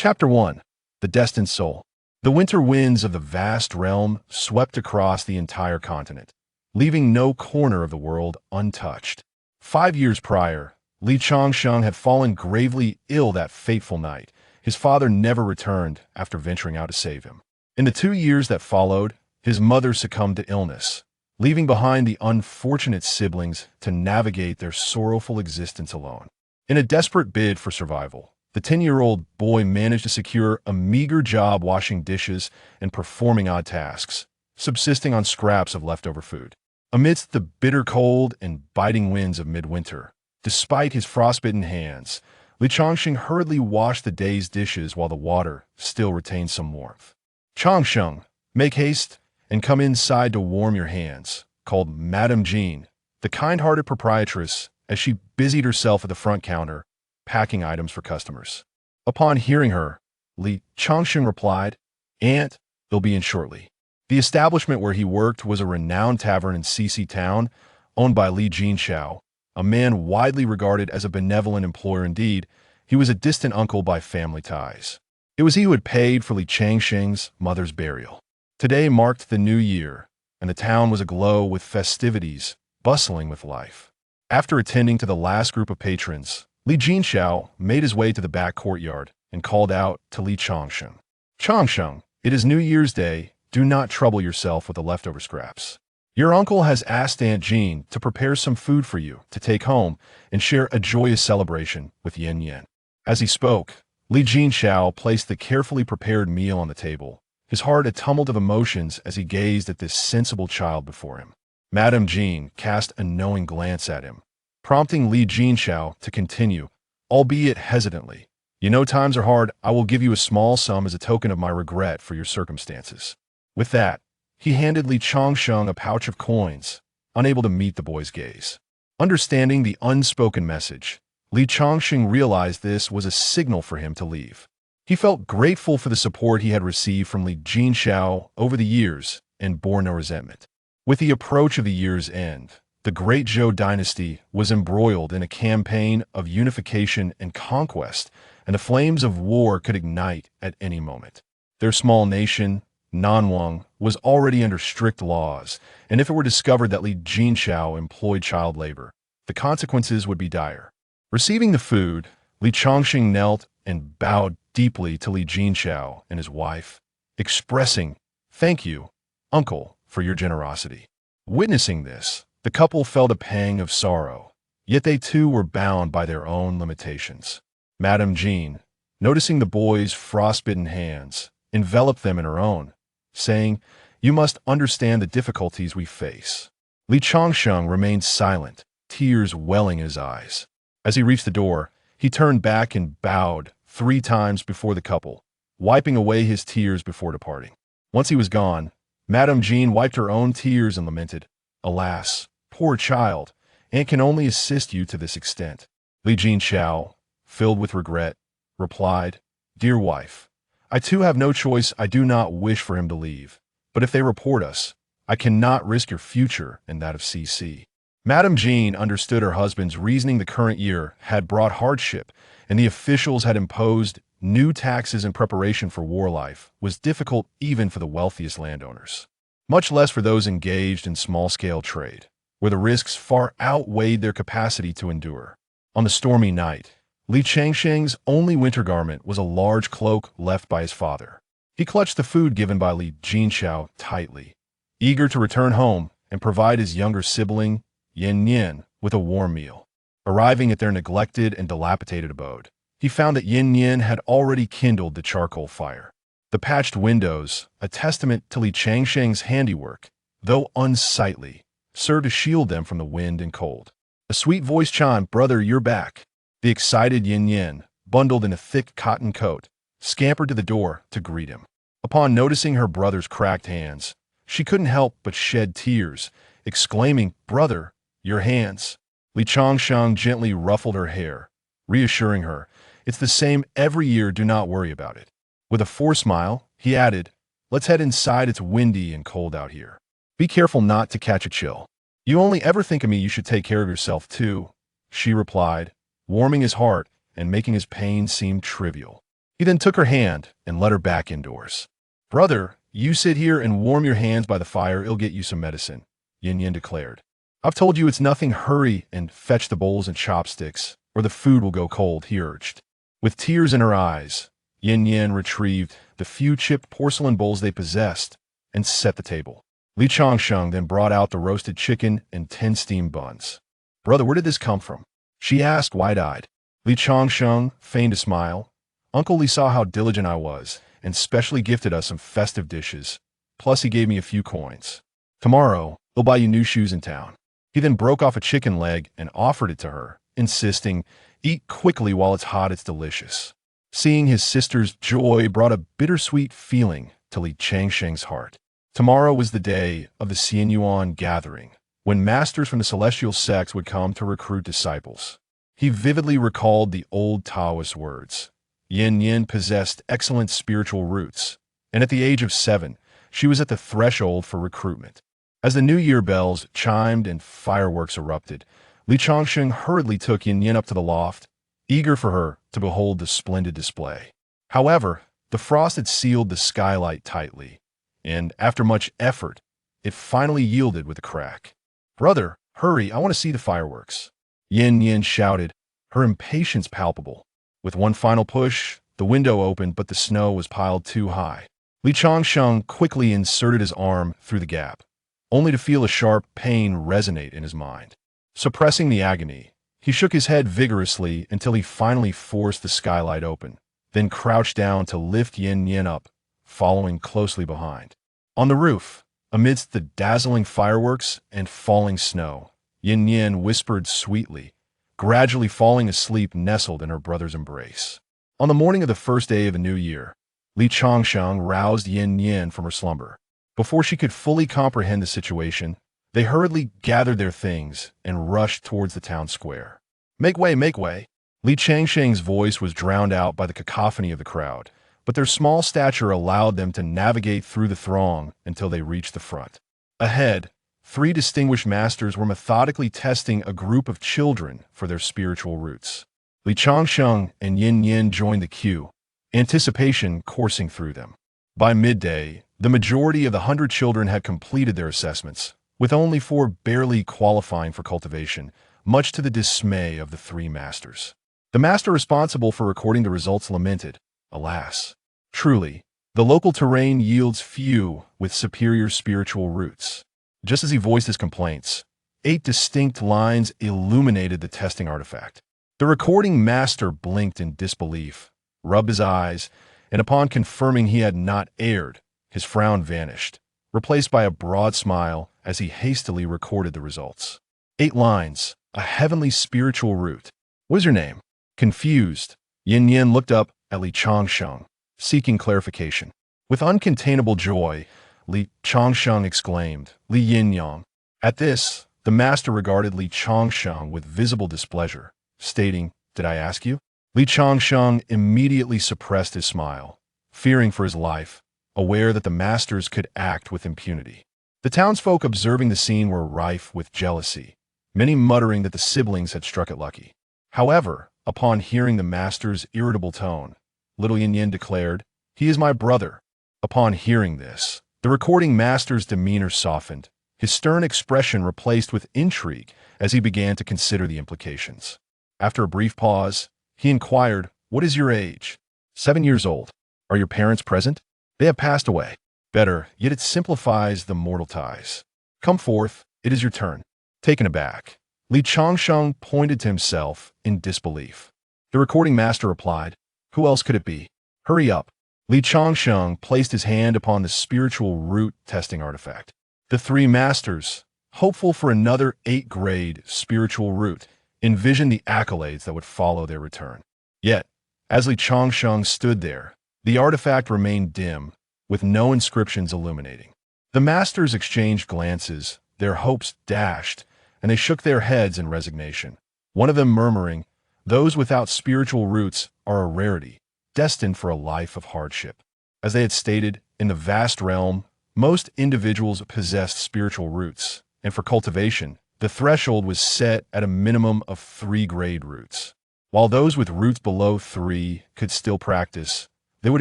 Chapter 1. The Destined Soul. The winter winds of the vast realm swept across the entire continent, leaving no corner of the world untouched. 5 years prior, Li Changsheng had fallen gravely ill that fateful night. His father never returned after venturing out to save him. In the 2 years that followed, his mother succumbed to illness, leaving behind the unfortunate siblings to navigate their sorrowful existence alone. In a desperate bid for survival, the 10-year-old boy managed to secure a meager job washing dishes and performing odd tasks, subsisting on scraps of leftover food. Amidst the bitter cold and biting winds of midwinter, despite his frostbitten hands, Li Changsheng hurriedly washed the day's dishes while the water still retained some warmth. "Changsheng, make haste and come inside to warm your hands," called Madame Jean, the kind-hearted proprietress, as she busied herself at the front counter, packing items for customers. Upon hearing her, Li Changsheng replied, "Aunt, they'll be in shortly." The establishment where he worked was a renowned tavern in Cici Town, owned by Li Jinxiao, a man widely regarded as a benevolent employer. Indeed, he was a distant uncle by family ties. It was he who had paid for Li Changsheng's mother's burial. Today marked the new year, and the town was aglow with festivities, bustling with life. After attending to the last group of patrons, Li Jinxiao made his way to the back courtyard and called out to Li Changsheng. "Changsheng, it is New Year's Day. Do not trouble yourself with the leftover scraps. Your uncle has asked Aunt Jean to prepare some food for you to take home and share a joyous celebration with Yin Yin." As he spoke, Li Jinxiao placed the carefully prepared meal on the table, his heart a tumult of emotions as he gazed at this sensible child before him. Madame Jean cast a knowing glance at him, prompting Li Jinxiao to continue, albeit hesitantly. "You know times are hard. I will give you a small sum as a token of my regret for your circumstances." With that, he handed Li Changsheng a pouch of coins, unable to meet the boy's gaze. Understanding the unspoken message, Li Changsheng realized this was a signal for him to leave. He felt grateful for the support he had received from Li Jinxiao over the years and bore no resentment. With the approach of the year's end, the great Zhou dynasty was embroiled in a campaign of unification and conquest, and the flames of war could ignite at any moment. Their small nation, Nanwang, was already under strict laws, and if it were discovered that Li Jinxiao employed child labor, the consequences would be dire. Receiving the food, Li Changsheng knelt and bowed deeply to Li Jinxiao and his wife, expressing, "Thank you, uncle, for your generosity." Witnessing this, the couple felt a pang of sorrow, yet they too were bound by their own limitations. Madame Jean, noticing the boy's frostbitten hands, enveloped them in her own, saying, "You must understand the difficulties we face." Li Changsheng remained silent, tears welling in his eyes. As he reached the door, he turned back and bowed 3 times before the couple, wiping away his tears before departing. Once he was gone, Madame Jean wiped her own tears and lamented, "Alas, poor child, Aunt can only assist you to this extent." Li Jinxiao, filled with regret, replied, "Dear wife, I too have no choice. I do not wish for him to leave, but if they report us, I cannot risk your future and that of CC." Madame Jean understood her husband's reasoning. The current year had brought hardship, and the officials had imposed new taxes in preparation for war. Life was difficult even for the wealthiest landowners, much less for those engaged in small-scale trade, where the risks far outweighed their capacity to endure. On the stormy night, Li Changsheng's only winter garment was a large cloak left by his father. He clutched the food given by Li Jinxiao tightly, eager to return home and provide his younger sibling, Yin Yin, with a warm meal. Arriving at their neglected and dilapidated abode, he found that Yin Yin had already kindled the charcoal fire. The patched windows, a testament to Li Changsheng's handiwork, though unsightly, served to shield them from the wind and cold. A sweet voice chimed, "Brother, you're back." The excited Yin Yin, bundled in a thick cotton coat, scampered to the door to greet him. Upon noticing her brother's cracked hands, she couldn't help but shed tears, exclaiming, "Brother, your hands." Li Changsheng gently ruffled her hair, reassuring her, "It's the same every year, do not worry about it." With a forced smile, he added, "Let's head inside, it's windy and cold out here. Be careful not to catch a chill." "You only ever think of me, you should take care of yourself too," she replied, warming his heart and making his pain seem trivial. He then took her hand and led her back indoors. "Brother, you sit here and warm your hands by the fire. It'll get you some medicine," Yin Yin declared. "I've told you it's nothing. Hurry and fetch the bowls and chopsticks, or the food will go cold," he urged. With tears in her eyes, Yin Yin retrieved the few chipped porcelain bowls they possessed and set the table. Li Changsheng then brought out the roasted chicken and 10 steamed buns. "Brother, where did this come from?" she asked, wide-eyed. Li Changsheng feigned a smile. "Uncle Li saw how diligent I was and specially gifted us some festive dishes. Plus he gave me a few coins. Tomorrow, he'll buy you new shoes in town." He then broke off a chicken leg and offered it to her, insisting, "Eat quickly while it's hot, it's delicious." Seeing his sister's joy brought a bittersweet feeling to Li Changsheng's heart. Tomorrow was the day of the Xianyuan gathering, when masters from the celestial sects would come to recruit disciples. He vividly recalled the old Taoist words. Yin Yin possessed excellent spiritual roots, and at the age of 7, she was at the threshold for recruitment. As the New Year bells chimed and fireworks erupted, Li Changsheng hurriedly took Yin Yin up to the loft, eager for her to behold the splendid display. However, the frost had sealed the skylight tightly, and after much effort, it finally yielded with a crack. "Brother, hurry, I want to see the fireworks," Yin Yin shouted, her impatience palpable. With one final push, the window opened, but the snow was piled too high. Li Changsheng quickly inserted his arm through the gap, only to feel a sharp pain resonate in his mind. Suppressing the agony, he shook his head vigorously until he finally forced the skylight open, then crouched down to lift Yin Yin up, following closely behind. On the roof, amidst the dazzling fireworks and falling snow, Yin Yin whispered sweetly, gradually falling asleep nestled in her brother's embrace. On the morning of the first day of the new year, Li Changsheng roused Yin Yin from her slumber. Before she could fully comprehend the situation, they hurriedly gathered their things and rushed towards the town square. "Make way, make way!" Li Changsheng's voice was drowned out by the cacophony of the crowd, but their small stature allowed them to navigate through the throng until they reached the front. Ahead, 3 distinguished masters were methodically testing a group of children for their spiritual roots. Li Changsheng and Yin Yin joined the queue, anticipation coursing through them. By midday, the majority of the 100 children had completed their assessments, with only 4 barely qualifying for cultivation, much to the dismay of the 3 masters. The master responsible for recording the results lamented, "Alas, truly, the local terrain yields few with superior spiritual roots." Just as he voiced his complaints, 8 distinct lines illuminated the testing artifact. The recording master blinked in disbelief, rubbed his eyes, and upon confirming he had not erred, his frown vanished, replaced by a broad smile as he hastily recorded the results. 8 lines, a heavenly spiritual root. "What is your name?" Confused, Yin Yin looked up at Li Changsheng, seeking clarification. With uncontainable joy, Li Changsheng exclaimed, "Li Yin Yang." At this, the master regarded Li Changsheng with visible displeasure, stating, "Did I ask you?" Li Changsheng immediately suppressed his smile, fearing for his life, aware that the masters could act with impunity. The townsfolk observing the scene were rife with jealousy, many muttering that the siblings had struck it lucky. However, upon hearing the master's irritable tone, little Yin Yin declared, "He is my brother." Upon hearing this, the recording master's demeanor softened, his stern expression replaced with intrigue as he began to consider the implications. After a brief pause, he inquired, "What is your age?" 7 years old. "Are your parents present?" "They have passed away." "Better, yet it simplifies the mortal ties. Come forth, it is your turn." Taken aback, Li Changsheng pointed to himself in disbelief. The recording master replied, "Who else could it be? Hurry up." Li Changsheng placed his hand upon the spiritual root testing artifact. The 3 masters, hopeful for another 8-grade spiritual root, envisioned the accolades that would follow their return. Yet, as Li Changsheng stood there, the artifact remained dim, with no inscriptions illuminating. The masters exchanged glances, their hopes dashed, and they shook their heads in resignation, one of them murmuring, "Those without spiritual roots are a rarity, destined for a life of hardship." As they had stated, in the vast realm, most individuals possessed spiritual roots, and for cultivation, the threshold was set at a minimum of 3-grade roots. While those with roots below 3 could still practice, they would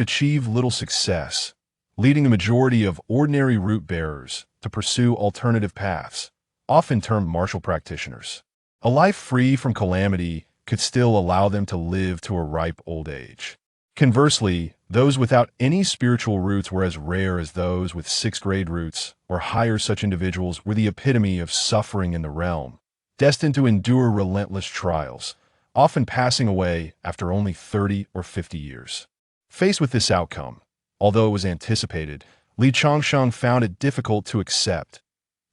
achieve little success, leading the majority of ordinary root bearers to pursue alternative paths, often termed martial practitioners. A life free from calamity could still allow them to live to a ripe old age. Conversely, those without any spiritual roots were as rare as those with sixth-grade roots or higher. Such individuals were the epitome of suffering in the realm, destined to endure relentless trials, often passing away after only 30 or 50 years. Faced with this outcome, although it was anticipated, Li Changsheng found it difficult to accept.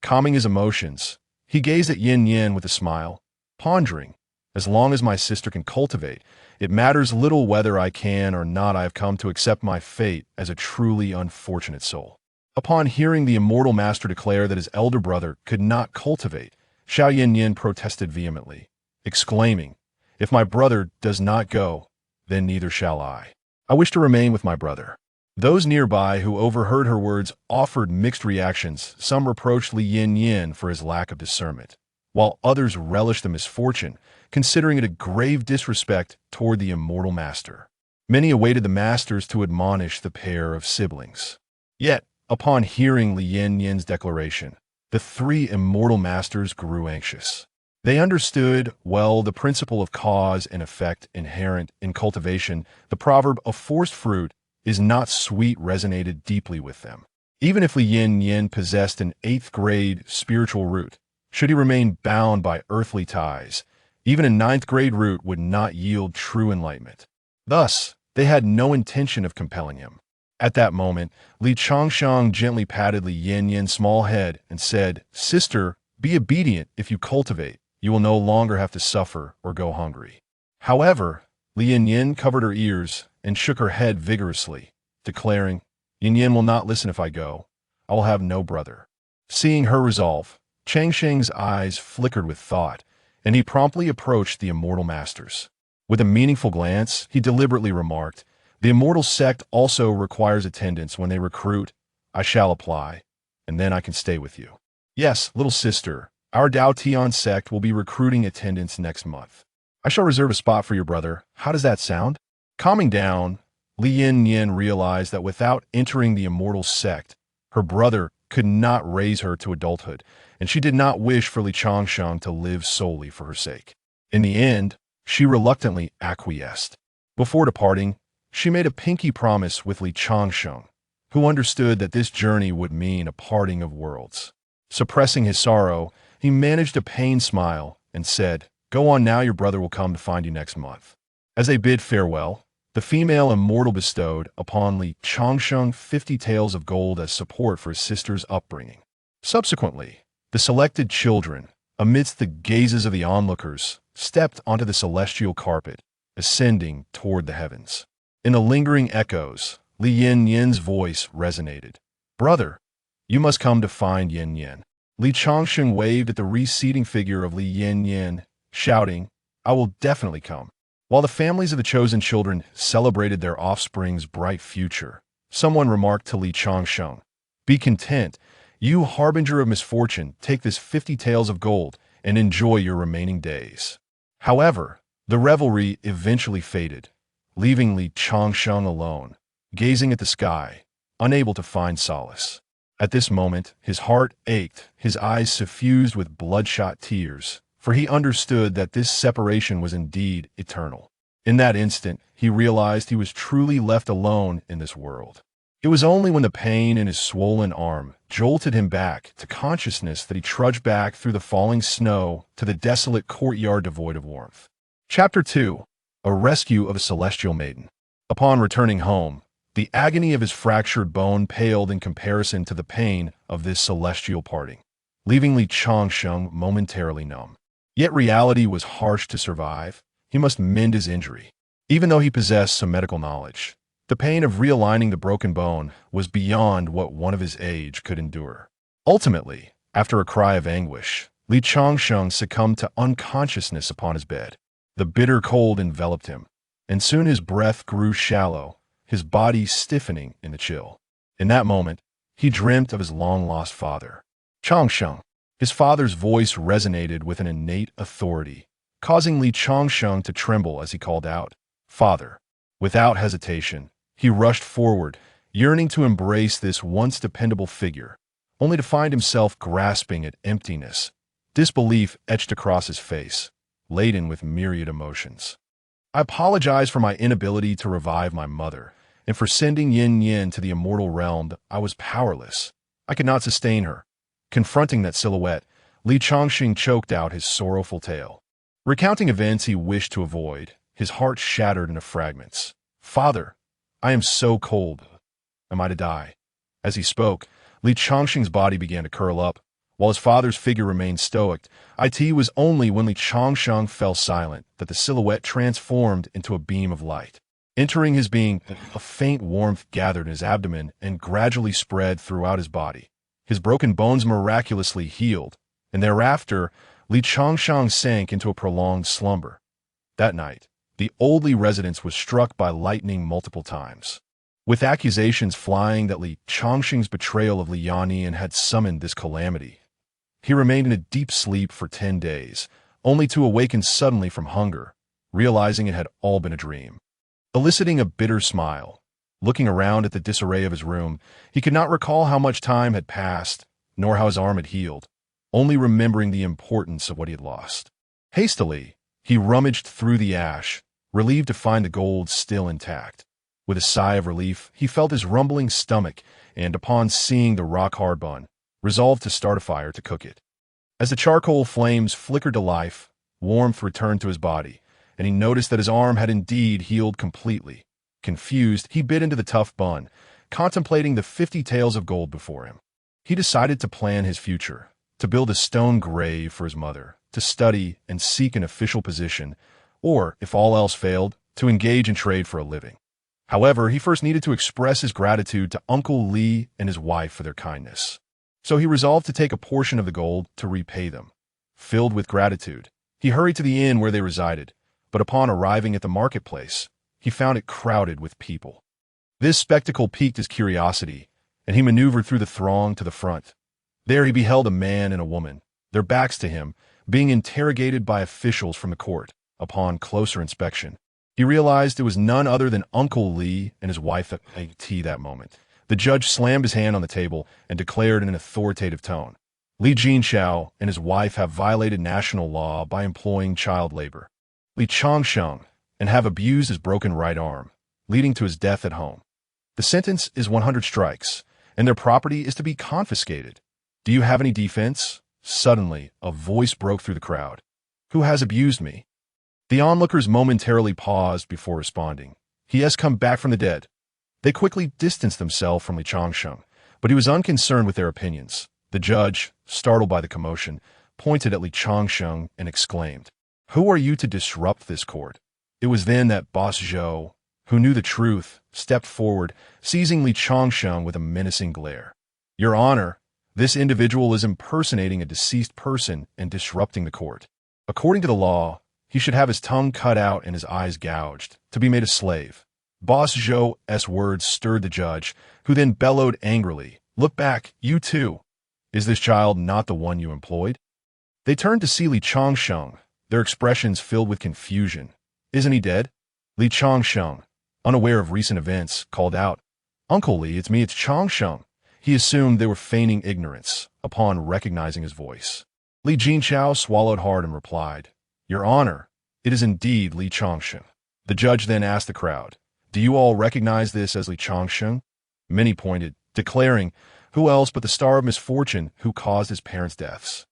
Calming his emotions, he gazed at Yin Yin with a smile, pondering, as long as my sister can cultivate, it matters little whether I can or not. I have come to accept my fate as a truly unfortunate soul. Upon hearing the immortal master declare that his elder brother could not cultivate, Xiao Yin Yin protested vehemently, exclaiming, "If my brother does not go, then neither shall I. I wish to remain with my brother." Those nearby who overheard her words offered mixed reactions. Some reproached Li Yin Yin for his lack of discernment, while others relished the misfortune, considering it a grave disrespect toward the immortal master. Many awaited the masters to admonish the pair of siblings. Yet, upon hearing Li Yin Yin's declaration, the three immortal masters grew anxious. They understood well the principle of cause and effect inherent in cultivation. The proverb, "a forced fruit is not sweet," resonated deeply with them. Even if Li Yin Yin possessed an 8th-grade spiritual root, should he remain bound by earthly ties, even a 9th-grade root would not yield true enlightenment. Thus, they had no intention of compelling him. At that moment, Li Changsheng gently patted Li Yin Yin's small head and said, "Sister, be obedient. If you cultivate, you will no longer have to suffer or go hungry." However, Li Yin Yin covered her ears and shook her head vigorously, declaring, "Yin Yin will not listen if I go. I will have no brother." Seeing her resolve, Changsheng's eyes flickered with thought, and he promptly approached the immortal masters. With a meaningful glance, he deliberately remarked, "The immortal sect also requires attendance when they recruit. I shall apply, and then I can stay with you." "Yes, little sister, our Dao Tian sect will be recruiting attendants next month. I shall reserve a spot for your brother. How does that sound?" Calming down, Li Yin Yin realized that without entering the immortal sect, her brother could not raise her to adulthood, and she did not wish for Li Changsheng to live solely for her sake. In the end, she reluctantly acquiesced. Before departing, she made a pinky promise with Li Changsheng, who understood that this journey would mean a parting of worlds. Suppressing his sorrow, he managed a pained smile and said, "Go on now, your brother will come to find you next month." As they bid farewell, the female immortal bestowed upon Li Changsheng 50 taels of gold as support for his sister's upbringing. Subsequently, the selected children, amidst the gazes of the onlookers, stepped onto the celestial carpet, ascending toward the heavens. In the lingering echoes, Li Yin Yin's voice resonated. "Brother, you must come to find Yin Yin." Li Changsheng waved at the receding figure of Li Yin Yin, shouting, "I will definitely come." While the families of the chosen children celebrated their offspring's bright future, someone remarked to Li Changsheng, "Be content, you harbinger of misfortune, take this 50 taels of gold and enjoy your remaining days." However, the revelry eventually faded, leaving Li Changsheng alone, gazing at the sky, unable to find solace. At this moment, his heart ached, his eyes suffused with bloodshot tears, for he understood that this separation was indeed eternal. In that instant, he realized he was truly left alone in this world. It was only when the pain in his swollen arm jolted him back to consciousness that he trudged back through the falling snow to the desolate courtyard devoid of warmth. Chapter 2. A Rescue of a Celestial Maiden. Upon returning home, the agony of his fractured bone paled in comparison to the pain of this celestial parting, leaving Li Changsheng momentarily numb. Yet reality was harsh to survive. He must mend his injury. Even though he possessed some medical knowledge, the pain of realigning the broken bone was beyond what one of his age could endure. Ultimately, after a cry of anguish, Li Changsheng succumbed to unconsciousness upon his bed. The bitter cold enveloped him, and soon his breath grew shallow, his body stiffening in the chill. In that moment, he dreamt of his long-lost father. "Changsheng." His father's voice resonated with an innate authority, causing Li Changsheng to tremble as he called out, "Father." Without hesitation, He rushed forward, yearning to embrace this once dependable figure, only to find himself grasping at emptiness. Disbelief etched across his face, laden with myriad emotions. I apologize for my inability to revive my mother, and for sending Yin Yin to the immortal realm. I was powerless. I could not sustain her. Confronting that silhouette, Li Chongqing choked out his sorrowful tale. Recounting events he wished to avoid, his heart shattered into fragments. Father, I am so cold. Am I to die? As he spoke, Li Chongqing's body began to curl up, while his father's figure remained stoic. It was only when Li Chongqing fell silent that the silhouette transformed into a beam of light. Entering his being, a faint warmth gathered in his abdomen and gradually spread throughout his body. His broken bones miraculously healed, and thereafter, Li Chongqing sank into a prolonged slumber. That night, the old Li residence was struck by lightning multiple times, with accusations flying that Li Chongqing's betrayal of Li Yannian had summoned this calamity. He remained in a deep sleep for 10 days, only to awaken suddenly from hunger, realizing it had all been a dream. Eliciting a bitter smile, looking around at the disarray of his room, he could not recall how much time had passed, nor how his arm had healed, only remembering the importance of what he had lost. Hastily, he rummaged through the ash, relieved to find the gold still intact. With a sigh of relief, he felt his rumbling stomach and, upon seeing the rock-hard bun, resolved to start a fire to cook it. As the charcoal flames flickered to life, warmth returned to his body, and he noticed that his arm had indeed healed completely. Confused, he bit into the tough bun, contemplating the 50 taels of gold before him. He decided to plan his future, to build a stone grave for his mother, to study and seek an official position, or, if all else failed, to engage in trade for a living. However, he first needed to express his gratitude to Uncle Li and his wife for their kindness. So he resolved to take a portion of the gold to repay them. Filled with gratitude, he hurried to the inn where they resided, but upon arriving at the marketplace, he found it crowded with people. This spectacle piqued his curiosity, and he maneuvered through the throng to the front. There he beheld a man and a woman, their backs to him, being interrogated by officials from the court. Upon closer inspection, he realized it was none other than Uncle Li and his wife at tea that moment. The judge slammed his hand on the table and declared in an authoritative tone, Li Jinxiao and his wife have violated national law by employing child labor. Li Chongqing and have abused his broken right arm, leading to his death at home. The sentence is 100 strikes, and their property is to be confiscated. Do you have any defense? Suddenly, a voice broke through the crowd. Who has abused me? The onlookers momentarily paused before responding. He has come back from the dead. They quickly distanced themselves from Li Chongqing, but he was unconcerned with their opinions. The judge, startled by the commotion, pointed at Li Chongqing and exclaimed, Who are you to disrupt this court? It was then that Boss Zhou, who knew the truth, stepped forward, seizing Li Chongqing with a menacing glare. Your Honor, this individual is impersonating a deceased person and disrupting the court. According to the law, he should have his tongue cut out and his eyes gouged, to be made a slave. Boss Zhou's words stirred the judge, who then bellowed angrily, Look back, you too. Is this child not the one you employed? They turned to see Li Chongqing, their expressions filled with confusion. Isn't he dead? Li Chongqing, unaware of recent events, called out, Uncle Li, it's me, it's Chongqing. He assumed they were feigning ignorance, upon recognizing his voice. Li Jinxiao swallowed hard and replied, Your Honor, it is indeed Li Chongqing. The judge then asked the crowd, Do you all recognize this as Li Chongqing? Many pointed, declaring, Who else but the star of misfortune who caused his parents' deaths?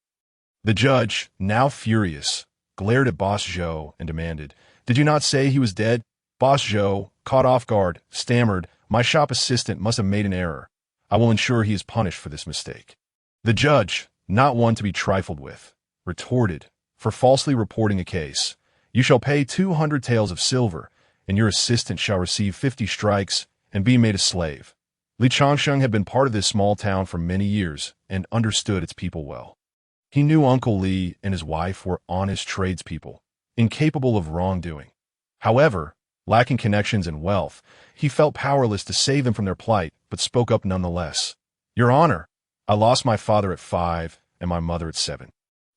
The judge, now furious, glared at Boss Zhou and demanded, Did you not say he was dead? Boss Zhou, caught off guard, stammered, My shop assistant must have made an error. I will ensure he is punished for this mistake. The judge, not one to be trifled with, retorted, For falsely reporting a case, you shall pay 200 taels of silver, and your assistant shall receive 50 strikes and be made a slave. Li Chongqing had been part of this small town for many years and understood its people well. He knew Uncle Li and his wife were honest tradespeople, incapable of wrongdoing. However, lacking connections and wealth, he felt powerless to save them from their plight, but spoke up nonetheless. Your Honor, I lost my father at 5 and my mother at 7.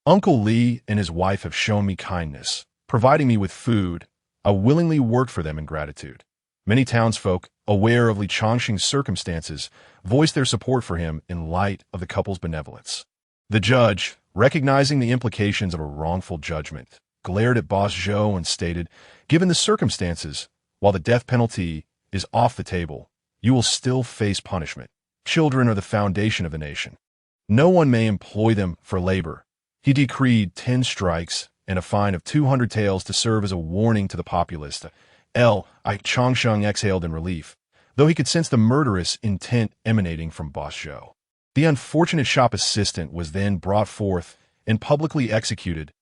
Uncle Li and his wife have shown me kindness, providing me with food. I willingly worked for them in gratitude. Many townsfolk, aware of Li Changxing's circumstances, voiced their support for him in light of the couple's benevolence. The judge, recognizing the implications of a wrongful judgment, glared at Boss Zhou and stated, "Given the circumstances, while the death penalty is off the table, you will still face punishment. Children are the foundation of the nation. No one may employ them for labor." He decreed 10 strikes and a fine of 200 taels to serve as a warning to the populace. Li Changsheng exhaled in relief, though he could sense the murderous intent emanating from Boss Zhou. The unfortunate shop assistant was then brought forth and publicly executed.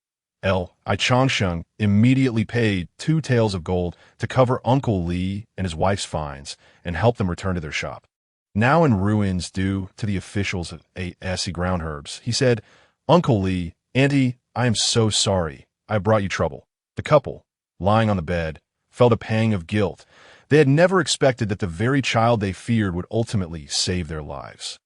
Li Changsheng immediately paid 2 taels of gold to cover Uncle Li and his wife's fines and help them return to their shop. Now in ruins due to the officials of A.S.E. Ground Herbs, he said, "Uncle Li, Auntie, I am so sorry. I brought you trouble." The couple, lying on the bed, felt a pang of guilt. They had never expected that the very child they feared would ultimately save their lives.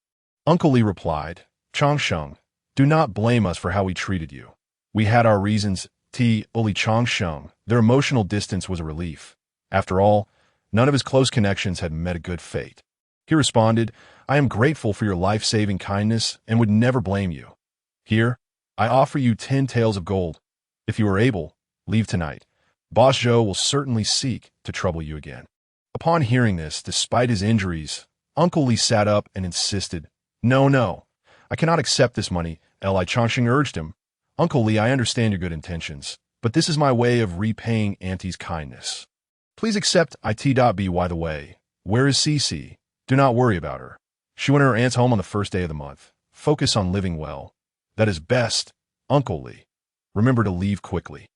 Uncle Li replied, "Changsheng, do not blame us for how we treated you. We had our reasons." Li Changsheng, their emotional distance was a relief. After all, none of his close connections had met a good fate. He responded, "I am grateful for your life-saving kindness and would never blame you. Here, I offer you 10 taels of gold. If you are able, leave tonight. Boss Zhou will certainly seek to trouble you again." Upon hearing this, despite his injuries, Uncle Li sat up and insisted, No, I cannot accept this money." Li Changxing urged him, "Uncle Li, I understand your good intentions, but this is my way of repaying Auntie's kindness. Please accept it. By the way, where is Cece? Do not worry about her. She went to her aunt's home on the first day of the month. Focus on living well. That is best, Uncle Li. Remember to leave quickly."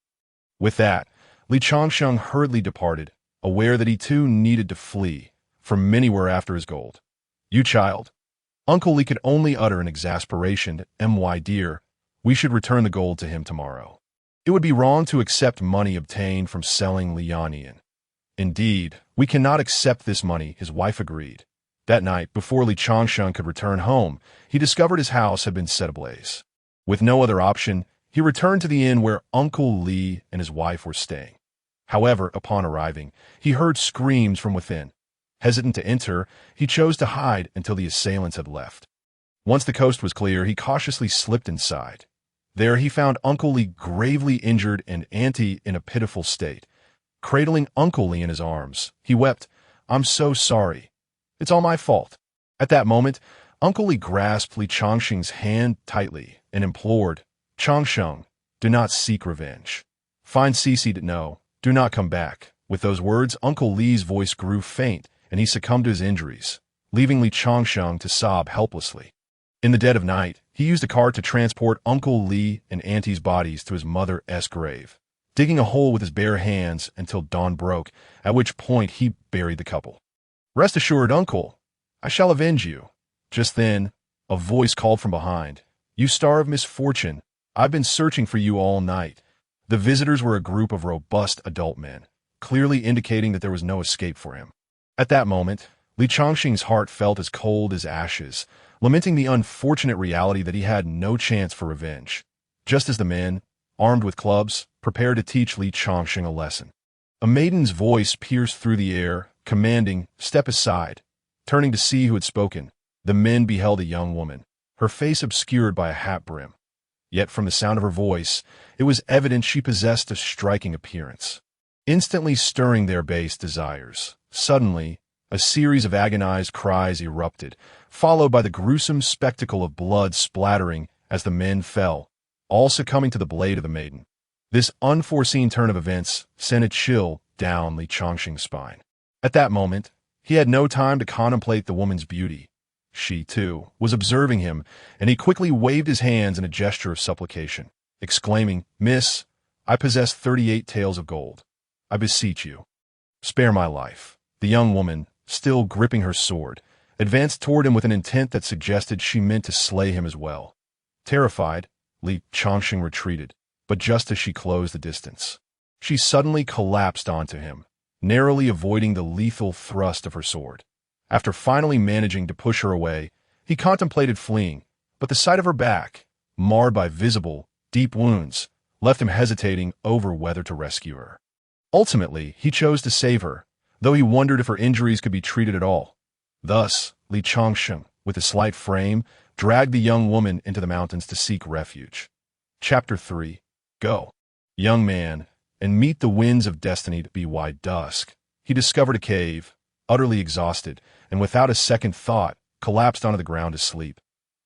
With that, Li Changsheng hurriedly departed, aware that he too needed to flee, for many were after his gold. "You child." Uncle Li could only utter in exasperation, "My dear, we should return the gold to him tomorrow. It would be wrong to accept money obtained from selling Lianian." "Indeed, we cannot accept this money," his wife agreed. That night, before Li Changsheng could return home, he discovered his house had been set ablaze. With no other option, he returned to the inn where Uncle Li and his wife were staying. However, upon arriving, he heard screams from within. Hesitant to enter, he chose to hide until the assailants had left. Once the coast was clear, he cautiously slipped inside. There he found Uncle Li gravely injured and Auntie in a pitiful state. Cradling Uncle Li in his arms, he wept, "I'm so sorry. It's all my fault." At that moment, Uncle Li grasped Li Changxing's hand tightly and implored, "Changsheng, do not seek revenge. Find Cece. No, do not come back." With those words, Uncle Li's voice grew faint, and he succumbed to his injuries, leaving Li Changsheng to sob helplessly. In the dead of night, he used a cart to transport Uncle Li and Auntie's bodies to his mother's grave, digging a hole with his bare hands until dawn broke, at which point he buried the couple. "Rest assured, Uncle, I shall avenge you." Just then, a voice called from behind, "You star of misfortune, I've been searching for you all night." The visitors were a group of robust adult men, clearly indicating that there was no escape for him. At that moment, Li Changxing's heart felt as cold as ashes, lamenting the unfortunate reality that he had no chance for revenge, just as the men, armed with clubs, prepared to teach Li Changxing a lesson. A maiden's voice pierced through the air, commanding, "Step aside." Turning to see who had spoken, the men beheld a young woman, her face obscured by a hat brim. Yet from the sound of her voice, it was evident she possessed a striking appearance. Instantly stirring their base desires, suddenly, a series of agonized cries erupted, followed by the gruesome spectacle of blood splattering as the men fell, all succumbing to the blade of the maiden. This unforeseen turn of events sent a chill down Li Changxing's spine. At that moment, he had no time to contemplate the woman's beauty. She, too, was observing him, and he quickly waved his hands in a gesture of supplication, exclaiming, "Miss, I possess 38 taels of gold. I beseech you, spare my life." The young woman, still gripping her sword, advanced toward him with an intent that suggested she meant to slay him as well. Terrified, Li Changxing retreated, but just as she closed the distance, she suddenly collapsed onto him, narrowly avoiding the lethal thrust of her sword. After finally managing to push her away, he contemplated fleeing, but the sight of her back, marred by visible, deep wounds, left him hesitating over whether to rescue her. Ultimately, he chose to save her, though he wondered if her injuries could be treated at all. Thus, Li Changsheng, with a slight frame, dragged the young woman into the mountains to seek refuge. Chapter 3. Go, young man, and meet the winds of destiny to be wide dusk. He discovered a cave, utterly exhausted, and without a second thought, collapsed onto the ground to sleep.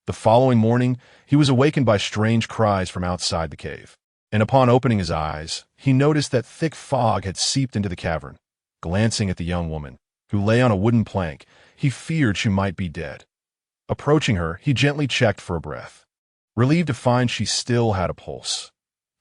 The following morning, he was awakened by strange cries from outside the cave, and upon opening his eyes, he noticed that thick fog had seeped into the cavern. Glancing at the young woman, who lay on a wooden plank, he feared she might be dead. Approaching her, he gently checked for a breath, relieved to find she still had a pulse.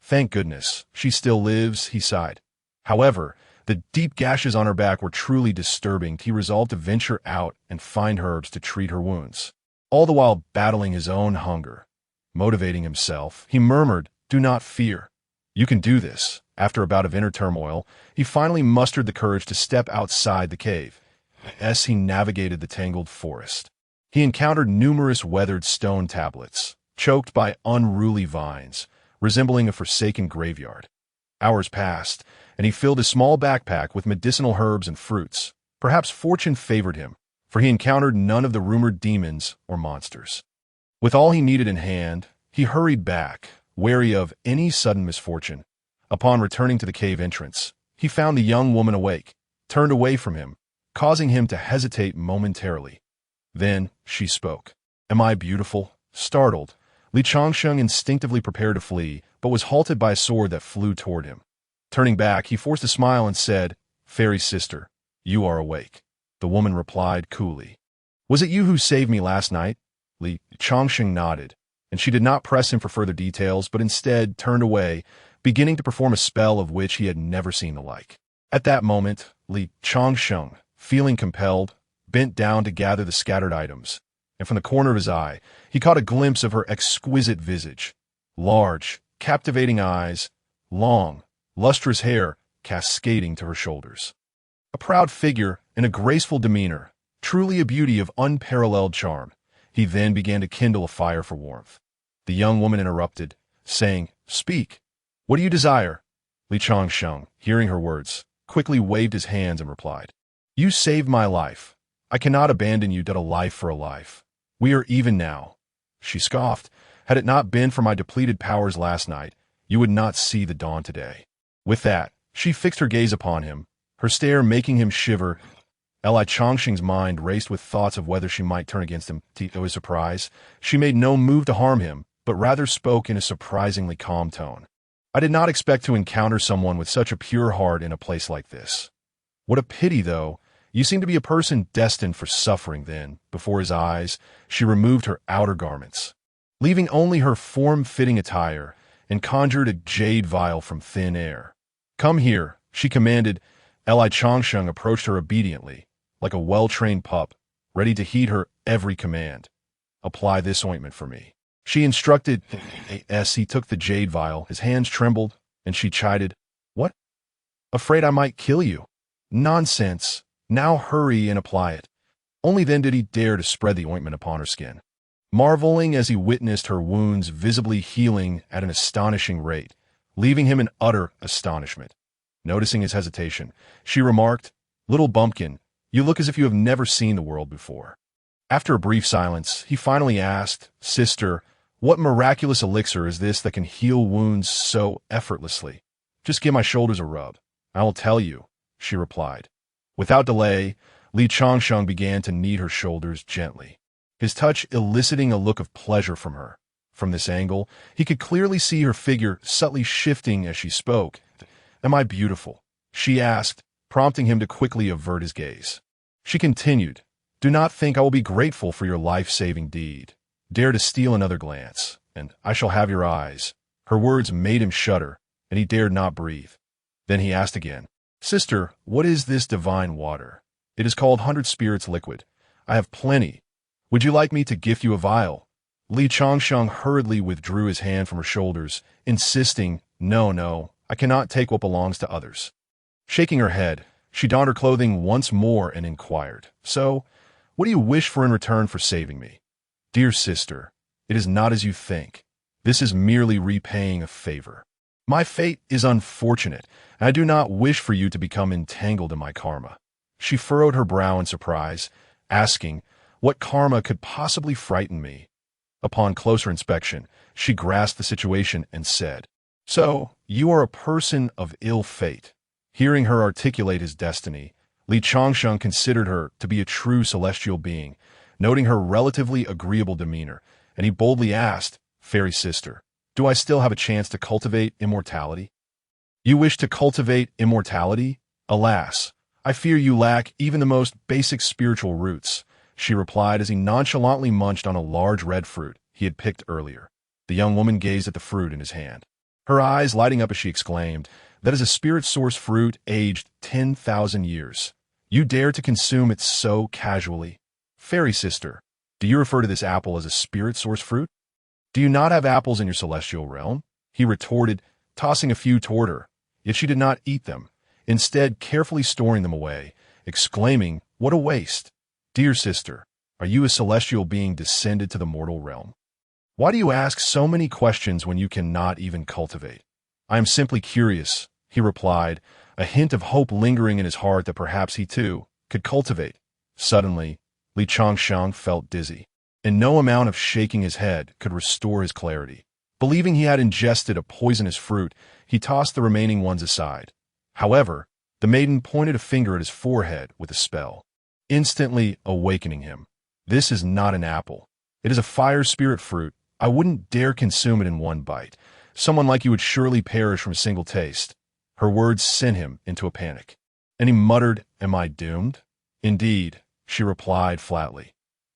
Thank goodness, she still lives, he sighed. However, the deep gashes on her back were truly disturbing. He resolved to venture out and find herbs to treat her wounds. All the while battling his own hunger. Motivating himself, he murmured, "Do not fear. You can do this." After a bout of inner turmoil, he finally mustered the courage to step outside the cave. As he navigated the tangled forest, he encountered numerous weathered stone tablets, choked by unruly vines, resembling a forsaken graveyard. Hours passed, and he filled a small backpack with medicinal herbs and fruits. Perhaps fortune favored him, for he encountered none of the rumored demons or monsters. With all he needed in hand, he hurried back, wary of any sudden misfortune. Upon returning to the cave entrance, he found the young woman awake, turned away from him, causing him to hesitate momentarily. Then she spoke. "Am I beautiful?" Startled, Li Changsheng instinctively prepared to flee, but was halted by a sword that flew toward him. Turning back, he forced a smile and said, "Fairy sister, you are awake." The woman replied coolly, "Was it you who saved me last night?" Li Changsheng nodded, and she did not press him for further details, but instead turned away, beginning to perform a spell of which he had never seen the like. At that moment, Li Changsheng, feeling compelled, bent down to gather the scattered items, and from the corner of his eye, he caught a glimpse of her exquisite visage. Large, captivating eyes, long, lustrous hair cascading to her shoulders. A proud figure and a graceful demeanor, truly a beauty of unparalleled charm. He then began to kindle a fire for warmth. The young woman interrupted, saying, "Speak. What do you desire?" Li Changsheng, hearing her words, quickly waved his hands and replied, "You saved my life. I cannot abandon you to a life for a life. We are even now." She scoffed. "Had it not been for my depleted powers last night, you would not see the dawn today." With that, she fixed her gaze upon him, her stare making him shiver. Li Changsheng's mind raced with thoughts of whether she might turn against him. To his surprise, she made no move to harm him, but rather spoke in a surprisingly calm tone. "I did not expect to encounter someone with such a pure heart in a place like this. What a pity, though. You seem to be a person destined for suffering." Then, before his eyes, she removed her outer garments, leaving only her form-fitting attire, and conjured a jade vial from thin air. "Come here," she commanded. Li Changsheng approached her obediently, like a well-trained pup, ready to heed her every command. "Apply this ointment for me," she instructed. As he took the jade vial, his hands trembled, and she chided, "What? Afraid I might kill you? Nonsense. Now hurry and apply it." Only then did he dare to spread the ointment upon her skin, marveling as he witnessed her wounds visibly healing at an astonishing rate, leaving him in utter astonishment. Noticing his hesitation, she remarked, "Little bumpkin, you look as if you have never seen the world before." After a brief silence, he finally asked, "Sister, what miraculous elixir is this that can heal wounds so effortlessly? Just give my shoulders a rub. I will tell you," she replied. Without delay, Li Changsheng began to knead her shoulders gently, his touch eliciting a look of pleasure from her. From this angle, he could clearly see her figure subtly shifting as she spoke. "Am I beautiful?" she asked, prompting him to quickly avert his gaze. She continued, "Do not think I will be grateful for your life-saving deed. Dare to steal another glance, and I shall have your eyes." Her words made him shudder, and he dared not breathe. Then he asked again, "Sister, what is this divine water? It is called 100 Spirits Liquid. I have plenty. Would you like me to gift you a vial?" Li Changsheng hurriedly withdrew his hand from her shoulders, insisting, No, I cannot take what belongs to others." Shaking her head, she donned her clothing once more and inquired, "So, what do you wish for in return for saving me?" "Dear sister, it is not as you think. This is merely repaying a favor. My fate is unfortunate, and I do not wish for you to become entangled in my karma. She furrowed her brow in surprise, asking, what karma could possibly frighten me? Upon closer inspection, she grasped the situation and said, so, you are a person of ill fate. Hearing her articulate his destiny, Li Changsheng considered her to be a true celestial being, noting her relatively agreeable demeanor, and he boldly asked, Fairy sister, do I still have a chance to cultivate immortality? You wish to cultivate immortality? Alas, I fear you lack even the most basic spiritual roots, she replied as he nonchalantly munched on a large red fruit he had picked earlier. The young woman gazed at the fruit in his hand, her eyes lighting up as she exclaimed, that is a spirit source fruit aged 10,000 years. You dare to consume it so casually? Fairy sister, do you refer to this apple as a spirit source fruit? Do you not have apples in your celestial realm? He retorted, tossing a few toward her, yet she did not eat them, instead carefully storing them away, exclaiming, what a waste! Dear sister, are you a celestial being descended to the mortal realm? Why do you ask so many questions when you cannot even cultivate? I am simply curious, he replied, a hint of hope lingering in his heart that perhaps he too could cultivate. Suddenly, Li Changsheng felt dizzy, and no amount of shaking his head could restore his clarity. Believing he had ingested a poisonous fruit, he tossed the remaining ones aside. However, the maiden pointed a finger at his forehead with a spell, instantly awakening him. This is not an apple. It is a fire spirit fruit. I wouldn't dare consume it in one bite. Someone like you would surely perish from a single taste. Her words sent him into a panic, and he muttered, am I doomed? Indeed, she replied flatly.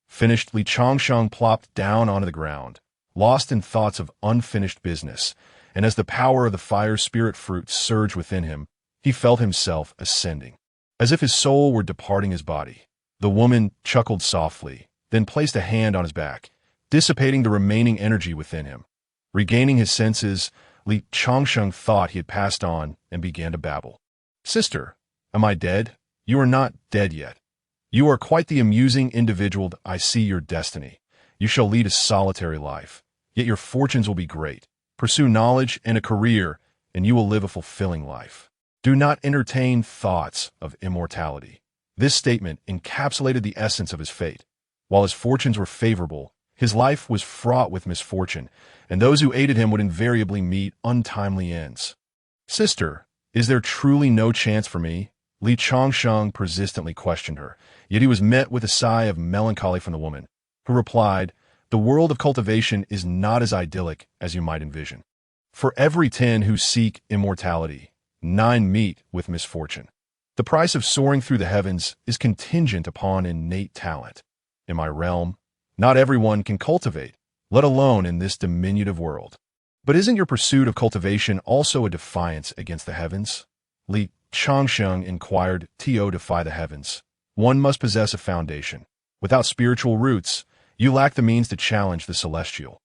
Finished, Li Changsheng plopped down onto the ground, lost in thoughts of unfinished business, and as the power of the fire spirit fruit surged within him, he felt himself ascending, as if his soul were departing his body. The woman chuckled softly, then placed a hand on his back, dissipating the remaining energy within him. Regaining his senses, Li Changsheng thought he had passed on and began to babble. Sister, am I dead? You are not dead yet. You are quite the amusing individual. I see your destiny. You shall lead a solitary life, yet your fortunes will be great. Pursue knowledge and a career, and you will live a fulfilling life. Do not entertain thoughts of immortality. This statement encapsulated the essence of his fate. While his fortunes were favorable, his life was fraught with misfortune, and those who aided him would invariably meet untimely ends. Sister, is there truly no chance for me? Li Changsheng persistently questioned her, yet he was met with a sigh of melancholy from the woman, who replied, the world of cultivation is not as idyllic as you might envision. For every 10 who seek immortality, 9 meet with misfortune. The price of soaring through the heavens is contingent upon innate talent. In my realm, not everyone can cultivate, let alone in this diminutive world. But isn't your pursuit of cultivation also a defiance against the heavens? Li Changsheng inquired, to defy the heavens. One must possess a foundation. Without spiritual roots, you lack the means to challenge the celestial.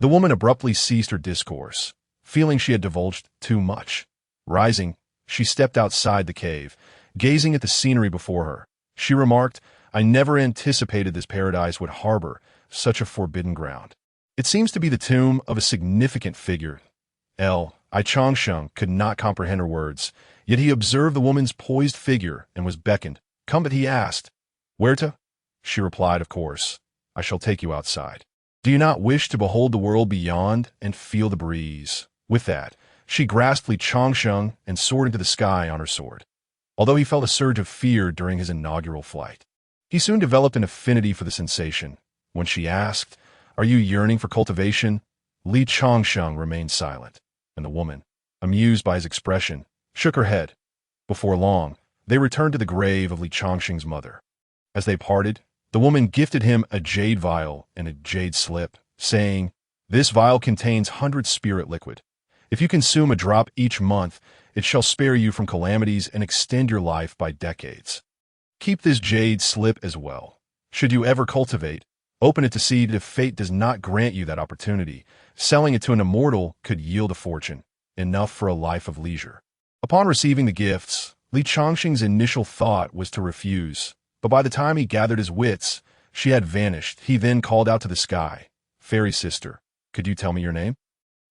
The woman abruptly ceased her discourse, feeling she had divulged too much. Rising, she stepped outside the cave, gazing at the scenery before her. She remarked, I never anticipated this paradise would harbor such a forbidden ground. It seems to be the tomb of a significant figure. I Changsheng could not comprehend her words, yet he observed the woman's poised figure and was beckoned. Come, but he asked, where to? She replied, of course. I shall take you outside. Do you not wish to behold the world beyond and feel the breeze? With that, she grasped Li Changsheng and soared into the sky on her sword. Although he felt a surge of fear during his inaugural flight, he soon developed an affinity for the sensation. When she asked, are you yearning for cultivation? Li Changsheng remained silent, and the woman, amused by his expression, shook her head. Before long, they returned to the grave of Li Changsheng's mother. As they parted, the woman gifted him a jade vial and a jade slip, saying, this vial contains 100 spirit liquid. If you consume a drop each month, it shall spare you from calamities and extend your life by decades. Keep this jade slip as well. Should you ever cultivate, open it to see if fate does not grant you that opportunity. Selling it to an immortal could yield a fortune, enough for a life of leisure. Upon receiving the gifts, Li Changsheng's initial thought was to refuse, but by the time he gathered his wits, she had vanished. He then called out to the sky, Fairy sister, could you tell me your name?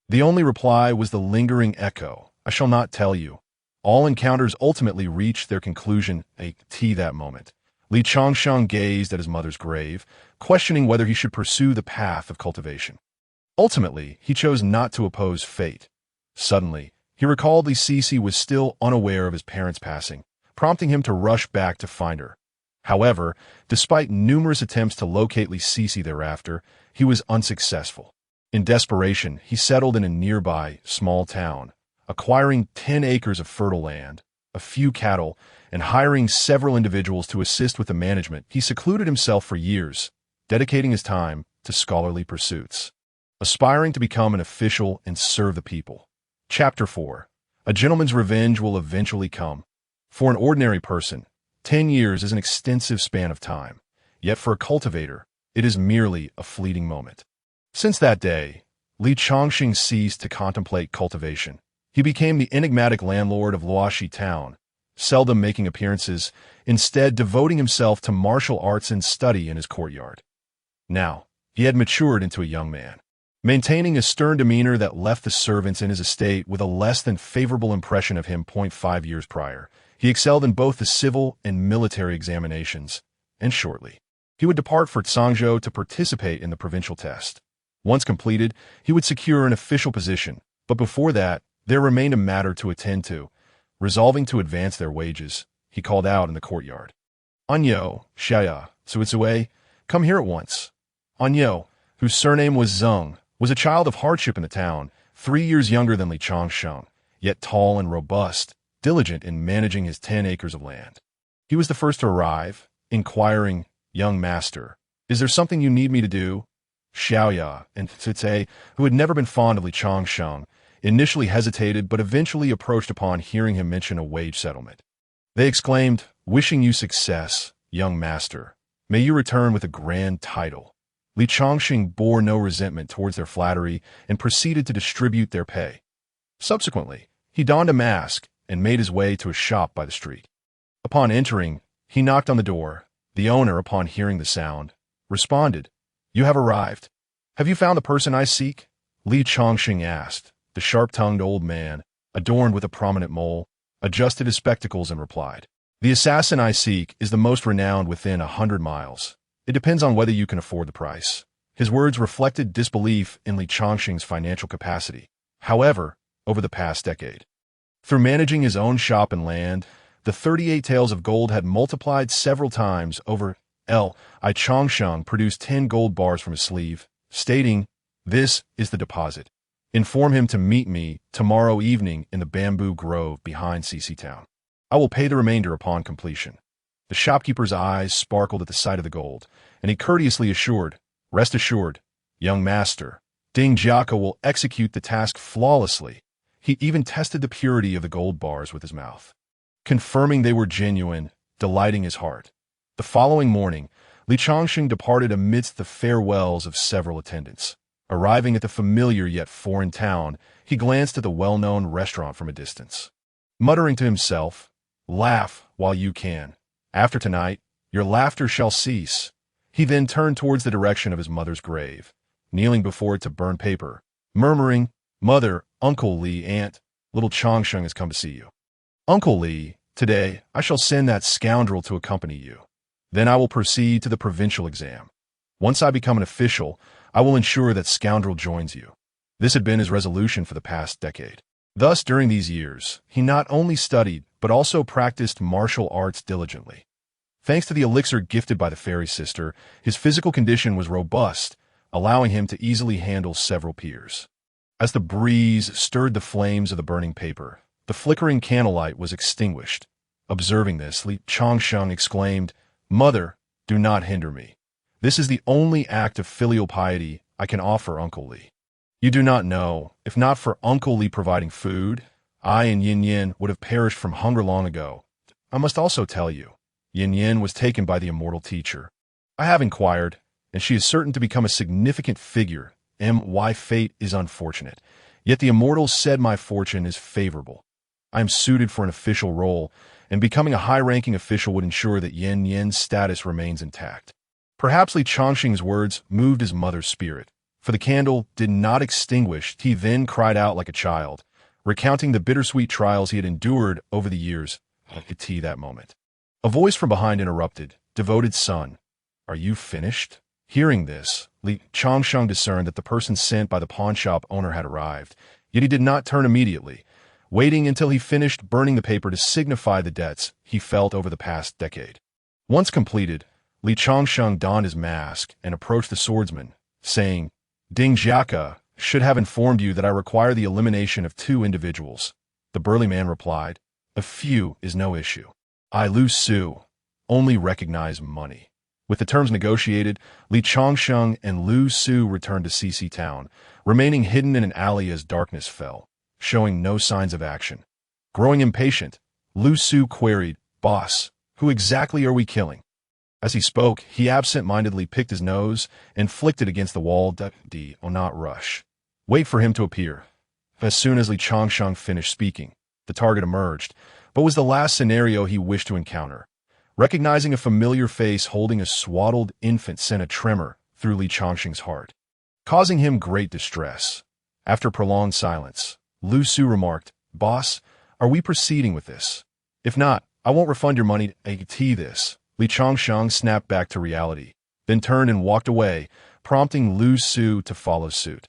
The only reply was the lingering echo, I shall not tell you. All encounters ultimately reached their conclusion that moment. Li Changsheng gazed at his mother's grave, questioning whether he should pursue the path of cultivation. Ultimately, he chose not to oppose fate. Suddenly, he recalled Li Sisi was still unaware of his parents' passing, prompting him to rush back to find her. However, despite numerous attempts to locate Li Sisi thereafter, he was unsuccessful. In desperation, he settled in a nearby, small town, acquiring 10 acres of fertile land, a few cattle, and hiring several individuals to assist with the management. He secluded himself for years, dedicating his time to scholarly pursuits, aspiring to become an official and serve the people. Chapter 4. A gentleman's revenge will eventually come. For an ordinary person, 10 years is an extensive span of time, yet for a cultivator, it is merely a fleeting moment. Since that day, Li Changxing ceased to contemplate cultivation. He became the enigmatic landlord of Luoxi town, seldom making appearances, instead devoting himself to martial arts and study in his courtyard. Now, he had matured into a young man, maintaining a stern demeanor that left the servants in his estate with a less than favorable impression of him. 5 years prior, he excelled in both the civil and military examinations, and shortly, he would depart for Tsangzhou to participate in the provincial test. Once completed, he would secure an official position, but before that, there remained a matter to attend to. Resolving to advance their wages, he called out in the courtyard. Anyo, Xiaya, Suitsue, come here at once. Anyo, whose surname was Zeng, was a child of hardship in the town, 3 years younger than Li Changsheng, yet tall and robust, diligent in managing his 10 acres of land. He was the first to arrive, inquiring, "Young master, is there something you need me to do?" Xiaoya and Tsitse, who had never been fond of Li Changsheng, initially hesitated but eventually approached upon hearing him mention a wage settlement. They exclaimed, "Wishing you success, young master. May you return with a grand title." Li Changxing bore no resentment towards their flattery and proceeded to distribute their pay. Subsequently, he donned a mask and made his way to a shop by the street. Upon entering, he knocked on the door. The owner, upon hearing the sound, responded, "You have arrived. Have you found the person I seek?" Li Changxing asked. The sharp-tongued old man, adorned with a prominent mole, adjusted his spectacles and replied, "The assassin I seek is the most renowned within 100 miles. It depends on whether you can afford the price." His words reflected disbelief in Li Changxing's financial capacity. However, over the past decade, through managing his own shop and land, the 38 taels of gold had multiplied several times over. Li Changsheng produced 10 gold bars from his sleeve, stating, "This is the deposit. Inform him to meet me tomorrow evening in the bamboo grove behind CC Town. I will pay the remainder upon completion." The shopkeeper's eyes sparkled at the sight of the gold, and he courteously assured, "Rest assured, young master, Ding Jiaka will execute the task flawlessly." He even tested the purity of the gold bars with his mouth, confirming they were genuine, delighting his heart. The following morning, Li Changxing departed amidst the farewells of several attendants. Arriving at the familiar yet foreign town, he glanced at the well-known restaurant from a distance. Muttering to himself, "Laugh while you can. After tonight, your laughter shall cease." He then turned towards the direction of his mother's grave, kneeling before it to burn paper, murmuring, "Mother, Uncle Li, Aunt, little Changsheng has come to see you. Uncle Li, today I shall send that scoundrel to accompany you. Then I will proceed to the provincial exam. Once I become an official, I will ensure that scoundrel joins you." This had been his resolution for the past decade. Thus, during these years, he not only studied, but also practiced martial arts diligently. Thanks to the elixir gifted by the fairy sister, his physical condition was robust, allowing him to easily handle several peers. As the breeze stirred the flames of the burning paper, the flickering candlelight was extinguished. Observing this, Li Changsheng exclaimed, "Mother, do not hinder me. This is the only act of filial piety I can offer Uncle Li. You do not know, if not for Uncle Li providing food, I and Yin Yin would have perished from hunger long ago. I must also tell you, Yin Yin was taken by the immortal teacher. I have inquired, and she is certain to become a significant figure. My fate is unfortunate, yet the immortals said my fortune is favorable. I am suited for an official role, and becoming a high-ranking official would ensure that Yin Yin's status remains intact." Perhaps Li Changxing's words moved his mother's spirit, for the candle did not extinguish. He then cried out like a child, recounting the bittersweet trials he had endured over the years. At that moment, a voice from behind interrupted, "Devoted son, are you finished?" Hearing this, Li Changsheng discerned that the person sent by the pawnshop owner had arrived, yet he did not turn immediately, waiting until he finished burning the paper to signify the debts he felt over the past decade. Once completed, Li Changsheng donned his mask and approached the swordsman, saying, "Ding Jiaka should have informed you that I require the elimination of 2 individuals." The burly man replied, "A few is no issue. I, Lu Su, only recognize money." With the terms negotiated, Li Changsheng and Lu Su returned to CC Town, remaining hidden in an alley as darkness fell, showing no signs of action. Growing impatient, Lu Su queried, "Boss, who exactly are we killing?" As he spoke, he absent-mindedly picked his nose and flicked it against the wall. "Do not rush. Wait for him to appear." As soon as Li Changsheng finished speaking, the target emerged, but was the last scenario he wished to encounter. Recognizing a familiar face holding a swaddled infant sent a tremor through Li Changsheng's heart, causing him great distress. After prolonged silence, Lu Su remarked, "Boss, are we proceeding with this? If not, I won't refund your money." This. Li Changsheng snapped back to reality, then turned and walked away, prompting Lu Su to follow suit.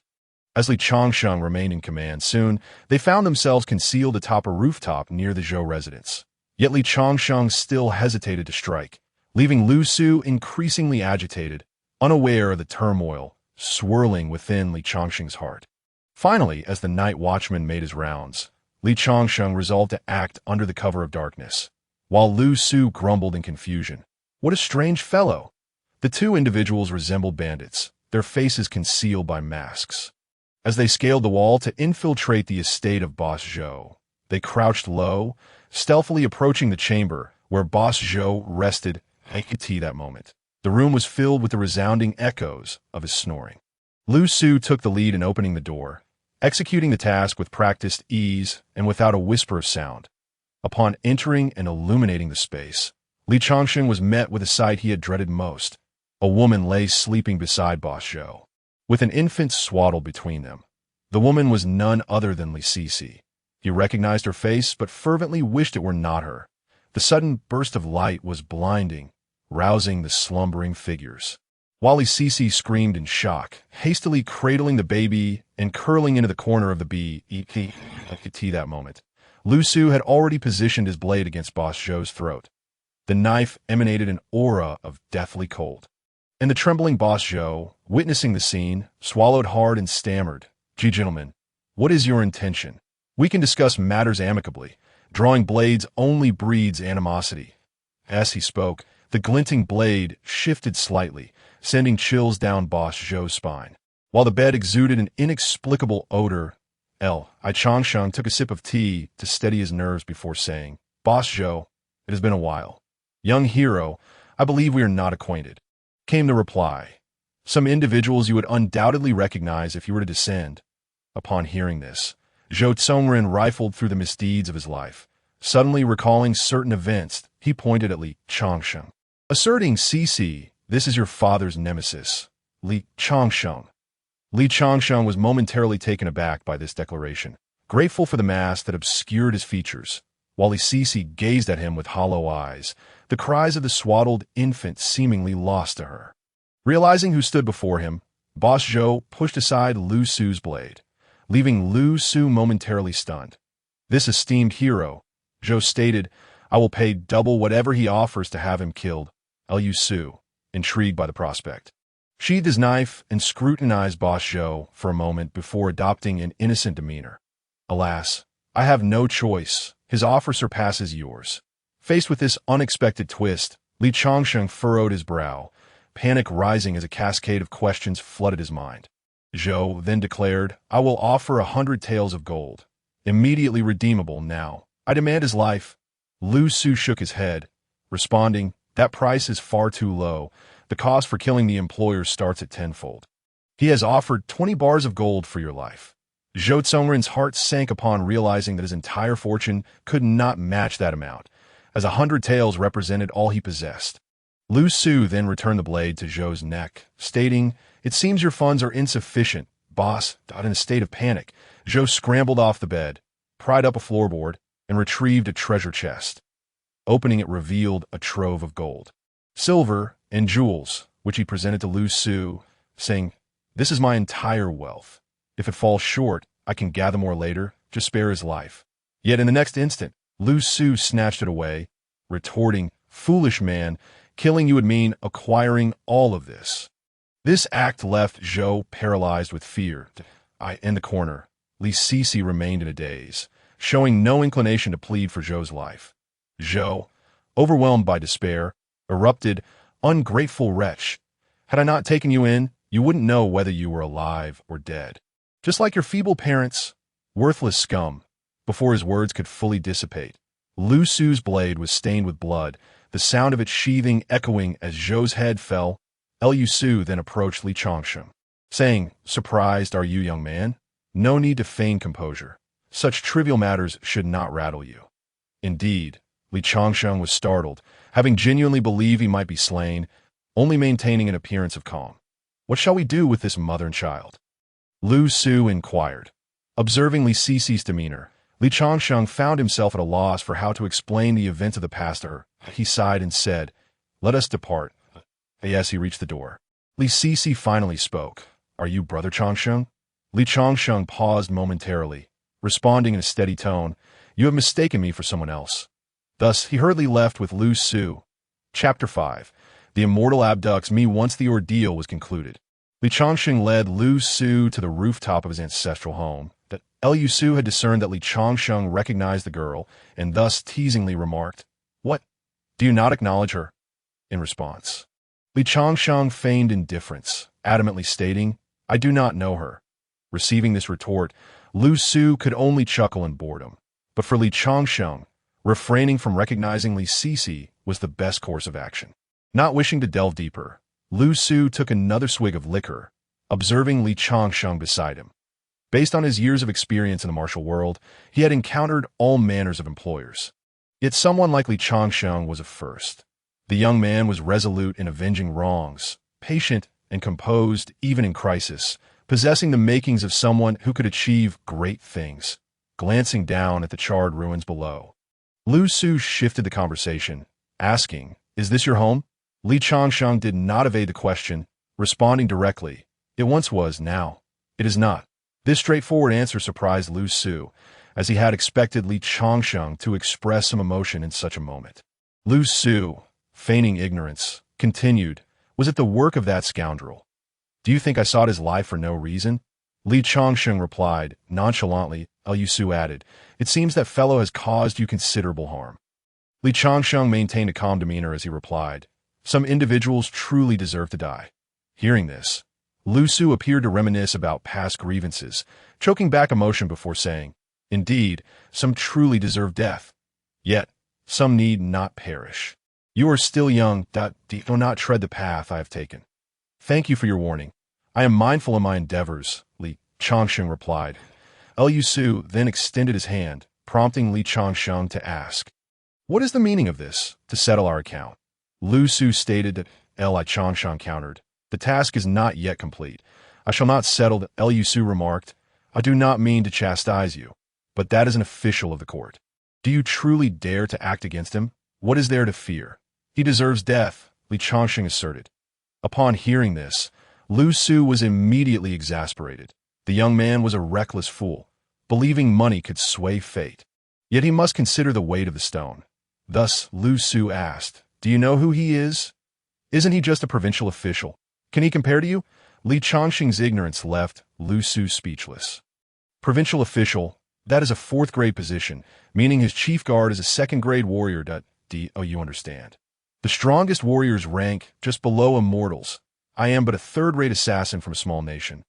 As Li Changsheng remained in command, soon they found themselves concealed atop a rooftop near the Zhou residence. Yet Li Changsheng still hesitated to strike, leaving Lu Su increasingly agitated, unaware of the turmoil swirling within Li Changsheng's heart. Finally, as the night watchman made his rounds, Li Changsheng resolved to act under the cover of darkness, while Lu Su grumbled in confusion. What a strange fellow! The 2 individuals resembled bandits, their faces concealed by masks. As they scaled the wall to infiltrate the estate of Boss Zhou, they crouched low, stealthily approaching the chamber where Boss Zhou rested. That moment, the room was filled with the resounding echoes of his snoring. Lu Su took the lead in opening the door, executing the task with practiced ease and without a whisper of sound. Upon entering and illuminating the space, Li Changsheng was met with a sight he had dreaded most. A woman lay sleeping beside Boss Zhou, with an infant swaddled between them. The woman was none other than Li Cici. He recognized her face, but fervently wished it were not her. The sudden burst of light was blinding, rousing the slumbering figures. While Li Cici screamed in shock, hastily cradling the baby and curling into the corner of the that moment, Lu Su had already positioned his blade against Boss Zhou's throat. The knife emanated an aura of deathly cold. And the trembling Boss Zhou, witnessing the scene, swallowed hard and stammered, "Gentlemen, what is your intention? We can discuss matters amicably. Drawing blades only breeds animosity." As he spoke, the glinting blade shifted slightly, sending chills down Boss Zhou's spine. While the bed exuded an inexplicable odor, Li Changsheng took a sip of tea to steady his nerves before saying, "Boss Zhou, it has been a while. Young hero, I believe we are not acquainted." Came the reply, "Some individuals you would undoubtedly recognize if you were to descend." Upon hearing this, Zhou Tsongren rifled through the misdeeds of his life. Suddenly recalling certain events, he pointed at Li Changsheng, asserting, "Cici, this is your father's nemesis, Li Changsheng." Li Changsheng was momentarily taken aback by this declaration, grateful for the mask that obscured his features. While Li Cici gazed at him with hollow eyes, the cries of the swaddled infant seemingly lost to her. Realizing who stood before him, Boss Zhou pushed aside Lu Su's blade, leaving Lu Su momentarily stunned. "This esteemed hero," Zhou stated, "I will pay double whatever he offers to have him killed." Lu Su, intrigued by the prospect, sheathed his knife and scrutinized Boss Zhou for a moment before adopting an innocent demeanor. "Alas, I have no choice. His offer surpasses yours." Faced with this unexpected twist, Li Changsheng furrowed his brow, panic rising as a cascade of questions flooded his mind. Zhou then declared, "I will offer 100 taels of gold, immediately redeemable now. I demand his life." Lu Su shook his head, responding, "That price is far too low. The cost for killing the employer starts at tenfold. He has offered 20 bars of gold for your life." Zhou Tsongren's heart sank upon realizing that his entire fortune could not match that amount, as 100 taels represented all he possessed. Lu Su then returned the blade to Zhou's neck, stating, "It seems your funds are insufficient, boss." In a state of panic, Zhou scrambled off the bed, pried up a floorboard, and retrieved a treasure chest. Opening it revealed a trove of gold, silver, and jewels, which he presented to Lu Su, saying, "This is my entire wealth. If it falls short, I can gather more later, just spare his life." Yet in the next instant, Lu Su snatched it away, retorting, "Foolish man, killing you would mean acquiring all of this." This act left Zhou paralyzed with fear. In the corner, Li Sisi remained in a daze, showing no inclination to plead for Zhou's life. Zhou, overwhelmed by despair, erupted, "Ungrateful wretch! Had I not taken you in, you wouldn't know whether you were alive or dead. Just like your feeble parents, worthless scum." Before his words could fully dissipate, Lu Su's blade was stained with blood, the sound of its sheathing echoing as Zhou's head fell. Lu Su then approached Li Changsheng, saying, "Surprised are you, young man? No need to feign composure. Such trivial matters should not rattle you." Indeed, Li Changsheng was startled, having genuinely believed he might be slain, only maintaining an appearance of calm. "What shall we do with this mother and child?" Lu Su inquired. Observing Li Sisi's demeanor, Li Changsheng found himself at a loss for how to explain the events of the past to her. He sighed and said, "Let us depart." As he reached the door, Li Sisi finally spoke. "Are you Brother Changsheng?" Li Changsheng paused momentarily, responding in a steady tone, "You have mistaken me for someone else." Thus, he hurriedly left with Lu Su. Chapter 5. The Immortal abducts me once the ordeal was concluded. Li Changsheng led Lu Su to the rooftop of his ancestral home. Lu Su had discerned that Li Changsheng recognized the girl, and thus teasingly remarked, "What? Do you not acknowledge her?" In response, Li Changsheng feigned indifference, adamantly stating, "I do not know her." Receiving this retort, Lu Su could only chuckle in boredom. But for Li Changsheng, refraining from recognizing Li Sisi was the best course of action. Not wishing to delve deeper, Lu Su took another swig of liquor, observing Li Changsheng beside him. Based on his years of experience in the martial world, he had encountered all manners of employers. Yet someone like Li Changsheng was a first. The young man was resolute in avenging wrongs, patient and composed even in crisis, possessing the makings of someone who could achieve great things. Glancing down at the charred ruins below, Lu Su shifted the conversation, asking, "Is this your home?" Li Changsheng did not evade the question, responding directly, "It once was, now it is not." This straightforward answer surprised Lu Su, as he had expected Li Changsheng to express some emotion in such a moment. Lu Su, feigning ignorance, continued, "Was it the work of that scoundrel? Do you think I sought his life for no reason?" Li Changsheng replied, nonchalantly. Lu Su added, "It seems that fellow has caused you considerable harm." Li Changsheng maintained a calm demeanor as he replied, "Some individuals truly deserve to die." Hearing this, Lu Su appeared to reminisce about past grievances, choking back emotion before saying, "Indeed, some truly deserve death. Yet, some need not perish. You are still young, do not tread the path I have taken." "Thank you for your warning. I am mindful of my endeavors," Li Changsheng replied. Lu Su then extended his hand, prompting Li Changsheng to ask, "What is the meaning of this, to settle our account?" Lu Su stated that Li Changsheng countered, "The task is not yet complete. I shall not settle." Lu Su remarked, "I do not mean to chastise you, but that is an official of the court. Do you truly dare to act against him? What is there to fear?" "He deserves death," Li Changsheng asserted. Upon hearing this, Lu Su was immediately exasperated. The young man was a reckless fool, believing money could sway fate. Yet he must consider the weight of the stone. Thus Lu Su asked, "Do you know who he is? Isn't he just a provincial official? Can he compare to you?" Li Changsheng's ignorance left Lu Su speechless. Provincial official, that is a fourth-grade position, meaning his chief guard is a second-grade warrior. You understand. The strongest warriors rank just below immortals. I am but a third-rate assassin from a small nation,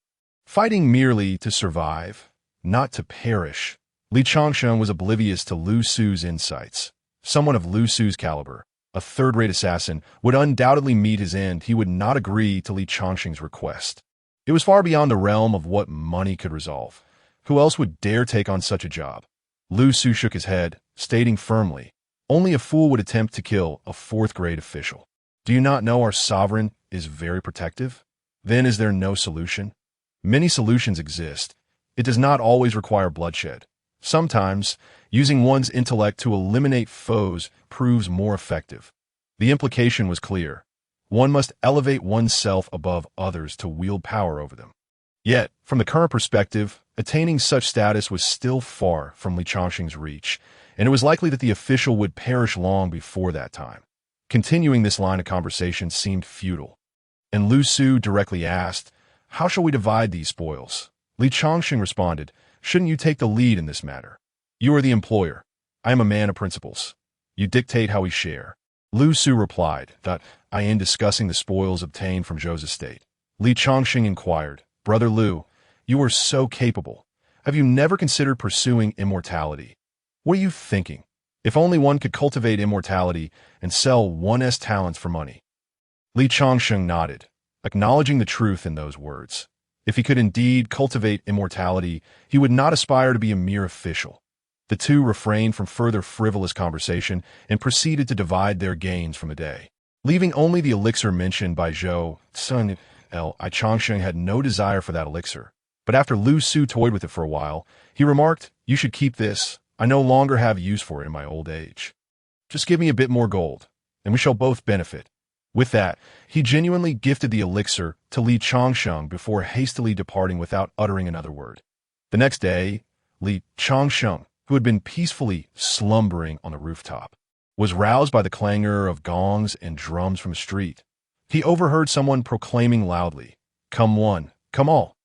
fighting merely to survive, not to perish. Li Changsheng was oblivious to Lu Su's insights. Someone of Lu Su's caliber, a third-rate assassin, would undoubtedly meet his end. He would not agree to Li Changsheng's request. It was far beyond the realm of what money could resolve. Who else would dare take on such a job? Lu Su shook his head, stating firmly, "Only a fool would attempt to kill a fourth-grade official. Do you not know our sovereign is very protective? Then is there no solution? Many solutions exist. It does not always require bloodshed. Sometimes, using one's intellect to eliminate foes proves more effective. The implication was clear. One must elevate oneself above others to wield power over them. Yet, from the current perspective, attaining such status was still far from Li Chongqing's reach, and it was likely that the official would perish long before that time. Continuing this line of conversation seemed futile, and Lu Su directly asked, "How shall we divide these spoils?" Li Chongqing responded, "Shouldn't you take the lead in this matter? You are the employer. I am a man of principles. You dictate how we share." Lu Su replied that, "I am discussing the spoils obtained from Zhou's estate." Li Chongqing inquired, "Brother Lu, you are so capable. Have you never considered pursuing immortality? What are you thinking? If only one could cultivate immortality and sell one's talents for money." Li Chongqing nodded, acknowledging the truth in those words. If he could indeed cultivate immortality, he would not aspire to be a mere official. The two refrained from further frivolous conversation and proceeded to divide their gains from the day. Leaving only the elixir mentioned by Zhou, Sun Li Chongqing had no desire for that elixir. But after Lu Su toyed with it for a while, he remarked, "You should keep this. I no longer have use for it in my old age. Just give me a bit more gold, and we shall both benefit." With that, he genuinely gifted the elixir to Li Chongqing before hastily departing without uttering another word. The next day, Li Chongqing, who had been peacefully slumbering on the rooftop, was roused by the clangor of gongs and drums from the street. He overheard someone proclaiming loudly, "Come one, come all."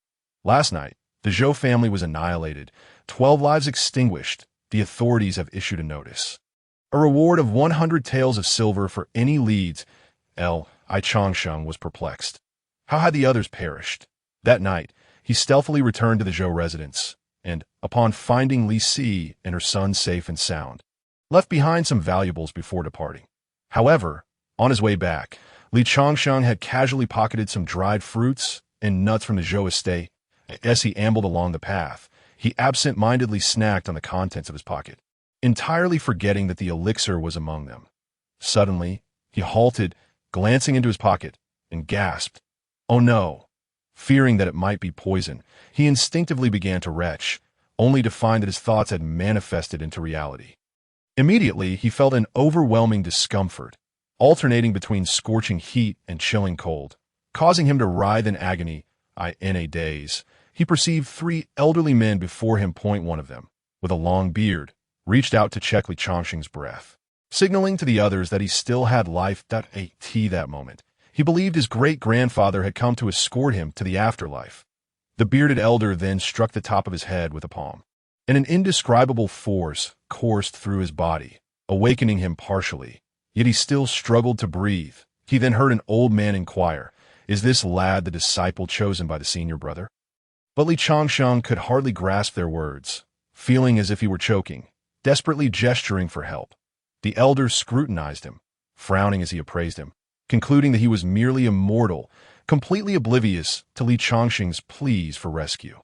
Last night, the Zhou family was annihilated, 12 lives extinguished. The authorities have issued a notice. A reward of 100 taels of silver for any leads. Li Chongqing was perplexed. How had the others perished? That night, he stealthily returned to the Zhou residence, and, upon finding Li Si and her son safe and sound, left behind some valuables before departing. However, on his way back, Li Chongqing had casually pocketed some dried fruits and nuts from the Zhou estate. As he ambled along the path, he absent-mindedly snacked on the contents of his pocket, entirely forgetting that the elixir was among them. Suddenly, he halted, glancing into his pocket, and gasped, "Oh no!" Fearing that it might be poison, he instinctively began to retch, only to find that his thoughts had manifested into reality. Immediately, he felt an overwhelming discomfort, alternating between scorching heat and chilling cold, causing him to writhe in agony. In a daze, he perceived 3 elderly men before him. One of them, with a long beard, reached out to check Li Chongqing's breath, signaling to the others that he still had life. At that moment, he believed his great-grandfather had come to escort him to the afterlife. The bearded elder then struck the top of his head with a palm, and an indescribable force coursed through his body, awakening him partially. Yet he still struggled to breathe. He then heard an old man inquire, "Is this lad the disciple chosen by the senior brother?" But Li Chongqing could hardly grasp their words, feeling as if he were choking, desperately gesturing for help. The elder scrutinized him, frowning as he appraised him, concluding that he was merely a mortal, completely oblivious to Li Chongqing's pleas for rescue.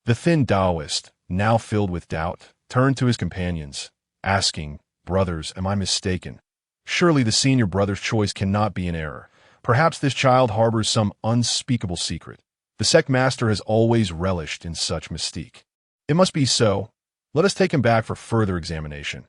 The thin Taoist, now filled with doubt, turned to his companions, asking, "Brothers, am I mistaken? Surely the senior brother's choice cannot be in error. Perhaps this child harbors some unspeakable secret. The sect master has always relished in such mystique. It must be so. Let us take him back for further examination."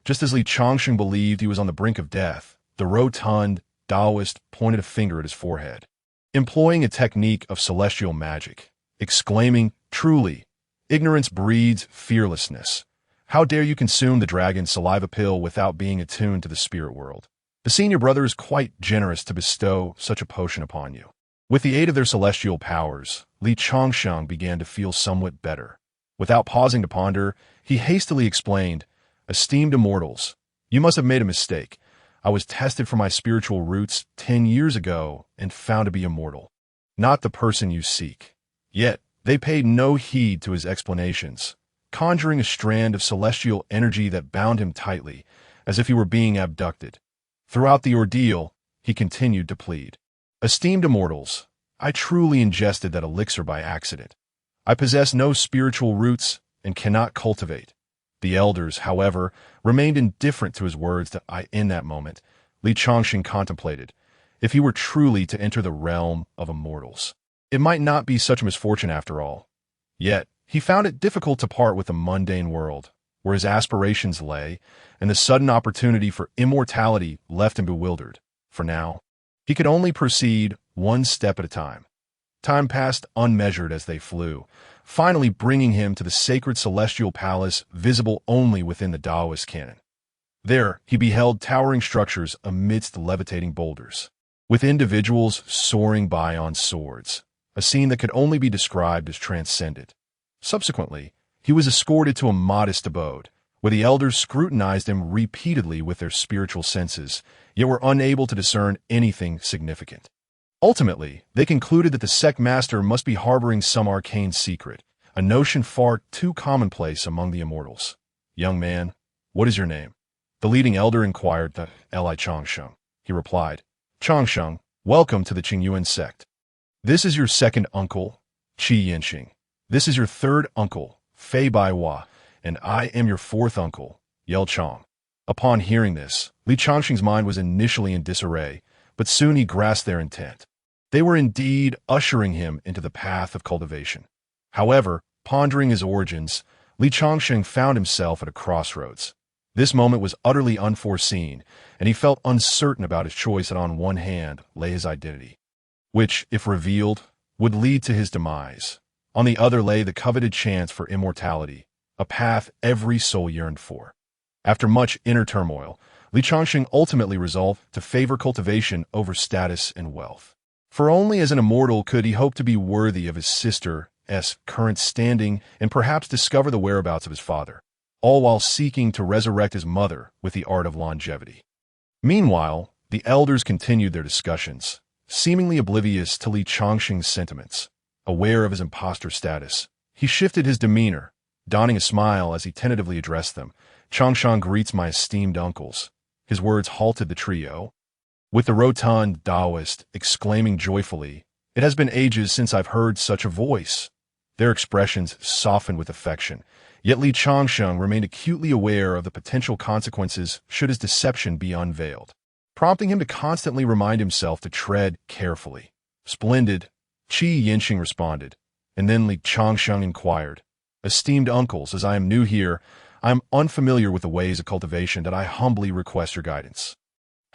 Just as Li Chongqing believed he was on the brink of death, the rotund Taoist pointed a finger at his forehead, employing a technique of celestial magic, exclaiming, "Truly, ignorance breeds fearlessness. How dare you consume the dragon's saliva pill without being attuned to the spirit world? The senior brother is quite generous to bestow such a potion upon you." With the aid of their celestial powers, Li Chongqing began to feel somewhat better. Without pausing to ponder, he hastily explained, "Esteemed immortals, you must have made a mistake. I was tested for my spiritual roots 10 years ago and found to be immortal, not the person you seek." Yet, they paid no heed to his explanations, conjuring a strand of celestial energy that bound him tightly, as if he were being abducted. Throughout the ordeal, he continued to plead, "Esteemed immortals, I truly ingested that elixir by accident. I possess no spiritual roots and cannot cultivate." The elders, however, remained indifferent to his words. In that moment, Li Chongqing contemplated, if he were truly to enter the realm of immortals, it might not be such a misfortune after all. Yet, he found it difficult to part with the mundane world, where his aspirations lay, and the sudden opportunity for immortality left him bewildered. For now, he could only proceed one step at a time. Time passed unmeasured as they flew, finally bringing him to the sacred celestial palace visible only within the Taoist canon. There, he beheld towering structures amidst levitating boulders, with individuals soaring by on swords, a scene that could only be described as transcendent. Subsequently, he was escorted to a modest abode, where the elders scrutinized him repeatedly with their spiritual senses, yet were unable to discern anything significant. Ultimately, they concluded that the sect master must be harboring some arcane secret, a notion far too commonplace among the immortals. "Young man, what is your name?" The leading elder inquired. "The Li Changsheng," he replied. "Changsheng, welcome to the Qingyuan sect. This is your second uncle, Qi Yinxing. This is your third uncle, Fei Baiwa, and I am your fourth uncle, Yel Chong." Upon hearing this, Li Changxing's mind was initially in disarray, but soon he grasped their intent. They were indeed ushering him into the path of cultivation. However, pondering his origins, Li Changxing found himself at a crossroads. This moment was utterly unforeseen, and he felt uncertain about his choice that on one hand lay his identity, which, if revealed, would lead to his demise. On the other lay the coveted chance for immortality, a path every soul yearned for. After much inner turmoil, Li Changxing ultimately resolved to favor cultivation over status and wealth. For only as an immortal could he hope to be worthy of his sister's current standing and perhaps discover the whereabouts of his father, all while seeking to resurrect his mother with the art of longevity. Meanwhile, the elders continued their discussions, seemingly oblivious to Li Changxing's sentiments. Aware of his imposter status, he shifted his demeanor, donning a smile as he tentatively addressed them. "Changsheng greets my esteemed uncles." His words halted the trio, with the rotund Taoist exclaiming joyfully, "It has been ages since I've heard such a voice." Their expressions softened with affection, yet Li Changsheng remained acutely aware of the potential consequences should his deception be unveiled, prompting him to constantly remind himself to tread carefully. "Splendid," Qi Yinxing responded, and then Li Changsheng inquired, "Esteemed uncles, as I am new here, I am unfamiliar with the ways of cultivation that I humbly request your guidance."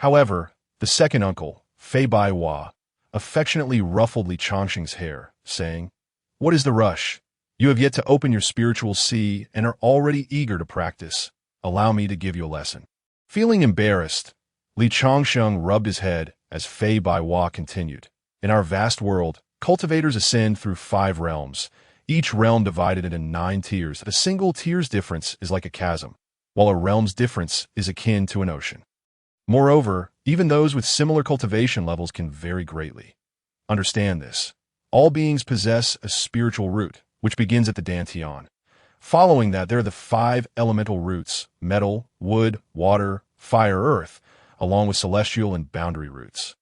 However, the second uncle, Fei Baiwa, affectionately ruffled Li Changxing's hair, saying, "What is the rush? You have yet to open your spiritual sea and are already eager to practice. Allow me to give you a lesson." Feeling embarrassed, Li Changsheng rubbed his head as Fei Baiwa continued. "In our vast world, cultivators ascend through 5 realms, each realm divided into 9 tiers. A single tier's difference is like a chasm, while a realm's difference is akin to an ocean. Moreover, even those with similar cultivation levels can vary greatly. Understand this. All beings possess a spiritual root, which begins at the dantian. Following that, there are the 5 elemental roots: metal, wood, water, fire, earth, along with celestial and boundary roots.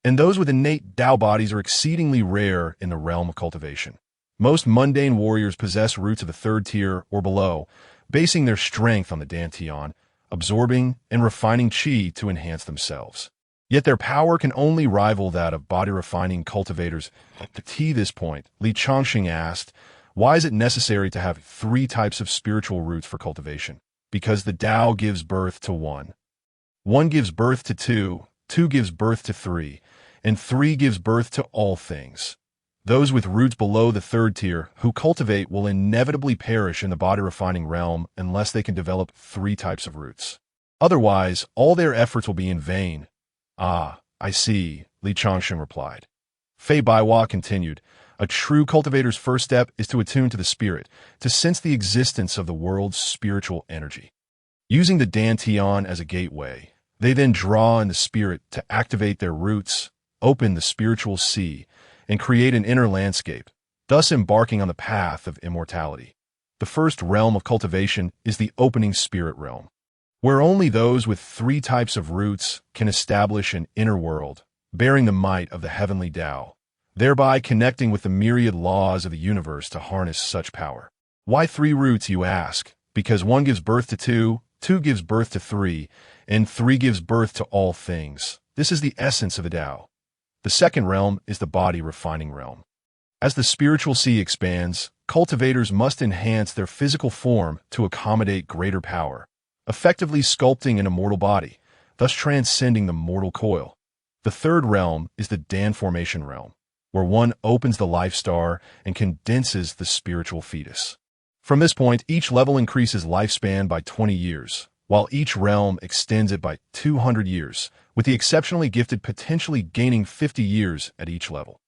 And those with innate Tao bodies are exceedingly rare in the realm of cultivation. Most mundane warriors possess roots of the 3rd tier or below, basing their strength on the dantian, absorbing and refining qi to enhance themselves. Yet their power can only rival that of body-refining cultivators. To this point, Li Changxing asked, "Why is it necessary to have 3 types of spiritual roots for cultivation?" "Because the Tao gives birth to 1. 1 gives birth to 2, 2 gives birth to 3, and 3 gives birth to all things. Those with roots below the 3rd tier who cultivate will inevitably perish in the body-refining realm unless they can develop 3 types of roots. Otherwise, all their efforts will be in vain." "Ah, I see," Li Changxing replied. Fei Baiwa continued, "A true cultivator's first step is to attune to the spirit, to sense the existence of the world's spiritual energy. Using the dantian as a gateway, they then draw in the spirit to activate their roots, open the spiritual sea, and create an inner landscape, thus embarking on the path of immortality. The first realm of cultivation is the opening spirit realm, where only those with 3 types of roots can establish an inner world, bearing the might of the heavenly Tao, thereby connecting with the myriad laws of the universe to harness such power." "Why 3 roots, you ask?" "Because 1 gives birth to 2, 2 gives birth to 3, and 3 gives birth to all things. This is the essence of the Tao. The second realm is the body-refining realm, As the spiritual sea expands, cultivators must enhance their physical form to accommodate greater power, effectively sculpting an immortal body, thus transcending the mortal coil. The third realm is the Dan formation realm, where one opens the life star and condenses the spiritual fetus. From this point, each level increases lifespan by 20 years, while each realm extends it by 200 years, with the exceptionally gifted potentially gaining 50 years at each level.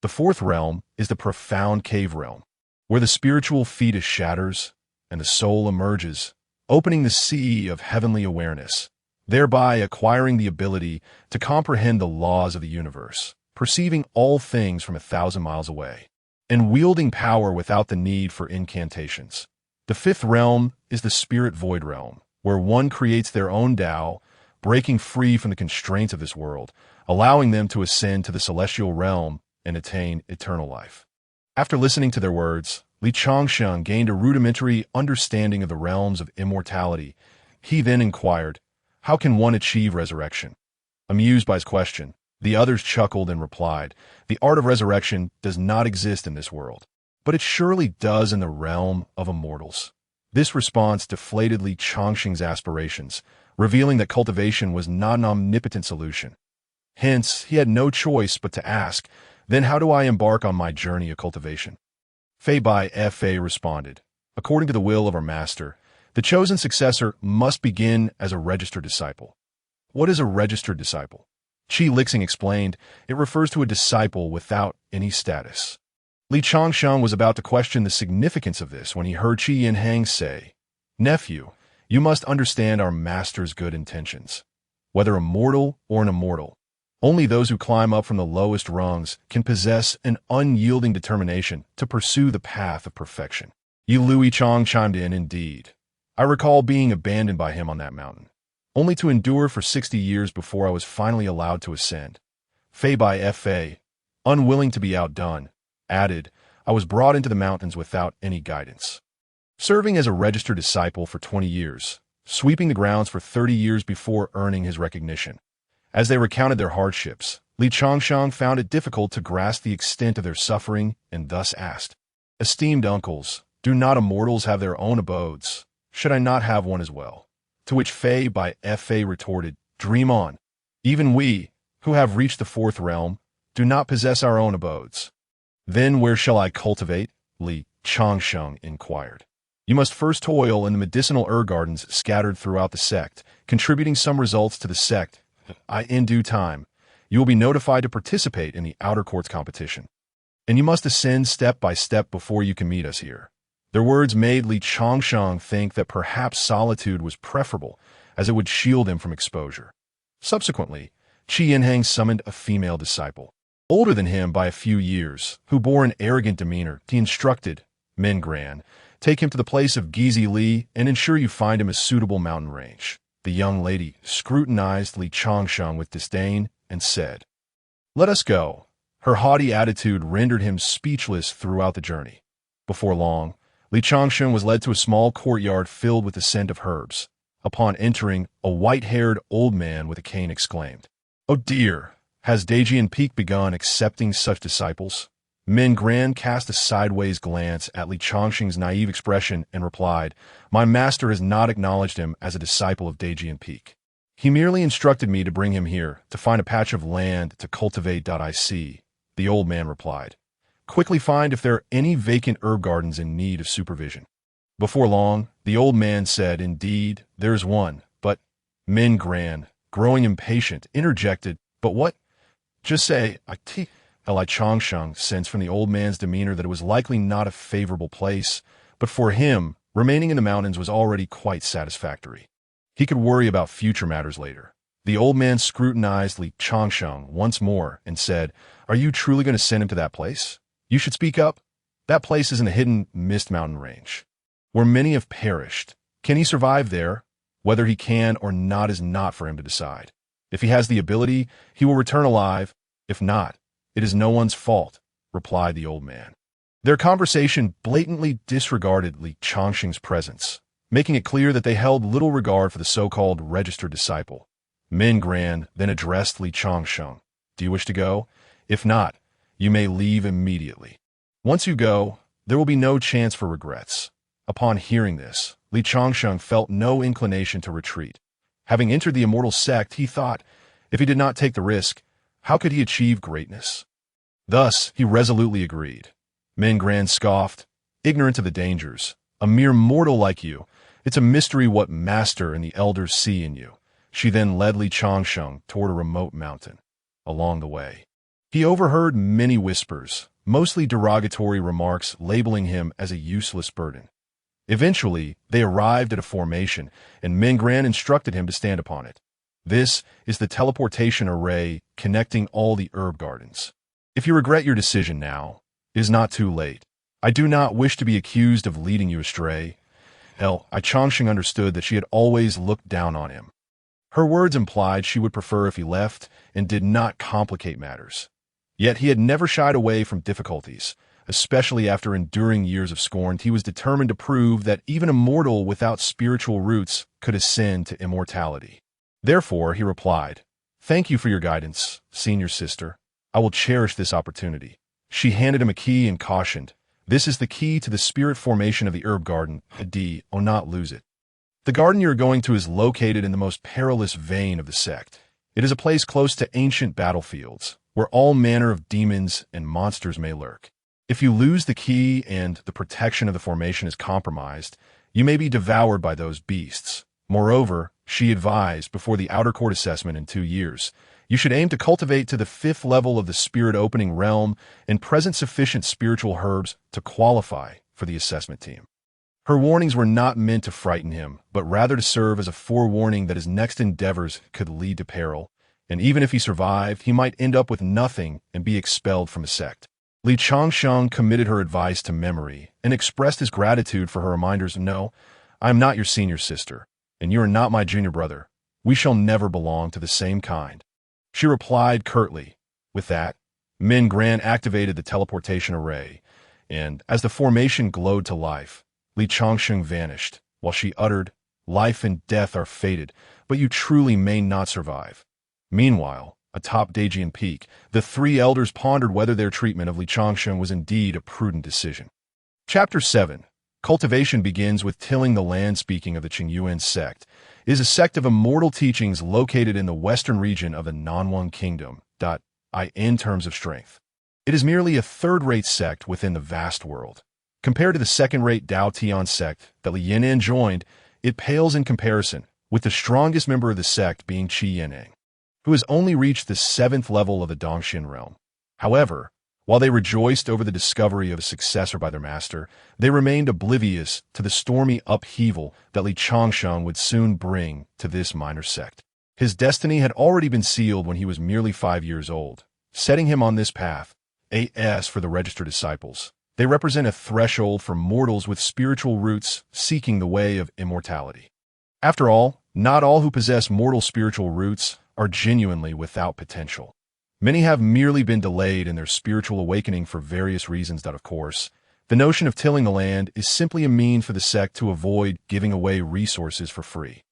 The fourth realm is the profound cave realm, where the spiritual fetus shatters and the soul emerges, opening the sea of heavenly awareness, thereby acquiring the ability to comprehend the laws of the universe, perceiving all things from 1,000 miles away, and wielding power without the need for incantations. The fifth realm is the spirit void realm, where one creates their own Tao, breaking free from the constraints of this world, allowing them to ascend to the celestial realm and attain eternal life. After listening to their words, Li Changsheng gained a rudimentary understanding of the realms of immortality. He then inquired, "How can one achieve resurrection?" Amused by his question, the others chuckled and replied, "The art of resurrection does not exist in this world, but it surely does in the realm of immortals." This response deflated Li Changsheng's aspirations, revealing that cultivation was not an omnipotent solution. Hence, he had no choice but to ask, "Then how do I embark on my journey of cultivation?" Fei Bai Fa responded, "According to the will of our master, the chosen successor must begin as a registered disciple." What is a registered disciple? Qi Lixing explained, it refers to a disciple without any status. Li Changsheng was about to question the significance of this when he heard Qi Yinhang say, "Nephew, you must understand our master's good intentions. Whether a mortal or an immortal, only those who climb up from the lowest rungs can possess an unyielding determination to pursue the path of perfection." Yi Lui Chong chimed in, "Indeed. I recall being abandoned by him on that mountain, only to endure for 60 years before I was finally allowed to ascend." Fei Bai Fa, unwilling to be outdone, added, "I was brought into the mountains without any guidance, serving as a registered disciple for 20 years, sweeping the grounds for 30 years before earning his recognition." As they recounted their hardships, Li Changsheng found it difficult to grasp the extent of their suffering and thus asked, "Esteemed uncles, do not immortals have their own abodes? Should I not have one as well?" To which Fei Bai Fa retorted, "Dream on. Even we, who have reached the fourth realm, do not possess our own abodes." "Then where shall I cultivate?" Li Changsheng inquired. "You must first toil in the medicinal herb gardens scattered throughout the sect, contributing some results to the sect. In due time, you will be notified to participate in the outer courts competition. And you must ascend step by step before you can meet us here." Their words made Li Changsheng think that perhaps solitude was preferable, as it would shield him from exposure. Subsequently, Qi Yinhang summoned a female disciple, older than him by a few years, who bore an arrogant demeanor. He instructed, "Men Gran, take him to the place of Gizi Li and ensure you find him a suitable mountain range." The young lady scrutinized Li Changsheng with disdain and said, "Let us go." Her haughty attitude rendered him speechless throughout the journey. Before long, Li Changsheng was led to a small courtyard filled with the scent of herbs. Upon entering, a white-haired old man with a cane exclaimed, "Oh dear, has Dajian Peak begun accepting such disciples?" Min Gran cast a sideways glance at Li Changsheng's naive expression and replied, "My master has not acknowledged him as a disciple of Dajian Peak. He merely instructed me to bring him here to find a patch of land to cultivate. The old man replied, "Quickly find if there are any vacant herb gardens in need of supervision." Before long, the old man said, "Indeed, there is one, but—" Min Gran, growing impatient, interjected, "But what? Just say, Li Changsheng sensed from the old man's demeanor that it was likely not a favorable place, but for him, remaining in the mountains was already quite satisfactory. He could worry about future matters later. The old man scrutinized Li Changsheng once more and said, "Are you truly going to send him to that place? You should speak up. That place is in the hidden mist mountain range, where many have perished. Can he survive there? Whether he can or not is not for him to decide. If he has the ability, he will return alive. If not, it is no one's fault," replied the old man. Their conversation blatantly disregarded Li Changsheng's presence, making it clear that they held little regard for the so-called registered disciple. Min Gran then addressed Li Changsheng, "Do you wish to go? If not, you may leave immediately." Once you go, there will be no chance for regrets. Upon hearing this, Li Changsheng felt no inclination to retreat. Having entered the immortal sect, he thought, if he did not take the risk, how could he achieve greatness? Thus, he resolutely agreed. Min Gran scoffed, ignorant of the dangers. A mere mortal like you, it's a mystery what master and the elders see in you. She then led Li Changsheng toward a remote mountain. Along the way, he overheard many whispers, mostly derogatory remarks labeling him as a useless burden. Eventually, they arrived at a formation, and Min Gran instructed him to stand upon it. This is the teleportation array connecting all the herb gardens. If you regret your decision now, it is not too late. I do not wish to be accused of leading you astray. Hell, Li Changsheng understood that she had always looked down on him. Her words implied she would prefer if he left and did not complicate matters. Yet he had never shied away from difficulties. Especially after enduring years of scorn, he was determined to prove that even a mortal without spiritual roots could ascend to immortality. Therefore, he replied, "Thank you for your guidance, senior sister. I will cherish this opportunity." She handed him a key and cautioned, "This is the key to the spirit formation of the herb garden. Do not lose it. The garden you are going to is located in the most perilous vein of the sect. It is a place close to ancient battlefields, where all manner of demons and monsters may lurk. If you lose the key and the protection of the formation is compromised, you may be devoured by those beasts. Moreover, she advised before the outer court assessment in 2 years, you should aim to cultivate to the 5th level of the spirit opening realm and present sufficient spiritual herbs to qualify for the assessment team." Her warnings were not meant to frighten him, but rather to serve as a forewarning that his next endeavors could lead to peril, and even if he survived, he might end up with nothing and be expelled from a sect. Li Changsheng committed her advice to memory and expressed his gratitude for her reminders. "No, I am not your senior sister, and you are not my junior brother. We shall never belong to the same kind." She replied curtly. With that, Min Gran activated the teleportation array, and as the formation glowed to life, Li Changsheng vanished, while she uttered, "Life and death are fated, but you truly may not survive." Meanwhile, atop Daejian Peak, the 3 elders pondered whether their treatment of Li Changsheng was indeed a prudent decision. Chapter 7. Cultivation begins with tilling the land. Speaking of the Qingyuan sect, it is a sect of immortal teachings located in the western region of the Nanwang Kingdom. In terms of strength, it is merely a third-rate sect within the vast world. Compared to the second-rate Dao Tian sect that Li Yan'an joined, it pales in comparison, with the strongest member of the sect being Qi Yan'an, who has only reached the 7th level of the Dongxian realm. However, while they rejoiced over the discovery of a successor by their master, they remained oblivious to the stormy upheaval that Li Changsheng would soon bring to this minor sect. His destiny had already been sealed when he was merely 5 years old, setting him on this path. As for the registered disciples, they represent a threshold for mortals with spiritual roots seeking the way of immortality. After all, not all who possess mortal spiritual roots are genuinely without potential. Many have merely been delayed in their spiritual awakening for various reasons. Of course, the notion of tilling the land is simply a mean for the sect to avoid giving away resources for free.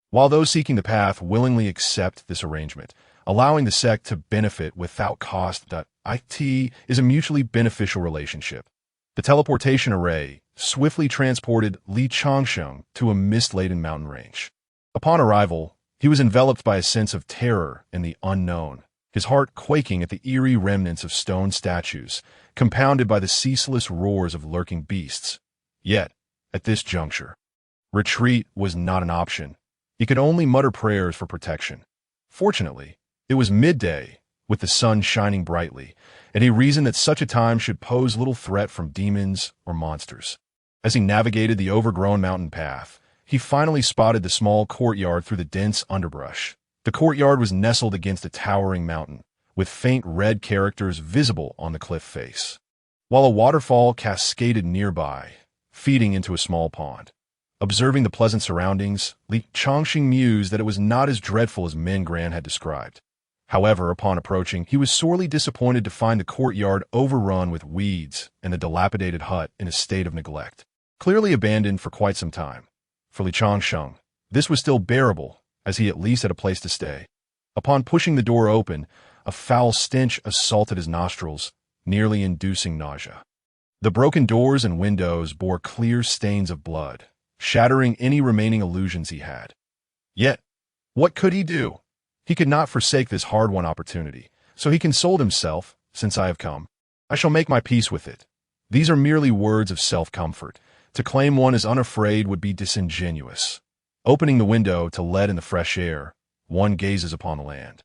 While those seeking the path willingly accept this arrangement, allowing the sect to benefit without cost. It is a mutually beneficial relationship. The teleportation array swiftly transported Li Changsheng to a mist-laden mountain range. Upon arrival, he was enveloped by a sense of terror and the unknown, his heart quaking at the eerie remnants of stone statues, compounded by the ceaseless roars of lurking beasts. Yet, at this juncture, retreat was not an option. He could only mutter prayers for protection. Fortunately, it was midday, with the sun shining brightly, and he reasoned that such a time should pose little threat from demons or monsters. As he navigated the overgrown mountain path, he finally spotted the small courtyard through the dense underbrush. The courtyard was nestled against a towering mountain, with faint red characters visible on the cliff face, while a waterfall cascaded nearby, feeding into a small pond. Observing the pleasant surroundings, Li Changsheng mused that it was not as dreadful as Min Gran had described. However, upon approaching, he was sorely disappointed to find the courtyard overrun with weeds and the dilapidated hut in a state of neglect, clearly abandoned for quite some time. For Li Changsheng, this was still bearable, as he at least had a place to stay. Upon pushing the door open, a foul stench assaulted his nostrils, nearly inducing nausea. The broken doors and windows bore clear stains of blood, shattering any remaining illusions he had. Yet, what could he do? He could not forsake this hard-won opportunity, so he consoled himself, "Since I have come, I shall make my peace with it." These are merely words of self-comfort. To claim one is unafraid would be disingenuous. Opening the window to let in the fresh air, one gazes upon the land.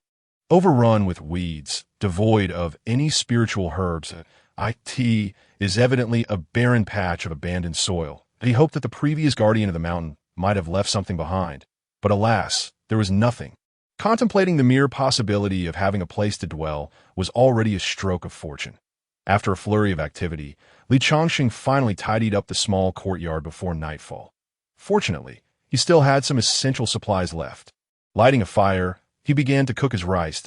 Overrun with weeds, devoid of any spiritual herbs, it is evidently a barren patch of abandoned soil. He hoped that the previous guardian of the mountain might have left something behind, but alas, there was nothing. Contemplating the mere possibility of having a place to dwell was already a stroke of fortune. After a flurry of activity, Li Chongqing finally tidied up the small courtyard before nightfall. Fortunately, he still had some essential supplies left. Lighting a fire, he began to cook his rice.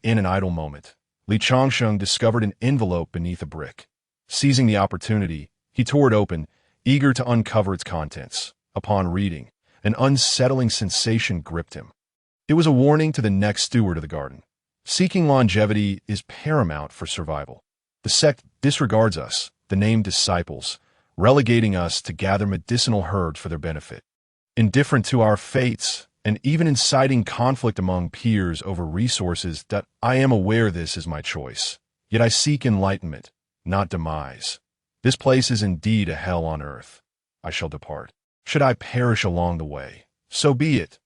In an idle moment, Li Chongqing discovered an envelope beneath a brick. Seizing the opportunity, he tore it open, eager to uncover its contents. Upon reading, an unsettling sensation gripped him. It was a warning to the next steward of the garden. Seeking longevity is paramount for survival. The sect disregards us, the named disciples, relegating us to gather medicinal herbs for their benefit. Indifferent to our fates, and even inciting conflict among peers over resources. I am aware this is my choice. Yet I seek enlightenment, not demise. This place is indeed a hell on earth. I shall depart. Should I perish along the way, so be it.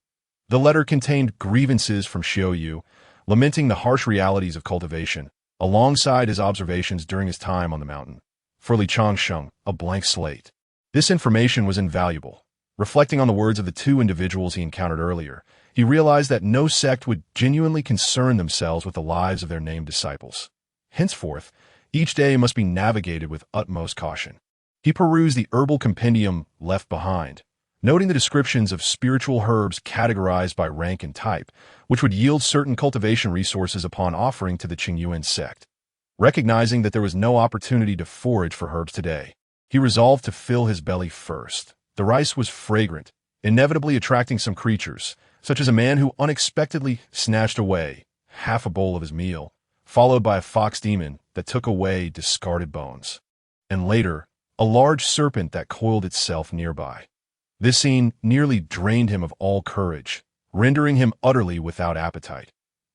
The letter contained grievances from Xiaoyu, lamenting the harsh realities of cultivation, alongside his observations during his time on the mountain. For Li Chongqing, a blank slate. This information was invaluable. Reflecting on the words of the two individuals he encountered earlier, he realized that no sect would genuinely concern themselves with the lives of their named disciples. Henceforth, each day must be navigated with utmost caution. He perused the herbal compendium left behind, noting the descriptions of spiritual herbs categorized by rank and type, which would yield certain cultivation resources upon offering to the Qingyuan sect. Recognizing that there was no opportunity to forage for herbs today, he resolved to fill his belly first. The rice was fragrant, inevitably attracting some creatures, such as a man who unexpectedly snatched away half a bowl of his meal, followed by a fox demon that took away discarded bones, and later, a large serpent that coiled itself nearby. This scene nearly drained him of all courage, rendering him utterly without appetite.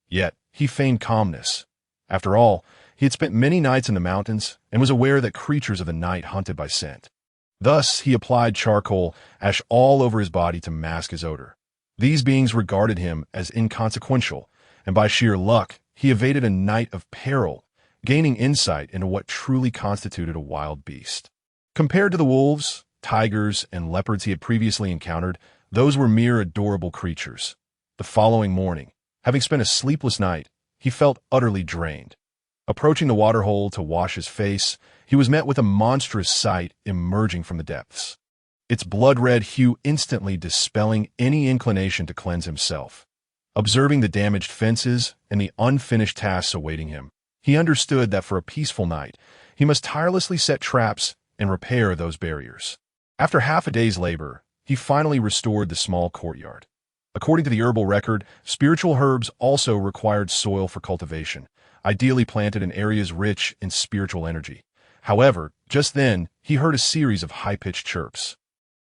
Yet, he feigned calmness. After all, he had spent many nights in the mountains and was aware that creatures of the night hunted by scent. Thus, he applied charcoal ash all over his body to mask his odor. These beings regarded him as inconsequential, and by sheer luck, he evaded a night of peril, gaining insight into what truly constituted a wild beast. Compared to the wolves, tigers, and leopards he had previously encountered, those were mere adorable creatures. The following morning, having spent a sleepless night, he felt utterly drained. Approaching the waterhole to wash his face, he was met with a monstrous sight emerging from the depths. Its blood-red hue instantly dispelling any inclination to cleanse himself. Observing the damaged fences and the unfinished tasks awaiting him, he understood that for a peaceful night, he must tirelessly set traps and repair those barriers. After half a day's labor, he finally restored the small courtyard. According to the herbal record, spiritual herbs also required soil for cultivation, ideally planted in areas rich in spiritual energy. However, just then, he heard a series of high-pitched chirps,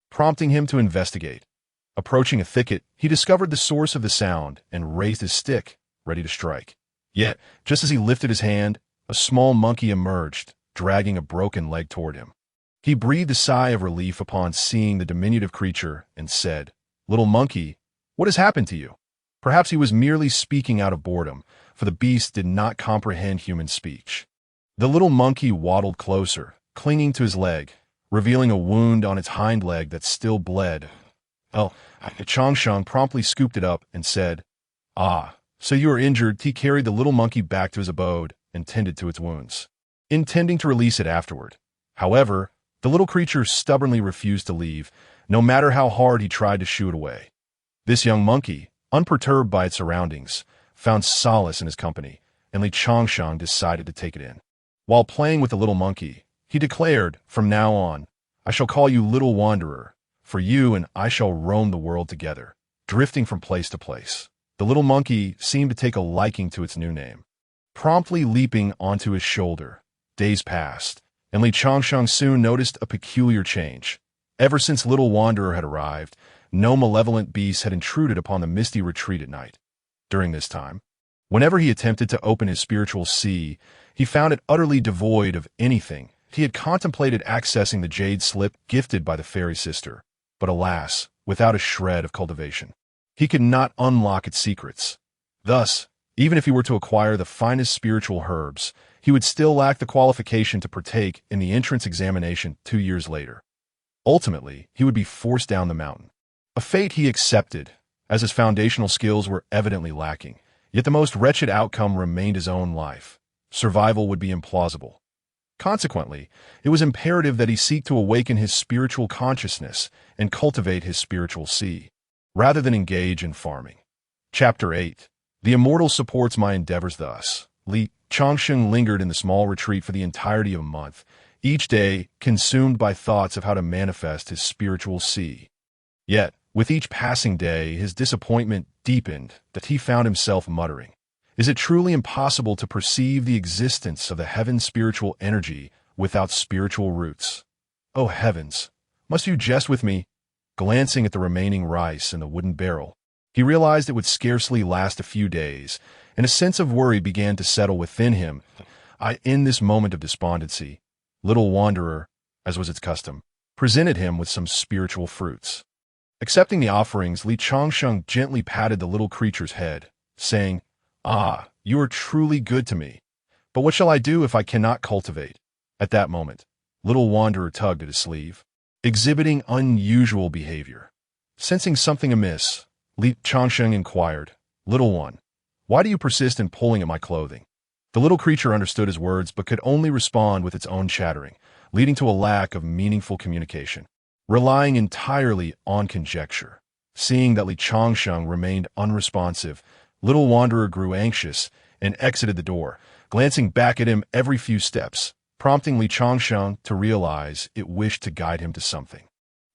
prompting him to investigate. Approaching a thicket, he discovered the source of the sound and raised his stick, ready to strike. Yet, just as he lifted his hand, a small monkey emerged, dragging a broken leg toward him. He breathed a sigh of relief upon seeing the diminutive creature and said, "Little monkey, what has happened to you?" Perhaps he was merely speaking out of boredom, for the beast did not comprehend human speech. The little monkey waddled closer, clinging to his leg, revealing a wound on its hind leg that still bled. Chongsheng promptly scooped it up and said, "Ah, so you are injured." He carried the little monkey back to his abode and tended to its wounds, intending to release it afterward. However, the little creature stubbornly refused to leave, no matter how hard he tried to shoo it away. This young monkey, unperturbed by its surroundings, found solace in his company, and Li Chongsheng decided to take it in. While playing with the little monkey, he declared, "From now on, I shall call you Little Wanderer, for you and I shall roam the world together, drifting from place to place." The little monkey seemed to take a liking to its new name. Promptly leaping onto his shoulder, days passed, and Li Changsheng soon noticed a peculiar change. Ever since Little Wanderer had arrived, no malevolent beast had intruded upon the misty retreat at night. During this time, whenever he attempted to open his spiritual sea, he found it utterly devoid of anything. He had contemplated accessing the jade slip gifted by the fairy sister, but alas, without a shred of cultivation. He could not unlock its secrets. Thus, even if he were to acquire the finest spiritual herbs, he would still lack the qualification to partake in the entrance examination 2 years later. Ultimately, he would be forced down the mountain. A fate he accepted, as his foundational skills were evidently lacking. Yet the most wretched outcome remained his own life. Survival would be implausible. Consequently, it was imperative that he seek to awaken his spiritual consciousness and cultivate his spiritual sea, rather than engage in farming. Chapter 8. The Immortal supports my endeavors thus. Li Changsheng lingered in the small retreat for the entirety of a month, each day consumed by thoughts of how to manifest his spiritual sea. Yet, with each passing day, his disappointment deepened that he found himself muttering, "Is it truly impossible to perceive the existence of the heaven's spiritual energy without spiritual roots? Oh heavens, must you jest with me?" Glancing at the remaining rice in the wooden barrel, he realized it would scarcely last a few days, and a sense of worry began to settle within him. In this moment of despondency, Little Wanderer, as was its custom, presented him with some spiritual fruits. Accepting the offerings, Li Changsheng gently patted the little creature's head, saying, "Ah, you are truly good to me. But what shall I do if I cannot cultivate?" At that moment, Little Wanderer tugged at his sleeve, exhibiting unusual behavior. Sensing something amiss, Li Changsheng inquired, "Little one, why do you persist in pulling at my clothing?" The little creature understood his words but could only respond with its own chattering, leading to a lack of meaningful communication. Relying entirely on conjecture. Seeing that Li Changsheng remained unresponsive, Little Wanderer grew anxious and exited the door, glancing back at him every few steps, prompting Li Changsheng to realize it wished to guide him to something.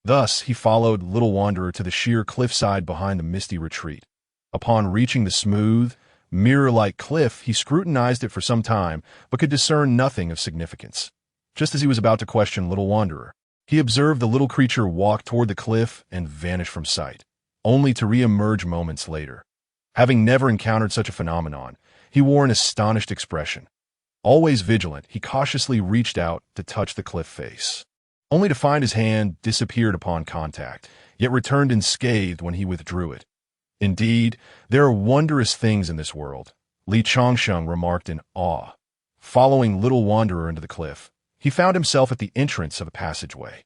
Thus, he followed Little Wanderer to the sheer cliffside behind the misty retreat. Upon reaching the smooth, mirror-like cliff, he scrutinized it for some time, but could discern nothing of significance. Just as he was about to question Little Wanderer, he observed the little creature walk toward the cliff and vanish from sight, only to re-emerge moments later. Having never encountered such a phenomenon, he wore an astonished expression. Always vigilant, he cautiously reached out to touch the cliff face, only to find his hand disappeared upon contact, yet returned unscathed when he withdrew it. Indeed, there are wondrous things in this world, Li Changsheng remarked in awe. Following Little Wanderer into the cliff, he found himself at the entrance of a passageway.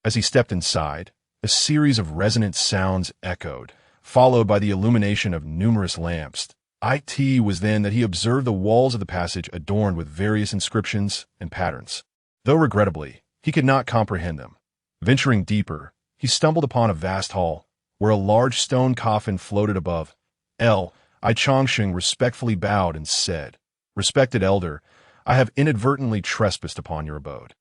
As he stepped inside, a series of resonant sounds echoed, followed by the illumination of numerous lamps. It was then that he observed the walls of the passage adorned with various inscriptions and patterns. Though regrettably, he could not comprehend them. Venturing deeper, he stumbled upon a vast hall, where a large stone coffin floated above. I Changsheng respectfully bowed and said, "Respected elder, I have inadvertently trespassed upon your abode."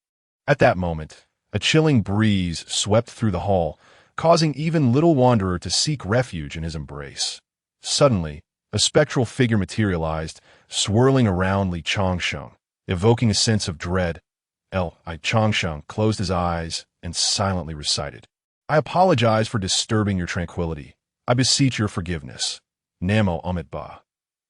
At that moment, a chilling breeze swept through the hall, causing even Little Wanderer to seek refuge in his embrace. Suddenly, a spectral figure materialized, swirling around Li Changsheng, evoking a sense of dread. I Changsheng closed his eyes and silently recited, "I apologize for disturbing your tranquility. I beseech your forgiveness. Namo Amitba.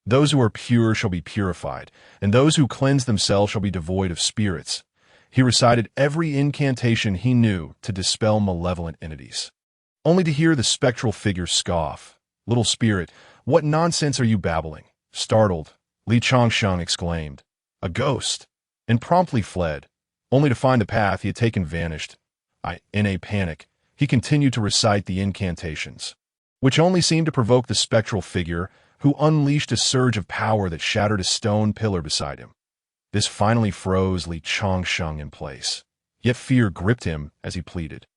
Those who are pure shall be purified, and those who cleanse themselves shall be devoid of spirits." He recited every incantation he knew to dispel malevolent entities, only to hear the spectral figure scoff. "Little spirit, what nonsense are you babbling?" Startled, Li Changsheng exclaimed, "A ghost," and promptly fled, only to find the path he had taken vanished. In a panic, he continued to recite the incantations, which only seemed to provoke the spectral figure, who unleashed a surge of power that shattered a stone pillar beside him. This finally froze Li Changsheng in place, yet fear gripped him as he pleaded,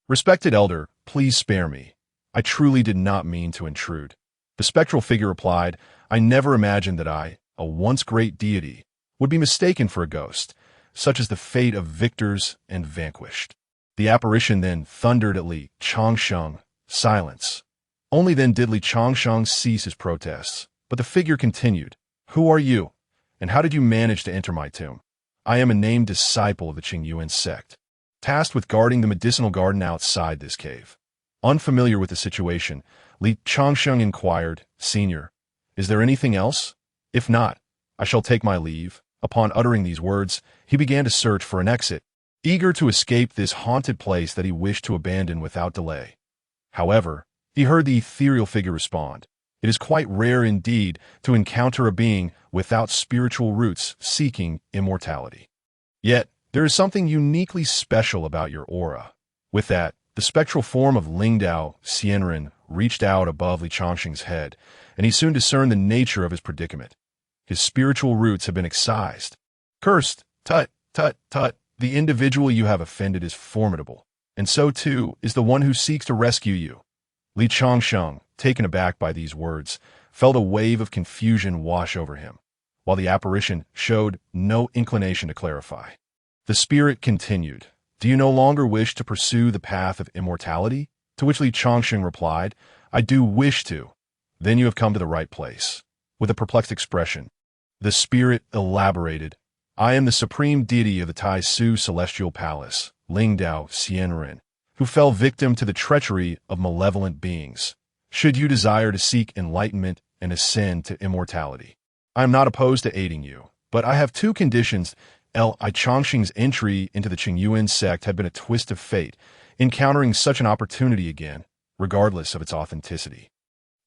"Respected elder, please spare me. I truly did not mean to intrude." The spectral figure replied, "I never imagined that I, a once great deity, would be mistaken for a ghost. Such is the fate of victors and vanquished." The apparition then thundered at Li Changsheng, "Silence." Only then did Li Changsheng cease his protests, but the figure continued, "Who are you, and how did you manage to enter my tomb?" I am a named disciple of the Qingyuan sect, tasked with guarding the medicinal garden outside this cave. Unfamiliar with the situation, Li Changsheng inquired, Senior, is there anything else? If not, I shall take my leave. Upon uttering these words, he began to search for an exit, eager to escape this haunted place that he wished to abandon without delay. However, he heard the ethereal figure respond, it is quite rare indeed to encounter a being without spiritual roots seeking immortality. Yet, there is something uniquely special about your aura. With that, the spectral form of Lingdao Xianren reached out above Li Changsheng's head, and he soon discerned the nature of his predicament. His spiritual roots have been excised. Cursed, tut, tut, tut, the individual you have offended is formidable, and so too is the one who seeks to rescue you. Li Changsheng, taken aback by these words, felt a wave of confusion wash over him, while the apparition showed no inclination to clarify. The spirit continued, Do you no longer wish to pursue the path of immortality? To which Li Changsheng replied, I do wish to. Then you have come to the right place. With a perplexed expression, the spirit elaborated, I am the supreme deity of the Tai Su Celestial Palace, Lingdao Xianren, who fell victim to the treachery of malevolent beings. Should you desire to seek enlightenment and ascend to immortality, I am not opposed to aiding you, but I have two conditions. Li Changsheng's entry into the Qingyuan sect had been a twist of fate. Encountering such an opportunity again, regardless of its authenticity,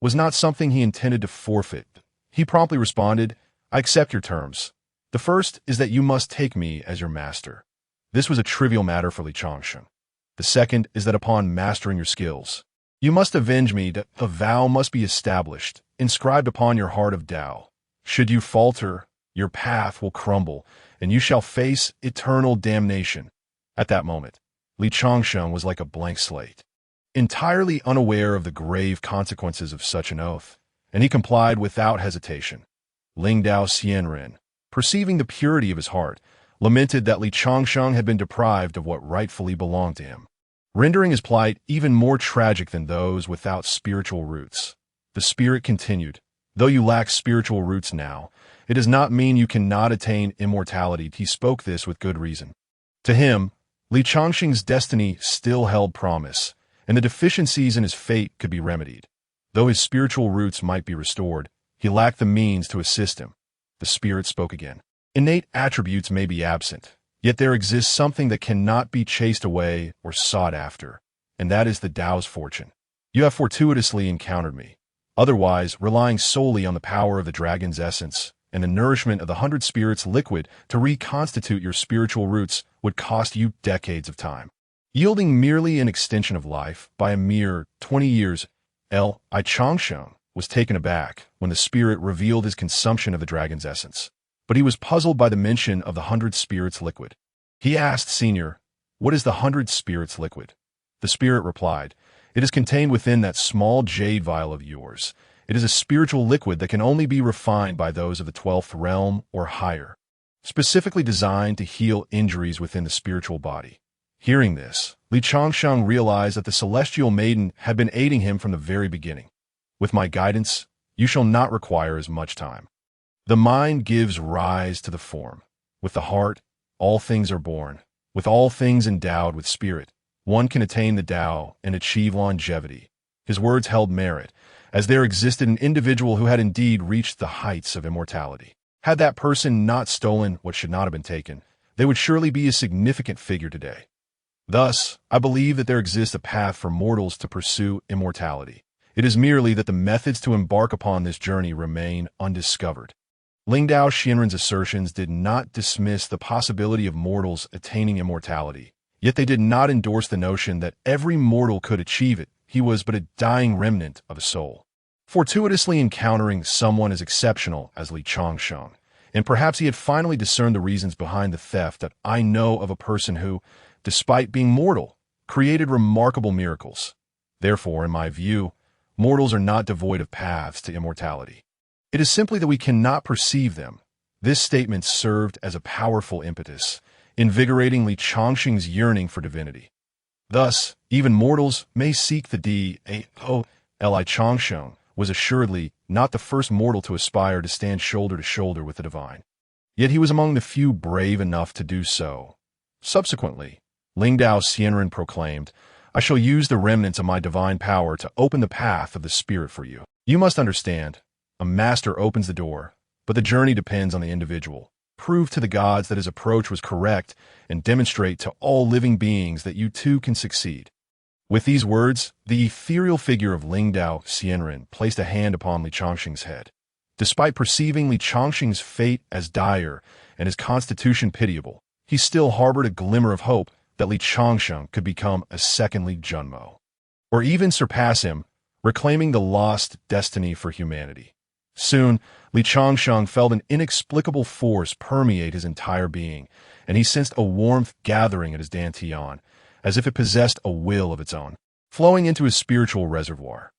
was not something he intended to forfeit. He promptly responded, I accept your terms. The first is that you must take me as your master. This was a trivial matter for Li Changsheng. The second is that upon mastering your skills, you must avenge me. A vow must be established, inscribed upon your heart of Tao. Should you falter, your path will crumble, and you shall face eternal damnation. At that moment, Li Changsheng was like a blank slate, entirely unaware of the grave consequences of such an oath, and he complied without hesitation. Lingdao Xianren, perceiving the purity of his heart, lamented that Li Changsheng had been deprived of what rightfully belonged to him, rendering his plight even more tragic than those without spiritual roots. The spirit continued, Though you lack spiritual roots now, it does not mean you cannot attain immortality. He spoke this with good reason. To him, Li Changsheng's destiny still held promise, and the deficiencies in his fate could be remedied. Though his spiritual roots might be restored, he lacked the means to assist him. The spirit spoke again. Innate attributes may be absent, yet there exists something that cannot be chased away or sought after, and that is the Tao's fortune. You have fortuitously encountered me. Otherwise, relying solely on the power of the dragon's essence and the nourishment of the 100 spirits liquid to reconstitute your spiritual roots would cost you decades of time, yielding merely an extension of life by a mere 20 years. Li Changsheng was taken aback when the spirit revealed his consumption of the dragon's essence, but he was puzzled by the mention of the 100 spirits liquid. He asked, Senior, what is the 100 spirits liquid? The spirit replied, It is contained within that small jade vial of yours. It is a spiritual liquid that can only be refined by those of the 12th realm or higher, specifically designed to heal injuries within the spiritual body. Hearing this, Li Changsheng realized that the celestial maiden had been aiding him from the very beginning. With my guidance, you shall not require as much time. The mind gives rise to the form. With the heart, all things are born. With all things endowed with spirit, one can attain the Tao and achieve longevity. His words held merit, as there existed an individual who had indeed reached the heights of immortality. Had that person not stolen what should not have been taken, they would surely be a significant figure today. Thus, I believe that there exists a path for mortals to pursue immortality. It is merely that the methods to embark upon this journey remain undiscovered. Lingdao Xianren's assertions did not dismiss the possibility of mortals attaining immortality, yet they did not endorse the notion that every mortal could achieve it. He was but a dying remnant of a soul, fortuitously encountering someone as exceptional as Li Changsheng, and perhaps he had finally discerned the reasons behind the theft. That I know of a person who, despite being mortal, created remarkable miracles. Therefore, in my view, mortals are not devoid of paths to immortality. It is simply that we cannot perceive them. This statement served as a powerful impetus, invigorating Li Changsheng's yearning for divinity. Thus, even mortals may seek the Dao. Li Changsheng was assuredly not the first mortal to aspire to stand shoulder to shoulder with the divine. Yet he was among the few brave enough to do so. Subsequently, Lingdao Xianren proclaimed, "I shall use the remnants of my divine power to open the path of the spirit for you. You must understand, a master opens the door, but the journey depends on the individual. Prove to the gods that his approach was correct and demonstrate to all living beings that you too can succeed." With these words, the ethereal figure of Lingdao Xianren placed a hand upon Li Changxing's head. Despite perceiving Li Changxing's fate as dire and his constitution pitiable, he still harbored a glimmer of hope that Li Changxing could become a second Li Junmo, or even surpass him, reclaiming the lost destiny for humanity. Soon, Li Changxing felt an inexplicable force permeate his entire being, and he sensed a warmth gathering at his dantian, as if it possessed a will of its own, flowing into his spiritual reservoir.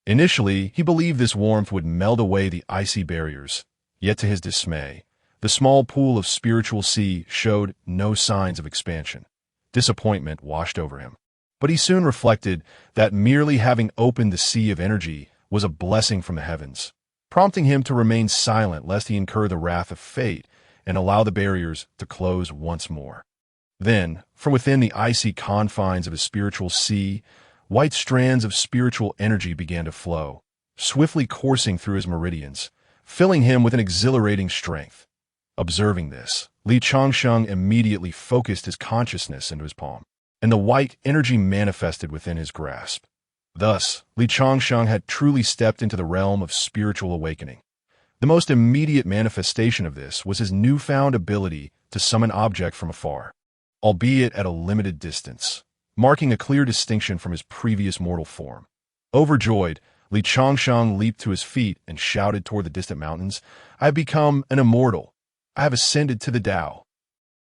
Initially, he believed this warmth would melt away the icy barriers, yet to his dismay, the small pool of spiritual sea showed no signs of expansion. Disappointment washed over him. But he soon reflected that merely having opened the sea of energy was a blessing from the heavens, prompting him to remain silent lest he incur the wrath of fate and allow the barriers to close once more. Then, from within the icy confines of his spiritual sea, white strands of spiritual energy began to flow, swiftly coursing through his meridians, filling him with an exhilarating strength. Observing this, Li Changxing immediately focused his consciousness into his palm, and the white energy manifested within his grasp. Thus, Li Changxing had truly stepped into the realm of spiritual awakening. The most immediate manifestation of this was his newfound ability to summon objects from afar, albeit at a limited distance, marking a clear distinction from his previous mortal form. Overjoyed, Li Changxing leaped to his feet and shouted toward the distant mountains, "I have become an immortal. I have ascended to the Tao.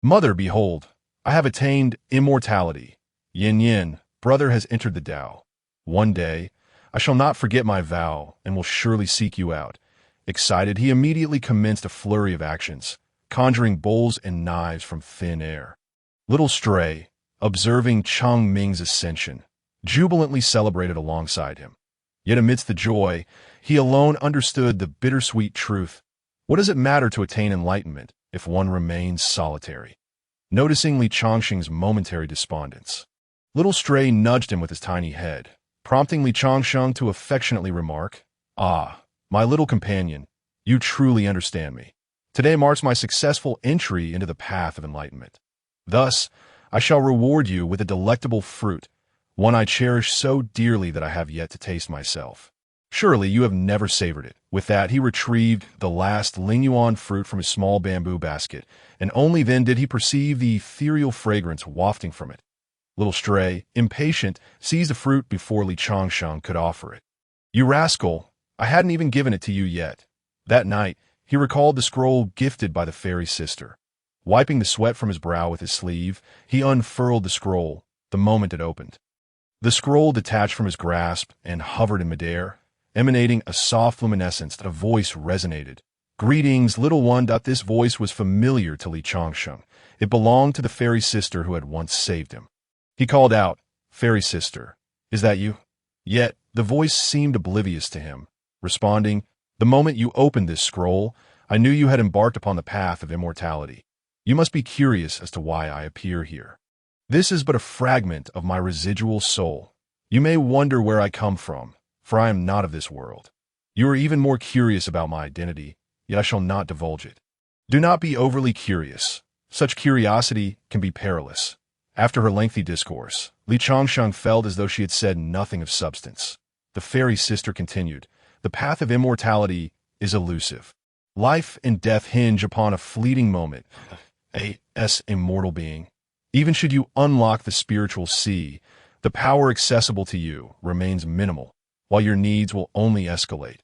Mother, behold, I have attained immortality. Yin Yin, brother has entered the Tao. One day, I shall not forget my vow and will surely seek you out." Excited, he immediately commenced a flurry of actions, conjuring bowls and knives from thin air. Little Stray, observing Chang Ming's ascension, jubilantly celebrated alongside him. Yet amidst the joy, he alone understood the bittersweet truth. What does it matter to attain enlightenment if one remains solitary? Noticing Li Changxing's momentary despondence, Little Stray nudged him with his tiny head, prompting Li Changxing to affectionately remark, "Ah, my little companion, you truly understand me. Today marks my successful entry into the path of enlightenment. Thus, I shall reward you with a delectable fruit, one I cherish so dearly that I have yet to taste myself. Surely you have never savored it." With that, he retrieved the last Lingyuan fruit from his small bamboo basket, and only then did he perceive the ethereal fragrance wafting from it. Little Stray, impatient, seized the fruit before Li Changxing could offer it. "You rascal, I hadn't even given it to you yet." That night, he recalled the scroll gifted by the fairy sister. Wiping the sweat from his brow with his sleeve, he unfurled the scroll the moment it opened. The scroll detached from his grasp and hovered in midair, emanating a soft luminescence that a voice resonated. "Greetings, little one." This voice was familiar to Li Changxing. It belonged to the fairy sister who had once saved him. He called out, "Fairy sister, is that you?" Yet, the voice seemed oblivious to him, responding, "The moment you opened this scroll, I knew you had embarked upon the path of immortality. You must be curious as to why I appear here. This is but a fragment of my residual soul. You may wonder where I come from, for I am not of this world. You are even more curious about my identity, yet I shall not divulge it. Do not be overly curious. Such curiosity can be perilous." After her lengthy discourse, Li Changxing felt as though she had said nothing of substance. The fairy sister continued, "The path of immortality is elusive. Life and death hinge upon a fleeting moment. As immortal being, even should you unlock the spiritual sea, the power accessible to you remains minimal, while your needs will only escalate.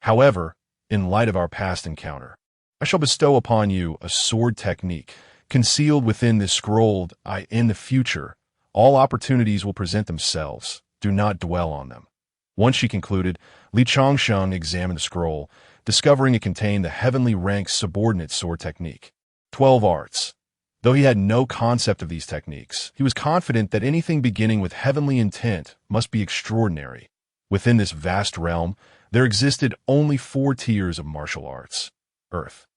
However, in light of our past encounter, I shall bestow upon you a sword technique concealed within this scroll. In the future, all opportunities will present themselves. Do not dwell on them." Once she concluded, Li Changxing examined the scroll, discovering it contained the heavenly rank subordinate sword technique. 12 arts. Though he had no concept of these techniques, he was confident that anything beginning with heavenly intent must be extraordinary. Within this vast realm, there existed only 4 tiers of martial arts. Earth.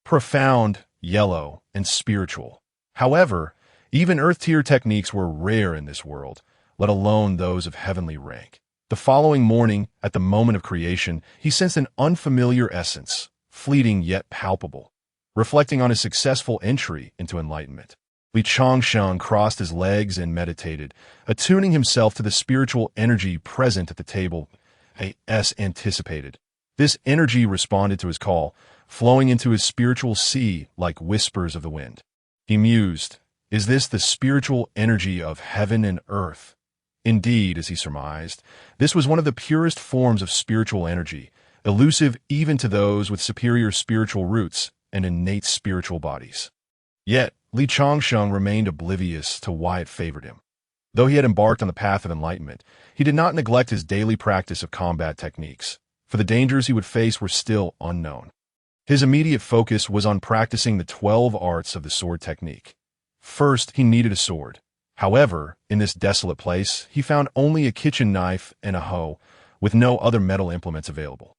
Profound, yellow, and spiritual. However, even Earth-tier techniques were rare in this world, let alone those of heavenly rank. The following morning, at the moment of creation, he sensed an unfamiliar essence, fleeting yet palpable. Reflecting on his successful entry into enlightenment, Li Changsheng crossed his legs and meditated, attuning himself to the spiritual energy present at the table, as anticipated. This energy responded to his call, flowing into his spiritual sea like whispers of the wind. He mused, "Is this the spiritual energy of heaven and earth?" Indeed, as he surmised, this was one of the purest forms of spiritual energy, elusive even to those with superior spiritual roots and innate spiritual bodies. Yet, Li Changsheng remained oblivious to why it favored him. Though he had embarked on the path of enlightenment, he did not neglect his daily practice of combat techniques, for the dangers he would face were still unknown. His immediate focus was on practicing the 12 arts of the sword technique. First, he needed a sword. However, in this desolate place, he found only a kitchen knife and a hoe, with no other metal implements available.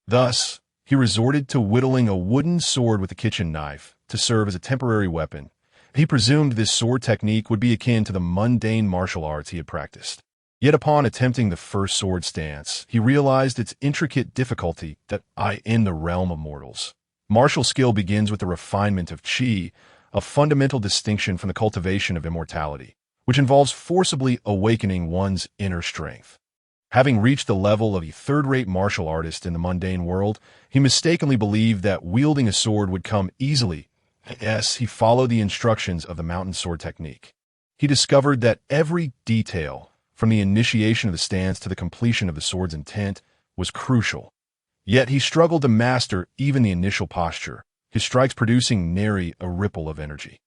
Thus, he resorted to whittling a wooden sword with a kitchen knife to serve as a temporary weapon. He presumed this sword technique would be akin to the mundane martial arts he had practiced. Yet upon attempting the first sword stance, he realized its intricate difficulty in the realm of mortals. Martial skill begins with the refinement of qi, a fundamental distinction from the cultivation of immortality, which involves forcibly awakening one's inner strength. Having reached the level of a third-rate martial artist in the mundane world, he mistakenly believed that wielding a sword would come easily. As he followed the instructions of the mountain sword technique, he discovered that every detail, from the initiation of the stance to the completion of the sword's intent, was crucial. Yet he struggled to master even the initial posture, his strikes producing nary a ripple of energy.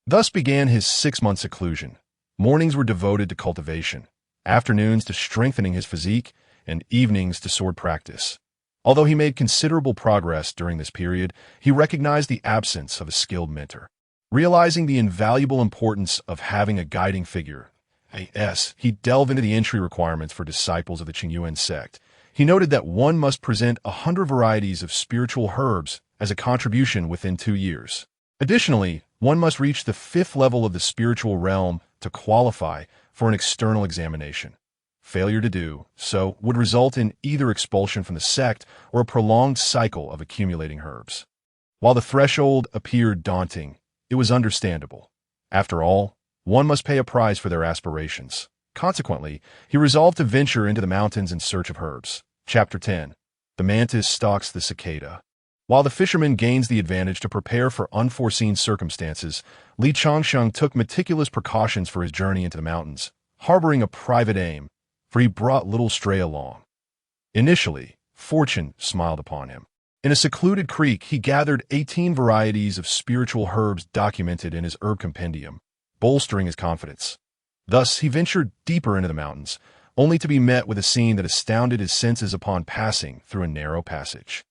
Thus began his 6-month seclusion. Mornings were devoted to cultivation, afternoons to strengthening his physique, and evenings to sword practice. Although he made considerable progress during this period, he recognized the absence of a skilled mentor. Realizing the invaluable importance of having a guiding figure, he delved into the entry requirements for disciples of the Qingyuan sect. He noted that one must present 100 varieties of spiritual herbs as a contribution within 2 years. Additionally, one must reach the 5th level of the spiritual realm to qualify for an external examination. Failure to do so would result in either expulsion from the sect or a prolonged cycle of accumulating herbs. While the threshold appeared daunting, it was understandable. After all, one must pay a price for their aspirations. Consequently, he resolved to venture into the mountains in search of herbs. Chapter 10. The mantis stalks the cicada. While the fisherman gains the advantage to prepare for unforeseen circumstances, Li Changsheng took meticulous precautions for his journey into the mountains, harboring a private aim, for he brought little Stray along. Initially, fortune smiled upon him. In a secluded creek, he gathered 18 varieties of spiritual herbs documented in his herb compendium, bolstering his confidence. Thus, he ventured deeper into the mountains, only to be met with a scene that astounded his senses upon passing through a narrow passage.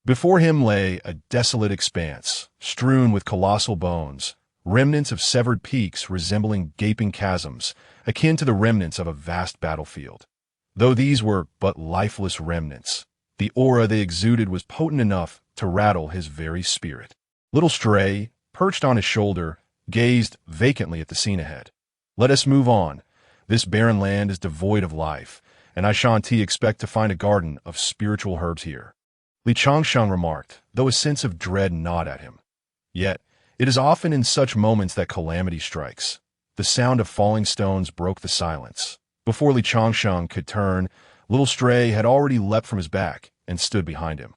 Before him lay a desolate expanse, strewn with colossal bones, remnants of severed peaks resembling gaping chasms, akin to the remnants of a vast battlefield. Though these were but lifeless remnants, the aura they exuded was potent enough to rattle his very spirit. Little Stray, perched on his shoulder, gazed vacantly at the scene ahead. "Let us move on. This barren land is devoid of life, and I shan't expect to find a garden of spiritual herbs here," Li Changsheng remarked, though a sense of dread gnawed at him. Yet, it is often in such moments that calamity strikes. The sound of falling stones broke the silence. Before Li Changsheng could turn, Little Stray had already leapt from his back and stood behind him.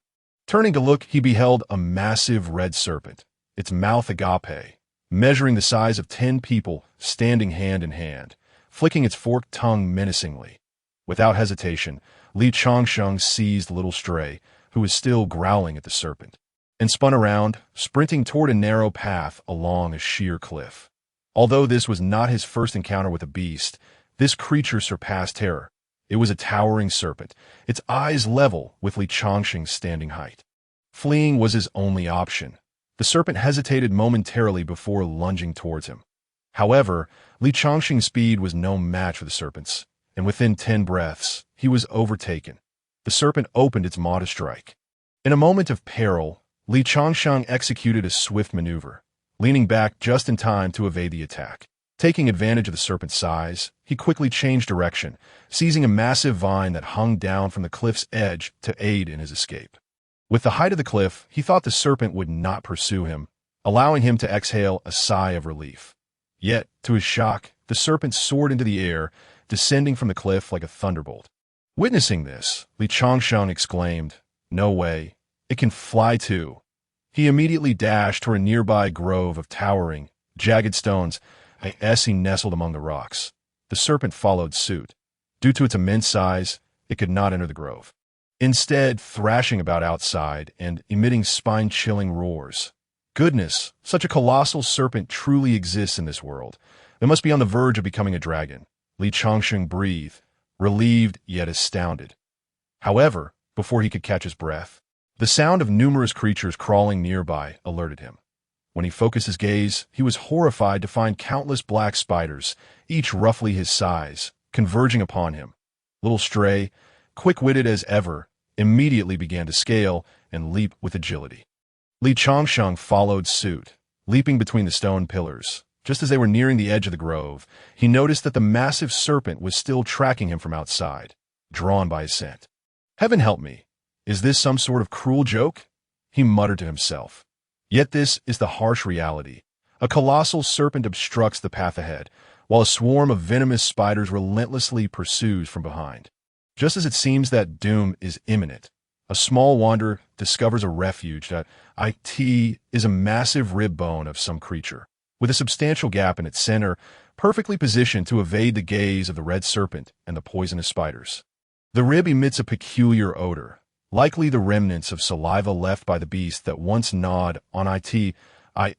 Turning to look, he beheld a massive red serpent, its mouth agape, measuring the size of 10 people, standing hand in hand, flicking its forked tongue menacingly. Without hesitation, Li Changsheng seized Little Stray, who was still growling at the serpent, and spun around, sprinting toward a narrow path along a sheer cliff. Although this was not his first encounter with a beast, this creature surpassed terror. It was a towering serpent, its eyes level with Li Changsheng's standing height. Fleeing was his only option. The serpent hesitated momentarily before lunging towards him. However, Li Changsheng's speed was no match for the serpent's, and within 10 breaths, he was overtaken. The serpent opened its maw to strike. In a moment of peril, Li Changsheng executed a swift maneuver, leaning back just in time to evade the attack. Taking advantage of the serpent's size, he quickly changed direction, seizing a massive vine that hung down from the cliff's edge to aid in his escape. With the height of the cliff, he thought the serpent would not pursue him, allowing him to exhale a sigh of relief. Yet, to his shock, the serpent soared into the air, descending from the cliff like a thunderbolt. Witnessing this, Li Changsheng exclaimed, "No way, it can fly too." He immediately dashed toward a nearby grove of towering, jagged stones as he nestled among the rocks. The serpent followed suit. Due to its immense size, it could not enter the grove. Instead, thrashing about outside and emitting spine-chilling roars. Goodness, such a colossal serpent truly exists in this world. It must be on the verge of becoming a dragon. Li Changsheng breathed, relieved yet astounded. However, before he could catch his breath, the sound of numerous creatures crawling nearby alerted him. When he focused his gaze, he was horrified to find countless black spiders, each roughly his size, converging upon him. Little Stray, quick-witted as ever, immediately began to scale and leap with agility. Li Changsheng followed suit, leaping between the stone pillars. Just as they were nearing the edge of the grove, he noticed that the massive serpent was still tracking him from outside, drawn by his scent. "Heaven help me! Is this some sort of cruel joke?" he muttered to himself. Yet this is the harsh reality. A colossal serpent obstructs the path ahead, while a swarm of venomous spiders relentlessly pursues from behind. Just as it seems that doom is imminent, a small wanderer discovers a refuge that is a massive rib bone of some creature, with a substantial gap in its center, perfectly positioned to evade the gaze of the red serpent and the poisonous spiders. The rib emits a peculiar odor, likely the remnants of saliva left by the beast that once gnawed on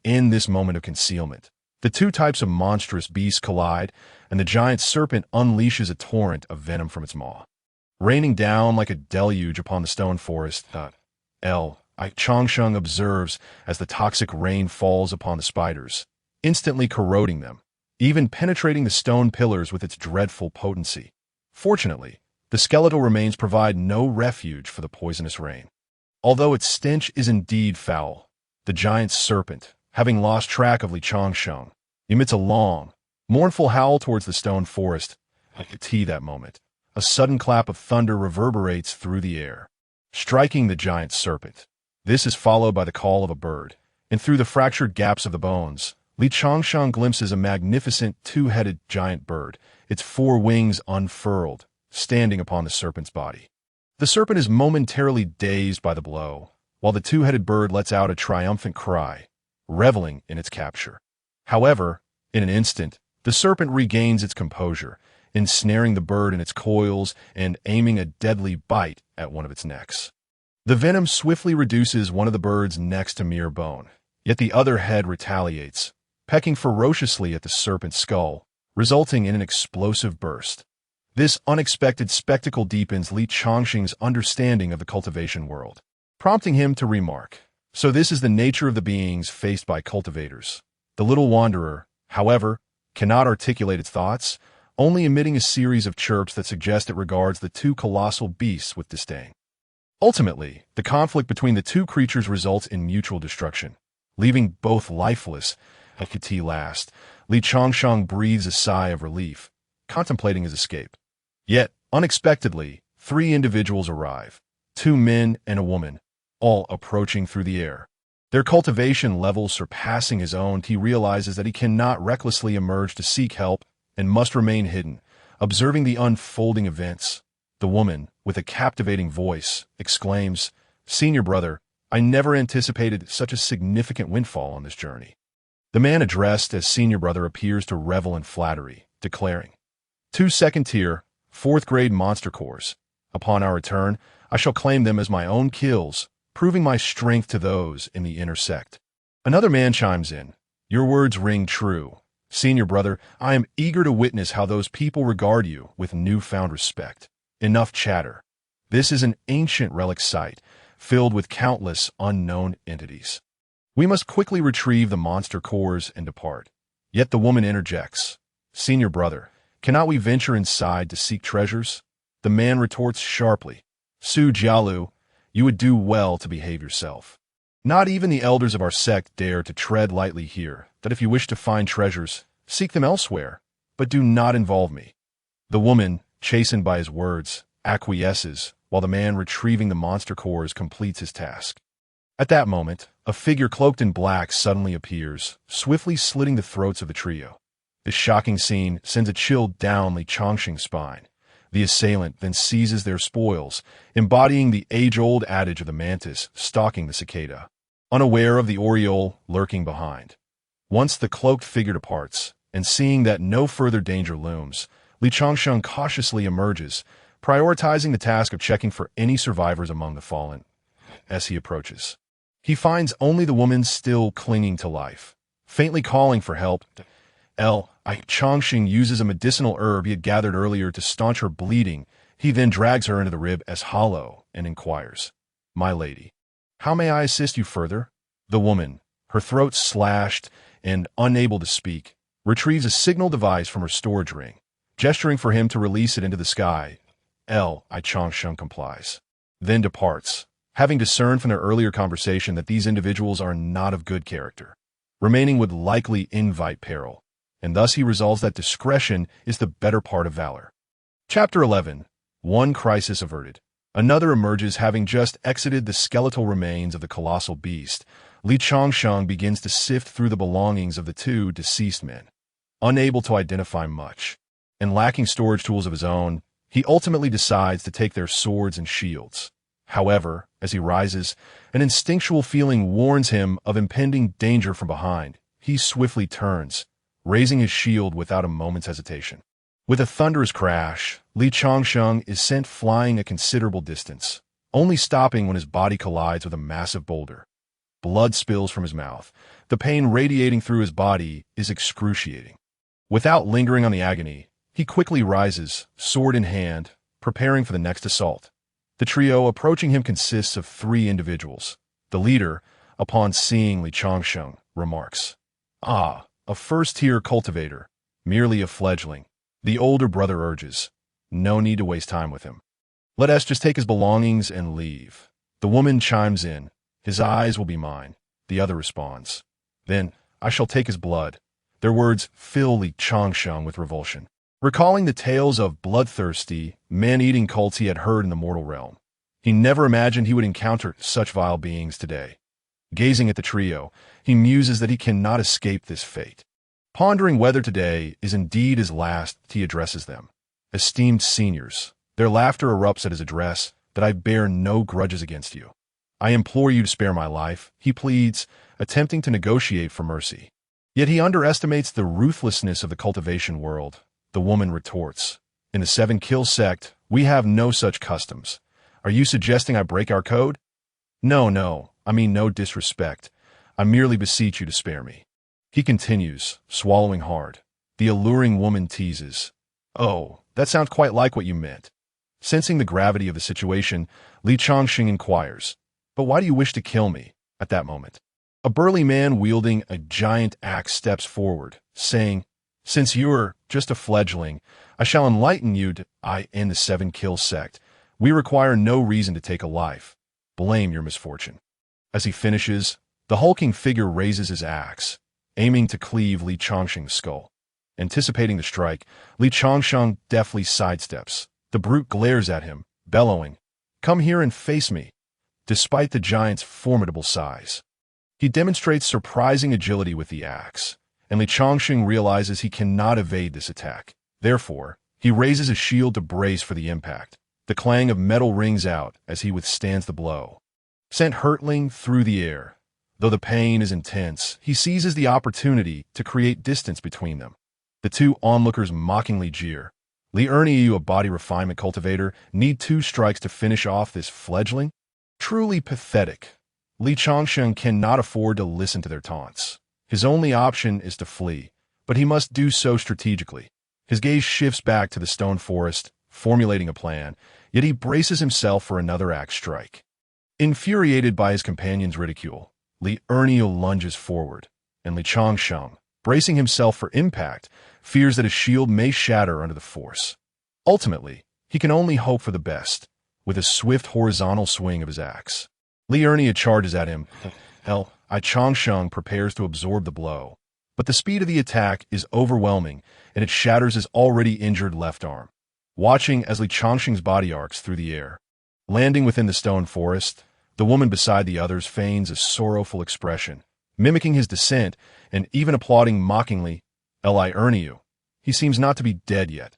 in this moment of concealment. The two types of monstrous beasts collide, and the giant serpent unleashes a torrent of venom from its maw. Raining down like a deluge upon the stone forest, Changsheng observes as the toxic rain falls upon the spiders, instantly corroding them, even penetrating the stone pillars with its dreadful potency. Fortunately, the skeletal remains provide no refuge for the poisonous rain. Although its stench is indeed foul, the giant serpent, having lost track of Li Changsheng, emits a long, mournful howl towards the stone forest. That moment, a sudden clap of thunder reverberates through the air, striking the giant serpent. This is followed by the call of a bird, and through the fractured gaps of the bones, Li Changsheng glimpses a magnificent two-headed giant bird, its four wings unfurled, standing upon the serpent's body. The serpent is momentarily dazed by the blow, while the two-headed bird lets out a triumphant cry, reveling in its capture. However, in an instant, the serpent regains its composure, ensnaring the bird in its coils and aiming a deadly bite at one of its necks. The venom swiftly reduces one of the bird's necks to mere bone, yet the other head retaliates, pecking ferociously at the serpent's skull, resulting in an explosive burst. This unexpected spectacle deepens Li Changsheng's understanding of the cultivation world, prompting him to remark, "So this is the nature of the beings faced by cultivators." The little wanderer, however, cannot articulate its thoughts, only emitting a series of chirps that suggest it regards the two colossal beasts with disdain. Ultimately, the conflict between the two creatures results in mutual destruction, leaving both lifeless. At last, Li Changsheng breathes a sigh of relief, contemplating his escape. Yet, unexpectedly, three individuals arrive, 2 men and a woman, all approaching through the air. Their cultivation levels surpassing his own, he realizes that he cannot recklessly emerge to seek help and must remain hidden, observing the unfolding events. The woman, with a captivating voice, exclaims, "Senior brother, I never anticipated such a significant windfall on this journey." The man addressed as senior brother appears to revel in flattery, declaring, "2 second-tier, 4th-grade monster cores. Upon our return, I shall claim them as my own kills, proving my strength to those in the inner sect." Another man chimes in, "Your words ring true. Senior brother, I am eager to witness how those people regard you with newfound respect. Enough chatter. This is an ancient relic site, filled with countless unknown entities. We must quickly retrieve the monster cores and depart." Yet the woman interjects, "Senior brother, cannot we venture inside to seek treasures?" The man retorts sharply, "Su Jialu, you would do well to behave yourself." Not even the elders of our sect dare to tread lightly here, that if you wish to find treasures, seek them elsewhere, but do not involve me. The woman, chastened by his words, acquiesces, while the man retrieving the monster cores completes his task. At that moment, a figure cloaked in black suddenly appears, swiftly slitting the throats of the trio. This shocking scene sends a chill down Li Chongqing's spine. The assailant then seizes their spoils, embodying the age-old adage of the mantis stalking the cicada, unaware of the oriole lurking behind. Once the cloaked figure departs, and seeing that no further danger looms, Li Chongqing cautiously emerges, prioritizing the task of checking for any survivors among the fallen. As he approaches, he finds only the woman still clinging to life, faintly calling for help. Chongqing uses a medicinal herb he had gathered earlier to staunch her bleeding. He then drags her into the rib as hollow and inquires, "My lady, how may I assist you further?" The woman, her throat slashed and unable to speak, retrieves a signal device from her storage ring, gesturing for him to release it into the sky. Chongqing complies, then departs, having discerned from their earlier conversation that these individuals are not of good character, remaining would likely invite peril, and thus he resolves that discretion is the better part of valor. Chapter 11. One crisis averted. Another emerges, having just exited the skeletal remains of the colossal beast. Li Chongqing begins to sift through the belongings of the two deceased men. Unable to identify much, and lacking storage tools of his own, he ultimately decides to take their swords and shields. However, as he rises, an instinctual feeling warns him of impending danger from behind. He swiftly turns, raising his shield without a moment's hesitation. With a thunderous crash, Li Chongqing is sent flying a considerable distance, only stopping when his body collides with a massive boulder. Blood spills from his mouth. The pain radiating through his body is excruciating. Without lingering on the agony, he quickly rises, sword in hand, preparing for the next assault. The trio approaching him consists of 3 individuals. The leader, upon seeing Li Chongqing, remarks, "A first-tier cultivator, merely a fledgling." The older brother urges, "No need to waste time with him. Let us just take his belongings and leave." The woman chimes in, "His eyes will be mine." The other responds, "Then I shall take his blood." Their words fill Li Chongqing with revulsion, recalling the tales of bloodthirsty, man-eating cults he had heard in the mortal realm. He never imagined he would encounter such vile beings today. Gazing at the trio, he muses that he cannot escape this fate. Pondering whether today is indeed his last, he addresses them. "Esteemed seniors," their laughter erupts at his address, "that I bear no grudges against you. I implore you to spare my life," he pleads, attempting to negotiate for mercy. Yet he underestimates the ruthlessness of the cultivation world. The woman retorts, "In the 7-kill sect, we have no such customs. Are you suggesting I break our code?" No, I mean no disrespect. I merely beseech you to spare me." He continues, swallowing hard. The alluring woman teases, "Oh, that sounds quite like what you meant." Sensing the gravity of the situation, Li Chongqing inquires, "But why do you wish to kill me?" At that moment, a burly man wielding a giant axe steps forward, saying, "Since you're just a fledgling, I shall enlighten you to in the 7-kill sect. We require no reason to take a life. Blame your misfortune." As he finishes, the hulking figure raises his axe, aiming to cleave Li Chongqing's skull. Anticipating the strike, Li Chongqing deftly sidesteps. The brute glares at him, bellowing, "Come here and face me." Despite the giant's formidable size, he demonstrates surprising agility with the axe, and Li Chongqing realizes he cannot evade this attack. Therefore, he raises his shield to brace for the impact. The clang of metal rings out as he withstands the blow, sent hurtling through the air. Though the pain is intense, he seizes the opportunity to create distance between them. The two onlookers mockingly jeer. "Li Ernie, a body refinement cultivator, need 2 strikes to finish off this fledgling?" Truly pathetic. Li Chongqing cannot afford to listen to their taunts. His only option is to flee, but he must do so strategically. His gaze shifts back to the stone forest, formulating a plan, yet he braces himself for another axe strike. Infuriated by his companion's ridicule, Li Ernie lunges forward, and Li Chongqing, bracing himself for impact, fears that his shield may shatter under the force. Ultimately, he can only hope for the best, with a swift horizontal swing of his axe. Li Ernie charges at him, I Changsheng prepares to absorb the blow. But the speed of the attack is overwhelming, and it shatters his already injured left arm. Watching as Li Changsheng's body arcs through the air. Landing within the stone forest, the woman beside the others feigns a sorrowful expression, mimicking his descent and even applauding mockingly, "Li Erniu. He seems not to be dead yet."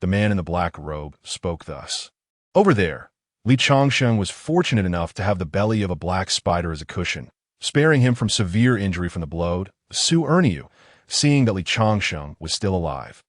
The man in the black robe spoke thus. Over there, Li Changsheng was fortunate enough to have the belly of a black spider as a cushion, sparing him from severe injury from the blow. Su Erniu, seeing that Li Changsheng was still alive,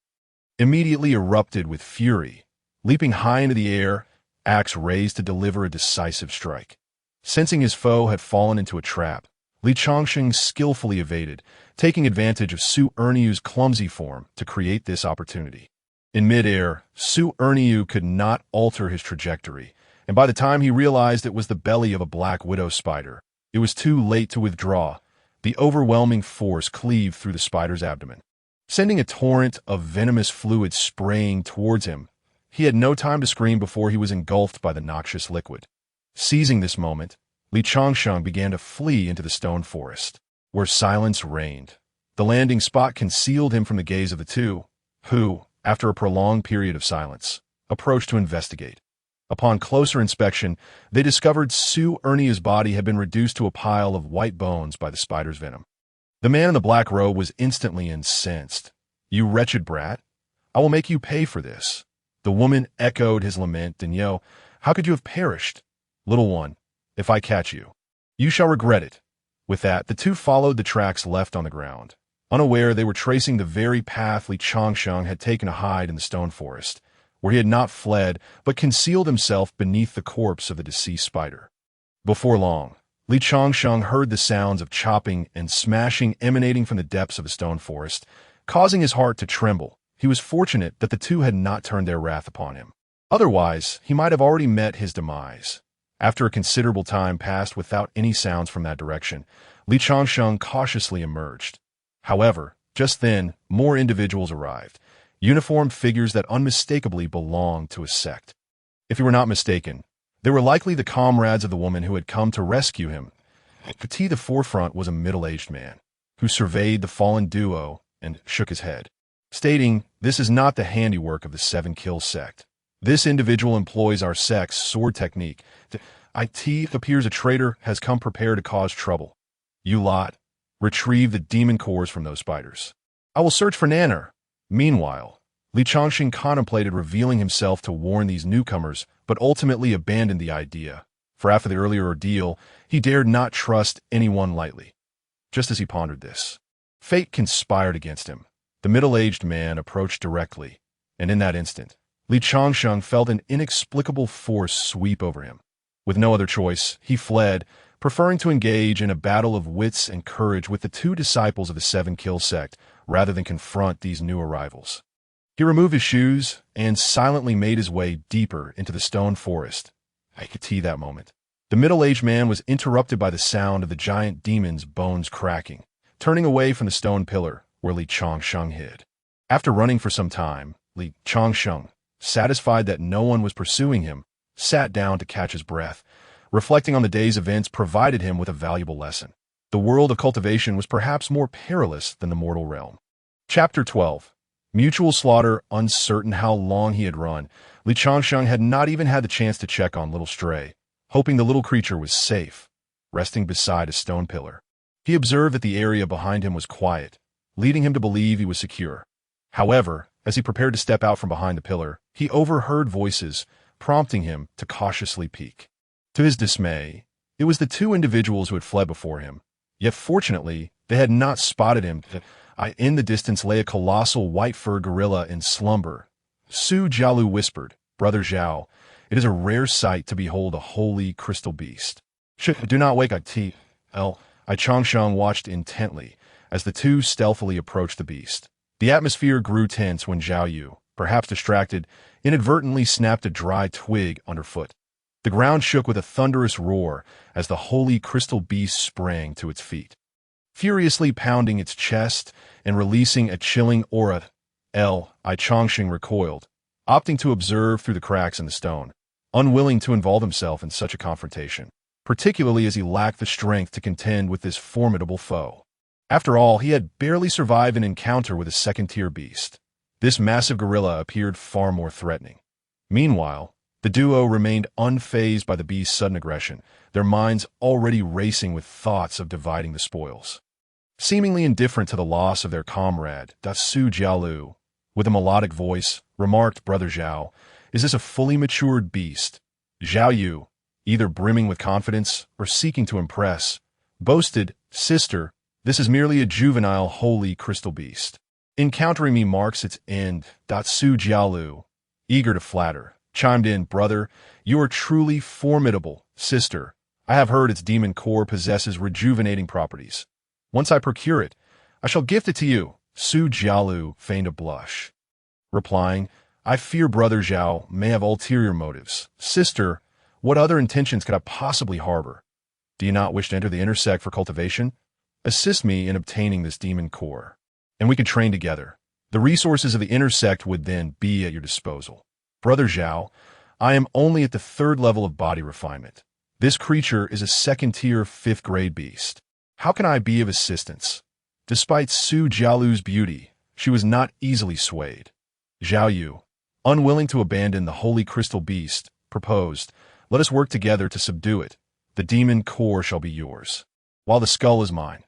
immediately erupted with fury, leaping high into the air, axe raised to deliver a decisive strike. Sensing his foe had fallen into a trap, Li Changsheng skillfully evaded, taking advantage of Su Erniu's clumsy form to create this opportunity. In midair, Su Erniu could not alter his trajectory, and by the time he realized it was the belly of a black widow spider, it was too late to withdraw. The overwhelming force cleaved through the spider's abdomen, sending a torrent of venomous fluid spraying towards him. He had no time to scream before he was engulfed by the noxious liquid. Seizing this moment, Li Changsheng began to flee into the stone forest, where silence reigned. The landing spot concealed him from the gaze of the two, who, after a prolonged period of silence, approached to investigate. Upon closer inspection, they discovered Su Erniu's body had been reduced to a pile of white bones by the spider's venom. The man in the black robe was instantly incensed. "You wretched brat, I will make you pay for this." The woman echoed his lament, "Yo, how could you have perished? Little one, if I catch you, you shall regret it." With that, the two followed the tracks left on the ground. Unaware they were tracing the very path Li Changsheng had taken to hide in the stone forest, where he had not fled but concealed himself beneath the corpse of the deceased spider. Before long, Li Changsheng heard the sounds of chopping and smashing emanating from the depths of the stone forest, causing his heart to tremble. He was fortunate that the two had not turned their wrath upon him. Otherwise, he might have already met his demise. After a considerable time passed without any sounds from that direction, Li Changsheng cautiously emerged. However, just then, more individuals arrived, uniformed figures that unmistakably belonged to a sect. If he were not mistaken, they were likely the comrades of the woman who had come to rescue him. At the forefront was a middle-aged man, who surveyed the fallen duo and shook his head, stating, "This is not the handiwork of the Seven Kill sect. This individual employs our sect's sword technique. It appears a traitor has come prepared to cause trouble. You lot, retrieve the demon cores from those spiders. I will search for Nanner." Meanwhile, Li Changsheng contemplated revealing himself to warn these newcomers, but ultimately abandoned the idea, for after the earlier ordeal, he dared not trust anyone lightly. Just as he pondered this, fate conspired against him. The middle-aged man approached directly, and in that instant, Li Changsheng felt an inexplicable force sweep over him. With no other choice, he fled, preferring to engage in a battle of wits and courage with the two disciples of the Seven Kill sect rather than confront these new arrivals. He removed his shoes and silently made his way deeper into the stone forest. I could see that moment. The middle-aged man was interrupted by the sound of the giant demon's bones cracking, turning away from the stone pillar where Li Changsheng hid. After running for some time, Li Changsheng, satisfied that no one was pursuing him, sat down to catch his breath. Reflecting on the day's events provided him with a valuable lesson. The world of cultivation was perhaps more perilous than the mortal realm. Chapter 12. Mutual slaughter. Uncertain how long he had run, Li Changsheng had not even had the chance to check on Little Stray, hoping the little creature was safe, resting beside a stone pillar. He observed that the area behind him was quiet, leading him to believe he was secure. However, as he prepared to step out from behind the pillar, he overheard voices, prompting him to cautiously peek. To his dismay, it was the two individuals who had fled before him. Yet fortunately, they had not spotted him. In the distance lay a colossal white-furred gorilla in slumber. Su Jialu whispered, "Brother Zhao, it is a rare sight to behold a holy crystal beast. Do not wake I Changsheng watched intently as the two stealthily approached the beast. The atmosphere grew tense when Zhao Yu, perhaps distracted, inadvertently snapped a dry twig underfoot. The ground shook with a thunderous roar as the holy crystal beast sprang to its feet, furiously pounding its chest and releasing a chilling aura. I Changsheng recoiled, opting to observe through the cracks in the stone, unwilling to involve himself in such a confrontation. particularly as he lacked the strength to contend with this formidable foe. After all, he had barely survived an encounter with a second-tier beast. This massive gorilla appeared far more threatening. Meanwhile, the duo remained unfazed by the beast's sudden aggression, their minds already racing with thoughts of dividing the spoils. Seemingly indifferent to the loss of their comrade, Su Jialu, with a melodic voice, remarked, "Brother Zhao, is this a fully matured beast?" Zhao Yu, either brimming with confidence or seeking to impress, boasted, "Sister, this is merely a juvenile holy crystal beast. Encountering me marks its end." Su Jialu, eager to flatter, chimed in, "Brother, you are truly formidable. Sister, I have heard its demon core possesses rejuvenating properties. Once I procure it, I shall gift it to you." Su Jialu feigned a blush, replying, "I fear Brother Zhao may have ulterior motives. Sister, what other intentions could I possibly harbor? Do you not wish to enter the intersect for cultivation? Assist me in obtaining this demon core, and we can train together. The resources of the intersect would then be at your disposal. Brother Zhao, I am only at the 3rd level of body refinement. This creature is a 2nd-tier 5th-grade beast. How can I be of assistance?" Despite Su Jialu's beauty, she was not easily swayed. Zhao Yu, unwilling to abandon the holy crystal beast, proposed, "Let us work together to subdue it. The demon core shall be yours, while the skull is mine.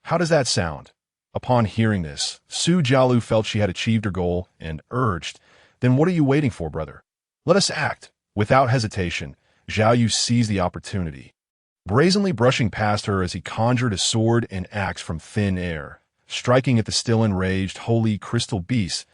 How does that sound?" Upon hearing this, Su Jialu felt she had achieved her goal and urged, "Then what are you waiting for, brother? Let us act." Without hesitation, Zhao Yu seized the opportunity, brazenly brushing past her as he conjured a sword and axe from thin air, striking at the still enraged holy crystal beast.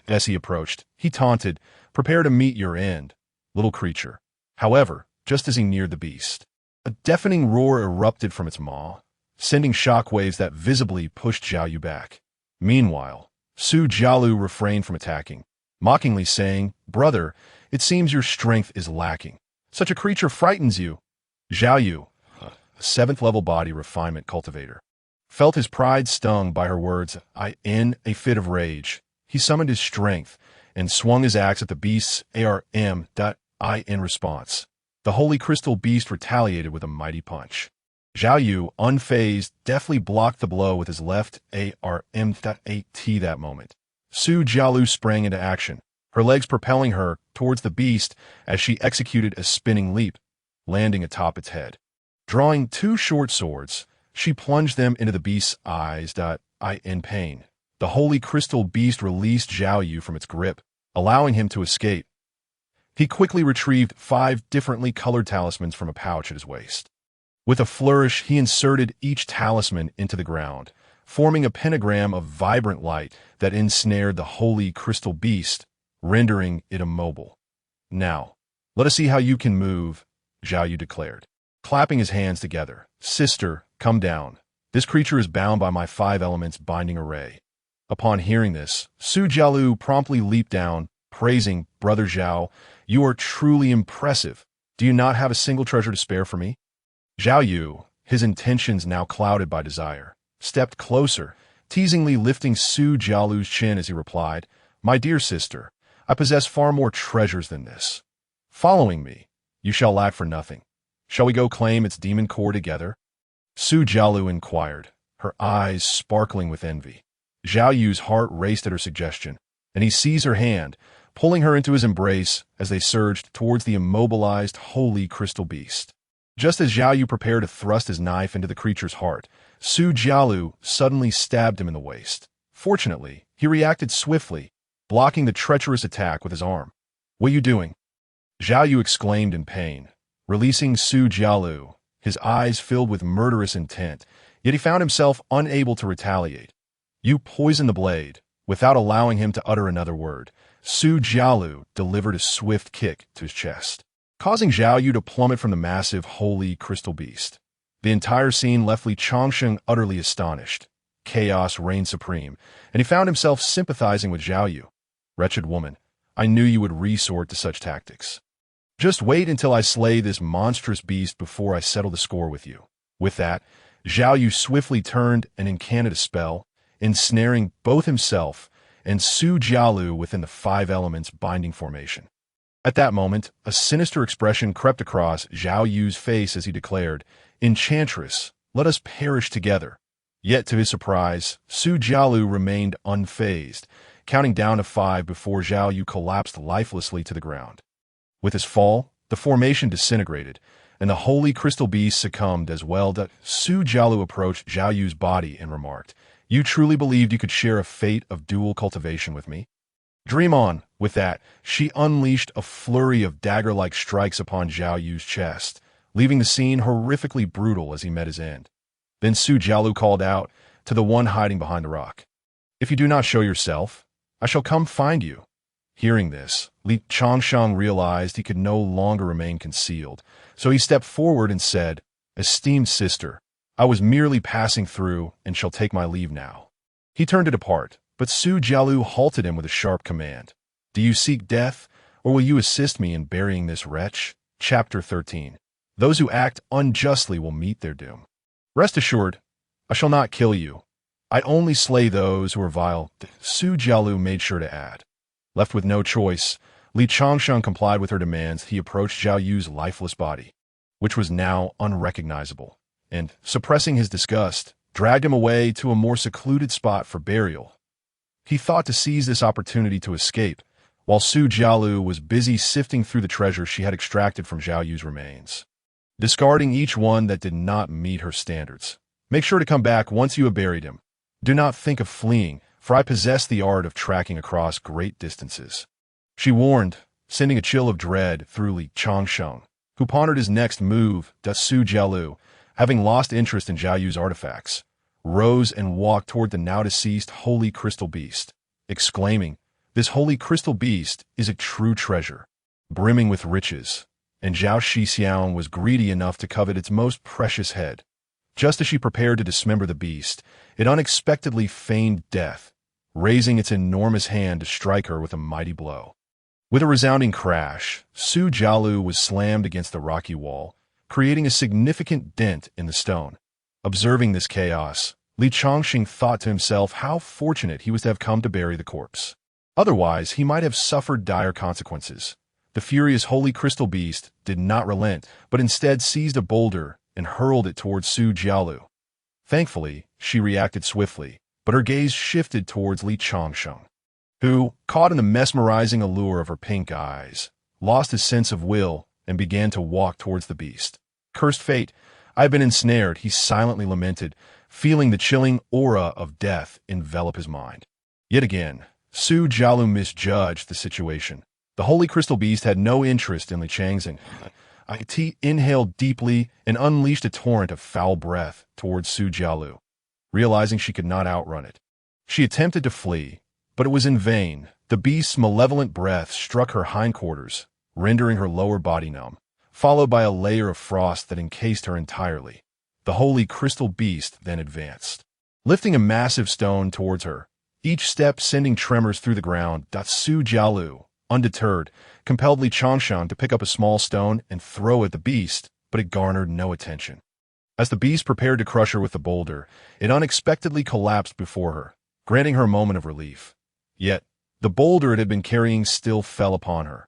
As he approached, he taunted, "Prepare to meet your end, little creature." However, just as he neared the beast, a deafening roar erupted from its maw, sending shockwaves that visibly pushed Zhao Yu back. Meanwhile, Su Jialu refrained from attacking, mockingly saying, "Brother, it seems your strength is lacking. Such a creature frightens you." Zhao Yu, a 7th-level body refinement cultivator, felt his pride stung by her words. In a fit of rage, he summoned his strength and swung his axe at the beast's arm. In response, the holy crystal beast retaliated with a mighty punch. Zhao Yu, unfazed, deftly blocked the blow with his left arm. That moment, Su Jialu sprang into action, her legs propelling her towards the beast as she executed a spinning leap, landing atop its head. Drawing 2 short swords, she plunged them into the beast's eyes. In pain, the holy crystal beast released Zhao Yu from its grip, allowing him to escape. He quickly retrieved 5 differently colored talismans from a pouch at his waist. With a flourish, he inserted each talisman into the ground, forming a pentagram of vibrant light that ensnared the holy crystal beast, rendering it immobile. "Now, let us see how you can move," Zhao Yu declared, clapping his hands together. "Sister, come down. This creature is bound by my 5 elements binding array." Upon hearing this, Su Jialu promptly leaped down, praising, "Brother Zhao, you are truly impressive. Do you not have a single treasure to spare for me?" Zhao Yu, his intentions now clouded by desire, stepped closer, teasingly lifting Su Jialu's chin as he replied, "My dear sister, I possess far more treasures than this. Following me, you shall lack for nothing. Shall we go claim its demon core together?" Su Jialu inquired, her eyes sparkling with envy. Zhao Yu's heart raced at her suggestion, and he seized her hand, pulling her into his embrace as they surged towards the immobilized holy crystal beast. Just as Zhao Yu prepared to thrust his knife into the creature's heart, Su Jialu suddenly stabbed him in the waist. Fortunately, he reacted swiftly, blocking the treacherous attack with his arm. "What are you doing?" Zhao Yu exclaimed in pain, releasing Su Jialu, his eyes filled with murderous intent, yet he found himself unable to retaliate. "You poisoned the blade." Without allowing him to utter another word, Su Jialu delivered a swift kick to his chest, causing Zhao Yu to plummet from the massive holy crystal beast. The entire scene left Li Changsheng utterly astonished. Chaos reigned supreme, and he found himself sympathizing with Zhao Yu. "Wretched woman, I knew you would resort to such tactics. Just wait until I slay this monstrous beast before I settle the score with you." With that, Zhao Yu swiftly turned and incanted a spell, ensnaring both himself and Su Jialu within the 5 elements binding formation. At that moment, a sinister expression crept across Zhao Yu's face as he declared, "Enchantress, let us perish together." Yet, to his surprise, Su Jialu remained unfazed, counting down to 5 before Zhao Yu collapsed lifelessly to the ground. With his fall, the formation disintegrated, and the holy crystal beast succumbed as well. Su Jialu approached Zhao Yu's body and remarked, "You truly believed you could share a fate of dual cultivation with me? Dream on." With that, she unleashed a flurry of dagger-like strikes upon Zhao Yu's chest, leaving the scene horrifically brutal as he met his end. Then Su Jialu called out to the one hiding behind the rock, "If you do not show yourself, I shall come find you." Hearing this, Li Changsheng realized he could no longer remain concealed, so he stepped forward and said, "Esteemed sister, I was merely passing through and shall take my leave now." He turned to depart, but Su Jialu halted him with a sharp command. "Do you seek death, or will you assist me in burying this wretch?" Chapter 13. Those who act unjustly will meet their doom. Rest assured, I shall not kill you. I only slay those who are vile, Su Jialu made sure to add. Left with no choice, Li Changsheng complied with her demands. He approached Zhao Yu's lifeless body, which was now unrecognizable, and, suppressing his disgust, dragged him away to a more secluded spot for burial. He thought to seize this opportunity to escape, while Su Jialu was busy sifting through the treasure she had extracted from Zhao Yu's remains, discarding each one that did not meet her standards. "Make sure to come back once you have buried him. Do not think of fleeing, for I possess the art of tracking across great distances," she warned, sending a chill of dread through Li Changsheng, who pondered his next move. Su Jialu, having lost interest in Zhao Yu's artifacts, rose and walked toward the now-deceased holy crystal beast, exclaiming, "This holy crystal beast is a true treasure, brimming with riches," and Zhao Shixiang was greedy enough to covet its most precious head. Just as she prepared to dismember the beast, it unexpectedly feigned death, raising its enormous hand to strike her with a mighty blow. With a resounding crash, Su Jialu was slammed against the rocky wall, creating a significant dent in the stone. Observing this chaos, Li Changxing thought to himself how fortunate he was to have come to bury the corpse. Otherwise, he might have suffered dire consequences. The furious holy crystal beast did not relent, but instead seized a boulder and hurled it towards Su Jialu. Thankfully, she reacted swiftly, but her gaze shifted towards Li Changsheng, who, caught in the mesmerizing allure of her pink eyes, lost his sense of will and began to walk towards the beast. "Cursed fate, I have been ensnared," he silently lamented, feeling the chilling aura of death envelop his mind. Yet again, Su Jialu misjudged the situation. The holy crystal beast had no interest in Li Changxing. It inhaled deeply and unleashed a torrent of foul breath towards Su Jialu, realizing she could not outrun it. She attempted to flee, but it was in vain. The beast's malevolent breath struck her hindquarters, rendering her lower body numb, followed by a layer of frost that encased her entirely. The holy crystal beast then advanced, lifting a massive stone towards her, each step sending tremors through the ground. Su Jialu, undeterred, compelled Li Changsheng to pick up a small stone and throw at the beast, but it garnered no attention. As the beast prepared to crush her with the boulder, it unexpectedly collapsed before her, granting her a moment of relief. Yet, the boulder it had been carrying still fell upon her.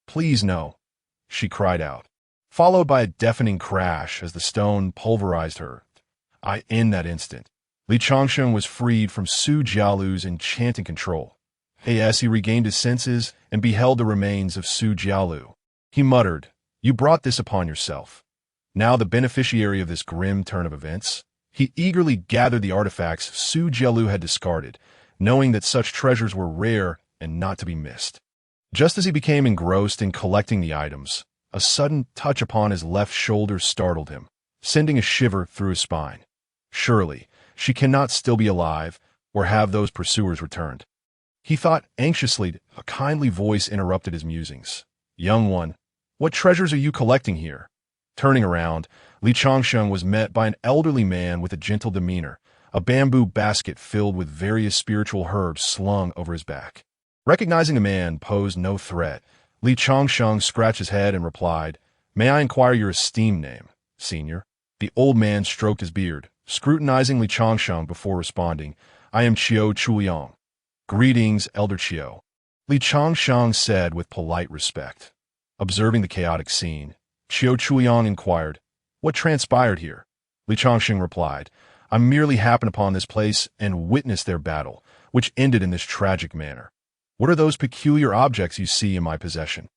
"Please no," she cried out, followed by a deafening crash as the stone pulverized her. In that instant, Li Changsheng was freed from Su Jialu's enchanting control. As he regained his senses and beheld the remains of Su Jialu, he muttered, "You brought this upon yourself." Now the beneficiary of this grim turn of events, he eagerly gathered the artifacts Su Jialu had discarded, knowing that such treasures were rare and not to be missed. Just as he became engrossed in collecting the items, a sudden touch upon his left shoulder startled him, sending a shiver through his spine. Surely, she cannot still be alive, or have those pursuers returned. He thought anxiously. A kindly voice interrupted his musings. "Young one, what treasures are you collecting here?" Turning around, Li Changsheng was met by an elderly man with a gentle demeanor, a bamboo basket filled with various spiritual herbs slung over his back. Recognizing the man posed no threat, Li Changsheng scratched his head and replied, "May I inquire your esteemed name, senior?" The old man stroked his beard, scrutinizing Li Changsheng before responding, "I am Qiu Chuliang." "Greetings, Elder Qiu," Li Changsheng said with polite respect. Observing the chaotic scene, Qiu Chuliang inquired, "What transpired here?" Li Changxing replied, "I merely happened upon this place and witnessed their battle, which ended in this tragic manner. What are those peculiar objects you see in my possession?"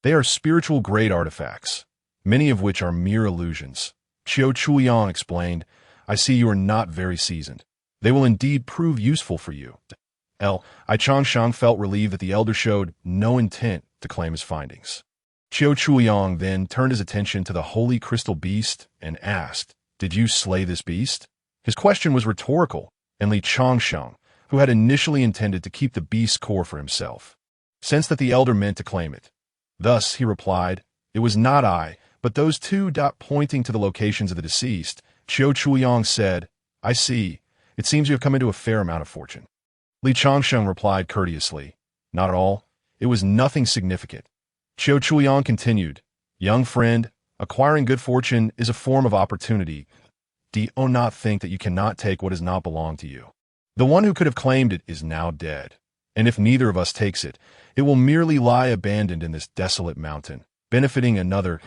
"They are spiritual-grade artifacts, many of which are mere illusions." Qiu Chuliang explained, "I see you are not very seasoned. They will indeed prove useful for you." I Changshang felt relieved that the elder showed no intent to claim his findings. Qiu Chuliang then turned his attention to the holy crystal beast and asked, "Did you slay this beast?" His question was rhetorical, and Li Changshang, who had initially intended to keep the beast's core for himself, sensed that the elder meant to claim it. Thus, he replied, "It was not I, but those two." Pointing to the locations of the deceased, Qiu Chuliang said, "I see. It seems you have come into a fair amount of fortune." Li Changsheng replied courteously, "Not at all. It was nothing significant." Qiu Chuliang continued, "Young friend, acquiring good fortune is a form of opportunity. Do not think that you cannot take what does not belong to you. The one who could have claimed it is now dead, and if neither of us takes it, it will merely lie abandoned in this desolate mountain, benefiting another."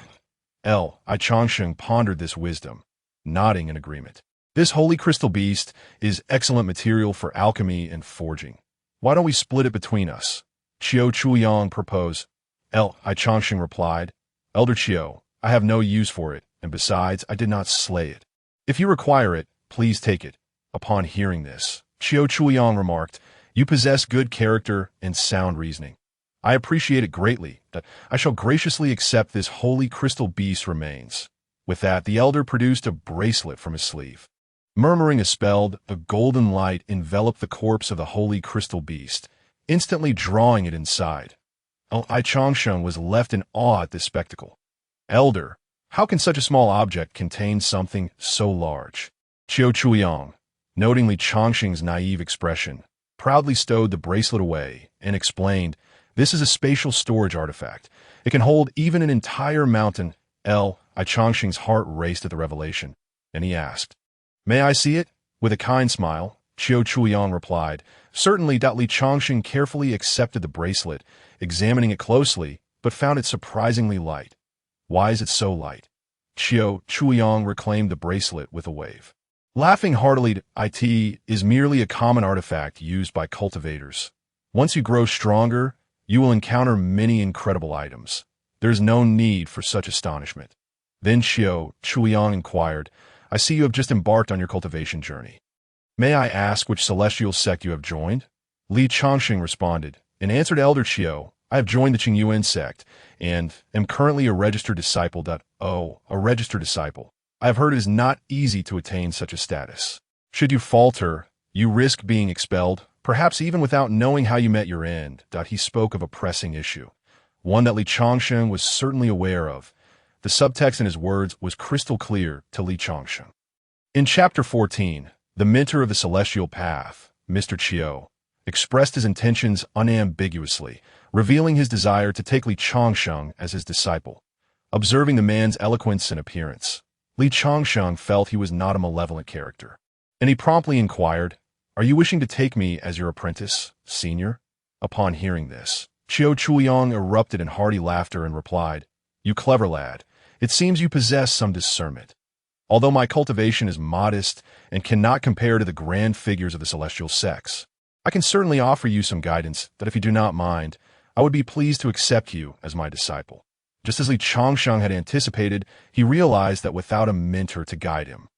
I Changsheng pondered this wisdom, nodding in agreement. "This holy crystal beast is excellent material for alchemy and forging. Why don't we split it between us?" Qiu Chuliang proposed. I Changsheng replied, "Elder Qiu, I have no use for it, and besides, I did not slay it. If you require it, please take it." Upon hearing this, Qiu Chuliang remarked, "You possess good character and sound reasoning. I appreciate it greatly. I shall graciously accept this holy crystal beast's remains." With that, the elder produced a bracelet from his sleeve. Murmuring a spell, a golden light enveloped the corpse of the holy crystal beast, instantly drawing it inside. I Changsheng was left in awe at this spectacle. "Elder, how can such a small object contain something so large?" Qiu Chuliang, noting Li Changsheng's naive expression, proudly stowed the bracelet away and explained, "This is a spatial storage artifact. It can hold even an entire mountain." I Changsheng's heart raced at the revelation, and he asked, "May I see it?" With a kind smile, Qiu Chuliang replied, "Certainly." Li Changsheng carefully accepted the bracelet, examining it closely, but found it surprisingly light. "Why is it so light?" Qiu Chuliang reclaimed the bracelet with a wave. Laughing heartily, "It is merely a common artifact used by cultivators. Once you grow stronger, you will encounter many incredible items. There is no need for such astonishment." Then Qiu Chuliang inquired, "I see you have just embarked on your cultivation journey. May I ask which celestial sect you have joined?" Li Changsheng responded, "In answer to Elder Qiu, I have joined the Qingyuan sect, and am currently a registered disciple. A registered disciple. I have heard it is not easy to attain such a status. Should you falter, you risk being expelled, perhaps even without knowing how you met your end." He spoke of a pressing issue, one that Li Changsheng was certainly aware of. The subtext in his words was crystal clear to Li Changsheng. In Chapter 14, the mentor of the Celestial Path, Mr. Qiu, expressed his intentions unambiguously, revealing his desire to take Li Changsheng as his disciple. Observing the man's eloquence and appearance, Li Changsheng felt he was not a malevolent character, and he promptly inquired, "Are you wishing to take me as your apprentice, senior?" Upon hearing this, Qiu Chuliang erupted in hearty laughter and replied, "You clever lad, it seems you possess some discernment. Although my cultivation is modest and cannot compare to the grand figures of the celestial sects, I can certainly offer you some guidance that, if you do not mind, I would be pleased to accept you as my disciple." Just as Li Changsheng had anticipated, he realized that without a mentor to guide him,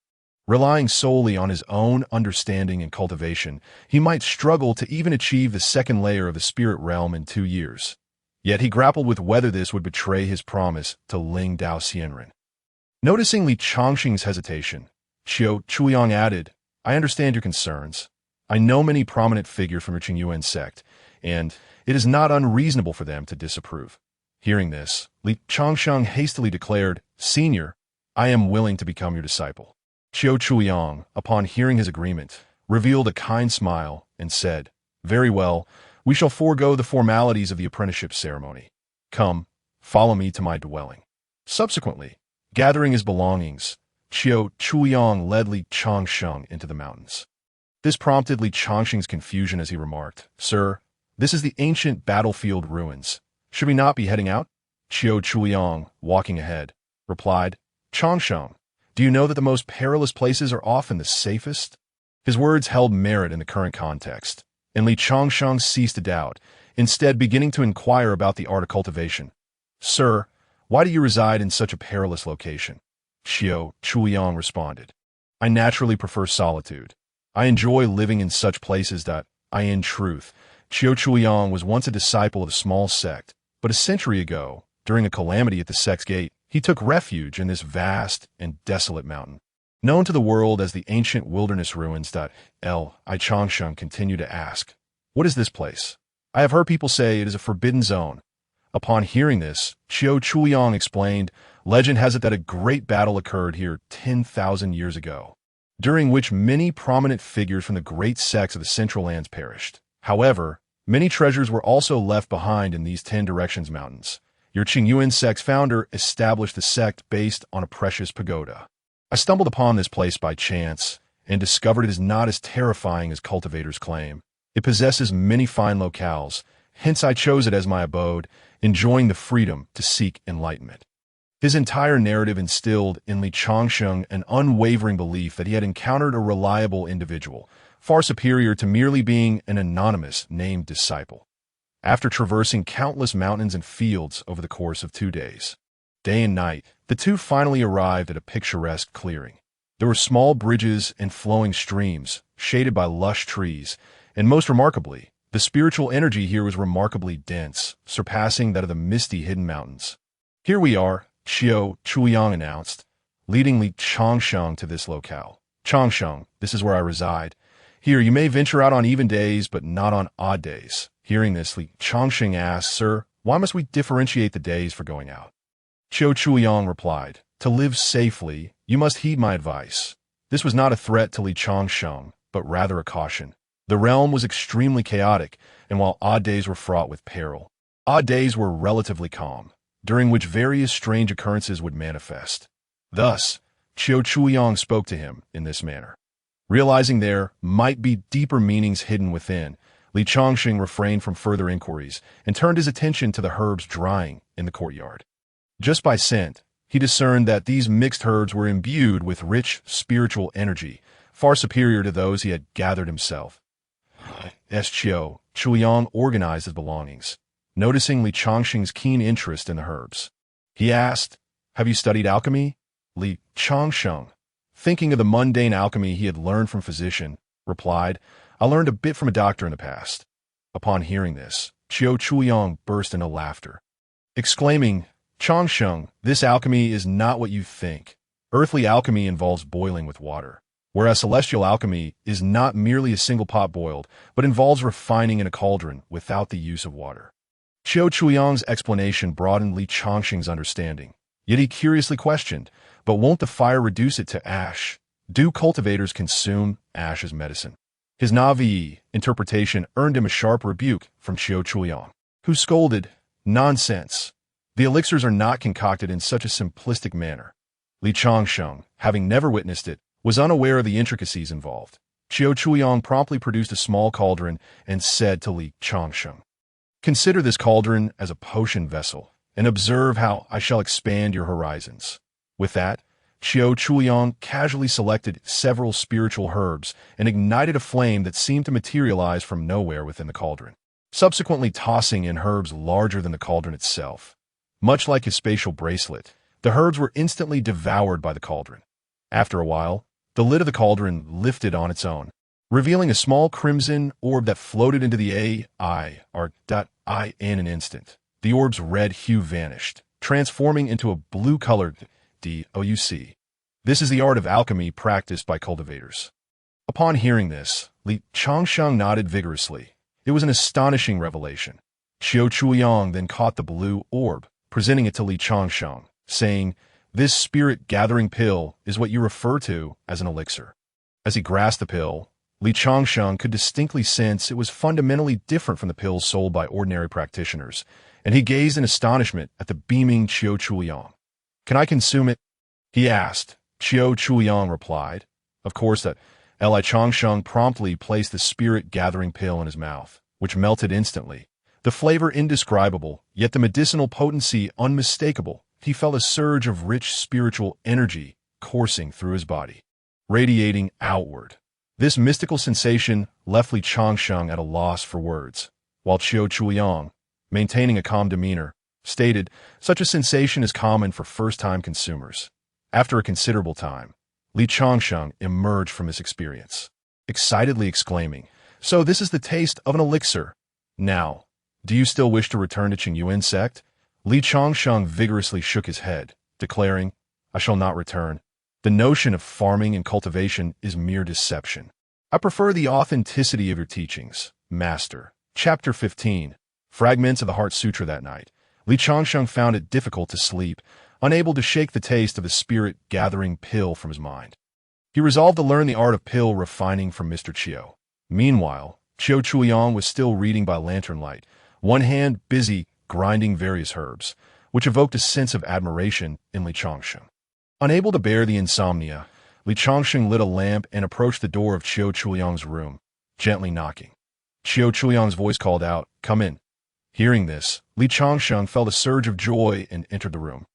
relying solely on his own understanding and cultivation, he might struggle to even achieve the second layer of the spirit realm in 2 years. Yet he grappled with whether this would betray his promise to Ling Dao Xianren. Noticing Li Changsheng's hesitation, Qiu Chuliang added, "I understand your concerns. I know many prominent figures from your Qingyuan sect, and it is not unreasonable for them to disapprove." Hearing this, Li Changsheng hastily declared, "Senior, I am willing to become your disciple." Qiu Chuliang, upon hearing his agreement, revealed a kind smile and said, "Very well, we shall forego the formalities of the apprenticeship ceremony. Come, follow me to my dwelling." Subsequently, gathering his belongings, Qiu Chuliang led Li Changsheng into the mountains. This prompted Li Changsheng's confusion as he remarked, "Sir, this is the ancient battlefield ruins. Should we not be heading out?" Qiu Chuliang, walking ahead, replied, Changsheng, do you know that the most perilous places are often the safest? His words held merit in the current context, and Li Changsheng ceased to doubt, instead beginning to inquire about the art of cultivation. Sir, why do you reside in such a perilous location? Qiu Chuliang responded. I naturally prefer solitude. I enjoy living in such places that in truth, Qiu Chuliang was once a disciple of a small sect, but a century ago, during a calamity at the sect's gate, he took refuge in this vast and desolate mountain. Known to the world as the ancient wilderness ruins. I Changsheng continued to ask, what is this place? I have heard people say it is a forbidden zone. Upon hearing this, Qiu Chuliang explained, legend has it that a great battle occurred here 10,000 years ago, during which many prominent figures from the great sects of the Central Lands perished. However, many treasures were also left behind in these 10 Directions mountains. Your Qingyuan sect's founder established the sect based on a precious pagoda. I stumbled upon this place by chance and discovered it is not as terrifying as cultivators claim. It possesses many fine locales, hence I chose it as my abode, enjoying the freedom to seek enlightenment. His entire narrative instilled in Li Changsheng an unwavering belief that he had encountered a reliable individual, far superior to merely being an anonymous named disciple. After traversing countless mountains and fields over the course of 2 days, day and night, the two finally arrived at a picturesque clearing. There were small bridges and flowing streams, shaded by lush trees, and most remarkably, the spiritual energy here was remarkably dense, surpassing that of the misty hidden mountains. Here we are, Qiu Chuliang announced, leading Li Changsheng to this locale. Changsheng, this is where I reside. Here you may venture out on even days, but not on odd days. Hearing this, Li Changsheng asked, Sir, why must we differentiate the days for going out? Qiu Chuliang replied, to live safely, you must heed my advice. This was not a threat to Li Changsheng, but rather a caution. The realm was extremely chaotic, and while odd days were fraught with peril, odd days were relatively calm, during which various strange occurrences would manifest. Thus, Qiu Chuliang spoke to him in this manner. Realizing there might be deeper meanings hidden within, Li Changsheng refrained from further inquiries and turned his attention to the herbs drying in the courtyard. Just by scent, he discerned that these mixed herbs were imbued with rich spiritual energy, far superior to those he had gathered himself. Qiu Chuliang organized his belongings, noticing Li Changsheng's keen interest in the herbs. He asked, have you studied alchemy? Li Changsheng, thinking of the mundane alchemy he had learned from physician, replied, I learned a bit from a doctor in the past. Upon hearing this, Qiu Chuliang burst into laughter, exclaiming, Changsheng, this alchemy is not what you think. Earthly alchemy involves boiling with water, whereas celestial alchemy is not merely a single pot boiled, but involves refining in a cauldron without the use of water. Qiu Chuliang's explanation broadened Li Changsheng's understanding, yet he curiously questioned, but won't the fire reduce it to ash? Do cultivators consume ash as medicine? His Navi interpretation earned him a sharp rebuke from Qiu Chuliang, who scolded, nonsense. The elixirs are not concocted in such a simplistic manner. Li Changsheng, having never witnessed it, was unaware of the intricacies involved. Qiu Chuliang promptly produced a small cauldron and said to Li Changsheng, consider this cauldron as a potion vessel, and observe how I shall expand your horizons. With that, Qiu Chuliang casually selected several spiritual herbs and ignited a flame that seemed to materialize from nowhere within the cauldron, subsequently tossing in herbs larger than the cauldron itself. Much like his spatial bracelet, the herbs were instantly devoured by the cauldron. After a while, the lid of the cauldron lifted on its own, revealing a small crimson orb that floated into the in an instant. The orb's red hue vanished, transforming into a blue-colored DOUC. This is the art of alchemy practiced by cultivators. Upon hearing this, Li Changsheng nodded vigorously. It was an astonishing revelation. Qiu Chuliang then caught the blue orb, presenting it to Li Changsheng, saying, this spirit-gathering pill is what you refer to as an elixir. As he grasped the pill, Li Changsheng could distinctly sense it was fundamentally different from the pills sold by ordinary practitioners, and he gazed in astonishment at the beaming Qiu Chuliang. Can I consume it? He asked. Qiu Chuliang replied. Of course that. Li Changsheng promptly placed the spirit-gathering pill in his mouth, which melted instantly, The flavor indescribable, yet the medicinal potency unmistakable. He felt a surge of rich spiritual energy coursing through his body, radiating outward. This mystical sensation left Li Changsheng at a loss for words, while Qiu Chuliang, maintaining a calm demeanor, stated, "Such a sensation is common for first-time consumers." After a considerable time, Li Changsheng emerged from his experience, excitedly exclaiming, "So this is the taste of an elixir. Now, do you still wish to return to Qingyuan sect?" Li Changsheng vigorously shook his head, declaring, "I shall not return. The notion of farming and cultivation is mere deception. I prefer the authenticity of your teachings, Master." Chapter 15. Fragments of the Heart Sutra. That night, Li Changsheng found it difficult to sleep, unable to shake the taste of the spirit-gathering pill from his mind. He resolved to learn the art of pill refining from Mr. Qiu. Meanwhile, Qiu Chuliang was still reading by lantern light, one hand busy grinding various herbs, which evoked a sense of admiration in Li Changsheng. Unable to bear the insomnia, Li Changsheng lit a lamp and approached the door of Qiu Chuliang's room, gently knocking. Qiu Chuliang's voice called out, "Come in." Hearing this, Li Changsheng felt a surge of joy and entered the room,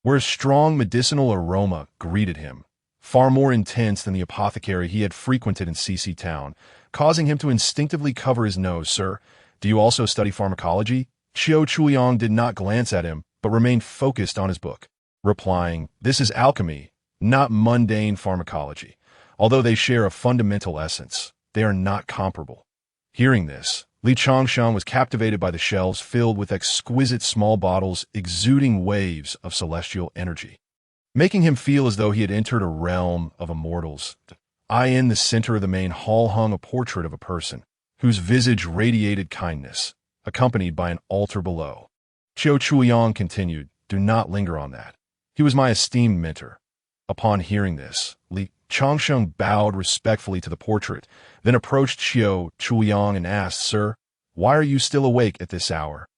where a strong medicinal aroma greeted him, far more intense than the apothecary he had frequented in CC Town, causing him to instinctively cover his nose. "Sir, do you also study pharmacology?" Qiu Chuliang did not glance at him, but remained focused on his book, replying, "This is alchemy, not mundane pharmacology. Although they share a fundamental essence, they are not comparable." Hearing this, Li Changsheng was captivated by the shelves filled with exquisite small bottles exuding waves of celestial energy, making him feel as though he had entered a realm of immortals. In the center of the main hall hung a portrait of a person, whose visage radiated kindness, accompanied by an altar below. Qiu Chuliang continued, "Do not linger on that. He was my esteemed mentor." Upon hearing this, Li Changsheng bowed respectfully to the portrait, then approached Qiu Chuliang and asked, "Sir, why are you still awake at this hour?"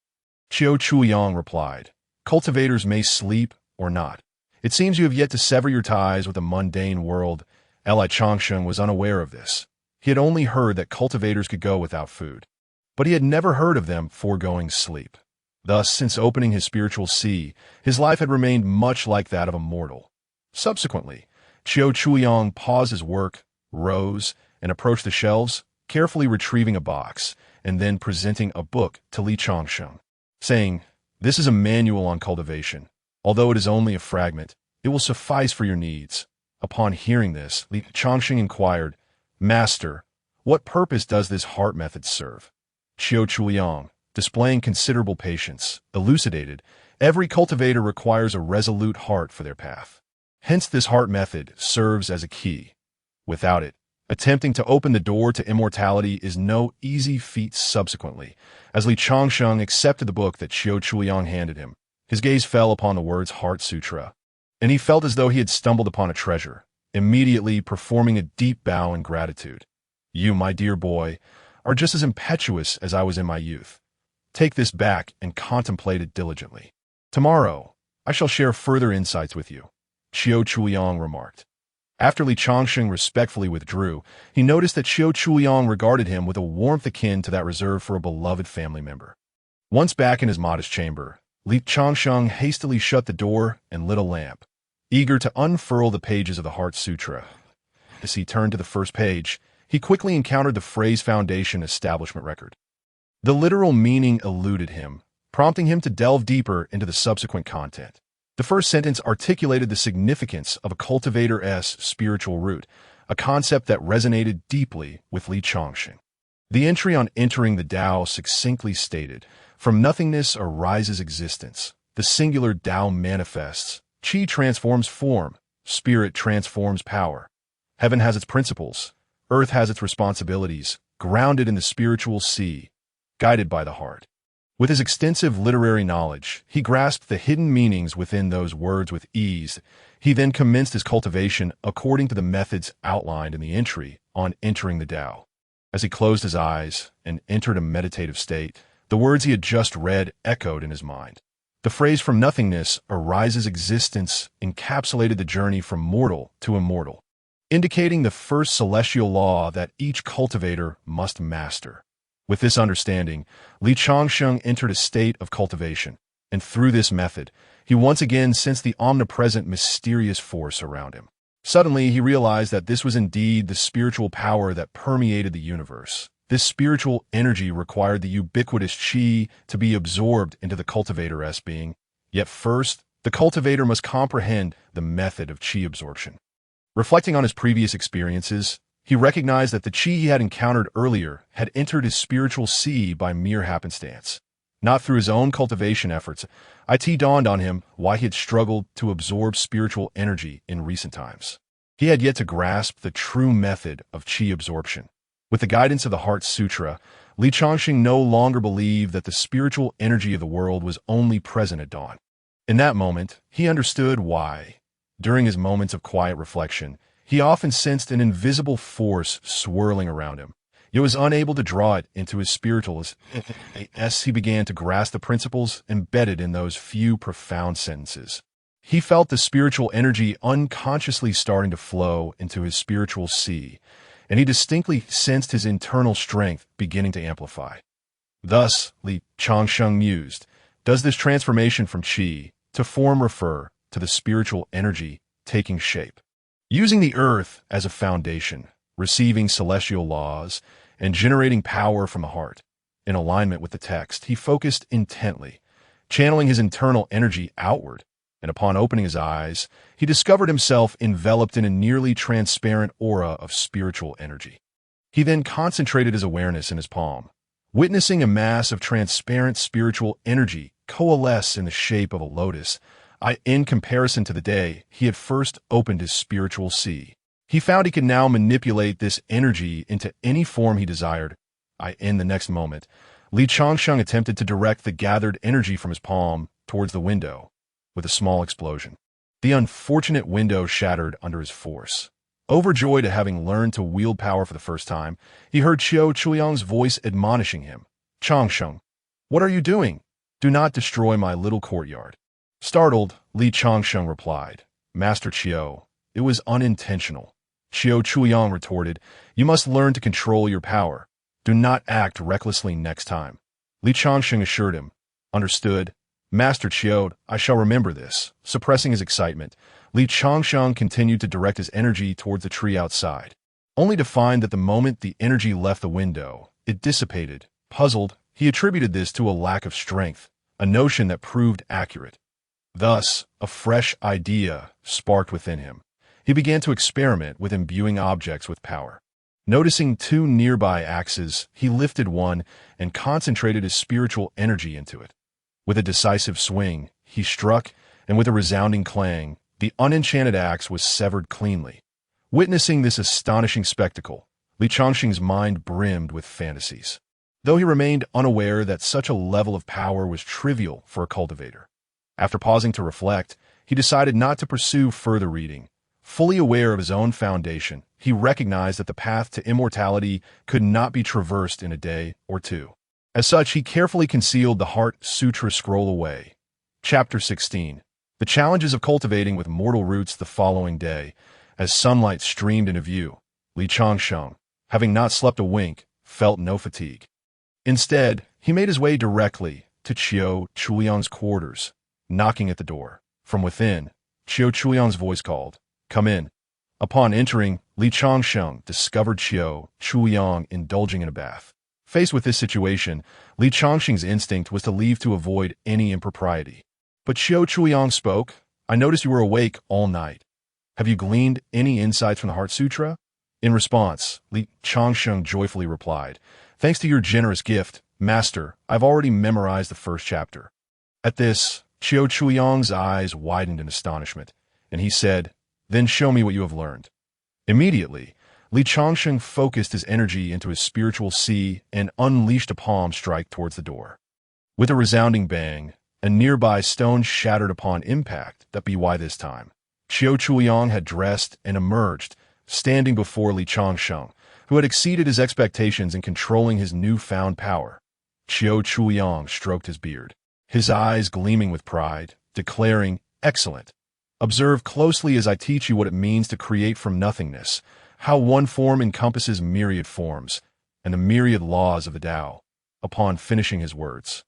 Qiu Chuliang replied, "Cultivators may sleep or not. It seems you have yet to sever your ties with the mundane world." Li Changsheng was unaware of this. He had only heard that cultivators could go without food, but he had never heard of them foregoing sleep. Thus, since opening his spiritual sea, his life had remained much like that of a mortal. Subsequently, Qiu Chuliang paused his work, rose, and approached the shelves, carefully retrieving a box, and then presenting a book to Li Changsheng, saying, "This is a manual on cultivation. Although it is only a fragment, it will suffice for your needs." Upon hearing this, Li Changsheng inquired, "Master, what purpose does this heart method serve?" Qiu Chuliang, displaying considerable patience, elucidated, "Every cultivator requires a resolute heart for their path. Hence this heart method serves as a key. Without it, attempting to open the door to immortality is no easy feat." Subsequently, as Li Changsheng accepted the book that Qiu Chuliang handed him, his gaze fell upon the words Heart Sutra, and he felt as though he had stumbled upon a treasure, immediately performing a deep bow in gratitude. "You, my dear boy, are just as impetuous as I was in my youth. Take this back and contemplate it diligently. Tomorrow, I shall share further insights with you," Qiu Chuliang remarked. After Li Changsheng respectfully withdrew, he noticed that Qiu Chuliang regarded him with a warmth akin to that reserved for a beloved family member. Once back in his modest chamber, Li Changsheng hastily shut the door and lit a lamp, eager to unfurl the pages of the Heart Sutra. As he turned to the first page, he quickly encountered the phrase Foundation Establishment Record. The literal meaning eluded him, prompting him to delve deeper into the subsequent content. The first sentence articulated the significance of a cultivator's spiritual root, a concept that resonated deeply with Li Changsheng. The entry on entering the Tao succinctly stated, "From nothingness arises existence. The singular Tao manifests. Qi transforms form. Spirit transforms power. Heaven has its principles. Earth has its responsibilities, grounded in the spiritual sea, guided by the heart." With his extensive literary knowledge, he grasped the hidden meanings within those words with ease. He then commenced his cultivation according to the methods outlined in the entry on entering the Tao. As he closed his eyes and entered a meditative state, the words he had just read echoed in his mind. The phrase "from nothingness arises existence" encapsulated the journey from mortal to immortal, indicating the first celestial law that each cultivator must master. With this understanding, Li Changsheng entered a state of cultivation, and through this method, he once again sensed the omnipresent mysterious force around him. Suddenly, he realized that this was indeed the spiritual power that permeated the universe. This spiritual energy required the ubiquitous qi to be absorbed into the cultivator's being. Yet first, the cultivator must comprehend the method of qi absorption. Reflecting on his previous experiences, he recognized that the qi he had encountered earlier had entered his spiritual sea by mere happenstance. Not through his own cultivation efforts, it dawned on him why he had struggled to absorb spiritual energy in recent times. He had yet to grasp the true method of qi absorption. With the guidance of the Heart Sutra, Li Changsheng no longer believed that the spiritual energy of the world was only present at dawn. In that moment, he understood why. During his moments of quiet reflection, he often sensed an invisible force swirling around him. He was unable to draw it into his spiritual as he began to grasp the principles embedded in those few profound sentences. He felt the spiritual energy unconsciously starting to flow into his spiritual sea, and he distinctly sensed his internal strength beginning to amplify. Thus, Li Changsheng mused, does this transformation from qi to form refer to the spiritual energy taking shape? Using the earth as a foundation, receiving celestial laws, and generating power from the heart. In alignment with the text, he focused intently, channeling his internal energy outward, and upon opening his eyes, he discovered himself enveloped in a nearly transparent aura of spiritual energy. He then concentrated his awareness in his palm, witnessing a mass of transparent spiritual energy coalesce in the shape of a lotus. In comparison to the day he had first opened his spiritual sea, he found he could now manipulate this energy into any form he desired. In the next moment, Li Changsheng attempted to direct the gathered energy from his palm towards the window, with a small explosion. The unfortunate window shattered under his force. Overjoyed at having learned to wield power for the first time, he heard Qiu Chuyang's voice admonishing him. Changsheng, what are you doing? Do not destroy my little courtyard. Startled, Li Changsheng replied, Master Qiu, it was unintentional. Qiu Chuyang retorted, you must learn to control your power. Do not act recklessly next time. Li Changsheng assured him, understood. Master Qiu, I shall remember this. Suppressing his excitement, Li Changsheng continued to direct his energy towards the tree outside, only to find that the moment the energy left the window, it dissipated. Puzzled, he attributed this to a lack of strength, a notion that proved accurate. Thus, a fresh idea sparked within him. He began to experiment with imbuing objects with power. Noticing two nearby axes, he lifted one and concentrated his spiritual energy into it. With a decisive swing, he struck, and with a resounding clang, the unenchanted axe was severed cleanly. Witnessing this astonishing spectacle, Li Changsheng's mind brimmed with fantasies, though he remained unaware that such a level of power was trivial for a cultivator. After pausing to reflect, he decided not to pursue further reading. Fully aware of his own foundation, he recognized that the path to immortality could not be traversed in a day or two. As such, he carefully concealed the Heart Sutra scroll away. Chapter 16. The challenges of cultivating with mortal roots. The following day, as sunlight streamed into view, Li Changsheng, having not slept a wink, felt no fatigue. Instead, he made his way directly to Qiu Chuyang's quarters, knocking at the door. From within, Qiu Chuyang's voice called, come in. Upon entering, Li Changsheng discovered Qiu Chuyang indulging in a bath. Faced with this situation, Li Changsheng's instinct was to leave to avoid any impropriety. But Qiu Chuyang spoke, I noticed you were awake all night. Have you gleaned any insights from the Heart Sutra? In response, Li Changsheng joyfully replied, thanks to your generous gift, Master, I've already memorized the first chapter. At this, Qiu Chuyang's eyes widened in astonishment, and he said, then show me what you have learned. Immediately, Li Changsheng focused his energy into his spiritual sea and unleashed a palm strike towards the door. With a resounding bang, a nearby stone shattered upon impact. That be why this time. Qiu Chuyang had dressed and emerged, standing before Li Changsheng, who had exceeded his expectations in controlling his newfound power. Qiu Chuyang stroked his beard, his eyes gleaming with pride, declaring, excellent. Observe closely as I teach you what it means to create from nothingness, how one form encompasses myriad forms. and the myriad laws of the Tao. Upon finishing his words,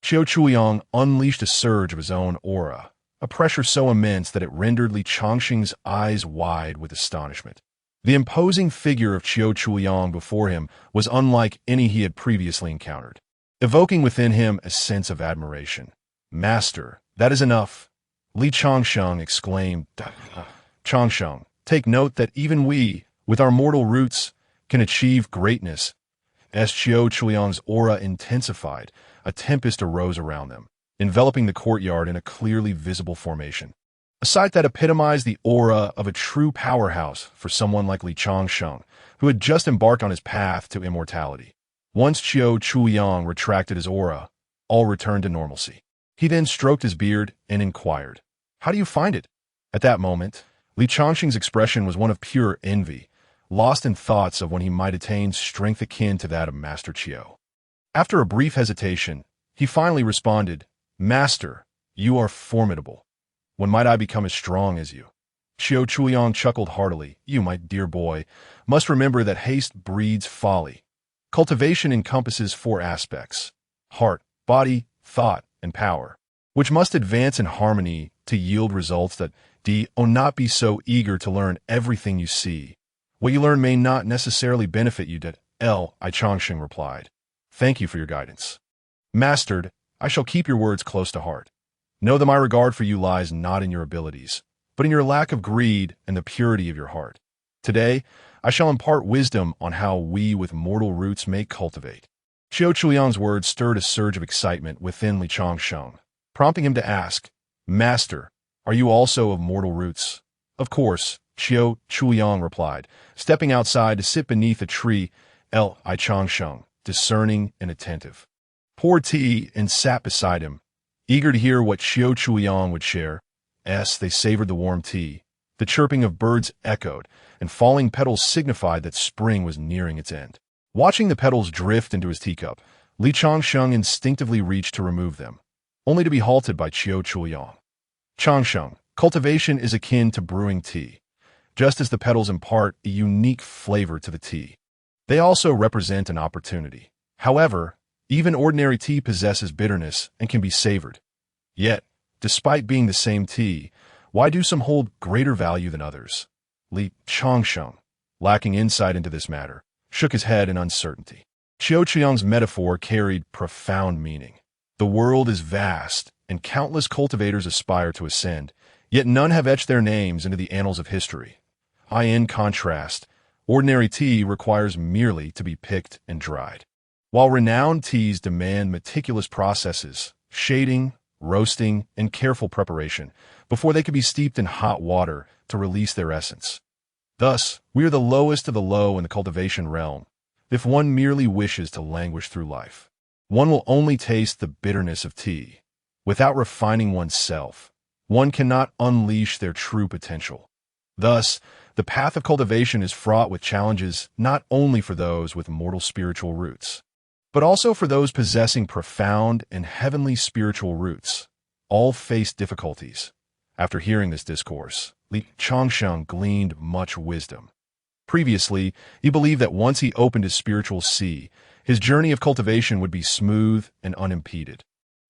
Qiu Chuliang unleashed a surge of his own aura, a pressure so immense that it rendered Li Changxing's eyes wide with astonishment. The imposing figure of Qiu Chuliang before him was unlike any he had previously encountered, evoking within him a sense of admiration. "Master, that is enough," Li Changsheng exclaimed. "Changsheng, take note that even we, with our mortal roots, can achieve greatness." As Qiu Chuliang's aura intensified, a tempest arose around them, enveloping the courtyard in a clearly visible formation. A sight that epitomized the aura of a true powerhouse for someone like Li Changsheng, who had just embarked on his path to immortality. Once Qiu Chuliang retracted his aura, all returned to normalcy. He then stroked his beard and inquired, "How do you find it?" At that moment, Li Changxing's expression was one of pure envy, lost in thoughts of when he might attain strength akin to that of Master Qiu. After a brief hesitation, he finally responded, "Master, you are formidable. When might I become as strong as you?" Qiu Chuliang chuckled heartily. "You, my dear boy, must remember that haste breeds folly. Cultivation encompasses 4 aspects: heart, body, thought, and power, which must advance in harmony to yield results that do not be so eager to learn everything you see. What you learn may not necessarily benefit you." I Changxing replied, "Thank you for your guidance. Mastered, I shall keep your words close to heart. Know that my regard for you lies not in your abilities, but in your lack of greed and the purity of your heart. Today, I shall impart wisdom on how we with mortal roots may cultivate." Qiu Chuliang's words stirred a surge of excitement within Li Changsheng, prompting him to ask, "Master, are you also of mortal roots?" "Of course," Qiu Chuliang replied, stepping outside to sit beneath a tree. I Changsheng, discerning and attentive, poured tea and sat beside him, eager to hear what Qiu Chuliang would share. As they savored the warm tea, the chirping of birds echoed, and falling petals signified that spring was nearing its end. Watching the petals drift into his teacup, Li Changsheng instinctively reached to remove them, only to be halted by Qiu Chuliang. "Changsheng, cultivation is akin to brewing tea. Just as the petals impart a unique flavor to the tea, they also represent an opportunity. However, even ordinary tea possesses bitterness and can be savored. Yet, despite being the same tea, why do some hold greater value than others?" Li Changsheng, lacking insight into this matter, shook his head in uncertainty. Qiu Chuliang's metaphor carried profound meaning. The world is vast, and countless cultivators aspire to ascend, yet none have etched their names into the annals of history. In contrast, ordinary tea requires merely to be picked and dried, while renowned teas demand meticulous processes, shading, roasting, and careful preparation before they can be steeped in hot water to release their essence. Thus, we are the lowest of the low in the cultivation realm. If one merely wishes to languish through life, one will only taste the bitterness of tea. Without refining oneself, one cannot unleash their true potential. Thus, the path of cultivation is fraught with challenges not only for those with mortal spiritual roots, but also for those possessing profound and heavenly spiritual roots. All face difficulties. After hearing this discourse, Li Changsheng gleaned much wisdom. Previously, he believed that once he opened his spiritual sea, his journey of cultivation would be smooth and unimpeded.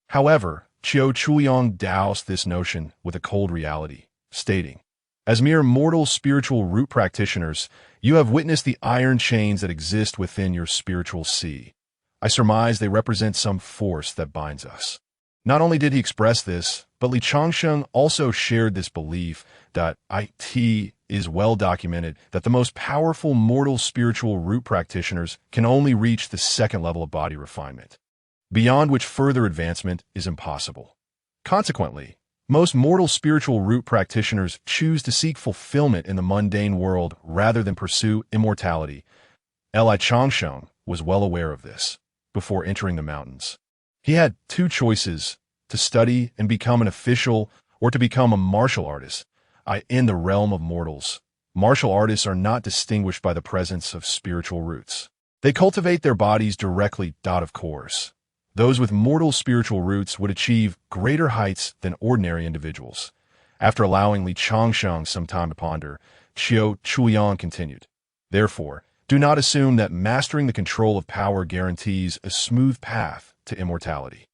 However, Qiu Chuliang doused this notion with a cold reality, stating, "As mere mortal spiritual root practitioners, you have witnessed the iron chains that exist within your spiritual sea. I surmise they represent some force that binds us." Not only did he express this, but Li Changsheng also shared this belief that it is well documented that the most powerful mortal spiritual root practitioners can only reach the 2nd level of body refinement, beyond which further advancement is impossible. Consequently, most mortal spiritual root practitioners choose to seek fulfillment in the mundane world rather than pursue immortality. Li Changsheng was well aware of this before entering the mountains. He had 2 choices: to study and become an official or to become a martial artist. In the realm of mortals, martial artists are not distinguished by the presence of spiritual roots. They cultivate their bodies directly. Of course, those with mortal spiritual roots would achieve greater heights than ordinary individuals. After allowing Li Changsheng some time to ponder, Qiu Chuliang continued, "Therefore, Do not assume that mastering the control of power guarantees a smooth path to immortality.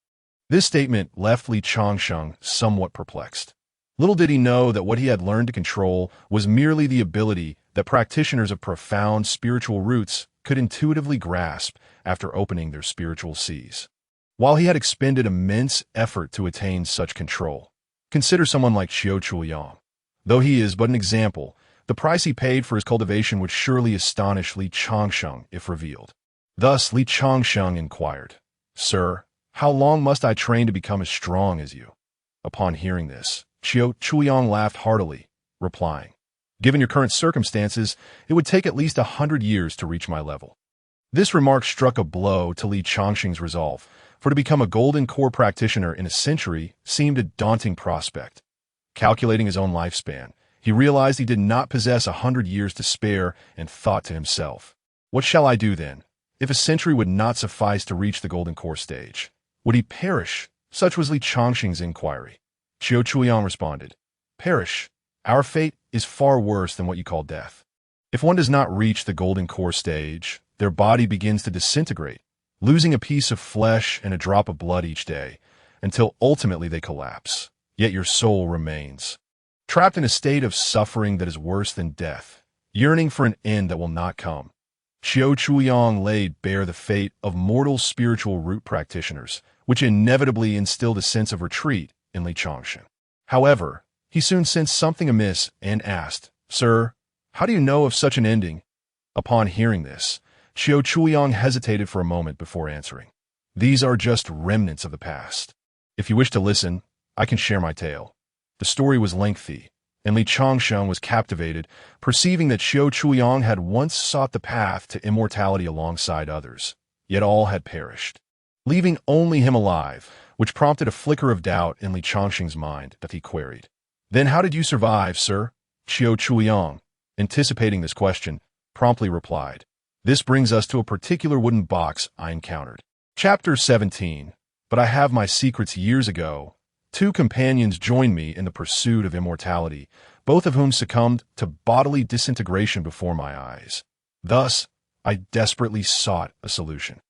This statement left Li Changsheng somewhat perplexed. Little did he know that what he had learned to control was merely the ability that practitioners of profound spiritual roots could intuitively grasp after opening their spiritual seas. While he had expended immense effort to attain such control, consider someone like Xiao Chuliang. Though he is but an example, the price he paid for his cultivation would surely astonish Li Changsheng if revealed. Thus Li Changsheng inquired, "Sir, how long must I train to become as strong as you?" Upon hearing this, Xiao Chuliang laughed heartily, replying, "Given your current circumstances, it would take at least 100 years to reach my level." This remark struck a blow to Li Changsheng's resolve, for to become a golden core practitioner in a century seemed a daunting prospect. Calculating his own lifespan, he realized he did not possess 100 years to spare and thought to himself, "What shall I do then? If a century would not suffice to reach the golden core stage, would he perish?" Such was Li Changsheng's inquiry. Xiao Chuliang responded, "Perish. Our fate is far worse than what you call death. If one does not reach the golden core stage, their body begins to disintegrate, losing a piece of flesh and a drop of blood each day, until ultimately they collapse. Yet your soul remains, trapped in a state of suffering that is worse than death, yearning for an end that will not come." Xiao Chuliang laid bare the fate of mortal spiritual root practitioners, which inevitably instilled a sense of retreat in Li Changsheng. However, he soon sensed something amiss and asked, "Sir, how do you know of such an ending?" Upon hearing this, Xiao Chuliang hesitated for a moment before answering, "These are just remnants of the past. If you wish to listen, I can share my tale." The story was lengthy, and Li Changsheng was captivated, perceiving that Xiao Chuliang had once sought the path to immortality alongside others, yet all had perished, leaving only him alive, which prompted a flicker of doubt in Li Changsheng's mind that he queried, "Then how did you survive, sir?" Xiao Chuliang, anticipating this question, promptly replied, "This brings us to a particular wooden box I encountered." Chapter 17. But I have my secrets. Years ago, 2 companions joined me in the pursuit of immortality, both of whom succumbed to bodily disintegration before my eyes. Thus, I desperately sought a solution.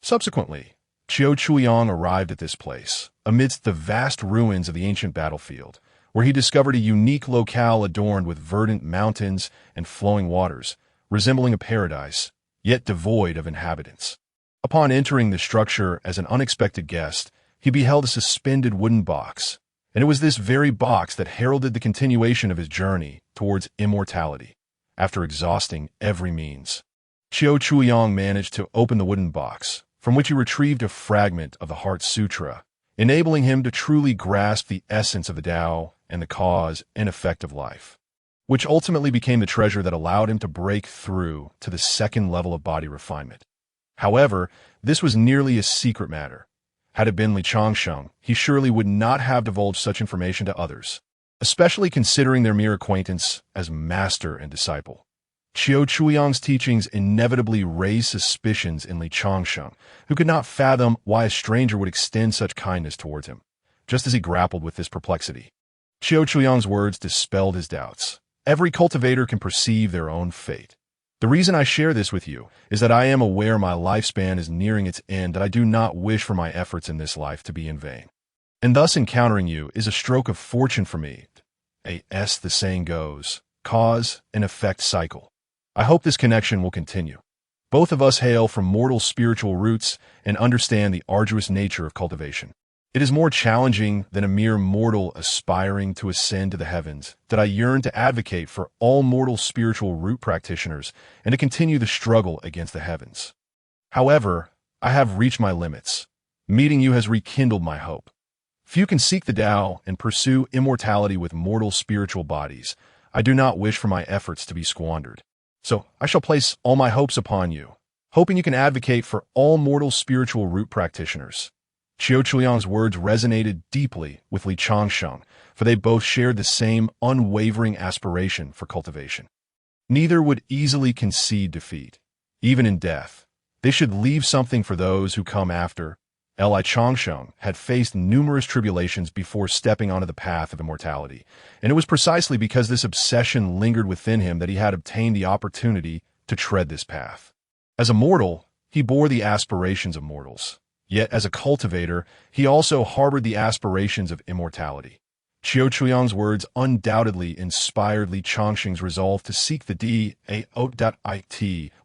Subsequently, Xiao Chuliang arrived at this place, amidst the vast ruins of the ancient battlefield, where he discovered a unique locale adorned with verdant mountains and flowing waters, resembling a paradise, yet devoid of inhabitants. Upon entering the structure as an unexpected guest, he beheld a suspended wooden box, and it was this very box that heralded the continuation of his journey towards immortality. After exhausting every means, Xiao Chuliang managed to open the wooden box, from which he retrieved a fragment of the Heart Sutra, enabling him to truly grasp the essence of the Tao and the cause and effect of life, which ultimately became the treasure that allowed him to break through to the second level of body refinement. However, this was nearly a secret matter. Had it been Li Changsheng, he surely would not have divulged such information to others, especially considering their mere acquaintance as master and disciple. Xiao Chuliang's teachings inevitably raised suspicions in Li Changsheng, who could not fathom why a stranger would extend such kindness towards him. Just as he grappled with this perplexity, Xiao Chuliang's words dispelled his doubts. Every cultivator can perceive their own fate. The reason I share this with you is that I am aware my lifespan is nearing its end, and I do not wish for my efforts in this life to be in vain. And thus encountering you is a stroke of fortune for me. As the saying goes, cause and effect cycle. I hope this connection will continue. Both of us hail from mortal spiritual roots and understand the arduous nature of cultivation. It is more challenging than a mere mortal aspiring to ascend to the heavens that I yearn to advocate for all mortal spiritual root practitioners and to continue the struggle against the heavens. However, I have reached my limits. Meeting you has rekindled my hope. Few can seek the Tao and pursue immortality with mortal spiritual bodies. I do not wish for my efforts to be squandered. So I shall place all my hopes upon you, hoping you can advocate for all mortal spiritual root practitioners. Xiao Chuliang's words resonated deeply with Li Changsheng, for they both shared the same unwavering aspiration for cultivation. Neither would easily concede defeat. Even in death, they should leave something for those who come after. Li Changsheng had faced numerous tribulations before stepping onto the path of immortality, and it was precisely because this obsession lingered within him that he had obtained the opportunity to tread this path. As a mortal, he bore the aspirations of mortals. Yet as a cultivator, he also harbored the aspirations of immortality. Qiu Chuyang's words undoubtedly inspired Li Chongqing's resolve to seek the devoid.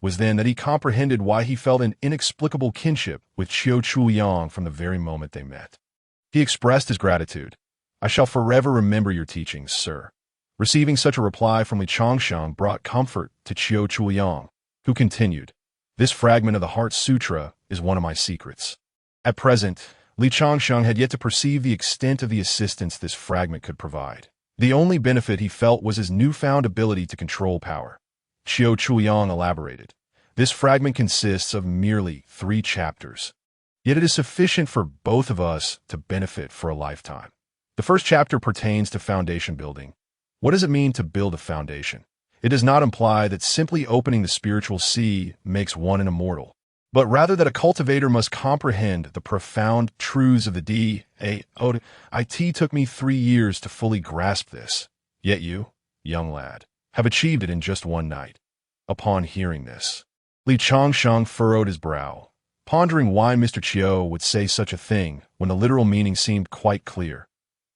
Was then that he comprehended why he felt an inexplicable kinship with Qiu Chuyang from the very moment they met. He expressed his gratitude. "I shall forever remember your teachings, sir." Receiving such a reply from Li Chongqing brought comfort to Qiu Chuyang, who continued, "This fragment of the Heart Sutra is one of my secrets." At present, Li Chongqing had yet to perceive the extent of the assistance this fragment could provide. The only benefit he felt was his newfound ability to control power. Qiu Chuyang elaborated. "This fragment consists of merely 3 chapters. Yet it is sufficient for both of us to benefit for a lifetime. The first chapter pertains to foundation building. What does it mean to build a foundation? It does not imply that simply opening the spiritual sea makes one an immortal, but rather that a cultivator must comprehend the profound truths of the devoid. It took me 3 years to fully grasp this, yet you, young lad, have achieved it in just one night." Upon hearing this, Li Chongqing furrowed his brow, pondering why Mr. Qiu would say such a thing when the literal meaning seemed quite clear.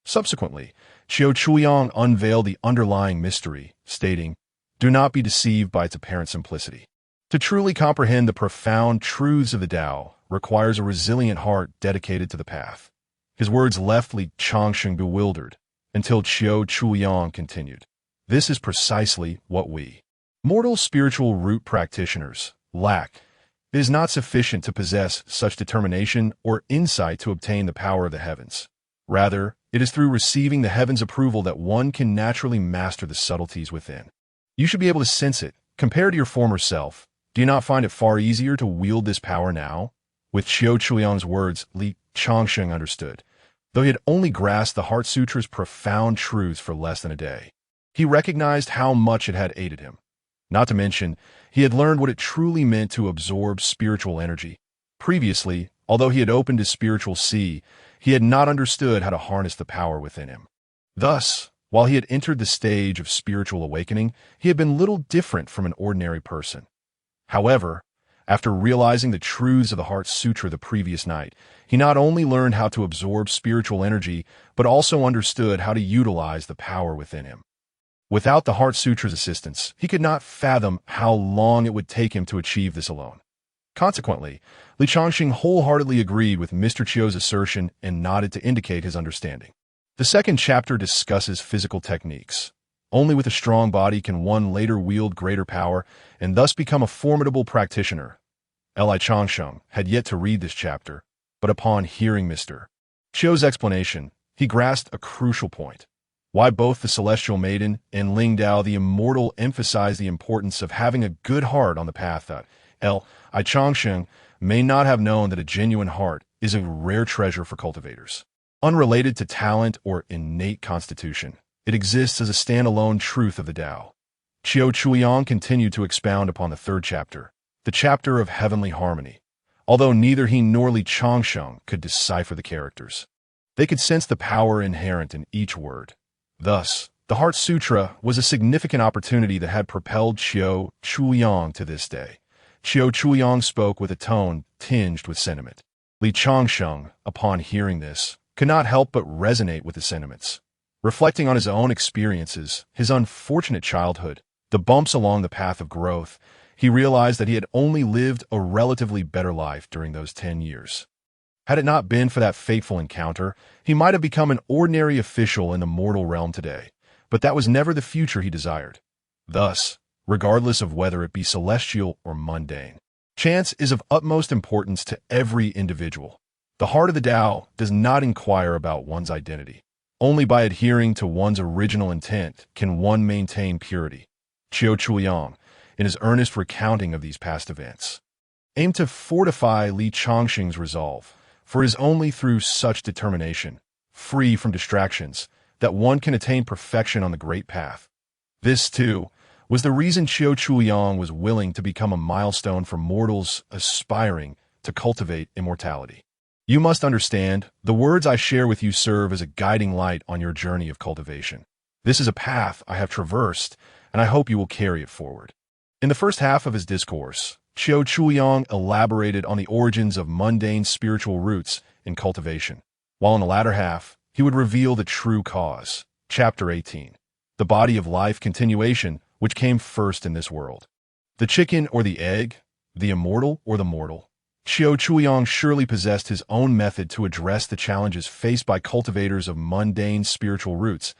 Subsequently, Qiu Chuyang unveiled the underlying mystery, stating, "Do not be deceived by its apparent simplicity. To truly comprehend the profound truths of the Tao requires a resilient heart dedicated to the path." His words left Li Chongqing bewildered, until Qiu Chuyang continued, "This is precisely what we, mortal spiritual root practitioners, lack. It is not sufficient to possess such determination or insight to obtain the power of the heavens. Rather, it is through receiving the heavens' approval that one can naturally master the subtleties within. You should be able to sense it. Compared to your former self, do you not find it far easier to wield this power now?" With Qiu Chuyang's words, Li Chongqing understood. Though he had only grasped the Heart Sutra's profound truths for less than a day, he recognized how much it had aided him. Not to mention, he had learned what it truly meant to absorb spiritual energy. Previously, although he had opened his spiritual sea, he had not understood how to harness the power within him. Thus, while he had entered the stage of spiritual awakening, he had been little different from an ordinary person. However, after realizing the truths of the Heart Sutra the previous night, he not only learned how to absorb spiritual energy, but also understood how to utilize the power within him. Without the Heart Sutra's assistance, he could not fathom how long it would take him to achieve this alone. Consequently, Li Chongqing wholeheartedly agreed with Mr. Qiu's assertion and nodded to indicate his understanding. The second chapter discusses physical techniques. Only with a strong body can one later wield greater power and thus become a formidable practitioner. Li Chongqing had yet to read this chapter, but upon hearing Mr. Qiu's explanation, he grasped a crucial point. Why both the Celestial Maiden and Ling Dao the Immortal emphasize the importance of having a good heart on the path that Li Chongqing may not have known that a genuine heart is a rare treasure for cultivators. Unrelated to talent or innate constitution, it exists as a standalone truth of the Tao. Qiu Chuyang continued to expound upon the third chapter, the chapter of heavenly harmony. Although neither he nor Li Chongqing could decipher the characters, they could sense the power inherent in each word. Thus, the Heart Sutra was a significant opportunity that had propelled Qiu Chuyang to this day. Qiu Chuyang spoke with a tone tinged with sentiment. Li Chongqing, upon hearing this, could not help but resonate with the sentiments. Reflecting on his own experiences, his unfortunate childhood, the bumps along the path of growth, he realized that he had only lived a relatively better life during those 10 years. Had it not been for that fateful encounter, he might have become an ordinary official in the mortal realm today, but that was never the future he desired. Thus, regardless of whether it be celestial or mundane, chance is of utmost importance to every individual. The heart of the Tao does not inquire about one's identity. Only by adhering to one's original intent can one maintain purity. Qiu Chuyang, in his earnest recounting of these past events, aimed to fortify Li Chongqing's resolve, for it is only through such determination, free from distractions, that one can attain perfection on the great path. This, too, was the reason Qiu Chuyang was willing to become a milestone for mortals aspiring to cultivate immortality. You must understand, the words I share with you serve as a guiding light on your journey of cultivation. This is a path I have traversed, and I hope you will carry it forward. In the first half of his discourse, Qiu Chuliang elaborated on the origins of mundane spiritual roots in cultivation, while in the latter half, he would reveal the true cause. Chapter 18. The body of life continuation, which came first in this world. The chicken or the egg, the immortal or the mortal. Qiu Chuliang surely possessed his own method to address the challenges faced by cultivators of mundane spiritual roots.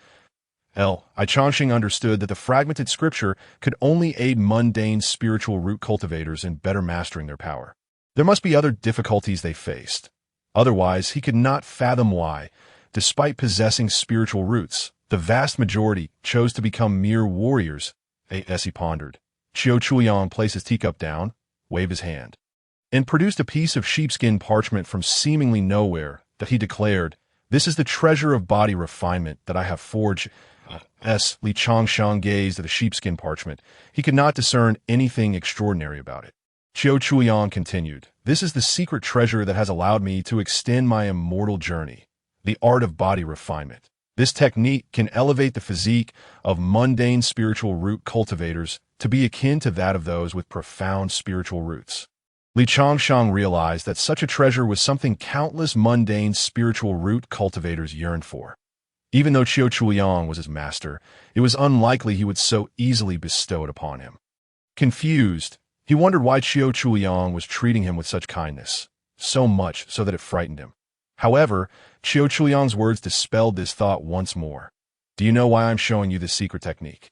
I Chongqing understood that the fragmented scripture could only aid mundane spiritual root cultivators in better mastering their power. There must be other difficulties they faced. Otherwise, he could not fathom why, despite possessing spiritual roots, the vast majority chose to become mere warriors. As he pondered, Qiu Chuliang placed his teacup down, waved his hand, and produced a piece of sheepskin parchment from seemingly nowhere that he declared, "This is the treasure of body refinement that I have forged." Li Chongshang gazed at the sheepskin parchment. He could not discern anything extraordinary about it. Qiu Chuliang continued, "This is the secret treasure that has allowed me to extend my immortal journey, the art of body refinement. This technique can elevate the physique of mundane spiritual root cultivators to be akin to that of those with profound spiritual roots." Li Chongshang realized that such a treasure was something countless mundane spiritual root cultivators yearned for. Even though Qiu Chuliang was his master, it was unlikely he would so easily bestow it upon him. Confused, he wondered why Qiu Chuliang was treating him with such kindness, so much so that it frightened him. However, Qiu Chuliang's words dispelled this thought once more. "Do you know why I'm showing you this secret technique?"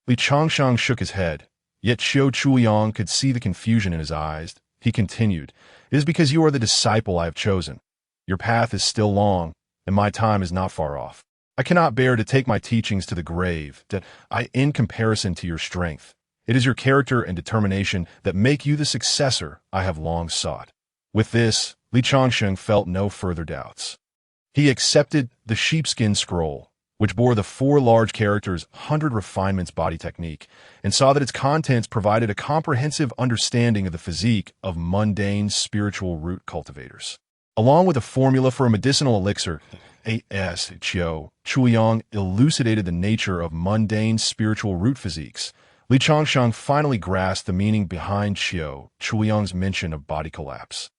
Li Chongshang shook his head, yet Qiu Chuliang could see the confusion in his eyes. He continued, "It is because you are the disciple I have chosen. Your path is still long, and my time is not far off. I cannot bear to take my teachings to the grave, in comparison to your strength. It is your character and determination that make you the successor I have long sought." With this, Li Chongsheng felt no further doubts. He accepted the sheepskin scroll, which bore the 4 large characters 100 refinements body technique, and saw that its contents provided a comprehensive understanding of the physique of mundane spiritual root cultivators. Along with a formula for a medicinal elixir, Qiu Chuliang elucidated the nature of mundane spiritual root physiques. Li Chongshang finally grasped the meaning behind Qiu Chuliang's mention of body collapse.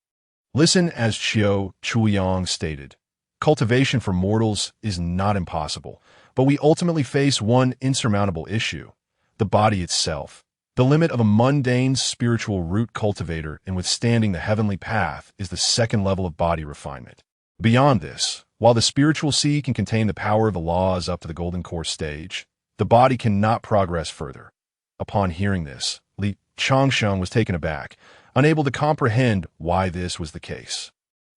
Listen as Qiu Chuliang stated, "Cultivation for mortals is not impossible, but we ultimately face one insurmountable issue, the body itself. The limit of a mundane spiritual root cultivator in withstanding the heavenly path is the second level of body refinement. Beyond this, while the spiritual sea can contain the power of the laws up to the golden core stage, the body cannot progress further." Upon hearing this, Li Chongsheng was taken aback, unable to comprehend why this was the case.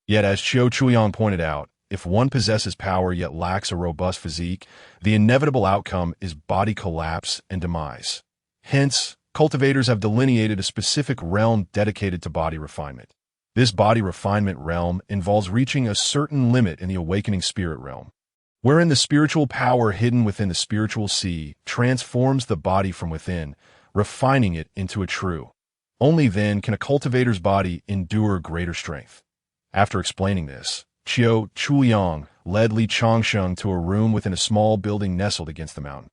Yet as Qiu Chuliang pointed out, if one possesses power yet lacks a robust physique, the inevitable outcome is body collapse and demise. Hence, cultivators have delineated a specific realm dedicated to body refinement. This body refinement realm involves reaching a certain limit in the awakening spirit realm, wherein the spiritual power hidden within the spiritual sea transforms the body from within, refining it into a true. Only then can a cultivator's body endure greater strength. After explaining this, Qiu Chuliang led Li Chongsheng to a room within a small building nestled against the mountain.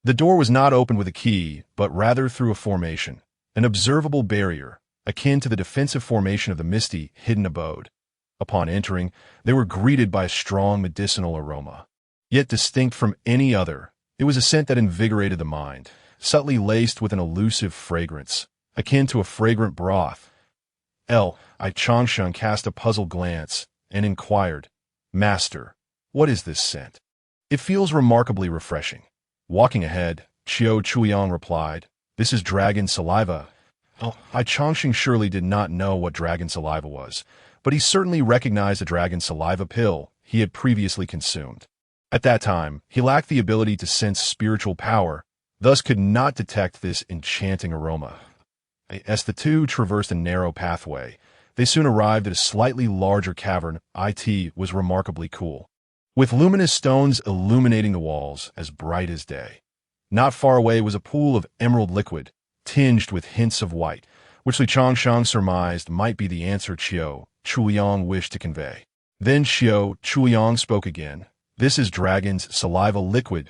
The door was not opened with a key, but rather through a formation, an observable barrier, akin to the defensive formation of the misty, hidden abode. Upon entering, they were greeted by a strong medicinal aroma. Yet distinct from any other, it was a scent that invigorated the mind, subtly laced with an elusive fragrance, akin to a fragrant broth. Chongsheng cast a puzzled glance and inquired, "Master, what is this scent? It feels remarkably refreshing." Walking ahead, Qiu Chuliang replied, "This is dragon saliva." Chongqing surely did not know what dragon saliva was, but he certainly recognized the dragon saliva pill he had previously consumed. At that time, he lacked the ability to sense spiritual power, thus could not detect this enchanting aroma. As the two traversed a narrow pathway, they soon arrived at a slightly larger cavern. It was remarkably cool, with luminous stones illuminating the walls as bright as day. Not far away was a pool of emerald liquid, tinged with hints of white, which Li Chongsheng surmised might be the answer Qiu Chuliang wished to convey. Then Qiu Chuliang spoke again. "This is dragon's saliva liquid.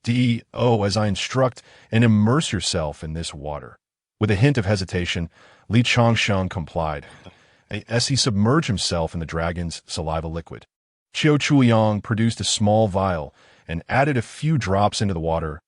As I instruct, and immerse yourself in this water. With a hint of hesitation, Li Changsheng complied, as he submerged himself in the dragon's saliva liquid. Qiu Chuliang produced a small vial and added a few drops into the water,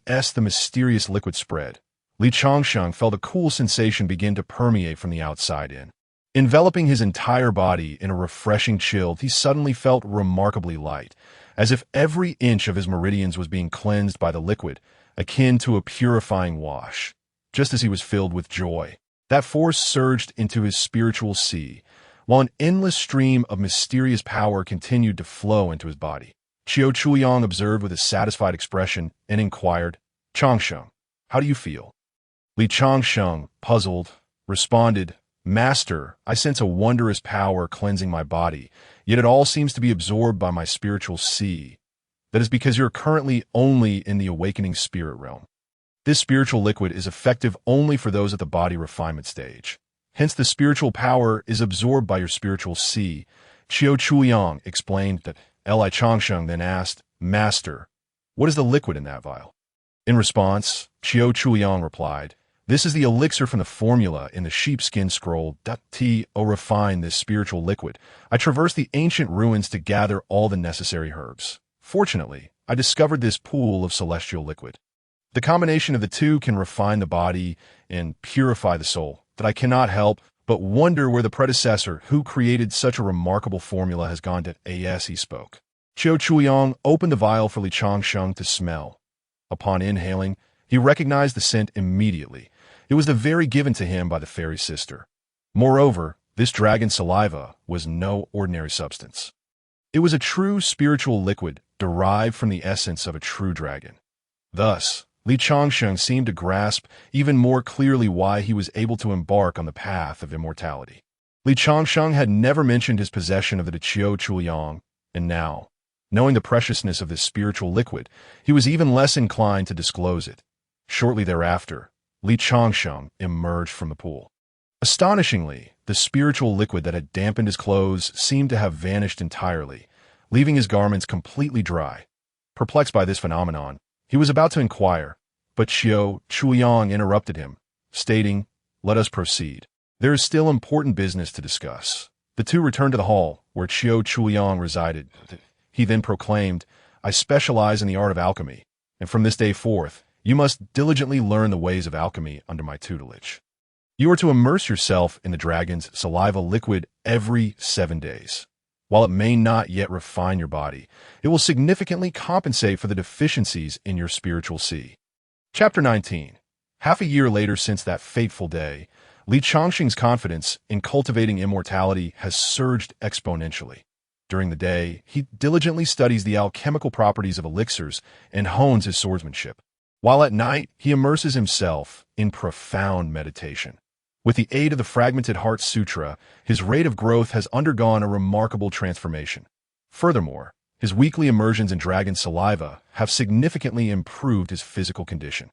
as the mysterious liquid spread. Li Changsheng felt a cool sensation begin to permeate from the outside in. Enveloping his entire body in a refreshing chill, he suddenly felt remarkably light, as if every inch of his meridians was being cleansed by the liquid, akin to a purifying wash. Just as he was filled with joy, that force surged into his spiritual sea, while an endless stream of mysterious power continued to flow into his body. Qiu Chuliang observed with a satisfied expression and inquired, "Changsheng, how do you feel?" Li Changsheng, puzzled, responded, "Master, I sense a wondrous power cleansing my body, yet it all seems to be absorbed by my spiritual sea. That is because you're currently only in the awakening spirit realm. This spiritual liquid is effective only for those at the body refinement stage. Hence the spiritual power is absorbed by your spiritual sea." Qiu Chuliang explained that. Li Changsheng then asked, "Master, what is the liquid in that vial?" In response, Qiu Chuliang replied, "This is the elixir from the formula in the sheepskin scroll. To refine this spiritual liquid, I traversed the ancient ruins to gather all the necessary herbs. Fortunately, I discovered this pool of celestial liquid. The combination of the two can refine the body and purify the soul, that I cannot help but wonder where the predecessor who created such a remarkable formula has gone to." As he spoke, Qiu Chuliang opened the vial for Li Changsheng to smell. Upon inhaling, he recognized the scent immediately. It was the very given to him by the fairy sister. Moreover, this dragon saliva was no ordinary substance. It was a true spiritual liquid derived from the essence of a true dragon. Thus, Li Changsheng seemed to grasp even more clearly why he was able to embark on the path of immortality. Li Changsheng had never mentioned his possession of the Qiu Chuliang, and now, knowing the preciousness of this spiritual liquid, he was even less inclined to disclose it. Shortly thereafter, Li Changsheng emerged from the pool. Astonishingly, the spiritual liquid that had dampened his clothes seemed to have vanished entirely, leaving his garments completely dry. Perplexed by this phenomenon, he was about to inquire, but Qiu Chuliang interrupted him, stating, "Let us proceed. There is still important business to discuss." The two returned to the hall where Qiu Chuliang resided. He then proclaimed, "I specialize in the art of alchemy, and from this day forth, you must diligently learn the ways of alchemy under my tutelage. You are to immerse yourself in the dragon's saliva liquid every 7 days. While it may not yet refine your body, it will significantly compensate for the deficiencies in your spiritual sea." Chapter 19. Half a year later since that fateful day, Li Changsheng's confidence in cultivating immortality has surged exponentially. During the day, he diligently studies the alchemical properties of elixirs and hones his swordsmanship, while at night he immerses himself in profound meditation. With the aid of the fragmented Heart Sutra, his rate of growth has undergone a remarkable transformation. Furthermore, his weekly immersions in dragon saliva have significantly improved his physical condition.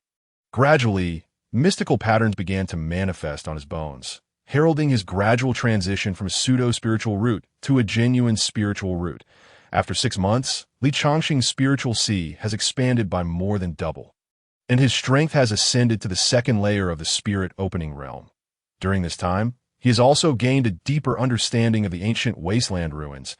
Gradually, mystical patterns began to manifest on his bones, heralding his gradual transition from a pseudo-spiritual root to a genuine spiritual root. After 6 months, Li Changsheng's spiritual sea has expanded by more than double, and his strength has ascended to the second layer of the spirit opening realm. During this time, he has also gained a deeper understanding of the ancient wasteland ruins.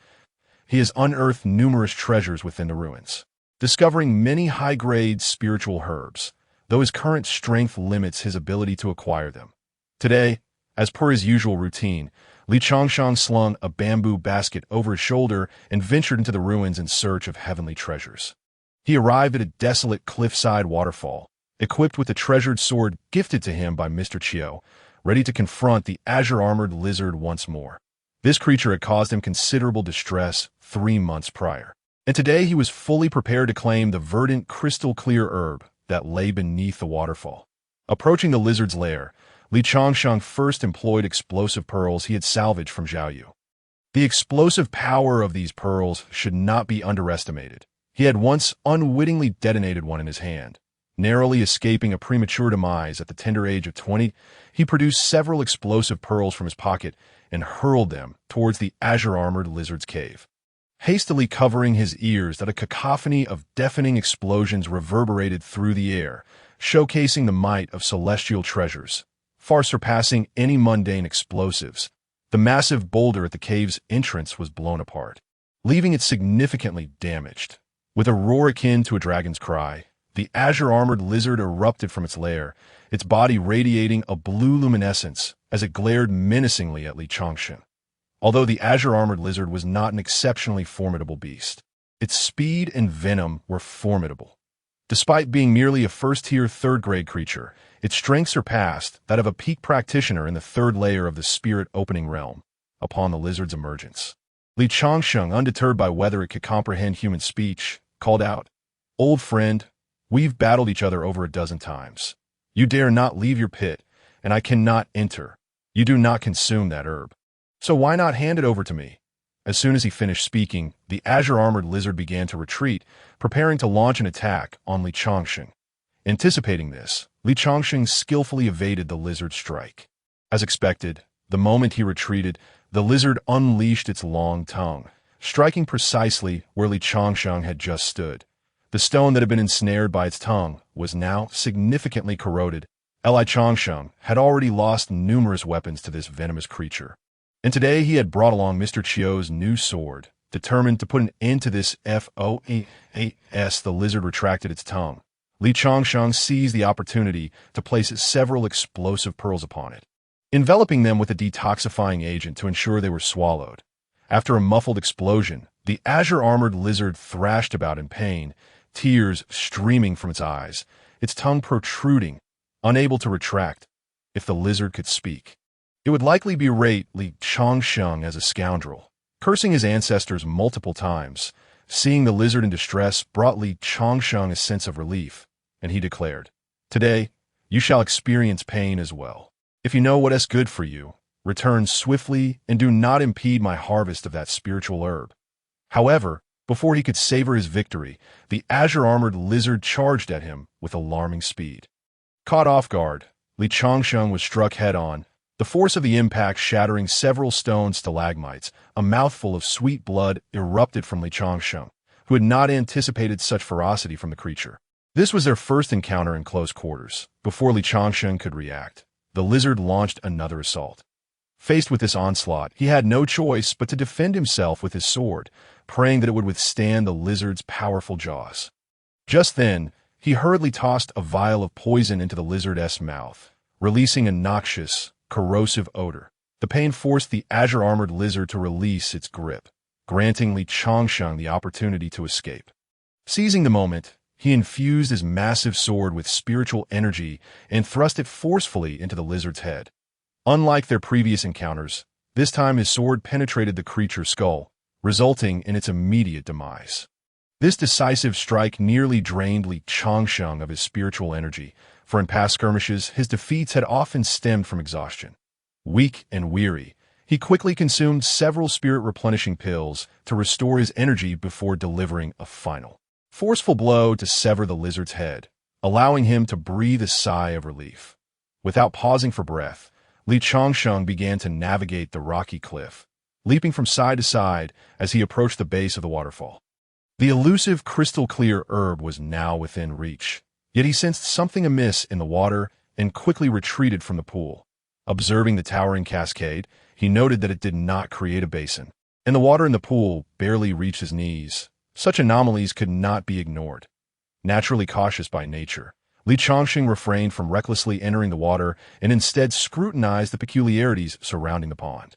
He has unearthed numerous treasures within the ruins, discovering many high-grade spiritual herbs, though his current strength limits his ability to acquire them. Today, as per his usual routine, Li Changsheng slung a bamboo basket over his shoulder and ventured into the ruins in search of heavenly treasures. He arrived at a desolate cliffside waterfall, equipped with the treasured sword gifted to him by Mr. Qiu, ready to confront the azure-armored lizard once more. This creature had caused him considerable distress 3 months prior, and today he was fully prepared to claim the verdant, crystal-clear herb that lay beneath the waterfall. Approaching the lizard's lair, Li Changsheng first employed explosive pearls he had salvaged from Zhaoyu. The explosive power of these pearls should not be underestimated. He had once unwittingly detonated one in his hand. Narrowly escaping a premature demise at the tender age of 20, he produced several explosive pearls from his pocket and hurled them towards the azure-armored lizard's cave. Hastily covering his ears that a cacophony of deafening explosions reverberated through the air, showcasing the might of celestial treasures, far surpassing any mundane explosives. The massive boulder at the cave's entrance was blown apart, leaving it significantly damaged. With a roar akin to a dragon's cry, the azure-armored lizard erupted from its lair, its body radiating a blue luminescence as it glared menacingly at Li Changsheng. Although the azure-armored lizard was not an exceptionally formidable beast, its speed and venom were formidable. Despite being merely a first-tier third-grade creature, its strength surpassed that of a peak practitioner in the third layer of the spirit-opening realm upon the lizard's emergence. Li Changsheng, undeterred by whether it could comprehend human speech, called out, "Old friend, we've battled each other over a dozen times. You dare not leave your pit, and I cannot enter. You do not consume that herb. So why not hand it over to me?" As soon as he finished speaking, the azure-armored lizard began to retreat, preparing to launch an attack on Li Changsheng. Anticipating this, Li Changsheng skillfully evaded the lizard's strike. As expected, the moment he retreated, the lizard unleashed its long tongue, striking precisely where Li Changsheng had just stood. The stone that had been ensnared by its tongue was now significantly corroded. Li Changsheng had already lost numerous weapons to this venomous creature, and today he had brought along Mr. Chiu's new sword, determined to put an end to this FOAS. The lizard retracted its tongue. Li Changsheng seized the opportunity to place several explosive pearls upon it, enveloping them with a detoxifying agent to ensure they were swallowed. After a muffled explosion, the azure-armored lizard thrashed about in pain, tears streaming from its eyes, its tongue protruding, unable to retract. If the lizard could speak, it would likely berate Li Changsheng as a scoundrel, cursing his ancestors multiple times. Seeing the lizard in distress brought Li Changsheng a sense of relief, and he declared, "Today, you shall experience pain as well. If you know what is good for you, return swiftly and do not impede my harvest of that spiritual herb." However, before he could savor his victory, the azure-armored lizard charged at him with alarming speed. Caught off guard, Li Changsheng was struck head-on, the force of the impact shattering several stone stalagmites. A mouthful of sweet blood erupted from Li Changsheng, who had not anticipated such ferocity from the creature. This was their first encounter in close quarters. Before Li Changsheng could react, the lizard launched another assault. Faced with this onslaught, he had no choice but to defend himself with his sword, praying that it would withstand the lizard's powerful jaws. Just then, he hurriedly tossed a vial of poison into the lizard's mouth, releasing a noxious, corrosive odor. The pain forced the azure-armored lizard to release its grip, granting Li Changsheng the opportunity to escape. Seizing the moment, he infused his massive sword with spiritual energy and thrust it forcefully into the lizard's head. Unlike their previous encounters, this time his sword penetrated the creature's skull, resulting in its immediate demise. This decisive strike nearly drained Li Changsheng of his spiritual energy, for in past skirmishes his defeats had often stemmed from exhaustion. Weak and weary, he quickly consumed several spirit-replenishing pills to restore his energy before delivering a final, forceful blow to sever the lizard's head, allowing him to breathe a sigh of relief. Without pausing for breath, Li Changsheng began to navigate the rocky cliff, leaping from side to side as he approached the base of the waterfall. The elusive crystal-clear herb was now within reach, yet he sensed something amiss in the water and quickly retreated from the pool. Observing the towering cascade, he noted that it did not create a basin, and the water in the pool barely reached his knees. Such anomalies could not be ignored. Naturally cautious by nature, Li Changsheng refrained from recklessly entering the water and instead scrutinized the peculiarities surrounding the pond.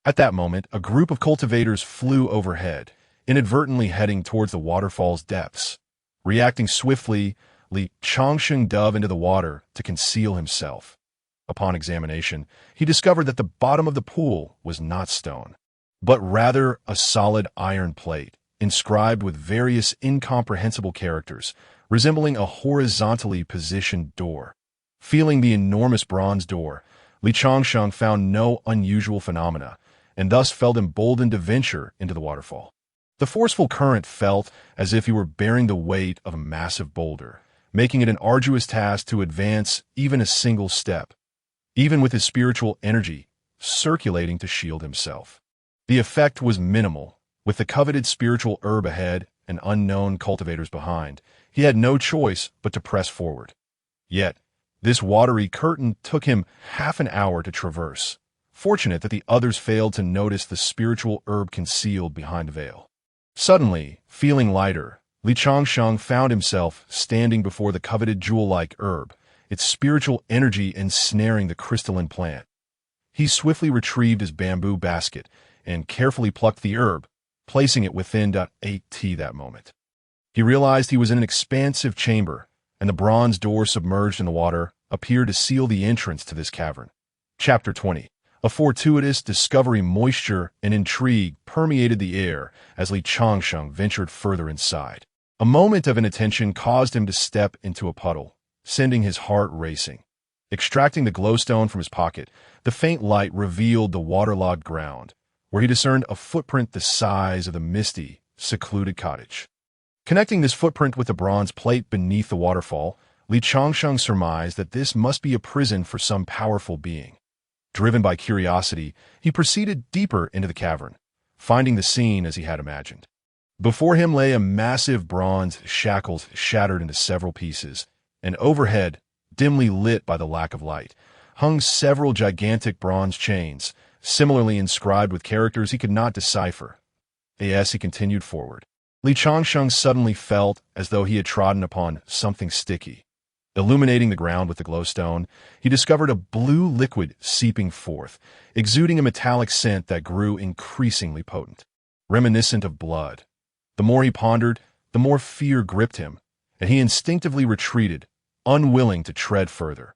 At that moment, a group of cultivators flew overhead, inadvertently heading towards the waterfall's depths. Reacting swiftly, Li Changsheng dove into the water to conceal himself. Upon examination, he discovered that the bottom of the pool was not stone, but rather a solid iron plate, inscribed with various incomprehensible characters, resembling a horizontally positioned door. Feeling the enormous bronze door, Li Changsheng found no unusual phenomena, and thus felt emboldened to venture into the waterfall. The forceful current felt as if he were bearing the weight of a massive boulder, making it an arduous task to advance even a single step, even with his spiritual energy circulating to shield himself. The effect was minimal. With the coveted spiritual herb ahead and unknown cultivators behind, he had no choice but to press forward. Yet, this watery curtain took him half an hour to traverse, fortunate that the others failed to notice the spiritual herb concealed behind the veil. Suddenly, feeling lighter, Li Changsheng found himself standing before the coveted jewel-like herb, its spiritual energy ensnaring the crystalline plant. He swiftly retrieved his bamboo basket and carefully plucked the herb, placing it within .8t that moment. He realized he was in an expansive chamber, and the bronze door submerged in the water appeared to seal the entrance to this cavern. Chapter 20. A fortuitous discovery. Moisture and intrigue permeated the air as Li Changsheng ventured further inside. A moment of inattention caused him to step into a puddle, sending his heart racing. Extracting the glowstone from his pocket, the faint light revealed the waterlogged ground, where he discerned a footprint the size of the misty, secluded cottage. Connecting this footprint with the bronze plate beneath the waterfall, Li Changsheng surmised that this must be a prison for some powerful being. Driven by curiosity, he proceeded deeper into the cavern, finding the scene as he had imagined. Before him lay a massive bronze shackles shattered into several pieces, and overhead, dimly lit by the lack of light, hung several gigantic bronze chains, similarly inscribed with characters he could not decipher. As he continued forward, Li Changsheng suddenly felt as though he had trodden upon something sticky. Illuminating the ground with the glowstone, he discovered a blue liquid seeping forth, exuding a metallic scent that grew increasingly potent, reminiscent of blood. The more he pondered, the more fear gripped him, and he instinctively retreated, unwilling to tread further.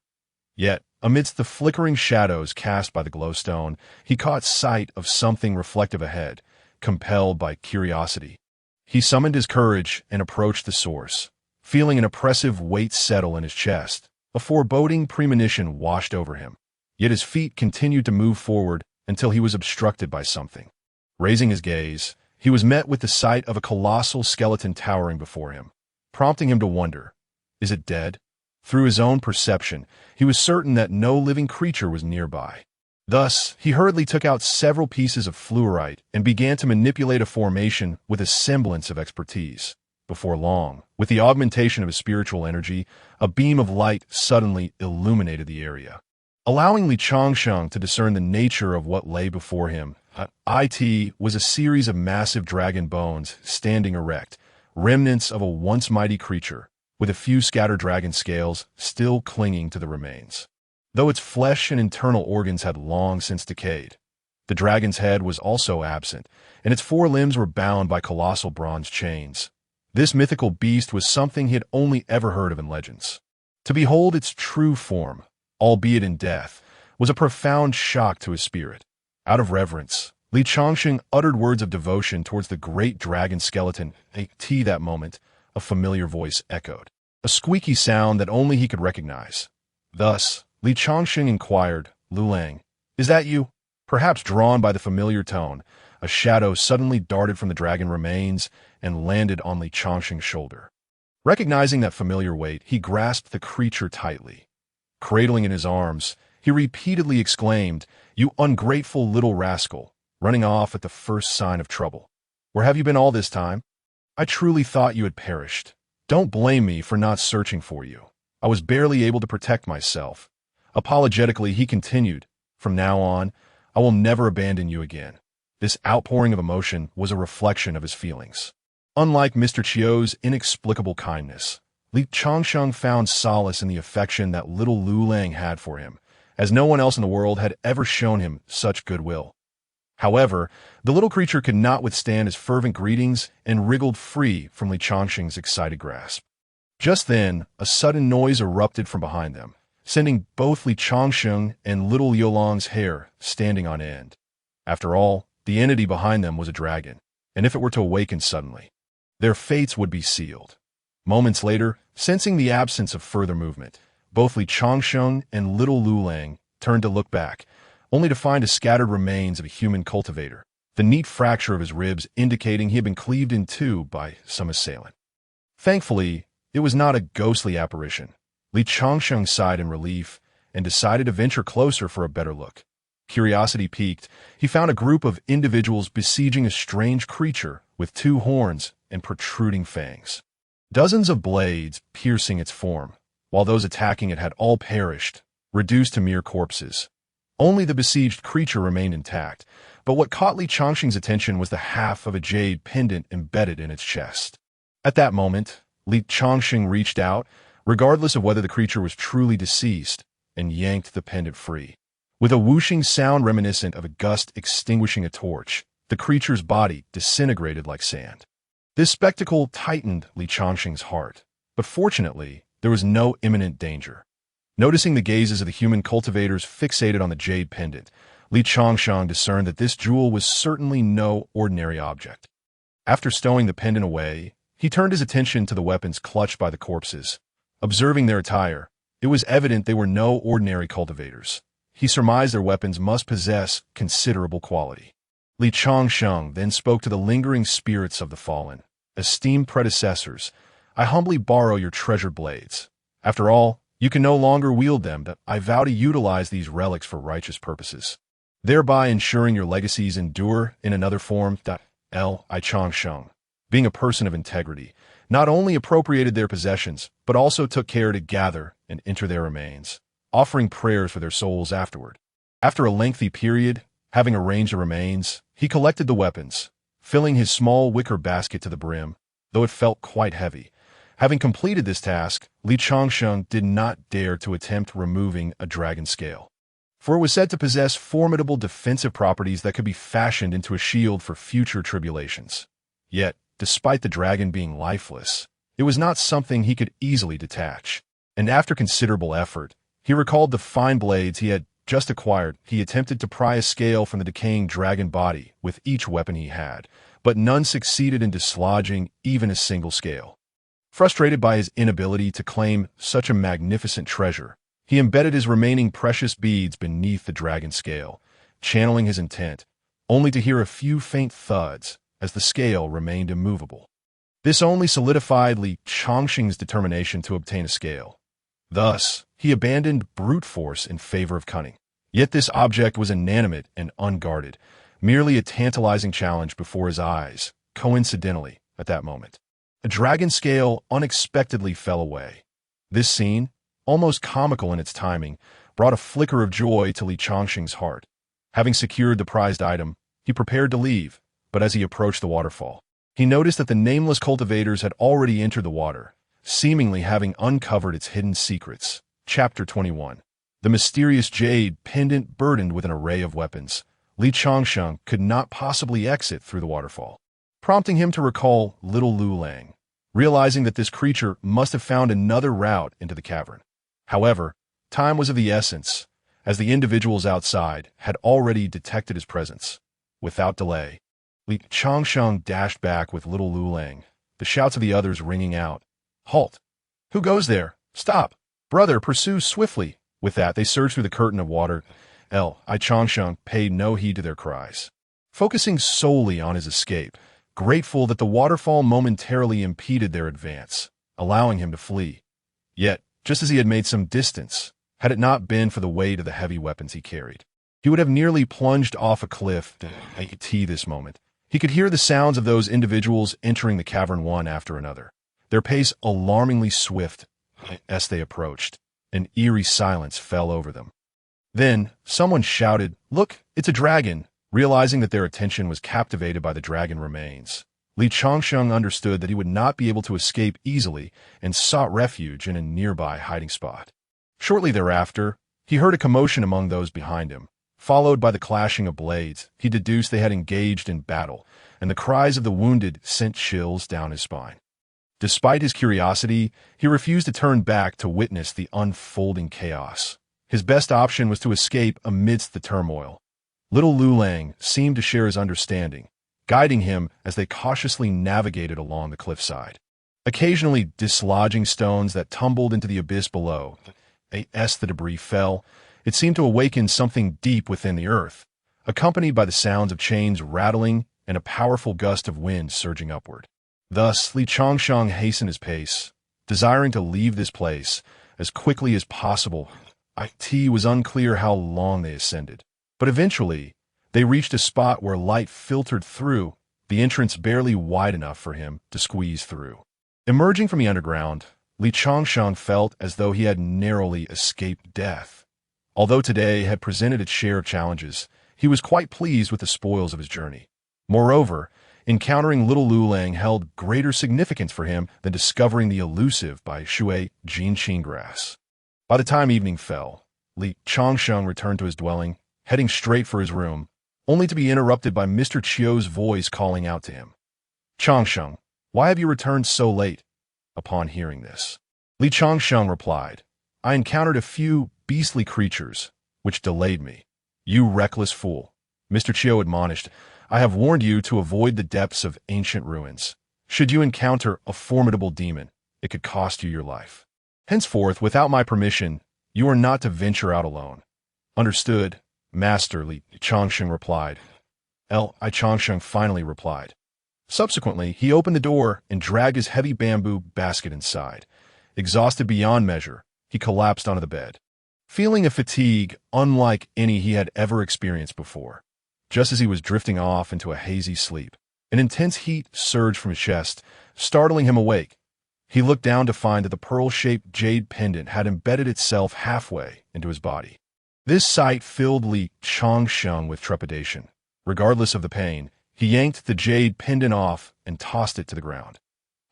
Yet, amidst the flickering shadows cast by the glowstone, he caught sight of something reflective ahead, compelled by curiosity. He summoned his courage and approached the source. Feeling an oppressive weight settle in his chest, a foreboding premonition washed over him. Yet his feet continued to move forward until he was obstructed by something. Raising his gaze, he was met with the sight of a colossal skeleton towering before him, prompting him to wonder, is it dead? Through his own perception, he was certain that no living creature was nearby. Thus, he hurriedly took out several pieces of fluorite and began to manipulate a formation with a semblance of expertise. Before long, with the augmentation of his spiritual energy, a beam of light suddenly illuminated the area. Allowing Li Changsheng to discern the nature of what lay before him, it was a series of massive dragon bones standing erect, remnants of a once mighty creature, with a few scattered dragon scales still clinging to the remains. Though its flesh and internal organs had long since decayed, the dragon's head was also absent, and its four limbs were bound by colossal bronze chains. This mythical beast was something he had only ever heard of in legends. To behold its true form, albeit in death, was a profound shock to his spirit. Out of reverence, Li Changsheng uttered words of devotion towards the great dragon skeleton. That moment, a familiar voice echoed, a squeaky sound that only he could recognize. Thus, Li Changsheng inquired, "Lulang, is that you?" Perhaps drawn by the familiar tone, a shadow suddenly darted from the dragon remains and landed on Li Changsheng's shoulder. Recognizing that familiar weight, he grasped the creature tightly. Cradling in his arms, he repeatedly exclaimed, "You ungrateful little rascal," running off at the first sign of trouble. "Where have you been all this time? I truly thought you had perished. Don't blame me for not searching for you. I was barely able to protect myself." Apologetically, he continued, "From now on, I will never abandon you again." This outpouring of emotion was a reflection of his feelings. Unlike Mr. Chiu's inexplicable kindness, Li Changsheng found solace in the affection that little Lulang had for him, as no one else in the world had ever shown him such goodwill. However, the little creature could not withstand his fervent greetings and wriggled free from Li Changsheng's excited grasp. Just then, a sudden noise erupted from behind them, sending both Li Changsheng and little Yolang's hair standing on end. After all, the entity behind them was a dragon, and if it were to awaken suddenly, their fates would be sealed. Moments later, sensing the absence of further movement, both Li Changsheng and little Lulang turned to look back, only to find a scattered remains of a human cultivator, the neat fracture of his ribs indicating he had been cleaved in two by some assailant. Thankfully, it was not a ghostly apparition. Li Changsheng sighed in relief and decided to venture closer for a better look. Curiosity piqued, he found a group of individuals besieging a strange creature with two horns and protruding fangs. Dozens of blades piercing its form, while those attacking it had all perished, reduced to mere corpses. Only the besieged creature remained intact, but what caught Li Changxing's attention was the half of a jade pendant embedded in its chest. At that moment, Li Changxing reached out, regardless of whether the creature was truly deceased, and yanked the pendant free. With a whooshing sound reminiscent of a gust extinguishing a torch, the creature's body disintegrated like sand. This spectacle tightened Li Changxing's heart, but fortunately, there was no imminent danger. Noticing the gazes of the human cultivators fixated on the jade pendant, Li Changxing discerned that this jewel was certainly no ordinary object. After stowing the pendant away, he turned his attention to the weapons clutched by the corpses. Observing their attire, it was evident they were no ordinary cultivators. He surmised their weapons must possess considerable quality. Li Changxing then spoke to the lingering spirits of the fallen. Esteemed predecessors, I humbly borrow your treasured blades. After all, you can no longer wield them, but I vow to utilize these relics for righteous purposes, thereby ensuring your legacies endure in another form. Li Changxing, being a person of integrity, not only appropriated their possessions, but also took care to gather and enter their remains, offering prayers for their souls afterward. After a lengthy period, having arranged the remains, he collected the weapons, filling his small wicker basket to the brim, though it felt quite heavy. Having completed this task, Li Changxing did not dare to attempt removing a dragon scale, for it was said to possess formidable defensive properties that could be fashioned into a shield for future tribulations. Yet, despite the dragon being lifeless, it was not something he could easily detach, and after considerable effort, he recalled the fine blades he had just acquired. He attempted to pry a scale from the decaying dragon body with each weapon he had, but none succeeded in dislodging even a single scale. Frustrated by his inability to claim such a magnificent treasure, he embedded his remaining precious beads beneath the dragon scale, channeling his intent, only to hear a few faint thuds as the scale remained immovable. This only solidified Li Changxing's determination to obtain a scale. Thus, he abandoned brute force in favor of cunning. Yet this object was inanimate and unguarded, merely a tantalizing challenge before his eyes, coincidentally, at that moment. A dragon scale unexpectedly fell away. This scene, almost comical in its timing, brought a flicker of joy to Li Changxing's heart. Having secured the prized item, he prepared to leave, but as he approached the waterfall, he noticed that the nameless cultivators had already entered the water, seemingly having uncovered its hidden secrets. Chapter 21. The mysterious jade pendant burdened with an array of weapons. Li Changxing could not possibly exit through the waterfall, prompting him to recall little Lu Lang, realizing that this creature must have found another route into the cavern. However, time was of the essence, as the individuals outside had already detected his presence. Without delay, Li Changxing dashed back with little Lu Lang, the shouts of the others ringing out. Halt! Who goes there? Stop! Brother, pursue swiftly! With that, they surged through the curtain of water. Li Changxing paid no heed to their cries, focusing solely on his escape, grateful that the waterfall momentarily impeded their advance, allowing him to flee. Yet, just as he had made some distance, had it not been for the weight of the heavy weapons he carried, he would have nearly plunged off a cliff. At this moment, he could hear the sounds of those individuals entering the cavern one after another, their pace alarmingly swift. As they approached, an eerie silence fell over them. Then, someone shouted, "Look, it's a dragon!" Realizing that their attention was captivated by the dragon remains, Li Changxing understood that he would not be able to escape easily and sought refuge in a nearby hiding spot. Shortly thereafter, he heard a commotion among those behind him, followed by the clashing of blades. He deduced they had engaged in battle, and the cries of the wounded sent chills down his spine. Despite his curiosity, he refused to turn back to witness the unfolding chaos. His best option was to escape amidst the turmoil. Little Lu Lang seemed to share his understanding, guiding him as they cautiously navigated along the cliffside, occasionally dislodging stones that tumbled into the abyss below. As the debris fell, it seemed to awaken something deep within the earth, accompanied by the sounds of chains rattling and a powerful gust of wind surging upward. Thus, Li Changxing hastened his pace, desiring to leave this place as quickly as possible. It was unclear how long they ascended, but eventually, they reached a spot where light filtered through, the entrance barely wide enough for him to squeeze through. Emerging from the underground, Li Changsheng felt as though he had narrowly escaped death. Although today had presented its share of challenges, he was quite pleased with the spoils of his journey. Moreover, encountering little Lulang held greater significance for him than discovering the elusive by Shui Jinqing grass. By the time evening fell, Li Changsheng returned to his dwelling, heading straight for his room, only to be interrupted by Mr. Chiu's voice calling out to him. "Changsheng, why have you returned so late?" Upon hearing this, Li Changsheng replied, "I encountered a few beastly creatures, which delayed me." "You reckless fool," Mr. Chiu admonished, "I have warned you to avoid the depths of ancient ruins. Should you encounter a formidable demon, it could cost you your life. Henceforth, without my permission, you are not to venture out alone." "Understood, Master," Li Changsheng replied. Li Changsheng finally replied. Subsequently, he opened the door and dragged his heavy bamboo basket inside. Exhausted beyond measure, he collapsed onto the bed, feeling a fatigue unlike any he had ever experienced before. Just as he was drifting off into a hazy sleep, an intense heat surged from his chest, startling him awake. He looked down to find that the pearl-shaped jade pendant had embedded itself halfway into his body. This sight filled Li Changsheng with trepidation. Regardless of the pain, he yanked the jade pendant off and tossed it to the ground.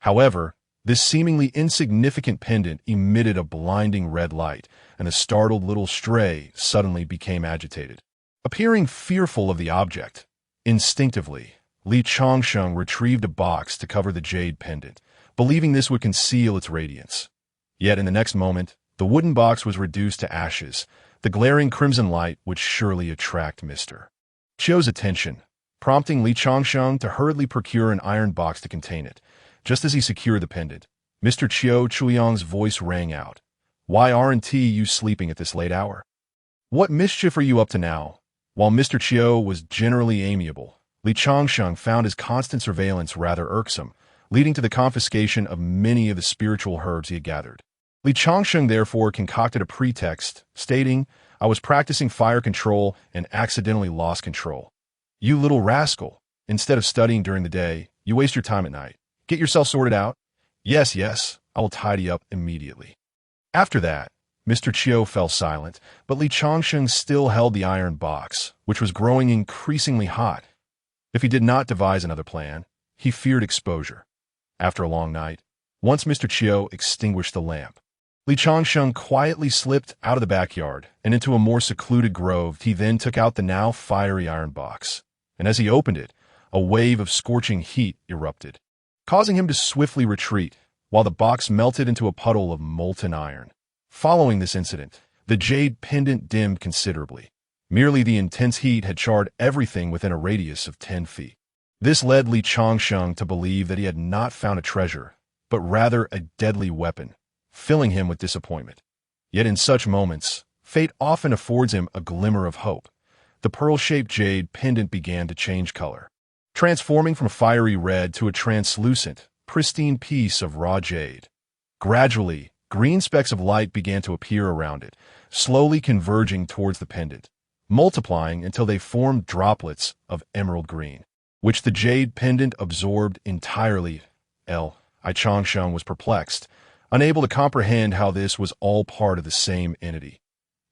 However, this seemingly insignificant pendant emitted a blinding red light, and the startled little stray suddenly became agitated, appearing fearful of the object. Instinctively, Li Changsheng retrieved a box to cover the jade pendant, believing this would conceal its radiance. Yet in the next moment, the wooden box was reduced to ashes. The glaring crimson light would surely attract Mr. Chiu's attention, prompting Li Changsheng to hurriedly procure an iron box to contain it. Just as he secured the pendant, Mr. Chiu Chuyang's voice rang out. "Why aren't you sleeping at this late hour? What mischief are you up to now?" While Mr. Chiu was generally amiable, Li Changsheng found his constant surveillance rather irksome, leading to the confiscation of many of the spiritual herbs he had gathered. Li Changsheng therefore concocted a pretext, stating, "I was practicing fire control and accidentally lost control." "You little rascal. Instead of studying during the day, you waste your time at night. Get yourself sorted out." Yes, I will tidy up immediately." After that, Mr. Chiu fell silent, but Li Changsheng still held the iron box, which was growing increasingly hot. If he did not devise another plan, he feared exposure. After a long night, once Mr. Chiu extinguished the lamp, Li Changsheng quietly slipped out of the backyard and into a more secluded grove. He then took out the now fiery iron box, and as he opened it, a wave of scorching heat erupted, causing him to swiftly retreat, while the box melted into a puddle of molten iron. Following this incident, the jade pendant dimmed considerably. Merely the intense heat had charred everything within a radius of 10 feet. This led Li Changsheng to believe that he had not found a treasure, but rather a deadly weapon, filling him with disappointment. Yet in such moments, fate often affords him a glimmer of hope. The pearl-shaped jade pendant began to change color, transforming from fiery red to a translucent, pristine piece of raw jade. Gradually, green specks of light began to appear around it, slowly converging towards the pendant, multiplying until they formed droplets of emerald green, which the jade pendant absorbed entirely. Li Changsheng was perplexed, unable to comprehend how this was all part of the same entity.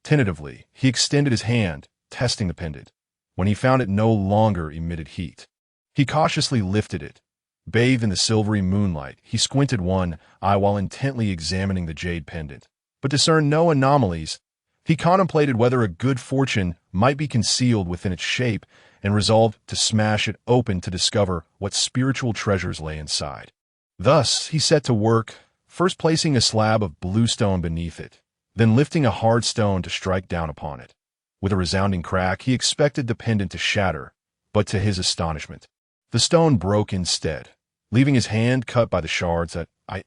Tentatively, he extended his hand, testing the pendant. When he found it no longer emitted heat, he cautiously lifted it. Bathed in the silvery moonlight, he squinted one eye while intently examining the jade pendant, but discerned no anomalies. He contemplated whether a good fortune might be concealed within its shape and resolved to smash it open to discover what spiritual treasures lay inside. Thus, he set to work, first placing a slab of blue stone beneath it, then lifting a hard stone to strike down upon it. With a resounding crack, he expected the pendant to shatter, but to his astonishment, the stone broke instead, leaving his hand cut by the shards.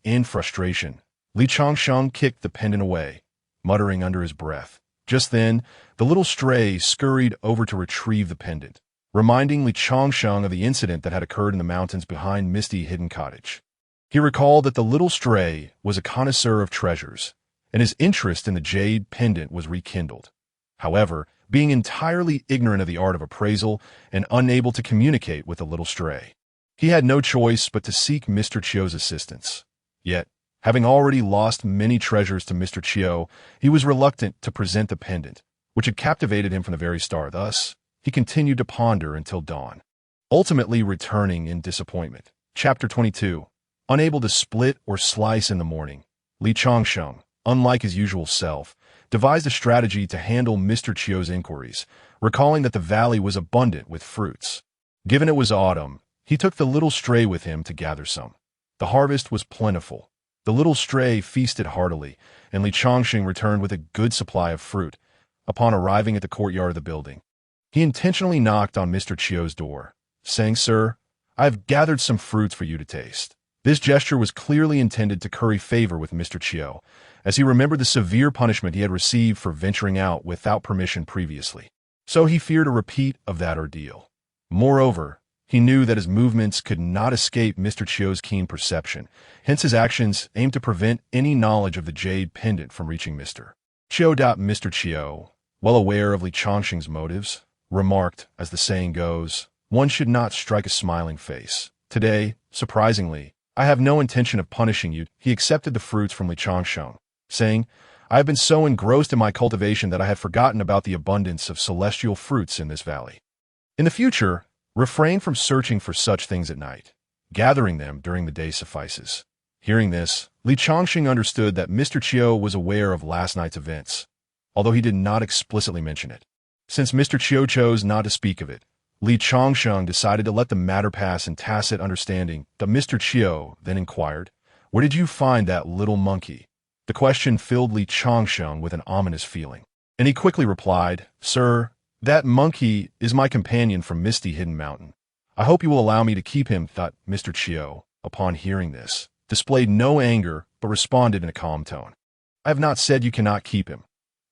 In frustration, Li Changsheng kicked the pendant away, muttering under his breath. Just then, the little stray scurried over to retrieve the pendant, reminding Li Changsheng of the incident that had occurred in the mountains behind Misty Hidden Cottage. He recalled that the little stray was a connoisseur of treasures, and his interest in the jade pendant was rekindled. However, being entirely ignorant of the art of appraisal and unable to communicate with the little stray, he had no choice but to seek Mr. Chiu's assistance. Yet, Having already lost many treasures to Mr. Chiu, he was reluctant to present the pendant, which had captivated him from the very start. Thus, he continued to ponder until dawn, ultimately returning in disappointment. Chapter 22. Unable to split or slice in the morning, Li Changsheng, unlike his usual self, devised a strategy to handle Mr. Chiu's inquiries, recalling that the valley was abundant with fruits. Given it was autumn, he took the little stray with him to gather some. The harvest was plentiful. The little stray feasted heartily, and Li Changsheng returned with a good supply of fruit. Upon arriving at the courtyard of the building, he intentionally knocked on Mr. Chiu's door, saying, "Sir, I have gathered some fruits for you to taste." This gesture was clearly intended to curry favor with Mr. Chiu, as he remembered the severe punishment he had received for venturing out without permission previously. So he feared a repeat of that ordeal. Moreover, he knew that his movements could not escape Mr. Chiu's keen perception, hence his actions aimed to prevent any knowledge of the jade pendant from reaching Mr. Chiu. Mr. Chiu, well aware of Li Changsheng's motives, remarked, as the saying goes, "One should not strike a smiling face. Today, surprisingly, I have no intention of punishing you." He accepted the fruits from Li Changsheng, saying, "I have been so engrossed in my cultivation that I had forgotten about the abundance of celestial fruits in this valley. In the future, refrain from searching for such things at night. Gathering them during the day suffices." Hearing this, Li Changsheng understood that Mr. Chiu was aware of last night's events, although he did not explicitly mention it. Since Mr. Chiu chose not to speak of it, Li Changsheng decided to let the matter pass in tacit understanding. The Mr. Chiu then inquired, "Where did you find that little monkey?" The question filled Li Changsheng with an ominous feeling, and he quickly replied, "Sir, that monkey is my companion from Misty Hidden Mountain. I hope you will allow me to keep him." Mr. Chiu, upon hearing this, displayed no anger but responded in a calm tone, "I have not said you cannot keep him.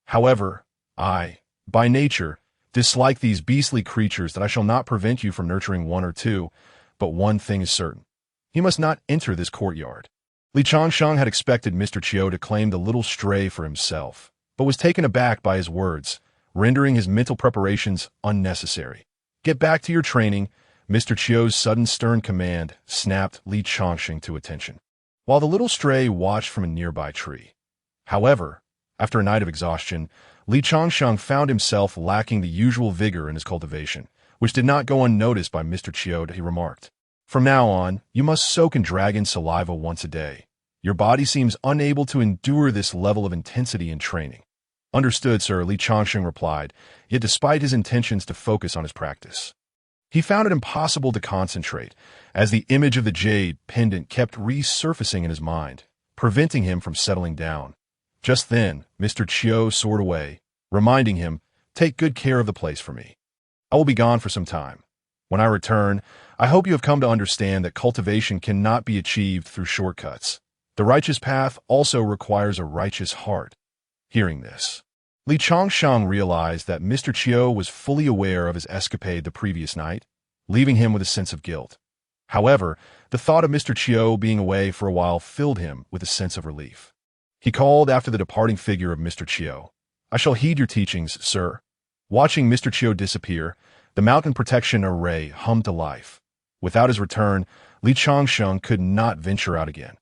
However, I, by nature, dislike these beastly creatures that I shall not prevent you from nurturing one or two, but one thing is certain. He must not enter this courtyard." Li Changsheng had expected Mr. Chiu to claim the little stray for himself, but was taken aback by his words, rendering his mental preparations unnecessary. "Get back to your training." Mr. Chiu's sudden stern command snapped Li Changsheng to attention, while the little stray watched from a nearby tree. However, after a night of exhaustion, Li Changsheng found himself lacking the usual vigor in his cultivation, which did not go unnoticed by Mr. Chiu. He remarked, "From now on, you must soak in dragon saliva once a day. Your body seems unable to endure this level of intensity in training." "Understood, sir," Li Changsheng replied, yet despite his intentions to focus on his practice, he found it impossible to concentrate, as the image of the jade pendant kept resurfacing in his mind, preventing him from settling down. Just then, Mr. Chiu soared away, reminding him, "Take good care of the place for me. I will be gone for some time. When I return, I hope you have come to understand that cultivation cannot be achieved through shortcuts. The righteous path also requires a righteous heart." Hearing this, Li Changsheng realized that Mr. Chiu was fully aware of his escapade the previous night, leaving him with a sense of guilt. However, the thought of Mr. Chiu being away for a while filled him with a sense of relief. He called after the departing figure of Mr. Chiu, "I shall heed your teachings, sir." Watching Mr. Chiu disappear, the mountain protection array hummed to life. Without his return, Li Changsheng could not venture out again.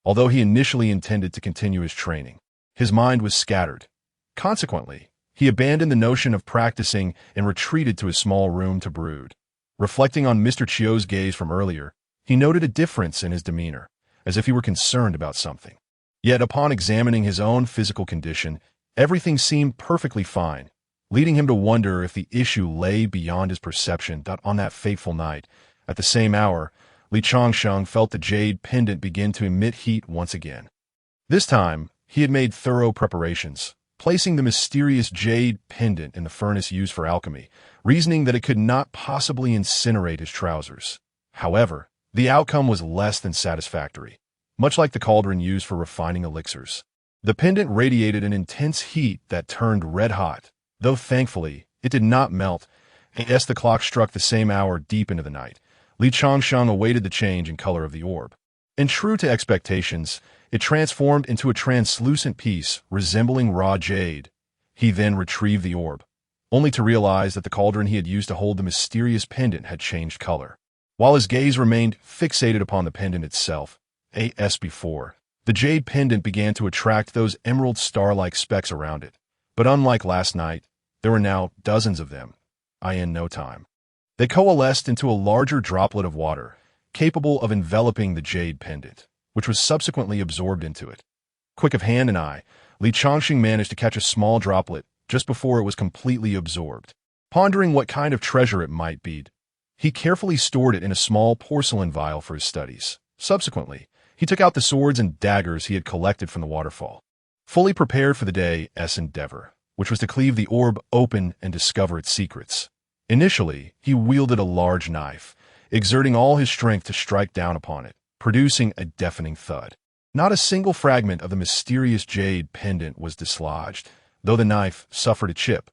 Although he initially intended to continue his training, his mind was scattered. Consequently, he abandoned the notion of practicing and retreated to his small room to brood. Reflecting on Mr. Chiu's gaze from earlier, he noted a difference in his demeanor, as if he were concerned about something. Yet upon examining his own physical condition, everything seemed perfectly fine, leading him to wonder if the issue lay beyond his perception. On that fateful night, at the same hour, Li Changsheng felt the jade pendant begin to emit heat once again. This time, he had made thorough preparations, placing the mysterious jade pendant in the furnace used for alchemy, reasoning that it could not possibly incinerate his trousers. However, the outcome was less than satisfactory. Much like the cauldron used for refining elixirs, the pendant radiated an intense heat that turned red-hot, though thankfully, it did not melt, and as the clock struck the same hour deep into the night, Li Changsheng awaited the change in color of the orb. And true to expectations, it transformed into a translucent piece resembling raw jade. He then retrieved the orb, only to realize that the cauldron he had used to hold the mysterious pendant had changed color. While his gaze remained fixated upon the pendant itself, as before, The jade pendant began to attract those emerald star-like specks around it. But unlike last night, there were now dozens of them, in no time. They coalesced into a larger droplet of water, capable of enveloping the jade pendant, which was subsequently absorbed into it. Quick of hand and eye, Li Chongqing managed to catch a small droplet just before it was completely absorbed. Pondering what kind of treasure it might be, he carefully stored it in a small porcelain vial for his studies. Subsequently, he took out the swords and daggers he had collected from the waterfall, fully prepared for the day's endeavor, which was to cleave the orb open and discover its secrets. Initially, he wielded a large knife, exerting all his strength to strike down upon it, producing a deafening thud. Not a single fragment of the mysterious jade pendant was dislodged, though the knife suffered a chip.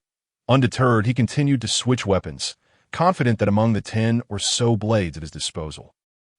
Undeterred, he continued to switch weapons, confident that among the 10 or so blades at his disposal,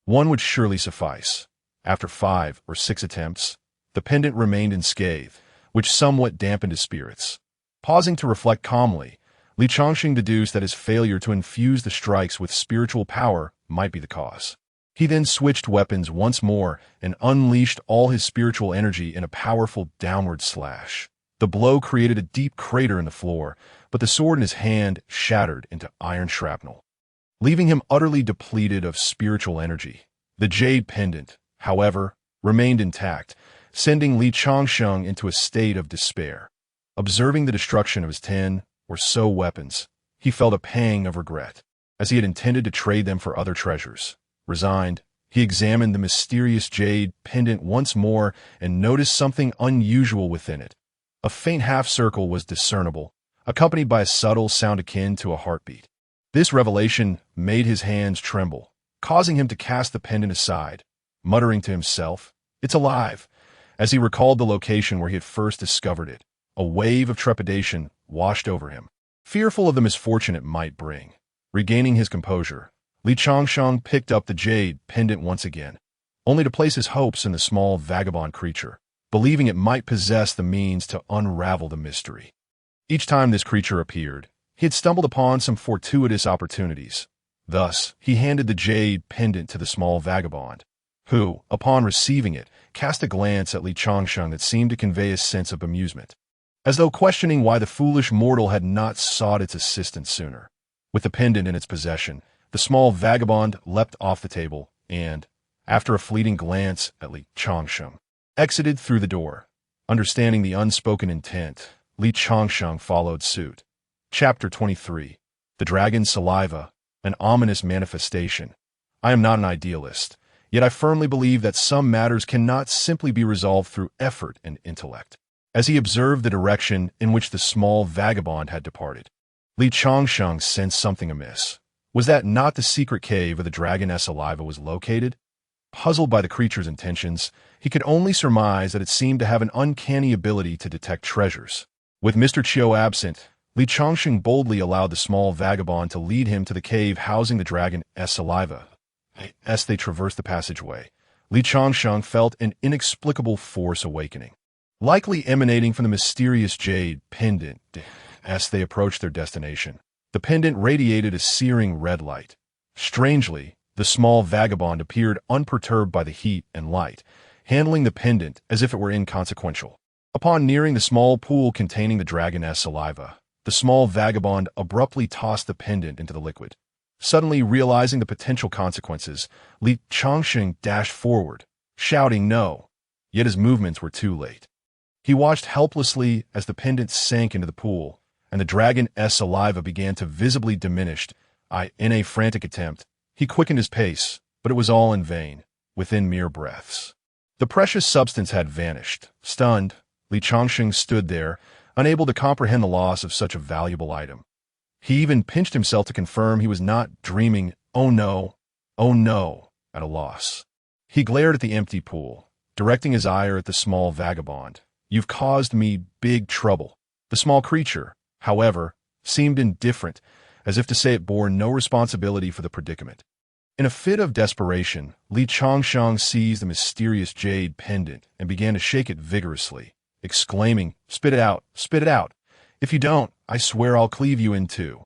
one would surely suffice. After 5 or 6 attempts, the pendant remained unscathed, which somewhat dampened his spirits. Pausing to reflect calmly, Li Chongqing deduced that his failure to infuse the strikes with spiritual power might be the cause. He then switched weapons once more and unleashed all his spiritual energy in a powerful downward slash. The blow created a deep crater in the floor, but the sword in his hand shattered into iron shrapnel, leaving him utterly depleted of spiritual energy. The jade pendant, however, remained intact, sending Li Chongqing into a state of despair. Observing the destruction of his 10 or so weapons, he felt a pang of regret, as he had intended to trade them for other treasures. Resigned, he examined the mysterious jade pendant once more and noticed something unusual within it. A faint half-circle was discernible, accompanied by a subtle sound akin to a heartbeat. This revelation made his hands tremble, causing him to cast the pendant aside, muttering to himself, "It's alive." As he recalled the location where he had first discovered it, a wave of trepidation washed over him, fearful of the misfortune it might bring. Regaining his composure, Li Chongqing picked up the jade pendant once again, only to place his hopes in the small vagabond creature, believing it might possess the means to unravel the mystery. Each time this creature appeared, he had stumbled upon some fortuitous opportunities. Thus, he handed the jade pendant to the small vagabond, who, upon receiving it, cast a glance at Li Chongqing that seemed to convey a sense of amusement, as though questioning why the foolish mortal had not sought its assistance sooner. With the pendant in its possession, the small vagabond leapt off the table and, after a fleeting glance at Li Chongqing, exited through the door. Understanding the unspoken intent, Li Chongqing followed suit. Chapter 23. The Dragon's Saliva, an Ominous Manifestation. I am not an idealist, yet I firmly believe that some matters cannot simply be resolved through effort and intellect. As he observed the direction in which the small vagabond had departed, Li Chongqing sensed something amiss. Was that not the secret cave where the dragon's saliva was located? Puzzled by the creature's intentions, he could only surmise that it seemed to have an uncanny ability to detect treasures. With Mr. Chiu absent, Li Chongqing boldly allowed the small vagabond to lead him to the cave housing the dragon's saliva. As they traversed the passageway, Li Chongqing felt an inexplicable force awakening, likely emanating from the mysterious jade pendant. As they approached their destination, the pendant radiated a searing red light. Strangely, the small vagabond appeared unperturbed by the heat and light, handling the pendant as if it were inconsequential. Upon nearing the small pool containing the dragon's saliva, the small vagabond abruptly tossed the pendant into the liquid. Suddenly realizing the potential consequences, Li Chongqing dashed forward, shouting no, yet his movements were too late. He watched helplessly as the pendant sank into the pool, and the dragon's saliva began to visibly diminish. In a frantic attempt, he quickened his pace, but it was all in vain. Within mere breaths, the precious substance had vanished. Stunned, Li Chongqing stood there, unable to comprehend the loss of such a valuable item. He even pinched himself to confirm he was not dreaming. Oh no, at a loss. He glared at the empty pool, directing his ire at the small vagabond. "You've caused me big trouble." The small creature, however, seemed indifferent, as if to say it bore no responsibility for the predicament. In a fit of desperation, Li Chongqing seized the mysterious jade pendant and began to shake it vigorously, exclaiming, "Spit it out! Spit it out! If you don't, I swear I'll cleave you in two."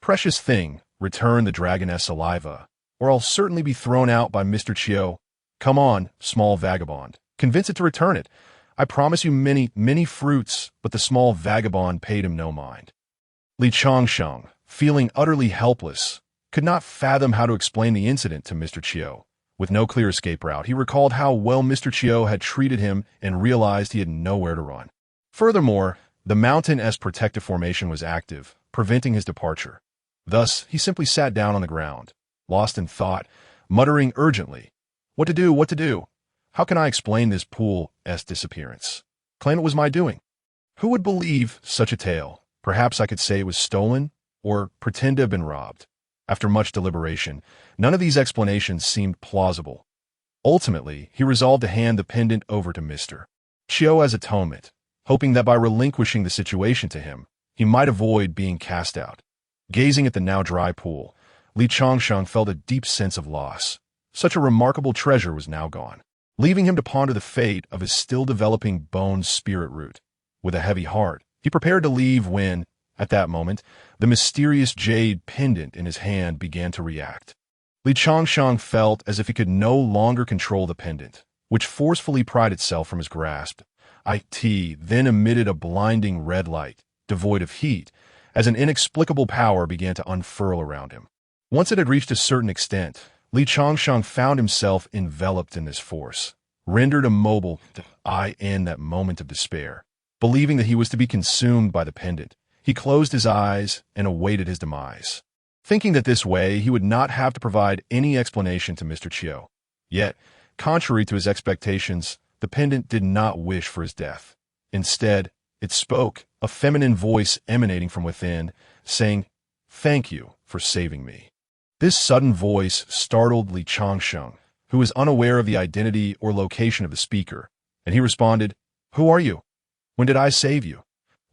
"Precious thing," returned the dragon's saliva, "or I'll certainly be thrown out by Mr. Chiu. Come on, small vagabond. Convince it to return it. I promise you many, many fruits, but the small vagabond paid him no mind. Li Changsheng, feeling utterly helpless, could not fathom how to explain the incident to Mr. Chiu. With no clear escape route, he recalled how well Mr. Chiu had treated him and realized he had nowhere to run. Furthermore, the mountain-esque protective formation was active, preventing his departure. Thus, he simply sat down on the ground, lost in thought, muttering urgently, "What to do? What to do? How can I explain this pool-esque disappearance? Claim it was my doing. Who would believe such a tale? Perhaps I could say it was stolen, or pretend to have been robbed." After much deliberation, none of these explanations seemed plausible. Ultimately, he resolved to hand the pendant over to Mr. Chiu as atonement, hoping that by relinquishing the situation to him, he might avoid being cast out. Gazing at the now dry pool, Li Changsheng felt a deep sense of loss. Such a remarkable treasure was now gone, leaving him to ponder the fate of his still-developing bone spirit root. With a heavy heart, he prepared to leave when, at that moment, the mysterious jade pendant in his hand began to react. Li Changsheng felt as if he could no longer control the pendant, which forcefully pried itself from his grasp. It then emitted a blinding red light, devoid of heat, as an inexplicable power began to unfurl around him. Once it had reached a certain extent, Li Changsheng found himself enveloped in this force, rendered immobile in that moment of despair. Believing that he was to be consumed by the pendant, he closed his eyes and awaited his demise, thinking that this way he would not have to provide any explanation to Mr. Chiu. Yet, contrary to his expectations, the pendant did not wish for his death. Instead, it spoke, a feminine voice emanating from within, saying, "Thank you for saving me." This sudden voice startled Li Changsheng, who was unaware of the identity or location of the speaker, and he responded, "Who are you? When did I save you?"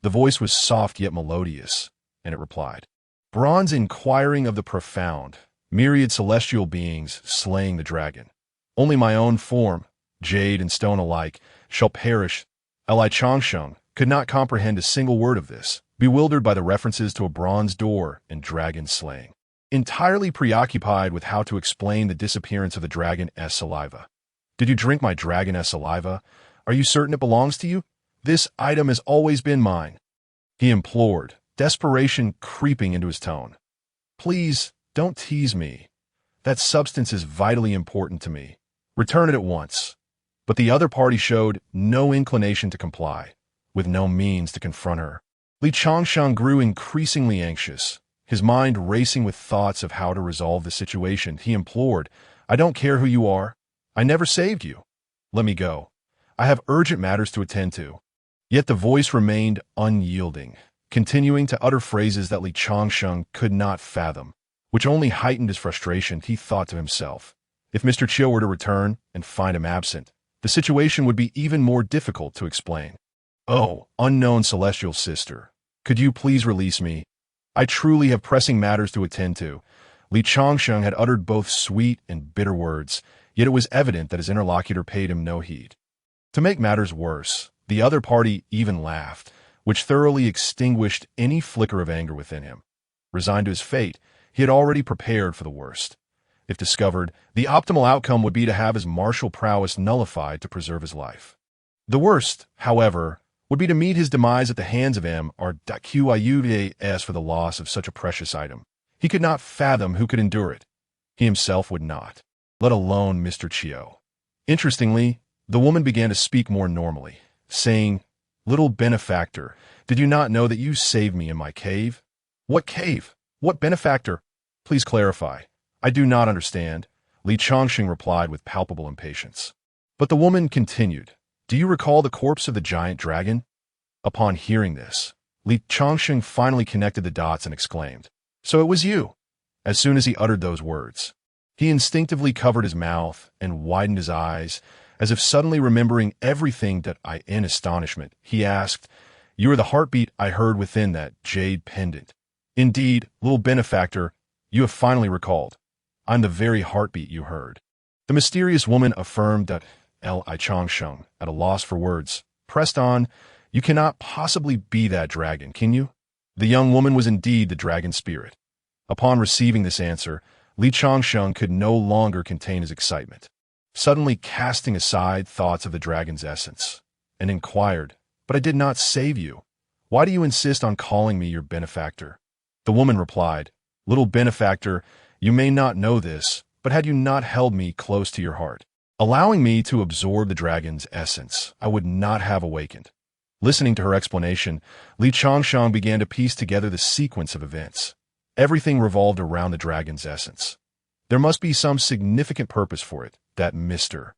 The voice was soft yet melodious, and it replied, "Bronze inquiring of the profound, myriad celestial beings slaying the dragon. Only my own form, jade and stone alike, shall perish." Li Changsheng could not comprehend a single word of this, bewildered by the references to a bronze door and dragon slaying. Entirely preoccupied with how to explain the disappearance of the dragon-s saliva. "Did you drink my dragon-s saliva? Are you certain it belongs to you? This item has always been mine," he implored, desperation creeping into his tone. "Please, don't tease me. That substance is vitally important to me. Return it at once." But the other party showed no inclination to comply, with no means to confront her. Li Changsheng grew increasingly anxious, his mind racing with thoughts of how to resolve the situation. He implored, "I don't care who you are. I never saved you. Let me go. I have urgent matters to attend to." Yet the voice remained unyielding, continuing to utter phrases that Li Changsheng could not fathom, which only heightened his frustration. He thought to himself, if Mr. Chiu were to return and find him absent, the situation would be even more difficult to explain. "Oh, unknown celestial sister, could you please release me? I truly have pressing matters to attend to." Li Changsheng had uttered both sweet and bitter words, yet it was evident that his interlocutor paid him no heed. To make matters worse, the other party even laughed, which thoroughly extinguished any flicker of anger within him. Resigned to his fate, he had already prepared for the worst. If discovered, the optimal outcome would be to have his martial prowess nullified to preserve his life. The worst, however, would be to meet his demise at the hands of Mr. for the loss of such a precious item. He could not fathom who could endure it. He himself would not, let alone Mr. Chiu. Interestingly, the woman began to speak more normally, saying, "Little benefactor, did you not know that you saved me in my cave?" "What cave? What benefactor? Please clarify. I do not understand," Li Changsheng replied with palpable impatience. But the woman continued, "Do you recall the corpse of the giant dragon?" Upon hearing this, Li Changsheng finally connected the dots and exclaimed, "So it was you!" As soon as he uttered those words, he instinctively covered his mouth and widened his eyes, as if suddenly remembering everything in astonishment. He asked, "You are the heartbeat I heard within that jade pendant. Indeed, little benefactor, you have finally recalled. I'm the very heartbeat you heard." The mysterious woman affirmed that Li Changsheng, at a loss for words, pressed on, "You cannot possibly be that dragon, can you?" The young woman was indeed the dragon spirit. Upon receiving this answer, Li Changsheng could no longer contain his excitement. suddenly casting aside thoughts of the dragon's essence, and inquired, "But I did not save you. Why do you insist on calling me your benefactor?" The woman replied, "Little benefactor, you may not know this, but had you not held me close to your heart, allowing me to absorb the dragon's essence, I would not have awakened." Listening to her explanation, Li Changsheng began to piece together the sequence of events. Everything revolved around the dragon's essence. There must be some significant purpose for it that Mr.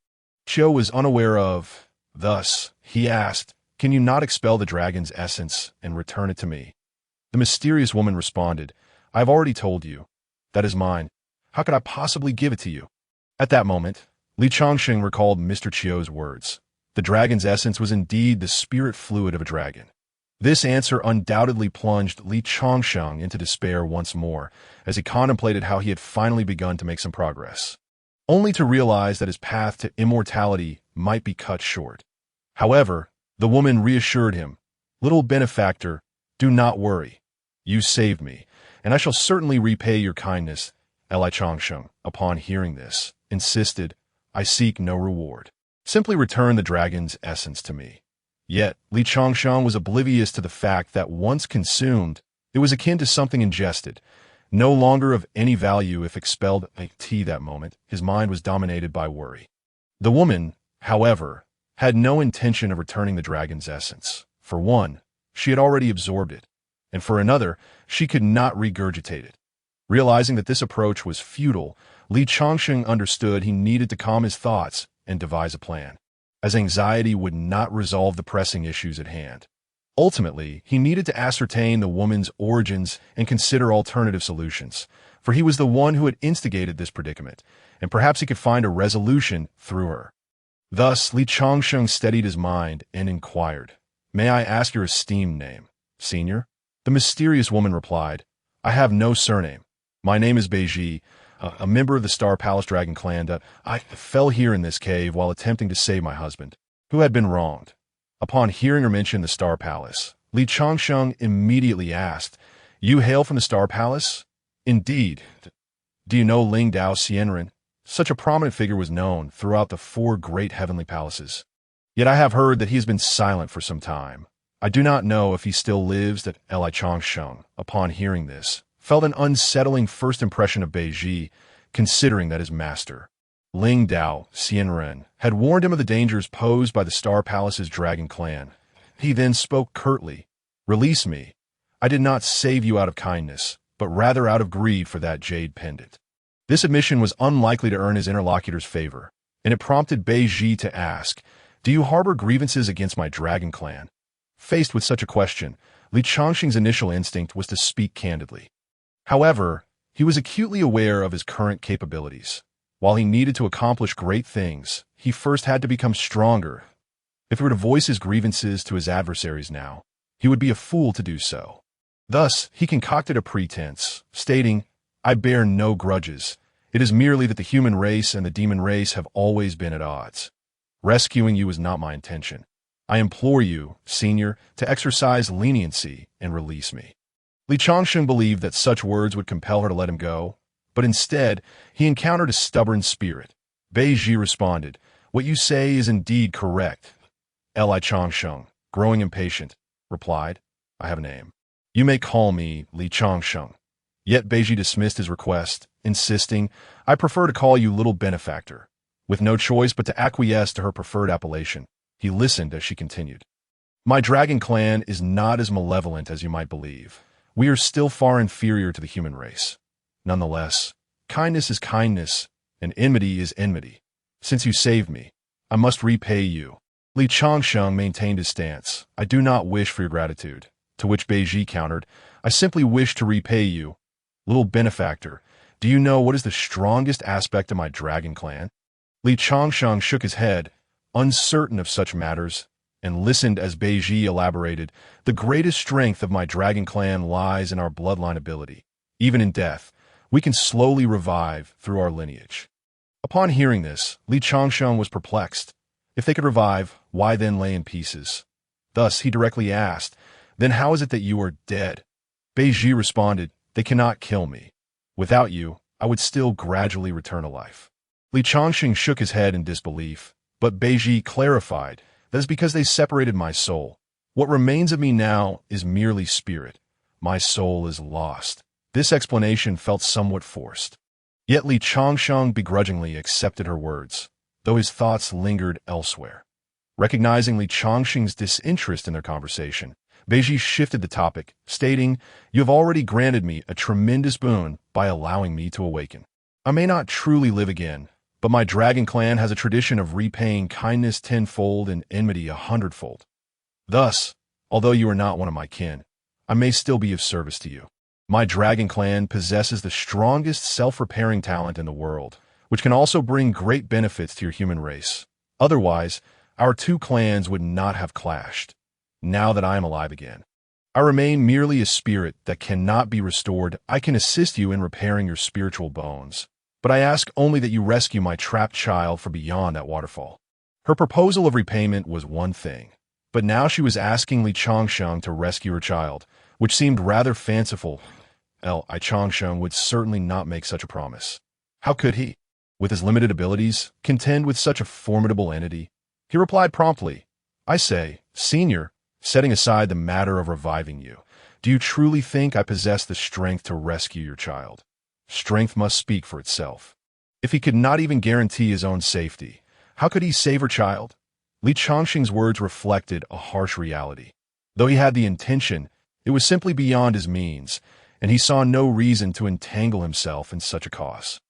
Chiu was unaware of. Thus, he asked, "Can you not expel the dragon's essence and return it to me?" The mysterious woman responded, "I have already told you. That is mine. How could I possibly give it to you?" At that moment, Li Changsheng recalled Mr. Chiu's words. The dragon's essence was indeed the spirit fluid of a dragon. This answer undoubtedly plunged Li Changsheng into despair once more, as he contemplated how he had finally begun to make some progress, only to realize that his path to immortality might be cut short. However, the woman reassured him, "Little benefactor, do not worry. You saved me, and I shall certainly repay your kindness." Li Changsheng, upon hearing this, insisted, "I seek no reward. Simply return the dragon's essence to me." Yet, Li Changsheng was oblivious to the fact that once consumed, it was akin to something ingested, no longer of any value if expelled. At that moment, his mind was dominated by worry. The woman, however, had no intention of returning the dragon's essence. For one, she had already absorbed it, and for another, she could not regurgitate it. Realizing that this approach was futile, Li Changsheng understood he needed to calm his thoughts and devise a plan, as anxiety would not resolve the pressing issues at hand. Ultimately, he needed to ascertain the woman's origins and consider alternative solutions, for he was the one who had instigated this predicament, and perhaps he could find a resolution through her. Thus, Li Changsheng steadied his mind and inquired, "May I ask your esteemed name, senior?" The mysterious woman replied, "I have no surname. My name is Beiji, a member of the Star Palace Dragon Clan. I fell here in this cave while attempting to save my husband, who had been wronged." Upon hearing her mention the Star Palace, Li Changsheng immediately asked, "You hail from the Star Palace?" "Indeed. Do you know Ling Dao Xianren?" Such a prominent figure was known throughout the 4 great heavenly palaces. "Yet I have heard that he has been silent for some time. I do not know if he still lives." That Li Changsheng, upon hearing this, felt an unsettling first impression of Beiji, considering that his master, Ling Dao Xianren, had warned him of the dangers posed by the Star Palace's dragon clan. He then spoke curtly, "Release me. I did not save you out of kindness, but rather out of greed for that jade pendant." This admission was unlikely to earn his interlocutor's favor, and it prompted Beiji to ask, "Do you harbor grievances against my dragon clan?" Faced with such a question, Li Changsheng's initial instinct was to speak candidly. However, he was acutely aware of his current capabilities. While he needed to accomplish great things, he first had to become stronger. If he were to voice his grievances to his adversaries now, he would be a fool to do so. Thus, he concocted a pretense, stating, "I bear no grudges. It is merely that the human race and the demon race have always been at odds. Rescuing you is not my intention. I implore you, senior, to exercise leniency and release me." Li Changsheng believed that such words would compel her to let him go, but instead, he encountered a stubborn spirit. Beiji responded, "What you say is indeed correct." Li Changsheng, growing impatient, replied, "I have a name. You may call me Li Changsheng." Yet Beiji dismissed his request, insisting, "I prefer to call you Little Benefactor." With no choice but to acquiesce to her preferred appellation, he listened as she continued, "My dragon clan is not as malevolent as you might believe. We are still far inferior to the human race. Nonetheless, kindness is kindness, and enmity is enmity. Since you saved me, I must repay you." Li Changsheng maintained his stance, "I do not wish for your gratitude," to which Beiji countered, "I simply wish to repay you. Little benefactor, do you know what is the strongest aspect of my dragon clan?" Li Changsheng shook his head, uncertain of such matters, and listened as Beiji elaborated, "The greatest strength of my dragon clan lies in our bloodline ability. Even in death, we can slowly revive through our lineage." Upon hearing this, Li Changsheng was perplexed. If they could revive, why then lay in pieces? Thus he directly asked, "Then how is it that you are dead?" Beiji responded, "They cannot kill me. Without you, I would still gradually return to life." Li Chongqing shook his head in disbelief, but Beiji clarified that is because they separated my soul. What remains of me now is merely spirit. My soul is lost. This explanation felt somewhat forced. Yet Li Chongsheng begrudgingly accepted her words, though his thoughts lingered elsewhere. Recognizing Li Chongqing's disinterest in their conversation, Beiji shifted the topic, stating, "You have already granted me a tremendous boon by allowing me to awaken. I may not truly live again, but my dragon clan has a tradition of repaying kindness tenfold and enmity 100-fold. Thus, although you are not one of my kin, I may still be of service to you. My dragon clan possesses the strongest self-repairing talent in the world, which can also bring great benefits to your human race. Otherwise, our two clans would not have clashed. Now that I am alive again, I remain merely a spirit that cannot be restored. I can assist you in repairing your spiritual bones, but I ask only that you rescue my trapped child from beyond that waterfall." Her proposal of repayment was one thing, but now she was asking Li Chongsheng to rescue her child, which seemed rather fanciful. Li Chongsheng would certainly not make such a promise. How could he, with his limited abilities, contend with such a formidable entity? He replied promptly, "I say, Senior, setting aside the matter of reviving you, do you truly think I possess the strength to rescue your child? Strength must speak for itself. If he could not even guarantee his own safety, how could he save her child?" Li Chongqing's words reflected a harsh reality. Though he had the intention, it was simply beyond his means, and he saw no reason to entangle himself in such a cause.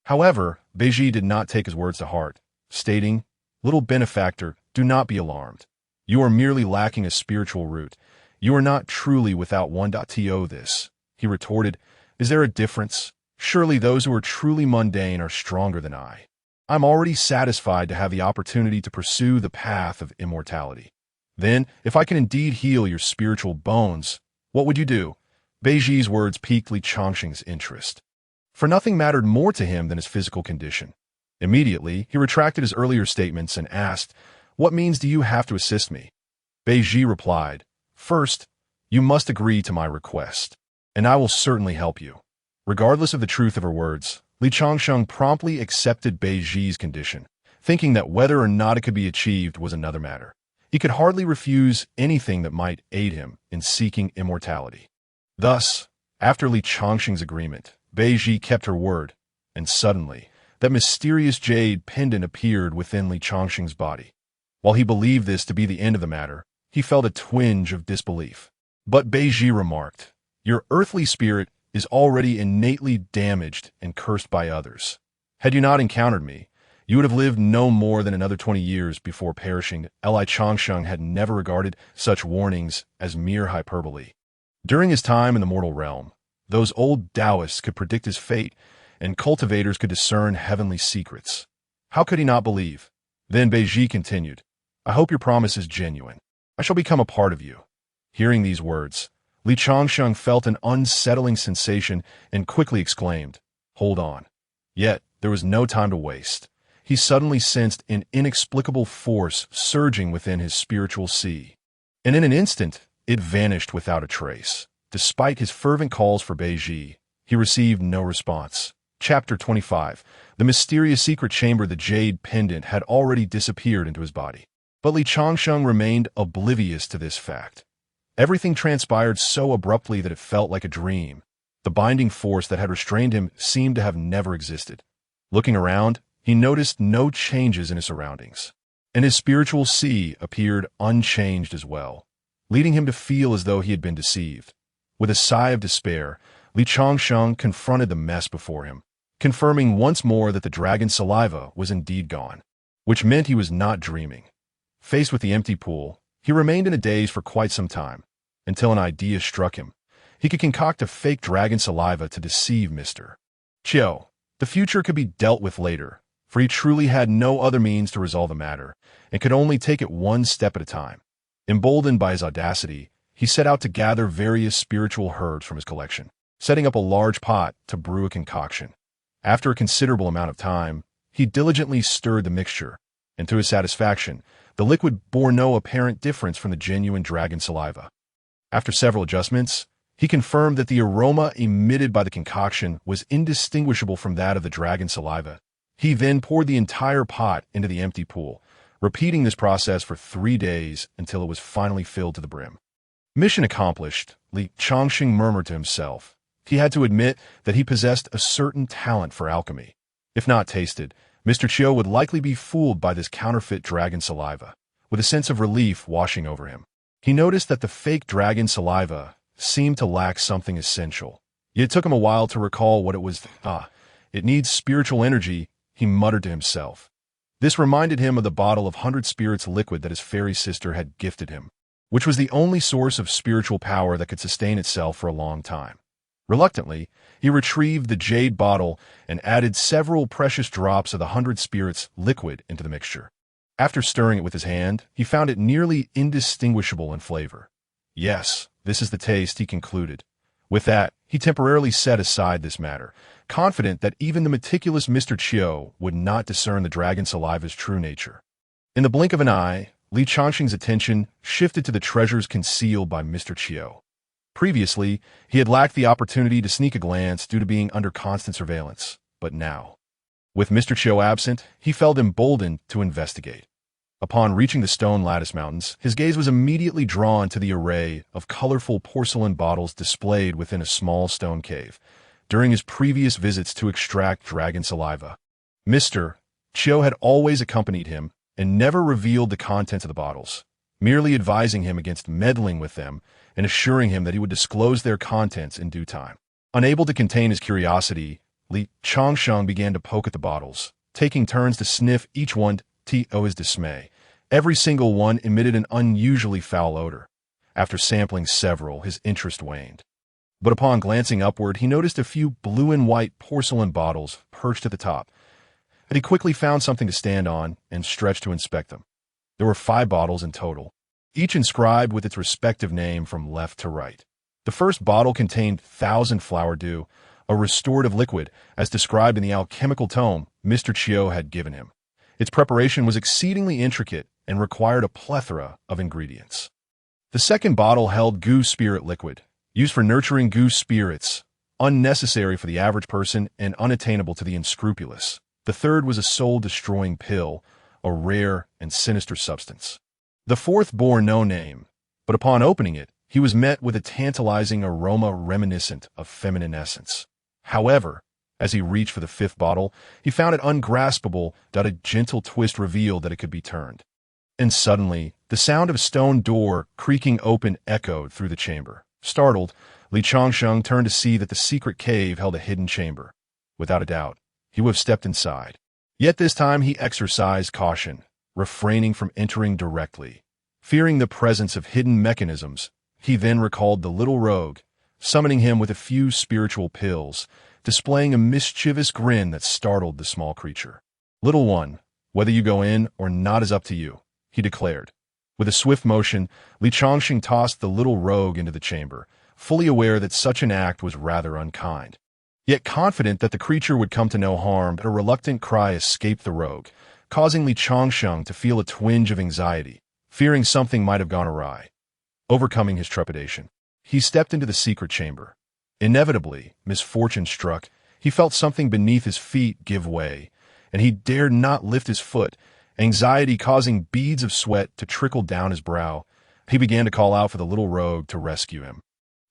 However, Beiji did not take his words to heart, stating, "Little benefactor, do not be alarmed. You are merely lacking a spiritual root. You are not truly without one. To this," he retorted, "is there a difference? Surely those who are truly mundane are stronger than I. I'm already satisfied to have the opportunity to pursue the path of immortality. Then, if I can indeed heal your spiritual bones, what would you do?" Beiji's words piqued Li Chongqing's interest, for nothing mattered more to him than his physical condition. Immediately, he retracted his earlier statements and asked, "What means do you have to assist me?" Beiji replied, "First, you must agree to my request, and I will certainly help you." Regardless of the truth of her words, Li Chongsheng promptly accepted Beiji's condition, thinking that whether or not it could be achieved was another matter. He could hardly refuse anything that might aid him in seeking immortality. Thus, after Li Chongqing's agreement, Beiji kept her word, and suddenly, that mysterious jade pendant appeared within Li Chongqing's body. While he believed this to be the end of the matter, he felt a twinge of disbelief. But Beiji remarked, "Your earthly spirit is already innately damaged and cursed by others. Had you not encountered me, you would have lived no more than another 20 years before perishing." Li Chongsheng had never regarded such warnings as mere hyperbole. During his time in the mortal realm, those old Taoists could predict his fate, and cultivators could discern heavenly secrets. How could he not believe? Then Beiji continued, "I hope your promise is genuine. I shall become a part of you." Hearing these words, Li Chongsheng felt an unsettling sensation and quickly exclaimed, "Hold on." Yet, there was no time to waste. He suddenly sensed an inexplicable force surging within his spiritual sea. And in an instant, it vanished without a trace. Despite his fervent calls for Beiji, he received no response. Chapter 25. The mysterious secret chamber, the jade pendant, had already disappeared into his body. But Li Chongsheng remained oblivious to this fact. Everything transpired so abruptly that it felt like a dream. The binding force that had restrained him seemed to have never existed. Looking around, he noticed no changes in his surroundings, and his spiritual sea appeared unchanged as well, leading him to feel as though he had been deceived. With a sigh of despair, Li Chongsheng confronted the mess before him, confirming once more that the dragon's saliva was indeed gone, which meant he was not dreaming. Faced with the empty pool, he remained in a daze for quite some time, until an idea struck him. He could concoct a fake dragon saliva to deceive Mr. Chiu. The future could be dealt with later, for he truly had no other means to resolve the matter, and could only take it one step at a time. Emboldened by his audacity, he set out to gather various spiritual herbs from his collection, setting up a large pot to brew a concoction. After a considerable amount of time, he diligently stirred the mixture, and to his satisfaction, the liquid bore no apparent difference from the genuine dragon saliva. After several adjustments, he confirmed that the aroma emitted by the concoction was indistinguishable from that of the dragon saliva. He then poured the entire pot into the empty pool, repeating this process for 3 days until it was finally filled to the brim. Mission accomplished, Li Chongqing murmured to himself. He had to admit that he possessed a certain talent for alchemy. If not tasted, Mr. Chiu would likely be fooled by this counterfeit dragon saliva. With a sense of relief washing over him, he noticed that the fake dragon saliva seemed to lack something essential. Yet it took him a while to recall what it was. It needs spiritual energy, he muttered to himself. This reminded him of the bottle of 100 spirits liquid that his fairy sister had gifted him, which was the only source of spiritual power that could sustain itself for a long time. Reluctantly, he retrieved the jade bottle and added several precious drops of the 100 spirits liquid into the mixture. After stirring it with his hand, he found it nearly indistinguishable in flavor. Yes, this is the taste, he concluded. With that, he temporarily set aside this matter, confident that even the meticulous Mr. Chiu would not discern the dragon saliva's true nature. In the blink of an eye, Li Chongqing's attention shifted to the treasures concealed by Mr. Chiu. Previously, he had lacked the opportunity to sneak a glance due to being under constant surveillance, but now, with Mr. Chiu absent, he felt emboldened to investigate. Upon reaching the stone lattice mountains, his gaze was immediately drawn to the array of colorful porcelain bottles displayed within a small stone cave during his previous visits to extract dragon saliva. Mr. Chiu had always accompanied him and never revealed the contents of the bottles, merely advising him against meddling with them and assuring him that he would disclose their contents in due time. Unable to contain his curiosity, Li Chongqing began to poke at the bottles, taking turns to sniff each one. To his dismay, every single one emitted an unusually foul odor. After sampling several, his interest waned. But upon glancing upward, he noticed a few blue and white porcelain bottles perched at the top. And he quickly found something to stand on and stretched to inspect them. There were 5 bottles in total, each inscribed with its respective name from left to right. The first bottle contained 1,000 flower dew, a restorative liquid, as described in the alchemical tome Mr. Chiu had given him. Its preparation was exceedingly intricate and required a plethora of ingredients. The second bottle held goo spirit liquid, used for nurturing goo spirits, unnecessary for the average person and unattainable to the unscrupulous. The third was a soul-destroying pill, a rare and sinister substance. The fourth bore no name, but upon opening it, he was met with a tantalizing aroma reminiscent of feminine essence. However, as he reached for the 5th bottle, he found it ungraspable that a gentle twist revealed that it could be turned. And suddenly, the sound of a stone door creaking open echoed through the chamber. Startled, Li Chongqing turned to see that the secret cave held a hidden chamber. Without a doubt, he would have stepped inside. Yet this time he exercised caution, refraining from entering directly. Fearing the presence of hidden mechanisms, he then recalled the little rogue, summoning him with a few spiritual pills, displaying a mischievous grin that startled the small creature. "Little one, whether you go in or not is up to you," he declared. With a swift motion, Li Chongqing tossed the little rogue into the chamber, fully aware that such an act was rather unkind. Yet confident that the creature would come to no harm, a reluctant cry escaped the rogue, causing Li Chongqing to feel a twinge of anxiety, fearing something might have gone awry. Overcoming his trepidation, he stepped into the secret chamber. Inevitably, misfortune struck. He felt something beneath his feet give way, and he dared not lift his foot, anxiety causing beads of sweat to trickle down his brow. He began to call out for the little rogue to rescue him,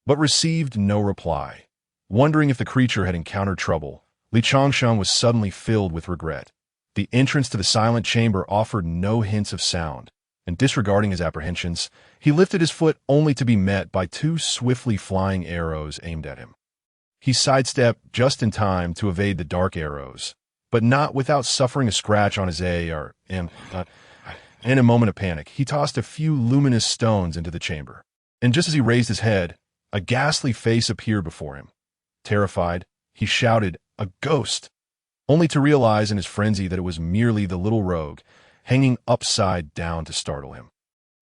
but received no reply. Wondering if the creature had encountered trouble, Li Chongqing was suddenly filled with regret. The entrance to the silent chamber offered no hints of sound, and disregarding his apprehensions, he lifted his foot only to be met by 2 swiftly flying arrows aimed at him. He sidestepped just in time to evade the dark arrows, but not without suffering a scratch on his in a moment of panic, he tossed a few luminous stones into the chamber. And just as he raised his head, a ghastly face appeared before him. Terrified, he shouted, "A ghost!" only to realize in his frenzy that it was merely the little rogue, hanging upside down to startle him.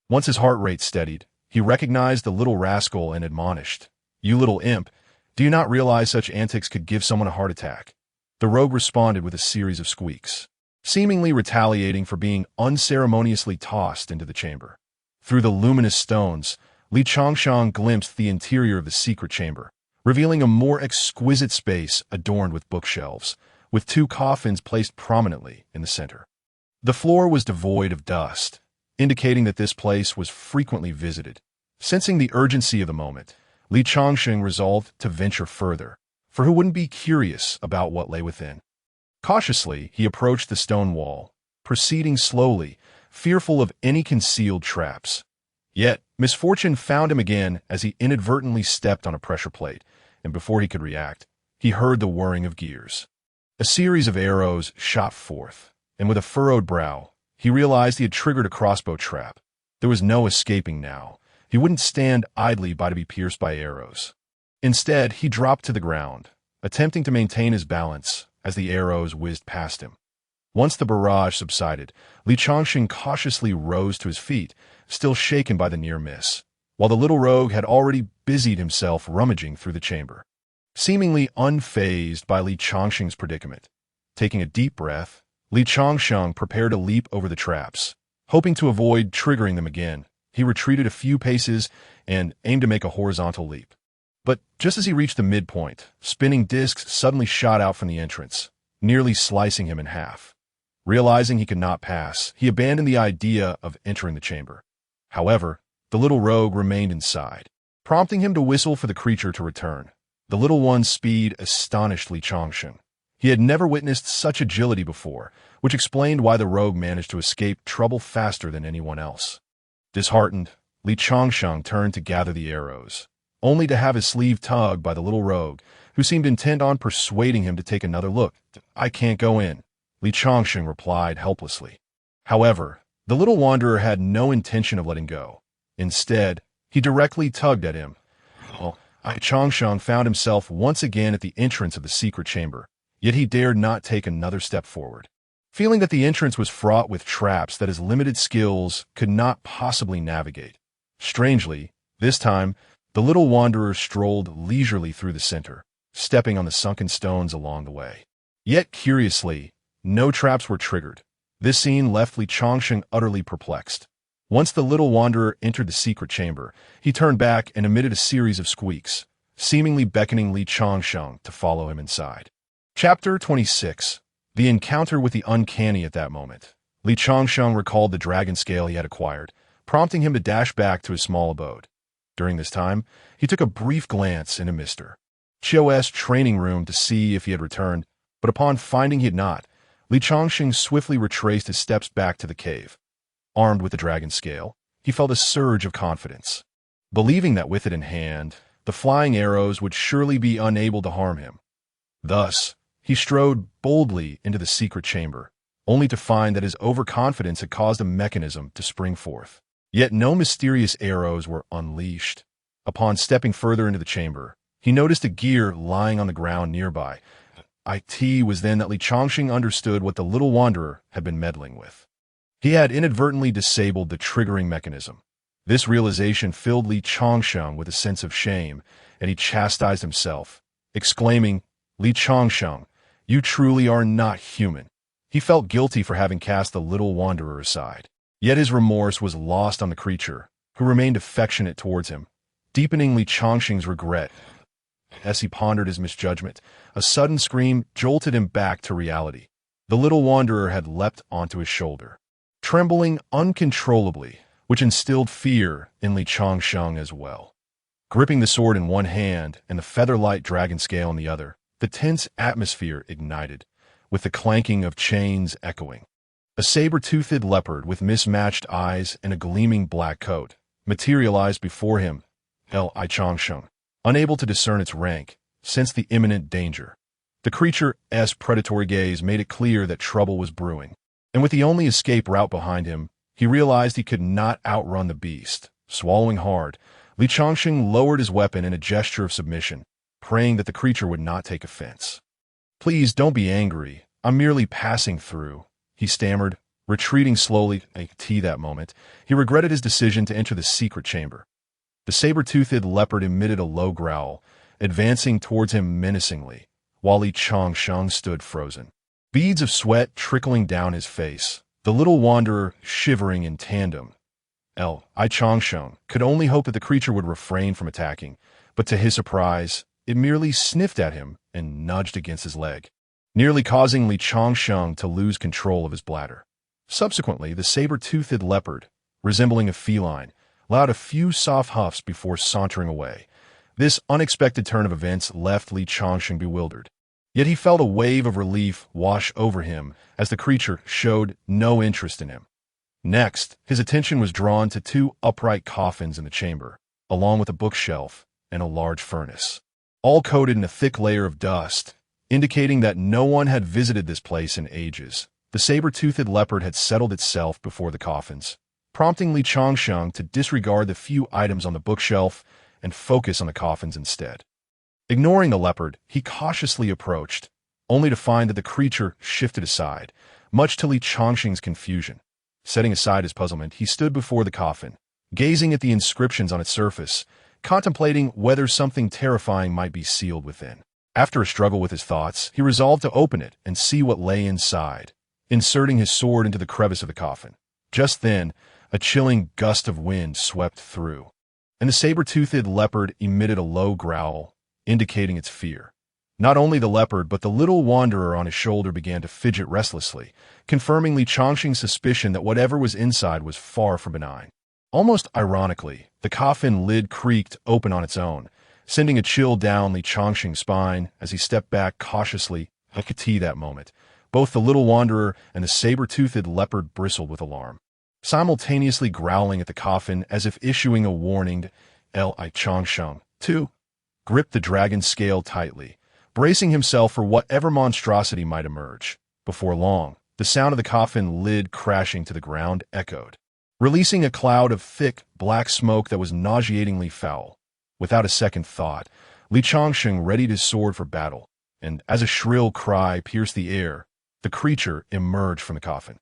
Once his heart rate steadied, he recognized the little rascal and admonished, "You little imp, do you not realize such antics could give someone a heart attack?" The rogue responded with a series of squeaks, seemingly retaliating for being unceremoniously tossed into the chamber. Through the luminous stones, Li Chongqing glimpsed the interior of the secret chamber, revealing a more exquisite space adorned with bookshelves, with two coffins placed prominently in the center. The floor was devoid of dust, indicating that this place was frequently visited. Sensing the urgency of the moment, Li Changsheng resolved to venture further, for who wouldn't be curious about what lay within? Cautiously, he approached the stone wall, proceeding slowly, fearful of any concealed traps. Yet, misfortune found him again as he inadvertently stepped on a pressure plate, and before he could react, he heard the whirring of gears. A series of arrows shot forth, and with a furrowed brow, he realized he had triggered a crossbow trap. There was no escaping now. He wouldn't stand idly by to be pierced by arrows. Instead, he dropped to the ground, attempting to maintain his balance as the arrows whizzed past him. Once the barrage subsided, Li Changsheng cautiously rose to his feet, still shaken by the near miss, while the little rogue had already busied himself rummaging through the chamber. Seemingly unfazed by Li Changsheng's predicament, taking a deep breath, Li Changsheng prepared to leap over the traps. Hoping to avoid triggering them again, he retreated a few paces and aimed to make a horizontal leap. But just as he reached the midpoint, spinning discs suddenly shot out from the entrance, nearly slicing him in half. Realizing he could not pass, he abandoned the idea of entering the chamber. However, the little rogue remained inside, prompting him to whistle for the creature to return. The little one's speed astonished Li Changsheng. He had never witnessed such agility before, which explained why the rogue managed to escape trouble faster than anyone else. Disheartened, Li Changsheng turned to gather the arrows, only to have his sleeve tugged by the little rogue, who seemed intent on persuading him to take another look. "I can't go in," Li Changsheng replied helplessly. However, the little wanderer had no intention of letting go. Instead, he directly tugged at him. Li Changsheng found himself once again at the entrance of the secret chamber, yet he dared not take another step forward. Feeling that the entrance was fraught with traps that his limited skills could not possibly navigate. Strangely, this time, the little wanderer strolled leisurely through the center, stepping on the sunken stones along the way. Yet curiously, no traps were triggered. This scene left Li Changsheng utterly perplexed. Once the little wanderer entered the secret chamber, he turned back and emitted a series of squeaks, seemingly beckoning Li Changsheng to follow him inside. Chapter 26. The encounter with the uncanny. At that moment, Li Changsheng recalled the dragon scale he had acquired, prompting him to dash back to his small abode. During this time, he took a brief glance into Mr. Chio's training room to see if he had returned, but upon finding he had not, Li Changsheng swiftly retraced his steps back to the cave. Armed with the dragon scale, he felt a surge of confidence, believing that with it in hand, the flying arrows would surely be unable to harm him. Thus, he strode boldly into the secret chamber, only to find that his overconfidence had caused a mechanism to spring forth. Yet no mysterious arrows were unleashed. Upon stepping further into the chamber, he noticed a gear lying on the ground nearby. It was then that Li Changsheng understood what the little wanderer had been meddling with. He had inadvertently disabled the triggering mechanism. This realization filled Li Changsheng with a sense of shame, and he chastised himself, exclaiming, "Li Changsheng, you truly are not human." He felt guilty for having cast the little wanderer aside. Yet his remorse was lost on the creature, who remained affectionate towards him, deepening Li Changsheng's regret. As he pondered his misjudgment, a sudden scream jolted him back to reality. The little wanderer had leapt onto his shoulder, trembling uncontrollably, which instilled fear in Li Changsheng as well. Gripping the sword in one hand and the feather-light dragon scale in the other, the tense atmosphere ignited, with the clanking of chains echoing. A saber-toothed leopard with mismatched eyes and a gleaming black coat materialized before him. Li Changsheng, unable to discern its rank, sensed the imminent danger. The creature's predatory gaze made it clear that trouble was brewing, and with the only escape route behind him, he realized he could not outrun the beast. Swallowing hard, Li Changsheng lowered his weapon in a gesture of submission, praying that the creature would not take offense. "Please don't be angry. I'm merely passing through," he stammered, retreating slowly. That moment, he regretted his decision to enter the secret chamber. The saber-toothed leopard emitted a low growl, advancing towards him menacingly, while Li Changsheng stood frozen, beads of sweat trickling down his face, the little wanderer shivering in tandem. Li Changsheng could only hope that the creature would refrain from attacking, but to his surprise, it merely sniffed at him and nudged against his leg. nearly causing Li Changsheng to lose control of his bladder. Subsequently, the saber-toothed leopard, resembling a feline, allowed a few soft huffs before sauntering away. This unexpected turn of events left Li Changsheng bewildered. Yet he felt a wave of relief wash over him as the creature showed no interest in him. Next, his attention was drawn to two upright coffins in the chamber, along with a bookshelf and a large furnace, all coated in a thick layer of dust, indicating that no one had visited this place in ages. The saber-toothed leopard had settled itself before the coffins, prompting Li Changsheng to disregard the few items on the bookshelf and focus on the coffins instead. Ignoring the leopard, he cautiously approached, only to find that the creature shifted aside, much to Li Changsheng's confusion. Setting aside his puzzlement, he stood before the coffin, gazing at the inscriptions on its surface, contemplating whether something terrifying might be sealed within. After a struggle with his thoughts, he resolved to open it and see what lay inside, inserting his sword into the crevice of the coffin. Just then, a chilling gust of wind swept through, and the saber-toothed leopard emitted a low growl, indicating its fear. Not only the leopard, but the little wanderer on his shoulder began to fidget restlessly, confirming Li Changsheng's suspicion that whatever was inside was far from benign. Almost ironically, the coffin lid creaked open on its own, sending a chill down Li Changsheng's spine as he stepped back cautiously. I could see that moment. Both the little wanderer and the saber-toothed leopard bristled with alarm, simultaneously growling at the coffin as if issuing a warning. Li Changsheng, too, gripped the dragon's scale tightly, bracing himself for whatever monstrosity might emerge. Before long, the sound of the coffin lid crashing to the ground echoed, releasing a cloud of thick, black smoke that was nauseatingly foul. Without a second thought, Li Changsheng readied his sword for battle, and as a shrill cry pierced the air, the creature emerged from the coffin.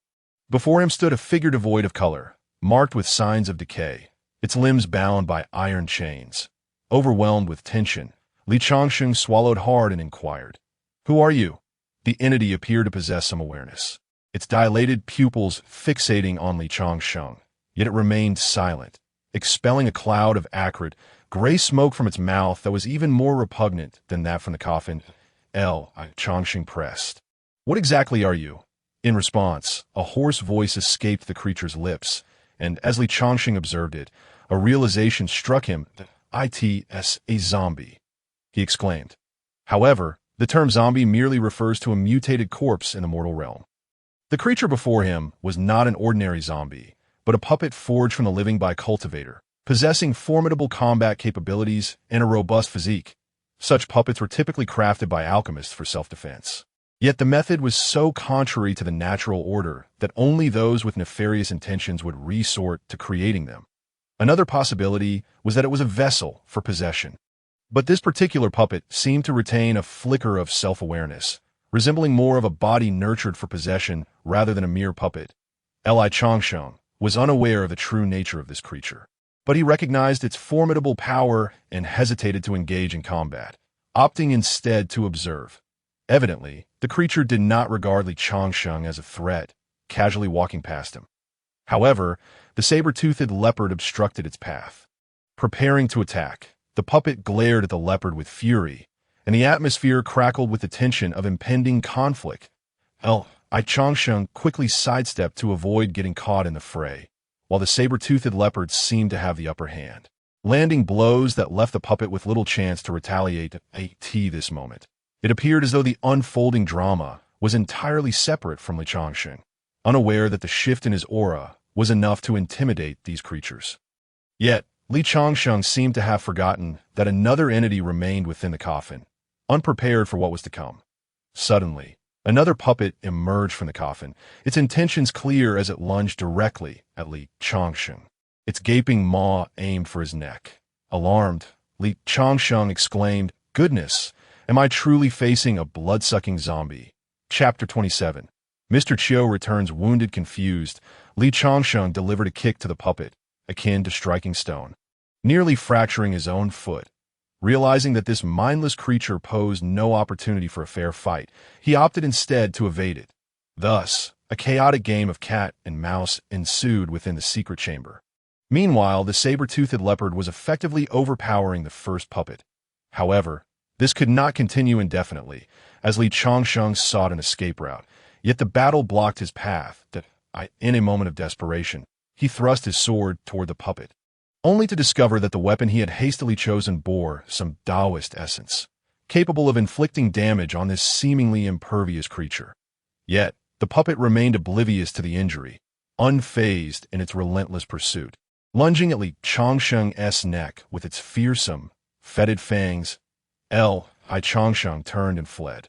Before him stood a figure devoid of color, marked with signs of decay, its limbs bound by iron chains. Overwhelmed with tension, Li Changsheng swallowed hard and inquired, "Who are you?" The entity appeared to possess some awareness, its dilated pupils fixating on Li Changsheng, yet it remained silent, expelling a cloud of acrid, gray smoke from its mouth that was even more repugnant than that from the coffin. Li Changsheng pressed, "What exactly are you?" In response, a hoarse voice escaped the creature's lips, and as Li Changsheng observed it, a realization struck him. "It's a zombie," he exclaimed. However, the term zombie merely refers to a mutated corpse in the mortal realm. The creature before him was not an ordinary zombie, but a puppet forged from the living by a cultivator, possessing formidable combat capabilities and a robust physique. Such puppets were typically crafted by alchemists for self-defense. Yet the method was so contrary to the natural order that only those with nefarious intentions would resort to creating them. Another possibility was that it was a vessel for possession. But this particular puppet seemed to retain a flicker of self-awareness, resembling more of a body nurtured for possession rather than a mere puppet. Li Changsheng was unaware of the true nature of this creature, but he recognized its formidable power and hesitated to engage in combat, opting instead to observe. Evidently, the creature did not regard Li Changsheng as a threat, casually walking past him. However, the saber-toothed leopard obstructed its path. Preparing to attack, the puppet glared at the leopard with fury, and the atmosphere crackled with the tension of impending conflict. Li Changsheng quickly sidestepped to avoid getting caught in the fray, while the saber-toothed leopard seemed to have the upper hand, landing blows that left the puppet with little chance to retaliate. At this moment, it appeared as though the unfolding drama was entirely separate from Li Changsheng, unaware that the shift in his aura was enough to intimidate these creatures. Yet, Li Changsheng seemed to have forgotten that another entity remained within the coffin, unprepared for what was to come. Suddenly, another puppet emerged from the coffin, its intentions clear as it lunged directly at Li Changsheng, its gaping maw aimed for his neck. Alarmed, Li Changsheng exclaimed, "Goodness, am I truly facing a blood-sucking zombie?" Chapter 27. Mr. Chiu returns wounded, confused. Li Changsheng delivered a kick to the puppet, akin to striking stone, nearly fracturing his own foot. Realizing that this mindless creature posed no opportunity for a fair fight, he opted instead to evade it. Thus, a chaotic game of cat and mouse ensued within the secret chamber. Meanwhile, the saber-toothed leopard was effectively overpowering the first puppet. However, this could not continue indefinitely, as Li Changsheng sought an escape route. Yet the battle blocked his path. In a moment of desperation, he thrust his sword toward the puppet, only to discover that the weapon he had hastily chosen bore some Taoist essence, capable of inflicting damage on this seemingly impervious creature. Yet, the puppet remained oblivious to the injury, unfazed in its relentless pursuit. Lunging at Li Changsheng's neck with its fearsome, fetid fangs, Li Changsheng turned and fled.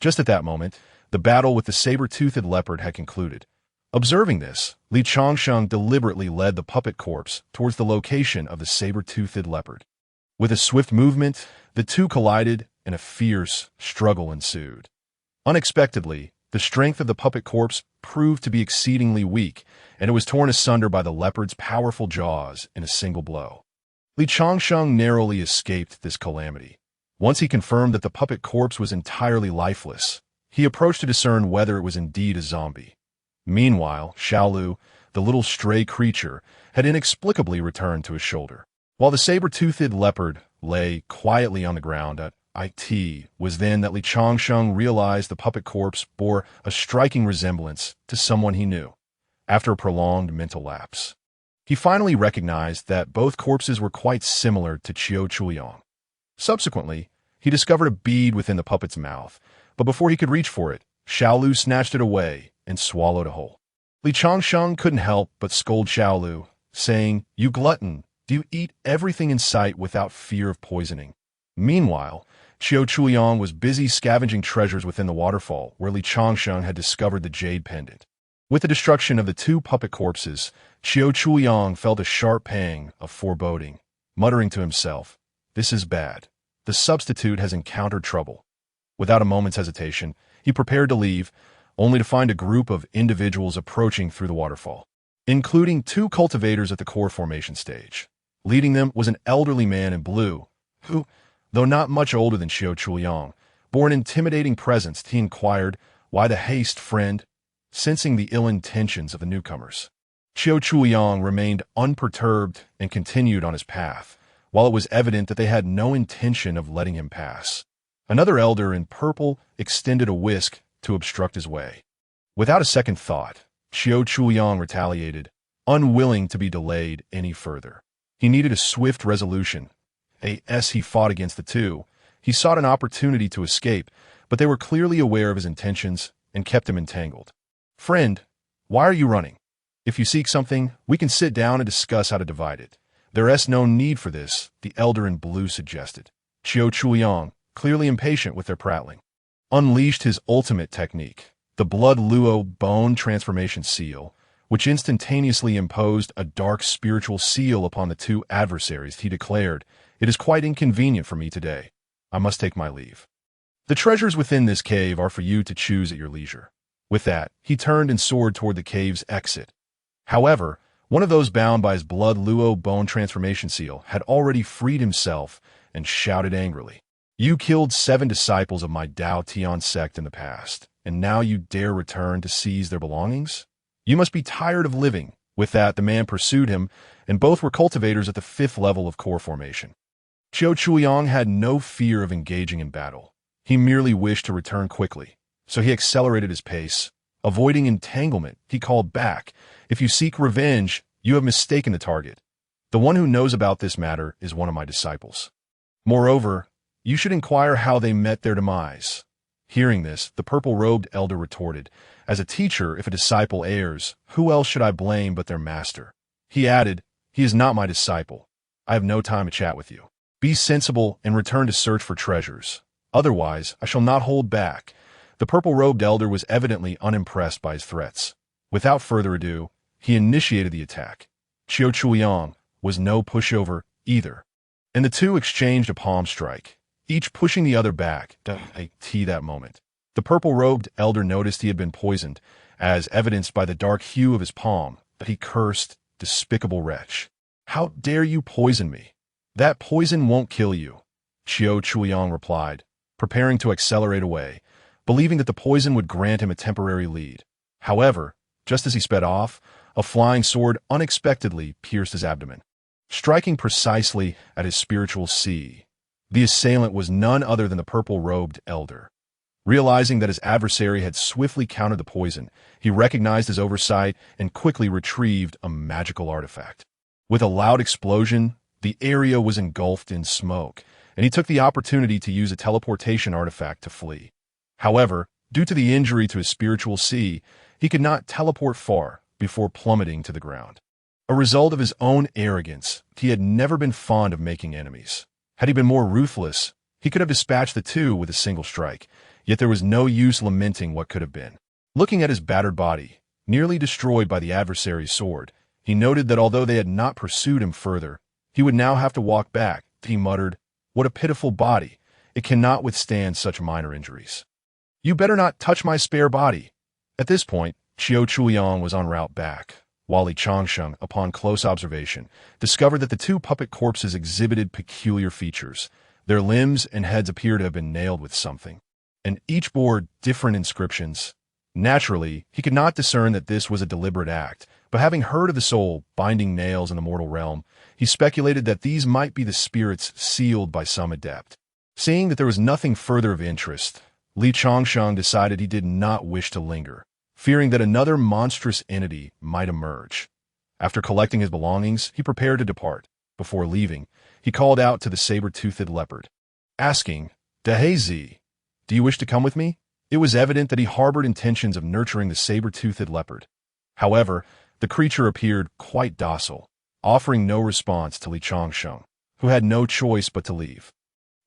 Just at that moment, the battle with the saber-toothed leopard had concluded. Observing this, Li Changsheng deliberately led the puppet corpse towards the location of the saber-toothed leopard. With a swift movement, the two collided, and a fierce struggle ensued. Unexpectedly, the strength of the puppet corpse proved to be exceedingly weak, and it was torn asunder by the leopard's powerful jaws in a single blow. Li Changsheng narrowly escaped this calamity. Once he confirmed that the puppet corpse was entirely lifeless, he approached to discern whether it was indeed a zombie. Meanwhile, Xiaolu, the little stray creature, had inexplicably returned to his shoulder. While the saber-toothed leopard lay quietly on the ground, it was then that Li Changsheng realized the puppet corpse bore a striking resemblance to someone he knew. After a prolonged mental lapse, he finally recognized that both corpses were quite similar to Qiu Chuliang. Subsequently, he discovered a bead within the puppet's mouth, but before he could reach for it, Xiaolu snatched it away and swallowed it whole. Li Changsheng couldn't help but scold Xiaolu, saying, "You glutton, do you eat everything in sight without fear of poisoning?" Meanwhile, Qiu Chuliang was busy scavenging treasures within the waterfall where Li Changsheng had discovered the jade pendant. With the destruction of the two puppet corpses, Qiu Chuliang felt a sharp pang of foreboding, muttering to himself, "This is bad. The substitute has encountered trouble." Without a moment's hesitation, he prepared to leave, only to find a group of individuals approaching through the waterfall, including two cultivators at the core formation stage. Leading them was an elderly man in blue, who, though not much older than Qiu Chuliang, bore an intimidating presence. He inquired, "Why the haste, friend?" Sensing the ill intentions of the newcomers, Qiu Chuliang remained unperturbed and continued on his path, while it was evident that they had no intention of letting him pass. Another elder in purple extended a whisk to obstruct his way. Without a second thought, Qiu Chuliang retaliated, unwilling to be delayed any further. He needed a swift resolution. As he fought against the two, he sought an opportunity to escape, but they were clearly aware of his intentions and kept him entangled. "Friend, why are you running? If you seek something, we can sit down and discuss how to divide it." "There is no need for this," the elder in blue suggested. Qiu Chuliang, clearly impatient with their prattling, unleashed his ultimate technique, the Blood Luo Bone Transformation Seal, which instantaneously imposed a dark spiritual seal upon the two adversaries. He declared, "It is quite inconvenient for me today. I must take my leave. The treasures within this cave are for you to choose at your leisure." With that, he turned and soared toward the cave's exit. However, one of those bound by his Blood Luo Bone Transformation Seal had already freed himself and shouted angrily, "You killed 7 disciples of my Dao Tian sect in the past, and now you dare return to seize their belongings? You must be tired of living." With that, the man pursued him, and both were cultivators at the 5th level of core formation. Qiu Chuliang had no fear of engaging in battle. He merely wished to return quickly, so he accelerated his pace. Avoiding entanglement, he called back, "If you seek revenge, you have mistaken the target. The one who knows about this matter is one of my disciples. Moreover, you should inquire how they met their demise." Hearing this, the purple-robed elder retorted, "As a teacher, if a disciple errs, who else should I blame but their master?" He added, "He is not my disciple. I have no time to chat with you. Be sensible and return to search for treasures. Otherwise, I shall not hold back." The purple-robed elder was evidently unimpressed by his threats. Without further ado, he initiated the attack. Qiu Chuliang was no pushover either, and the two exchanged a palm strike, each pushing the other back. That moment, the purple-robed elder noticed he had been poisoned, as evidenced by the dark hue of his palm, but he cursed, "Despicable wretch. How dare you poison me? That poison won't kill you," Qiu Chuliang replied, preparing to accelerate away, believing that the poison would grant him a temporary lead. However, just as he sped off, a flying sword unexpectedly pierced his abdomen, striking precisely at his spiritual C. The assailant was none other than the purple-robed elder. Realizing that his adversary had swiftly countered the poison, he recognized his oversight and quickly retrieved a magical artifact. With a loud explosion, the area was engulfed in smoke, and he took the opportunity to use a teleportation artifact to flee. However, due to the injury to his spiritual sea, he could not teleport far before plummeting to the ground. A result of his own arrogance, he had never been fond of making enemies. Had he been more ruthless, he could have dispatched the two with a single strike, yet there was no use lamenting what could have been. Looking at his battered body, nearly destroyed by the adversary's sword, he noted that although they had not pursued him further, he would now have to walk back. He muttered, "What a pitiful body! It cannot withstand such minor injuries. You better not touch my spare body." At this point, Qiu Chuliang was en route back, while Li Changsheng, upon close observation, discovered that the two puppet corpses exhibited peculiar features. Their limbs and heads appeared to have been nailed with something, and each bore different inscriptions. Naturally, he could not discern that this was a deliberate act, but having heard of the soul binding nails in the mortal realm, he speculated that these might be the spirits sealed by some adept. Seeing that there was nothing further of interest, Li Changsheng decided he did not wish to linger, fearing that another monstrous entity might emerge. After collecting his belongings, he prepared to depart. Before leaving, he called out to the saber-toothed leopard, asking, "Dehezi, do you wish to come with me?" It was evident that he harbored intentions of nurturing the saber-toothed leopard. However, the creature appeared quite docile, offering no response to Li Changsheng, who had no choice but to leave.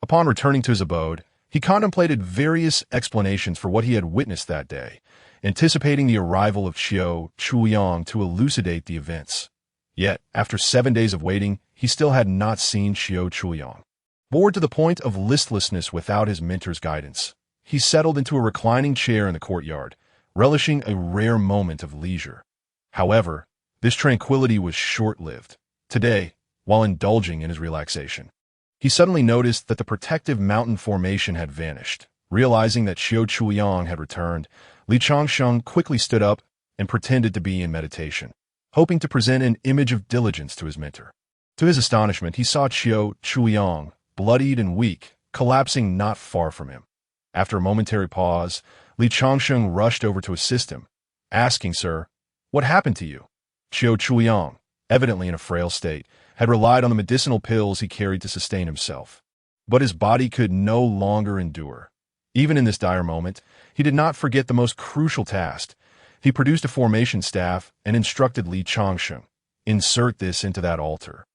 Upon returning to his abode, he contemplated various explanations for what he had witnessed that day, anticipating the arrival of Qiu Chuliang to elucidate the events. Yet, after 7 days of waiting, he still had not seen Qiu Chuliang. Bored to the point of listlessness without his mentor's guidance, he settled into a reclining chair in the courtyard, relishing a rare moment of leisure. However, this tranquility was short-lived. Today, while indulging in his relaxation, he suddenly noticed that the protective mountain formation had vanished. Realizing that Qiu Chuliang had returned, Li Changsheng quickly stood up and pretended to be in meditation, hoping to present an image of diligence to his mentor. To his astonishment, he saw Qiu Chuliang, bloodied and weak, collapsing not far from him. After a momentary pause, Li Changsheng rushed over to assist him, asking, "Sir, what happened to you?" Qiu Chuliang, evidently in a frail state, had relied on the medicinal pills he carried to sustain himself. But his body could no longer endure. Even in this dire moment, he did not forget the most crucial task. He produced a formation staff and instructed Li Changsheng, "Insert this into that altar."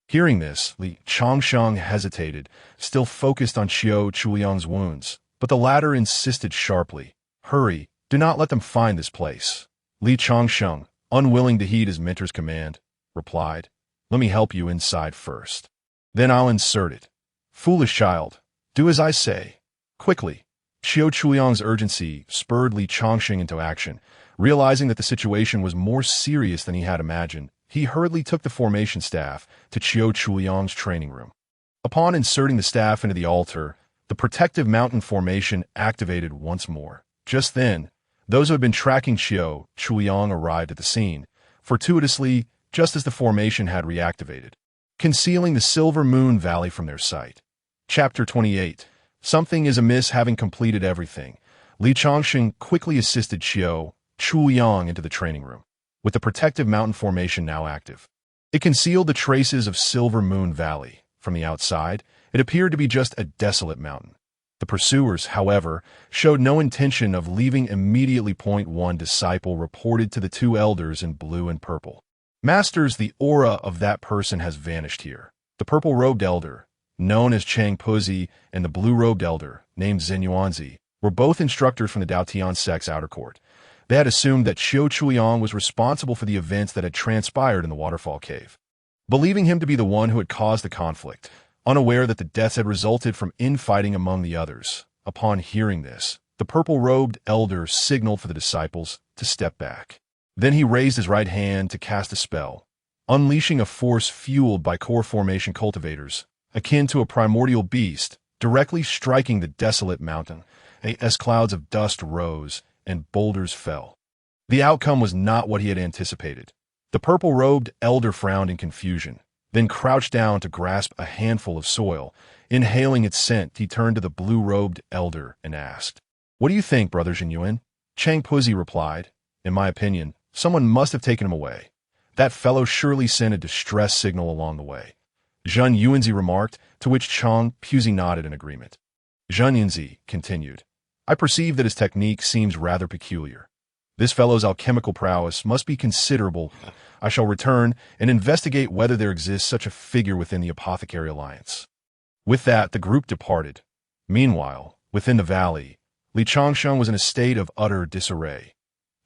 Hearing this, Li Changsheng hesitated, still focused on Qiu Chuliang's wounds. But the latter insisted sharply, "Hurry, do not let them find this place." Li Changsheng, unwilling to heed his mentor's command, replied, "Let me help you inside first. Then I'll insert it." "Foolish child, do as I say." Quickly, Qiu Chuliang's urgency spurred Li Changsheng into action. Realizing that the situation was more serious than he had imagined, he hurriedly took the formation staff to Qiu Chuliang's training room. Upon inserting the staff into the altar, the protective mountain formation activated once more. Just then, those who had been tracking Qiu Chuliang arrived at the scene, fortuitously just as the formation had reactivated, concealing the Silver Moon Valley from their sight. Chapter 28. Something is amiss. Having completed everything, Li Changsheng quickly assisted Qiu Chuliang into the training room, with the protective mountain formation now active. It concealed the traces of Silver Moon Valley. From the outside, it appeared to be just a desolate mountain. The pursuers, however, showed no intention of leaving immediately. One disciple reported to the two elders in blue and purple, "Masters, the aura of that person has vanished here." The purple-robed elder, known as Chang Puzi, and the blue-robed elder, named Zenyuanzi, were both instructors from the Daotian sect's outer court. They had assumed that Qiu Chuliang was responsible for the events that had transpired in the waterfall cave, believing him to be the one who had caused the conflict, unaware that the deaths had resulted from infighting among the others. Upon hearing this, the purple-robed elder signaled for the disciples to step back. Then he raised his right hand to cast a spell, unleashing a force fueled by core formation cultivators, akin to a primordial beast, directly striking the desolate mountain. As clouds of dust rose and boulders fell, the outcome was not what he had anticipated. The purple-robed elder frowned in confusion, then crouched down to grasp a handful of soil. Inhaling its scent, he turned to the blue-robed elder and asked, What do you think, Brother Jinyuan? Chang Puzi replied. In my opinion, someone must have taken him away. That fellow surely sent a distress signal along the way. Zheng Yuanzi remarked, to which Chang Puzi nodded in agreement. Zheng Yuanzi continued. I perceive that his technique seems rather peculiar. This fellow's alchemical prowess must be considerable. I shall return and investigate whether there exists such a figure within the Apothecary Alliance. With that, the group departed. Meanwhile, within the valley, Li Changsheng was in a state of utter disarray.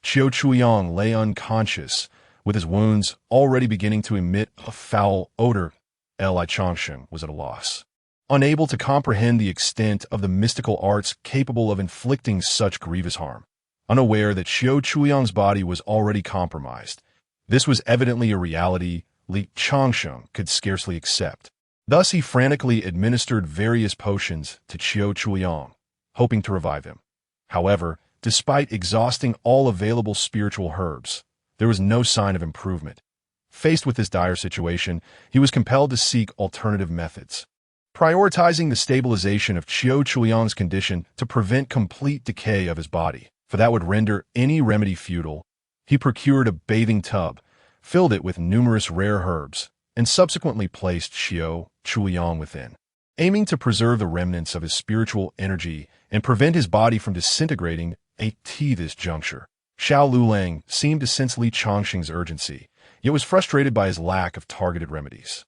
Qiu Chuyang lay unconscious, with his wounds already beginning to emit a foul odor. Li Changsheng was at a loss. Unable to comprehend the extent of the mystical arts capable of inflicting such grievous harm. Unaware that Qiu Chuyang's body was already compromised. This was evidently a reality Li Changsheng could scarcely accept. Thus he frantically administered various potions to Qiu Chuyang, hoping to revive him. However, despite exhausting all available spiritual herbs, there was no sign of improvement. Faced with this dire situation, he was compelled to seek alternative methods. Prioritizing the stabilization of Qiu Chuyang's condition to prevent complete decay of his body, for that would render any remedy futile, he procured a bathing tub, filled it with numerous rare herbs, and subsequently placed Qiu Chuyang within. Aiming to preserve the remnants of his spiritual energy and prevent his body from disintegrating at this juncture, Xiao Lulang seemed to sense Li Changsheng's urgency, yet was frustrated by his lack of targeted remedies.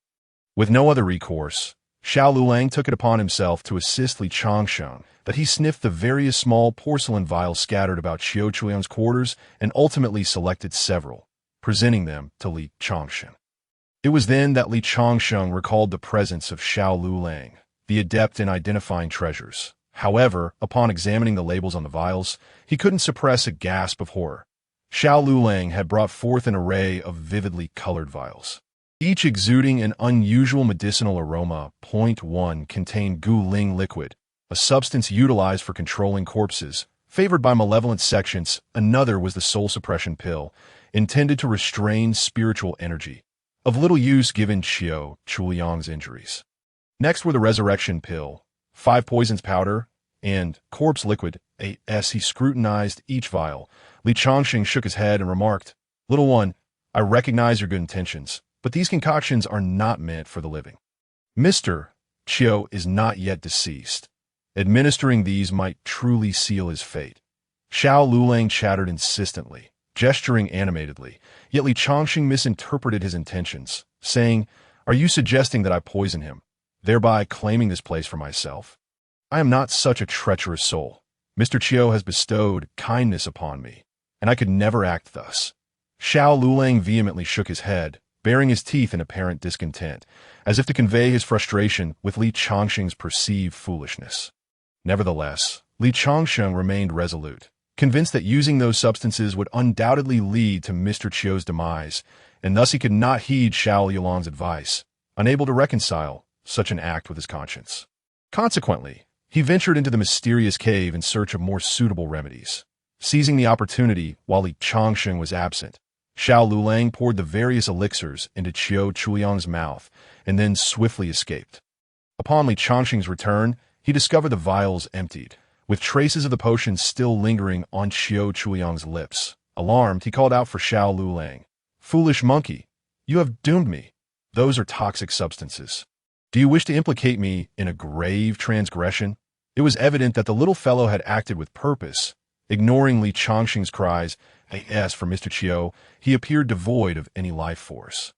With no other recourse, Xiao Lulang took it upon himself to assist Li Changsheng, that he sniffed the various small porcelain vials scattered about Qiu Chuyang's quarters and ultimately selected several, presenting them to Li Changsheng. It was then that Li Changsheng recalled the presence of Xiao Lulang, the adept in identifying treasures. However, upon examining the labels on the vials, he couldn't suppress a gasp of horror. Xiao Lulang had brought forth an array of vividly colored vials, each exuding an unusual medicinal aroma. Point 1 contained Gu Ling liquid, a substance utilized for controlling corpses, favored by malevolent sections. Another was the soul suppression pill, intended to restrain spiritual energy, of little use given Qiu Chuyang's injuries. Next were the resurrection pill, 5 poisons powder, and corpse liquid. As he scrutinized each vial, Li Changsheng shook his head and remarked, Little one, I recognize your good intentions, but these concoctions are not meant for the living. Mr. Qiu is not yet deceased. Administering these might truly seal his fate. Xiao Lulang chattered insistently, gesturing animatedly, yet Li Changsheng misinterpreted his intentions, saying, Are you suggesting that I poison him, thereby claiming this place for myself? I am not such a treacherous soul. Mr. Qiu has bestowed kindness upon me, and I could never act thus. Xiao Lulang vehemently shook his head, baring his teeth in apparent discontent, as if to convey his frustration with Li Changsheng's perceived foolishness. Nevertheless, Li Changsheng remained resolute, convinced that using those substances would undoubtedly lead to Mr. Qiu's demise, and thus he could not heed Xiao Lulang's advice, unable to reconcile such an act with his conscience. Consequently, he ventured into the mysterious cave in search of more suitable remedies. Seizing the opportunity while Li Changsheng was absent, Xiao Lulang poured the various elixirs into Qiu Chuyang's mouth and then swiftly escaped. Upon Li Changsheng's return, he discovered the vials emptied, with traces of the potion still lingering on Qiu Chuyang's lips. Alarmed, he called out for Xiao Lulang. Foolish monkey, you have doomed me. Those are toxic substances. Do you wish to implicate me in a grave transgression? It was evident that the little fellow had acted with purpose. Ignoring Li Changsheng's cries, as for Mr. Qiu, he appeared devoid of any life force.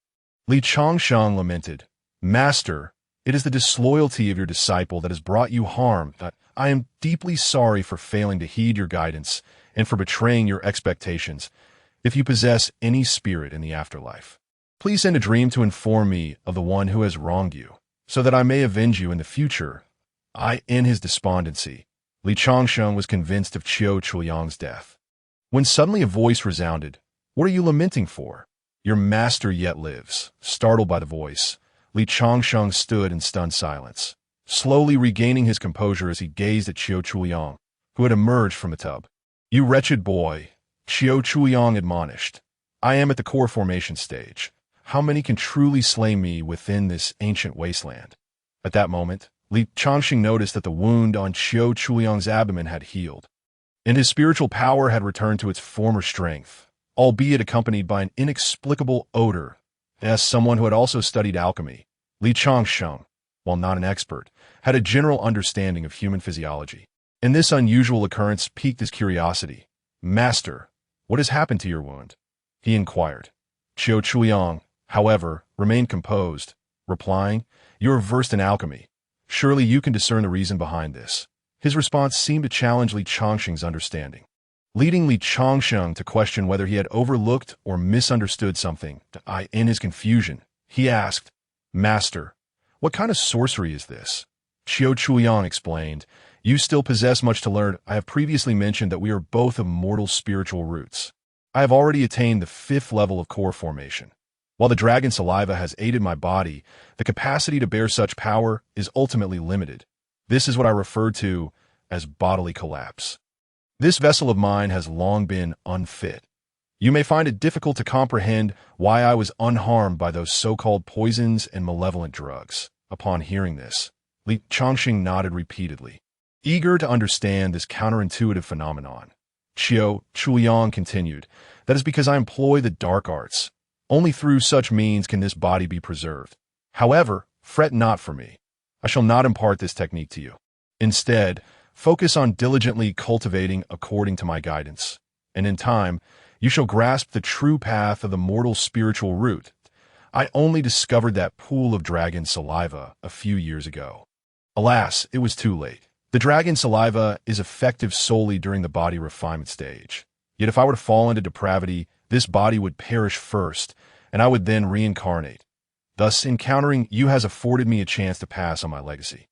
Li Changsheng lamented, Master, it is the disloyalty of your disciple that has brought you harm. I am deeply sorry for failing to heed your guidance and for betraying your expectations. If you possess any spirit in the afterlife, please send a dream to inform me of the one who has wronged you, so that I may avenge you in the future. In his despondency, Li Changsheng was convinced of Qiu Chuyang's death. When suddenly a voice resounded, What are you lamenting for? Your master yet lives. Startled by the voice, Li Changsheng stood in stunned silence, slowly regaining his composure as he gazed at Qiu Chuyang, who had emerged from the tub. You wretched boy, Qiu Chuyang admonished. I am at the core formation stage. How many can truly slay me within this ancient wasteland? At that moment, Li Changsheng noticed that the wound on Qiu Chuyang's abdomen had healed. and his spiritual power had returned to its former strength, albeit accompanied by an inexplicable odor. As someone who had also studied alchemy, Li Changsheng, while not an expert, had a general understanding of human physiology. And this unusual occurrence piqued his curiosity. "Master, what has happened to your wound?" he inquired. Qiu Chuliang, however, remained composed, replying, "You are versed in alchemy. Surely you can discern the reason behind this." His response seemed to challenge Li Changsheng's understanding, leading Li Changsheng to question whether he had overlooked or misunderstood something. In his confusion, he asked, "Master, what kind of sorcery is this?" Qiu Chuliang explained, "You still possess much to learn. I have previously mentioned that we are both of mortal spiritual roots. I have already attained the 5th level of core formation. While the dragon saliva has aided my body, the capacity to bear such power is ultimately limited. This is what I refer to as bodily collapse. This vessel of mine has long been unfit. You may find it difficult to comprehend why I was unharmed by those so-called poisons and malevolent drugs." Upon hearing this, Li Changsheng nodded repeatedly, eager to understand this counterintuitive phenomenon. Qiu Chuliang continued, "That is because I employ the dark arts. Only through such means can this body be preserved. However, fret not for me. I shall not impart this technique to you. Instead, focus on diligently cultivating according to my guidance, and in time, you shall grasp the true path of the mortal spiritual root. I only discovered that pool of dragon saliva a few years ago. Alas, it was too late. The dragon saliva is effective solely during the body refinement stage. Yet if I were to fall into depravity, this body would perish first, and I would then reincarnate. Thus, encountering you has afforded me a chance to pass on my legacy."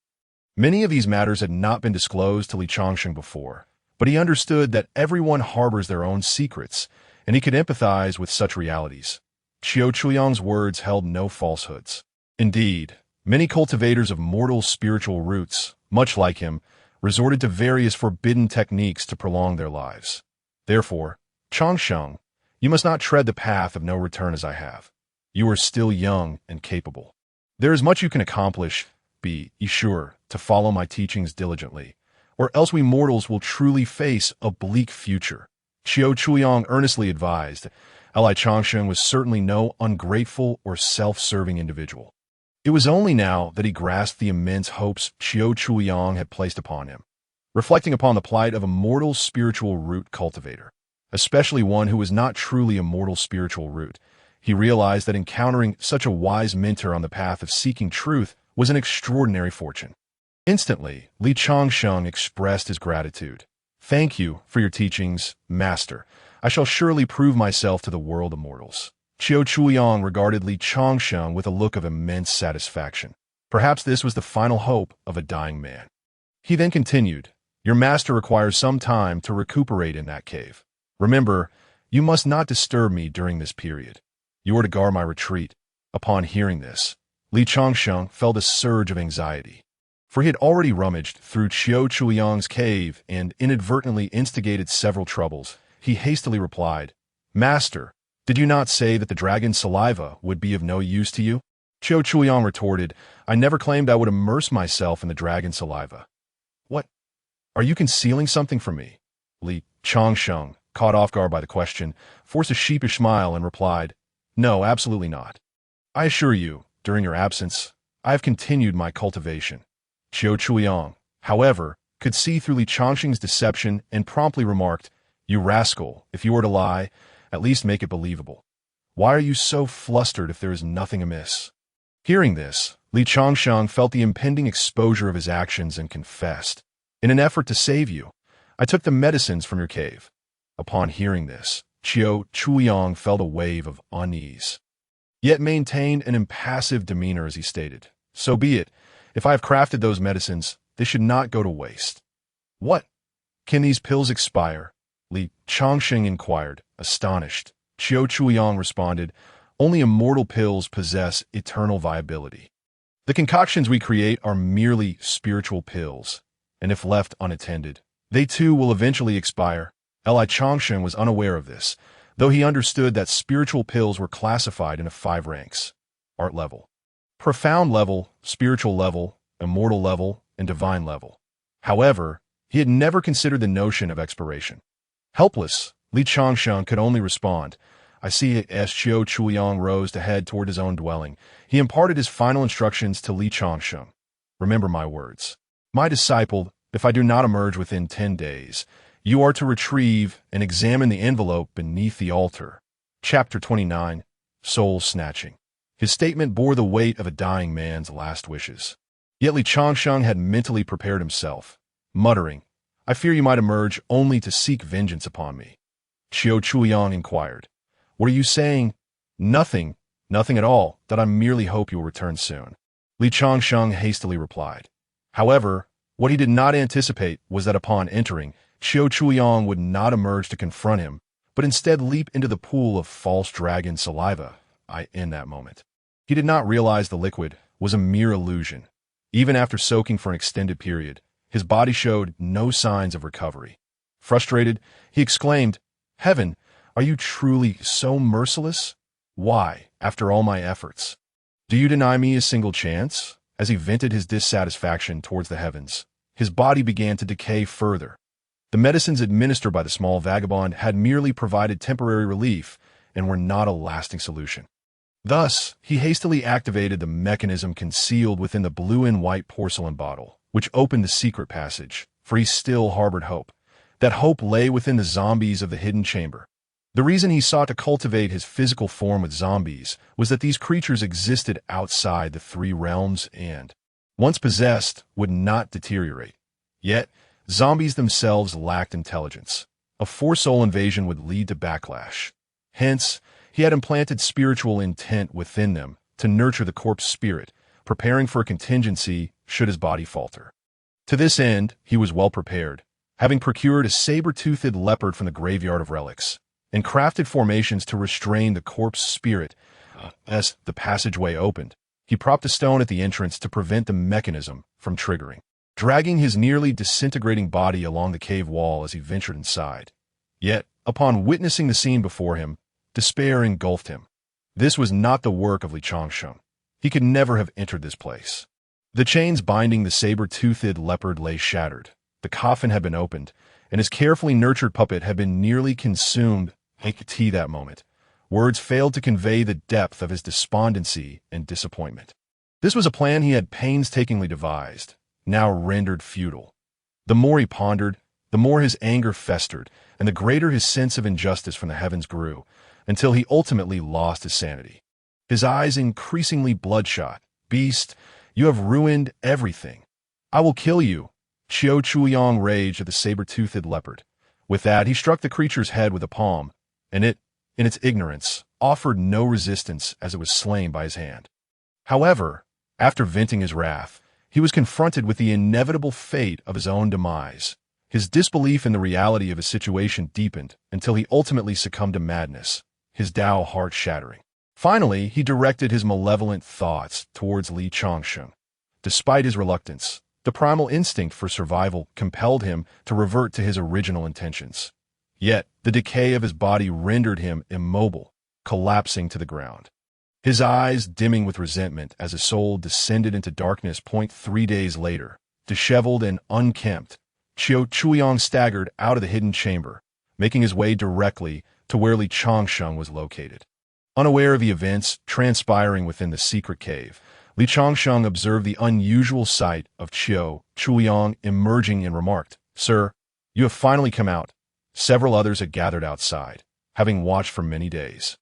Many of these matters had not been disclosed to Li Changsheng before, but he understood that everyone harbors their own secrets, and he could empathize with such realities. Qiu Chuliang's words held no falsehoods. Indeed, many cultivators of mortal spiritual roots, much like him, resorted to various forbidden techniques to prolong their lives. Therefore, Changsheng, you must not tread the path of no return as I have. You are still young and capable. There is much you can accomplish. Be sure to follow my teachings diligently, or else we mortals will truly face a bleak future." Qiu Chuliang earnestly advised. Li Changsheng was certainly no ungrateful or self-serving individual. It was only now that he grasped the immense hopes Qiu Chuliang had placed upon him. Reflecting upon the plight of a mortal spiritual root cultivator, especially one who was not truly a mortal spiritual root, he realized that encountering such a wise mentor on the path of seeking truth was an extraordinary fortune. Instantly, Li Changsheng expressed his gratitude. "Thank you for your teachings, Master. I shall surely prove myself to the world of mortals." Qiu Chuliang regarded Li Changsheng with a look of immense satisfaction. Perhaps this was the final hope of a dying man. He then continued, "Your master requires some time to recuperate in that cave. Remember, you must not disturb me during this period. You are to guard my retreat." Upon hearing this, Li Changsheng felt a surge of anxiety, for he had already rummaged through Qiu Chuliang's cave and inadvertently instigated several troubles. He hastily replied, "Master, did you not say that the dragon saliva would be of no use to you?" Qiu Chuliang retorted, "I never claimed I would immerse myself in the dragon saliva." "What? Are you concealing something from me?" Li Changsheng, caught off guard by the question, forced a sheepish smile and replied, "No, absolutely not. I assure you, during your absence, I have continued my cultivation." Qiu Chuliang, however, could see through Li Changsheng's deception and promptly remarked, "You rascal, if you were to lie, at least make it believable. Why are you so flustered if there is nothing amiss?" Hearing this, Li Changsheng felt the impending exposure of his actions and confessed, "In an effort to save you, I took the medicines from your cave." Upon hearing this, Qiu Chuliang felt a wave of unease, yet maintained an impassive demeanor as he stated, "So be it. If I have crafted those medicines, they should not go to waste." "What? Can these pills expire?" Li Changsheng inquired, astonished. Qiu Chuliang responded, "Only immortal pills possess eternal viability. The concoctions we create are merely spiritual pills, and if left unattended, they too will eventually expire." Li Changsheng was unaware of this, though he understood that spiritual pills were classified into 5 ranks: art level, profound level, spiritual level, immortal level, and divine level. However, He had never considered the notion of expiration. Helpless, Li Changsheng could only respond, "I see." As Qiu Chuliang rose to head toward his own dwelling, he imparted his final instructions to Li Changsheng. "Remember my words. My disciple, if I do not emerge within 10 days, you are to retrieve and examine the envelope beneath the altar." Chapter 29, Soul Snatching. His statement bore the weight of a dying man's last wishes. Yet Li Changsheng had mentally prepared himself, muttering, "I fear you might emerge only to seek vengeance upon me." Qiu Chuliang inquired, "What are you saying?" "Nothing, nothing at all, that I merely hope you will return soon," Li Changsheng hastily replied. However, what he did not anticipate was that upon entering, Qiu Chuliang would not emerge to confront him, but instead leap into the pool of false dragon saliva. In that moment, he did not realize the liquid was a mere illusion. Even after soaking for an extended period, his body showed no signs of recovery. Frustrated, he exclaimed, "Heaven, are you truly so merciless? Why, after all my efforts, do you deny me a single chance?" As he vented his dissatisfaction towards the heavens, his body began to decay further. The medicines administered by the small vagabond had merely provided temporary relief and were not a lasting solution. Thus, he hastily activated the mechanism concealed within the blue and white porcelain bottle, which opened the secret passage, for he still harbored hope. That hope lay within the zombies of the hidden chamber. The reason he sought to cultivate his physical form with zombies was that these creatures existed outside the three realms and, once possessed, would not deteriorate. Yet, zombies themselves lacked intelligence. A four-soul invasion would lead to backlash. Hence, he had implanted spiritual intent within them to nurture the corpse spirit, preparing for a contingency should his body falter. To this end, he was well prepared, having procured a saber-toothed leopard from the graveyard of relics, and crafted formations to restrain the corpse spirit. As the passageway opened, he propped a stone at the entrance to prevent the mechanism from triggering, dragging his nearly disintegrating body along the cave wall as he ventured inside. Yet, upon witnessing the scene before him, despair engulfed him. This was not the work of Li Changsheng. He could never have entered this place. The chains binding the saber-toothed leopard lay shattered. The coffin had been opened, and his carefully nurtured puppet had been nearly consumed. That moment, words failed to convey the depth of his despondency and disappointment. This was a plan he had painstakingly devised, now rendered futile. The more he pondered, the more his anger festered, and the greater his sense of injustice from the heavens grew, until he ultimately lost his sanity. His eyes increasingly bloodshot. "Beast, you have ruined everything. I will kill you." Qiu Chuliang raged at the saber-toothed leopard. With that, he struck the creature's head with a palm, and it, in its ignorance, offered no resistance as it was slain by his hand. However, after venting his wrath, he was confronted with the inevitable fate of his own demise. His disbelief in the reality of his situation deepened until he ultimately succumbed to madness, his Tao heart shattering. Finally, he directed his malevolent thoughts towards Li Changsheng. Despite his reluctance, the primal instinct for survival compelled him to revert to his original intentions. Yet, the decay of his body rendered him immobile, collapsing to the ground. His eyes dimming with resentment as his soul descended into darkness. 3 days later, disheveled and unkempt, Qiu Chuliang staggered out of the hidden chamber, making his way directly to where Li Changsheng was located. Unaware of the events transpiring within the secret cave, Li Changsheng observed the unusual sight of Qiu Chuliang emerging and remarked, "Sir, you have finally come out." Several others had gathered outside, having watched for many days.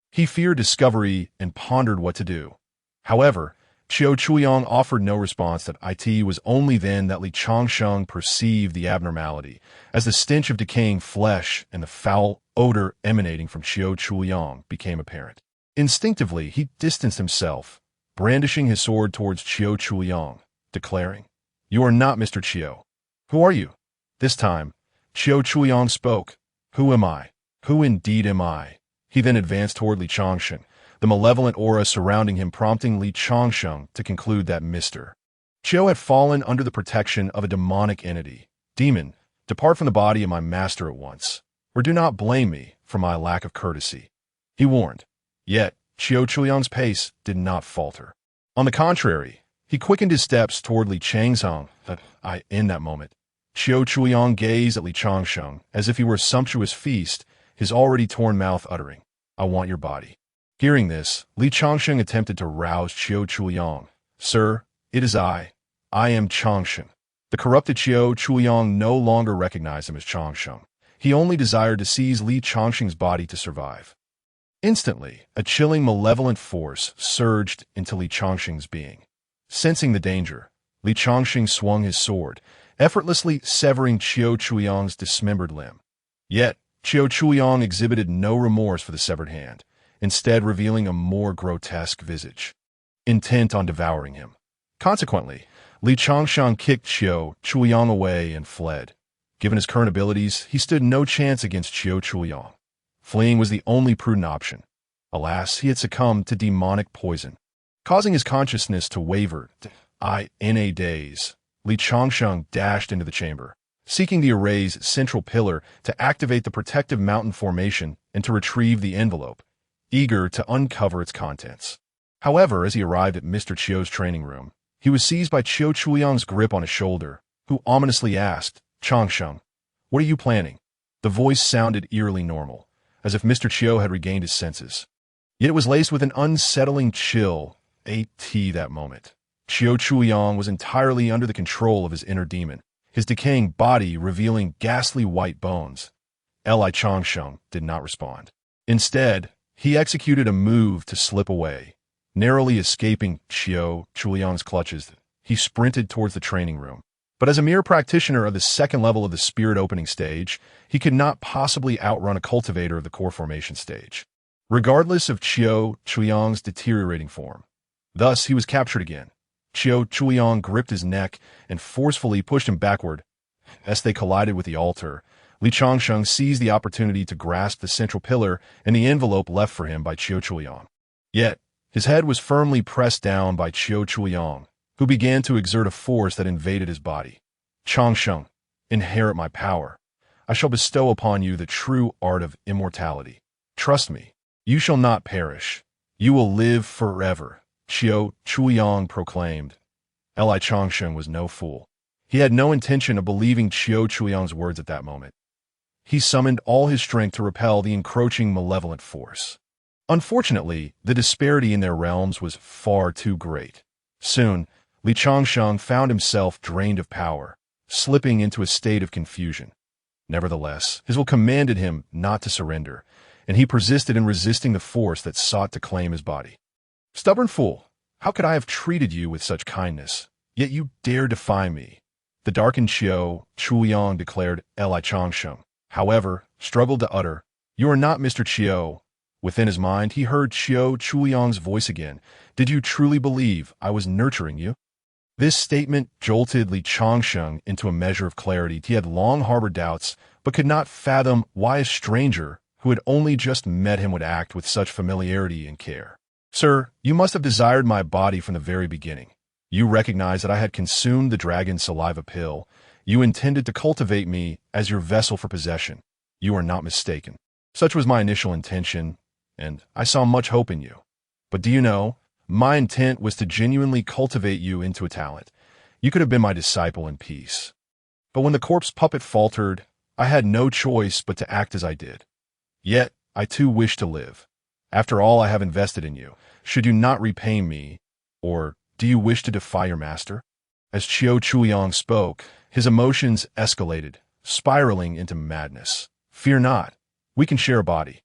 He feared discovery and pondered what to do. However, Qiu Chuliang offered no response. It was only then that Li Changsheng perceived the abnormality, as the stench of decaying flesh and the foul odor emanating from Qiu Chuliang became apparent. Instinctively, he distanced himself, brandishing his sword towards Qiu Chuliang, declaring, "You are not Mr. Qiu. Who are you?" This time, Qiu Chuliang spoke. "Who am I? Who indeed am I?" He then advanced toward Li Changsheng, the malevolent aura surrounding him prompting Li Changsheng to conclude that Mr. Qiu had fallen under the protection of a demonic entity. "Demon, depart from the body of my master at once, or do not blame me for my lack of courtesy," he warned. Yet, Qiu Chuliang's pace did not falter. On the contrary, he quickened his steps toward Li Changsheng. In that moment, Qiu Chuliang gazed at Li Changsheng as if he were a sumptuous feast, his already torn mouth uttering, "I want your body." Hearing this, Li Changsheng attempted to rouse Qiu Chuliang. "Sir, it is I. I am Changsheng." The corrupted Qiu Chuliang no longer recognized him as Changsheng. He only desired to seize Li Changsheng's body to survive. Instantly, a chilling malevolent force surged into Li Changsheng's being. Sensing the danger, Li Changsheng swung his sword, effortlessly severing Qiu Chuliang's dismembered limb. Yet, Qiu Chuliang exhibited no remorse for the severed hand, instead revealing a more grotesque visage, intent on devouring him. Consequently, Li Changsheng kicked Qiu Chuliang away and fled. Given his current abilities, he stood no chance against Qiu Chuliang. Fleeing was the only prudent option. Alas, he had succumbed to demonic poison. Causing his consciousness to waver, in a daze, Li Changsheng dashed into the chamber, seeking to erase central pillar to activate the protective mountain formation and to retrieve the envelope, eager to uncover its contents. However, as he arrived at Mr. Qiu's training room, he was seized by Qiu Chuliang's grip on his shoulder, who ominously asked, "Changsheng, what are you planning?" The voice sounded eerily normal, as if Mr. Qiu had regained his senses. Yet it was laced with an unsettling chill, that moment. Qiu Chuliang was entirely under the control of his inner demon, his decaying body revealing ghastly white bones. Li Changsheng did not respond. Instead, he executed a move to slip away. Narrowly escaping Qiu Chuliang's clutches, he sprinted towards the training room. But as a mere practitioner of the second level of the spirit opening stage, he could not possibly outrun a cultivator of the core formation stage, regardless of Qiu Chuliang's deteriorating form. Thus, he was captured again. Qiu Chuliang gripped his neck and forcefully pushed him backward. As they collided with the altar, Li Changsheng seized the opportunity to grasp the central pillar and the envelope left for him by Qiu Chuliang. Yet, his head was firmly pressed down by Qiu Chuliang, who began to exert a force that invaded his body. "Changsheng, inherit my power. I shall bestow upon you the true art of immortality. Trust me, you shall not perish. You will live forever," Qiu Chuliang proclaimed. Li Changsheng was no fool. He had no intention of believing Qiu Chuliang's words at that moment. He summoned all his strength to repel the encroaching malevolent force. Unfortunately, the disparity in their realms was far too great. Soon, Li Changsheng found himself drained of power, slipping into a state of confusion. Nevertheless, his will commanded him not to surrender, and he persisted in resisting the force that sought to claim his body. "Stubborn fool, how could I have treated you with such kindness? Yet you dare defy me," the darkened Qiu Chuliang declared. Li Changsheng, however, struggled to utter, "You are not Mr. Qiu." Within his mind, he heard Qiu Chuliang's voice again. "Did you truly believe I was nurturing you?" This statement jolted Li Changsheng into a measure of clarity. He had long harbored doubts, but could not fathom why a stranger who had only just met him would act with such familiarity and care. "Sir, you must have desired my body from the very beginning. You recognize that I had consumed the dragon's saliva pill. You intended to cultivate me as your vessel for possession. You are not mistaken. Such was my initial intention, and I saw much hope in you. But do you know, my intent was to genuinely cultivate you into a talent. You could have been my disciple in peace. But when the corpse puppet faltered, I had no choice but to act as I did. Yet, I too wish to live. After all I have invested in you, should you not repay me, or do you wish to defy your master?" As Qiu Chuliang spoke, his emotions escalated, spiraling into madness. "Fear not. We can share a body.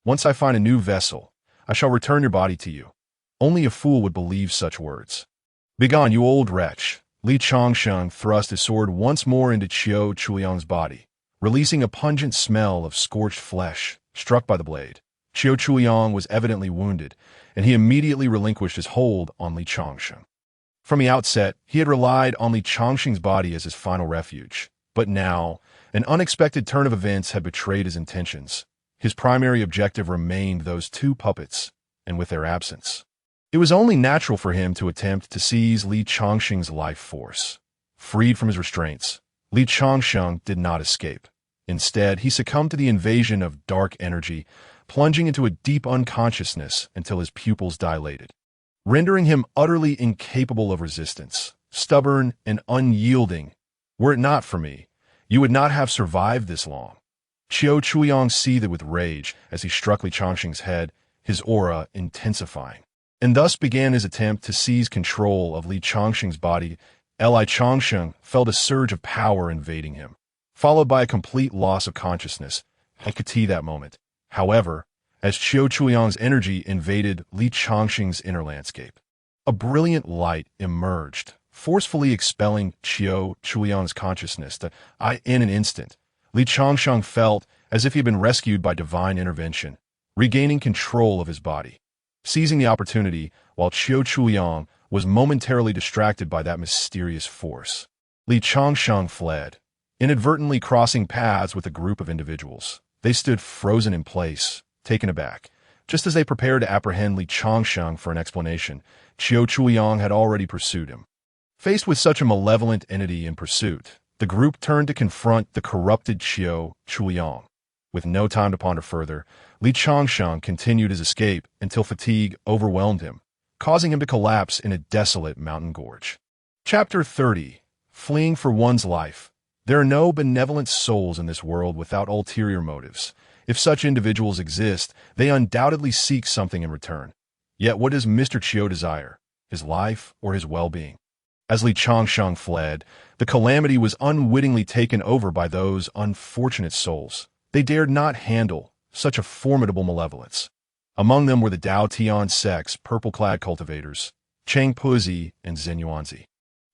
Once I find a new vessel, I shall return your body to you. Only a fool would believe such words." "Begone, you old wretch." Li Changsheng thrust his sword once more into Qiu Chuliang's body, releasing a pungent smell of scorched flesh, struck by the blade. Qiu Chuliang was evidently wounded, and he immediately relinquished his hold on Li Changsheng. From the outset, he had relied on Li Changsheng's body as his final refuge, but now, an unexpected turn of events had betrayed his intentions. His primary objective remained those two puppets, and with their absence, it was only natural for him to attempt to seize Li Changsheng's life force. Freed from his restraints, Li Changsheng did not escape. Instead, he succumbed to the invasion of dark energy, plunging into a deep unconsciousness until his pupils dilated, rendering him utterly incapable of resistance, stubborn and unyielding. "Were it not for me, You would not have survived this long. Qiu Chuliang seethed with rage as he struck Li Changxing's head, his aura intensifying. And thus began his attempt to seize control of Li Changxing's body. Li Changxing felt a surge of power invading him, followed by a complete loss of consciousness. I could see that moment. However, as Qiu Chuliang's energy invaded Li Changxing's inner landscape, a brilliant light emerged, forcefully expelling Qiu Chuliang's consciousness. In an instant, Li Changxing felt as if he had been rescued by divine intervention, regaining control of his body. Seizing the opportunity, while Qiu Chuliang was momentarily distracted by that mysterious force, Li Changxing fled, inadvertently crossing paths with a group of individuals. They stood frozen in place, taken aback. Just as they prepared to apprehend Li Changxing for an explanation, Qiu Chuliang had already pursued him. Faced with such a malevolent entity in pursuit, the group turned to confront the corrupted Qiu Chuliang. With no time to ponder further, Li Changxing continued his escape until fatigue overwhelmed him, causing him to collapse in a desolate mountain gorge. Chapter 30. Fleeing for one's life. There are no benevolent souls in this world without ulterior motives. If such individuals exist, they undoubtedly seek something in return. Yet what does Mr. Qiu desire? His life or his well-being? As Li Changxing fled, the calamity was unwittingly taken over by those unfortunate souls. They dared not handle such a formidable malevolence. Among them were the Dao Tian sect's purple-clad cultivators, Cheng Puzi and Zhen Yuanzi,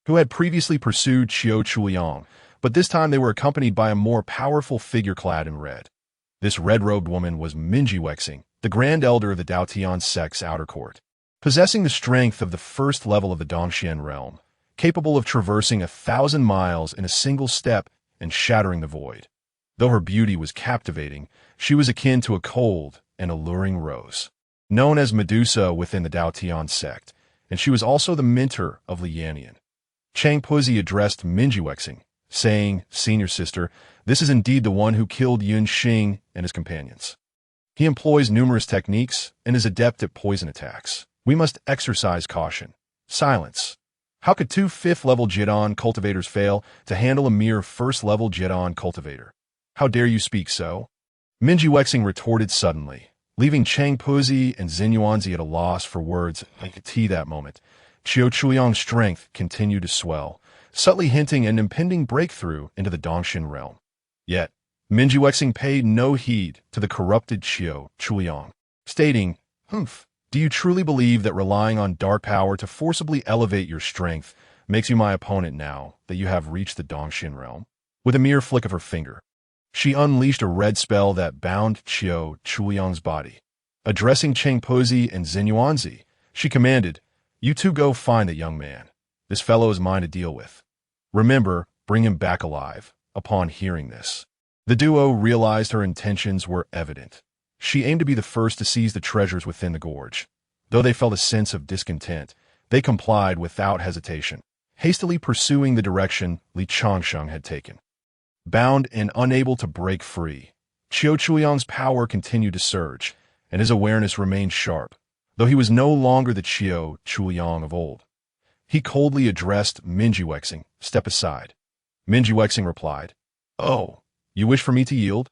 who had previously pursued Qiu Chuliang, but this time they were accompanied by a more powerful figure clad in red. This red-robed woman was Minji Wexing, the Grand Elder of the Dao Tian sect's outer court, possessing the strength of the first level of the Dongxian realm, capable of traversing 1,000 miles in a single step and shattering the void. Though her beauty was captivating, she was akin to a cold and alluring rose, known as Medusa within the Dao Tian sect, and she was also the mentor of Li Yannian. Cheng Puzi addressed Minji Wexing, saying, "Senior sister, this is indeed the one who killed Yun Xing and his companions. He employs numerous techniques and is adept at poison attacks. We must exercise caution." Silence. How could two fifth-level Jidan cultivators fail to handle a mere first-level Jidan cultivator? How dare you speak so? Minji Wexing retorted suddenly, leaving Cheng Puzi and Zhen Yuanzi at a loss for words. I could see that moment. Qiu Chuliang's strength continued to swell, subtly hinting an impending breakthrough into the Dongxian realm. Yet, Minji Wexing paid no heed to the corrupted Qiu Chuliang, stating, "Do you truly believe that relying on dark power to forcibly elevate your strength makes you my opponent now that you have reached the Dongxian realm?" With a mere flick of her finger, she unleashed a red spell that bound Qiu Chuliang's body. Addressing Cheng Puzi and Zhen Yuanzi, she commanded, "You two go find the young man. This fellow is mine to deal with. Remember, bring him back alive." Upon hearing this, the duo realized her intentions were evident. She aimed to be the first to seize the treasures within the gorge. Though they felt a sense of discontent, they complied without hesitation, hastily pursuing the direction Li Changxing had taken. Bound and unable to break free, Qiu Chuliang's power continued to surge, and his awareness remained sharp, though he was no longer the Qiu Chuliang of old. He coldly addressed Minji Wexing, "Step aside." Minji Wexing replied, "Oh, you wish for me to yield?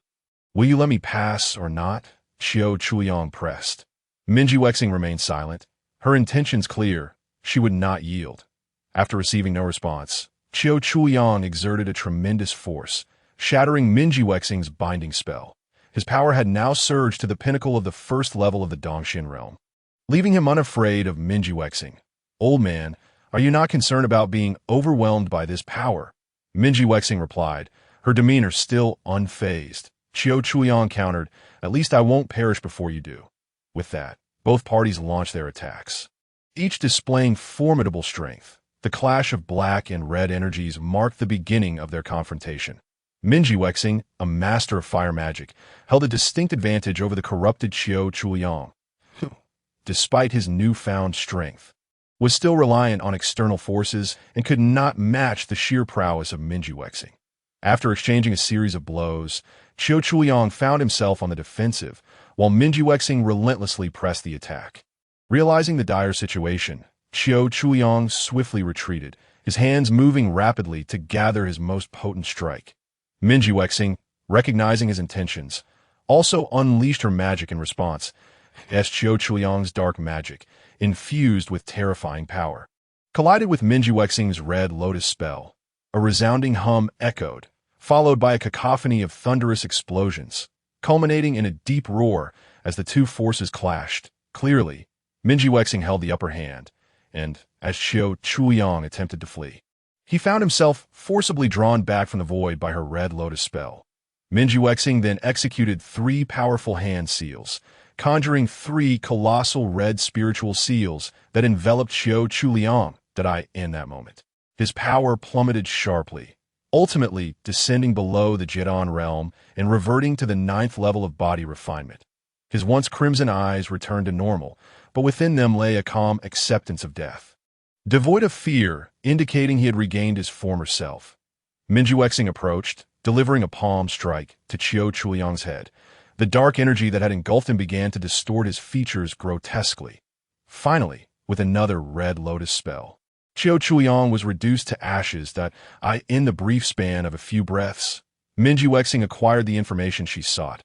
Will you let me pass or not?" Qiu Chuliang pressed. Minji Wexing remained silent, her intentions clear. She would not yield. After receiving no response, Qiu Chuliang exerted a tremendous force, shattering Minji Wexing's binding spell. His power had now surged to the pinnacle of the first level of the Dongxian realm, leaving him unafraid of Minji Wexing. "Old man, are you not concerned about being overwhelmed by this power?" Minji Wexing replied, her demeanor still unfazed. Qiu Chuliang countered, "At least I won't perish before you do." With that, both parties launched their attacks, each displaying formidable strength. The clash of black and red energies marked the beginning of their confrontation. Minji Wexing, a master of fire magic, held a distinct advantage over the corrupted Qiu Chuliang, who, despite his newfound strength, was still reliant on external forces and could not match the sheer prowess of Minji Wexing. After exchanging a series of blows, Qiu Chuliang found himself on the defensive, while Minji Wexing relentlessly pressed the attack. Realizing the dire situation, Qiu Chuliang swiftly retreated, his hands moving rapidly to gather his most potent strike. Minji, recognizing his intentions, also unleashed her magic in response. Chiu Chuyang's dark magic, infused with terrifying power, collided with Minji red lotus spell. A resounding hum echoed, followed by a cacophony of thunderous explosions, culminating in a deep roar as the two forces clashed. Clearly, Minji held the upper hand, and, as Chiu Chuyang attempted to flee, he found himself forcibly drawn back from the void by her red lotus spell. Minji then executed 3 powerful hand seals, conjuring 3 colossal red spiritual seals that enveloped Chiu Chuyang in that moment. His power plummeted sharply, ultimately descending below the Jidan realm and reverting to the 9th level of body refinement. His once crimson eyes returned to normal, but within them lay a calm acceptance of death, devoid of fear, indicating he had regained his former self. Minji approached, delivering a palm strike to Chiu Chuyang's head. The dark energy that had engulfed him began to distort his features grotesquely. Finally, with another red lotus spell, Chiu Chuyang was reduced to ashes in the brief span of a few breaths. Minji acquired the information she sought.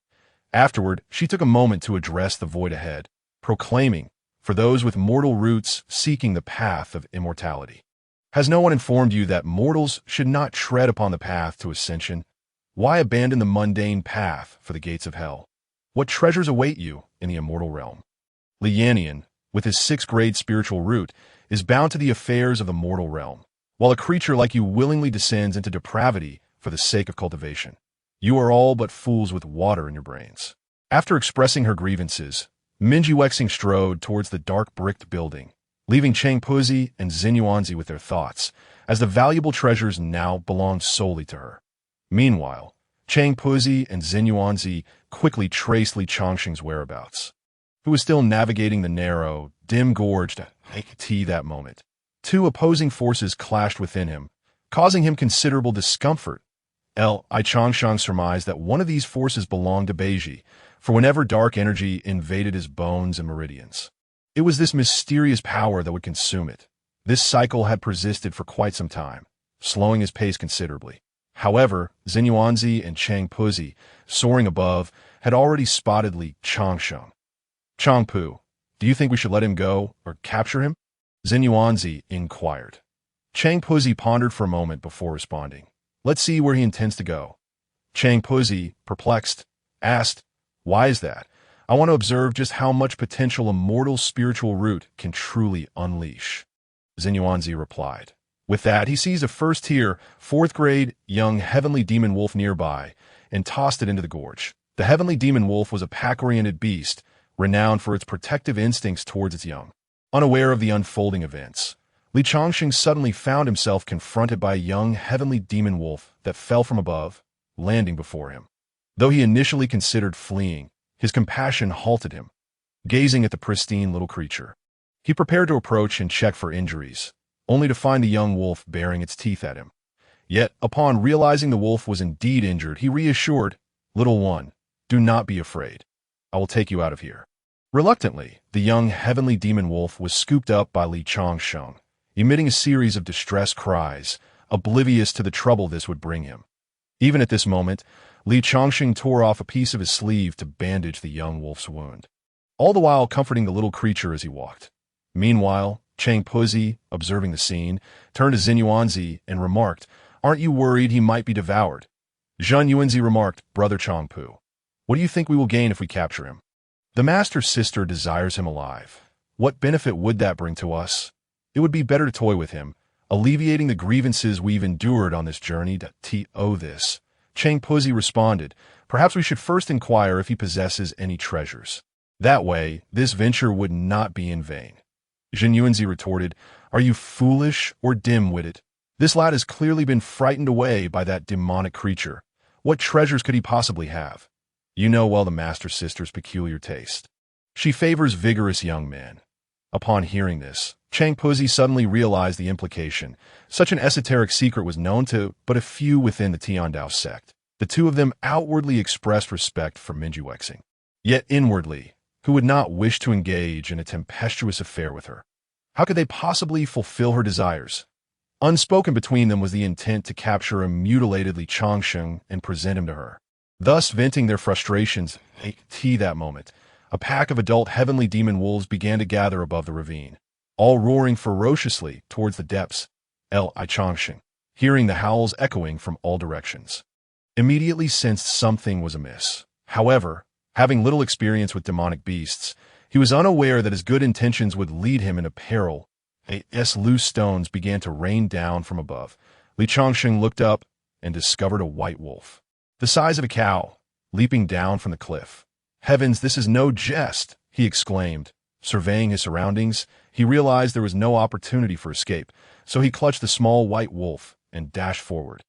Afterward, she took a moment to address the void ahead, proclaiming, "For those with mortal roots seeking the path of immortality, has no one informed you that mortals should not tread upon the path to ascension? Why abandon the mundane path for the gates of hell? What treasures await you in the immortal realm?" Li Yannian, with his 6th grade spiritual root, is bound to the affairs of the mortal realm, while a creature like you willingly descends into depravity for the sake of cultivation. You are all but fools with water in your brains. After expressing her grievances, Minji strode towards the dark bricked building, leaving Chang Puzi and Xinyuanzi with their thoughts, as the valuable treasures now belonged solely to her. Meanwhile, Chang Puzi and Xinyuanzi quickly traced Li Changxing's whereabouts, who was still navigating the narrow, dim-gorged T that moment. 2 opposing forces clashed within him, causing him considerable discomfort. I Changshang surmised that one of these forces belonged to Beiji, for whenever dark energy invaded his bones and meridians, it was this mysterious power that would consume it. This cycle had persisted for quite some time, slowing his pace considerably. However, Xinyuanzi and Chang Puzi, soaring above, had already spotted Li Changsheng. "Changpu, do you think we should let him go or capture him?" Xinyuanzi inquired. Chang Puzi pondered for a moment before responding. "Let's see where he intends to go." Chang Puzi, perplexed, asked, "Why is that?" "I want to observe just how much potential a mortal spiritual root can truly unleash," Xinyuanzi replied. With that, he seized a first-tier, 4th grade, young heavenly demon wolf nearby and tossed it into the gorge. The heavenly demon wolf was a pack-oriented beast, renowned for its protective instincts towards its young. Unaware of the unfolding events, Li Changxing suddenly found himself confronted by a young heavenly demon wolf that fell from above, landing before him. Though he initially considered fleeing, his compassion halted him. Gazing at the pristine little creature, he prepared to approach and check for injuries, only to find the young wolf baring its teeth at him. Yet, upon realizing the wolf was indeed injured, he reassured, "Little one, do not be afraid. I will take you out of here." Reluctantly, the young heavenly demon wolf was scooped up by Li Changsheng, emitting a series of distressed cries, oblivious to the trouble this would bring him. Even at this moment, Li Changxing tore off a piece of his sleeve to bandage the young wolf's wound, all the while comforting the little creature as he walked. Meanwhile, Chang Puzi, observing the scene, turned to Xinyuanzi and remarked, "Aren't you worried he might be devoured?" Zhen Yuanzi remarked, "Brother Changpu, what do you think we will gain if we capture him? The master sister desires him alive. What benefit would that bring to us? It would be better to toy with him, alleviating the grievances we've endured on this journey to this." Chang Puzi responded, "Perhaps we should first inquire if he possesses any treasures. That way, this venture would not be in vain." Zhen Yuanzi retorted, "Are you foolish or dim-witted? This lad has clearly been frightened away by that demonic creature. What treasures could he possibly have? You know well the master sister's peculiar taste. She favors vigorous young men." Upon hearing this, Chang Puzi suddenly realized the implication. Such an esoteric secret was known to but a few within the Tiandao sect. The two of them outwardly expressed respect for Minji, yet inwardly, who would not wish to engage in a tempestuous affair with her? How could they possibly fulfill her desires? Unspoken between them was the intent to capture a mutilated Li Changsheng and present him to her. Thus venting their frustrations at that moment, a pack of adult heavenly demon wolves began to gather above the ravine, all roaring ferociously towards the depths. Li Changsheng, hearing the howls echoing from all directions, immediately sensed something was amiss. However, having little experience with demonic beasts, he was unaware that his good intentions would lead him into peril. As loose stones began to rain down from above, Li Changsheng looked up and discovered a white wolf, the size of a cow, leaping down from the cliff. "Heavens, this is no jest!" he exclaimed. Surveying his surroundings, he realized there was no opportunity for escape, so he clutched the small white wolf and dashed forward,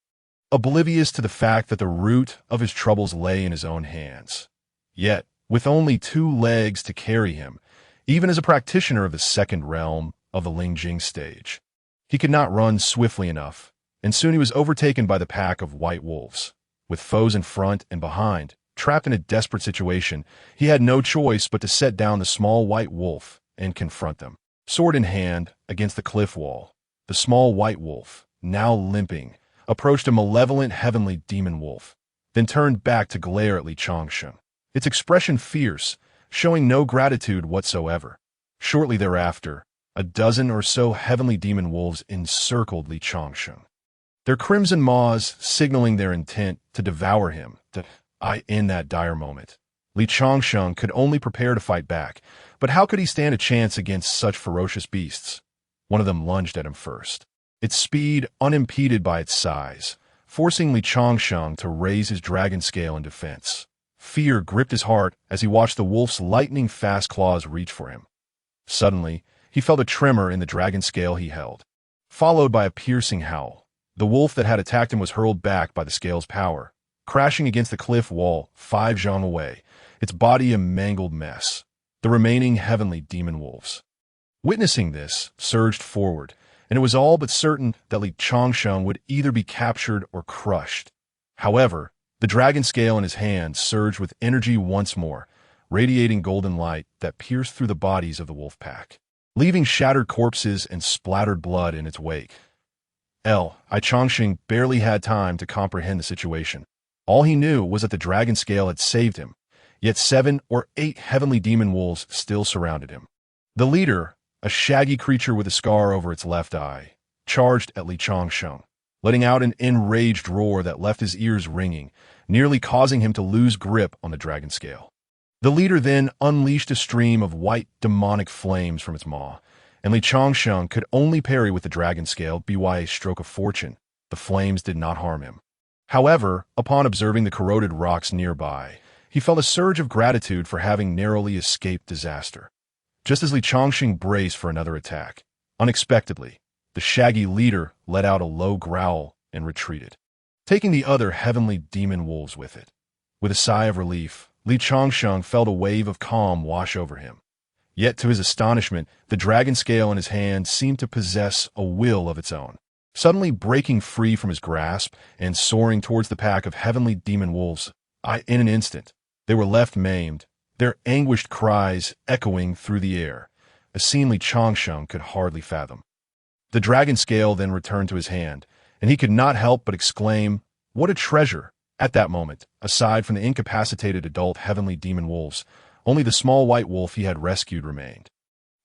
oblivious to the fact that the root of his troubles lay in his own hands. Yet, with only 2 legs to carry him, even as a practitioner of the second realm of the Lingjing stage, he could not run swiftly enough, and soon he was overtaken by the pack of white wolves. With foes in front and behind, trapped in a desperate situation, he had no choice but to set down the small white wolf and confront them. Sword in hand, against the cliff wall, the small white wolf, now limping, approached a malevolent heavenly demon wolf, then turned back to glare at Li Changsheng, its expression fierce, showing no gratitude whatsoever. Shortly thereafter, a dozen or so heavenly demon wolves encircled Li Changsheng, their crimson maws signaling their intent to devour him. In that dire moment, Li Changsheng could only prepare to fight back, but how could he stand a chance against such ferocious beasts? One of them lunged at him first, its speed unimpeded by its size, forcing Li Changsheng to raise his dragon scale in defense. Fear gripped his heart as he watched the wolf's lightning-fast claws reach for him. Suddenly, he felt a tremor in the dragon scale he held, followed by a piercing howl. The wolf that had attacked him was hurled back by the scale's power, crashing against the cliff wall 5 zhang away, its body a mangled mess. The remaining heavenly demon wolves, witnessing this, surged forward, and it was all but certain that Li Changsheng would either be captured or crushed. However, the dragon scale in his hand surged with energy once more, radiating golden light that pierced through the bodies of the wolf pack, leaving shattered corpses and splattered blood in its wake. Li Changsheng barely had time to comprehend the situation. All he knew was that the dragon scale had saved him, yet 7 or 8 heavenly demon wolves still surrounded him. The leader, a shaggy creature with a scar over its left eye, charged at Li Changsheng, letting out an enraged roar that left his ears ringing, nearly causing him to lose grip on the dragon scale. The leader then unleashed a stream of white demonic flames from its maw, and Li Changsheng could only parry with the dragon scale by a stroke of fortune. The flames did not harm him. However, upon observing the corroded rocks nearby, he felt a surge of gratitude for having narrowly escaped disaster. Just as Li Changsheng braced for another attack, unexpectedly, the shaggy leader let out a low growl and retreated, taking the other heavenly demon wolves with it. With a sigh of relief, Li Changsheng felt a wave of calm wash over him. Yet to his astonishment, the dragon scale in his hand seemed to possess a will of its own, suddenly breaking free from his grasp and soaring towards the pack of heavenly demon wolves. In an instant, they were left maimed, their anguished cries echoing through the air, a scene Li Changsheng could hardly fathom. The dragon scale then returned to his hand, and he could not help but exclaim, "What a treasure!" At that moment, aside from the incapacitated adult heavenly demon wolves, only the small white wolf he had rescued remained.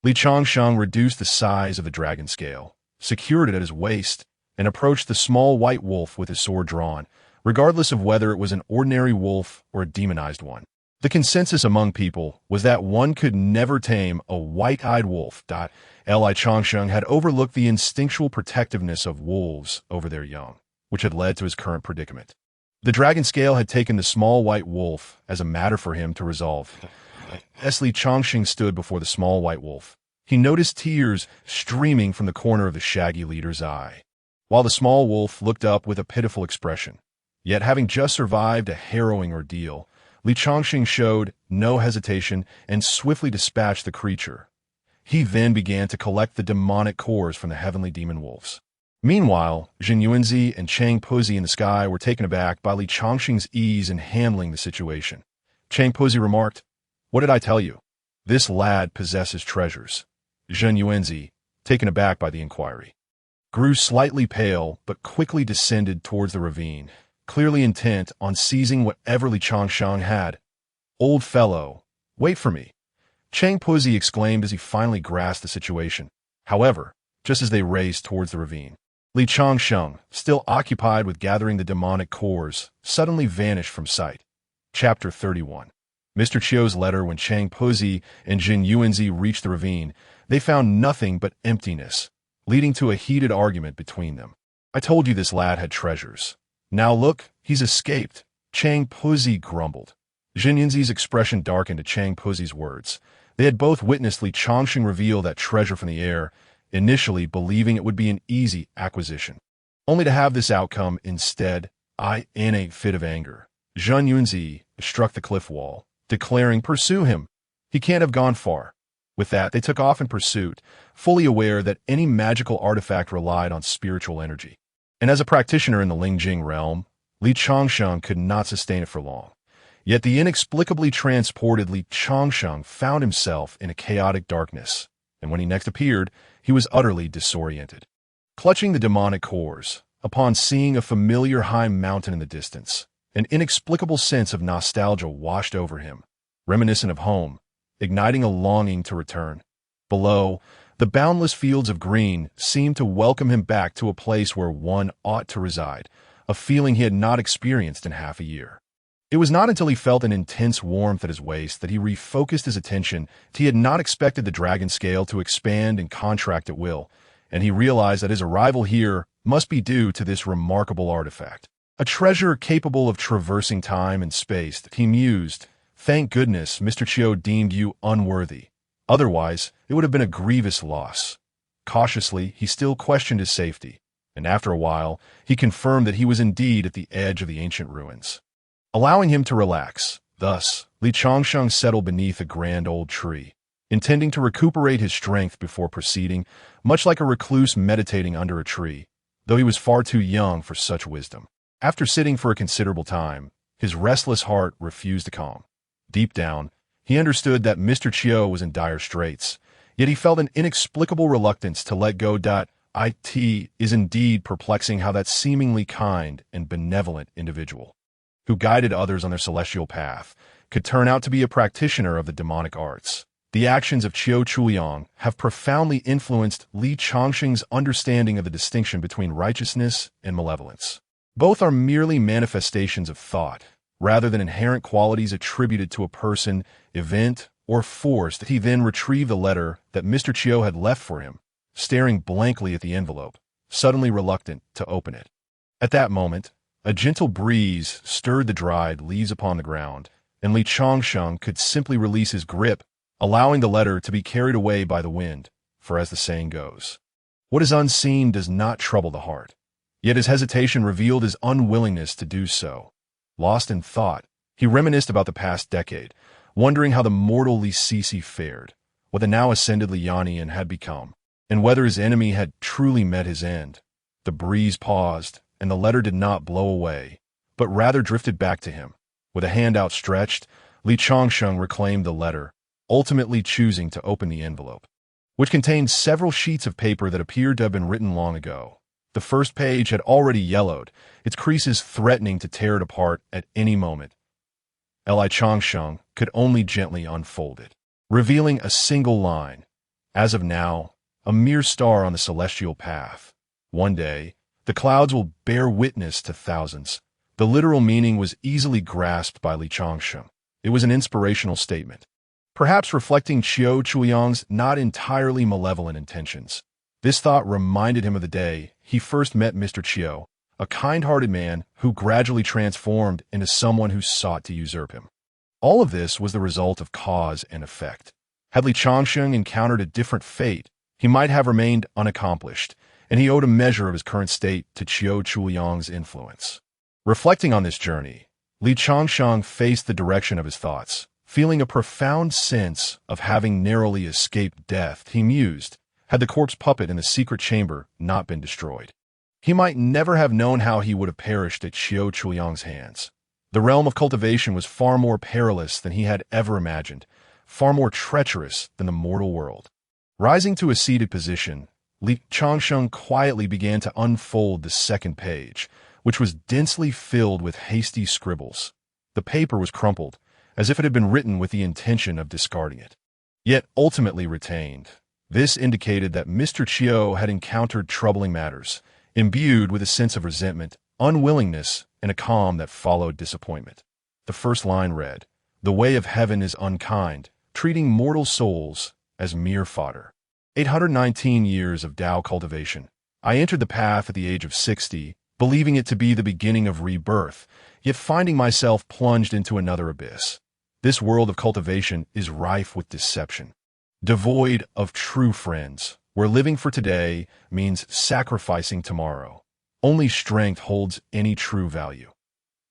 Li Changsheng reduced the size of the dragon scale, secured it at his waist, and approached the small white wolf with his sword drawn, regardless of whether it was an ordinary wolf or a demonized one. The consensus among people was that one could never tame a white-eyed wolf. Li Changsheng had overlooked the instinctual protectiveness of wolves over their young, which had led to his current predicament. The dragon scale had taken the small white wolf as a matter for him to resolve. As Li Changsheng stood before the small white wolf, he noticed tears streaming from the corner of the shaggy leader's eye, while the small wolf looked up with a pitiful expression. Yet having just survived a harrowing ordeal, Li Changsheng showed no hesitation and swiftly dispatched the creature. He then began to collect the demonic cores from the heavenly demon wolves. Meanwhile, Zhen Yuanzi and Chang Puzi in the sky were taken aback by Li Changsheng's ease in handling the situation. Chang Puzi remarked, "What did I tell you? This lad possesses treasures." Zhen Yuanzi, taken aback by the inquiry, grew slightly pale but quickly descended towards the ravine, clearly intent on seizing whatever Li Changsheng had. "Old fellow, wait for me," Chang Puzi exclaimed as he finally grasped the situation. However, just as they raced towards the ravine, Li Changsheng, still occupied with gathering the demonic cores, suddenly vanished from sight. Chapter 31. Mr. Chiu's letter. When Chang Puzi and Jin Yuanzi reached the ravine, they found nothing but emptiness, leading to a heated argument between them. "I told you this lad had treasures. Now look, he's escaped," Chang Puzi grumbled. Jin Yuanzi's expression darkened at Chang Puzi's words. They had both witnessed Li Changsheng reveal that treasure from the air, initially believing it would be an easy acquisition, only to have this outcome instead. In a fit of anger, Zhen Yunzi struck the cliff wall, declaring, "Pursue him. He can't have gone far." With that, they took off in pursuit, fully aware that any magical artifact relied on spiritual energy. And as a practitioner in the Lingjing realm, Li Changsheng could not sustain it for long. Yet the inexplicably transported Li Changsheng found himself in a chaotic darkness, and when he next appeared, he was utterly disoriented. Clutching the demonic cores, upon seeing a familiar high mountain in the distance, an inexplicable sense of nostalgia washed over him, reminiscent of home, igniting a longing to return. Below, the boundless fields of green seemed to welcome him back to a place where one ought to reside, a feeling he had not experienced in half a year. It was not until he felt an intense warmth at his waist that he refocused his attention. He had not expected the dragon scale to expand and contract at will, and he realized that his arrival here must be due to this remarkable artifact. A treasure capable of traversing time and space, he mused. Thank goodness Mr. Chiu deemed you unworthy. Otherwise, it would have been a grievous loss. Cautiously, he still questioned his safety, and after a while, he confirmed that he was indeed at the edge of the ancient ruins. Allowing him to relax, thus, Li Changsheng settled beneath a grand old tree, intending to recuperate his strength before proceeding, much like a recluse meditating under a tree, though he was far too young for such wisdom. After sitting for a considerable time, his restless heart refused to calm. Deep down, he understood that Mr. Chiu was in dire straits, yet he felt an inexplicable reluctance to let go. It is indeed perplexing how that seemingly kind and benevolent individual, who guided others on their celestial path, could turn out to be a practitioner of the demonic arts. The actions of Chiu Chuyang have profoundly influenced Li Changsheng's understanding of the distinction between righteousness and malevolence. Both are merely manifestations of thought, rather than inherent qualities attributed to a person, event, or force. That he then retrieved the letter that Mr. Chiu had left for him, staring blankly at the envelope, suddenly reluctant to open it. At that moment, a gentle breeze stirred the dried leaves upon the ground, and Li Changsheng could simply release his grip, allowing the letter to be carried away by the wind, for as the saying goes, what is unseen does not trouble the heart. Yet his hesitation revealed his unwillingness to do so. Lost in thought, he reminisced about the past decade, wondering how the mortal Li Sisi fared, what the now ascended Li Yannian had become, and whether his enemy had truly met his end. The breeze paused, and the letter did not blow away, but rather drifted back to him. With a hand outstretched, Li Changsheng reclaimed the letter, ultimately choosing to open the envelope, which contained several sheets of paper that appeared to have been written long ago. The first page had already yellowed, its creases threatening to tear it apart at any moment. Li Changsheng could only gently unfold it, revealing a single line. As of now, a mere star on the celestial path. One day, the clouds will bear witness to thousands. The literal meaning was easily grasped by Li Changsheng. It was an inspirational statement, perhaps reflecting Chiu Chuyang's not entirely malevolent intentions. This thought reminded him of the day he first met Mr. Chiu, a kind-hearted man who gradually transformed into someone who sought to usurp him. All of this was the result of cause and effect. Had Li Changsheng encountered a different fate, he might have remained unaccomplished, and he owed a measure of his current state to Chiu Chuyang's influence. Reflecting on this journey, Li Changsheng faced the direction of his thoughts. Feeling a profound sense of having narrowly escaped death, he mused, had the corpse puppet in the secret chamber not been destroyed, he might never have known how he would have perished at Chiu Chuyang's hands. The realm of cultivation was far more perilous than he had ever imagined, far more treacherous than the mortal world. Rising to a seated position, Li Changsheng quietly began to unfold the second page, which was densely filled with hasty scribbles. The paper was crumpled, as if it had been written with the intention of discarding it, yet ultimately retained. This indicated that Mr. Chiu had encountered troubling matters, imbued with a sense of resentment, unwillingness, and a calm that followed disappointment. The first line read, "The way of heaven is unkind, treating mortal souls as mere fodder." 819 years of Tao cultivation. I entered the path at the age of 60, believing it to be the beginning of rebirth, yet finding myself plunged into another abyss. This world of cultivation is rife with deception, devoid of true friends, where living for today means sacrificing tomorrow. Only strength holds any true value.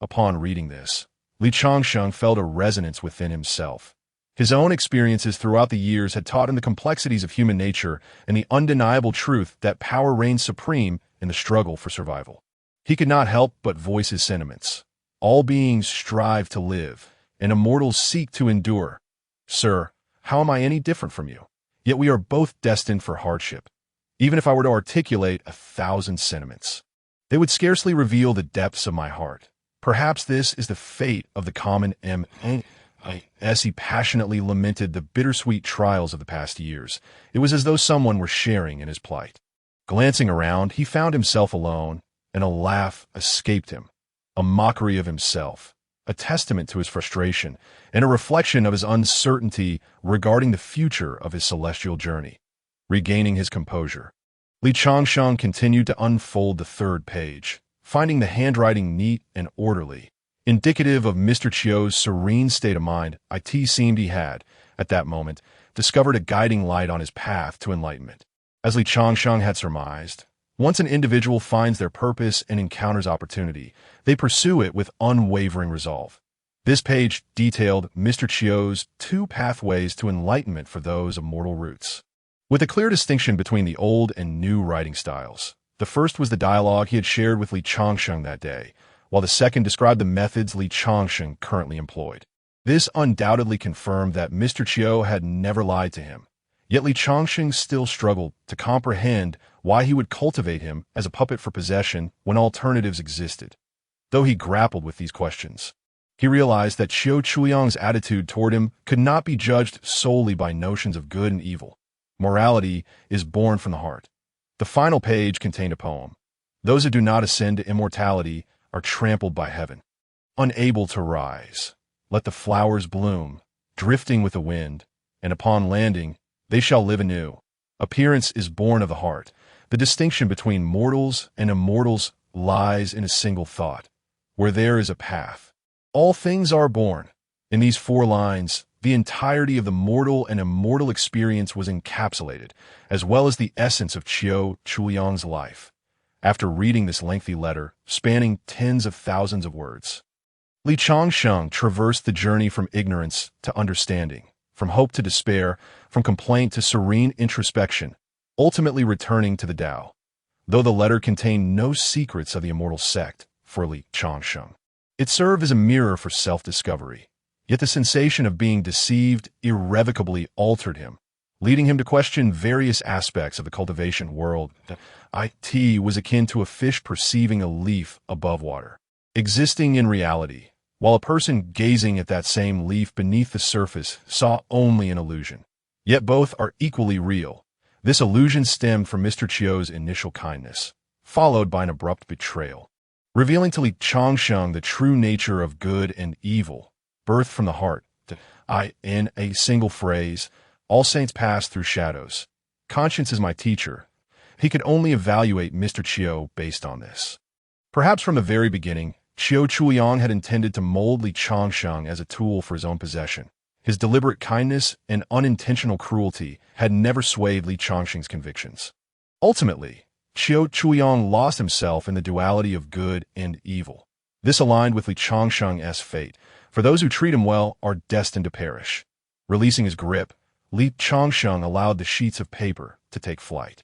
Upon reading this, Li Changsheng felt a resonance within himself. His own experiences throughout the years had taught him the complexities of human nature and the undeniable truth that power reigns supreme in the struggle for survival. He could not help but voice his sentiments. All beings strive to live, and immortals seek to endure. Sir, how am I any different from you? Yet we are both destined for hardship. Even if I were to articulate 1,000 sentiments, they would scarcely reveal the depths of my heart. Perhaps this is the fate of the common as he passionately lamented the bittersweet trials of the past years. It was as though someone were sharing in his plight. Glancing around, he found himself alone, and a laugh escaped him, a mockery of himself, a testament to his frustration, and a reflection of his uncertainty regarding the future of his celestial journey. Regaining his composure, Li Changsheng continued to unfold the third page, finding the handwriting neat and orderly, indicative of Mr. Chiu's serene state of mind. It seemed he had, at that moment, discovered a guiding light on his path to enlightenment. As Li Changsheng had surmised, once an individual finds their purpose and encounters opportunity, they pursue it with unwavering resolve. This page detailed Mr. Chiu's 2 pathways to enlightenment for those of mortal roots, with a clear distinction between the old and new writing styles. The first was the dialogue he had shared with Li Changsheng that day, while the second described the methods Li Changsheng currently employed. This undoubtedly confirmed that Mr. Chiu had never lied to him, yet Li Changsheng still struggled to comprehend why he would cultivate him as a puppet for possession when alternatives existed. Though he grappled with these questions, he realized that Chiu Chuyang's attitude toward him could not be judged solely by notions of good and evil. Morality is born from the heart. The final page contained a poem. Those who do not ascend to immortality are trampled by heaven. Unable to rise, let the flowers bloom, drifting with the wind, and upon landing, they shall live anew. Appearance is born of the heart. The distinction between mortals and immortals lies in a single thought. Where there is a path, all things are born. In these 4 lines, the entirety of the mortal and immortal experience was encapsulated, as well as the essence of Chiu Chuyang's life. After reading this lengthy letter, spanning tens of thousands of words, Li Changsheng traversed the journey from ignorance to understanding, from hope to despair, from complaint to serene introspection, ultimately returning to the Tao. Though the letter contained no secrets of the immortal sect for Li Changsheng, it served as a mirror for self-discovery. Yet the sensation of being deceived irrevocably altered him, leading him to question various aspects of the cultivation world. It was akin to a fish perceiving a leaf above water, existing in reality, while a person gazing at that same leaf beneath the surface saw only an illusion. Yet both are equally real. This illusion stemmed from Mr. Chiu's initial kindness, followed by an abrupt betrayal, revealing to Li Changsheng the true nature of good and evil, birthed from the heart. In a single phrase, all saints pass through shadows. Conscience is my teacher. He could only evaluate Mr. Chiu based on this. Perhaps from the very beginning, Chiu Chuyang had intended to mold Li Changsheng as a tool for his own possession. His deliberate kindness and unintentional cruelty had never swayed Li Changsheng's convictions. Ultimately, Chiu Chuyang lost himself in the duality of good and evil. This aligned with Li Changsheng's fate, for those who treat him well are destined to perish. Releasing his grip, Li Changsheng allowed the sheets of paper to take flight.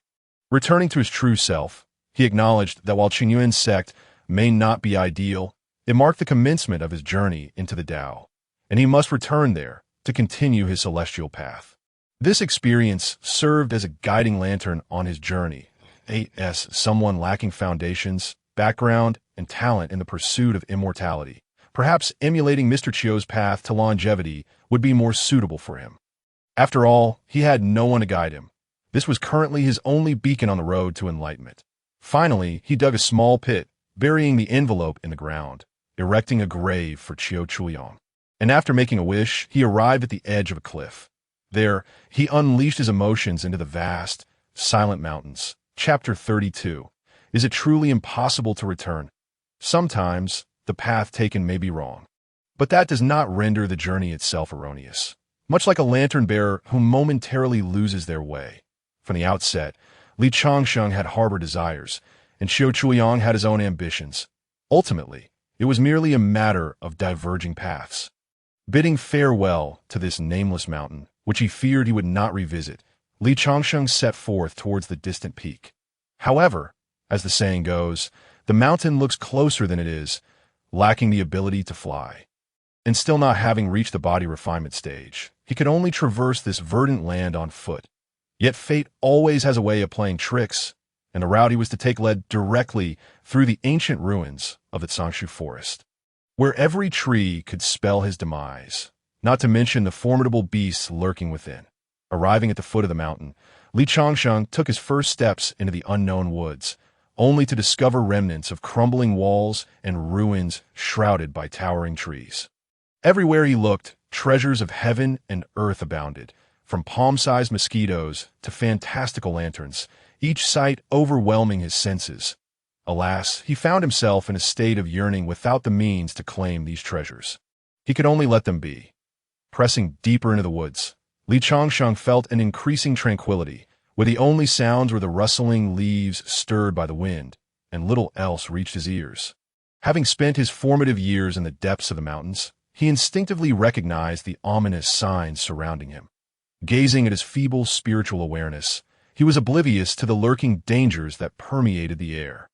Returning to his true self, he acknowledged that while Qingyuan's sect may not be ideal, it marked the commencement of his journey into the Tao, and he must return there to continue his celestial path. This experience served as a guiding lantern on his journey, as someone lacking foundations, background, and talent in the pursuit of immortality. Perhaps emulating Mr. Chio's path to longevity would be more suitable for him. After all, he had no one to guide him. This was currently his only beacon on the road to enlightenment. Finally, he dug a small pit, burying the envelope in the ground, erecting a grave for Chio Chuyang. And after making a wish, he arrived at the edge of a cliff. There, he unleashed his emotions into the vast, silent mountains. Chapter 32. Is it truly impossible to return? Sometimes, the path taken may be wrong. But that does not render the journey itself erroneous. Much like a lantern-bearer who momentarily loses their way. From the outset, Li Changsheng had harbored desires, and Xiao Chuyang had his own ambitions. Ultimately, it was merely a matter of diverging paths. Bidding farewell to this nameless mountain, which he feared he would not revisit, Li Changsheng set forth towards the distant peak. However, as the saying goes, the mountain looks closer than it is, lacking the ability to fly. And still not having reached the body refinement stage, he could only traverse this verdant land on foot. Yet fate always has a way of playing tricks, and the route he was to take led directly through the ancient ruins of the Tsangshu forest, where every tree could spell his demise, not to mention the formidable beasts lurking within. Arriving at the foot of the mountain, Li Changsheng took his first steps into the unknown woods, only to discover remnants of crumbling walls and ruins shrouded by towering trees. Everywhere he looked, treasures of heaven and earth abounded, from palm-sized mosquitoes to fantastical lanterns, each sight overwhelming his senses. Alas, he found himself in a state of yearning without the means to claim these treasures. He could only let them be. Pressing deeper into the woods, Li Changsheng felt an increasing tranquility, where the only sounds were the rustling leaves stirred by the wind, and little else reached his ears. Having spent his formative years in the depths of the mountains, he instinctively recognized the ominous signs surrounding him. Gazing at his feeble spiritual awareness, he was oblivious to the lurking dangers that permeated the air.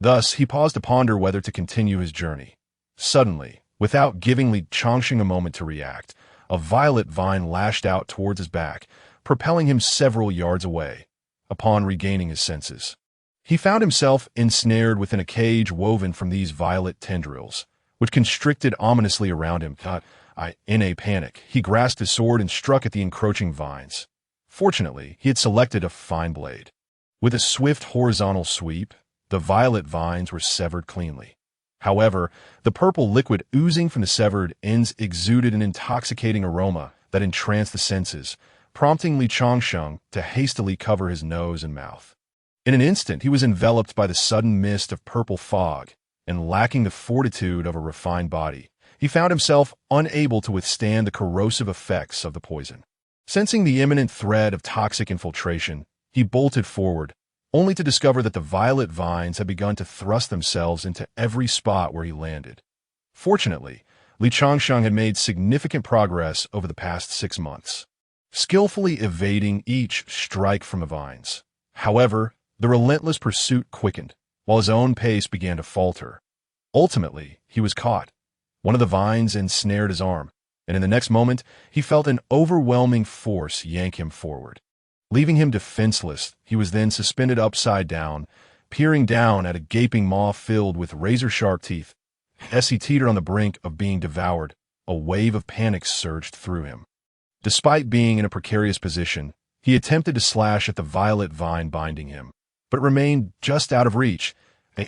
Thus, he paused to ponder whether to continue his journey. Suddenly, without giving Li Changsheng a moment to react, a violet vine lashed out towards his back, propelling him several yards away. Upon regaining his senses, he found himself ensnared within a cage woven from these violet tendrils, which constricted ominously around him. In a panic, he grasped his sword and struck at the encroaching vines. Fortunately, he had selected a fine blade. With a swift horizontal sweep, the violet vines were severed cleanly. However, the purple liquid oozing from the severed ends exuded an intoxicating aroma that entranced the senses, prompting Li Changsheng to hastily cover his nose and mouth. In an instant, he was enveloped by the sudden mist of purple fog, and lacking the fortitude of a refined body, he found himself unable to withstand the corrosive effects of the poison. Sensing the imminent threat of toxic infiltration, he bolted forward, only to discover that the violet vines had begun to thrust themselves into every spot where he landed. Fortunately, Li Changsheng had made significant progress over the past 6 months, skillfully evading each strike from the vines. However, the relentless pursuit quickened, while his own pace began to falter. Ultimately, he was caught. One of the vines ensnared his arm, and in the next moment, he felt an overwhelming force yank him forward. Leaving him defenseless, he was then suspended upside down, peering down at a gaping maw filled with razor-sharp teeth. As he teetered on the brink of being devoured, a wave of panic surged through him. Despite being in a precarious position, he attempted to slash at the violet vine binding him, but remained just out of reach.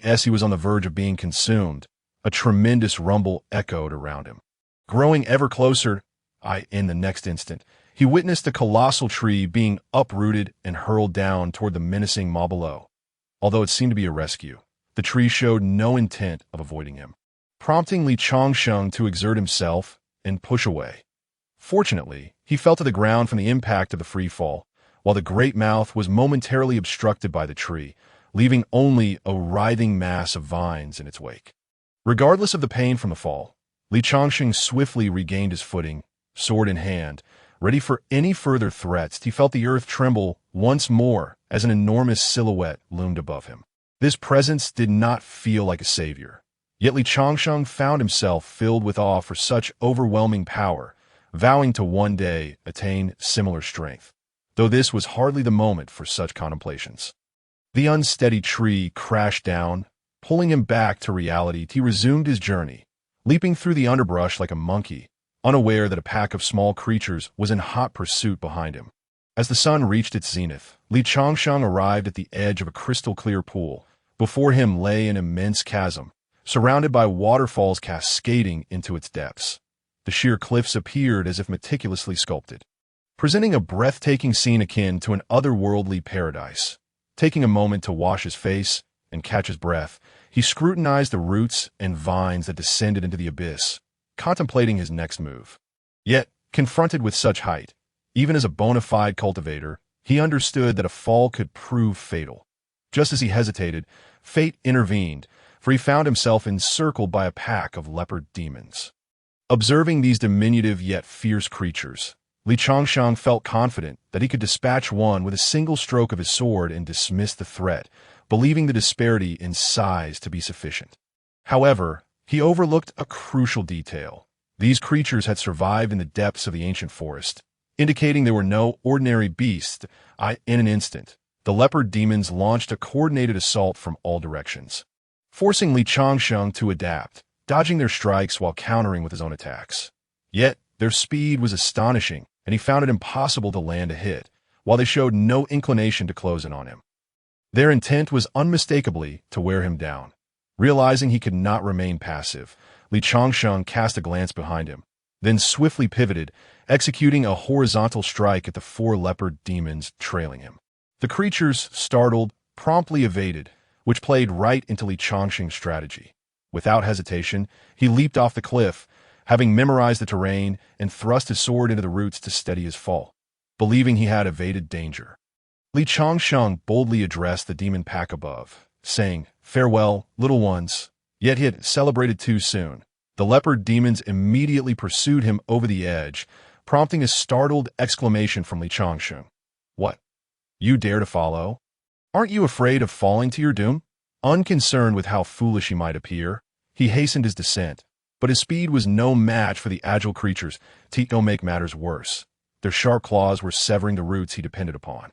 As he was on the verge of being consumed, a tremendous rumble echoed around him. Growing ever closer, in the next instant, he witnessed the colossal tree being uprooted and hurled down toward the menacing maw below. Although it seemed to be a rescue, the tree showed no intent of avoiding him, prompting Li Changsheng to exert himself and push away. Fortunately, he fell to the ground from the impact of the free fall, while the great mouth was momentarily obstructed by the tree, leaving only a writhing mass of vines in its wake. Regardless of the pain from the fall, Li Changsheng swiftly regained his footing, sword in hand. Ready for any further threats, he felt the earth tremble once more as an enormous silhouette loomed above him. This presence did not feel like a savior, yet Li Changsheng found himself filled with awe for such overwhelming power, vowing to one day attain similar strength. though this was hardly the moment for such contemplations. The unsteady tree crashed down, pulling him back to reality. He resumed his journey, leaping through the underbrush like a monkey, unaware that a pack of small creatures was in hot pursuit behind him. As the sun reached its zenith, Li Changsheng arrived at the edge of a crystal-clear pool. Before him lay an immense chasm, surrounded by waterfalls cascading into its depths. The sheer cliffs appeared as if meticulously sculpted, presenting a breathtaking scene akin to an otherworldly paradise. Taking a moment to wash his face and catch his breath, he scrutinized the roots and vines that descended into the abyss, contemplating his next move. Yet, confronted with such height, even as a bona fide cultivator, he understood that a fall could prove fatal. Just as he hesitated, fate intervened, for he found himself encircled by a pack of leopard demons. Observing these diminutive yet fierce creatures, Li Changsheng felt confident that he could dispatch one with a single stroke of his sword and dismiss the threat, believing the disparity in size to be sufficient. However, he overlooked a crucial detail. These creatures had survived in the depths of the ancient forest, indicating they were no ordinary beasts. In an instant, the leopard demons launched a coordinated assault from all directions, forcing Li Changsheng to adapt, dodging their strikes while countering with his own attacks. Yet, their speed was astonishing, and he found it impossible to land a hit, while they showed no inclination to close in on him. Their intent was unmistakably to wear him down. Realizing he could not remain passive, Li Changsheng cast a glance behind him, then swiftly pivoted, executing a horizontal strike at the four leopard demons trailing him. The creatures, startled, promptly evaded, which played right into Li Changsheng's strategy. Without hesitation, he leaped off the cliff, having memorized the terrain, and thrust his sword into the roots to steady his fall, believing he had evaded danger. Li Changsheng boldly addressed the demon pack above, saying, "Farewell, little ones." Yet he had celebrated too soon. The leopard demons immediately pursued him over the edge, prompting a startled exclamation from Li Changsheng. "What? You dare to follow? Aren't you afraid of falling to your doom?" Unconcerned with how foolish he might appear, he hastened his descent, but his speed was no match for the agile creatures. To make matters worse, their sharp claws were severing the roots he depended upon.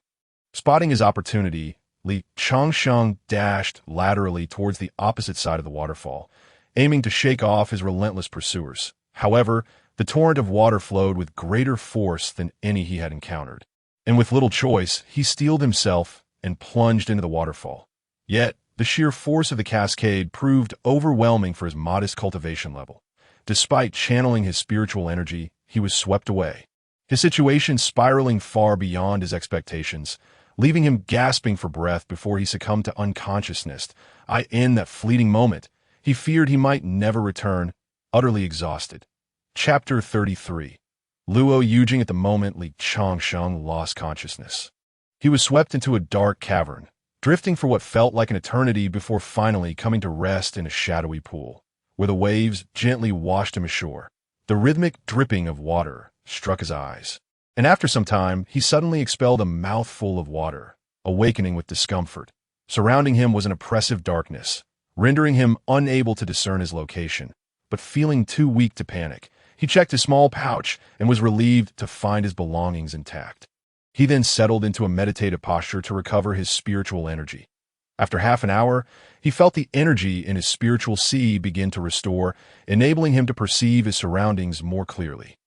Spotting his opportunity, Li Changsheng dashed laterally towards the opposite side of the waterfall, aiming to shake off his relentless pursuers. However, the torrent of water flowed with greater force than any he had encountered, and with little choice, he steeled himself and plunged into the waterfall. Yet, the sheer force of the cascade proved overwhelming for his modest cultivation level. Despite channeling his spiritual energy, he was swept away, his situation spiraling far beyond his expectations, leaving him gasping for breath before he succumbed to unconsciousness. In that fleeting moment, he feared he might never return, utterly exhausted. Chapter 33. Luo Yujing. At the moment Li Changsheng lost consciousness, he was swept into a dark cavern, drifting for what felt like an eternity before finally coming to rest in a shadowy pool, where the waves gently washed him ashore. The rhythmic dripping of water struck his eyes, and after some time, he suddenly expelled a mouthful of water, awakening with discomfort. Surrounding him was an oppressive darkness, rendering him unable to discern his location. But feeling too weak to panic, he checked his small pouch and was relieved to find his belongings intact. He then settled into a meditative posture to recover his spiritual energy. After half an hour, he felt the energy in his spiritual sea begin to restore, enabling him to perceive his surroundings more clearly.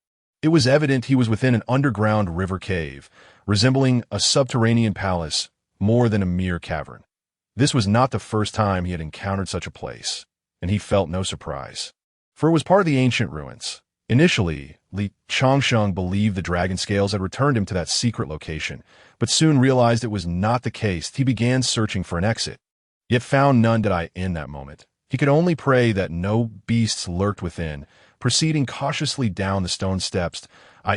It was evident he was within an underground river cave, resembling a subterranean palace more than a mere cavern. This was not the first time he had encountered such a place, and he felt no surprise, for it was part of the ancient ruins. Initially, Li Changsheng believed the dragon scales had returned him to that secret location, but soon realized it was not the case. He began searching for an exit, yet found none. In that moment, he could only pray that no beasts lurked within, proceeding cautiously down the stone steps.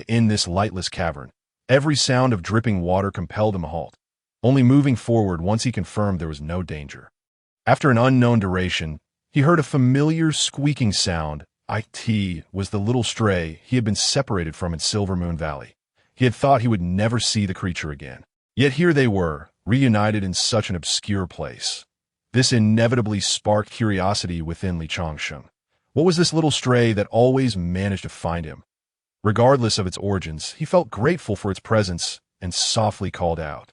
In this lightless cavern, every sound of dripping water compelled him to halt, only moving forward once he confirmed there was no danger. After an unknown duration, he heard a familiar squeaking sound. It was the little stray he had been separated from in Silver Moon Valley. He had thought he would never see the creature again. Yet here they were, reunited in such an obscure place. This inevitably sparked curiosity within Li Changsheng. What was this little stray that always managed to find him? Regardless of its origins, he felt grateful for its presence and softly called out,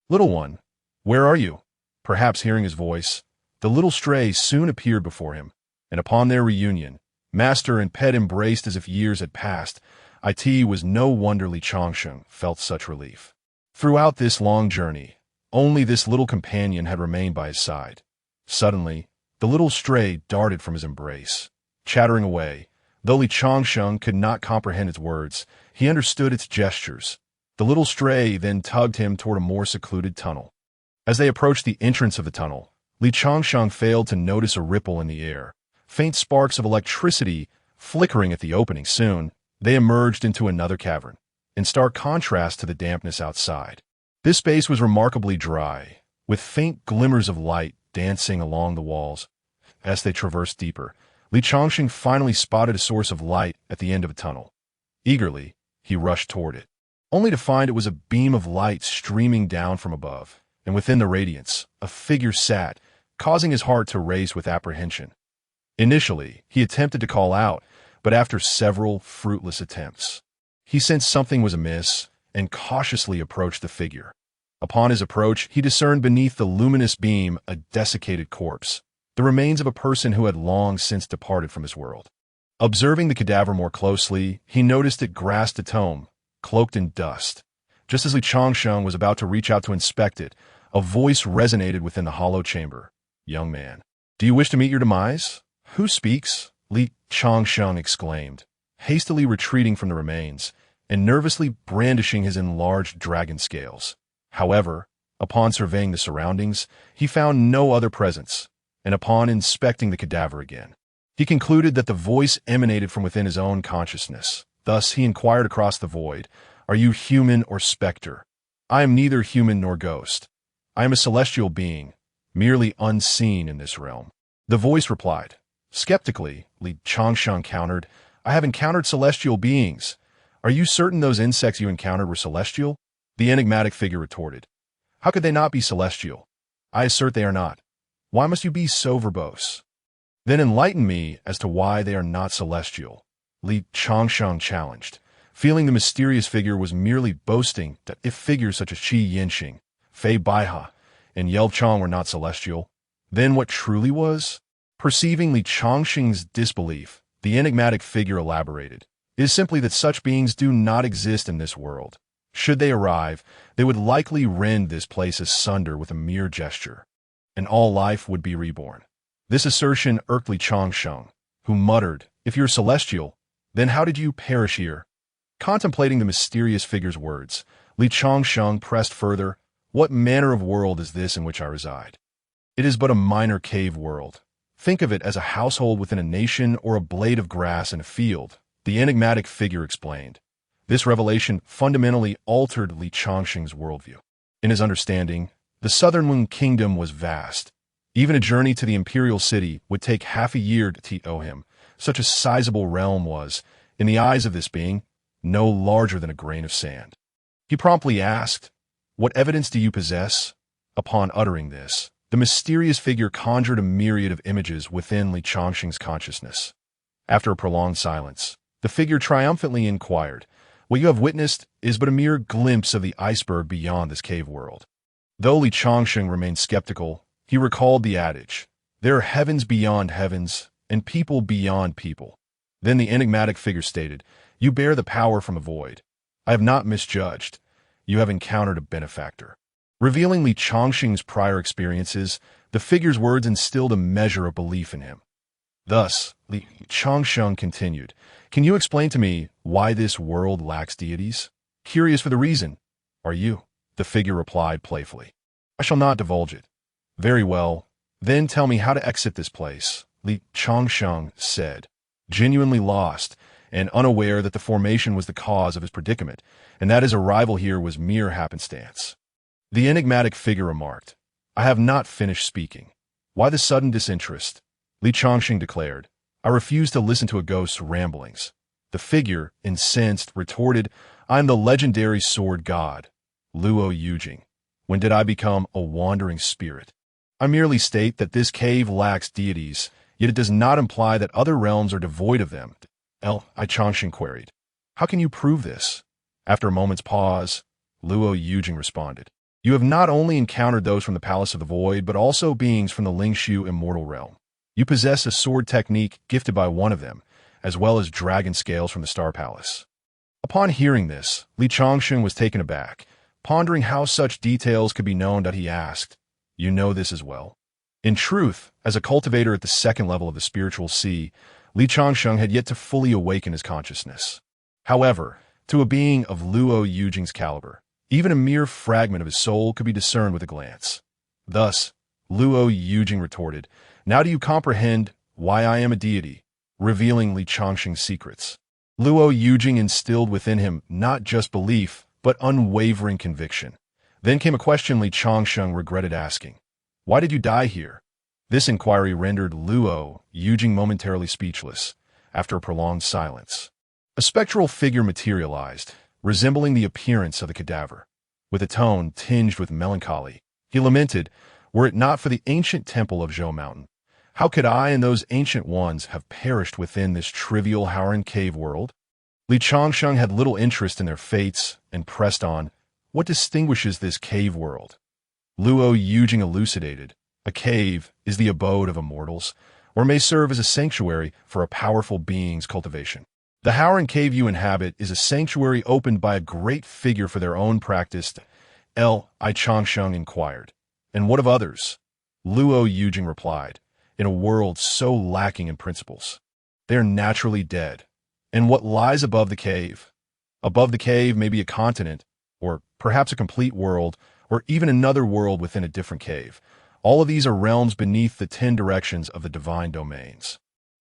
"Little one, where are you?" Perhaps hearing his voice, the little stray soon appeared before him, and upon their reunion, master and pet embraced as if years had passed. It was no wonder Li Changsheng felt such relief. Throughout this long journey, only this little companion had remained by his side. Suddenly, the little stray darted from his embrace, chattering away. Though Li Changsheng could not comprehend its words, he understood its gestures. The little stray then tugged him toward a more secluded tunnel. As they approached the entrance of the tunnel, Li Changsheng failed to notice a ripple in the air, faint sparks of electricity flickering at the opening. Soon, they emerged into another cavern, in stark contrast to the dampness outside. This space was remarkably dry, with faint glimmers of light dancing along the walls. As they traversed deeper, Li Changsheng finally spotted a source of light at the end of a tunnel. Eagerly, he rushed toward it, only to find it was a beam of light streaming down from above, and within the radiance, a figure sat, causing his heart to race with apprehension. Initially, he attempted to call out, but after several fruitless attempts, he sensed something was amiss and cautiously approached the figure. Upon his approach, he discerned beneath the luminous beam a desiccated corpse, the remains of a person who had long since departed from his world. Observing the cadaver more closely, he noticed it grasped a tome, cloaked in dust. Just as Li Changsheng was about to reach out to inspect it, a voice resonated within the hollow chamber. "Young man, do you wish to meet your demise? Who speaks?" Li Changsheng exclaimed, hastily retreating from the remains and nervously brandishing his enlarged dragon scales. However, upon surveying the surroundings, he found no other presence, and upon inspecting the cadaver again, he concluded that the voice emanated from within his own consciousness. Thus he inquired across the void, "Are you human or specter?" "I am neither human nor ghost. I am a celestial being, merely unseen in this realm." The voice replied. Skeptically, Li Changsheng countered, "I have encountered celestial beings. Are you certain those insects you encountered were celestial?" The enigmatic figure retorted, "How could they not be celestial? I assert they are not. Why must you be so verbose?" "Then enlighten me as to why they are not celestial," Li Changsheng challenged, feeling the mysterious figure was merely boasting that if figures such as Qi Yinxing, Fei Baihe, and Yelv Chong were not celestial, then what truly was? Perceiving Li Changsheng's disbelief, the enigmatic figure elaborated, "It is simply that such beings do not exist in this world. Should they arrive, they would likely rend this place asunder with a mere gesture, and all life would be reborn." This assertion irked Li Changsheng, who muttered, "If you're celestial, then how did you perish here?" Contemplating the mysterious figure's words, Li Changsheng pressed further, "What manner of world is this in which I reside? It is but a minor cave world. Think of it as a household within a nation or a blade of grass in a field," the enigmatic figure explained. This revelation fundamentally altered Li Changsheng's worldview. In his understanding, the Southern Kingdom was vast. Even a journey to the imperial city would take half a year to owe him. Such a sizable realm was, in the eyes of this being, no larger than a grain of sand. He promptly asked, "What evidence do you possess?" Upon uttering this, the mysterious figure conjured a myriad of images within Li Changsheng's consciousness. After a prolonged silence, the figure triumphantly inquired, "What you have witnessed is but a mere glimpse of the iceberg beyond this cave world." Though Li Changsheng remained skeptical, he recalled the adage, "There are heavens beyond heavens, and people beyond people." Then the enigmatic figure stated, "You bear the power from the void. I have not misjudged. You have encountered a benefactor." Revealing Li Changsheng's prior experiences, the figure's words instilled a measure of belief in him. Thus, Li Changsheng continued, "Can you explain to me why this world lacks deities?" "Curious for the reason, are you?" the figure replied playfully. "I shall not divulge it." "Very well. Then tell me how to exit this place," Li Changsheng said, genuinely lost and unaware that the formation was the cause of his predicament, and that his arrival here was mere happenstance. The enigmatic figure remarked, "I have not finished speaking. Why the sudden disinterest?" Li Changsheng declared, "I refuse to listen to a ghost's ramblings." The figure, incensed, retorted, "I am the legendary sword god, Luo Yujing. When did I become a wandering spirit? I merely state that this cave lacks deities, yet it does not imply that other realms are devoid of them." Li Changsheng queried, "How can you prove this?" After a moment's pause, Luo Yujing responded. You have not only encountered those from the Palace of the Void, but also beings from the Lingshu immortal realm. You possess a sword technique gifted by one of them, as well as dragon scales from the Star Palace. Upon hearing this, Li Changsheng was taken aback, pondering how such details could be known. He asked, You know this as well? In truth, as a cultivator at the second level of the spiritual sea, Li Changsheng had yet to fully awaken his consciousness. However, to a being of Luo Yujing's caliber, even a mere fragment of his soul could be discerned with a glance. Thus, Luo Yujing retorted, Now do you comprehend why I am a deity, revealing Li Changsheng's secrets? Luo Yujing instilled within him not just belief, but unwavering conviction. Then came a question Li Changsheng regretted asking. Why did you die here? This inquiry rendered Luo Yujing momentarily speechless, after a prolonged silence. A spectral figure materialized, resembling the appearance of the cadaver. With a tone tinged with melancholy, he lamented, Were it not for the ancient temple of Zhou Mountain, how could I and those ancient ones have perished within this trivial Howren cave world? Li Changsheng had little interest in their fates and pressed on, What distinguishes this cave world? Luo Yujing elucidated, A cave is the abode of immortals, or may serve as a sanctuary for a powerful being's cultivation. The Howren cave you inhabit is a sanctuary opened by a great figure for their own practice. Li Changsheng inquired. And what of others? Luo Yujing replied, In a world so lacking in principles, they are naturally dead. And what lies above the cave? Above the cave may be a continent, or perhaps a complete world, or even another world within a different cave. All of these are realms beneath the 10 directions of the divine domains.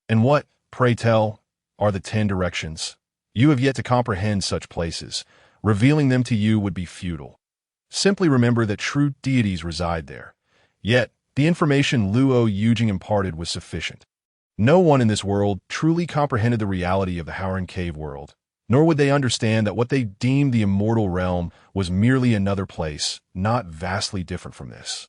And what, pray tell, are the 10 directions? You have yet to comprehend such places. Revealing them to you would be futile. Simply remember that true deities reside there. Yet, the information Luo Yujing imparted was sufficient. No one in this world truly comprehended the reality of the Howren cave world, nor would they understand that what they deemed the immortal realm was merely another place, not vastly different from this.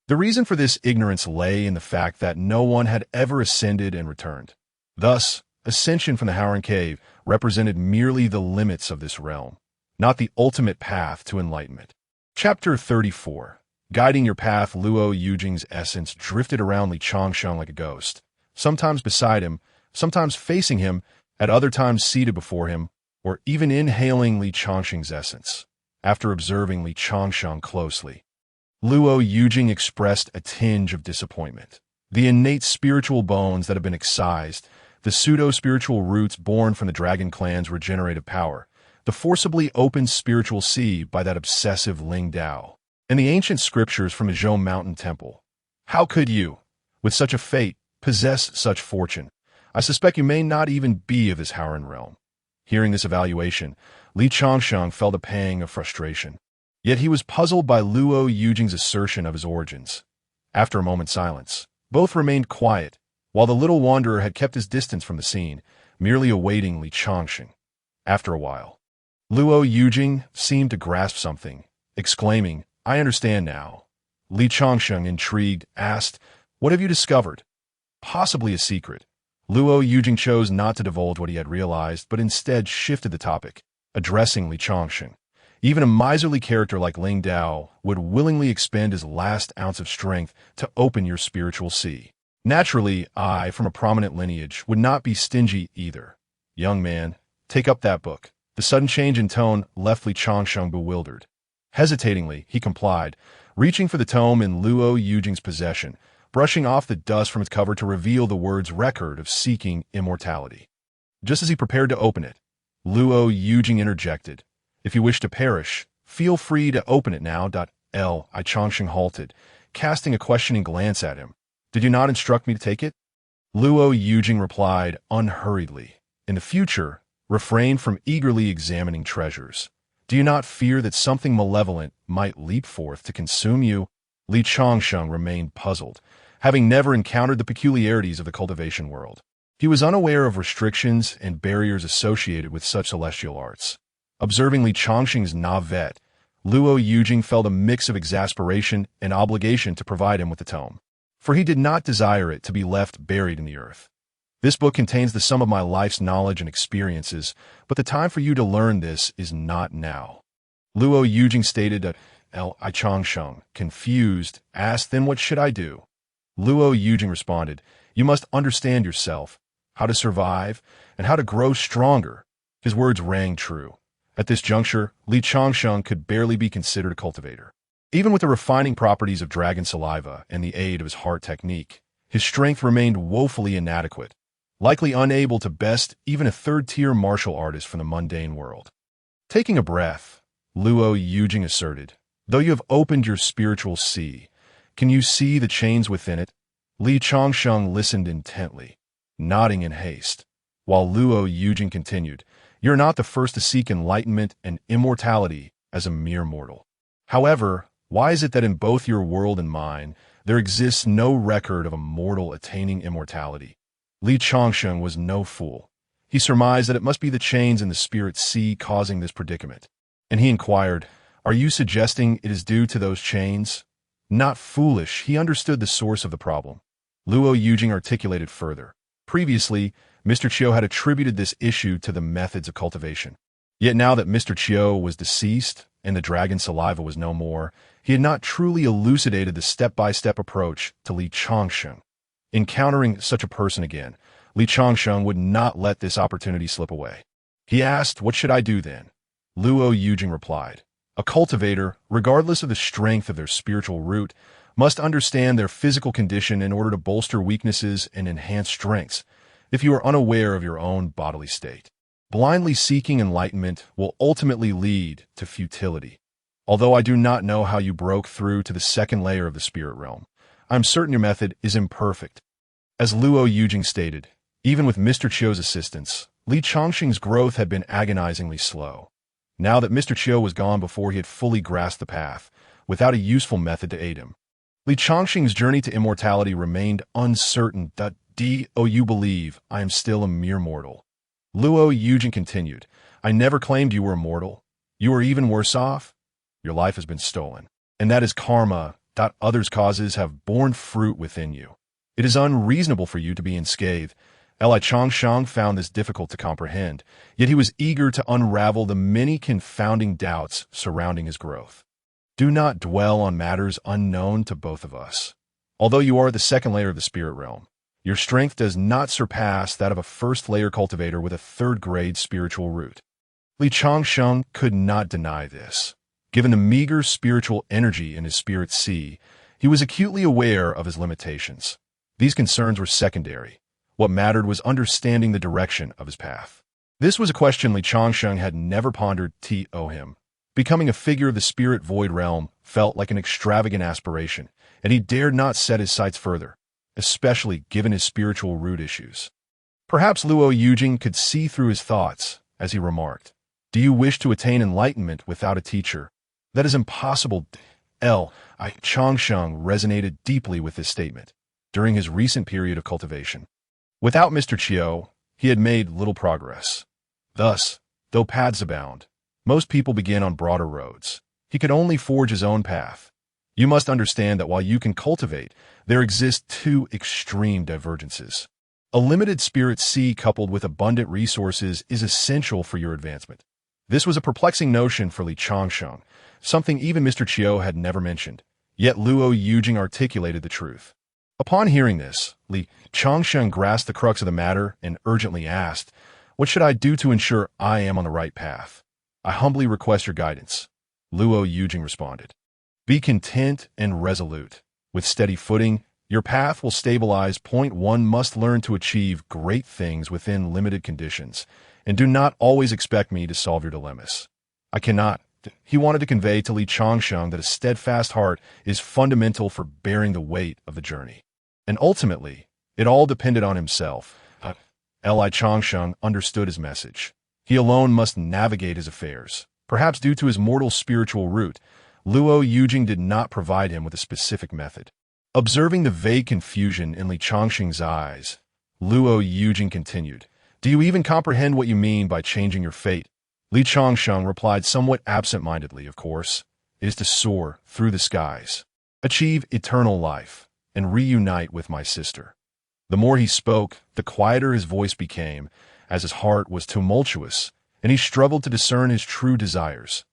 The reason for this ignorance lay in the fact that no one had ever ascended and returned. Thus, ascension from the Howren cave represented merely the limits of this realm, not the ultimate path to enlightenment. Chapter 34. Guiding your path. Luo Yujing's essence drifted around Li Changsheng like a ghost, sometimes beside him, sometimes facing him, at other times seated before him, or even inhaling Li Changsheng's essence. After observing Li Changsheng closely, Luo Yujing expressed a tinge of disappointment. The innate spiritual bones that have been excised, the pseudo-spiritual roots born from the dragon clan's regenerative power, the forcibly opened spiritual sea by that obsessive Ling Dao, and the ancient scriptures from the Zhou Mountain temple. How could you, with such a fate, possess such fortune? I suspect you may not even be of this Howren realm. Hearing this evaluation, Li Changsheng felt a pang of frustration. Yet he was puzzled by Luo Yujing's assertion of his origins. After a moment's silence, both remained quiet, while the little wanderer had kept his distance from the scene, merely awaiting Li Changsheng. After a while, Luo Yujing seemed to grasp something, exclaiming, I understand now. Li Changsheng, intrigued, asked, What have you discovered? Possibly a secret. Luo Yujing chose not to divulge what he had realized, but instead shifted the topic, addressing Li Changsheng. Even a miserly character like Ling Dao would willingly expend his last ounce of strength to open your spiritual sea. Naturally, I, from a prominent lineage, would not be stingy either. Young man, take up that book. The sudden change in tone left Li Changsheng bewildered. Hesitatingly, he complied, reaching for the tome in Luo Yujing's possession, brushing off the dust from its cover to reveal the words Record of Seeking Immortality. Just as he prepared to open it, Luo Yujing interjected, If you wish to perish, feel free to open it now. Li Changsheng halted, casting a questioning glance at him. Did you not instruct me to take it? Luo Yujing replied unhurriedly, In the future, refrain from eagerly examining treasures. Do you not fear that something malevolent might leap forth to consume you? Li Changsheng remained puzzled, having never encountered the peculiarities of the cultivation world. He was unaware of restrictions and barriers associated with such celestial arts. Observing Li Changsheng's navet, Luo Yujing felt a mix of exasperation and obligation to provide him with the tome, for he did not desire it to be left buried in the earth. This book contains the sum of my life's knowledge and experiences, but the time for you to learn this is not now. Luo Yujing stated that I Changsheng, confused, asked, "Then what should I do?" Luo Yujing responded, "You must understand yourself, how to survive, and how to grow stronger." His words rang true. At this juncture, Li Changsheng could barely be considered a cultivator. Even with the refining properties of dragon saliva and the aid of his heart technique, his strength remained woefully inadequate, likely unable to best even a third-tier martial artist from the mundane world. Taking a breath, Luo Yujing asserted, "Though you have opened your spiritual sea, can you see the chains within it?" Li Changsheng listened intently, nodding in haste, while Luo Yujing continued, "You're not the first to seek enlightenment and immortality as a mere mortal. However, why is it that in both your world and mine, there exists no record of a mortal attaining immortality?" Li Changsheng was no fool. He surmised that it must be the chains in the spirit sea causing this predicament. And he inquired, "Are you suggesting it is due to those chains?" Not foolish, he understood the source of the problem. Luo Yujing articulated further. Previously, Mr. Chiu had attributed this issue to the methods of cultivation. Yet now that Mr. Chiu was deceased and the dragon saliva was no more, he had not truly elucidated the step-by-step approach to Li Changsheng. Encountering such a person again, Li Changsheng would not let this opportunity slip away. He asked, "What should I do then?" Luo Yujing replied, "A cultivator, regardless of the strength of their spiritual root, must understand their physical condition in order to bolster weaknesses and enhance strengths. If you are unaware of your own bodily state, blindly seeking enlightenment will ultimately lead to futility. Although I do not know how you broke through to the second layer of the spirit realm, I am certain your method is imperfect." As Luo Yujing stated, even with Mr. Chiu's assistance, Li Changsheng's growth had been agonizingly slow. Now that Mr. Chiu was gone before he had fully grasped the path, without a useful method to aid him, Li Changsheng's journey to immortality remained uncertain. "Do you believe I am still a mere mortal?" Luo Yujing continued, "I never claimed you were immortal. You are even worse off. Your life has been stolen, and that is karma. Others' causes have borne fruit within you. It is unreasonable for you to be unscathed." Li Changsheng found this difficult to comprehend, yet he was eager to unravel the many confounding doubts surrounding his growth. "Do not dwell on matters unknown to both of us. Although you are the second layer of the spirit realm, your strength does not surpass that of a first-layer cultivator with a third-grade spiritual root." Li Changsheng could not deny this. Given the meager spiritual energy in his spirit sea, he was acutely aware of his limitations. These concerns were secondary. What mattered was understanding the direction of his path. This was a question Li Changsheng had never pondered. Him. Becoming a figure of the spirit void realm felt like an extravagant aspiration, and he dared not set his sights further, especially given his spiritual root issues. Perhaps Luo Yujing could see through his thoughts, as he remarked, "Do you wish to attain enlightenment without a teacher? That is impossible." Li Changsheng resonated deeply with this statement during his recent period of cultivation. Without Mr. Chiu, he had made little progress. Thus, though paths abound, most people begin on broader roads. He could only forge his own path. You must understand that while you can cultivate, there exist two extreme divergences. A limited spirit sea coupled with abundant resources is essential for your advancement. This was a perplexing notion for Li Changsheng, something even Mr. Chiu had never mentioned. Yet Luo Yujing articulated the truth. Upon hearing this, Li Changsheng grasped the crux of the matter and urgently asked, "What should I do to ensure I am on the right path?" "I humbly request your guidance," Luo Yujing responded. "Be content and resolute. With steady footing, your path will stabilize. One must learn to achieve great things within limited conditions, and do not always expect me to solve your dilemmas. I cannot." He wanted to convey to Li Changsheng that a steadfast heart is fundamental for bearing the weight of the journey. And ultimately, it all depended on himself. Li Changsheng understood his message. He alone must navigate his affairs. Perhaps due to his mortal spiritual root, Luo Yujing did not provide him with a specific method. Observing the vague confusion in Li Changsheng's eyes, Luo Yujing continued, "Do you even comprehend what you mean by changing your fate?" Li Changsheng replied somewhat absent-mindedly, "Of course. It is to soar through the skies, achieve eternal life, and reunite with my sister." The more he spoke, the quieter his voice became, as his heart was tumultuous, and he struggled to discern his true desires.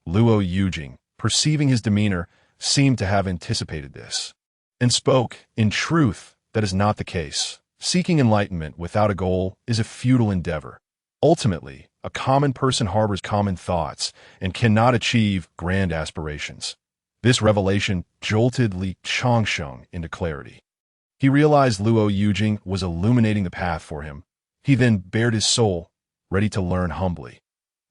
Luo Yujing, perceiving his demeanor, seemed to have anticipated this, and spoke, in truth, that is not the case. Seeking enlightenment without a goal is a futile endeavor. Ultimately, a common person harbors common thoughts and cannot achieve grand aspirations. This revelation jolted Li Changsheng into clarity. He realized Luo Yujing was illuminating the path for him. He then bared his soul, ready to learn humbly.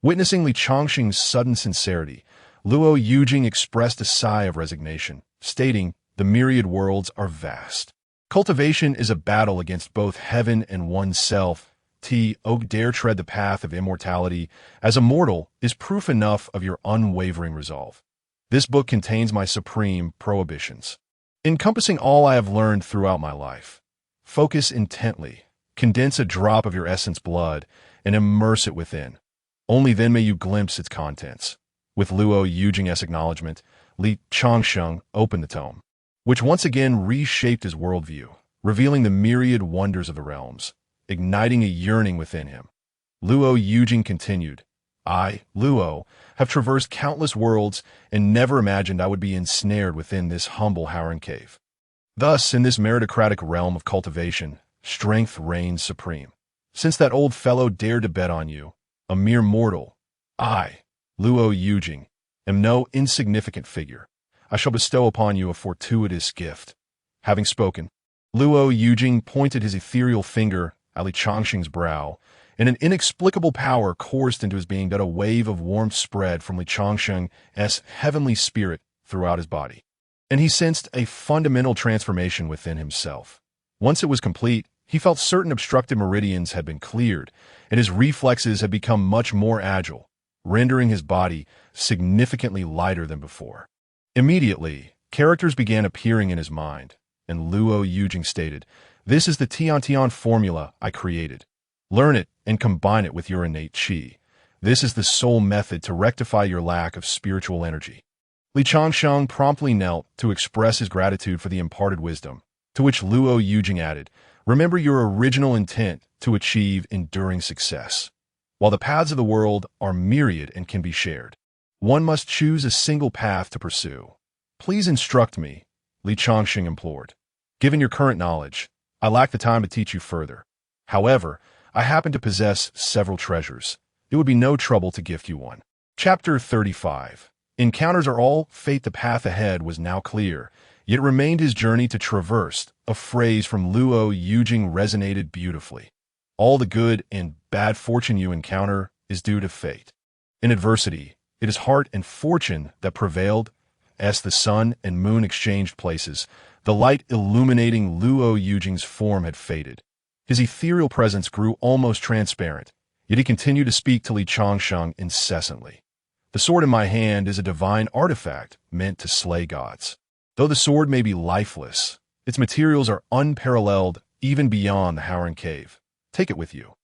Witnessing Li Changsheng's sudden sincerity, Luo Yujing expressed a sigh of resignation, stating, "The myriad worlds are vast. Cultivation is a battle against both heaven and oneself. Dare tread the path of immortality as a mortal is proof enough of your unwavering resolve. This book contains my supreme prohibitions, encompassing all I have learned throughout my life. Focus intently, condense a drop of your essence blood, and immerse it within. Only then may you glimpse its contents." With Luo Yujing's acknowledgement, Li Changsheng opened the tome, which once again reshaped his worldview, revealing the myriad wonders of the realms, igniting a yearning within him. Luo Yujing continued, "I, Luo, have traversed countless worlds and never imagined I would be ensnared within this humble Howren cave. Thus, in this meritocratic realm of cultivation, strength reigns supreme. Since that old fellow dared to bet on you, a mere mortal, I, Luo Yujing, am no insignificant figure. I shall bestow upon you a fortuitous gift." Having spoken, Luo Yujing pointed his ethereal finger at Li Changsheng's brow, and an inexplicable power coursed into his being that a wave of warmth spread from Li Changsheng's heavenly spirit throughout his body. And he sensed a fundamental transformation within himself. Once it was complete, he felt certain obstructed meridians had been cleared, and his reflexes had become much more agile, rendering his body significantly lighter than before. Immediately, characters began appearing in his mind, and Luo Yujing stated, "This is the Tian formula I created. Learn it and combine it with your innate qi. This is the sole method to rectify your lack of spiritual energy." Li Changsheng promptly knelt to express his gratitude for the imparted wisdom, to which Luo Yujing added, "Remember your original intent to achieve enduring success. While the paths of the world are myriad and can be shared, one must choose a single path to pursue. Please instruct me," Li Changsheng implored. "Given your current knowledge, I lack the time to teach you further. However, I happen to possess several treasures. It would be no trouble to gift you one." Chapter 35. Encounters are all, fate the path ahead was now clear, yet it remained his journey to traverse. A phrase from Luo Yujing resonated beautifully. All the good and bad fortune you encounter is due to fate. In adversity, it is heart and fortune that prevailed. As the sun and moon exchanged places, the light illuminating Luo Yujing's form had faded. His ethereal presence grew almost transparent, yet he continued to speak to Li Changsheng incessantly. "The sword in my hand is a divine artifact meant to slay gods. Though the sword may be lifeless, its materials are unparalleled even beyond the Howren cave. Take it with you."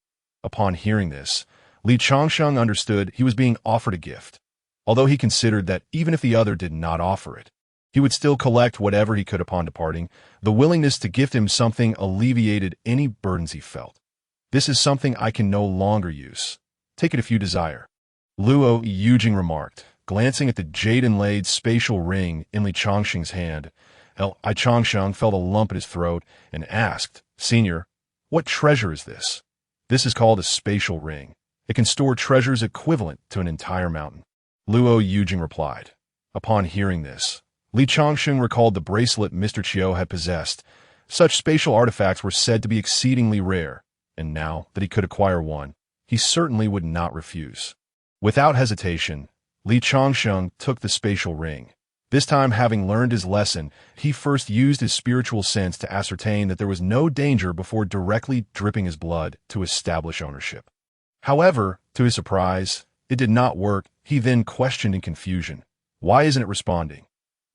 Upon hearing this, Li Changsheng understood he was being offered a gift, although he considered that even if the other did not offer it, he would still collect whatever he could upon departing. The willingness to gift him something alleviated any burdens he felt. "This is something I can no longer use. Take it if you desire," Luo Yujing remarked, glancing at the jade-inlaid spatial ring in Li Changsheng's hand. Li Changsheng felt a lump in his throat and asked, "Senior, what treasure is this?" "This is called a spatial ring. It can store treasures equivalent to an entire mountain," Luo Yujing replied. Upon hearing this, Li Changsheng recalled the bracelet Mr. Chiu had possessed. Such spatial artifacts were said to be exceedingly rare, and now that he could acquire one, he certainly would not refuse. Without hesitation, Li Changsheng took the spatial ring. This time, having learned his lesson, he first used his spiritual sense to ascertain that there was no danger before directly dripping his blood to establish ownership. However, to his surprise, it did not work. He then questioned in confusion, "Why isn't it responding?"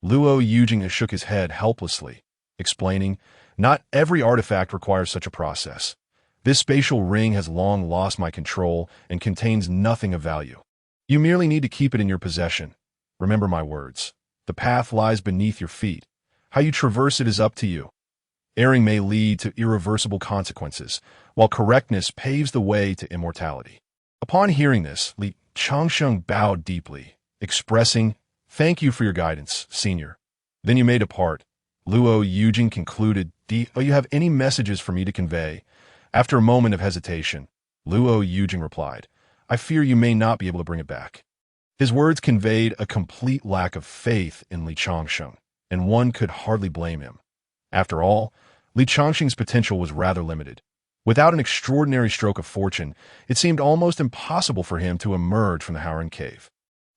Luo Yujing shook his head helplessly, explaining, "Not every artifact requires such a process. This spatial ring has long lost my control and contains nothing of value. You merely need to keep it in your possession. Remember my words. The path lies beneath your feet. How you traverse it is up to you. Erring may lead to irreversible consequences, while correctness paves the way to immortality." Upon hearing this, Li Changsheng bowed deeply, expressing, "Thank you for your guidance, senior." "Then you may depart." Luo Yujing concluded, "Do you have any messages for me to convey?" After a moment of hesitation, Luo Yujing replied, "I fear you may not be able to bring it back." His words conveyed a complete lack of faith in Li Changsheng, and one could hardly blame him. After all, Li Changsheng's potential was rather limited. Without an extraordinary stroke of fortune, it seemed almost impossible for him to emerge from the Howren cave.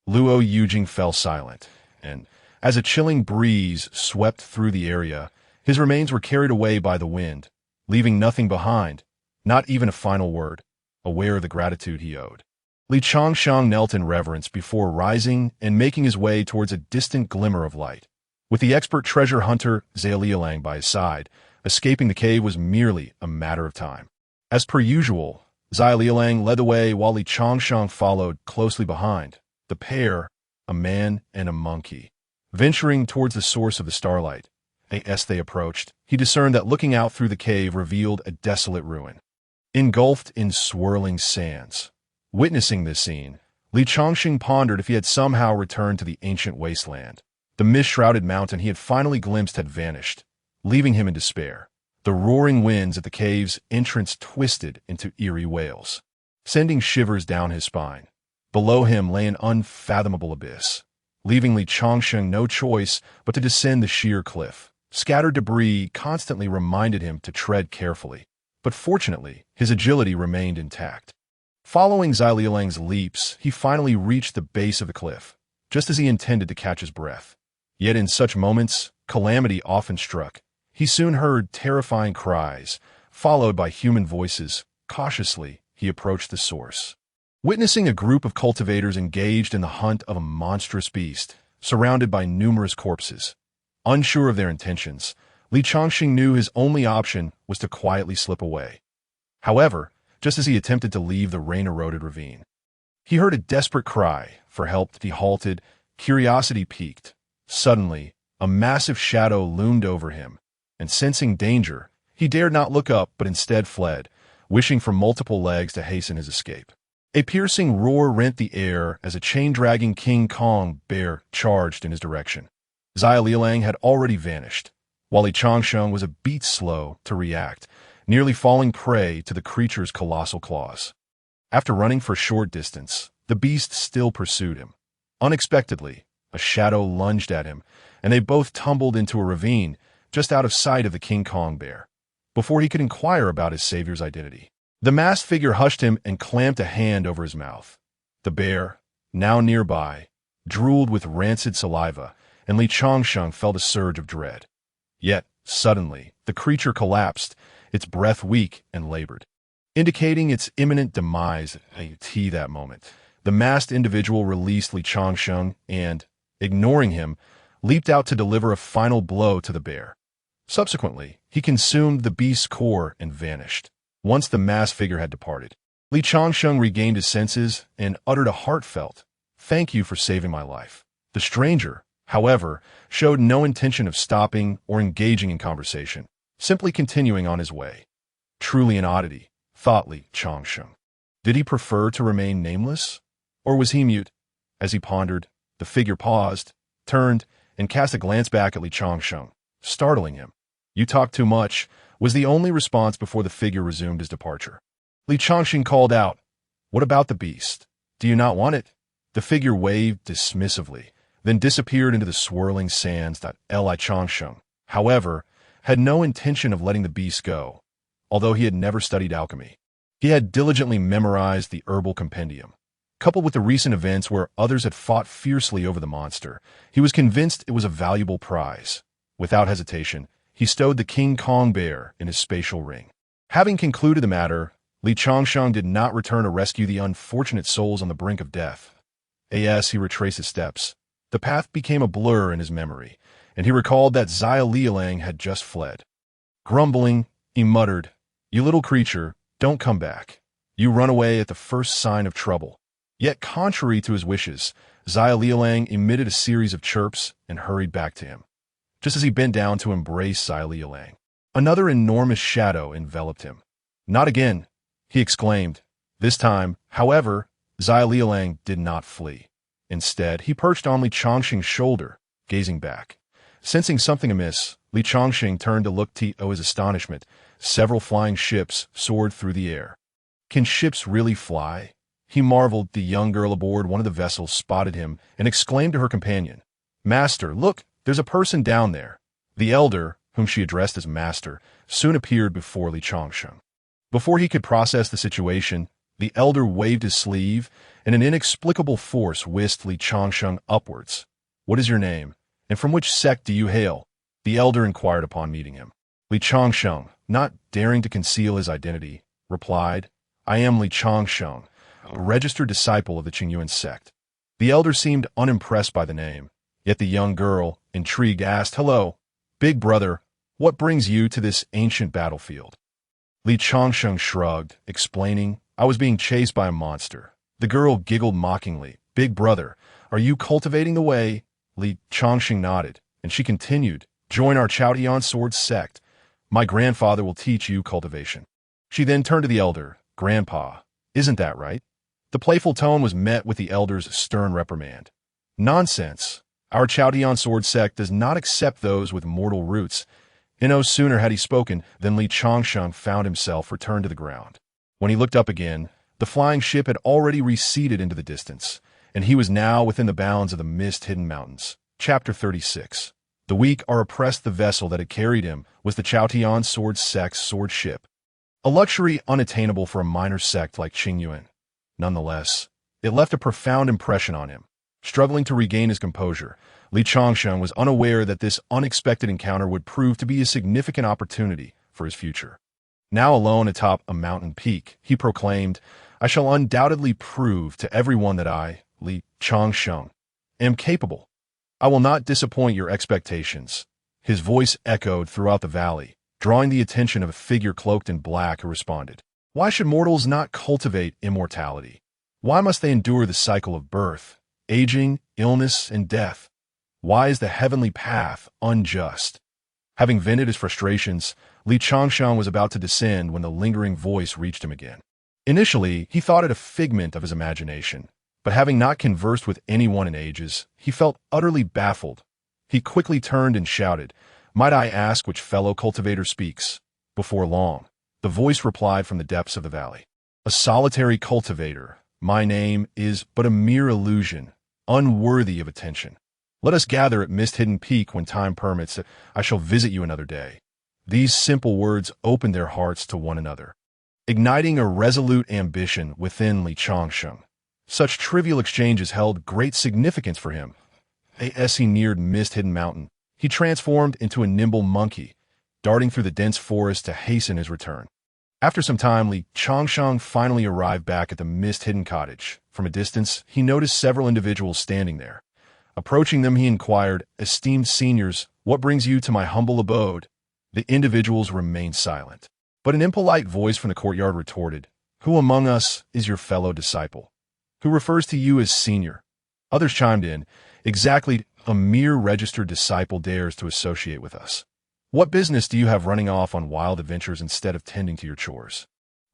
Luo Yujing fell silent, and as a chilling breeze swept through the area, his remains were carried away by the wind, leaving nothing behind, not even a final word, aware of the gratitude he owed. Li Changsheng knelt in reverence before rising and making his way towards a distant glimmer of light. With the expert treasure hunter Zhao Lialang by his side, escaping the cave was merely a matter of time. As per usual, Zhao Lialang led the way while Li Changsheng followed closely behind, the pair, a man and a monkey, venturing towards the source of the starlight. As they approached, he discerned that looking out through the cave revealed a desolate ruin, engulfed in swirling sands. Witnessing this scene, Li Changsheng pondered if he had somehow returned to the ancient wasteland. The mist-shrouded mountain he had finally glimpsed had vanished, leaving him in despair. The roaring winds at the cave's entrance twisted into eerie wails, sending shivers down his spine. Below him lay an unfathomable abyss, leaving Li Changsheng no choice but to descend the sheer cliff. Scattered debris constantly reminded him to tread carefully, but fortunately, his agility remained intact. Following Zhao Lialang's leaps, he finally reached the base of the cliff, just as he intended to catch his breath. Yet in such moments, calamity often struck. He soon heard terrifying cries, followed by human voices. Cautiously, he approached the source, witnessing a group of cultivators engaged in the hunt of a monstrous beast, surrounded by numerous corpses. Unsure of their intentions, Li Changsheng knew his only option was to quietly slip away. However, just as he attempted to leave the rain-eroded ravine, he heard a desperate cry for help. He halted, curiosity piqued. Suddenly, a massive shadow loomed over him, and sensing danger, he dared not look up but instead fled, wishing for multiple legs to hasten his escape. A piercing roar rent the air as a chain-dragging King Kong bear charged in his direction. Zhao Lialang had already vanished, while Li Changsheng was a beat slow to react, nearly falling prey to the creature's colossal claws. After running for a short distance, the beast still pursued him. Unexpectedly, a shadow lunged at him, and they both tumbled into a ravine just out of sight of the King Kong bear. Before he could inquire about his savior's identity, the masked figure hushed him and clamped a hand over his mouth. The bear, now nearby, drooled with rancid saliva, and Li Changsheng felt a surge of dread. Yet, suddenly, the creature collapsed, its breath weak and labored, indicating its imminent demise. That moment, the masked individual released Li Changsheng and, ignoring him, leaped out to deliver a final blow to the bear. Subsequently, he consumed the beast's core and vanished. Once the masked figure had departed, Li Changsheng regained his senses and uttered a heartfelt, "Thank you for saving my life." The stranger, however, showed no intention of stopping or engaging in conversation, simply continuing on his way. Truly an oddity, thought Li Changsheng. Did he prefer to remain nameless? Or was he mute? As he pondered, the figure paused, turned, and cast a glance back at Li Changsheng, startling him. "You talk too much," was the only response before the figure resumed his departure. Li Changsheng called out, "What about the beast? Do you not want it?" The figure waved dismissively, then disappeared into the swirling sands. Li Changsheng, however, had no intention of letting the beast go, although he had never studied alchemy. He had diligently memorized the herbal compendium. Coupled with the recent events where others had fought fiercely over the monster, he was convinced it was a valuable prize. Without hesitation, he stowed the King Kong bear in his spatial ring. Having concluded the matter, Li Changsheng did not return to rescue the unfortunate souls on the brink of death. As he retraced his steps, the path became a blur in his memory, and he recalled that Zhao Lialang had just fled. Grumbling, he muttered, "You little creature, don't come back. You run away at the first sign of trouble." Yet, contrary to his wishes, Zhao Lialang emitted a series of chirps and hurried back to him. Just as he bent down to embrace Zhao Lialang, another enormous shadow enveloped him. "Not again," he exclaimed. This time, however, Zhao Lialang did not flee. Instead, he perched on Li Chongqing's shoulder, gazing back. Sensing something amiss, Li Chongqing turned to look to his astonishment. Several flying ships soared through the air. Can ships really fly? He marveled. The young girl aboard one of the vessels spotted him and exclaimed to her companion, "Master, look, there's a person down there." The elder, whom she addressed as master, soon appeared before Li Chongqing. Before he could process the situation, the elder waved his sleeve, and an inexplicable force whisked Li Chongqing upwards. "What is your name, and from which sect do you hail?" the elder inquired upon meeting him. Li Chongqing, not daring to conceal his identity, replied, "I am Li Chongqing, a registered disciple of the Qingyuan sect." The elder seemed unimpressed by the name, yet the young girl, intrigued, asked, "Hello, big brother, what brings you to this ancient battlefield?" Li Chongqing shrugged, explaining, "I was being chased by a monster." The girl giggled mockingly. "Big brother, are you cultivating the way?" Li Chongqing nodded, and she continued, "Join our Chaotian sword sect. My grandfather will teach you cultivation." She then turned to the elder, "Grandpa, isn't that right?" The playful tone was met with the elder's stern reprimand. "Nonsense. Our Chaotian sword sect does not accept those with mortal roots." And no sooner had he spoken than Li Chongqing found himself returned to the ground. When he looked up again, the flying ship had already receded into the distance, and he was now within the bounds of the mist-hidden mountains. Chapter 36. The weak are oppressed. The vessel that had carried him was the Chaotian sword sect's sword ship, a luxury unattainable for a minor sect like Qingyuan. Nonetheless, it left a profound impression on him. Struggling to regain his composure, Li Chongqing was unaware that this unexpected encounter would prove to be a significant opportunity for his future. Now alone atop a mountain peak, he proclaimed, "I shall undoubtedly prove to everyone that I, Li Chongqing, am capable. I will not disappoint your expectations." His voice echoed throughout the valley, drawing the attention of a figure cloaked in black who responded, "Why should mortals not cultivate immortality? Why must they endure the cycle of birth, aging, illness, and death? Why is the heavenly path unjust?" Having vented his frustrations, Li Chongqing was about to descend when the lingering voice reached him again. Initially, he thought it a figment of his imagination, but having not conversed with anyone in ages, he felt utterly baffled. He quickly turned and shouted, "Might I ask which fellow cultivator speaks?" Before long, the voice replied from the depths of the valley, "A solitary cultivator. My name is but a mere illusion, unworthy of attention. Let us gather at mist-hidden peak when time permits. I shall visit you another day." These simple words opened their hearts to one another, igniting a resolute ambition within Li Chongqing. Such trivial exchanges held great significance for him. As he neared mist-hidden mountain, he transformed into a nimble monkey, darting through the dense forest to hasten his return. After some time, Li Chongqing finally arrived back at the mist-hidden cottage. From a distance, he noticed several individuals standing there. Approaching them, he inquired, "Esteemed seniors, what brings you to my humble abode?" The individuals remained silent, but an impolite voice from the courtyard retorted, "Who among us is your fellow disciple? Who refers to you as senior?" Others chimed in, "Exactly, a mere registered disciple dares to associate with us. What business do you have running off on wild adventures instead of tending to your chores?"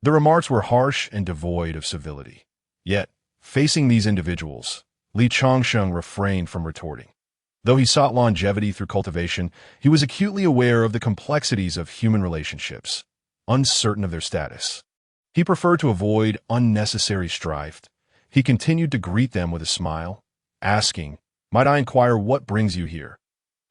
The remarks were harsh and devoid of civility. Yet, facing these individuals, Li Chongqing refrained from retorting. Though he sought longevity through cultivation, he was acutely aware of the complexities of human relationships, uncertain of their status. He preferred to avoid unnecessary strife. He continued to greet them with a smile, asking, "Might I inquire what brings you here?"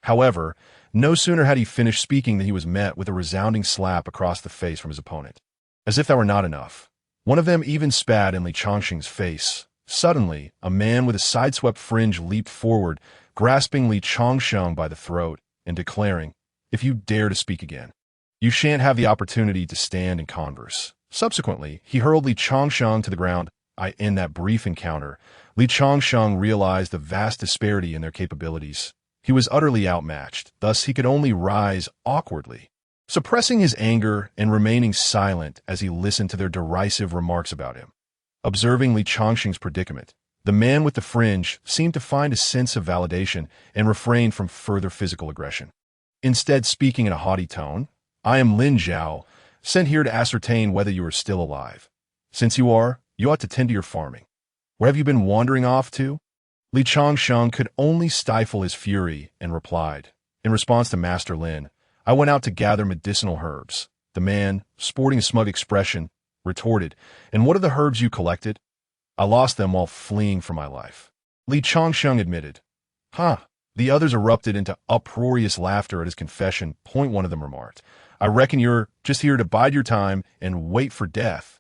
However, no sooner had he finished speaking than he was met with a resounding slap across the face from his opponent. As if that were not enough, one of them even spat in Li Chongqing's face. Suddenly, a man with a sideswept fringe leaped forward, grasping Li Chongqing by the throat and declaring, "If you dare to speak again, you shan't have the opportunity to stand and converse." Subsequently, he hurled Li Chongqing to the ground. In that brief encounter, Li Chongqing realized the vast disparity in their capabilities. He was utterly outmatched, thus he could only rise awkwardly, suppressing his anger and remaining silent as he listened to their derisive remarks about him. Observing Li Chongqing's predicament, the man with the fringe seemed to find a sense of validation and refrained from further physical aggression. Instead, speaking in a haughty tone, "I am Lin Zhao, sent here to ascertain whether you are still alive. Since you are, you ought to tend to your farming. Where have you been wandering off to?" Li Changsheng could only stifle his fury and replied, in response to Master Lin, I went out to gather medicinal herbs. The man, sporting a smug expression, retorted, and what are the herbs you collected? I lost them while fleeing for my life. Li Changsheng admitted. Huh. The others erupted into uproarious laughter at his confession. One of them remarked, I reckon you're just here to bide your time and wait for death.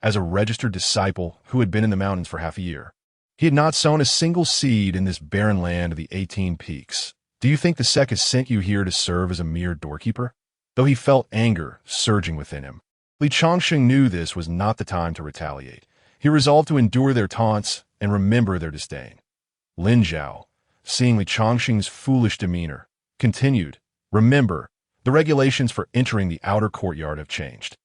As a registered disciple who had been in the mountains for half a year, he had not sown a single seed in this barren land of the 18 peaks. Do you think the sect has sent you here to serve as a mere doorkeeper? Though he felt anger surging within him, Li Changsheng knew this was not the time to retaliate. He resolved to endure their taunts and remember their disdain. Lin Zhao, seeing Li Changsheng's foolish demeanor, continued, remember, the regulations for entering the outer courtyard have changed.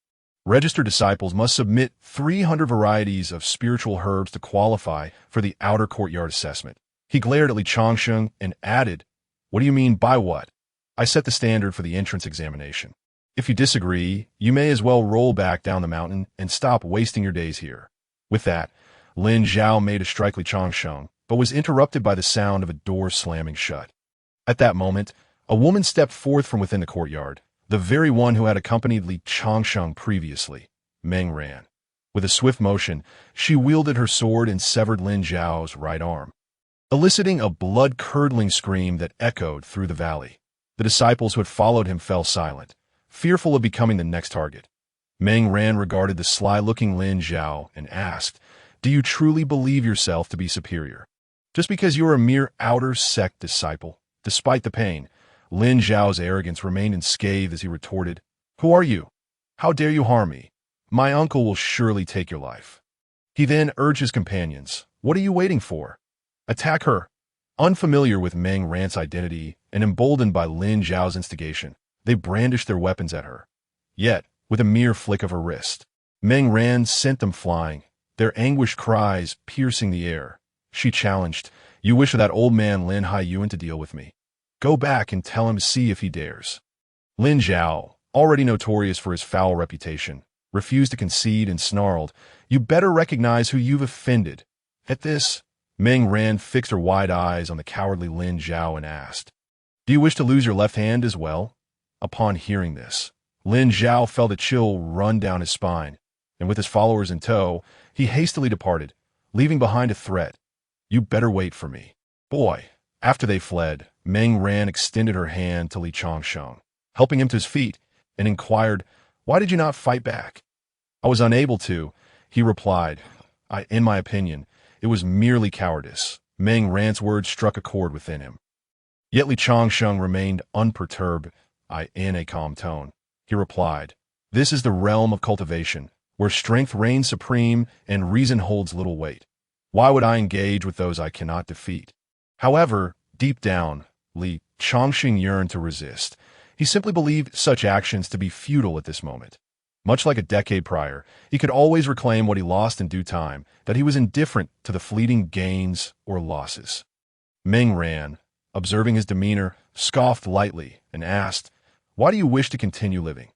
Registered disciples must submit 300 varieties of spiritual herbs to qualify for the outer courtyard assessment. He glared at Li Changsheng and added, what do you mean by what? I set the standard for the entrance examination. If you disagree, you may as well roll back down the mountain and stop wasting your days here. With that, Lin Zhao made a strike Li Changsheng, but was interrupted by the sound of a door slamming shut. At that moment, a woman stepped forth from within the courtyard, the very one who had accompanied Li Changsheng previously. Meng ran. With a swift motion, she wielded her sword and severed Lin Zhao's right arm, eliciting a blood-curdling scream that echoed through the valley. The disciples who had followed him fell silent, fearful of becoming the next target. Meng Ran regarded the sly-looking Lin Zhao and asked, do you truly believe yourself to be superior? Just because you are a mere outer sect disciple? Despite the pain, Lin Zhao's arrogance remained unscathed as he retorted, who are you? How dare you harm me? My uncle will surely take your life. He then urged his companions, what are you waiting for? Attack her. Unfamiliar with Meng Ran's identity and emboldened by Lin Zhao's instigation, they brandished their weapons at her. Yet, with a mere flick of her wrist, Meng Ran sent them flying, their anguished cries piercing the air. She challenged, you wish for that old man Lin Haiyuan to deal with me. Go back and tell him to see if he dares. Lin Zhao, already notorious for his foul reputation, refused to concede and snarled, you better recognize who you've offended. At this, Meng Ran fixed her wide eyes on the cowardly Lin Zhao and asked, do you wish to lose your left hand as well? Upon hearing this, Lin Zhao felt a chill run down his spine, and with his followers in tow, he hastily departed, leaving behind a threat. You better wait for me. Boy. After they fled, Meng Ran extended her hand to Li Changsheng, helping him to his feet, and inquired, why did you not fight back? I was unable to, he replied. In my opinion, it was merely cowardice. Meng Ran's words struck a chord within him. Yet Li Changsheng remained unperturbed. In a calm tone, he replied, this is the realm of cultivation, where strength reigns supreme and reason holds little weight. Why would I engage with those I cannot defeat? However, deep down, Li Changsheng yearned to resist. He simply believed such actions to be futile at this moment. Much like a decade prior, he could always reclaim what he lost in due time, that he was indifferent to the fleeting gains or losses. Meng Ran, observing his demeanor, scoffed lightly and asked, why do you wish to continue living?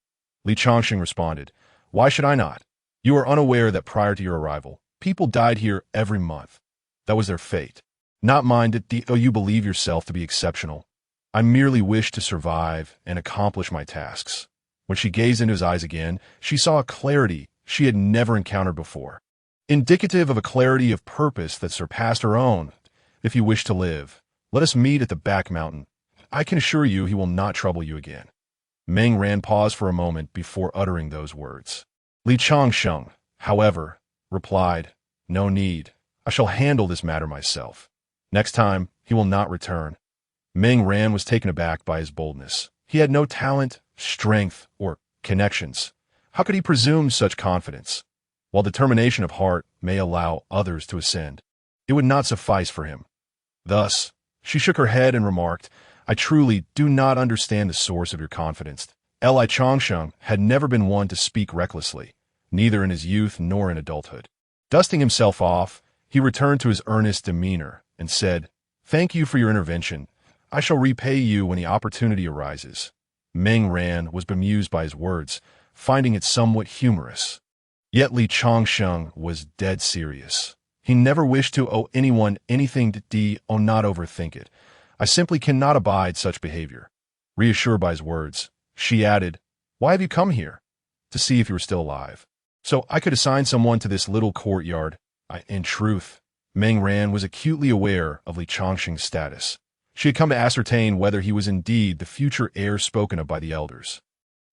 Li Changsheng responded, why should I not? You are unaware that prior to your arrival, people died here every month. That was their fate. Not mine though you believe yourself to be exceptional. I merely wish to survive and accomplish my tasks. When she gazed into his eyes again, she saw a clarity she had never encountered before, indicative of a clarity of purpose that surpassed her own. If you wish to live, let us meet at the back mountain. I can assure you he will not trouble you again. Meng Ran paused for a moment before uttering those words. Li Changsheng, however, replied, no need. I shall handle this matter myself. Next time, he will not return. Meng Ran was taken aback by his boldness. He had no talent, strength, or connections. How could he presume such confidence? While determination of heart may allow others to ascend, it would not suffice for him. Thus, she shook her head and remarked, I truly do not understand the source of your confidence. Li Changsheng had never been one to speak recklessly, neither in his youth nor in adulthood. Dusting himself off, he returned to his earnest demeanor and said, thank you for your intervention. I shall repay you when the opportunity arises. Meng Ran was bemused by his words, finding it somewhat humorous. Yet Li Changsheng was dead serious. He never wished to owe anyone anything. Not overthink it. I simply cannot abide such behavior. Reassured by his words, she added, Why have you come here? To see if you were still alive. So I could assign someone to this little courtyard. In truth, Meng Ran was acutely aware of Li Chongqing's status. She had come to ascertain whether he was indeed the future heir spoken of by the elders.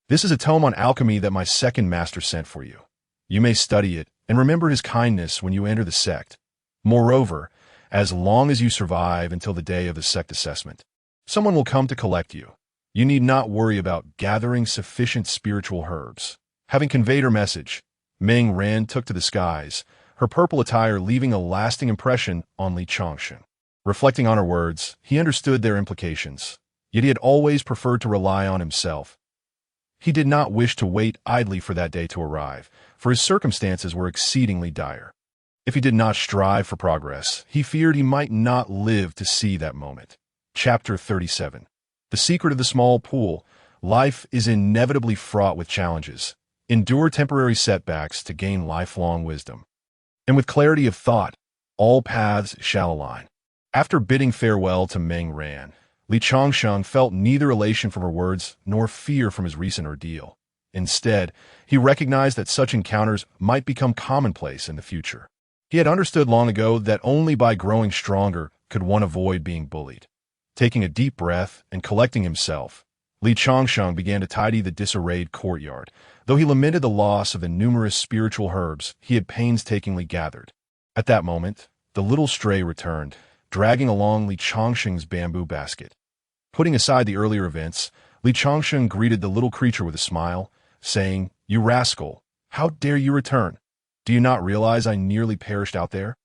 This is a tome on alchemy that my second master sent for you. You may study it and remember his kindness when you enter the sect. Moreover, as long as you survive until the day of the sect assessment, someone will come to collect you. You need not worry about gathering sufficient spiritual herbs. Having conveyed her message, Meng Ran took to the skies, her purple attire leaving a lasting impression on Li Chongqing. Reflecting on her words, he understood their implications, yet he had always preferred to rely on himself. He did not wish to wait idly for that day to arrive, for his circumstances were exceedingly dire. If he did not strive for progress, he feared he might not live to see that moment. Chapter 37. The secret of the small pool. Life is inevitably fraught with challenges. Endure temporary setbacks to gain lifelong wisdom. And with clarity of thought, all paths shall align. After bidding farewell to Meng Ran, Li Chongqing felt neither elation from her words nor fear from his recent ordeal. Instead, he recognized that such encounters might become commonplace in the future. He had understood long ago that only by growing stronger could one avoid being bullied. Taking a deep breath and collecting himself, Li Chongqing began to tidy the disarrayed courtyard, though he lamented the loss of the numerous spiritual herbs he had painstakingly gathered. At that moment, the little stray returned, dragging along Li Chongqing's bamboo basket. Putting aside the earlier events, Li Chongqing greeted the little creature with a smile, saying, You rascal, how dare you return? Do you not realize I nearly perished out there?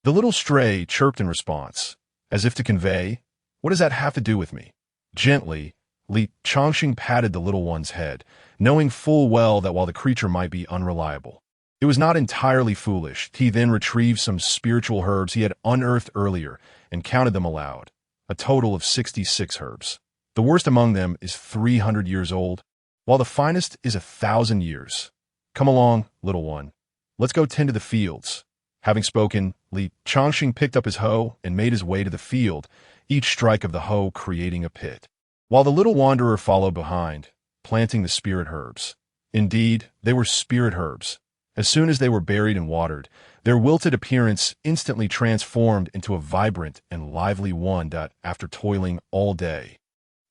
The little stray chirped in response, as if to convey, What does that have to do with me? Gently, Li Chongqing patted the little one's head, knowing full well that while the creature might be unreliable, it was not entirely foolish. He then retrieved some spiritual herbs he had unearthed earlier and counted them aloud, a total of 66 herbs. The worst among them is 300 years old, while the finest is 1,000 years. Come along, little one. Let's go tend to the fields. Having spoken, Li Chongqing picked up his hoe and made his way to the field, each strike of the hoe creating a pit, while the little wanderer followed behind, planting the spirit herbs. Indeed, they were spirit herbs. As soon as they were buried and watered, their wilted appearance instantly transformed into a vibrant and lively one that, after toiling all day,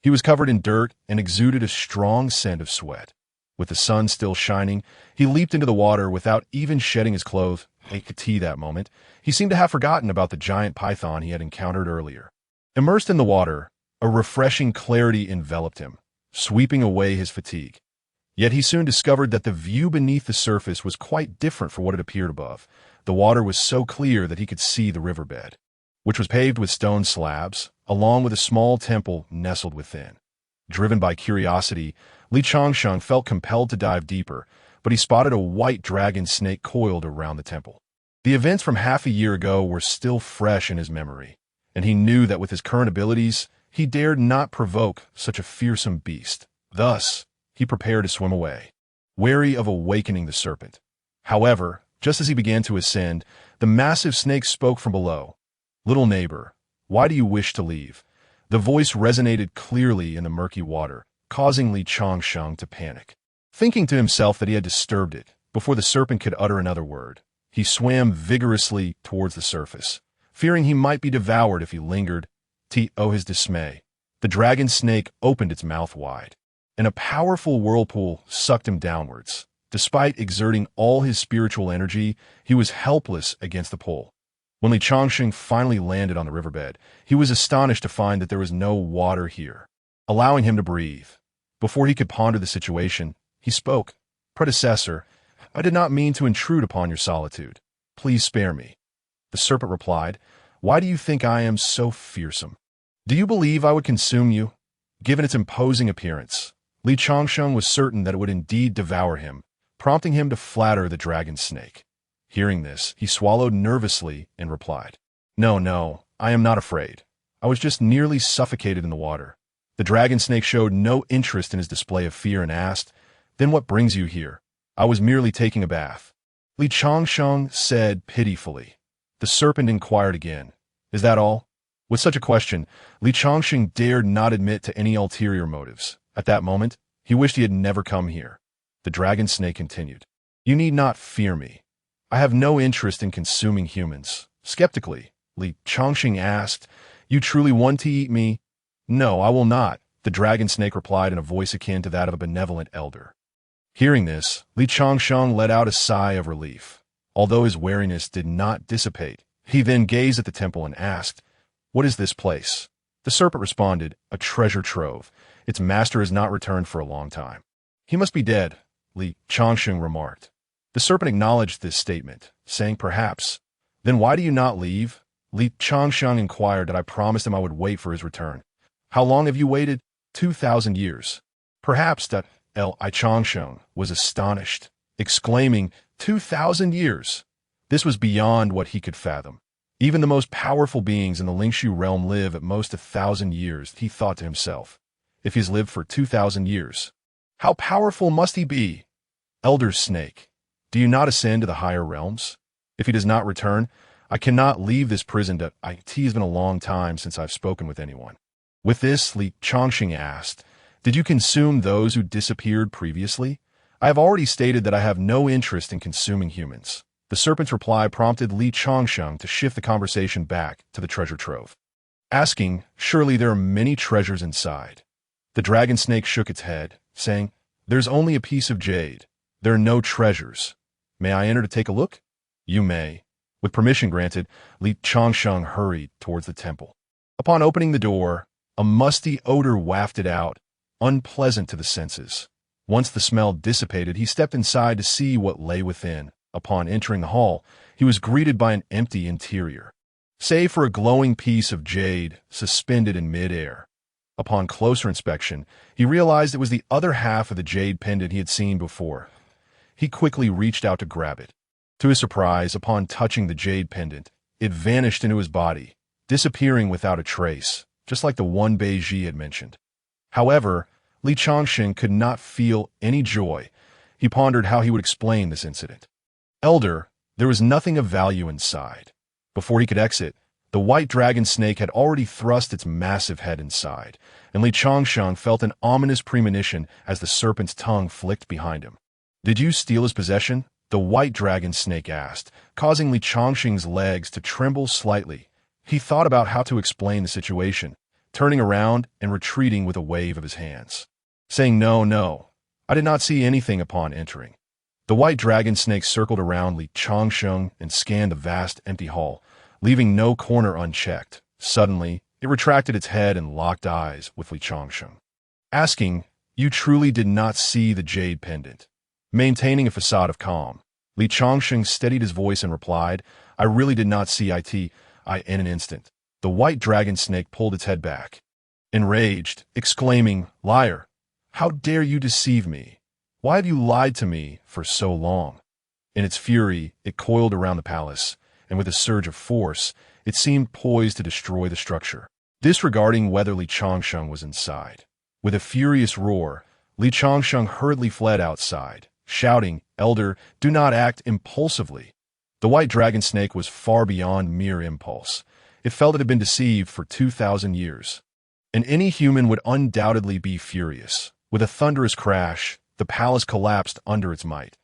he was covered in dirt and exuded a strong scent of sweat. With the sun still shining, he leaped into the water without even shedding his clothes. That moment, he seemed to have forgotten about the giant python he had encountered earlier. Immersed in the water, a refreshing clarity enveloped him, sweeping away his fatigue. Yet he soon discovered that the view beneath the surface was quite different from what it appeared above. The water was so clear that he could see the riverbed, which was paved with stone slabs, along with a small temple nestled within. Driven by curiosity, Li Chongqing felt compelled to dive deeper, but he spotted a white dragon snake coiled around the temple. The events from half a year ago were still fresh in his memory, and he knew that with his current abilities, he dared not provoke such a fearsome beast. Thus, he prepared to swim away, wary of awakening the serpent. However, just as he began to ascend, the massive snake spoke from below. Little neighbor, why do you wish to leave? The voice resonated clearly in the murky water, causing Li Chongqing to panic. Thinking to himself that he had disturbed it, before the serpent could utter another word, he swam vigorously towards the surface, fearing he might be devoured if he lingered. His dismay. The dragon snake opened its mouth wide, and a powerful whirlpool sucked him downwards. Despite exerting all his spiritual energy, he was helpless against the pull. When Li Chongqing finally landed on the riverbed, he was astonished to find that there was no water here, allowing him to breathe. Before he could ponder the situation, he spoke. Predecessor, I did not mean to intrude upon your solitude. Please spare me. The serpent replied, Why do you think I am so fearsome? Do you believe I would consume you? Given its imposing appearance, Li Chongqing was certain that it would indeed devour him, prompting him to flatter the dragon snake. Hearing this, he swallowed nervously and replied, No, I am not afraid. I was just nearly suffocated in the water. The dragon snake showed no interest in his display of fear and asked, Then what brings you here? I was merely taking a bath. Li Chongqing said pitifully, The serpent inquired again. Is that all? With such a question, Li Changxing dared not admit to any ulterior motives. At that moment, he wished he had never come here. The dragon snake continued. You need not fear me. I have no interest in consuming humans. Skeptically, Li Changxing asked, You truly want to eat me? No, I will not, the dragon snake replied in a voice akin to that of a benevolent elder. Hearing this, Li Changxing let out a sigh of relief. Although his wariness did not dissipate, he then gazed at the temple and asked, What is this place? The serpent responded, A treasure trove. Its master has not returned for a long time. He must be dead, Li Changxing remarked. The serpent acknowledged this statement, saying, Perhaps. Then why do you not leave? Li Changxing inquired that I promised him I would wait for his return. How long have you waited? 2,000 years. Perhaps that Li Changxing was astonished, exclaiming, 2,000 years. This was beyond what he could fathom. Even the most powerful beings in the Lingshu realm live at most 1,000 years, he thought to himself. If he's lived for 2,000 years, how powerful must he be? Elder Snake, do you not ascend to the higher realms? If he does not return, I cannot leave this prison. It has been a long time since I've spoken with anyone. With this, Li Changxing asked, Did you consume those who disappeared previously? I have already stated that I have no interest in consuming humans. The serpent's reply prompted Li Changxing to shift the conversation back to the treasure trove, asking, Surely there are many treasures inside. The dragon snake shook its head, saying, There's only a piece of jade. There are no treasures. May I enter to take a look? You may. With permission granted, Li Changxing hurried towards the temple. Upon opening the door, a musty odor wafted out, unpleasant to the senses. Once the smell dissipated, he stepped inside to see what lay within. Upon entering the hall, he was greeted by an empty interior, save for a glowing piece of jade suspended in mid-air. Upon closer inspection, he realized it was the other half of the jade pendant he had seen before. He quickly reached out to grab it. To his surprise, upon touching the jade pendant, it vanished into his body, disappearing without a trace, just like the one Beiji had mentioned. However, Li Changxing could not feel any joy. He pondered how he would explain this incident. Elder, there was nothing of value inside. Before he could exit, the white dragon snake had already thrust its massive head inside, and Li Changxing felt an ominous premonition as the serpent's tongue flicked behind him. Did you steal his possession? The white dragon snake asked, causing Li Changxing's legs to tremble slightly. He thought about how to explain the situation, turning around and retreating with a wave of his hands, saying, No, I did not see anything upon entering. The white dragon snake circled around Li Changxing and scanned the vast empty hall, leaving no corner unchecked. Suddenly, it retracted its head and locked eyes with Li Changxing, asking, You truly did not see the jade pendant? Maintaining a facade of calm, Li Changxing steadied his voice and replied, I really did not see it. In an instant, the white dragon snake pulled its head back, enraged, exclaiming, Liar! How dare you deceive me? Why have you lied to me for so long? In its fury, it coiled around the palace, and with a surge of force, it seemed poised to destroy the structure, disregarding whether Li Changxing was inside. With a furious roar, Li Changxing hurriedly fled outside, shouting, Elder, do not act impulsively. The white dragon snake was far beyond mere impulse. It felt it had been deceived for 2,000 years. And any human would undoubtedly be furious. With a thunderous crash, the palace collapsed under its might.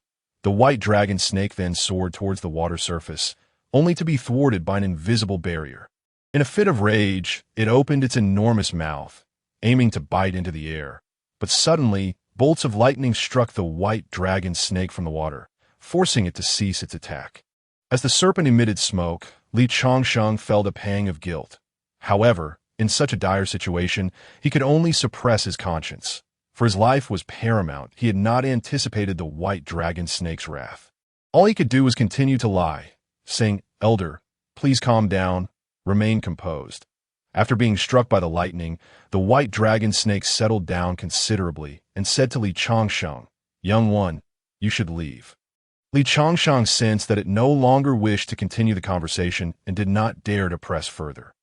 The white dragon snake then soared towards the water surface, only to be thwarted by an invisible barrier. In a fit of rage, it opened its enormous mouth, aiming to bite into the air. But suddenly, bolts of lightning struck the white dragon snake from the water, forcing it to cease its attack. As the serpent emitted smoke, Li Changxing felt a pang of guilt. However, in such a dire situation, he could only suppress his conscience. For his life was paramount, he had not anticipated the white dragon snake's wrath. All he could do was continue to lie, saying, Elder, please calm down, remain composed. After being struck by the lightning, the white dragon snake settled down considerably and said to Li Changxing, Young one, you should leave. Li Changxing sensed that it no longer wished to continue the conversation and did not dare to press further.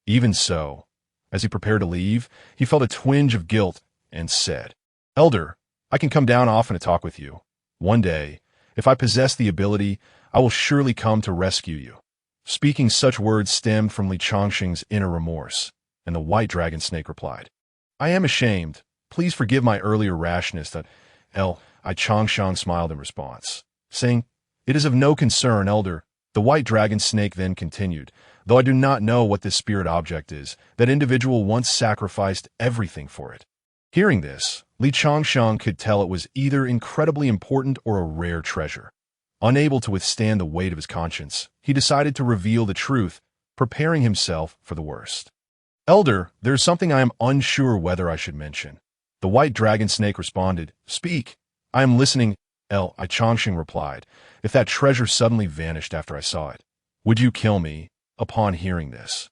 Even so, as he prepared to leave, he felt a twinge of guilt and said, Elder, I can come down often to talk with you. One day, if I possess the ability, I will surely come to rescue you. Speaking such words stemmed from Li Chongqing's inner remorse, and the white dragon snake replied, I am ashamed. Please forgive my earlier rashness. That I Chongshang smiled in response, saying, It is of no concern, elder. The white dragon snake then continued, Though I do not know what this spirit object is, that individual once sacrificed everything for it. Hearing this, Li Chongshang could tell it was either incredibly important or a rare treasure. Unable to withstand the weight of his conscience, he decided to reveal the truth, preparing himself for the worst. Elder, there is something I am unsure whether I should mention. The white dragon snake responded, Speak. I am listening. I Chongqing replied, If that treasure suddenly vanished after I saw it, would you kill me upon hearing this?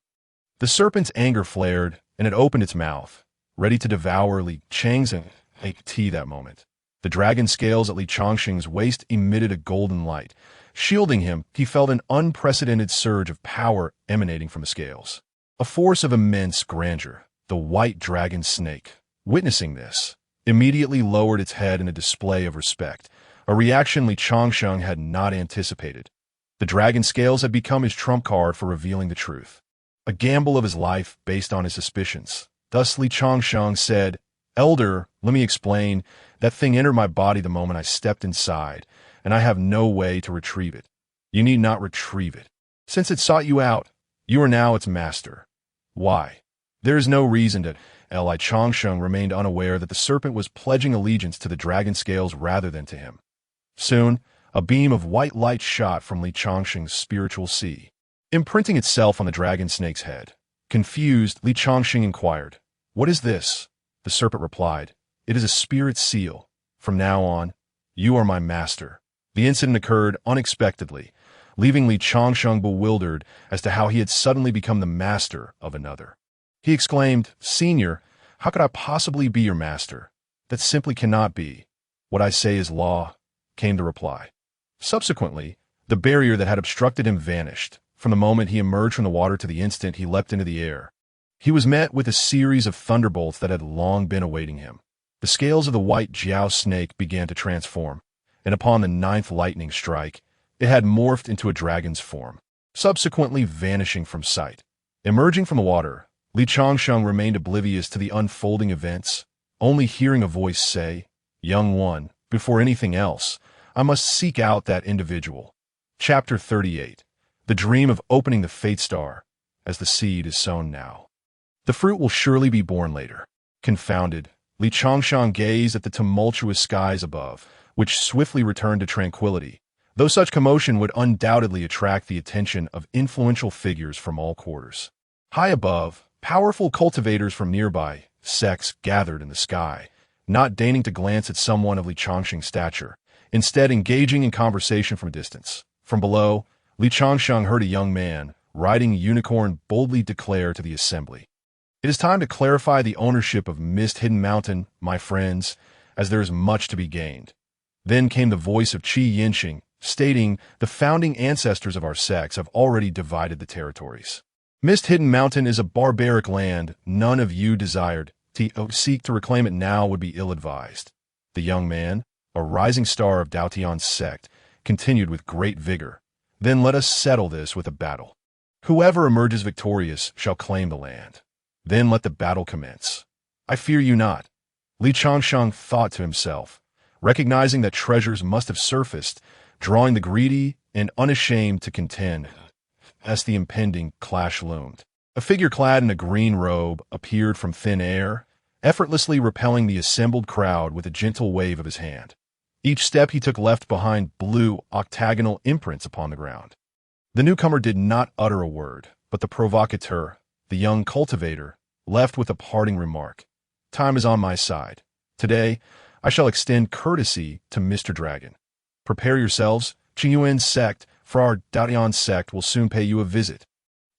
The serpent's anger flared, and it opened its mouth, ready to devour Li Chang's tea that moment. The dragon scales at Li Chongqing's waist emitted a golden light. Shielding him, he felt an unprecedented surge of power emanating from the scales. A force of immense grandeur. The white dragon snake, witnessing this, immediately lowered its head in a display of respect, a reaction Li Chongqing had not anticipated. The dragon scales had become his trump card for revealing the truth. A gamble of his life based on his suspicions. Thus Li Chongqing said, Elder, let me explain. That thing entered my body the moment I stepped inside, and I have no way to retrieve it. You need not retrieve it. Since it sought you out, you are now its master. Why? There is no reason to. Li Chongqing remained unaware that the serpent was pledging allegiance to the dragon scales rather than to him. Soon, a beam of white light shot from Li Chongqing's spiritual sea, imprinting itself on the dragon snake's head. Confused, Li Chongqing inquired, What is this? The serpent replied, It is a spirit seal. From now on, you are my master. The incident occurred unexpectedly, leaving Li Chongqing bewildered as to how he had suddenly become the master of another. He exclaimed, Senior, how could I possibly be your master? That simply cannot be. What I say is law, came the reply. Subsequently, the barrier that had obstructed him vanished, from the moment he emerged from the water to the instant he leapt into the air. He was met with a series of thunderbolts that had long been awaiting him. The scales of the white Jiao snake began to transform, and upon the 9th lightning strike, it had morphed into a dragon's form, subsequently vanishing from sight. Emerging from the water, Li Chongqing remained oblivious to the unfolding events, only hearing a voice say, Young one, before anything else, I must seek out that individual. Chapter 38. The dream of opening the fate star, as the seed is sown now. The fruit will surely be born later. Confounded, Li Chongqing gazed at the tumultuous skies above, which swiftly returned to tranquility, though such commotion would undoubtedly attract the attention of influential figures from all quarters. High above, powerful cultivators from nearby sects gathered in the sky, not deigning to glance at someone of Li Chongqing's stature, instead engaging in conversation from a distance. From below, Li Chongqing heard a young man, riding a unicorn, boldly declare to the assembly, It is time to clarify the ownership of Mist-Hidden Mountain, my friends, as there is much to be gained. Then came the voice of Qi Yinxing, stating, The founding ancestors of our sects have already divided the territories. Mist-Hidden Mountain is a barbaric land none of you desired. To seek to reclaim it now would be ill-advised. The young man, a rising star of Daotian's sect, continued with great vigor. Then let us settle this with a battle. Whoever emerges victorious shall claim the land. Then let the battle commence. I fear you not. Li Chongqing thought to himself, recognizing that treasures must have surfaced, drawing the greedy and unashamed to contend, as the impending clash loomed. A figure clad in a green robe appeared from thin air, effortlessly repelling the assembled crowd with a gentle wave of his hand. Each step he took left behind blue, octagonal imprints upon the ground. The newcomer did not utter a word, but the provocateur, the young cultivator, left with a parting remark. Time is on my side. Today, I shall extend courtesy to Mr. Dragon. Prepare yourselves, Qiyuan's sect, for our Daotian sect will soon pay you a visit.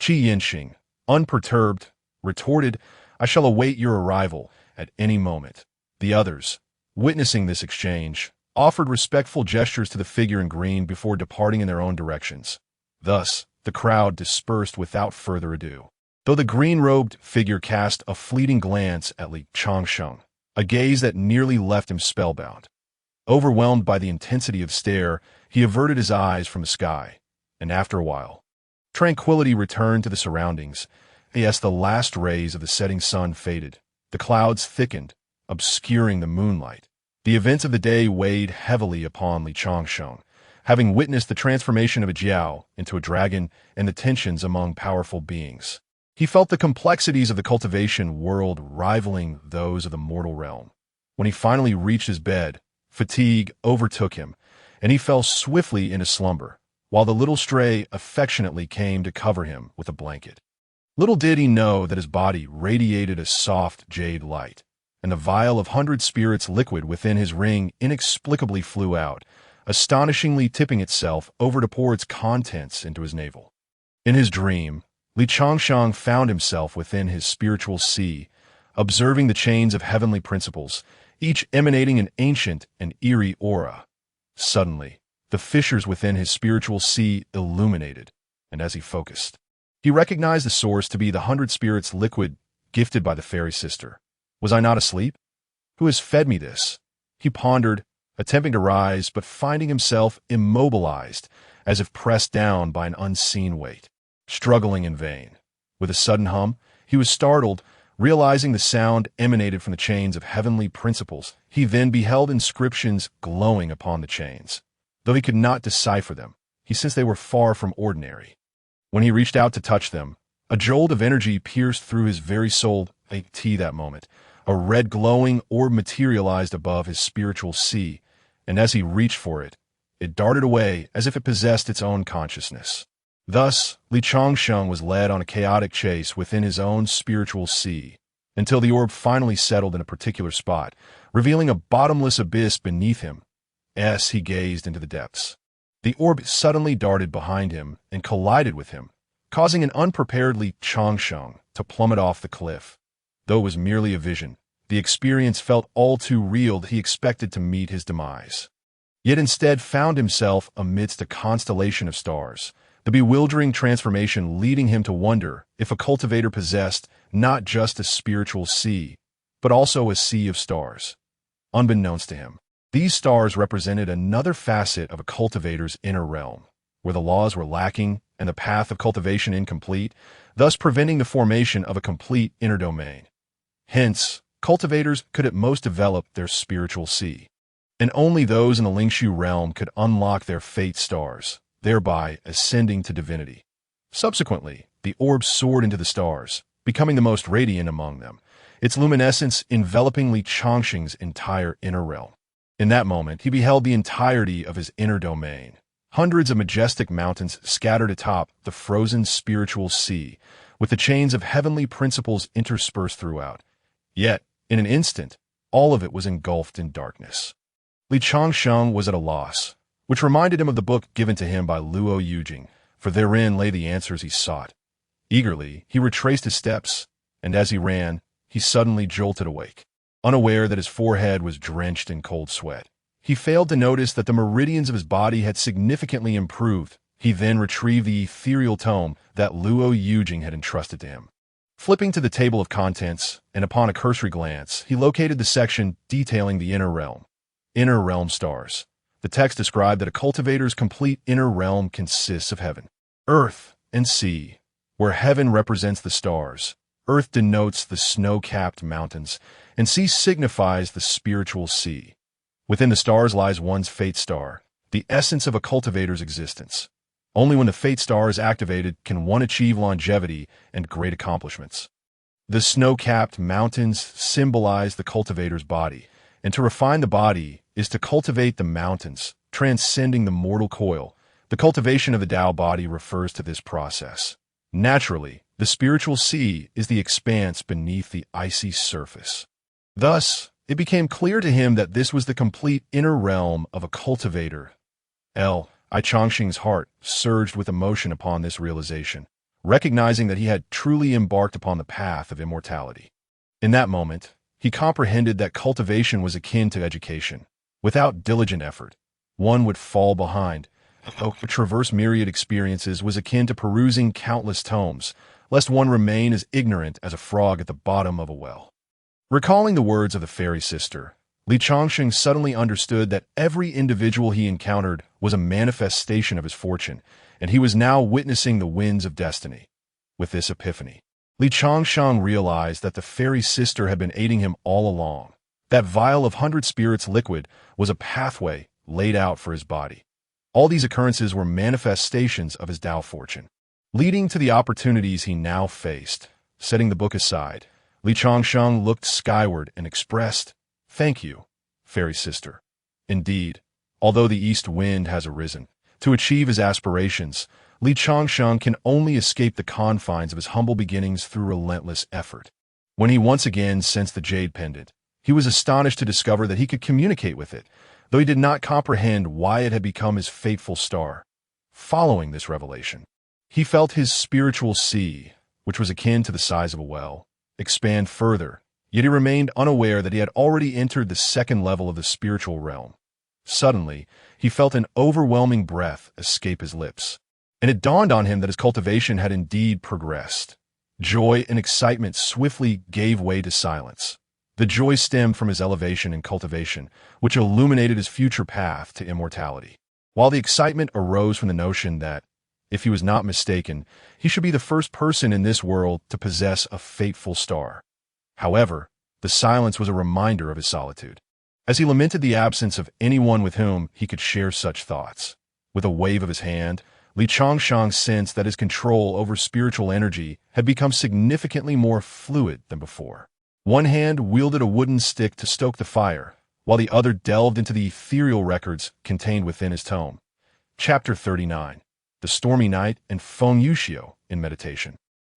Qi Yinxing, unperturbed, retorted, I shall await your arrival at any moment. The others, witnessing this exchange, offered respectful gestures to the figure in green before departing in their own directions. Thus, the crowd dispersed without further ado. Though the green-robed figure cast a fleeting glance at Li Chongqing, a gaze that nearly left him spellbound. Overwhelmed by the intensity of stare, he averted his eyes from the sky, and after a while, Tranquility returned to the surroundings. Yes, the last rays of the setting sun faded. The clouds thickened, obscuring the moonlight. The events of the day weighed heavily upon Li Changsheng, having witnessed the transformation of a Jiao into a dragon and the tensions among powerful beings. He felt the complexities of the cultivation world rivaling those of the mortal realm. When he finally reached his bed, fatigue overtook him, and he fell swiftly into slumber, while the little stray affectionately came to cover him with a blanket. Little did he know that his body radiated a soft jade light, and the vial of 100 spirits liquid within his ring inexplicably flew out, astonishingly tipping itself over to pour its contents into his navel. In his dream, Li Changsheng found himself within his spiritual sea, observing the chains of heavenly principles, each emanating an ancient and eerie aura. Suddenly, the fissures within his spiritual sea illuminated, and as he focused, he recognized the source to be the 100 spirits liquid gifted by the fairy sister. Was I not asleep? Who has fed me this? He pondered, attempting to rise, but finding himself immobilized, as if pressed down by an unseen weight. Struggling in vain. With a sudden hum, he was startled, realizing the sound emanated from the chains of heavenly principles. He then beheld inscriptions glowing upon the chains. Though he could not decipher them, he sensed they were far from ordinary. When he reached out to touch them, a jolt of energy pierced through his very soul. That moment, a red glowing orb materialized above his spiritual sea, and as he reached for it, it darted away as if it possessed its own consciousness. Thus, Li Changsheng was led on a chaotic chase within his own spiritual sea, until the orb finally settled in a particular spot, revealing a bottomless abyss beneath him. As he gazed into the depths, the orb suddenly darted behind him and collided with him, causing an unprepared Li Changsheng to plummet off the cliff. Though it was merely a vision, the experience felt all too real that he expected to meet his demise. Yet instead found himself amidst a constellation of stars, the bewildering transformation leading him to wonder if a cultivator possessed not just a spiritual sea, but also a sea of stars. Unbeknownst to him, these stars represented another facet of a cultivator's inner realm, where the laws were lacking and the path of cultivation incomplete, thus preventing the formation of a complete inner domain. Hence, cultivators could at most develop their spiritual sea, and only those in the Lingshu realm could unlock their fate stars, thereby ascending to divinity. Subsequently, the orb soared into the stars, becoming the most radiant among them, its luminescence enveloping Li Changsheng's entire inner realm. In that moment, he beheld the entirety of his inner domain. Hundreds of majestic mountains scattered atop the frozen spiritual sea, with the chains of heavenly principles interspersed throughout. Yet, in an instant, all of it was engulfed in darkness. Li Changsheng was at a loss, which reminded him of the book given to him by Luo Yujing, for therein lay the answers he sought. Eagerly, he retraced his steps, and as he ran, he suddenly jolted awake, unaware that his forehead was drenched in cold sweat. He failed to notice that the meridians of his body had significantly improved. He then retrieved the ethereal tome that Luo Yujing had entrusted to him. Flipping to the table of contents, and upon a cursory glance, he located the section detailing the inner realm. Inner realm stars. The text described that a cultivator's complete inner realm consists of heaven, earth, and sea, where heaven represents the stars, earth denotes the snow-capped mountains, and sea signifies the spiritual sea. Within the stars lies one's fate star, the essence of a cultivator's existence. Only when the fate star is activated can one achieve longevity and great accomplishments. The snow-capped mountains symbolize the cultivator's body, and to refine the body is to cultivate the mountains, transcending the mortal coil. The cultivation of the Tao body refers to this process. Naturally, the spiritual sea is the expanse beneath the icy surface. Thus, it became clear to him that this was the complete inner realm of a cultivator. Li Changsheng's heart surged with emotion upon this realization, recognizing that he had truly embarked upon the path of immortality. In that moment, he comprehended that cultivation was akin to education. Without diligent effort, one would fall behind. To traverse myriad experiences was akin to perusing countless tomes, lest one remain as ignorant as a frog at the bottom of a well. Recalling the words of the fairy sister, Li Changsheng suddenly understood that every individual he encountered was a manifestation of his fortune, and he was now witnessing the winds of destiny. With this epiphany, Li Changsheng realized that the fairy sister had been aiding him all along. That vial of 100 spirits liquid was a pathway laid out for his body. All these occurrences were manifestations of his Tao fortune, leading to the opportunities he now faced. Setting the book aside, Li Changsheng looked skyward and expressed, "Thank you, fairy sister." Indeed, although the east wind has arisen, to achieve his aspirations, Li Changsheng can only escape the confines of his humble beginnings through relentless effort. When he once again sensed the jade pendant, he was astonished to discover that he could communicate with it, though he did not comprehend why it had become his fateful star. Following this revelation, he felt his spiritual sea, which was akin to the size of a well, expand further, yet he remained unaware that he had already entered the second level of the spiritual realm. Suddenly, he felt an overwhelming breath escape his lips, and it dawned on him that his cultivation had indeed progressed. Joy and excitement swiftly gave way to silence. The joy stemmed from his elevation and cultivation, which illuminated his future path to immortality, while the excitement arose from the notion that, if he was not mistaken, he should be the first person in this world to possess a fateful star. However, the silence was a reminder of his solitude, as he lamented the absence of anyone with whom he could share such thoughts. With a wave of his hand, Li Changsheng sensed that his control over spiritual energy had become significantly more fluid than before. One hand wielded a wooden stick to stoke the fire, while the other delved into the ethereal records contained within his tome. Chapter 39. The Stormy Night and Feng Yuxiu in Meditation.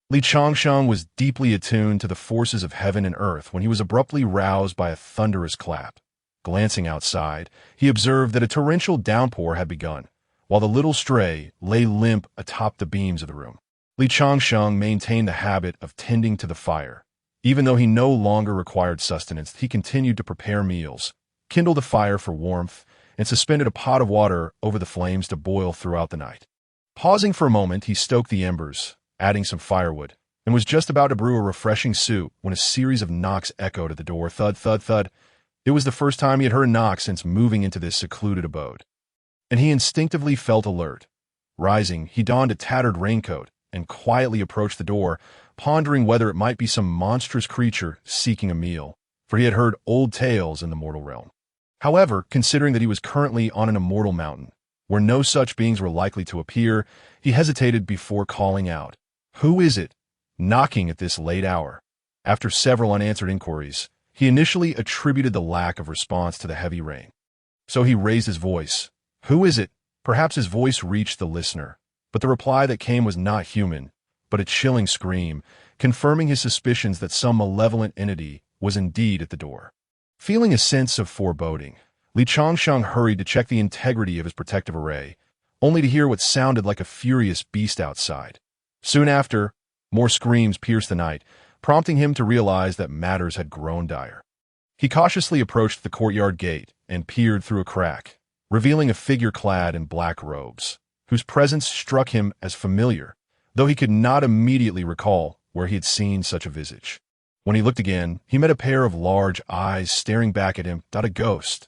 Li Changsheng was deeply attuned to the forces of heaven and earth when he was abruptly roused by a thunderous clap. Glancing outside, he observed that a torrential downpour had begun, while the little stray lay limp atop the beams of the room. Li Changsheng maintained the habit of tending to the fire. Even though he no longer required sustenance, he continued to prepare meals, kindled a fire for warmth, and suspended a pot of water over the flames to boil throughout the night. Pausing for a moment, he stoked the embers, adding some firewood, and was just about to brew a refreshing soup when a series of knocks echoed at the door. Thud, thud, thud. It was the first time he had heard a knock since moving into this secluded abode, and he instinctively felt alert. Rising, he donned a tattered raincoat and quietly approached the door, pondering whether it might be some monstrous creature seeking a meal, for he had heard old tales in the mortal realm. However, considering that he was currently on an immortal mountain, where no such beings were likely to appear, he hesitated before calling out, "Who is it knocking at this late hour?" After several unanswered inquiries, he initially attributed the lack of response to the heavy rain. So he raised his voice. "Who is it?" Perhaps his voice reached the listener, but the reply that came was not human, but a chilling scream, confirming his suspicions that some malevolent entity was indeed at the door. Feeling a sense of foreboding, Li Changsheng hurried to check the integrity of his protective array, only to hear what sounded like a furious beast outside. Soon after, more screams pierced the night, prompting him to realize that matters had grown dire. He cautiously approached the courtyard gate and peered through a crack, revealing a figure clad in black robes, whose presence struck him as familiar, though he could not immediately recall where he had seen such a visage. When he looked again, he met a pair of large eyes staring back at him. "A ghost,"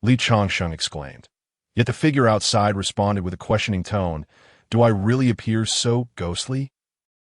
Li Changsheng exclaimed. Yet the figure outside responded with a questioning tone, "Do I really appear so ghostly?"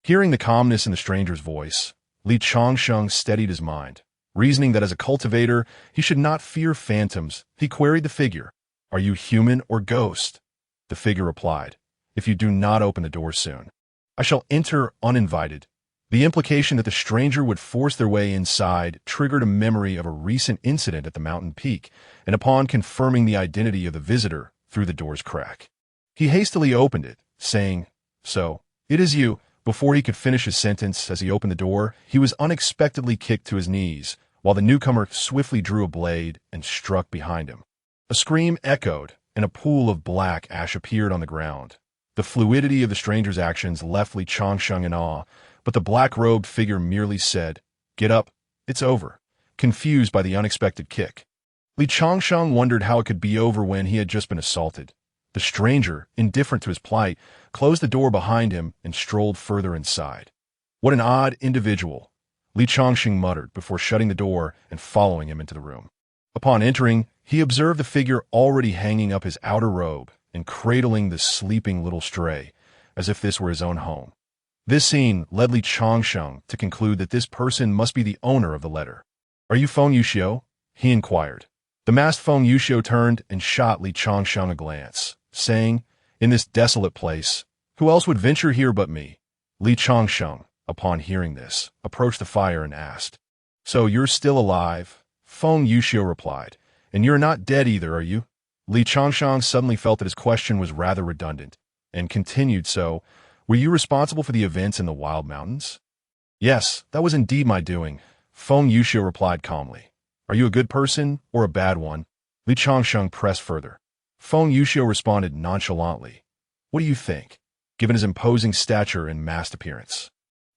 Hearing the calmness in the stranger's voice, Li Changsheng steadied his mind. Reasoning that as a cultivator, he should not fear phantoms, he queried the figure, "Are you human or ghost?" The figure replied, "If you do not open the door soon, I shall enter uninvited." The implication that the stranger would force their way inside triggered a memory of a recent incident at the mountain peak, and upon confirming the identity of the visitor through the door's crack, he hastily opened it, saying, "So, it is you." Before he could finish his sentence as he opened the door, he was unexpectedly kicked to his knees, while the newcomer swiftly drew a blade and struck behind him. A scream echoed, and a pool of black ash appeared on the ground. The fluidity of the stranger's actions left Li Changsheng in awe, but the black-robed figure merely said, "Get up, it's over," confused by the unexpected kick. Li Changsheng wondered how it could be over when he had just been assaulted. The stranger, indifferent to his plight, closed the door behind him and strolled further inside. "What an odd individual," Li Changsheng muttered before shutting the door and following him into the room. Upon entering, he observed the figure already hanging up his outer robe and cradling the sleeping little stray, as if this were his own home. This scene led Li Changsheng to conclude that this person must be the owner of the letter. "Are you Feng Yuxiu?" he inquired. The masked Feng Yuxiu turned and shot Li Changsheng a glance, saying, "In this desolate place, who else would venture here but me?" Li Changsheng, upon hearing this, approached the fire and asked, "So you're still alive?" Feng Yuxiu replied, "And you're not dead either, are you?" Li Changsheng suddenly felt that his question was rather redundant, and continued, "So, were you responsible for the events in the Wild Mountains?" "Yes, that was indeed my doing," Feng Yuxiu replied calmly. "Are you a good person or a bad one?" Li Changsheng pressed further. Feng Yuxiu responded nonchalantly, "What do you think?" given his imposing stature and masked appearance.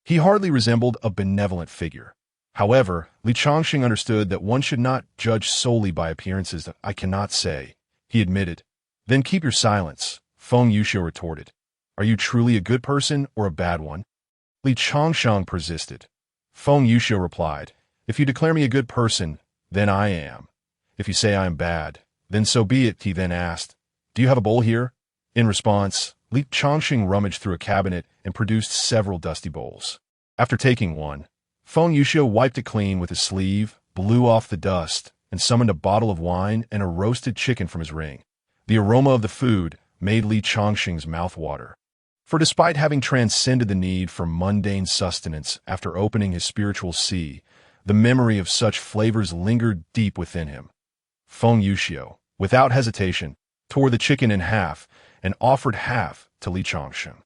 He hardly resembled a benevolent figure. However, Li Changsheng understood that one should not judge solely by appearances. "I cannot say," he admitted. "Then keep your silence," Feng Yuxiu retorted. "Are you truly a good person or a bad one?" Li Changsheng persisted. Feng Yuxiu replied, "If you declare me a good person, then I am. If you say I am bad, then so be it." He then asked, "Do you have a bowl here?" In response, Li Changsheng rummaged through a cabinet and produced several dusty bowls. After taking one, Feng Yuxiu wiped it clean with his sleeve, blew off the dust, and summoned a bottle of wine and a roasted chicken from his ring. The aroma of the food made Li Changsheng's mouth water. For despite having transcended the need for mundane sustenance after opening his spiritual sea, the memory of such flavors lingered deep within him. Feng Yuxiu, without hesitation, tore the chicken in half and offered half to Li Changsheng.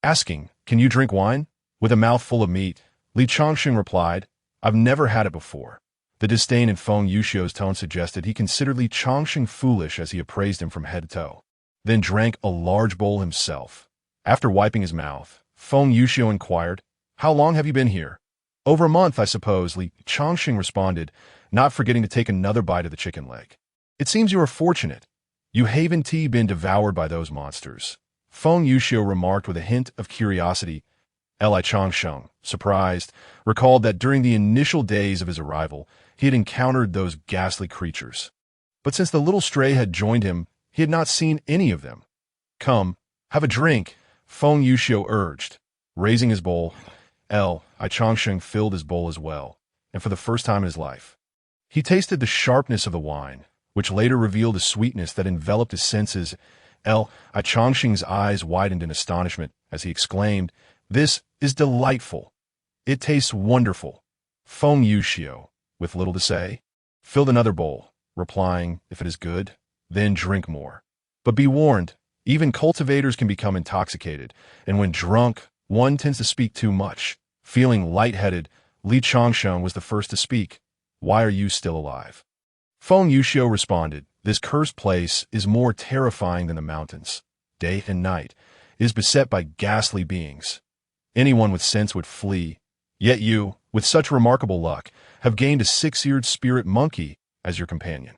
Asking, "Can you drink wine?" With a mouthful of meat, Li Changsheng replied, "I've never had it before." The disdain in Feng Yuxiu's tone suggested he considered Li Changsheng foolish as he appraised him from head to toe, then drank a large bowl himself. After wiping his mouth, Feng Yuxiu inquired, "How long have you been here?" "Over a month, I suppose," Li Changsheng responded, not forgetting to take another bite of the chicken leg. "It seems you are fortunate. You haven't been devoured by those monsters," Feng Yuxiu remarked with a hint of curiosity. Li Changsheng, surprised, recalled that during the initial days of his arrival, he had encountered those ghastly creatures. But since the little stray had joined him, he had not seen any of them. "Come, have a drink," Feng Yuxiu urged. Raising his bowl, Li Changsheng filled his bowl as well, and for the first time in his life, he tasted the sharpness of the wine, which later revealed a sweetness that enveloped his senses. Li Changsheng's eyes widened in astonishment as he exclaimed, "This is delightful. It tastes wonderful." Feng Yuxiu, with little to say, filled another bowl, replying, "If it is good, then drink more. But be warned, even cultivators can become intoxicated, and when drunk, one tends to speak too much." Feeling lightheaded, Li Changsheng was the first to speak. "Why are you still alive?" Feng Yuxiu responded, "This cursed place is more terrifying than the mountains. Day and night, it is beset by ghastly beings. Anyone with sense would flee. Yet you, with such remarkable luck, have gained a six-eared spirit monkey as your companion.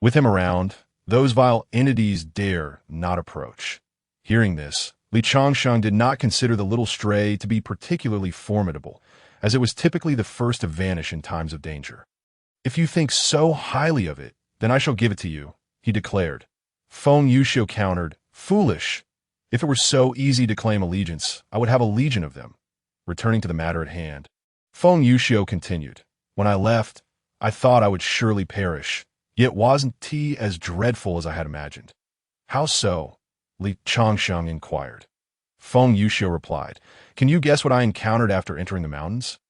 With him around, those vile entities dare not approach." Hearing this, Li Changsheng did not consider the little stray to be particularly formidable, as it was typically the first to vanish in times of danger. "If you think so highly of it, then I shall give it to you," he declared. Feng Yuxiu countered, "Foolish! If it were so easy to claim allegiance, I would have a legion of them." Returning to the matter at hand, Feng Yuxiu continued, "When I left, I thought I would surely perish, yet wasn't as dreadful as I had imagined." "How so?" Li Changsheng inquired. Feng Yuxiu replied, "Can you guess what I encountered after entering the mountains?"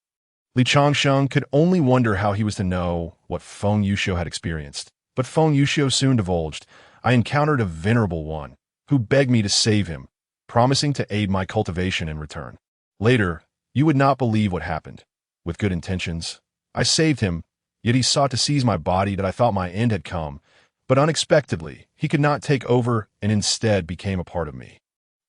Li Changsheng could only wonder how he was to know what Feng Yuxiu had experienced, but Feng Yuxiu soon divulged, "I encountered a venerable one, who begged me to save him, promising to aid my cultivation in return. Later, you would not believe what happened. With good intentions, I saved him, yet he sought to seize my body that I thought my end had come, but unexpectedly, he could not take over and instead became a part of me."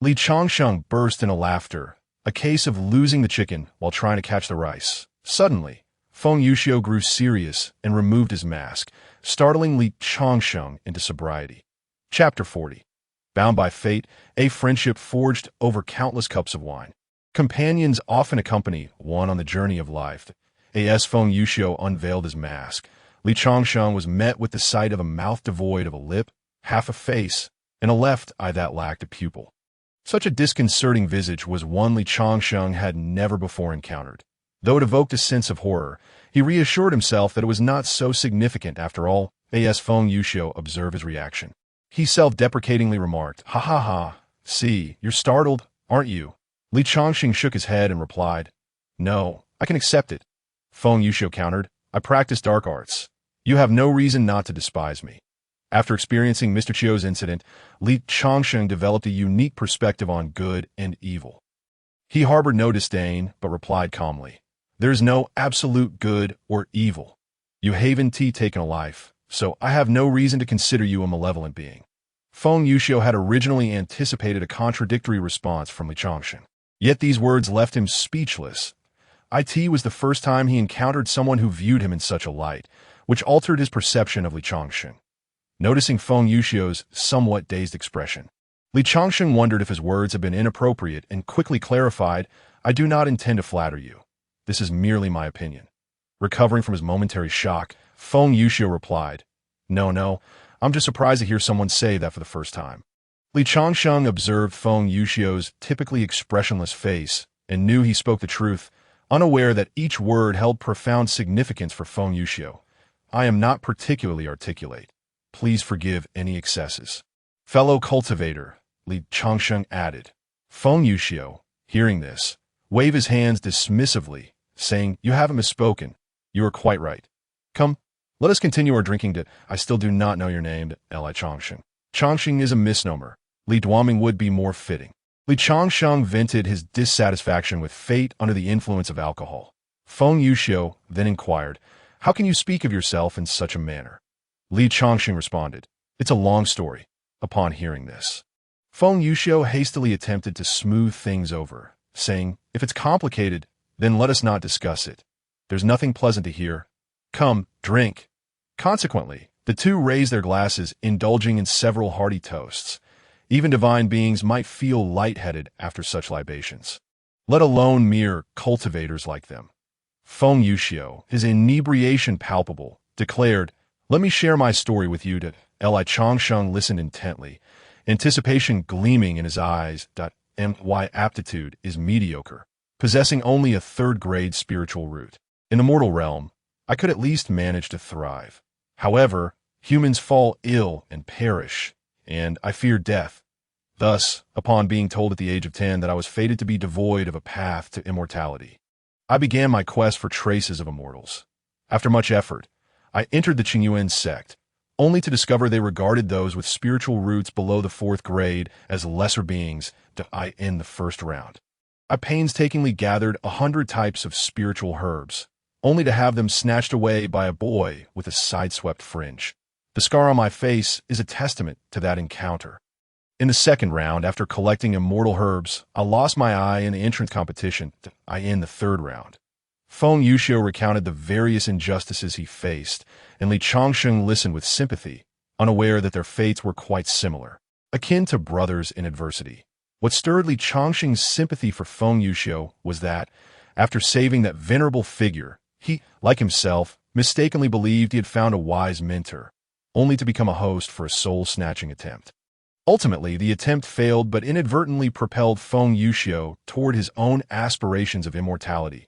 Li Changsheng burst into laughter, a case of losing the chicken while trying to catch the rice. Suddenly, Feng Yuxiu grew serious and removed his mask, startling Li Changsheng into sobriety. Chapter 40. Bound by fate, a friendship forged over countless cups of wine. Companions often accompany one on the journey of life. As Feng Yuxiu unveiled his mask, Li Changsheng was met with the sight of a mouth devoid of a lip, half a face, and a left eye that lacked a pupil. Such a disconcerting visage was one Li Changsheng had never before encountered. Though it evoked a sense of horror, he reassured himself that it was not so significant after all. As Feng Yuxiu observed his reaction, he self-deprecatingly remarked, "Ha ha ha, see, you're startled, aren't you?" Li Changsheng shook his head and replied, "No, I can accept it." Feng Yuxiu countered, "I practice dark arts. You have no reason not to despise me." After experiencing Mr. Chiu's incident, Li Changsheng developed a unique perspective on good and evil. He harbored no disdain, but replied calmly, "There is no absolute good or evil. You haven't taken a life, so I have no reason to consider you a malevolent being." Feng Yuxiu had originally anticipated a contradictory response from Li Changsheng. Yet these words left him speechless. It was the first time he encountered someone who viewed him in such a light, which altered his perception of Li Changsheng. Noticing Feng Yuxiu's somewhat dazed expression, Li Changsheng wondered if his words had been inappropriate and quickly clarified, "I do not intend to flatter you. This is merely my opinion." Recovering from his momentary shock, Feng Yuxiu replied, No, I'm just surprised to hear someone say that for the first time." Li Changsheng observed Feng Yuxiu's typically expressionless face and knew he spoke the truth, unaware that each word held profound significance for Feng Yuxiu. "I am not particularly articulate. Please forgive any excesses." "Fellow cultivator," Li Changsheng added. Feng Yuxiu, hearing this, waved his hands dismissively, saying, "You haven't misspoken. You are quite right. Come, let us continue our drinking. I still do not know your name, Li Changsheng." Changsheng is a misnomer. Li Duoming would be more fitting. Li Changsheng vented his dissatisfaction with fate under the influence of alcohol. Feng Yuxiu then inquired, "How can you speak of yourself in such a manner?" Li Changsheng responded, "It's a long story." Upon hearing this, Feng Yuxiu hastily attempted to smooth things over, saying, "If it's complicated, then let us not discuss it. There's nothing pleasant to hear. Come, drink." Consequently, the two raised their glasses, indulging in several hearty toasts. Even divine beings might feel lightheaded after such libations, let alone mere cultivators like them. Feng Yuxiu, his inebriation palpable, declared, "Let me share my story with you." Li Changsheng listened intently, anticipation gleaming in his eyes. My aptitude is mediocre, possessing only a third-grade spiritual root. In the mortal realm, I could at least manage to thrive. However, humans fall ill and perish, and I fear death. Thus, upon being told at the age of 10 that I was fated to be devoid of a path to immortality, I began my quest for traces of immortals. After much effort, I entered the Qingyuan sect, only to discover they regarded those with spiritual roots below the 4th grade as lesser beings. In the first round, I painstakingly gathered 100 types of spiritual herbs, only to have them snatched away by a boy with a sideswept fringe. The scar on my face is a testament to that encounter. In the second round, after collecting immortal herbs, I lost my eye in the entrance competition. In the third round, Feng Yuxiu recounted the various injustices he faced, and Li Changsheng listened with sympathy, unaware that their fates were quite similar, akin to brothers in adversity. What stirred Li Changsheng's sympathy for Feng Yuxiu was that, after saving that venerable figure, he, like himself, mistakenly believed he had found a wise mentor, only to become a host for a soul-snatching attempt. Ultimately, the attempt failed but inadvertently propelled Feng Yuxiu toward his own aspirations of immortality.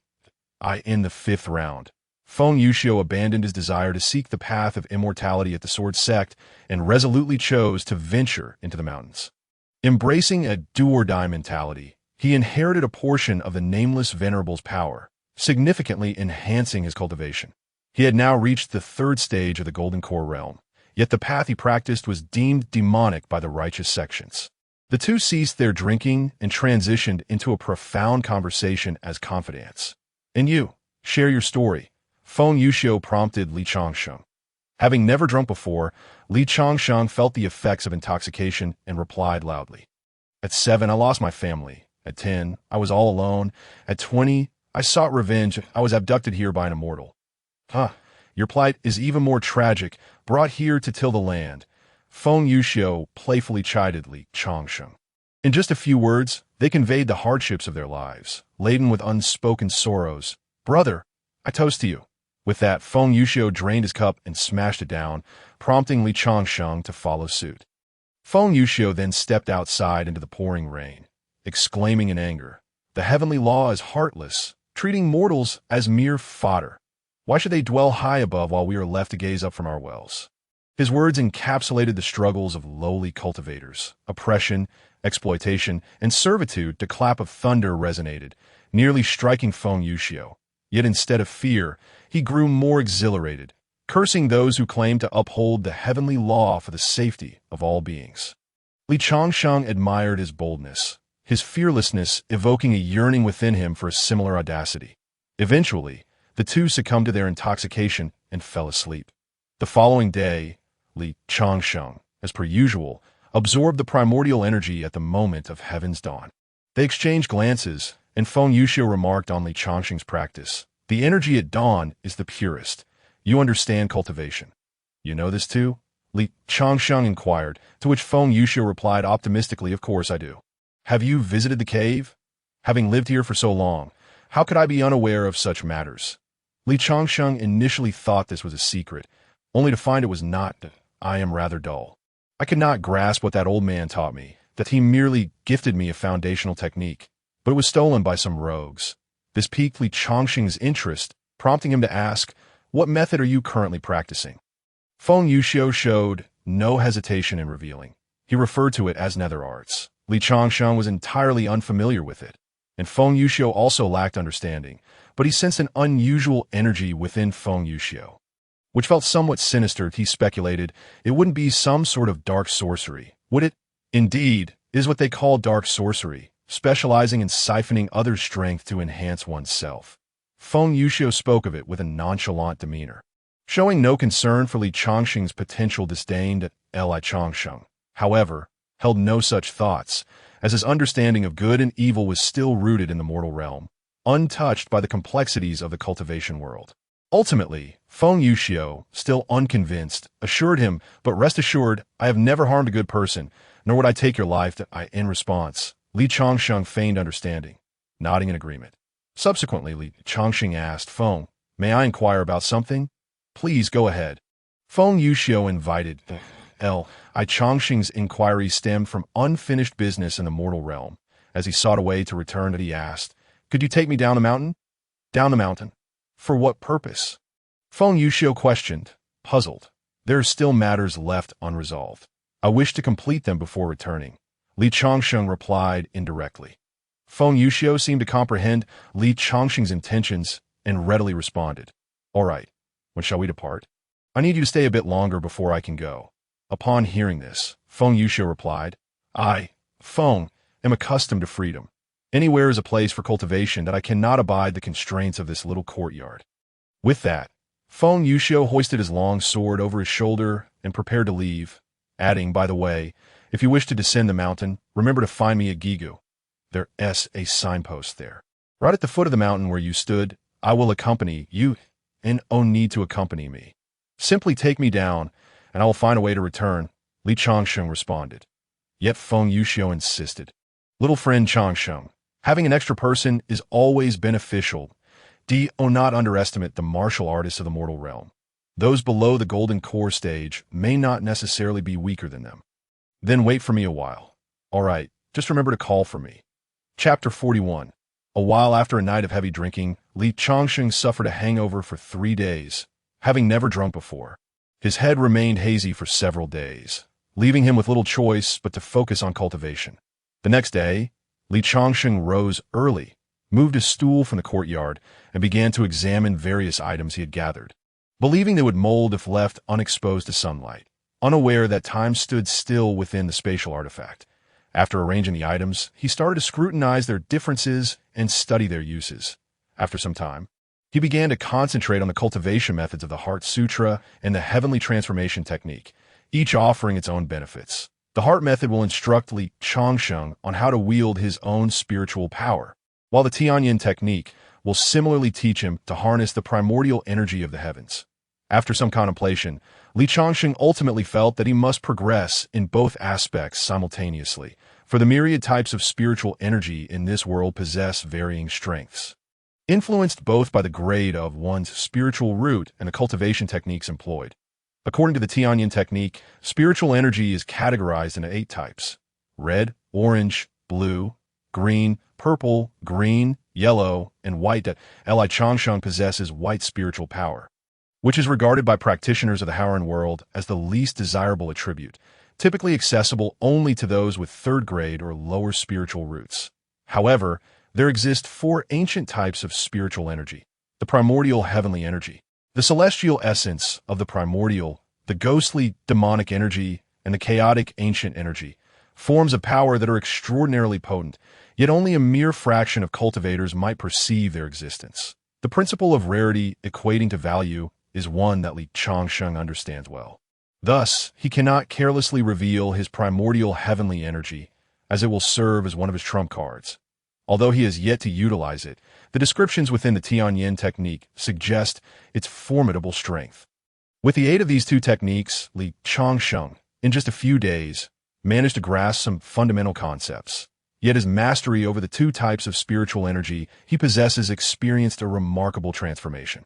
In the 5th round, Feng Yuxiu abandoned his desire to seek the path of immortality at the Sword Sect and resolutely chose to venture into the mountains. Embracing a do-or-die mentality, he inherited a portion of the Nameless Venerable's power, significantly enhancing his cultivation. He had now reached the 3rd stage of the Golden Core realm, yet the path he practiced was deemed demonic by the righteous sections. The two ceased their drinking and transitioned into a profound conversation as confidants. "And you, share your story," Feng Yuxiu prompted Li Changsheng. Having never drunk before, Li Changsheng felt the effects of intoxication and replied loudly. "At 7, I lost my family. At 10, I was all alone. At 20, I sought revenge. I was abducted here by an immortal." Your plight is even more tragic, brought here to till the land," Feng Yuxiu playfully chided Li Changsheng. In just a few words, they conveyed the hardships of their lives, laden with unspoken sorrows. "Brother, I toast to you. With that, Feng Yuxiu drained his cup and smashed it down, prompting Li Changsheng to follow suit. Feng Yuxiu then stepped outside into the pouring rain, exclaiming in anger, "The heavenly law is heartless, treating mortals as mere fodder. Why should they dwell high above while we are left to gaze up from our wells?" His words encapsulated the struggles of lowly cultivators. Oppression, exploitation, and servitude. The clap of thunder resonated, nearly striking Feng Yuxiu. Yet instead of fear, he grew more exhilarated, cursing those who claimed to uphold the heavenly law for the safety of all beings. Li Changsheng admired his boldness, his fearlessness evoking a yearning within him for a similar audacity. Eventually, the two succumbed to their intoxication and fell asleep. The following day, Li Changsheng, as per usual, absorbed the primordial energy at the moment of heaven's dawn. They exchanged glances, and Feng Yuxiu remarked on Li Changsheng's practice. "The energy at dawn is the purest. You understand cultivation. You know this too?" Li Changsheng inquired, to which Feng Yuxiu replied optimistically, "Of course I do. Have you visited the cave? Having lived here for so long, how could I be unaware of such matters?" Li Changsheng initially thought this was a secret, only to find it was not. "I am rather dull. I could not grasp what that old man taught me, that he merely gifted me a foundational technique, but it was stolen by some rogues." This piqued Li Changsheng's interest, prompting him to ask, "What method are you currently practicing?" Feng Yuxiu showed no hesitation in revealing. He referred to it as nether arts. Li Changsheng was entirely unfamiliar with it, and Feng Yuxiu also lacked understanding, but he sensed an unusual energy within Feng Yuxiu, which felt somewhat sinister. He speculated it wouldn't be some sort of dark sorcery, would it? Indeed, it is what they call dark sorcery, specializing in siphoning others' strength to enhance oneself. Feng Yuxiu spoke of it with a nonchalant demeanor, showing no concern for Li Changsheng's potential disdain. Li Changsheng, however, held no such thoughts, as his understanding of good and evil was still rooted in the mortal realm, untouched by the complexities of the cultivation world. Ultimately, Feng Yuxiu, still unconvinced, assured him, "But rest assured, I have never harmed a good person, nor would I take your life." In response, Li Changsheng feigned understanding, nodding in agreement. Subsequently, Li Changsheng asked, "Feng, may I inquire about something?" "Please go ahead." Feng Yuxiu invited. Li Changsheng's inquiry stemmed from unfinished business in the mortal realm. As he sought a way to return it, he asked, "Could you take me down the mountain?" "Down the mountain? For what purpose?" Feng Yuxiu questioned, puzzled. "There are still matters left unresolved. I wish to complete them before returning." Li Changsheng replied indirectly. Feng Yuxiu seemed to comprehend Li Changsheng's intentions and readily responded, "All right, when shall we depart?" "I need you to stay a bit longer before I can go." Upon hearing this, Feng Yuxiu replied, "I, Feng, am accustomed to freedom. Anywhere is a place for cultivation, that I cannot abide the constraints of this little courtyard." With that, Feng Yuxiu hoisted his long sword over his shoulder and prepared to leave, adding, "By the way, if you wish to descend the mountain, remember to find me at Gigu. There's a signpost there. Right at the foot of the mountain where you stood, I will accompany you, and no need to accompany me. Simply take me down, and I will find a way to return," Li Changsheng responded. Yet Feng Yuxiu insisted. "Little friend Changsheng, having an extra person is always beneficial. Do not underestimate the martial artists of the mortal realm. Those below the golden core stage may not necessarily be weaker than them. Then wait for me a while. All right, just remember to call for me." Chapter 41. A while after a night of heavy drinking, Li Changsheng suffered a hangover for 3 days, having never drunk before. His head remained hazy for several days, leaving him with little choice but to focus on cultivation. The next day, Li Changsheng rose early, moved his stool from the courtyard, and began to examine various items he had gathered, believing they would mold if left unexposed to sunlight, unaware that time stood still within the spatial artifact. After arranging the items, he started to scrutinize their differences and study their uses. After some time, he began to concentrate on the cultivation methods of the Heart Sutra and the Heavenly Transformation Technique, each offering its own benefits. The Heart method will instruct Li Changsheng on how to wield his own spiritual power, while the Tianyin technique will similarly teach him to harness the primordial energy of the heavens. After some contemplation, Li Changsheng ultimately felt that he must progress in both aspects simultaneously, for the myriad types of spiritual energy in this world possess varying strengths. influenced both by the grade of one's spiritual root and the cultivation techniques employed. According to the Tianyin technique, spiritual energy is categorized into 8 types: red, orange, blue, green, purple, green, yellow, and white. That Li Changsheng possesses white spiritual power, which is regarded by practitioners of the Haoran world as the least desirable attribute, typically accessible only to those with third-grade or lower spiritual roots. However, there exist 4 ancient types of spiritual energy: the primordial heavenly energy, the celestial essence of the primordial, the ghostly demonic energy, and the chaotic ancient energy, forms of power that are extraordinarily potent, yet only a mere fraction of cultivators might perceive their existence. The principle of rarity equating to value is one that Li Changsheng understands well. Thus, he cannot carelessly reveal his primordial heavenly energy, as it will serve as one of his trump cards. Although he has yet to utilize it, the descriptions within the Tianyin technique suggest its formidable strength. With the aid of these 2 techniques, Li Changsheng, in just a few days, managed to grasp some fundamental concepts. Yet his mastery over the 2 types of spiritual energy he possesses experienced a remarkable transformation.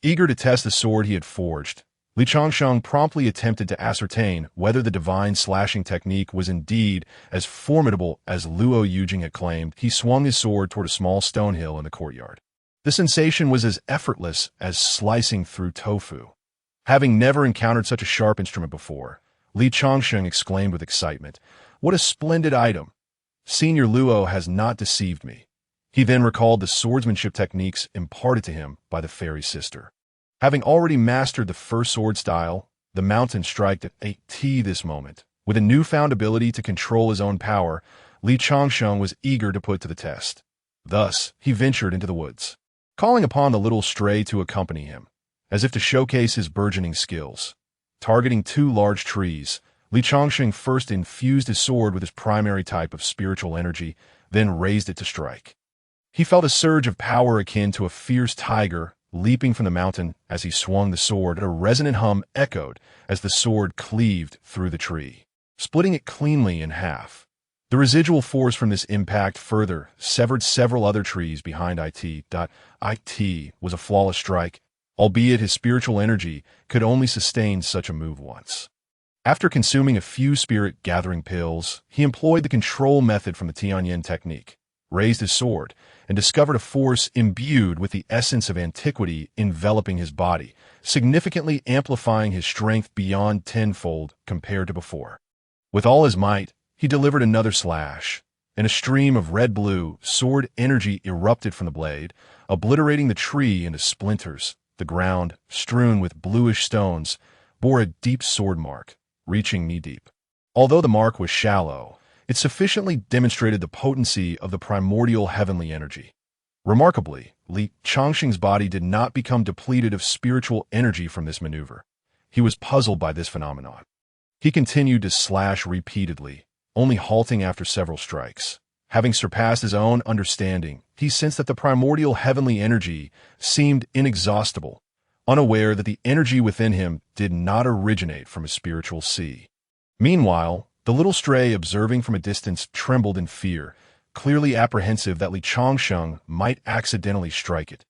Eager to test the sword he had forged, Li Changsheng promptly attempted to ascertain whether the divine slashing technique was indeed as formidable as Luo Yujing had claimed. He swung his sword toward a small stone hill in the courtyard. The sensation was as effortless as slicing through tofu. Having never encountered such a sharp instrument before, Li Changsheng exclaimed with excitement, "What a splendid item! Senior Luo has not deceived me." He then recalled the swordsmanship techniques imparted to him by the fairy sister. Having already mastered the first sword style, the mountain striked at a T this moment. With a newfound ability to control his own power, Li Changsheng was eager to put to the test. Thus, he ventured into the woods, calling upon the little stray to accompany him, as if to showcase his burgeoning skills. Targeting 2 large trees, Li Changsheng first infused his sword with his primary type of spiritual energy, then raised it to strike. He felt a surge of power akin to a fierce tiger leaping from the mountain as he swung the sword. A resonant hum echoed as the sword cleaved through the tree, splitting it cleanly in half. The residual force from this impact further severed several other trees behind it. It was a flawless strike, albeit his spiritual energy could only sustain such a move once. After consuming a few spirit-gathering pills, he employed the control method from the Tianyin technique, raised his sword, and discovered a force imbued with the essence of antiquity enveloping his body, significantly amplifying his strength beyond tenfold compared to before. With all his might, he delivered another slash, and a stream of red-blue sword energy erupted from the blade, obliterating the tree into splinters. The ground, strewn with bluish stones, bore a deep sword mark, reaching knee-deep. Although the mark was shallow, it sufficiently demonstrated the potency of the primordial heavenly energy. Remarkably, Li Changsheng's body did not become depleted of spiritual energy from this maneuver. He was puzzled by this phenomenon. He continued to slash repeatedly, only halting after several strikes. Having surpassed his own understanding, he sensed that the primordial heavenly energy seemed inexhaustible, unaware that the energy within him did not originate from a spiritual sea. Meanwhile, the little stray, observing from a distance, trembled in fear, clearly apprehensive that Li Changsheng might accidentally strike it.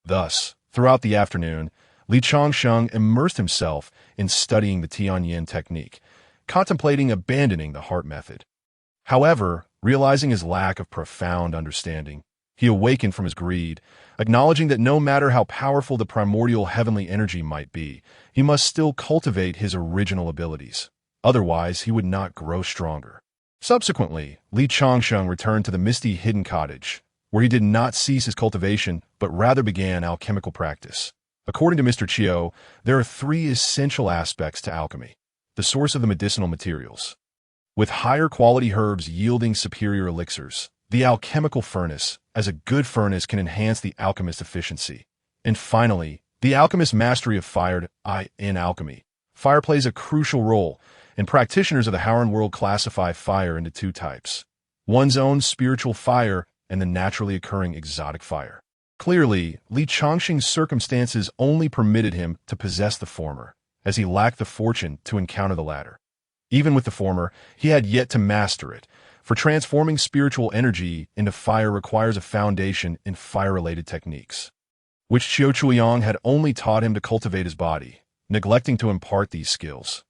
Thus, throughout the afternoon, Li Changsheng immersed himself in studying the Tianyin technique, contemplating abandoning the heart method. However, realizing his lack of profound understanding, he awakened from his greed, acknowledging that no matter how powerful the primordial heavenly energy might be, he must still cultivate his original abilities. Otherwise, he would not grow stronger. Subsequently, Li Changsheng returned to the misty hidden cottage, where he did not cease his cultivation, but rather began alchemical practice. According to Mr. Chiu, there are 3 essential aspects to alchemy: the source of the medicinal materials, with higher quality herbs yielding superior elixirs; the alchemical furnace, as a good furnace can enhance the alchemist's efficiency; and finally, the alchemist's mastery of fire. In alchemy, fire plays a crucial role, and practitioners of the Haoran world classify fire into 2 types: one's own spiritual fire and the naturally occurring exotic fire. Clearly, Li Changsheng's circumstances only permitted him to possess the former, as he lacked the fortune to encounter the latter. Even with the former, he had yet to master it, for transforming spiritual energy into fire requires a foundation in fire-related techniques, which Qiu Chuiyang had only taught him to cultivate his body, neglecting to impart these skills.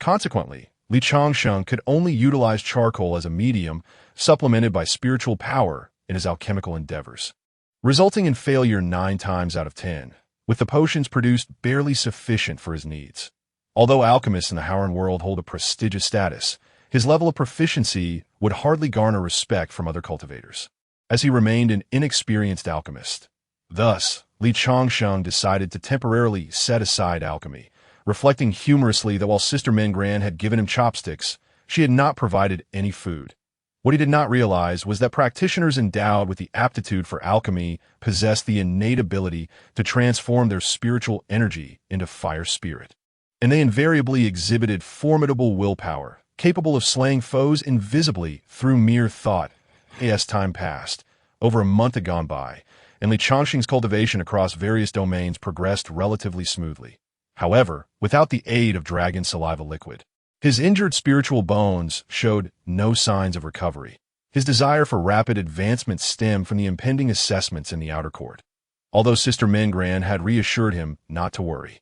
Consequently, Li Changsheng could only utilize charcoal as a medium, supplemented by spiritual power in his alchemical endeavors, resulting in failure 9 times out of 10, with the potions produced barely sufficient for his needs. Although alchemists in the Howren world hold a prestigious status, his level of proficiency would hardly garner respect from other cultivators, as he remained an inexperienced alchemist. Thus, Li Changsheng decided to temporarily set aside alchemy, reflecting humorously that while Sister Mingran had given him chopsticks, she had not provided any food. What he did not realize was that practitioners endowed with the aptitude for alchemy possess the innate ability to transform their spiritual energy into fire spirit. And they invariably exhibited formidable willpower, capable of slaying foes invisibly through mere thought. As time passed, over a month had gone by, and Li Changsheng's cultivation across various domains progressed relatively smoothly. However, without the aid of dragon saliva liquid, his injured spiritual bones showed no signs of recovery. His desire for rapid advancement stemmed from the impending assessments in the outer court, although Sister Mingran had reassured him not to worry.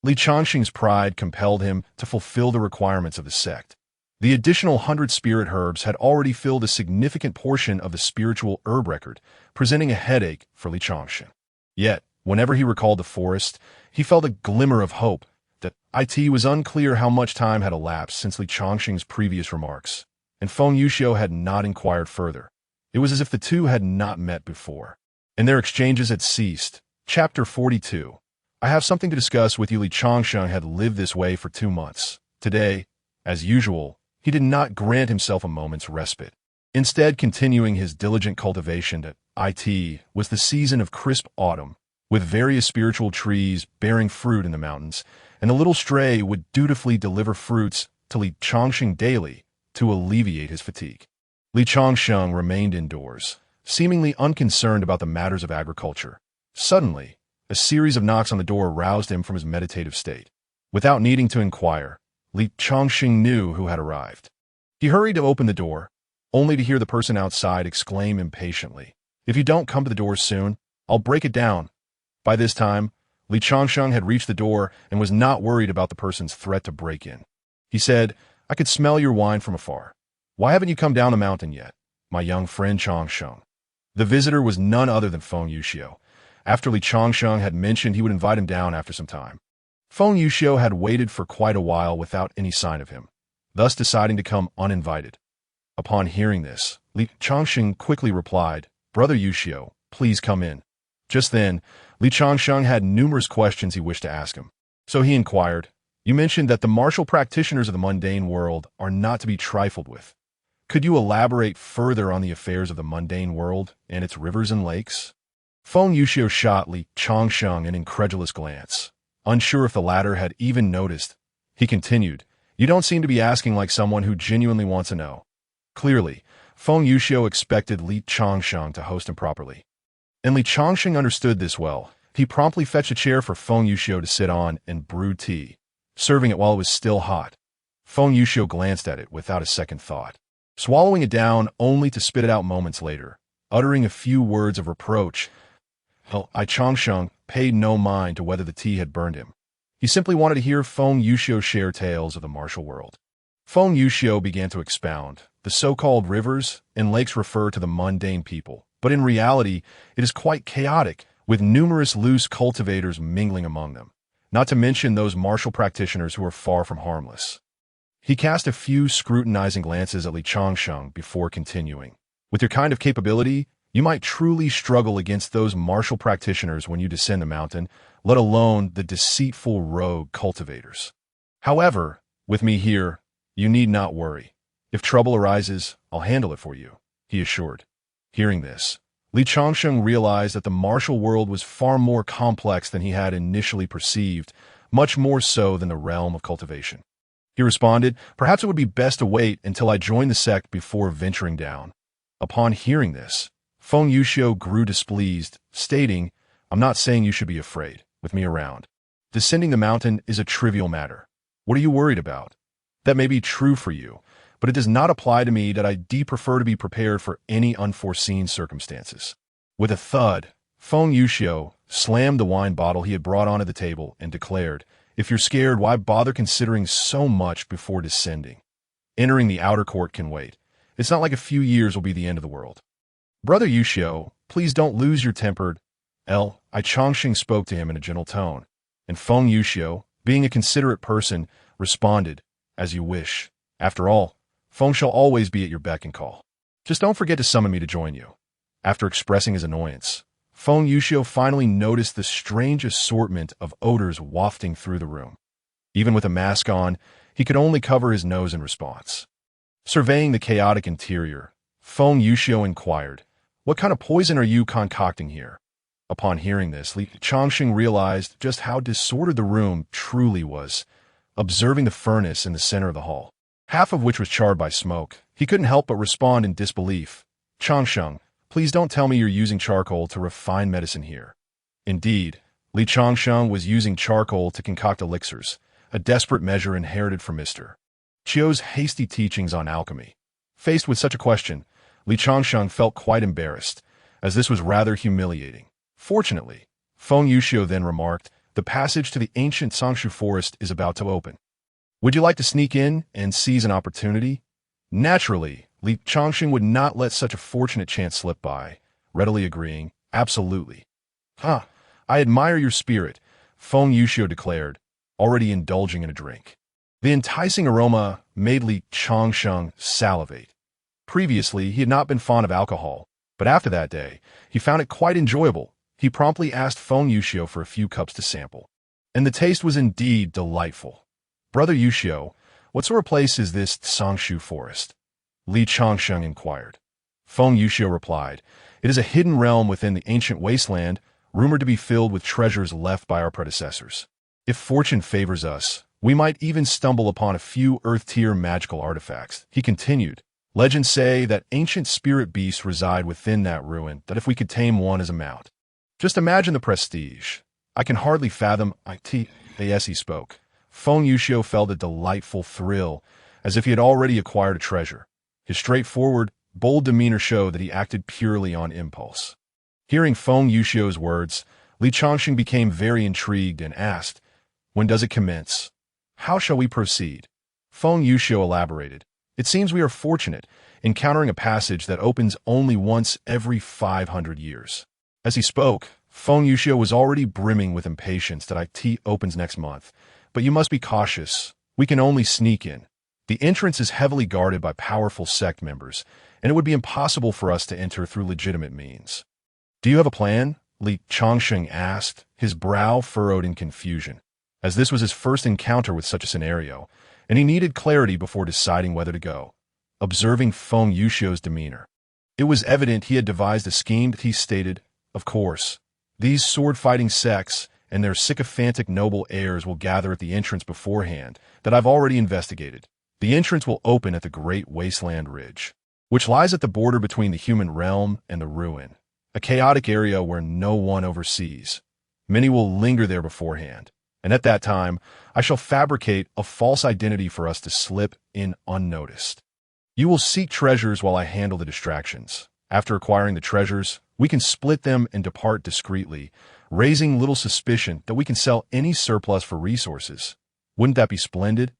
Li Changsheng's pride compelled him to fulfill the requirements of the sect. The additional 100 spirit herbs had already filled a significant portion of the spiritual herb record, presenting a headache for Li Changsheng. Yet, whenever he recalled the forest, he felt a glimmer of hope that it was unclear how much time had elapsed since Li Changsheng's previous remarks, and Feng Yuxiu had not inquired further. It was as if the two had not met before, and their exchanges had ceased. Chapter 42. I have something to discuss with you. Li Changsheng had lived this way for 2 months. Today, as usual, he did not grant himself a moment's respite. Instead, continuing his diligent cultivation that it was the season of crisp autumn, with various spiritual trees bearing fruit in the mountains, and the little stray would dutifully deliver fruits to Li Changsheng daily to alleviate his fatigue. Li Changsheng remained indoors, seemingly unconcerned about the matters of agriculture. Suddenly, a series of knocks on the door roused him from his meditative state. Without needing to inquire, Li Changsheng knew who had arrived. He hurried to open the door, only to hear the person outside exclaim impatiently, "If you don't come to the door soon, I'll break it down." By this time, Li Changsheng had reached the door and was not worried about the person's threat to break in. He said, "I could smell your wine from afar. Why haven't you come down the mountain yet, my young friend Changsheng?" The visitor was none other than Feng Yuxiu. After Li Changsheng had mentioned he would invite him down after some time, Feng Yuxiu had waited for quite a while without any sign of him, thus deciding to come uninvited. Upon hearing this, Li Changsheng quickly replied, "Brother Yuxiu, please come in." Just then, Li Changsheng had numerous questions he wished to ask him. So he inquired, "You mentioned that the martial practitioners of the mundane world are not to be trifled with. Could you elaborate further on the affairs of the mundane world and its rivers and lakes?" Feng Yuxiu shot Li Changsheng an incredulous glance. Unsure if the latter had even noticed, he continued, "You don't seem to be asking like someone who genuinely wants to know." Clearly, Feng Yuxiu expected Li Changsheng to host him properly. And Li Changsheng understood this well. He promptly fetched a chair for Feng Yuxiu to sit on and brewed tea, serving it while it was still hot. Feng Yuxiu glanced at it without a second thought, swallowing it down only to spit it out moments later, uttering a few words of reproach. Changsheng paid no mind to whether the tea had burned him. He simply wanted to hear Feng Yuxiu share tales of the martial world. Feng Yuxiu began to expound. The so-called rivers and lakes refer to the mundane people, but in reality, it is quite chaotic, with numerous loose cultivators mingling among them, not to mention those martial practitioners who are far from harmless. He cast a few scrutinizing glances at Li Changsheng before continuing. With your kind of capability, you might truly struggle against those martial practitioners when you descend the mountain, let alone the deceitful rogue cultivators. However, with me here, you need not worry. If trouble arises, I'll handle it for you," he assured. Hearing this, Li Changsheng realized that the martial world was far more complex than he had initially perceived, much more so than the realm of cultivation. He responded, "Perhaps it would be best to wait until I join the sect before venturing down." Upon hearing this, Feng Yuxiu grew displeased, stating, "I'm not saying you should be afraid, with me around. Descending the mountain is a trivial matter. What are you worried about? That may be true for you, but it does not apply to me that I prefer to be prepared for any unforeseen circumstances. With a thud, Feng Yuxiu slammed the wine bottle he had brought onto the table and declared, "If you're scared, why bother considering so much before descending? Entering the outer court can wait. It's not like a few years will be the end of the world." "Brother Yuxiu, please don't lose your temper." I Chongqing spoke to him in a gentle tone, and Feng Yuxiu, being a considerate person, responded, "As you wish. After all, Feng shall always be at your beck and call. Just don't forget to summon me to join you." After expressing his annoyance, Feng Yuxiu finally noticed the strange assortment of odors wafting through the room. Even with a mask on, he could only cover his nose in response. Surveying the chaotic interior, Feng Yuxiu inquired, "What kind of poison are you concocting here?" Upon hearing this, Li Chongqing realized just how disordered the room truly was. Observing the furnace in the center of the hall, half of which was charred by smoke, he couldn't help but respond in disbelief. "Chongqing, please don't tell me you're using charcoal to refine medicine here." Indeed, Li Chongqing was using charcoal to concoct elixirs, a desperate measure inherited from Mr. Chiu's hasty teachings on alchemy. Faced with such a question, Li Chongqing felt quite embarrassed, as this was rather humiliating. Fortunately, Feng Yuxiu then remarked, "The passage to the ancient Sangshu forest is about to open. Would you like to sneak in and seize an opportunity?" Naturally, Li Chongqing would not let such a fortunate chance slip by, readily agreeing, "Absolutely." "I admire your spirit," Feng Yuxiu declared, already indulging in a drink. The enticing aroma made Li Chongqing salivate. Previously, he had not been fond of alcohol, but after that day, he found it quite enjoyable. He promptly asked Feng Yuxiu for a few cups to sample, and the taste was indeed delightful. "Brother Yuxiu, what sort of place is this Sangshu forest?" Li Chongqing inquired. Feng Yuxiu replied, "It is a hidden realm within the ancient wasteland, rumored to be filled with treasures left by our predecessors. If fortune favors us, we might even stumble upon a few Earth-tier magical artifacts." He continued, "Legends say that ancient spirit beasts reside within that ruin, that if we could tame one as a mount. Just imagine the prestige. I can hardly fathom it." As he spoke, Feng Yuxiu felt a delightful thrill, as if he had already acquired a treasure. His straightforward, bold demeanor showed that he acted purely on impulse. Hearing Feng Yuxiu's words, Li Chongqing became very intrigued and asked, "When does it commence? How shall we proceed?" Feng Yuxiu elaborated, "It seems we are fortunate, encountering a passage that opens only once every 500 years. As he spoke, Feng Yuxiu was already brimming with impatience that IT opens next month. "But you must be cautious. We can only sneak in. The entrance is heavily guarded by powerful sect members, and it would be impossible for us to enter through legitimate means." "Do you have a plan?" Li Chongqing asked, his brow furrowed in confusion, as this was his first encounter with such a scenario, and he needed clarity before deciding whether to go. Observing Feng Yuxiu's demeanor, it was evident he had devised a scheme. He stated, "Of course, these sword-fighting sects and their sycophantic noble heirs will gather at the entrance beforehand that I've already investigated. The entrance will open at the Great Wasteland Ridge, which lies at the border between the human realm and the ruin, a chaotic area where no one oversees. Many will linger there beforehand, and at that time, I shall fabricate a false identity for us to slip in unnoticed. You will seek treasures while I handle the distractions. After acquiring the treasures, we can split them and depart discreetly, raising little suspicion that we can sell any surplus for resources. Wouldn't that be splendid?"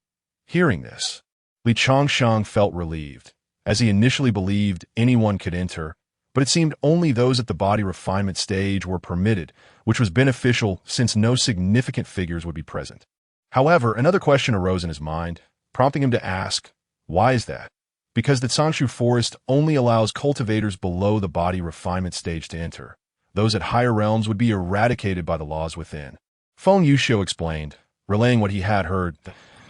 Hearing this, Li Chongqing felt relieved, as he initially believed anyone could enter, but it seemed only those at the body refinement stage were permitted, which was beneficial since no significant figures would be present. However, another question arose in his mind, prompting him to ask, "Why is that?" "Because the Sangshu forest only allows cultivators below the body refinement stage to enter. Those at higher realms would be eradicated by the laws within." Feng Yuxiu explained, relaying what he had heard.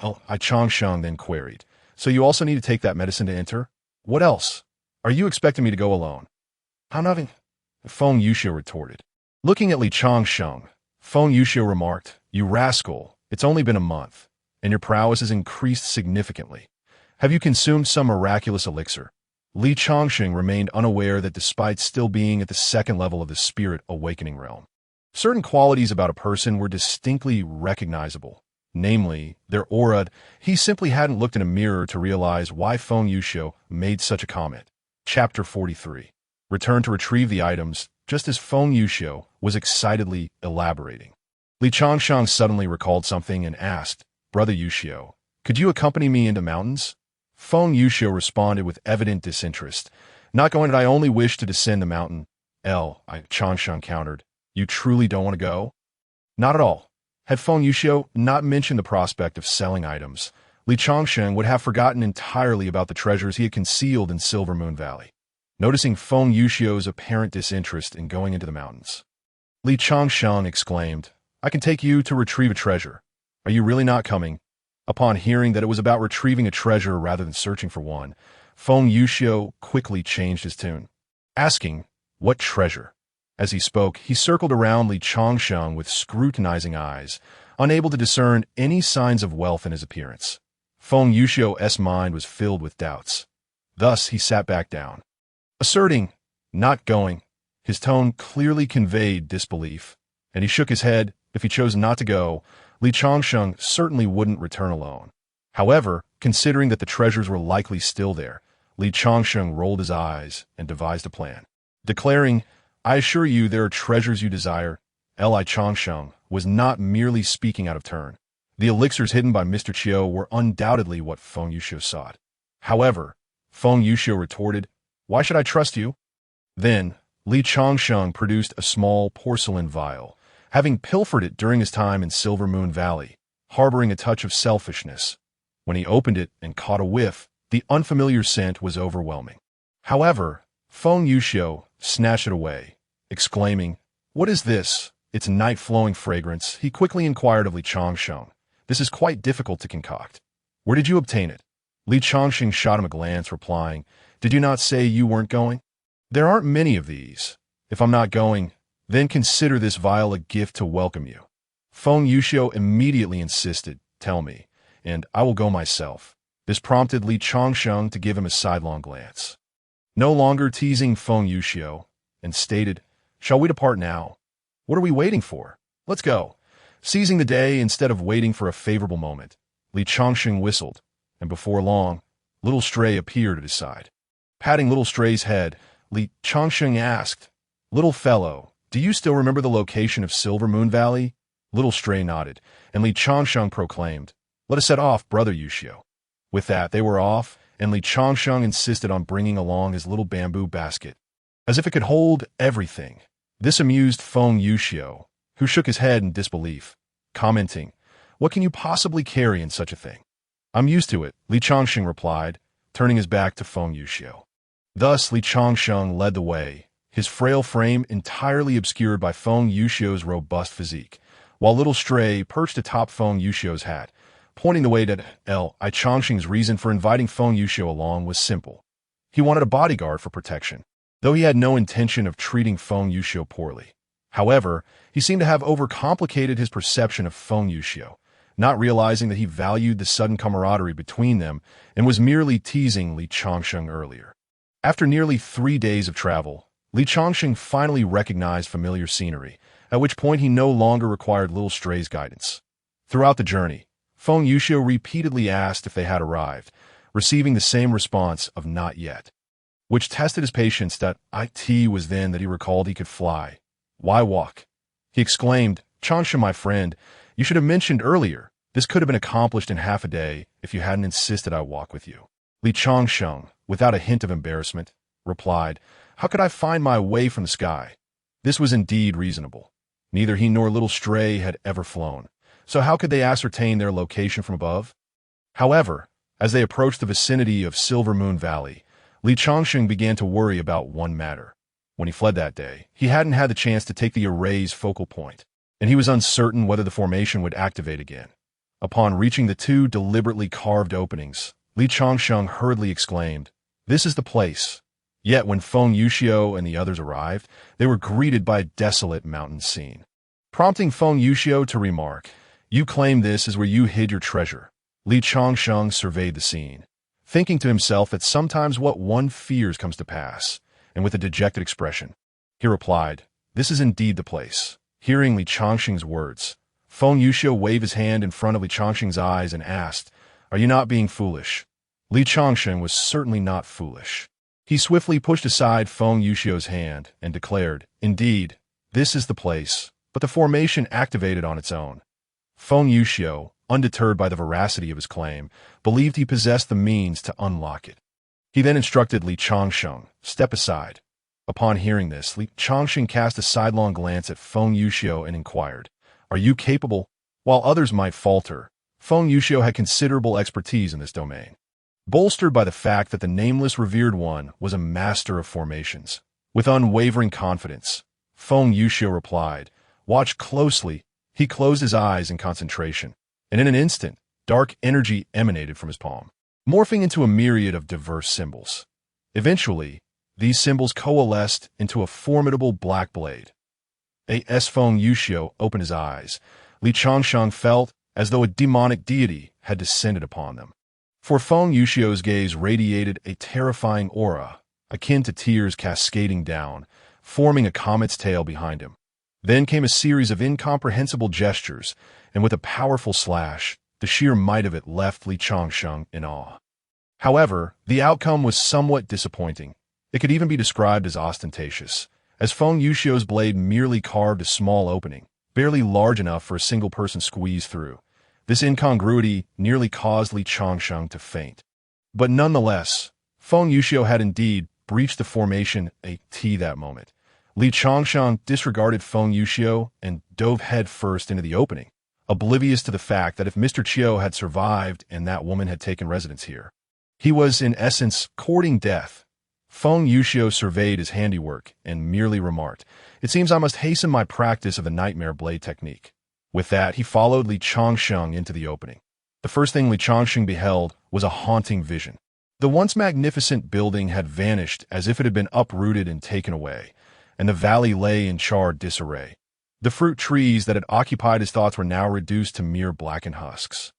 I Chongqing then queried, "So you also need to take that medicine to enter? What else? Are you expecting me to go alone?" "How nothing?" Feng Yuxiu retorted. Looking at Li Chongqing, Feng Yuxiu remarked, "You rascal, it's only been a month, and your prowess has increased significantly. Have you consumed some miraculous elixir?" Li Chongqing remained unaware that despite still being at the second level of the spirit awakening realm, certain qualities about a person were distinctly recognizable. namely, their aura. He simply hadn't looked in a mirror to realize why Feng Yuxiu made such a comment. Chapter 43. Return to retrieve the items, just as Feng Yuxiu was excitedly elaborating. Li Changsheng suddenly recalled something and asked, Brother Yuxiu, could you accompany me into mountains? Feng Yuxiu responded with evident disinterest. Not going, I only wish to descend the mountain. Changsheng countered. You truly don't want to go? Not at all. Had Feng Yuxiu not mentioned the prospect of selling items, Li Changsheng would have forgotten entirely about the treasures he had concealed in Silver Moon Valley. Noticing Feng Yuxiu's apparent disinterest in going into the mountains, Li Changsheng exclaimed, I can take you to retrieve a treasure. Are you really not coming? Upon hearing that it was about retrieving a treasure rather than searching for one, Feng Yuxiu quickly changed his tune, asking, What treasure? As he spoke, he circled around Li Changsheng with scrutinizing eyes, unable to discern any signs of wealth in his appearance. Feng Yuxiu's mind was filled with doubts. Thus, he sat back down, asserting, not going. His tone clearly conveyed disbelief, and he shook his head. If he chose not to go, Li Changsheng certainly wouldn't return alone. However, considering that the treasures were likely still there, Li Changsheng rolled his eyes and devised a plan. Declaring, I assure you there are treasures you desire, Li Changsheng was not merely speaking out of turn. The elixirs hidden by Mr. Chiu were undoubtedly what Feng Yuxiu sought. However, Feng Yuxiu retorted, Why should I trust you? Then, Li Changsheng produced a small porcelain vial, having pilfered it during his time in Silver Moon Valley, harboring a touch of selfishness. When he opened it and caught a whiff, the unfamiliar scent was overwhelming. However, Feng Yuxiu snatched it away, exclaiming, What is this? Its night-flowing fragrance. He quickly inquired of Li Changsheng. This is quite difficult to concoct. Where did you obtain it? Li Changsheng shot him a glance, replying, Did you not say you weren't going? There aren't many of these. If I'm not going, then consider this vial a gift to welcome you. Feng Yuxiu immediately insisted, Tell me, and I will go myself. This prompted Li Changsheng to give him a sidelong glance. No longer teasing Feng Yuxiu, and stated, Shall we depart now? What are we waiting for? Let's go. Seizing the day instead of waiting for a favorable moment, Li Changsheng whistled, and before long, Little Stray appeared at his side. Patting Little Stray's head, Li Changsheng asked, Little fellow, do you still remember the location of Silver Moon Valley? Little Stray nodded, and Li Changsheng proclaimed, Let us set off, Brother Yuxiu. With that, they were off, and Li Changsheng insisted on bringing along his little bamboo basket, as if it could hold everything. This amused Feng Yuxiu, who shook his head in disbelief, commenting, What can you possibly carry in such a thing? I'm used to it, Li Changsheng replied, turning his back to Feng Yuxiu. Thus, Li Changsheng led the way, his frail frame entirely obscured by Feng Yuxiu's robust physique, while Little Stray perched atop Feng Yuxiu's hat, pointing the way. Li Changsheng's reason for inviting Feng Yuxiu along was simple. He wanted a bodyguard for protection, though he had no intention of treating Feng Yuxiu poorly. However, he seemed to have overcomplicated his perception of Feng Yuxiu, not realizing that he valued the sudden camaraderie between them and was merely teasing Li Changsheng earlier. After nearly 3 days of travel, Li Changsheng finally recognized familiar scenery, at which point he no longer required Little Stray's guidance. Throughout the journey, Feng Yuxiu repeatedly asked if they had arrived, receiving the same response of not yet, which tested his patience. It was then that he recalled he could fly. Why walk? He exclaimed, Changsheng, my friend, you should have mentioned earlier. This could have been accomplished in half a day if you hadn't insisted I walk with you. Li Changsheng, without a hint of embarrassment, replied, How could I find my way from the sky? This was indeed reasonable. Neither he nor Little Stray had ever flown, so how could they ascertain their location from above? However, as they approached the vicinity of Silver Moon Valley, Li Changsheng began to worry about one matter. When he fled that day, he hadn't had the chance to take the array's focal point, and he was uncertain whether the formation would activate again. Upon reaching the 2 deliberately carved openings, Li Changsheng hurriedly exclaimed, This is the place. Yet when Feng Yuxiu and the others arrived, they were greeted by a desolate mountain scene. Prompting Feng Yuxiu to remark, You claim this is where you hid your treasure. Li Changsheng surveyed the scene, thinking to himself that sometimes what one fears comes to pass, and with a dejected expression, he replied, This is indeed the place. Hearing Li Changsheng's words, Feng Yuxiu waved his hand in front of Li Changsheng's eyes and asked, "Are you not being foolish?" Li Changsheng was certainly not foolish. He swiftly pushed aside Feng Yuxiu's hand and declared, "Indeed, this is the place," but the formation activated on its own. Feng Yuxiu, undeterred by the veracity of his claim, believed he possessed the means to unlock it. He then instructed Li Changsheng, "Step aside." Upon hearing this, Li Changsheng cast a sidelong glance at Feng Yuxiu and inquired, "Are you capable?" While others might falter, Feng Yuxiu had considerable expertise in this domain. Bolstered by the fact that the nameless revered one was a master of formations, with unwavering confidence, Feng Yuxiu replied, "Watch closely." He closed his eyes in concentration, and in an instant, dark energy emanated from his palm, morphing into a myriad of diverse symbols. Eventually, these symbols coalesced into a formidable black blade. As Feng Yuxiu opened his eyes, Li Changsheng felt as though a demonic deity had descended upon them. For Feng Yuxiu's gaze radiated a terrifying aura, akin to tears cascading down, forming a comet's tail behind him. Then came a series of incomprehensible gestures, and with a powerful slash, the sheer might of it left Li Changsheng in awe. However, the outcome was somewhat disappointing. It could even be described as ostentatious, as Feng Yuxiu's blade merely carved a small opening, barely large enough for a single person squeeze through. This incongruity nearly caused Li Changsheng to faint. But nonetheless, Feng Yuxiu had indeed breached the formation that moment. Li Changsheng disregarded Feng Yuxiu and dove headfirst into the opening, oblivious to the fact that if Mr. Chiu had survived and that woman had taken residence here, he was, in essence, courting death. Feng Yuxiu surveyed his handiwork and merely remarked, "It seems I must hasten my practice of the nightmare blade technique." With that, he followed Li Changsheng into the opening. The first thing Li Changsheng beheld was a haunting vision. The once magnificent building had vanished as if it had been uprooted and taken away, and the valley lay in charred disarray. The fruit trees that had occupied his thoughts were now reduced to mere blackened husks.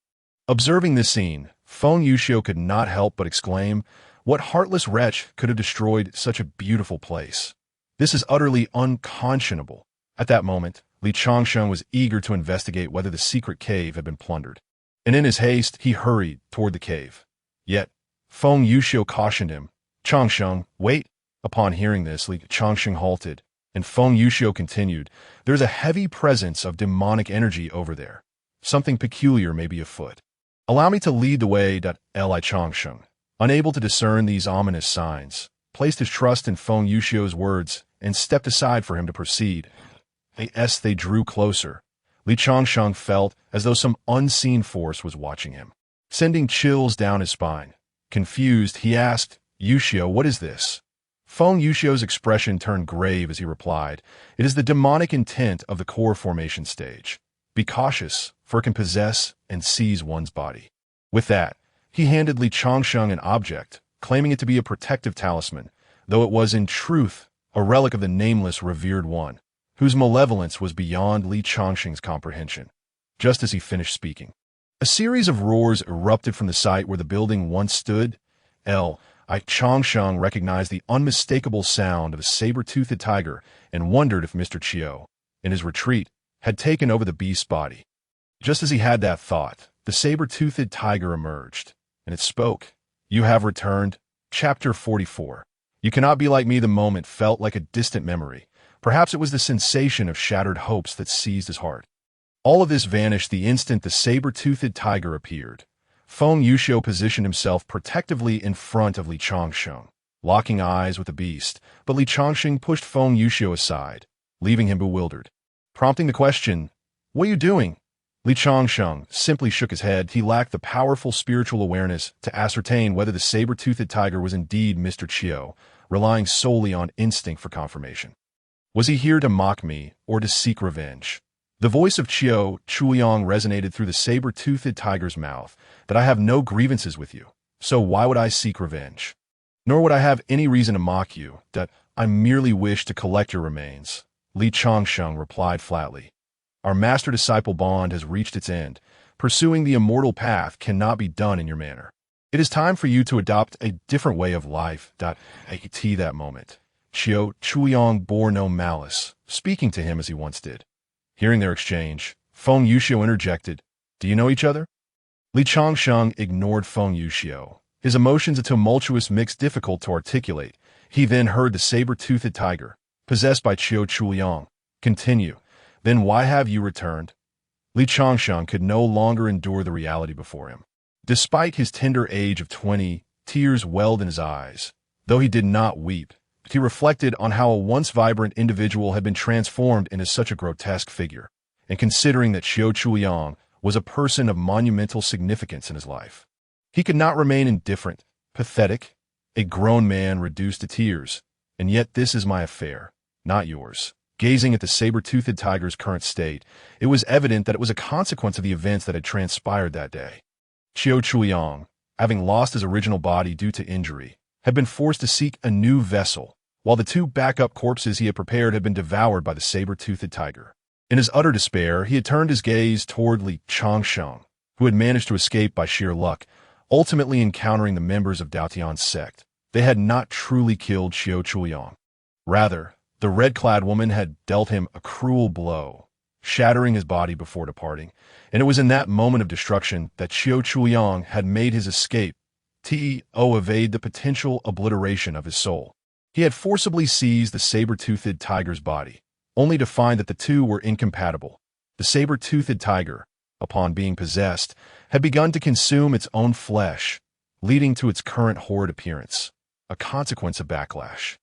Observing this scene, Feng Yuxiu could not help but exclaim, "What heartless wretch could have destroyed such a beautiful place? This is utterly unconscionable." At that moment, Li Changsheng was eager to investigate whether the secret cave had been plundered, and in his haste, he hurried toward the cave. Yet, Feng Yuxiu cautioned him, "Changsheng, wait." Upon hearing this, Li Changsheng halted, and Feng Yuxiu continued, "There's a heavy presence of demonic energy over there. Something peculiar may be afoot. Allow me to lead the way." Li Changsheng, unable to discern these ominous signs, placed his trust in Feng Yuxiu's words and stepped aside for him to proceed. As they drew closer, Li Changsheng felt as though some unseen force was watching him, sending chills down his spine. Confused, he asked, "Yuxiu, what is this?" Feng Yuxiu's expression turned grave as he replied, "It is the demonic intent of the core formation stage. Be cautious, for it can possess and seize one's body." With that, he handed Li Changsheng an object, claiming it to be a protective talisman, though it was in truth a relic of the nameless revered one, whose malevolence was beyond Li Changsheng's comprehension. Just as he finished speaking, a series of roars erupted from the site where the building once stood. Li Changsheng recognized the unmistakable sound of a saber-toothed tiger and wondered if Mr. Chiu, in his retreat, had taken over the beast's body. Just as he had that thought, the saber-toothed tiger emerged, and it spoke. "You have returned." Chapter 44. "You cannot be like me." The moment felt like a distant memory. Perhaps it was the sensation of shattered hopes that seized his heart. All of this vanished the instant the saber-toothed tiger appeared. Feng Yuxiu positioned himself protectively in front of Li Changsheng, locking eyes with the beast, but Li Changsheng pushed Feng Yuxiu aside, leaving him bewildered. Prompting the question, "What are you doing?" Li Changsheng simply shook his head. He lacked the powerful spiritual awareness to ascertain whether the saber-toothed tiger was indeed Mr. Chiu, relying solely on instinct for confirmation. Was he here to mock me, or to seek revenge? The voice of Chiu Chuyang resonated through the saber-toothed tiger's mouth, "that I have no grievances with you, so why would I seek revenge? Nor would I have any reason to mock you, that I merely wish to collect your remains." Li Changsheng replied flatly, "Our master-disciple bond has reached its end. Pursuing the immortal path cannot be done in your manner. It is time for you to adopt a different way of life." At that moment, Chiu Chuyang bore no malice, speaking to him as he once did. Hearing their exchange, Feng Yuxiu interjected. Do you know each other? Li Changsheng ignored Feng Yuxiu, his emotions a tumultuous mix difficult to articulate. He then heard the saber-toothed tiger, possessed by Qiu Chuliang, continue. Then why have you returned? Li Changsheng could no longer endure the reality before him. Despite his tender age of 20, tears welled in his eyes. Though he did not weep, he reflected on how a once vibrant individual had been transformed into such a grotesque figure, and considering that Qiu Chuliang was a person of monumental significance in his life, he could not remain indifferent, pathetic, a grown man reduced to tears. And yet this is my affair, not yours. Gazing at the saber-toothed tiger's current state, it was evident that it was a consequence of the events that had transpired that day. Qiu Chuliang, having lost his original body due to injury, had been forced to seek a new vessel, while the two backup corpses he had prepared had been devoured by the saber-toothed tiger. In his utter despair, he had turned his gaze toward Li Changsheng, who had managed to escape by sheer luck, ultimately encountering the members of Daotian's sect. They had not truly killed Qiu Chuliang. Rather, the red-clad woman had dealt him a cruel blow, shattering his body before departing, and it was in that moment of destruction that Qiu Chuliang had made his escape to evade the potential obliteration of his soul. He had forcibly seized the saber-toothed tiger's body, only to find that the two were incompatible. The saber-toothed tiger, upon being possessed, had begun to consume its own flesh, leading to its current horrid appearance, a consequence of backlash.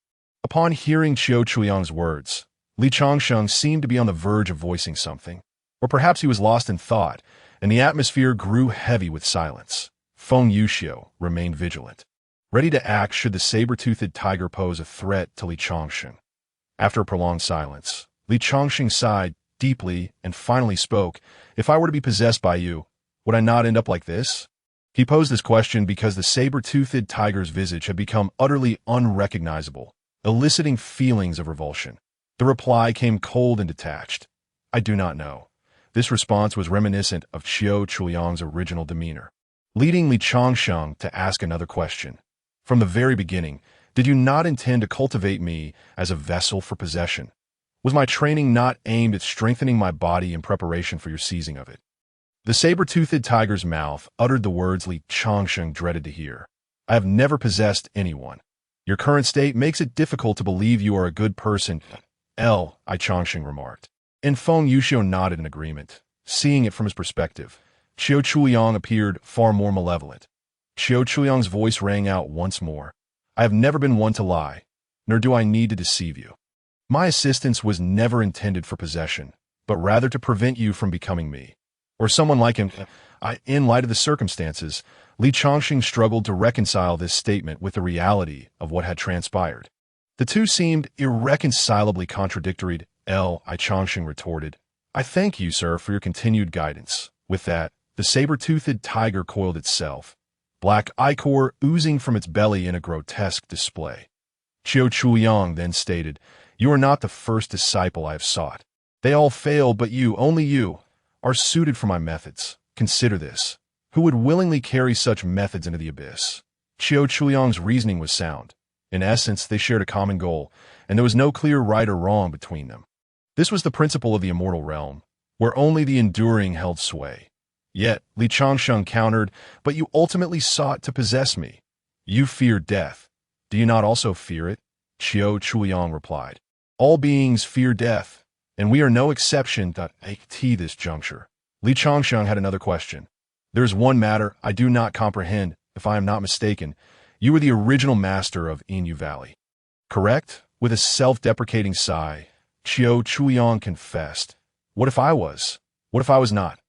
Upon hearing Qiu Chuliang's words, Li Changsheng seemed to be on the verge of voicing something, or perhaps he was lost in thought, and the atmosphere grew heavy with silence. Feng Yuxiu remained vigilant, ready to act should the saber-toothed tiger pose a threat to Li Changsheng. After a prolonged silence, Li Changsheng sighed deeply and finally spoke. If I were to be possessed by you, would I not end up like this? He posed this question because the saber-toothed tiger's visage had become utterly unrecognizable, eliciting feelings of revulsion. The reply came cold and detached. I do not know. This response was reminiscent of Qiu Chuliang's original demeanor, leading Li Changsheng to ask another question. From the very beginning, did you not intend to cultivate me as a vessel for possession? Was my training not aimed at strengthening my body in preparation for your seizing of it? The saber-toothed tiger's mouth uttered the words Li Changsheng dreaded to hear. I have never possessed anyone. Your current state makes it difficult to believe you are a good person, Li Changsheng remarked. And Feng Yuxiu nodded in agreement. Seeing it from his perspective, Qiu Chuliang appeared far more malevolent. Qiu Chuliang's voice rang out once more. I have never been one to lie, nor do I need to deceive you. My assistance was never intended for possession, but rather to prevent you from becoming me, or someone like him. In light of the circumstances, Li Changsheng struggled to reconcile this statement with the reality of what had transpired. The two seemed irreconcilably contradictory. Li Changsheng retorted, I thank you, sir, for your continued guidance. With that, the saber-toothed tiger coiled itself, black ichor oozing from its belly in a grotesque display. Qiu Chuliang then stated, You are not the first disciple I have sought. They all failed, but you, only you, are suited for my methods. Consider this. Who would willingly carry such methods into the abyss? Qiu Chuliang's reasoning was sound. In essence, they shared a common goal, and there was no clear right or wrong between them. This was the principle of the immortal realm, where only the enduring held sway. Yet, Li Changsheng countered, But you ultimately sought to possess me. You fear death. Do you not also fear it? Qiu Chuliang replied. All beings fear death, and we are no exception at this juncture. Li Changsheng had another question. There is one matter I do not comprehend. If I am not mistaken, you were the original master of Inu Valley. Correct? With a self-deprecating sigh, Qiu Chuliang confessed. What if I was? What if I was not?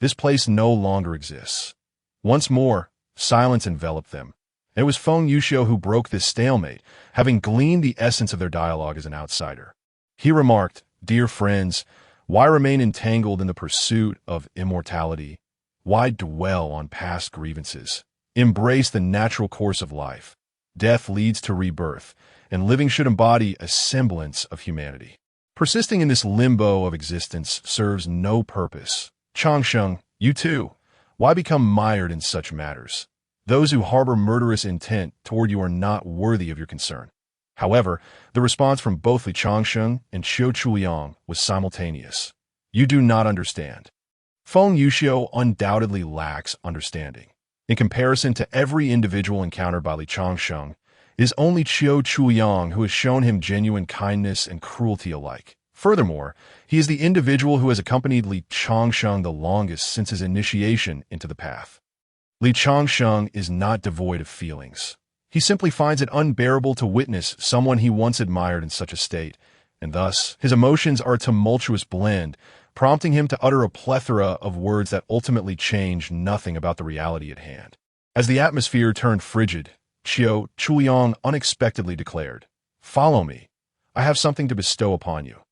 This place no longer exists. Once more, silence enveloped them. It was Feng Yuxiu who broke this stalemate, having gleaned the essence of their dialogue as an outsider. He remarked, Dear friends, why remain entangled in the pursuit of immortality? Why dwell on past grievances? Embrace the natural course of life. Death leads to rebirth, and living should embody a semblance of humanity. Persisting in this limbo of existence serves no purpose. Changsheng, you too. Why become mired in such matters? Those who harbor murderous intent toward you are not worthy of your concern. However, the response from both Li Changsheng and Qiu Chuliang was simultaneous. You do not understand. Feng Yuxiu undoubtedly lacks understanding. In comparison to every individual encountered by Li Changsheng, it is only Qiu Chuyang who has shown him genuine kindness and cruelty alike. Furthermore, he is the individual who has accompanied Li Changsheng the longest since his initiation into the path. Li Changsheng is not devoid of feelings. He simply finds it unbearable to witness someone he once admired in such a state, and thus his emotions are a tumultuous blend, prompting him to utter a plethora of words that ultimately change nothing about the reality at hand. As the atmosphere turned frigid, Qiu Chuyang unexpectedly declared, "Follow me. I have something to bestow upon you."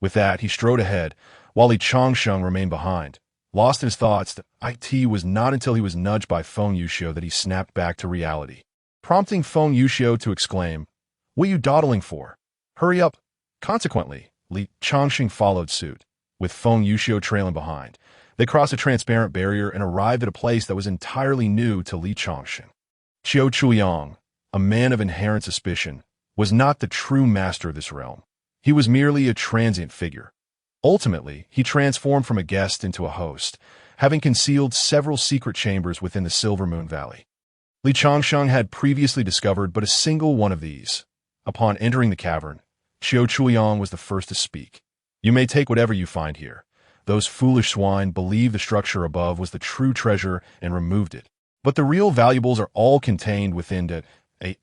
With that, he strode ahead, while Li Changsheng remained behind. Lost in his thoughts, it was not until he was nudged by Feng Yuxiu that he snapped back to reality, prompting Feng Yuxiu to exclaim, "What are you dawdling for? Hurry up!" Consequently, Li Changsheng followed suit, with Feng Yuxiu trailing behind. They crossed a transparent barrier and arrived at a place that was entirely new to Li Changsheng. Qiu Chuyang, a man of inherent suspicion, was not the true master of this realm. He was merely a transient figure. Ultimately, he transformed from a guest into a host, having concealed several secret chambers within the Silver Moon Valley. Li Changsheng had previously discovered but a single one of these. Upon entering the cavern, Qiu Chuyang was the first to speak. "You may take whatever you find here. Those foolish swine believed the structure above was the true treasure and removed it. But the real valuables are all contained within it." Li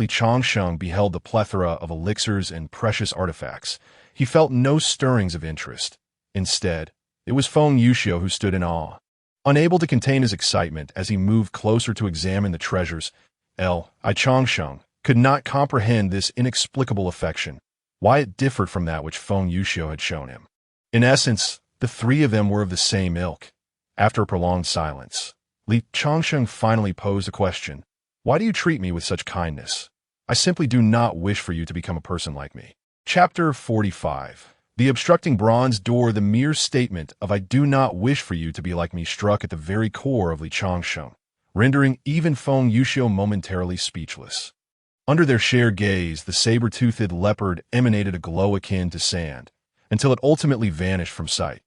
Changsheng beheld the plethora of elixirs and precious artifacts. He felt no stirrings of interest. Instead, it was Feng Yuxiu who stood in awe. Unable to contain his excitement as he moved closer to examine the treasures, Li Changsheng could not comprehend this inexplicable affection, why it differed from that which Feng Yuxiu had shown him. In essence, the three of them were of the same ilk. After a prolonged silence, Li Changsheng finally posed a question. "Why do you treat me with such kindness? I simply do not wish for you to become a person like me." Chapter 45. The obstructing bronze door. The mere statement of "I do not wish for you to be like me" struck at the very core of Li Changsheng, rendering even Feng Yuxiu momentarily speechless. Under their shared gaze, the saber-toothed leopard emanated a glow akin to sand, until it ultimately vanished from sight.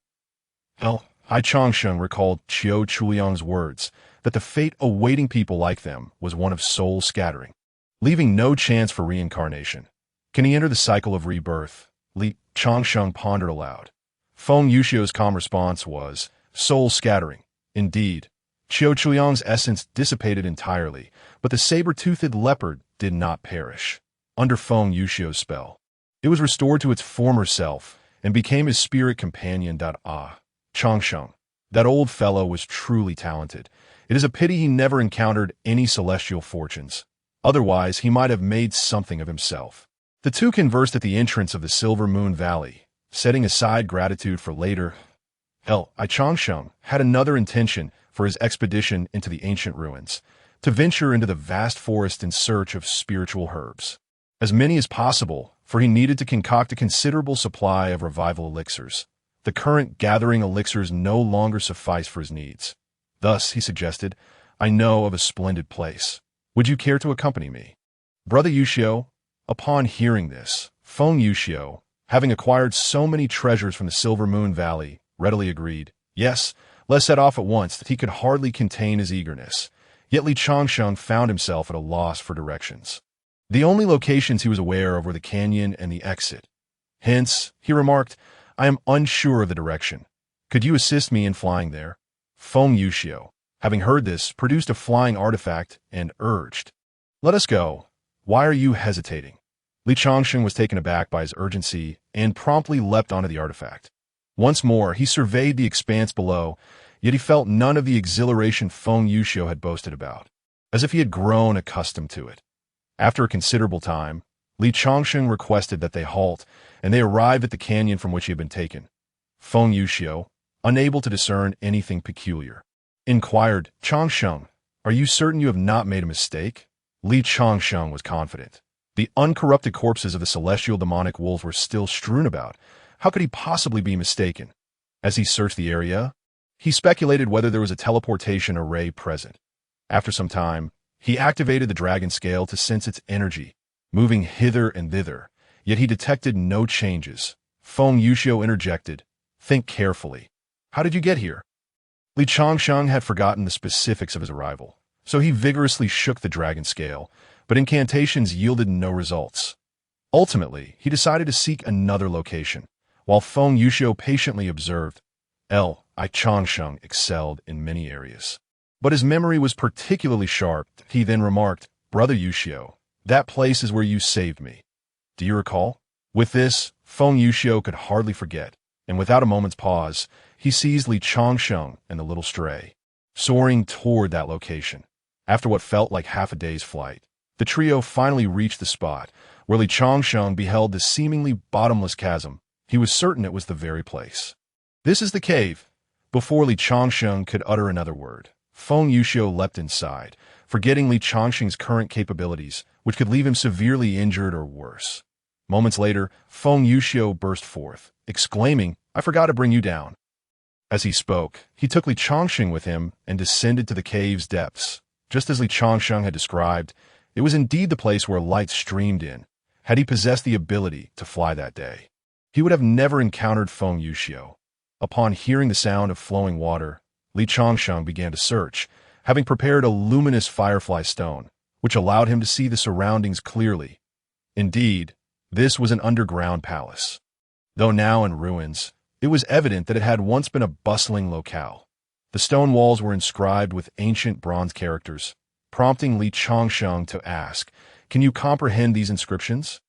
Li Changsheng recalled Qiu Chuyang's words that the fate awaiting people like them was one of soul scattering, leaving no chance for reincarnation. Can he enter the cycle of rebirth? Li Changsheng pondered aloud. Feng Yuxiu's calm response was, "Soul scattering." Indeed, Qiu Chuyang's essence dissipated entirely, but the saber-toothed leopard did not perish. Under Feng Yuxiu's spell, it was restored to its former self and became his spirit companion. Changsheng, that old fellow, was truly talented. It is a pity he never encountered any celestial fortunes. Otherwise, he might have made something of himself. The two conversed at the entrance of the Silver Moon Valley, setting aside gratitude for later. Li Changsheng had another intention for his expedition into the ancient ruins, to venture into the vast forest in search of spiritual herbs. As many as possible, for he needed to concoct a considerable supply of revival elixirs. The current gathering elixirs no longer suffice for his needs. Thus, he suggested, "I know of a splendid place. Would you care to accompany me?" Brother Yuxiu. Upon hearing this, Feng Yuxiu, having acquired so many treasures from the Silver Moon Valley, readily agreed. Yes, let's set off at once. That he could hardly contain his eagerness. Yet Li Changsheng found himself at a loss for directions. The only locations he was aware of were the canyon and the exit. Hence, he remarked, "I am unsure of the direction. Could you assist me in flying there?" Feng Yuxiu, having heard this, produced a flying artifact and urged, "Let us go. Why are you hesitating?" Li Changsheng was taken aback by his urgency and promptly leapt onto the artifact. Once more, he surveyed the expanse below, yet he felt none of the exhilaration Feng Yuxiu had boasted about, as if he had grown accustomed to it. After a considerable time, Li Changsheng requested that they halt, and they arrived at the canyon from which he had been taken. Feng Yuxiu, unable to discern anything peculiar, inquired, "Changsheng, are you certain you have not made a mistake?" Li Changsheng was confident. The uncorrupted corpses of the celestial demonic wolves were still strewn about. How could he possibly be mistaken? As he searched the area, he speculated whether there was a teleportation array present. After some time, he activated the dragon scale to sense its energy, moving hither and thither, yet he detected no changes. Feng Yuxiu interjected, "Think carefully. How did you get here?" Li Changsheng had forgotten the specifics of his arrival, so he vigorously shook the dragon scale, but incantations yielded no results. Ultimately, he decided to seek another location, while Feng Yuxiu patiently observed. I Changsheng excelled in many areas. But his memory was particularly sharp. He then remarked, "Brother Yuxiu, that place is where you saved me. Do you recall?" With this, Feng Yuxiu could hardly forget, and without a moment's pause, he seized Li Changsheng and the little stray, soaring toward that location. After what felt like half a day's flight, the trio finally reached the spot where Li Changsheng beheld the seemingly bottomless chasm. He was certain it was the very place. "This is the cave." Before Li Changsheng could utter another word, Feng Yuxiu leapt inside, forgetting Li Changsheng's current capabilities, which could leave him severely injured or worse. Moments later, Feng Yuxiu burst forth, exclaiming, "I forgot to bring you down." As he spoke, he took Li Changsheng with him and descended to the cave's depths. Just as Li Changsheng had described, it was indeed the place where light streamed in. Had he possessed the ability to fly that day, he would have never encountered Feng Yuxiu. Upon hearing the sound of flowing water, Li Changsheng began to search, having prepared a luminous firefly stone, which allowed him to see the surroundings clearly. Indeed, this was an underground palace. Though now in ruins, it was evident that it had once been a bustling locale. The stone walls were inscribed with ancient bronze characters, prompting Li Changsheng to ask, "Can you comprehend these inscriptions?"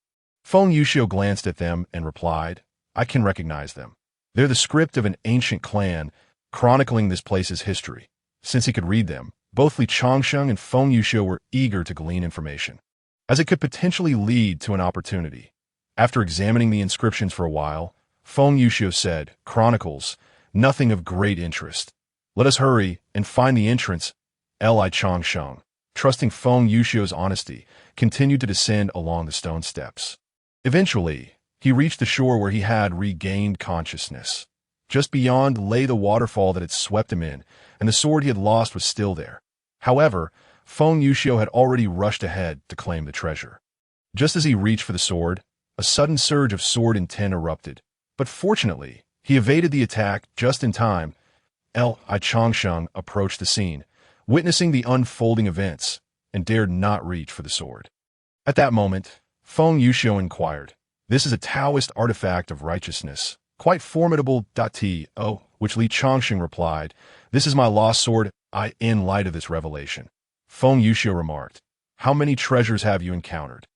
Feng Yuxiu glanced at them and replied, "I can recognize them. They're the script of an ancient clan, chronicling this place's history." Since he could read them, both Li Changsheng and Feng Yuxiu were eager to glean information, as it could potentially lead to an opportunity. After examining the inscriptions for a while, Feng Yuxiu said, "Chronicles, nothing of great interest. Let us hurry and find the entrance." Li Changsheng, trusting Feng Yuxiu's honesty, continued to descend along the stone steps. Eventually, he reached the shore where he had regained consciousness. Just beyond lay the waterfall that had swept him in, and the sword he had lost was still there. However, Feng Yuxiu had already rushed ahead to claim the treasure. Just as he reached for the sword, a sudden surge of sword intent erupted, but fortunately, he evaded the attack just in time. Li Changsheng approached the scene, witnessing the unfolding events, and dared not reach for the sword. At that moment, Feng Yuxiu inquired, "This is a Taoist artifact of righteousness, quite formidable. Which Li Changsheng replied, "This is my lost sword." In light of this revelation, Feng Yuxiu remarked, "How many treasures have you encountered?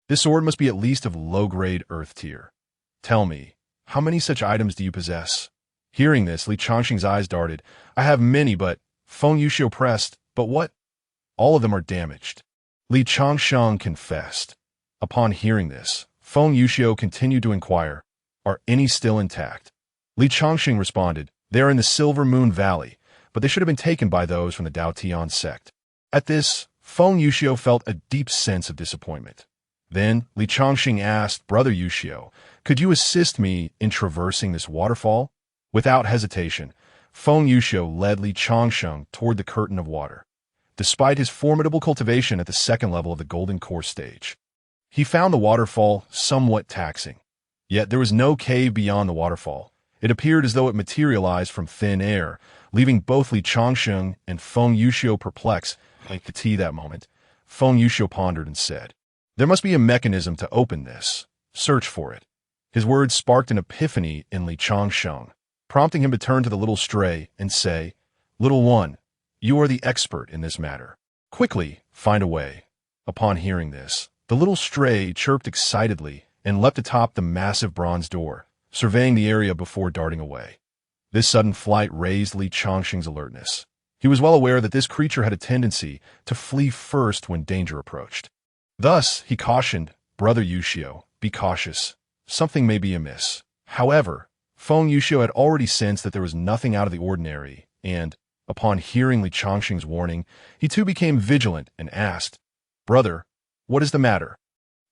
This sword must be at least of low-grade earth tier. Tell me, how many such items do you possess?" Hearing this, Li Changsheng's eyes darted. "I have many, but..." Feng Yuxiu pressed, "But what?" "All of them are damaged," Li Changsheng confessed. Upon hearing this, Feng Yuxiu continued to inquire, "Are any still intact?" Li Changsheng responded, "They are in the Silver Moon Valley, but they should have been taken by those from the Dao Tian sect." At this, Feng Yuxiu felt a deep sense of disappointment. Then, Li Changsheng asked, "Brother Yuxiu, could you assist me in traversing this waterfall?" Without hesitation, Feng Yuxiu led Li Changsheng toward the curtain of water. Despite his formidable cultivation at the second level of the Golden Core stage, he found the waterfall somewhat taxing. Yet there was no cave beyond the waterfall. It appeared as though it materialized from thin air, leaving both Li Changsheng and Feng Yuxiu perplexed. Like the tea that moment, Feng Yuxiu pondered and said, "There must be a mechanism to open this. Search for it." His words sparked an epiphany in Li Changsheng, prompting him to turn to the little stray and say, "Little one, you are the expert in this matter. Quickly, find a way." Upon hearing this, the little stray chirped excitedly and leapt atop the massive bronze door, surveying the area before darting away. This sudden flight raised Li Changsheng's alertness. He was well aware that this creature had a tendency to flee first when danger approached. Thus, he cautioned, "Brother Yuxiu, be cautious. Something may be amiss." However, Feng Yuxiu had already sensed that there was nothing out of the ordinary, and, upon hearing Li Changsheng's warning, he too became vigilant and asked, "Brother, what is the matter?"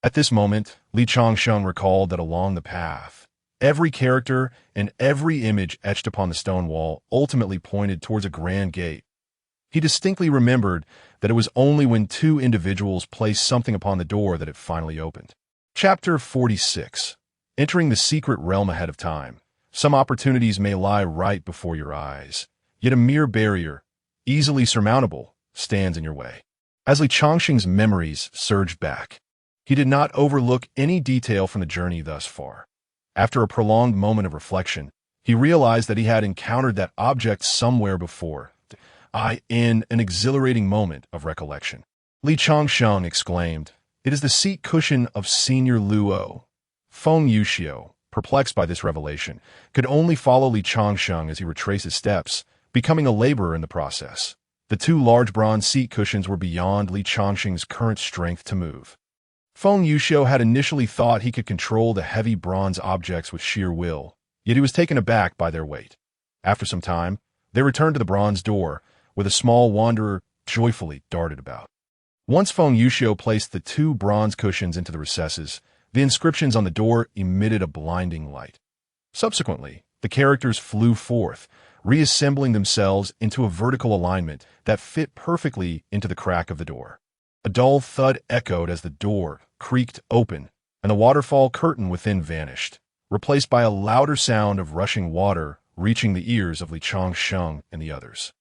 At this moment, Li Changsheng recalled that along the path, every character and every image etched upon the stone wall ultimately pointed towards a grand gate. He distinctly remembered that it was only when two individuals placed something upon the door that it finally opened. Chapter 46. Entering the secret realm ahead of time. Some opportunities may lie right before your eyes, yet a mere barrier, easily surmountable, stands in your way. As Li Changxing's memories surged back, he did not overlook any detail from the journey thus far. After a prolonged moment of reflection, he realized that he had encountered that object somewhere before, in an exhilarating moment of recollection. Li Changsheng exclaimed, "It is the seat cushion of Senior Luo." Feng Yuxiu, perplexed by this revelation, could only follow Li Changsheng as he retraced his steps, becoming a laborer in the process. The two large bronze seat cushions were beyond Li Changxing's current strength to move. Feng Yuxiu had initially thought he could control the heavy bronze objects with sheer will, yet he was taken aback by their weight. After some time, they returned to the bronze door, where the small wanderer joyfully darted about. Once Feng Yuxiu placed the two bronze cushions into the recesses, the inscriptions on the door emitted a blinding light. Subsequently, the characters flew forth, reassembling themselves into a vertical alignment that fit perfectly into the crack of the door. A dull thud echoed as the door creaked open, and the waterfall curtain within vanished, replaced by a louder sound of rushing water reaching the ears of Li Changsheng and the others.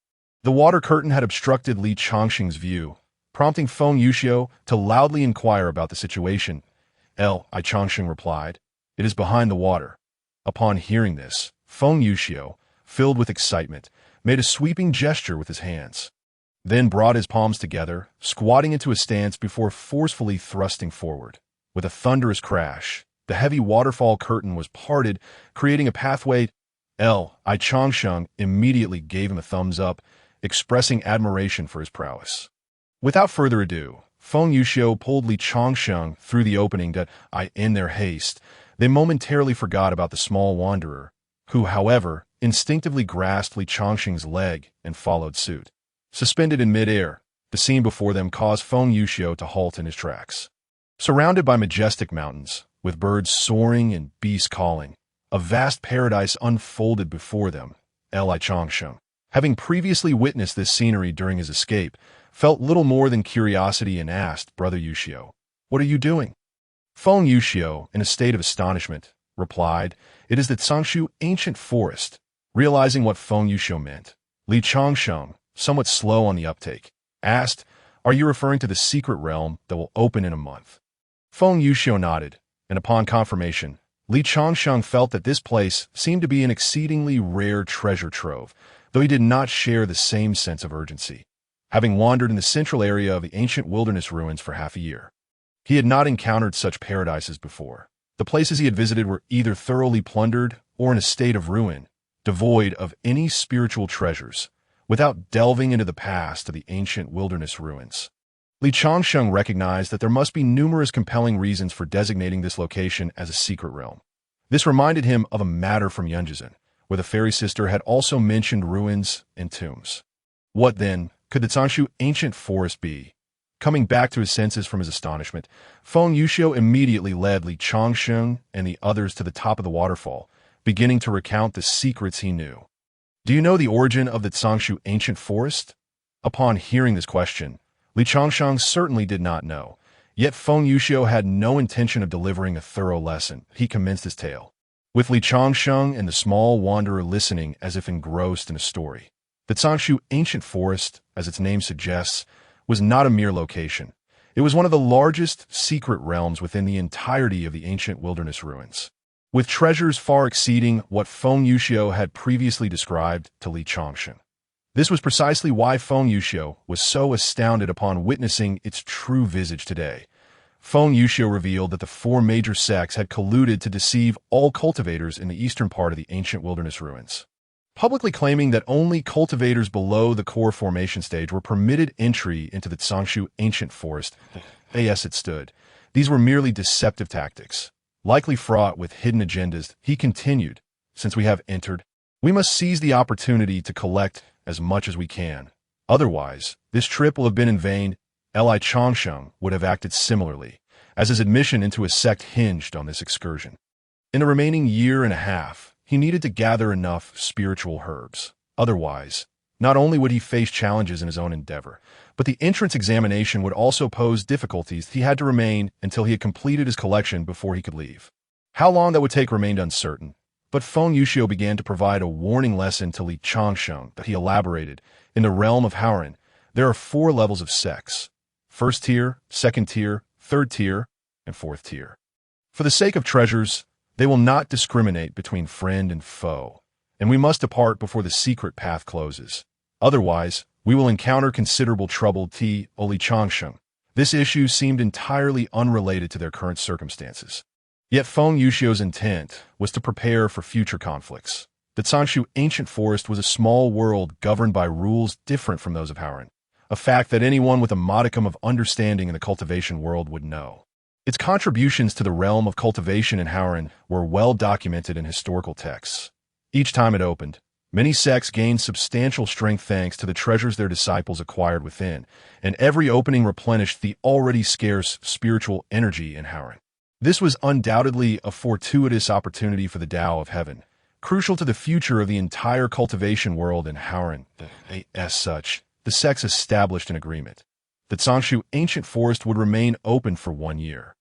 The water curtain had obstructed Li Changxing's view, prompting Feng Yuxiu to loudly inquire about the situation. Li Changxing replied, "It is behind the water." Upon hearing this, Feng Yuxiu, filled with excitement, made a sweeping gesture with his hands, then brought his palms together, squatting into a stance before forcefully thrusting forward. With a thunderous crash, the heavy waterfall curtain was parted, creating a pathway. Li Changsheng immediately gave him a thumbs up, expressing admiration for his prowess. Without further ado, Feng Yuxiu pulled Li Changsheng through the opening that, in their haste, they momentarily forgot about the small wanderer, who, however, instinctively grasped Li Changxing's leg and followed suit. Suspended in midair, the scene before them caused Feng Yuxiu to halt in his tracks. Surrounded by majestic mountains, with birds soaring and beasts calling, a vast paradise unfolded before them. Li Changsheng, having previously witnessed this scenery during his escape, felt little more than curiosity and asked, "Brother Yuxiu, what are you doing?" Feng Yuxiu, in a state of astonishment, replied, "It is the Cangshu ancient forest." Realizing what Feng Yuxiu meant, Li Changsheng, somewhat slow on the uptake, asked, "Are you referring to the secret realm that will open in a month?" Feng Yuxiu nodded, and upon confirmation, Li Changsheng felt that this place seemed to be an exceedingly rare treasure trove, though he did not share the same sense of urgency. Having wandered in the central area of the ancient wilderness ruins for half a year, he had not encountered such paradises before. The places he had visited were either thoroughly plundered or in a state of ruin, devoid of any spiritual treasures. Without delving into the past of the ancient wilderness ruins, Li Changsheng recognized that there must be numerous compelling reasons for designating this location as a secret realm. This reminded him of a matter from Yunjizhen, where the fairy sister had also mentioned ruins and tombs. What, then, could the Cangshu ancient forest be? Coming back to his senses from his astonishment, Feng Yuxiu immediately led Li Changsheng and the others to the top of the waterfall, beginning to recount the secrets he knew. "Do you know the origin of the Cangshu ancient forest?" Upon hearing this question, Li Changsheng certainly did not know, yet Feng Yuxiu had no intention of delivering a thorough lesson. He commenced his tale, with Li Changsheng and the small wanderer listening as if engrossed in a story. The Cangshu ancient forest, as its name suggests, was not a mere location. It was one of the largest secret realms within the entirety of the ancient wilderness ruins, with treasures far exceeding what Feng Yuxiu had previously described to Li Changsheng. This was precisely why Feng Yuxiu was so astounded upon witnessing its true visage today. Feng Yuxiu revealed that the four major sects had colluded to deceive all cultivators in the eastern part of the ancient wilderness ruins, publicly claiming that only cultivators below the core formation stage were permitted entry into the Cangshu ancient forest. As it stood, these were merely deceptive tactics, likely fraught with hidden agendas. He continued, "Since we have entered, we must seize the opportunity to collect as much as we can. Otherwise, this trip will have been in vain." Li Changsheng would have acted similarly, as his admission into a sect hinged on this excursion. In the remaining year and a half, he needed to gather enough spiritual herbs. Otherwise, not only would he face challenges in his own endeavor, but the entrance examination would also pose difficulties. He had to remain until he had completed his collection before he could leave. How long that would take remained uncertain, But Feng Yuxiu began to provide a warning lesson to Li Changsheng that he elaborated. In the realm of Haoren, there are 4 levels of sex: first tier, second tier, third tier, and fourth tier. For the sake of treasures, they will not discriminate between friend and foe, and we must depart before the secret path closes. Otherwise, we will encounter considerable trouble. Li Changsheng. This issue seemed entirely unrelated to their current circumstances. Yet Feng Yuxiu's intent was to prepare for future conflicts. The Zangshu ancient forest was a small world governed by rules different from those of Haoren, a fact that anyone with a modicum of understanding in the cultivation world would know. Its contributions to the realm of cultivation in Haoren were well documented in historical texts. Each time it opened, many sects gained substantial strength thanks to the treasures their disciples acquired within, and every opening replenished the already scarce spiritual energy in Haoren. This was undoubtedly a fortuitous opportunity for the Tao of Heaven, crucial to the future of the entire cultivation world in Haoren. As such, the sects established an agreement. The Zangshu ancient forest would remain open for 1 year,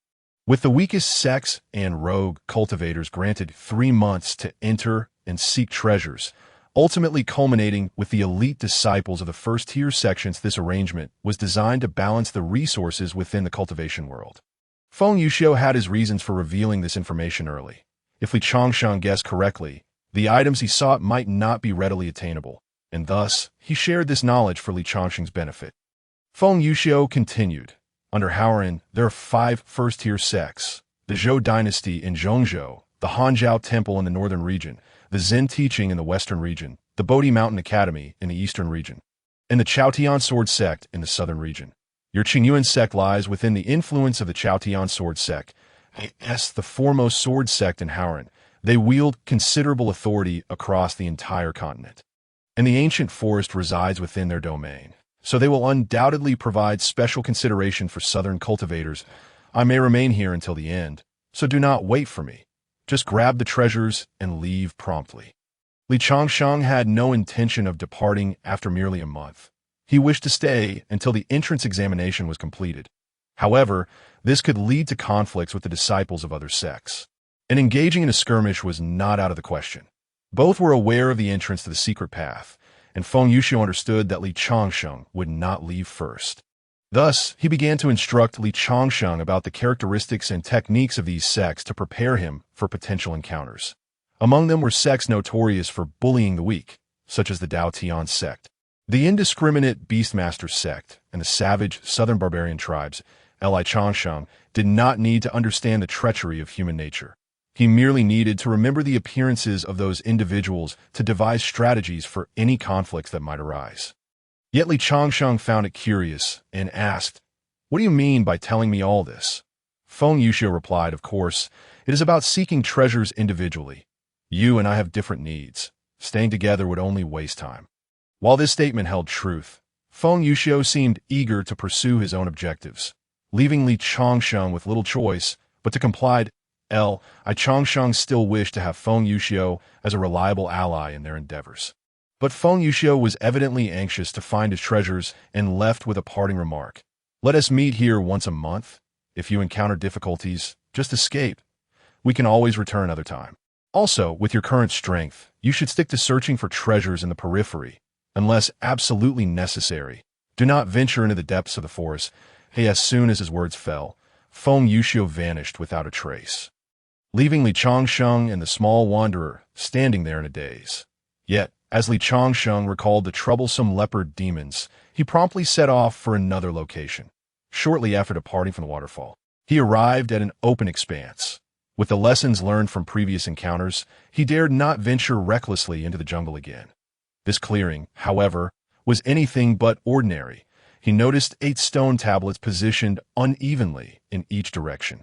with the weakest sects and rogue cultivators granted 3 months to enter and seek treasures, ultimately culminating with the elite disciples of the first-tier sections. This arrangement was designed to balance the resources within the cultivation world. Feng Yuxiu had his reasons for revealing this information early. If Li Changsheng guessed correctly, the items he sought might not be readily attainable, and thus he shared this knowledge for Li Changsheng's benefit. Feng Yuxiu continued. Under Haoren, there are 5 first-tier sects: the Zhou dynasty in Zhongzhou, the Hanjiao Temple in the northern region, the Zen teaching in the western region, the Bodhi Mountain Academy in the eastern region, and the Chaotian Sword sect in the southern region. Your Qingyuan sect lies within the influence of the Chaotian Sword sect, the foremost sword sect in Haoren. They wield considerable authority across the entire continent, and the ancient forest resides within their domain, so they will undoubtedly provide special consideration for southern cultivators. I may remain here until the end, so do not wait for me. Just grab the treasures and leave promptly. Li Changsheng had no intention of departing after merely a month. He wished to stay until the entrance examination was completed. However, this could lead to conflicts with the disciples of other sects, and engaging in a skirmish was not out of the question. Both were aware of the entrance to the secret path, and Feng Yuxiu understood that Li Changsheng would not leave first. Thus, he began to instruct Li Changsheng about the characteristics and techniques of these sects to prepare him for potential encounters. Among them were sects notorious for bullying the weak, such as the Dao Tian sect, the indiscriminate Beastmaster sect, and the savage southern barbarian tribes. Li Changsheng did not need to understand the treachery of human nature. He merely needed to remember the appearances of those individuals to devise strategies for any conflicts that might arise. Yet Li Changsheng found it curious and asked, "What do you mean by telling me all this?" Feng Yuxiu replied, "Of course, it is about seeking treasures individually. You and I have different needs. Staying together would only waste time." While this statement held truth, Feng Yuxiu seemed eager to pursue his own objectives, leaving Li Changsheng with little choice but to comply. Li Changsheng still wished to have Feng Yuxiu as a reliable ally in their endeavors. But Feng Yuxiu was evidently anxious to find his treasures and left with a parting remark. "Let us meet here once a month. If you encounter difficulties, just escape. We can always return another time. Also, with your current strength, you should stick to searching for treasures in the periphery, unless absolutely necessary. Do not venture into the depths of the forest." As soon as his words fell, Feng Yuxiu vanished without a trace, leaving Li Changsheng and the small wanderer standing there in a daze. Yet, as Li Changsheng recalled the troublesome leopard demons, he promptly set off for another location. Shortly after departing from the waterfall, he arrived at an open expanse. With the lessons learned from previous encounters, he dared not venture recklessly into the jungle again. This clearing, however, was anything but ordinary. He noticed 8 stone tablets positioned unevenly in each direction,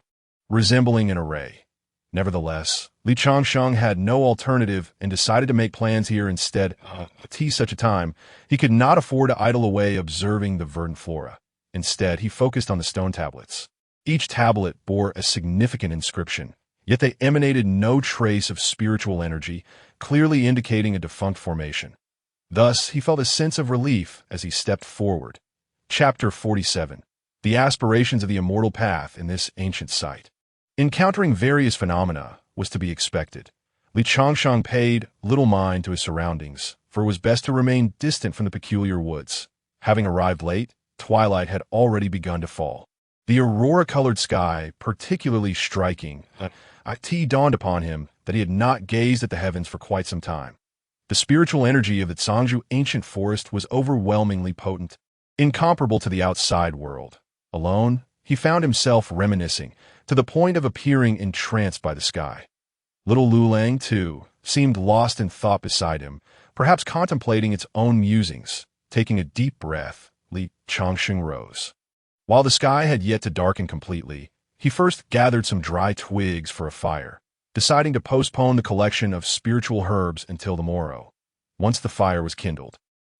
resembling an array. Nevertheless, Li Changsheng had no alternative and decided to make plans here instead. At such a time, he could not afford to idle away observing the verdant flora. Instead, he focused on the stone tablets. Each tablet bore a significant inscription, yet they emanated no trace of spiritual energy, clearly indicating a defunct formation. Thus, he felt a sense of relief as he stepped forward. Chapter 47. The Aspirations of the Immortal Path in this ancient site. Encountering various phenomena was to be expected, Li Changshang paid little mind to his surroundings, for it was best to remain distant from the peculiar woods. Having arrived late, twilight had already begun to fall. The aurora-colored sky, particularly striking, it dawned upon him that he had not gazed at the heavens for quite some time. The spiritual energy of the Zhangzhou ancient forest was overwhelmingly potent, incomparable to the outside world. Alone, he found himself reminiscing, to the point of appearing entranced by the sky. Little Lulang, too, seemed lost in thought beside him, perhaps contemplating its own musings. Taking a deep breath, Li Changsheng rose. While the sky had yet to darken completely, he first gathered some dry twigs for a fire, deciding to postpone the collection of spiritual herbs until the morrow. Once the fire was kindled,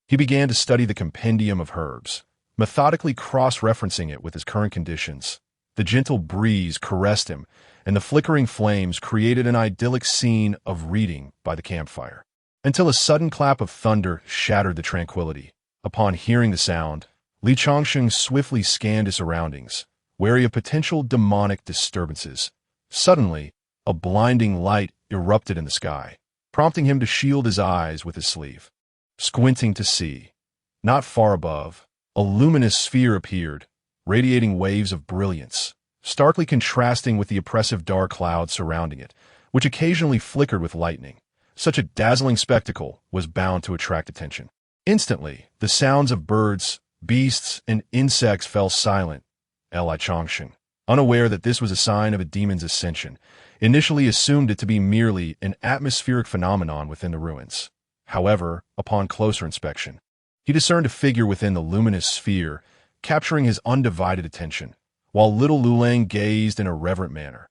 he began to study the compendium of herbs, methodically cross-referencing it with his current conditions. The gentle breeze caressed him, and the flickering flames created an idyllic scene of reading by the campfire. Until a sudden clap of thunder shattered the tranquility. Upon hearing the sound, Li Changsheng swiftly scanned his surroundings, wary of potential demonic disturbances. Suddenly, a blinding light erupted in the sky, prompting him to shield his eyes with his sleeve. Squinting to see, not far above, a luminous sphere appeared, radiating waves of brilliance, starkly contrasting with the oppressive dark clouds surrounding it, which occasionally flickered with lightning. Such a dazzling spectacle was bound to attract attention. Instantly, the sounds of birds, beasts, and insects fell silent. Li Changsheng, unaware that this was a sign of a demon's ascension, initially assumed it to be merely an atmospheric phenomenon within the ruins. However, upon closer inspection, he discerned a figure within the luminous sphere, capturing his undivided attention, while little Lulang gazed in a reverent manner.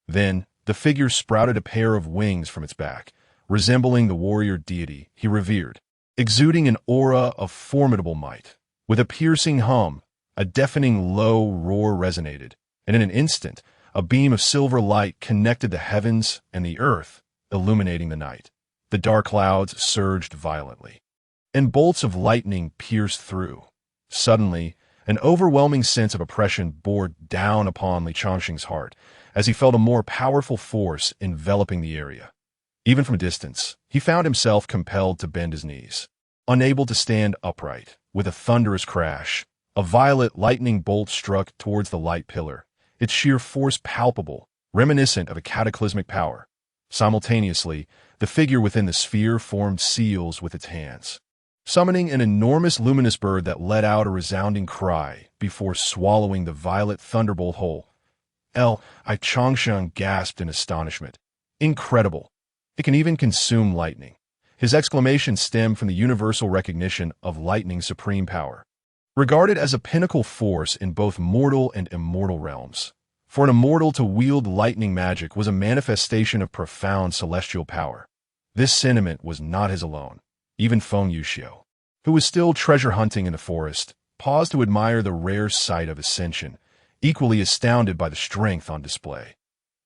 Then, the figure sprouted a pair of wings from its back, resembling the warrior deity he revered, exuding an aura of formidable might. With a piercing hum, a deafening low roar resonated, and in an instant, a beam of silver light connected the heavens and the earth, illuminating the night. The dark clouds surged violently, and bolts of lightning pierced through. Suddenly, an overwhelming sense of oppression bore down upon Li Changsheng's heart, as he felt a more powerful force enveloping the area. Even from a distance, he found himself compelled to bend his knees. Unable to stand upright, with a thunderous crash, a violet lightning bolt struck towards the light pillar, its sheer force palpable, reminiscent of a cataclysmic power. Simultaneously, the figure within the sphere formed seals with its hands, summoning an enormous luminous bird that let out a resounding cry before swallowing the violet thunderbolt whole. Li Changsheng gasped in astonishment. Incredible! It can even consume lightning. His exclamation stemmed from the universal recognition of lightning's supreme power. Regarded as a pinnacle force in both mortal and immortal realms, for an immortal to wield lightning magic was a manifestation of profound celestial power. This sentiment was not his alone. Even Feng Yuxiu, who was still treasure hunting in the forest, paused to admire the rare sight of ascension, equally astounded by the strength on display.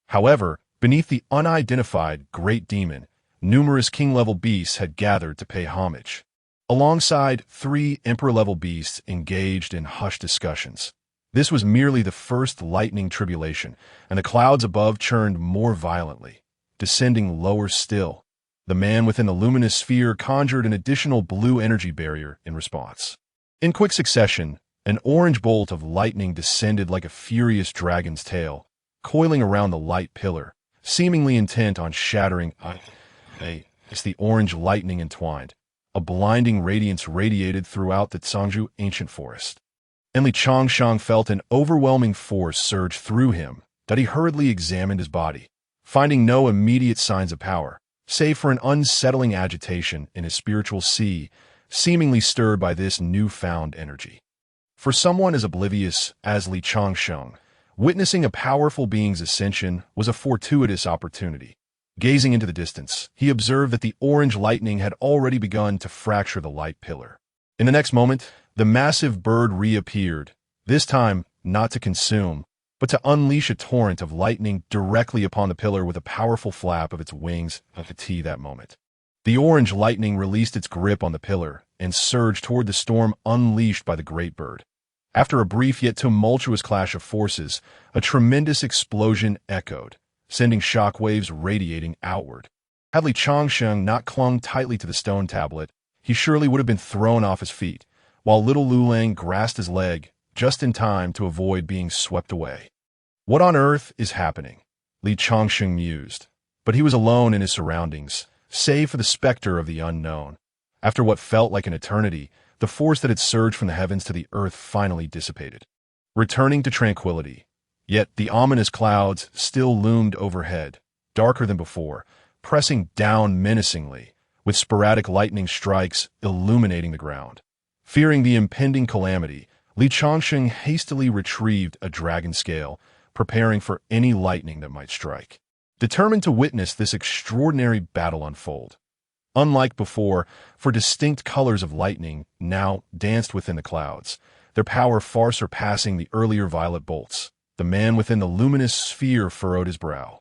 However, beneath the unidentified great demon, numerous king-level beasts had gathered to pay homage. Alongside 3 emperor-level beasts engaged in hushed discussions. This was merely the first lightning tribulation, and the clouds above churned more violently, descending lower still. The man within the luminous sphere conjured an additional blue energy barrier in response. In quick succession, an orange bolt of lightning descended like a furious dragon's tail, coiling around the light pillar, seemingly intent on shattering. As the orange lightning entwined, a blinding radiance radiated throughout the Zhangzhou ancient forest. And Li Changsheng felt an overwhelming force surge through him that he hurriedly examined his body, finding no immediate signs of power, save for an unsettling agitation in his spiritual sea, seemingly stirred by this newfound energy. For someone as oblivious as Li Changsheng, witnessing a powerful being's ascension was a fortuitous opportunity. Gazing into the distance, he observed that the orange lightning had already begun to fracture the light pillar. In the next moment, the massive bird reappeared, this time not to consume, but to unleash a torrent of lightning directly upon the pillar with a powerful flap of its wings that moment. The orange lightning released its grip on the pillar and surged toward the storm unleashed by the great bird. After a brief yet tumultuous clash of forces, a tremendous explosion echoed, sending shockwaves radiating outward. Had Li Changsheng not clung tightly to the stone tablet, he surely would have been thrown off his feet, while little Lulang grasped his leg just in time to avoid being swept away. What on earth is happening? Li Changsheng mused. But he was alone in his surroundings, save for the specter of the unknown. After what felt like an eternity, the force that had surged from the heavens to the earth finally dissipated, returning to tranquility. Yet the ominous clouds still loomed overhead, darker than before, pressing down menacingly, with sporadic lightning strikes illuminating the ground. Fearing the impending calamity, Li Changsheng hastily retrieved a dragon scale, preparing for any lightning that might strike, determined to witness this extraordinary battle unfold. Unlike before, for distinct colors of lightning now danced within the clouds, their power far surpassing the earlier violet bolts. The man within the luminous sphere furrowed his brow,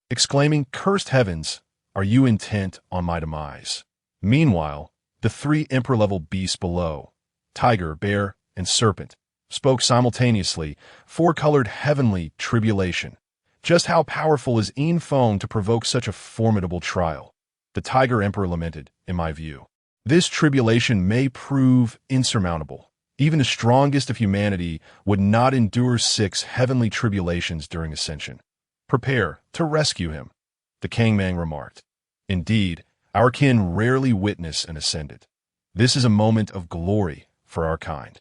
exclaiming, "Cursed heavens, are you intent on my demise?" Meanwhile, the three emperor-level beasts below, tiger, bear, and serpent, spoke simultaneously, four-colored heavenly tribulation. Just how powerful is Yin Feng to provoke such a formidable trial? The Tiger Emperor lamented, in my view. This tribulation may prove insurmountable. Even the strongest of humanity would not endure 6 heavenly tribulations during ascension. Prepare to rescue him, the Kangmang remarked. Indeed, our kin rarely witness an ascendant. This is a moment of glory for our kind.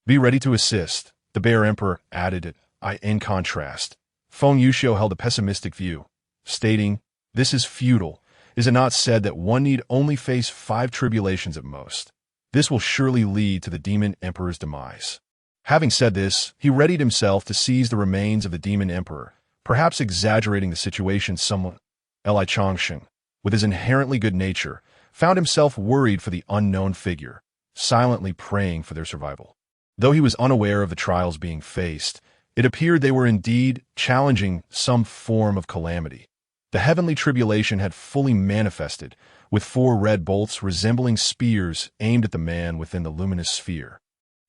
Be ready to assist, the Bear Emperor added. In contrast, Feng Yuxiu held a pessimistic view, stating, "This is futile. Is it not said that one need only face 5 tribulations at most? This will surely lead to the Demon Emperor's demise." Having said this, he readied himself to seize the remains of the Demon Emperor, perhaps exaggerating the situation somewhat. Li Changsheng, with his inherently good nature, found himself worried for the unknown figure, silently praying for their survival. Though he was unaware of the trials being faced, it appeared they were indeed challenging some form of calamity. The heavenly tribulation had fully manifested, with 4 red bolts resembling spears aimed at the man within the luminous sphere.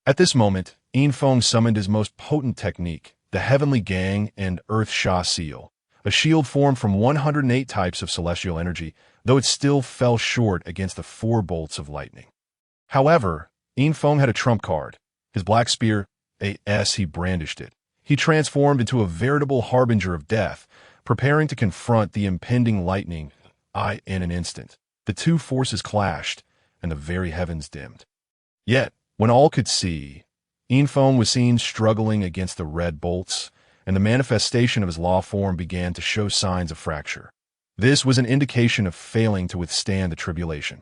At this moment, Yin Feng summoned his most potent technique, the Heavenly Gang and Earth Sha Seal, a shield formed from 108 types of celestial energy, though it still fell short against the 4 bolts of lightning. However, Yin Feng had a trump card. His black spear, as he brandished it, he transformed into a veritable harbinger of death, preparing to confront the impending lightning. In an instant, the 2 forces clashed, and the very heavens dimmed. Yet, when all could see, Yin Feng was seen struggling against the red bolts, and the manifestation of his law form began to show signs of fracture. This was an indication of failing to withstand the tribulation.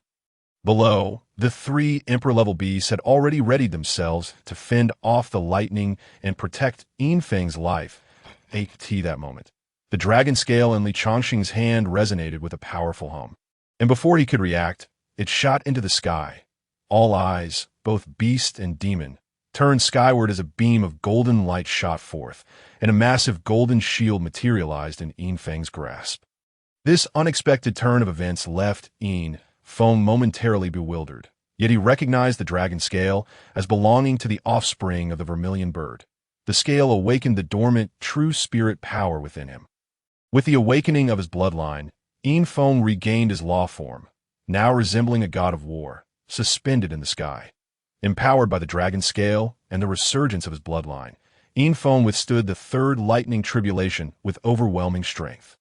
Below, the 3 emperor-level beasts had already readied themselves to fend off the lightning and protect Yin Feng's life. That moment, the dragon scale in Li Changsheng's hand resonated with a powerful hum. And before he could react, it shot into the sky. All eyes, both beast and demon, turned skyward as a beam of golden light shot forth, and a massive golden shield materialized in Yin Feng's grasp. This unexpected turn of events left Yin Feng momentarily bewildered, yet he recognized the dragon scale as belonging to the offspring of the vermilion bird. The scale awakened the dormant, true spirit power within him. With the awakening of his bloodline, Yin Feng regained his law form, now resembling a god of war, suspended in the sky. Empowered by the dragon scale and the resurgence of his bloodline, Yin Feng withstood the 3rd lightning tribulation with overwhelming strength.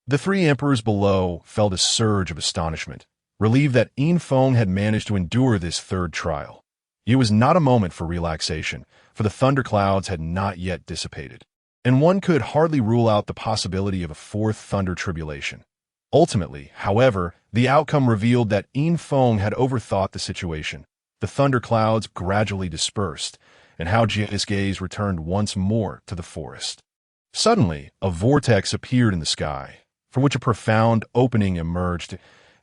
The 3 emperors below felt a surge of astonishment, relieved that Yin Feng had managed to endure this 3rd trial. It was not a moment for relaxation, for the thunderclouds had not yet dissipated, and one could hardly rule out the possibility of a 4th thunder tribulation. Ultimately, however, the outcome revealed that Yin Feng had overthought the situation. The thunderclouds gradually dispersed, and Hao Jia's gaze returned once more to the forest. Suddenly, a vortex appeared in the sky, from which a profound opening emerged.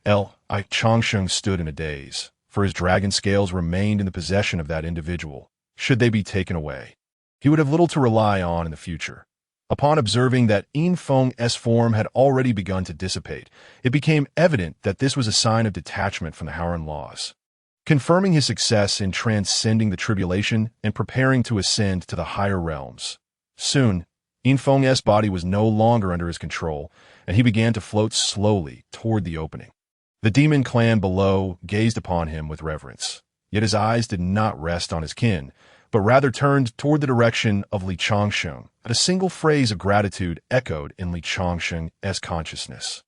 Li Changsheng stood in a daze, for his dragon scales remained in the possession of that individual. Should they be taken away, he would have little to rely on in the future. Upon observing that Yin Feng's form had already begun to dissipate, it became evident that this was a sign of detachment from the Haoran laws. Confirming his success in transcending the tribulation and preparing to ascend to the higher realms. Soon, Yin Feng's body was no longer under his control, and he began to float slowly toward the opening. The demon clan below gazed upon him with reverence, yet his eyes did not rest on his kin, but rather turned toward the direction of Li Changsheng, and a single phrase of gratitude echoed in Li Changsheng's consciousness.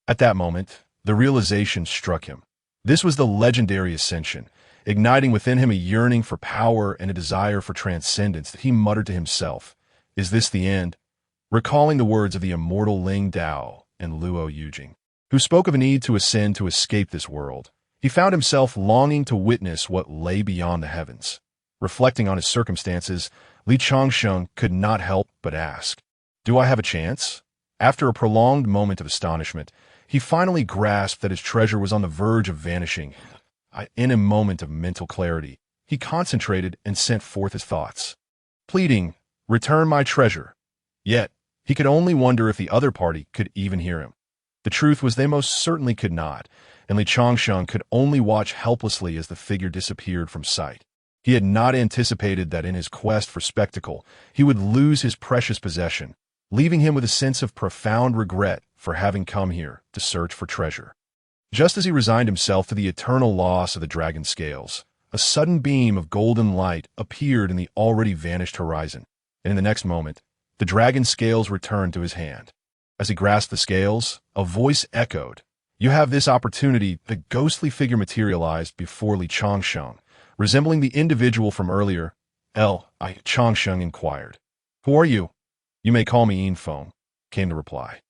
At that moment, the realization struck him. This was the legendary ascension, igniting within him a yearning for power and a desire for transcendence that he muttered to himself, "Is this the end?" Recalling the words of the immortal Ling Dao and Luo Yujing, who spoke of a need to ascend to escape this world, he found himself longing to witness what lay beyond the heavens. Reflecting on his circumstances, Li Changsheng could not help but ask, "Do I have a chance?" After a prolonged moment of astonishment, he finally grasped that his treasure was on the verge of vanishing. In a moment of mental clarity, he concentrated and sent forth his thoughts, pleading, "Return my treasure." Yet, he could only wonder if the other party could even hear him. The truth was they most certainly could not, and Li Changsheng could only watch helplessly as the figure disappeared from sight. He had not anticipated that in his quest for spectacle, he would lose his precious possession, leaving him with a sense of profound regret for having come here to search for treasure. Just as he resigned himself to the eternal loss of the dragon scales, a sudden beam of golden light appeared in the already vanished horizon, and in the next moment, the dragon scales returned to his hand. As he grasped the scales, a voice echoed, "You have this opportunity." The ghostly figure materialized before Li Changsheng, resembling the individual from earlier. Changsheng inquired, "Who are you?" "You may call me Infeng," came the reply.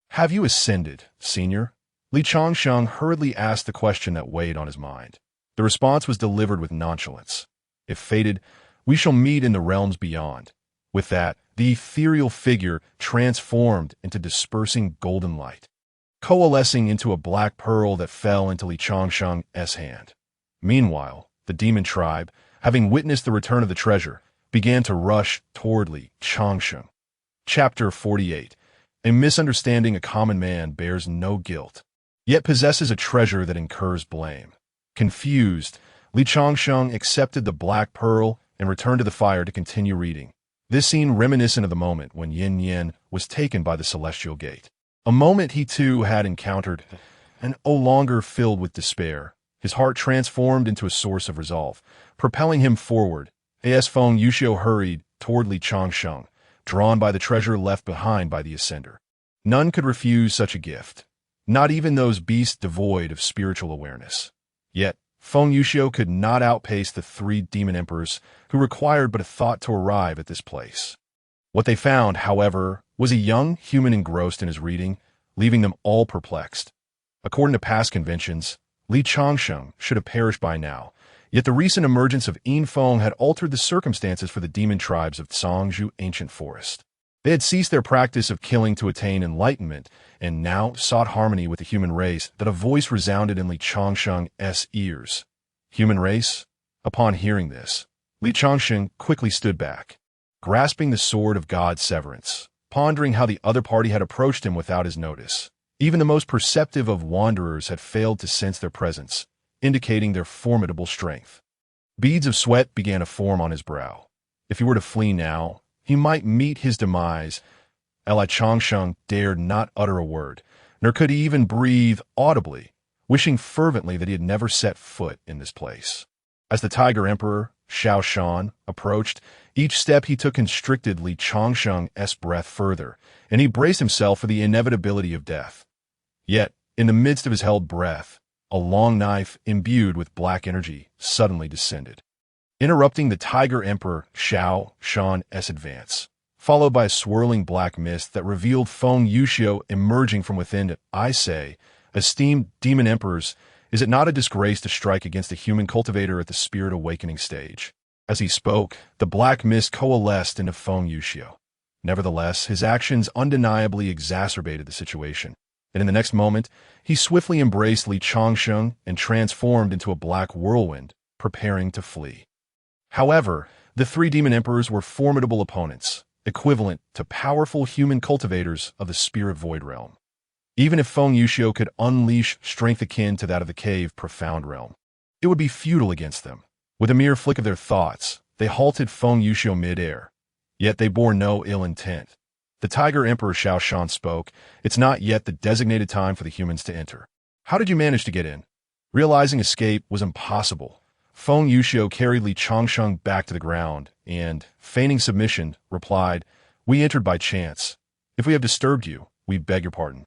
"Have you ascended, senior?" Li Changsheng hurriedly asked the question that weighed on his mind. The response was delivered with nonchalance. "If fated, we shall meet in the realms beyond." With that, the ethereal figure transformed into dispersing golden light, coalescing into a black pearl that fell into Li Changsheng's hand. Meanwhile, the demon tribe, having witnessed the return of the treasure, began to rush toward Li Changsheng. Chapter 48. A misunderstanding. A common man bears no guilt, yet possesses a treasure that incurs blame. Confused, Li Changsheng accepted the black pearl and returned to the fire to continue reading. This scene reminiscent of the moment when Yin Yin was taken by the celestial gate. A moment he too had encountered, and no longer filled with despair. His heart transformed into a source of resolve, propelling him forward. As Feng Yuxiu hurried toward Li Changsheng, drawn by the treasure left behind by the ascender. None could refuse such a gift, not even those beasts devoid of spiritual awareness. Yet, Feng Yuxiu could not outpace the three demon emperors who required but a thought to arrive at this place. What they found, however, was a young human engrossed in his reading, leaving them all perplexed. According to past conventions, Li Changsheng should have perished by now, yet the recent emergence of Infeng had altered the circumstances for the demon tribes of Zhangzhou ancient forest. They had ceased their practice of killing to attain enlightenment, and now sought harmony with the human race. That a voice resounded in Li Changsheng's ears. "Human race?" Upon hearing this, Li Changsheng quickly stood back, grasping the sword of God's severance, pondering how the other party had approached him without his notice. Even the most perceptive of wanderers had failed to sense their presence, indicating their formidable strength. Beads of sweat began to form on his brow. If he were to flee now, he might meet his demise. Li Changsheng dared not utter a word, nor could he even breathe audibly, wishing fervently that he had never set foot in this place. As the Tiger Emperor, Xiao Shan, approached, each step he took constricted Li Changsheng's breath further, and he braced himself for the inevitability of death. Yet, in the midst of his held breath, a long knife imbued with black energy suddenly descended, interrupting the Tiger Emperor Xiao Shan's advance, followed by a swirling black mist that revealed Feng Yuxiu emerging from within. "I say, esteemed demon emperors, is it not a disgrace to strike against a human cultivator at the spirit awakening stage?" As he spoke, the black mist coalesced into Feng Yuxiu. Nevertheless, his actions undeniably exacerbated the situation, and in the next moment, he swiftly embraced Li Changsheng and transformed into a black whirlwind, preparing to flee. However, the three demon emperors were formidable opponents, equivalent to powerful human cultivators of the spirit void realm. Even if Feng Yuxiu could unleash strength akin to that of the cave profound realm, it would be futile against them. With a mere flick of their thoughts, they halted Feng Yuxiu mid-air. Yet they bore no ill intent. The Tiger Emperor Xiao Shan spoke. It's not yet the designated time for the humans to enter. How did you manage to get in? Realizing escape was impossible, Feng Yuxiu carried Li Changsheng back to the ground and, feigning submission, replied, "We entered by chance. If we have disturbed you, we beg your pardon."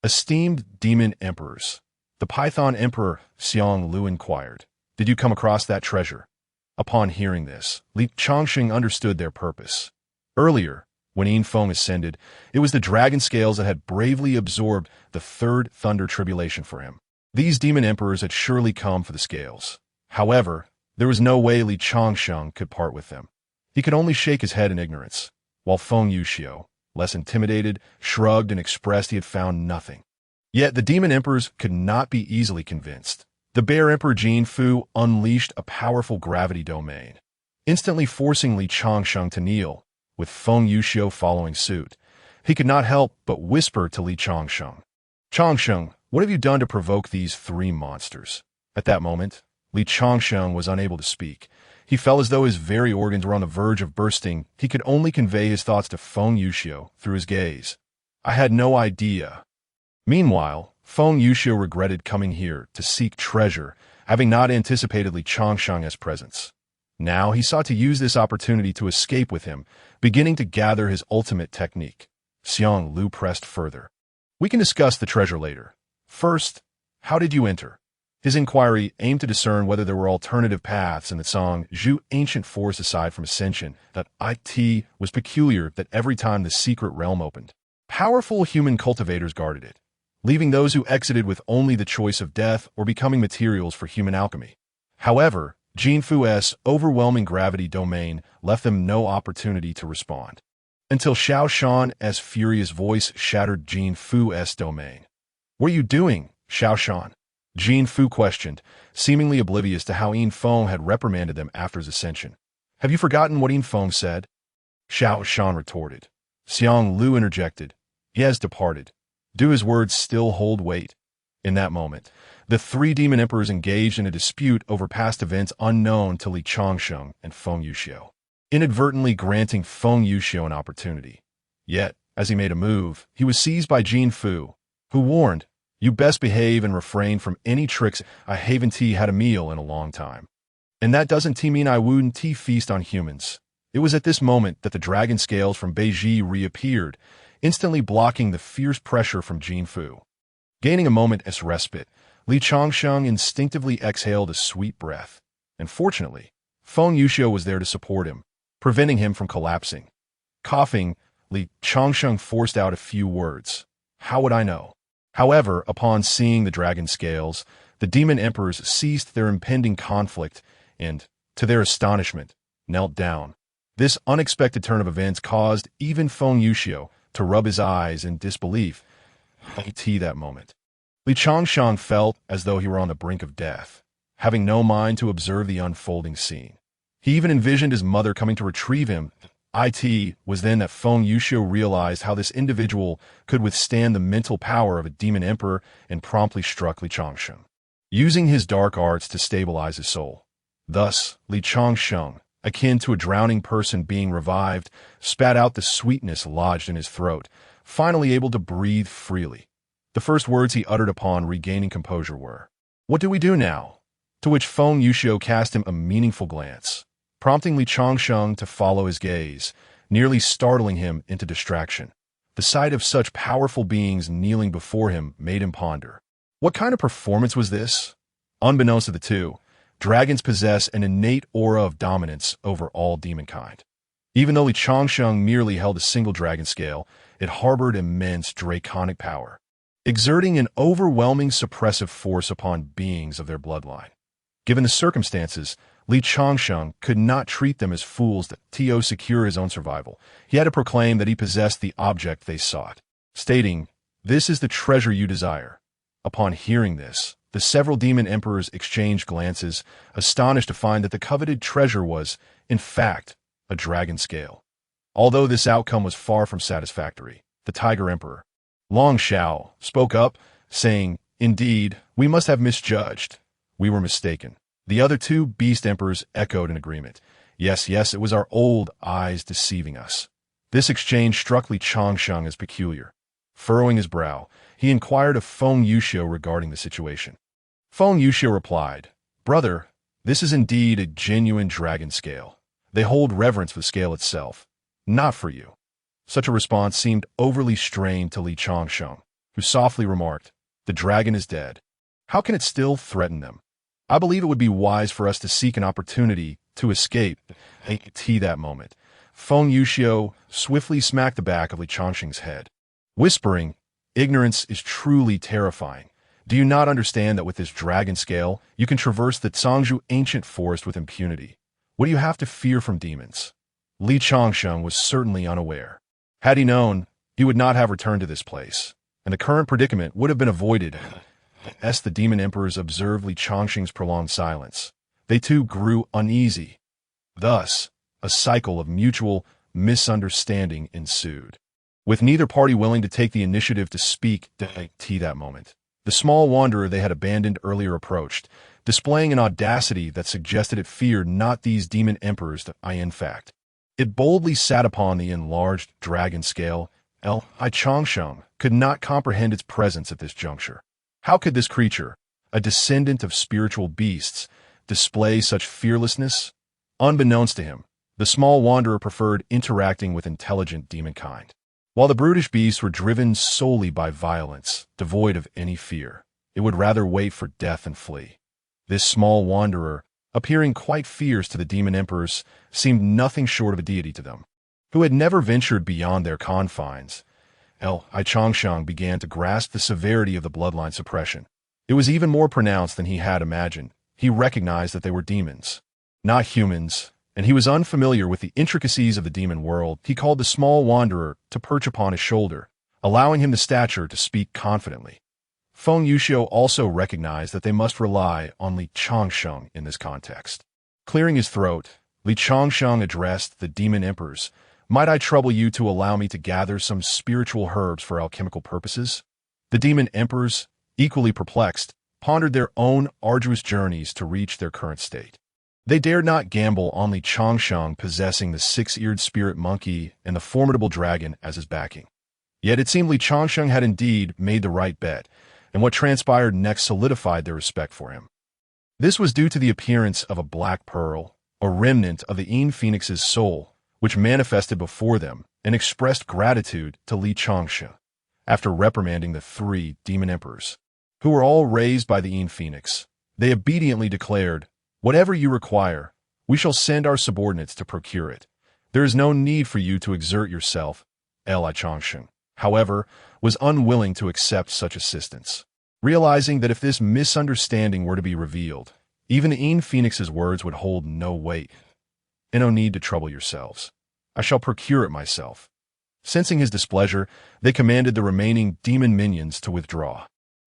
Esteemed demon emperors, the Python Emperor Xiang Lu inquired, "Did you come across that treasure?" Upon hearing this, Li Changsheng understood their purpose. Earlier, when Yin Feng ascended, it was the dragon scales that had bravely absorbed the third thunder tribulation for him. These demon emperors had surely come for the scales. However, there was no way Li Changsheng could part with them. He could only shake his head in ignorance, while Feng Yuxiu, less intimidated, shrugged and expressed he had found nothing. Yet the demon emperors could not be easily convinced. The bear emperor Jin Fu unleashed a powerful gravity domain, instantly forcing Li Changsheng to kneel, with Feng Yuxiu following suit. He could not help but whisper to Li Changsheng, "Changsheng, what have you done to provoke these three monsters?" At that moment, Li Changsheng was unable to speak. He felt as though his very organs were on the verge of bursting. He could only convey his thoughts to Feng Yuxiu through his gaze. "I had no idea." Meanwhile, Feng Yuxiu regretted coming here to seek treasure, having not anticipated Li Changsheng's presence. Now he sought to use this opportunity to escape with him, beginning to gather his ultimate technique. Xiang Lu pressed further. "We can discuss the treasure later. First, how did you enter?" His inquiry aimed to discern whether there were alternative paths in the Song Zhu ancient forest aside from ascension. That it was peculiar that every time the secret realm opened, powerful human cultivators guarded it, leaving those who exited with only the choice of death or becoming materials for human alchemy. However, Jin Fu's overwhelming gravity domain left them no opportunity to respond, until Xiao Shan's furious voice shattered Jin Fu's domain. "What are you doing, Xiao Shan?" Jin Fu questioned, seemingly oblivious to how Yin Feng had reprimanded them after his ascension. "Have you forgotten what Yin Feng said?" Xiao Shan retorted. Xiang Lu interjected, "He has departed. Do his words still hold weight?" In that moment, the three demon emperors engaged in a dispute over past events unknown to Li Changsheng and Feng Yuxiu, inadvertently granting Feng Yuxiu an opportunity. Yet, as he made a move, he was seized by Jin Fu, who warned, "You best behave and refrain from any tricks. I haven't had a meal in a long time. And that doesn't mean I wouldn't feast on humans." It was at this moment that the dragon scales from Beiji reappeared, instantly blocking the fierce pressure from Jin Fu. Gaining a moment's respite, Li Changsheng instinctively exhaled a sweet breath, and fortunately, Feng Yuxiu was there to support him, preventing him from collapsing. Coughing, Li Changsheng forced out a few words. "How would I know?" However, upon seeing the dragon scales, the demon emperors ceased their impending conflict and, to their astonishment, knelt down. This unexpected turn of events caused even Feng Yuxiu to rub his eyes in disbelief. That moment, Li Changsheng felt as though he were on the brink of death, having no mind to observe the unfolding scene. He even envisioned his mother coming to retrieve him. It was then that Feng Yuxiu realized how this individual could withstand the mental power of a demon emperor and promptly struck Li Changsheng, using his dark arts to stabilize his soul. Thus, Li Changsheng, akin to a drowning person being revived, spat out the sweetness lodged in his throat, finally able to breathe freely. The first words he uttered upon regaining composure were, "What do we do now?" To which Feng Yuxiu cast him a meaningful glance, prompting Li Changsheng to follow his gaze, nearly startling him into distraction. The sight of such powerful beings kneeling before him made him ponder. What kind of performance was this? Unbeknownst to the two, dragons possess an innate aura of dominance over all demonkind. Even though Li Changsheng merely held a single dragon scale, it harbored immense draconic power, exerting an overwhelming suppressive force upon beings of their bloodline. Given the circumstances, Li Changsheng could not treat them as fools to secure his own survival. He had to proclaim that he possessed the object they sought, stating, "This is the treasure you desire." Upon hearing this, the several demon emperors exchanged glances, astonished to find that the coveted treasure was, in fact, a dragon scale. Although this outcome was far from satisfactory, the Tiger Emperor, Long Shao, spoke up, saying, "Indeed, we must have misjudged. We were mistaken." The other two beast emperors echoed in agreement. Yes, it was our old eyes deceiving us. This exchange struck Li Changsheng as peculiar. Furrowing his brow, he inquired of Feng Yuxiu regarding the situation. Feng Yuxiu replied, "Brother, this is indeed a genuine dragon scale. They hold reverence for the scale itself, not for you." Such a response seemed overly strained to Li Changsheng, who softly remarked, "The dragon is dead. How can it still threaten them? I believe it would be wise for us to seek an opportunity to escape." At that moment, Feng Yuxiu swiftly smacked the back of Li Changsheng's head, whispering, "Ignorance is truly terrifying. Do you not understand that with this dragon scale, you can traverse the Zhangzhou ancient forest with impunity? What do you have to fear from demons?" Li Changsheng was certainly unaware. Had he known, he would not have returned to this place, and the current predicament would have been avoided. As the demon emperors observed Li Changsheng's prolonged silence, they too grew uneasy. Thus, a cycle of mutual misunderstanding ensued, with neither party willing to take the initiative to speak. At that moment, the small wanderer they had abandoned earlier approached, displaying an audacity that suggested it feared not these demon emperors. In fact, it boldly sat upon the enlarged dragon scale. Li Changsheng could not comprehend its presence at this juncture. How could this creature, a descendant of spiritual beasts, display such fearlessness? Unbeknownst to him, the small wanderer preferred interacting with intelligent demonkind, while the brutish beasts were driven solely by violence, devoid of any fear. It would rather wait for death and flee. This small wanderer, appearing quite fierce to the demon emperors, seemed nothing short of a deity to them, who had never ventured beyond their confines. Li Changsheng began to grasp the severity of the bloodline suppression. It was even more pronounced than he had imagined. He recognized that they were demons, not humans, and he was unfamiliar with the intricacies of the demon world. He called the small wanderer to perch upon his shoulder, allowing him the stature to speak confidently. Feng Yuxiu also recognized that they must rely on Li Changsheng in this context. Clearing his throat, Li Changsheng addressed the demon emperors. "Might I trouble you to allow me to gather some spiritual herbs for alchemical purposes?" The demon emperors, equally perplexed, pondered their own arduous journeys to reach their current state. They dared not gamble on Li Changsheng possessing the six-eared spirit monkey and the formidable dragon as his backing. Yet it seemed Li Changsheng had indeed made the right bet, and what transpired next solidified their respect for him. This was due to the appearance of a black pearl, a remnant of the Yin Phoenix's soul, which manifested before them and expressed gratitude to Li Changsheng. After reprimanding the three demon emperors, who were all raised by the Yin Phoenix, they obediently declared, "Whatever you require, we shall send our subordinates to procure it. There is no need for you to exert yourself." Li Changsheng, however, was unwilling to accept such assistance, realizing that if this misunderstanding were to be revealed, even the Yin Phoenix's words would hold no weight. "No need to trouble yourselves. I shall procure it myself." Sensing his displeasure, they commanded the remaining demon minions to withdraw.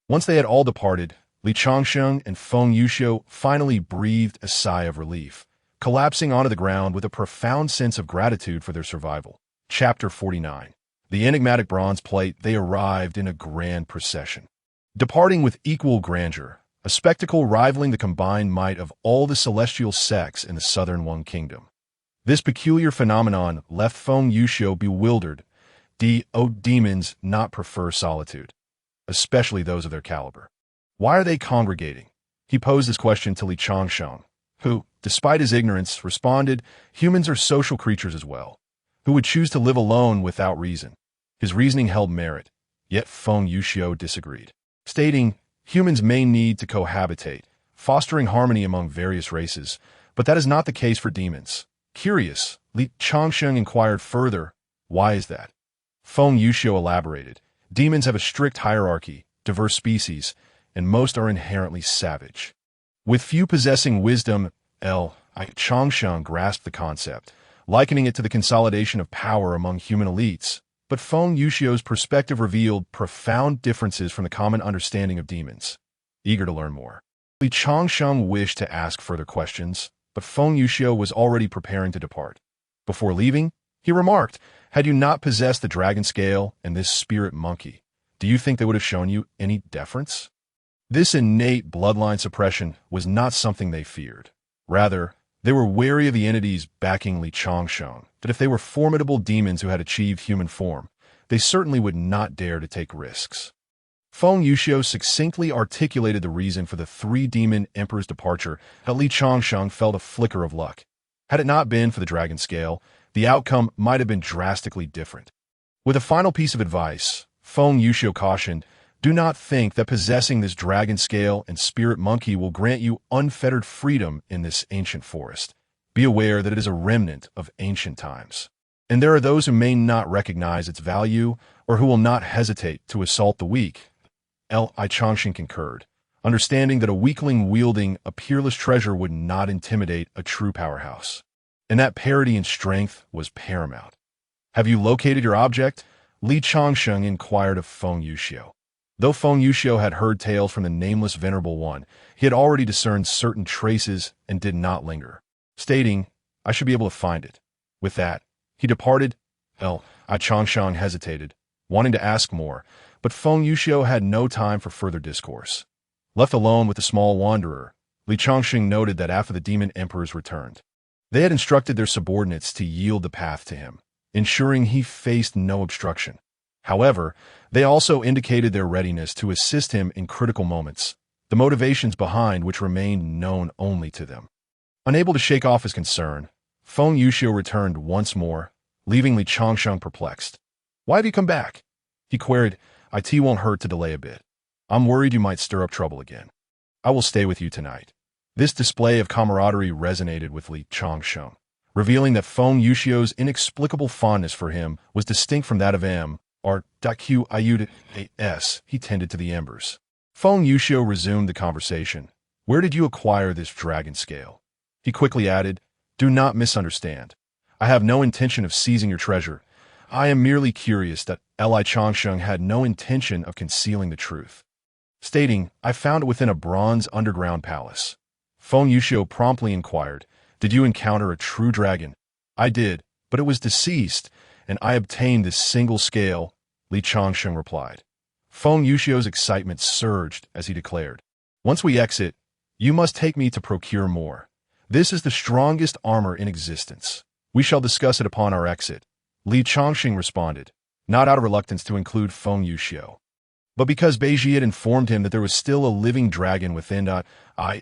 Once they had all departed, Li Changsheng and Feng Yuxiu finally breathed a sigh of relief, collapsing onto the ground with a profound sense of gratitude for their survival. Chapter 49. The enigmatic bronze plate. They arrived in a grand procession, departing with equal grandeur, a spectacle rivaling the combined might of all the celestial sects in the southern One Kingdom. This peculiar phenomenon left Feng Yuxiu bewildered. Demons not prefer solitude, especially those of their caliber. Why are they congregating? He posed this question to Li Changsheng, who, despite his ignorance, responded, "Humans are social creatures as well. Who would choose to live alone without reason?" His reasoning held merit, yet Feng Yuxiu disagreed, stating, "Humans may need to cohabitate, fostering harmony among various races, but that is not the case for demons." Curious, Li Changsheng inquired further, "Why is that?" Feng Yuxiu elaborated, "Demons have a strict hierarchy, diverse species, and most are inherently savage, with few possessing wisdom." Li Changsheng grasped the concept, likening it to the consolidation of power among human elites, but Feng Yuxiu's perspective revealed profound differences from the common understanding of demons. Eager to learn more, Li Changsheng wished to ask further questions, but Feng Yuxiu was already preparing to depart. Before leaving, he remarked, "Had you not possessed the dragon scale and this spirit monkey, do you think they would have shown you any deference?" This innate bloodline suppression was not something they feared. Rather, They were wary of the entities backing Li Changsheng, that if they were formidable demons who had achieved human form, they certainly would not dare to take risks. Feng Yuxiu succinctly articulated the reason for the three-demon emperor's departure. Li Changsheng felt a flicker of luck. Had it not been for the dragon scale, the outcome might have been drastically different. With a final piece of advice, Feng Yuxiu cautioned, do not think that possessing this dragon scale and spirit monkey will grant you unfettered freedom in this ancient forest. Be aware that it is a remnant of ancient times. And there are those who may not recognize its value or who will not hesitate to assault the weak. Li Changsheng concurred, understanding that a weakling wielding a peerless treasure would not intimidate a true powerhouse. And that parity in strength was paramount. Have you located your object? Li Changsheng inquired of Feng Yuxiu. Though Feng Yuxiu had heard tales from the nameless Venerable One, he had already discerned certain traces and did not linger, stating, I should be able to find it. With that, he departed. Li Changsheng hesitated, wanting to ask more, but Feng Yuxiu had no time for further discourse. Left alone with the small wanderer, Li Changsheng noted that after the demon emperors returned, they had instructed their subordinates to yield the path to him, ensuring he faced no obstruction. However, they also indicated their readiness to assist him in critical moments, the motivations behind which remained known only to them. Unable to shake off his concern, Feng Yuxiu returned once more, leaving Li Changsheng perplexed. Why have you come back? He queried. It won't hurt to delay a bit. I'm worried you might stir up trouble again. I will stay with you tonight. This display of camaraderie resonated with Li Changsheng, revealing that Feng Yuxiu's inexplicable fondness for him was distinct from that of Qius. He tended to the embers. Feng Yuxiu resumed the conversation. Where did you acquire this dragon scale? He quickly added, do not misunderstand. I have no intention of seizing your treasure. I am merely curious that Li Changsheng had no intention of concealing the truth. Stating, I found it within a bronze underground palace. Feng Yuxiu promptly inquired, did you encounter a true dragon? I did, but it was deceased, and I obtained this single scale, Li Changsheng replied. Feng Yuxiu's excitement surged as he declared, once we exit, you must take me to procure more. This is the strongest armor in existence. We shall discuss it upon our exit. Li Changsheng responded, not out of reluctance to include Feng Yuxiu, but because Beiji had informed him that there was still a living dragon within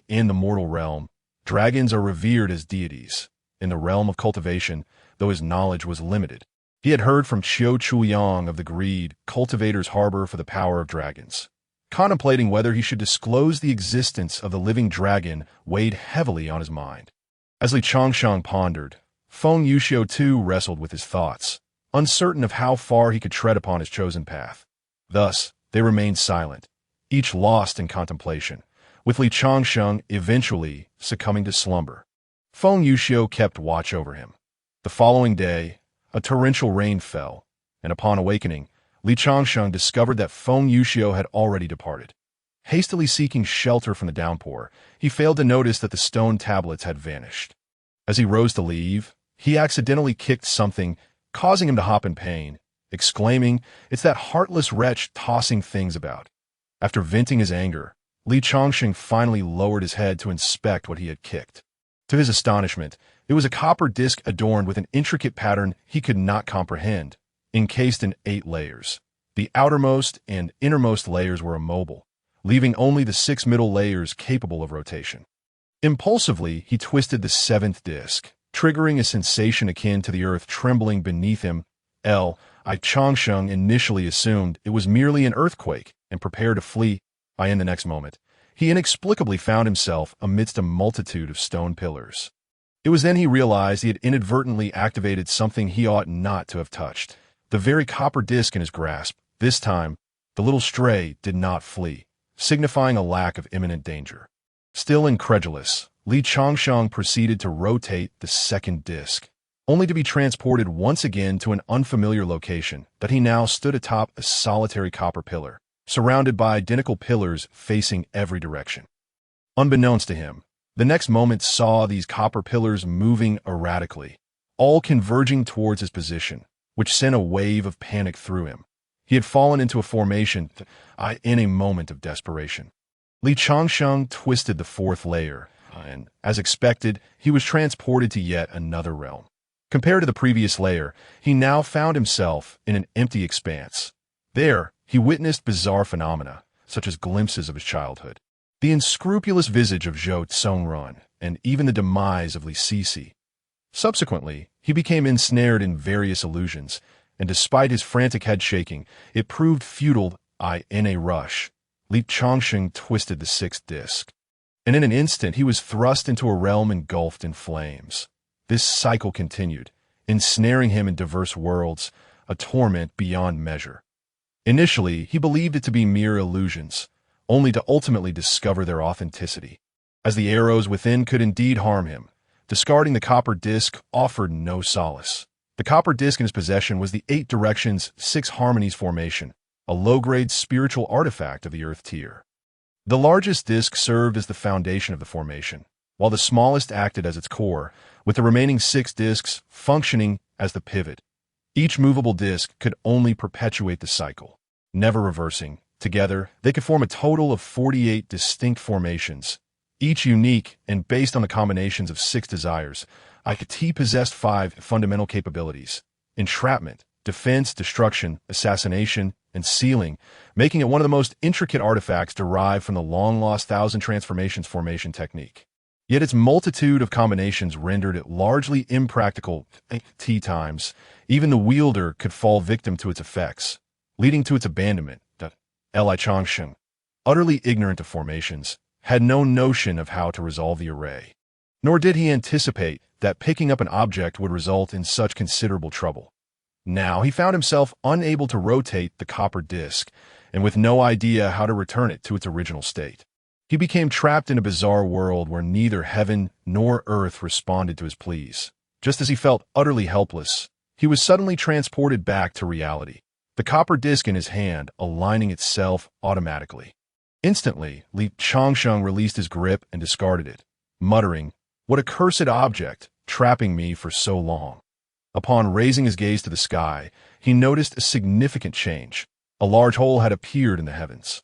in the mortal realm. Dragons are revered as deities. In the realm of cultivation, though his knowledge was limited, he had heard from Qiu Chuyang of the greed cultivators harbor for the power of dragons. Contemplating whether he should disclose the existence of the living dragon weighed heavily on his mind. As Li Changsheng pondered, Feng Yuxiu too wrestled with his thoughts, uncertain of how far he could tread upon his chosen path. Thus, they remained silent, each lost in contemplation, with Li Changsheng eventually succumbing to slumber. Feng Yuxiu kept watch over him. The following day, a torrential rain fell, and upon awakening, Li Changsheng discovered that Feng Yuxiu had already departed. Hastily seeking shelter from the downpour, he failed to notice that the stone tablets had vanished. As he rose to leave, he accidentally kicked something, causing him to hop in pain, exclaiming, it's that heartless wretch tossing things about. After venting his anger, Li Changsheng finally lowered his head to inspect what he had kicked. To his astonishment, it was a copper disc adorned with an intricate pattern he could not comprehend, encased in 8 layers. The outermost and innermost layers were immobile, leaving only the 6 middle layers capable of rotation. Impulsively, he twisted the 7th disc, triggering a sensation akin to the earth trembling beneath him. Li Changsheng initially assumed it was merely an earthquake and prepared to flee. In the next moment, he inexplicably found himself amidst a multitude of stone pillars. It was then he realized he had inadvertently activated something he ought not to have touched, the very copper disc in his grasp. This time, the little stray did not flee, signifying a lack of imminent danger. Still incredulous, Li Changsheng proceeded to rotate the 2nd disc, only to be transported once again to an unfamiliar location that he now stood atop a solitary copper pillar, surrounded by identical pillars facing every direction. Unbeknownst to him, the next moment saw these copper pillars moving erratically, all converging towards his position, which sent a wave of panic through him. He had fallen into a formation in a moment of desperation. Li Changsheng twisted the 4th layer, and, as expected, he was transported to yet another realm. Compared to the previous layer, he now found himself in an empty expanse. There, he witnessed bizarre phenomena, such as glimpses of his childhood, the unscrupulous visage of Zhou Tsongrun, and even the demise of Li Sisi. Subsequently, he became ensnared in various illusions, and despite his frantic head shaking, it proved futile. In a rush, Li Changsheng twisted the sixth disc, and in an instant he was thrust into a realm engulfed in flames. This cycle continued, ensnaring him in diverse worlds, a torment beyond measure. Initially, he believed it to be mere illusions, only to ultimately discover their authenticity, as the arrows within could indeed harm him. Discarding the copper disc offered no solace. The copper disc in his possession was the 8 Directions, 6 Harmonies formation, a low-grade spiritual artifact of the Earth tier. The largest disc served as the foundation of the formation, while the smallest acted as its core, with the remaining 6 discs functioning as the pivot. Each movable disc could only perpetuate the cycle, never reversing. Together, they could form a total of 48 distinct formations, each unique and based on the combinations of 6 desires. IKT possessed 5 fundamental capabilities: entrapment, defense, destruction, assassination, and sealing, making it one of the most intricate artifacts derived from the long-lost Thousand Transformations formation technique. Yet its multitude of combinations rendered it largely impractical. T times, even the wielder could fall victim to its effects, leading to its abandonment. Li Changsheng, utterly ignorant of formations, had no notion of how to resolve the array. Nor did he anticipate that picking up an object would result in such considerable trouble. Now he found himself unable to rotate the copper disc, and with no idea how to return it to its original state. He became trapped in a bizarre world where neither heaven nor earth responded to his pleas. Just as he felt utterly helpless, he was suddenly transported back to reality, the copper disc in his hand aligning itself automatically. Instantly, Li Changsheng released his grip and discarded it, muttering, "What accursed object, trapping me for so long." Upon raising his gaze to the sky, he noticed a significant change. A large hole had appeared in the heavens.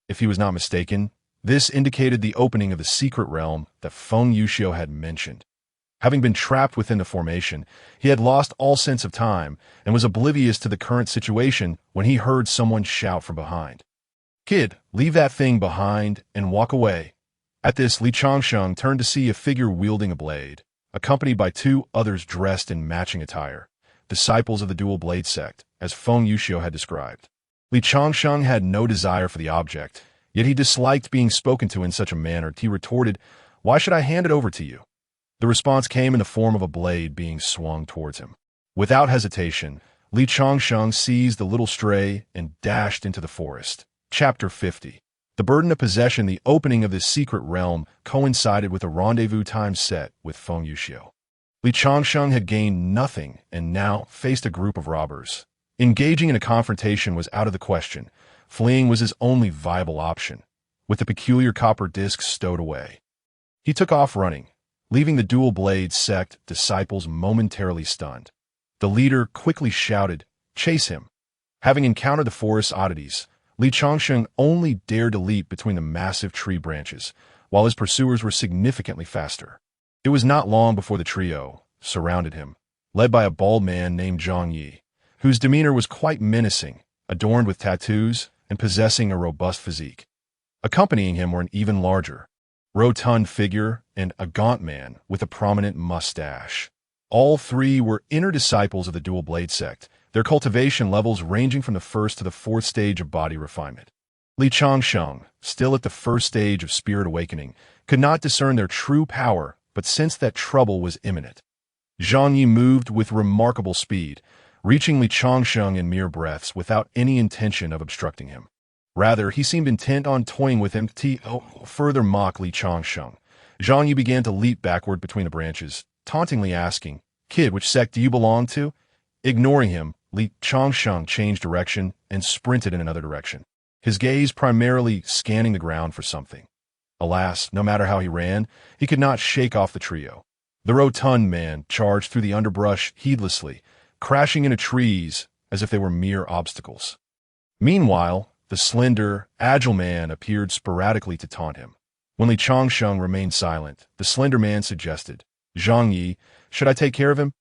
If he was not mistaken, this indicated the opening of the secret realm that Feng Yuxiu had mentioned. Having been trapped within the formation, he had lost all sense of time and was oblivious to the current situation when he heard someone shout from behind. "Kid, leave that thing behind and walk away." At this, Li Changsheng turned to see a figure wielding a blade, accompanied by 2 others dressed in matching attire, disciples of the dual blade sect, as Feng Yuxiu had described. Li Changsheng had no desire for the object, yet he disliked being spoken to in such a manner. He retorted, "Why should I hand it over to you?" The response came in the form of a blade being swung towards him. Without hesitation, Li Changsheng seized the little stray and dashed into the forest. Chapter 50. The burden of possession. The opening of this secret realm coincided with a rendezvous time set with Feng Yuxiu. Li Changsheng had gained nothing and now faced a group of robbers. Engaging in a confrontation was out of the question. Fleeing was his only viable option, with the peculiar copper disc stowed away. He took off running, leaving the dual blade sect disciples momentarily stunned. The leader quickly shouted, "Chase him!" Having encountered the forest's oddities, Li Changsheng only dared to leap between the massive tree branches, while his pursuers were significantly faster. It was not long before the trio surrounded him, led by a bald man named Zhang Yi, whose demeanor was quite menacing, adorned with tattoos and possessing a robust physique. Accompanying him were an even larger, rotund figure and a gaunt man with a prominent mustache. All 3 were inner disciples of the dual blade sect, their cultivation levels ranging from the 1st to the 4th stage of body refinement. Li Changsheng, still at the 1st stage of spirit awakening, could not discern their true power, but sensed that trouble was imminent. Zhang Yi moved with remarkable speed, reaching Li Changsheng in mere breaths without any intention of obstructing him. Rather, he seemed intent on toying with him to further mock Li Changsheng. Zhang Yi began to leap backward between the branches, tauntingly asking, "Kid, which sect do you belong to?" Ignoring him, Li Changsheng changed direction and sprinted in another direction, his gaze primarily scanning the ground for something. Alas, no matter how he ran, he could not shake off the trio. The rotund man charged through the underbrush heedlessly, crashing into trees as if they were mere obstacles. Meanwhile, the slender, agile man appeared sporadically to taunt him. When Li Changsheng remained silent, the slender man suggested, Zhang Yi, should I take care of him?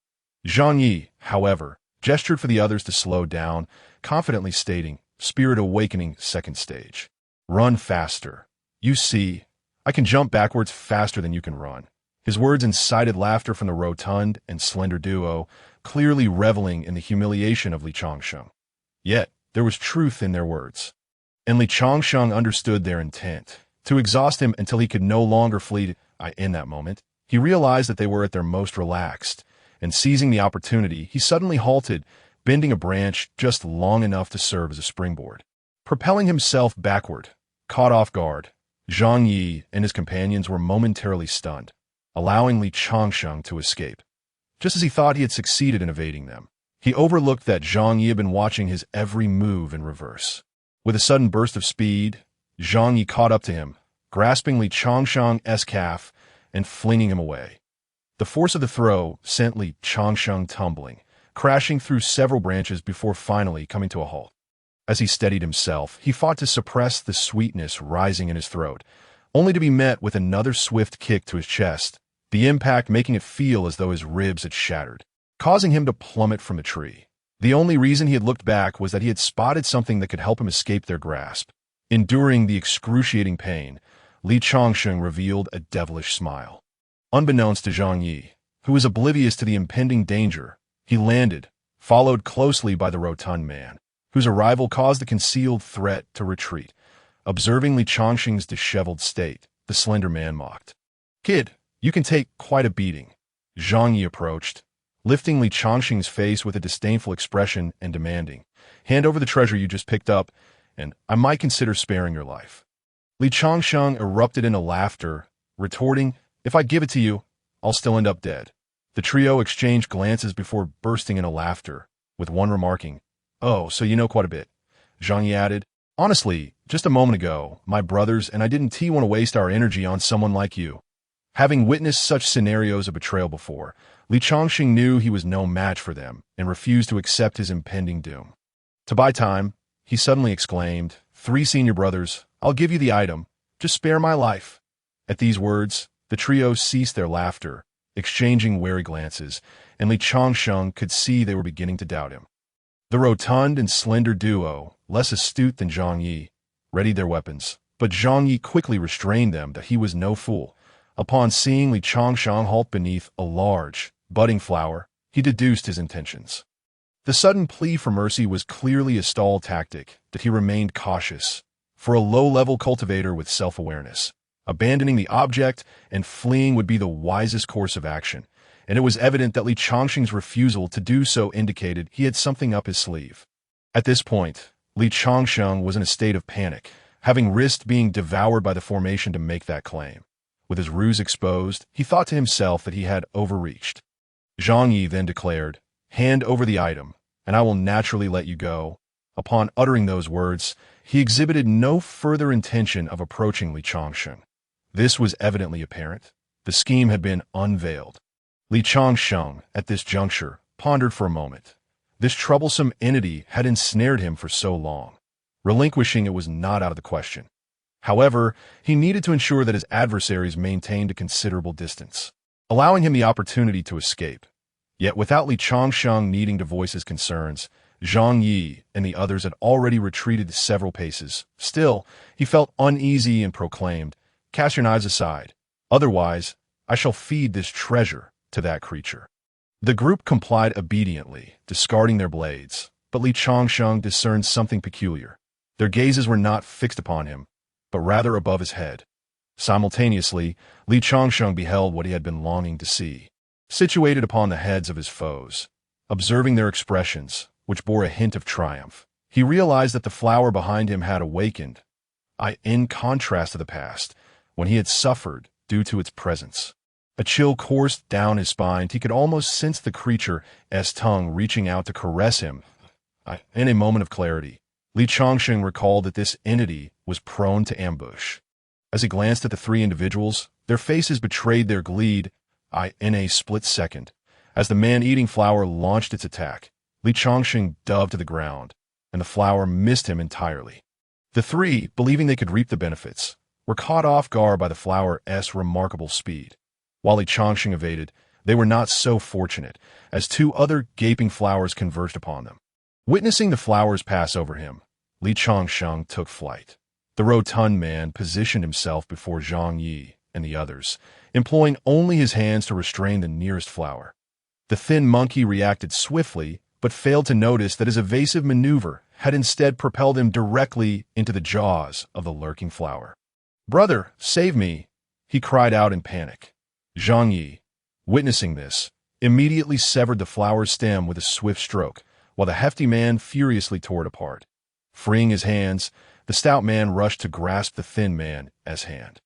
Zhang Yi, however, gestured for the others to slow down, confidently stating, Spirit Awakening second stage. Run faster. You see, I can jump backwards faster than you can run. His words incited laughter from the rotund and slender duo, clearly reveling in the humiliation of Li Changsheng. Yet, there was truth in their words. And Li Changsheng understood their intent. To exhaust him until he could no longer flee. In that moment, he realized that they were at their most relaxed, and seizing the opportunity, he suddenly halted, bending a branch just long enough to serve as a springboard. Propelling himself backward, caught off guard, Zhang Yi and his companions were momentarily stunned, allowing Li Changsheng to escape. Just as he thought he had succeeded in evading them, he overlooked that Zhang Yi had been watching his every move in reverse. With a sudden burst of speed, Zhang Yi caught up to him, grasping Li Changsheng's calf and flinging him away. The force of the throw sent Li Changsheng tumbling, crashing through several branches before finally coming to a halt. As he steadied himself, he fought to suppress the sweetness rising in his throat, only to be met with another swift kick to his chest, the impact making it feel as though his ribs had shattered, causing him to plummet from the tree. The only reason he had looked back was that he had spotted something that could help him escape their grasp. Enduring the excruciating pain, Li Changsheng revealed a devilish smile. Unbeknownst to Zhang Yi, who was oblivious to the impending danger, he landed, followed closely by the rotund man, whose arrival caused the concealed threat to retreat. Observing Li Changsheng's disheveled state, the slender man mocked. Kid, you can take quite a beating. Zhang Yi approached, lifting Li Changsheng's face with a disdainful expression and demanding, hand over the treasure you just picked up, and I might consider sparing your life. Li Changsheng erupted into laughter, retorting, if I give it to you, I'll still end up dead. The trio exchanged glances before bursting into laughter, with one remarking, Oh, so you know quite a bit. Zhang Yi added, Honestly, just a moment ago, my brothers and I didn't want to waste our energy on someone like you. Having witnessed such scenarios of betrayal before, Li Changsheng knew he was no match for them and refused to accept his impending doom. To buy time, he suddenly exclaimed, 3 senior brothers, I'll give you the item. Just spare my life. At these words, the trio ceased their laughter, exchanging wary glances, and Li Changsheng could see they were beginning to doubt him. The rotund and slender duo, less astute than Zhang Yi, readied their weapons, but Zhang Yi quickly restrained them that he was no fool. Upon seeing Li Changsheng halt beneath a large, budding flower, he deduced his intentions. The sudden plea for mercy was clearly a stall tactic that he remained cautious. For a low-level cultivator with self-awareness, abandoning the object and fleeing would be the wisest course of action, and it was evident that Li Changsheng's refusal to do so indicated he had something up his sleeve. At this point, Li Changsheng was in a state of panic, having risked being devoured by the formation to make that claim. With his ruse exposed, he thought to himself that he had overreached. Zhang Yi then declared, Hand over the item, and I will naturally let you go. Upon uttering those words, he exhibited no further intention of approaching Li Changsheng. This was evidently apparent. The scheme had been unveiled. Li Changsheng, at this juncture, pondered for a moment. This troublesome entity had ensnared him for so long. Relinquishing it was not out of the question. However, he needed to ensure that his adversaries maintained a considerable distance, allowing him the opportunity to escape. Yet without Li Changsheng needing to voice his concerns, Zhang Yi and the others had already retreated several paces. Still, he felt uneasy and proclaimed, Cast your knives aside. Otherwise, I shall feed this treasure to that creature. The group complied obediently, discarding their blades, but Li Changsheng discerned something peculiar. Their gazes were not fixed upon him, but rather above his head. Simultaneously, Li Changsheng beheld what he had been longing to see. Situated upon the heads of his foes, observing their expressions, which bore a hint of triumph, he realized that the flower behind him had awakened, in contrast to the past, when he had suffered due to its presence. A chill coursed down his spine. He could almost sense the creature's tongue reaching out to caress him. In a moment of clarity, Li Changsheng recalled that this entity was prone to ambush. As he glanced at the 3 individuals, their faces betrayed their glee. In a split second, as the man-eating flower launched its attack, Li Changsheng dove to the ground, and the flower missed him entirely. The 3, believing they could reap the benefits, were caught off guard by the flower's remarkable speed. While Li Changsheng evaded, they were not so fortunate, as two other gaping flowers converged upon them. Witnessing the flowers pass over him, Li Changsheng took flight. The rotund man positioned himself before Zhang Yi and the others, employing only his hands to restrain the nearest flower. The thin monkey reacted swiftly, but failed to notice that his evasive maneuver had instead propelled him directly into the jaws of the lurking flower. "Brother, save me!" he cried out in panic. Zhang Yi, witnessing this, immediately severed the flower's stem with a swift stroke, while the hefty man furiously tore it apart. Freeing his hands, the stout man rushed to grasp the thin man's hand.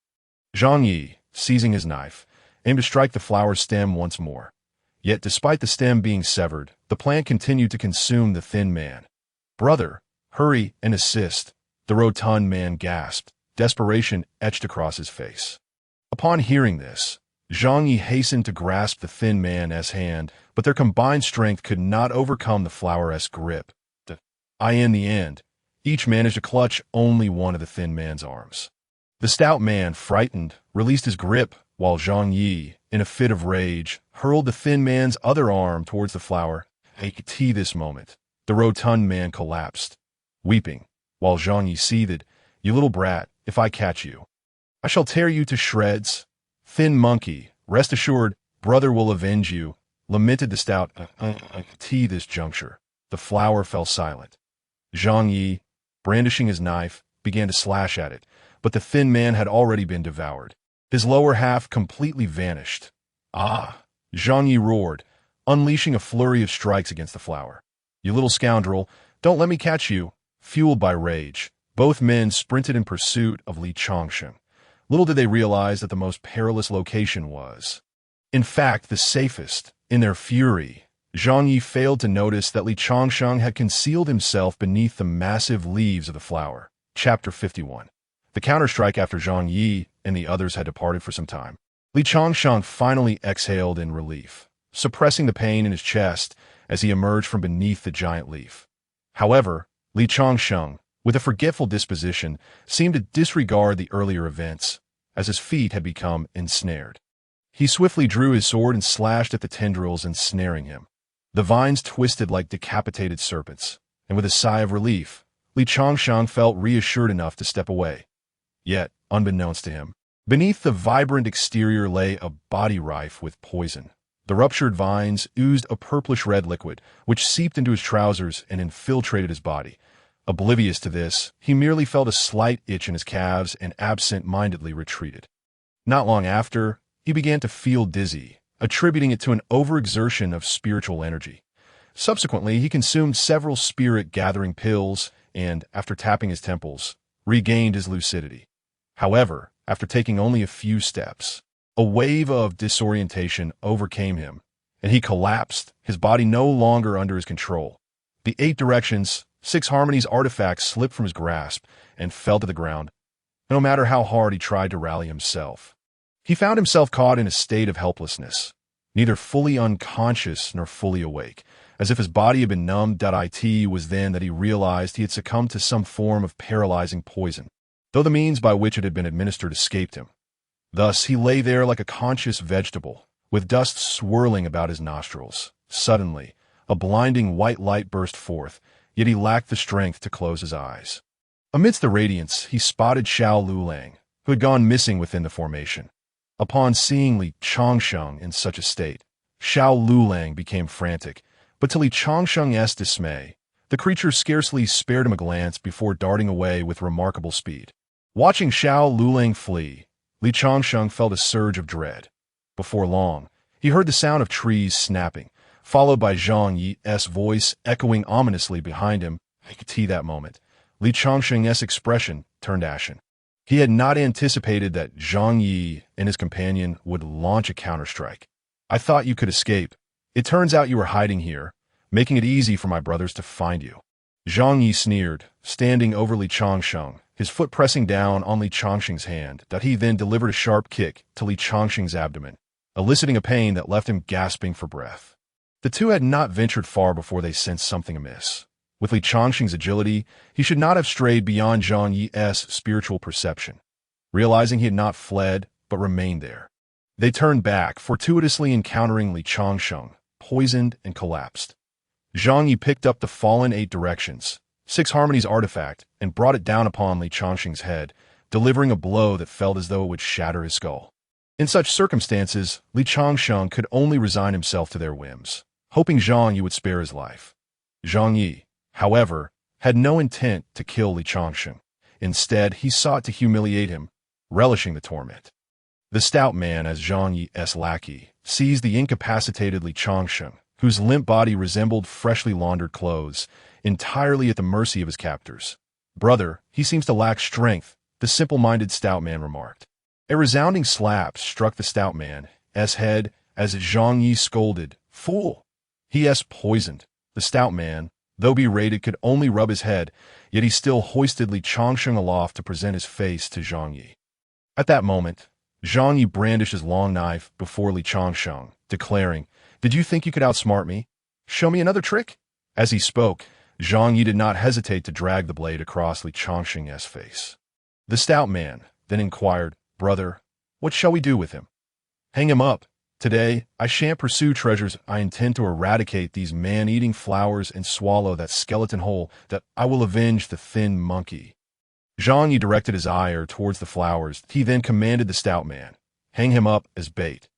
Zhang Yi, seizing his knife, aimed to strike the flower's stem once more. Yet despite the stem being severed, the plant continued to consume the thin man. "Brother, hurry and assist," the rotund man gasped, desperation etched across his face. Upon hearing this, Zhang Yi hastened to grasp the thin man's hand, but their combined strength could not overcome the flower's grip. In the end, each managed to clutch only one of the thin man's arms. The stout man, frightened, released his grip, while Zhang Yi, in a fit of rage, hurled the thin man's other arm towards the flower. At this moment, the rotund man collapsed, weeping, while Zhang Yi seethed, "You little brat, if I catch you, I shall tear you to shreds. Thin monkey, rest assured, brother will avenge you," lamented the stout. At this juncture, the flower fell silent. Zhang Yi, brandishing his knife, began to slash at it, but the thin man had already been devoured. His lower half completely vanished. "Ah!" Zhang Yi roared, unleashing a flurry of strikes against the flower. "You little scoundrel, don't let me catch you!" Fueled by rage, both men sprinted in pursuit of Li Changsheng. Little did they realize that the most perilous location was, in fact, the safest. In their fury, Zhang Yi failed to notice that Li Changsheng had concealed himself beneath the massive leaves of the flower. Chapter 51. The counterstrike after Zhang Yi and the others had departed for some time. Li Changsheng finally exhaled in relief, suppressing the pain in his chest as he emerged from beneath the giant leaf. However, Li Changsheng, with a forgetful disposition, seemed to disregard the earlier events, as his feet had become ensnared. He swiftly drew his sword and slashed at the tendrils ensnaring him. The vines twisted like decapitated serpents, and with a sigh of relief, Li Changsheng felt reassured enough to step away. Yet, unbeknownst to him, beneath the vibrant exterior lay a body rife with poison. The ruptured vines oozed a purplish-red liquid, which seeped into his trousers and infiltrated his body. Oblivious to this, he merely felt a slight itch in his calves and absent-mindedly retreated. Not long after, he began to feel dizzy, attributing it to an overexertion of spiritual energy. Subsequently, he consumed several spirit-gathering pills and, after tapping his temples, regained his lucidity. However, after taking only a few steps, a wave of disorientation overcame him, and he collapsed, his body no longer under his control. The 8 directions, 6 harmonies artifacts slipped from his grasp and fell to the ground. No matter how hard he tried to rally himself, he found himself caught in a state of helplessness, neither fully unconscious nor fully awake, as if his body had been numbed. It was then that he realized he had succumbed to some form of paralyzing poison, though the means by which it had been administered escaped him. Thus he lay there like a conscious vegetable, with dust swirling about his nostrils. Suddenly, a blinding white light burst forth, yet he lacked the strength to close his eyes. Amidst the radiance, he spotted Xiao Lulang, who had gone missing within the formation. Upon seeing Li Changsheng in such a state, Xiao Lulang became frantic, but to Li Changsheng's dismay, the creature scarcely spared him a glance before darting away with remarkable speed. Watching Xiao Lulang flee, Li Changsheng felt a surge of dread. Before long, he heard the sound of trees snapping, followed by Zhang Yi's voice echoing ominously behind him. At that moment, Li Changsheng's expression turned ashen. He had not anticipated that Zhang Yi and his companion would launch a counterstrike. "I thought you could escape. It turns out you were hiding here, making it easy for my brothers to find you." Zhang Yi sneered, standing over Li Changsheng, his foot pressing down on Li Changsheng's hand, that he then delivered a sharp kick to Li Changsheng's abdomen, eliciting a pain that left him gasping for breath. The two had not ventured far before they sensed something amiss. With Li Changsheng's agility, he should not have strayed beyond Zhang Yi's spiritual perception. realizing he had not fled but remained there. They turned back, fortuitously encountering Li Changsheng, poisoned and collapsed. Zhang Yi picked up the fallen 8 directions, 6 harmonies artifact, and brought it down upon Li Changsheng's head, delivering a blow that felt as though it would shatter his skull. In such circumstances, Li Changsheng could only resign himself to their whims, hoping Zhang Yi would spare his life. Zhang Yi, however, had no intent to kill Li Changsheng. Instead, he sought to humiliate him, relishing the torment. The stout man, as Zhang Yi's lackey, seized the incapacitated Li Changsheng, whose limp body resembled freshly laundered clothes, entirely at the mercy of his captors. "Brother, he seems to lack strength," the simple-minded stout man remarked. A resounding slap struck the stout man's head as Zhang Yi scolded, "Fool! He is poisoned." The stout man, though berated, could only rub his head, yet he still hoisted Li Changsheng aloft to present his face to Zhang Yi. At that moment, Zhang Yi brandished his long knife before Li Changsheng, declaring, "Did you think you could outsmart me? Show me another trick?" As he spoke, Zhang Yi did not hesitate to drag the blade across Li Changsheng's face. The stout man then inquired, "Brother, what shall we do with him?" "Hang him up. Today, I shan't pursue treasures. I intend to eradicate these man-eating flowers and swallow that skeleton whole. That I will avenge the thin monkey." Zhang Yi directed his ire towards the flowers. He then commanded the stout man, "Hang him up as bait."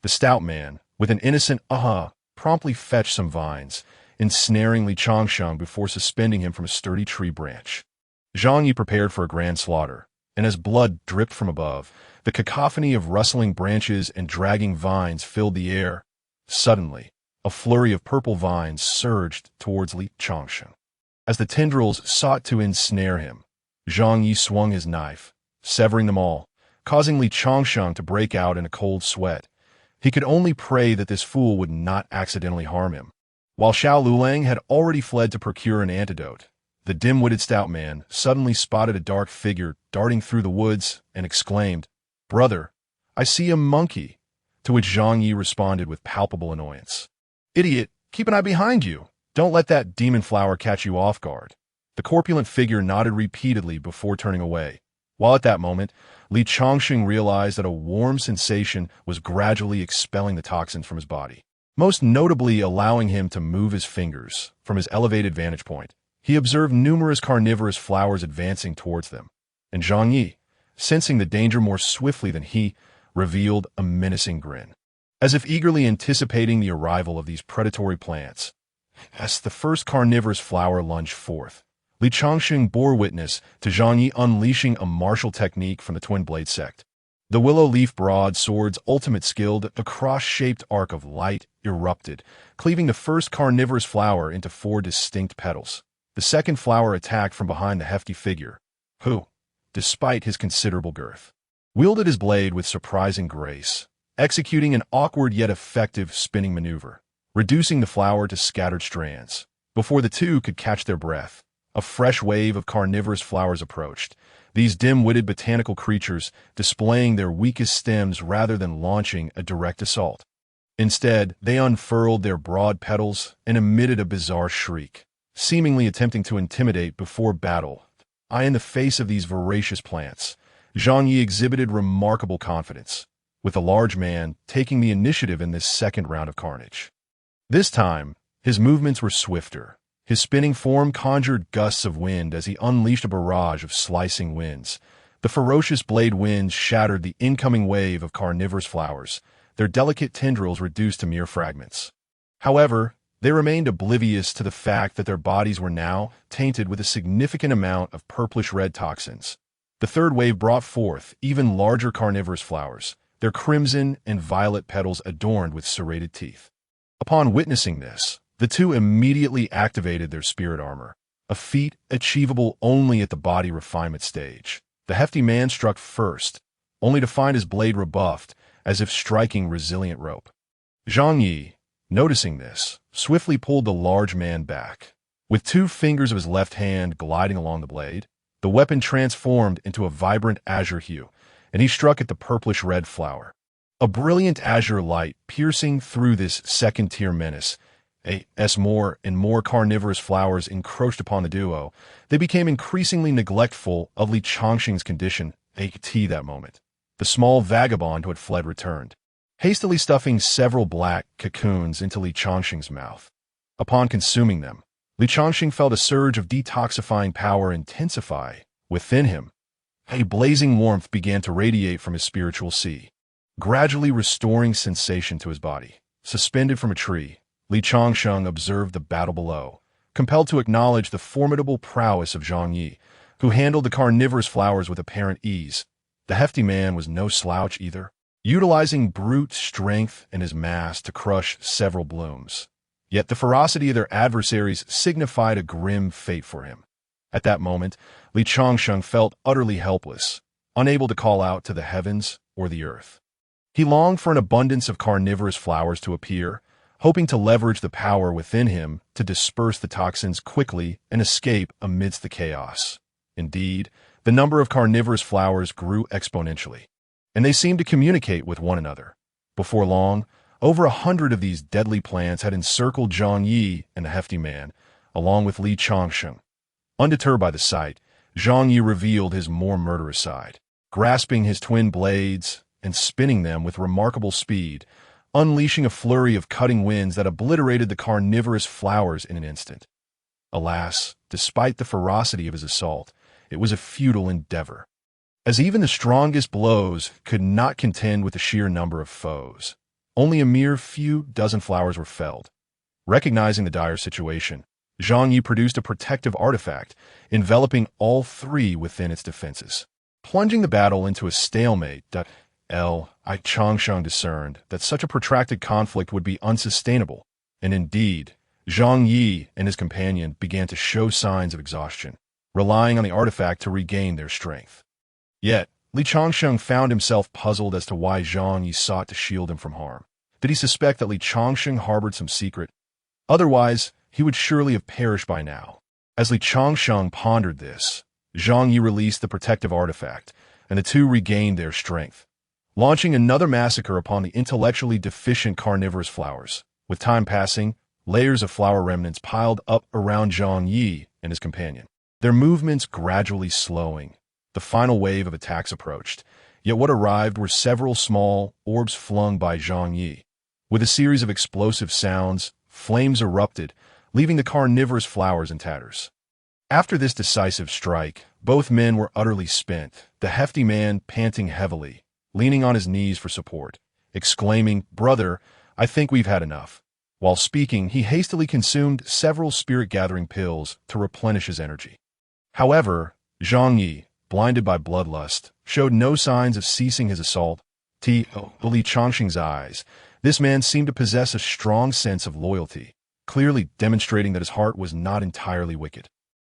The stout man, with an innocent promptly fetched some vines, ensnaring Li Changsheng before suspending him from a sturdy tree branch. Zhang Yi prepared for a grand slaughter, and as blood dripped from above, the cacophony of rustling branches and dragging vines filled the air. Suddenly, a flurry of purple vines surged towards Li Changsheng. As the tendrils sought to ensnare him, Zhang Yi swung his knife, severing them all, causing Li Changsheng to break out in a cold sweat. He could only pray that this fool would not accidentally harm him. While Xiao Lulang had already fled to procure an antidote, the dim-witted stout man suddenly spotted a dark figure darting through the woods and exclaimed, "Brother, I see a monkey," to which Zhang Yi responded with palpable annoyance. "Idiot, keep an eye behind you. Don't let that demon flower catch you off guard." The corpulent figure nodded repeatedly before turning away, while at that moment, Li Changsheng realized that a warm sensation was gradually expelling the toxins from his body, most notably allowing him to move his fingers. From his elevated vantage point, he observed numerous carnivorous flowers advancing towards them, and Zhang Yi, sensing the danger more swiftly than he, revealed a menacing grin, as if eagerly anticipating the arrival of these predatory plants. As the first carnivorous flower lunged forth, Li Changsheng bore witness to Zhang Yi unleashing a martial technique from the Twin Blade sect. The willow leaf broadsword's ultimate skill, a cross-shaped arc of light, erupted, cleaving the first carnivorous flower into 4 distinct petals. The second flower attacked from behind the hefty figure, who, despite his considerable girth, wielded his blade with surprising grace, executing an awkward yet effective spinning maneuver, reducing the flower to scattered strands. Before the two could catch their breath, a fresh wave of carnivorous flowers approached, these dim-witted botanical creatures displaying their weakest stems rather than launching a direct assault. Instead, they unfurled their broad petals and emitted a bizarre shriek, seemingly attempting to intimidate before battle. In the face of these voracious plants, Zhang Yi exhibited remarkable confidence, with the large man taking the initiative in this second round of carnage. This time, his movements were swifter. His spinning form conjured gusts of wind as he unleashed a barrage of slicing winds. The ferocious blade winds shattered the incoming wave of carnivorous flowers, their delicate tendrils reduced to mere fragments. However, they remained oblivious to the fact that their bodies were now tainted with a significant amount of purplish-red toxins. The third wave brought forth even larger carnivorous flowers, their crimson and violet petals adorned with serrated teeth. Upon witnessing this, the two immediately activated their spirit armor, a feat achievable only at the body refinement stage. The hefty man struck first, only to find his blade rebuffed, as if striking resilient rope. Zhang Yi, noticing this, swiftly pulled the large man back. With 2 fingers of his left hand gliding along the blade, the weapon transformed into a vibrant azure hue, and he struck at the purplish-red flower. A brilliant azure light piercing through this second-tier menace. As more and more carnivorous flowers encroached upon the duo, they became increasingly neglectful of Li Changsheng's condition that moment. The small vagabond who had fled returned, hastily stuffing several black cocoons into Li Changxing's mouth. Upon consuming them, Li Changxing felt a surge of detoxifying power intensify within him. A blazing warmth began to radiate from his spiritual sea, gradually restoring sensation to his body. Suspended from a tree, Li Changxing observed the battle below, compelled to acknowledge the formidable prowess of Zhang Yi, who handled the carnivorous flowers with apparent ease. The hefty man was no slouch either, utilizing brute strength and his mass to crush several blooms. Yet the ferocity of their adversaries signified a grim fate for him. At that moment, Li Changxing felt utterly helpless, unable to call out to the heavens or the earth. He longed for an abundance of carnivorous flowers to appear, hoping to leverage the power within him to disperse the toxins quickly and escape amidst the chaos. Indeed, the number of carnivorous flowers grew exponentially, and they seemed to communicate with one another. Before long, over 100 of these deadly plants had encircled Zhang Yi and the hefty man, along with Li Changxing. Undeterred by the sight, Zhang Yi revealed his more murderous side, grasping his twin blades and spinning them with remarkable speed, unleashing a flurry of cutting winds that obliterated the carnivorous flowers in an instant. Alas, despite the ferocity of his assault, it was a futile endeavor, as even the strongest blows could not contend with the sheer number of foes. Only a mere few dozen flowers were felled. Recognizing the dire situation, Zhang Yi produced a protective artifact, enveloping all three within its defenses. Plunging the battle into a stalemate, Li Changxing discerned that such a protracted conflict would be unsustainable, and indeed, Zhang Yi and his companion began to show signs of exhaustion, relying on the artifact to regain their strength. Yet, Li Changxing found himself puzzled as to why Zhang Yi sought to shield him from harm. Did he suspect that Li Changxing harbored some secret? Otherwise, he would surely have perished by now. As Li Changxing pondered this, Zhang Yi released the protective artifact, and the two regained their strength, launching another massacre upon the intellectually deficient carnivorous flowers. With time passing, layers of flower remnants piled up around Zhang Yi and his companion, their movements gradually slowing. The final wave of attacks approached, yet what arrived were several small orbs flung by Zhang Yi. With a series of explosive sounds, flames erupted, leaving the carnivorous flowers in tatters. After this decisive strike, both men were utterly spent, the hefty man panting heavily, leaning on his knees for support, exclaiming, "Brother, I think we've had enough." While speaking, he hastily consumed several spirit-gathering pills to replenish his energy. However, Zhang Yi, blinded by bloodlust, showed no signs of ceasing his assault. Li Changxing's eyes, this man seemed to possess a strong sense of loyalty, clearly demonstrating that his heart was not entirely wicked.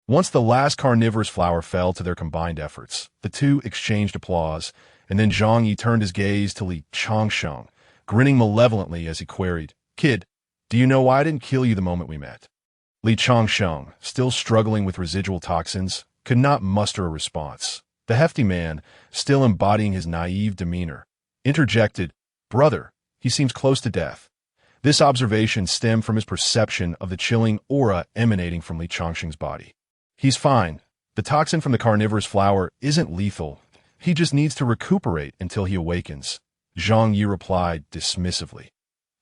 Once the last carnivorous flower fell to their combined efforts, the two exchanged applause, and then Zhang Yi turned his gaze to Li Changxing, grinning malevolently as he queried, "Kid, do you know why I didn't kill you the moment we met?" Li Changxing, still struggling with residual toxins, could not muster a response. The hefty man, still embodying his naive demeanor, interjected, "Brother, he seems close to death." This observation stemmed from his perception of the chilling aura emanating from Li Changxing's body. "He's fine. The toxin from the carnivorous flower isn't lethal. He just needs to recuperate until he awakens," Zhang Yi replied dismissively.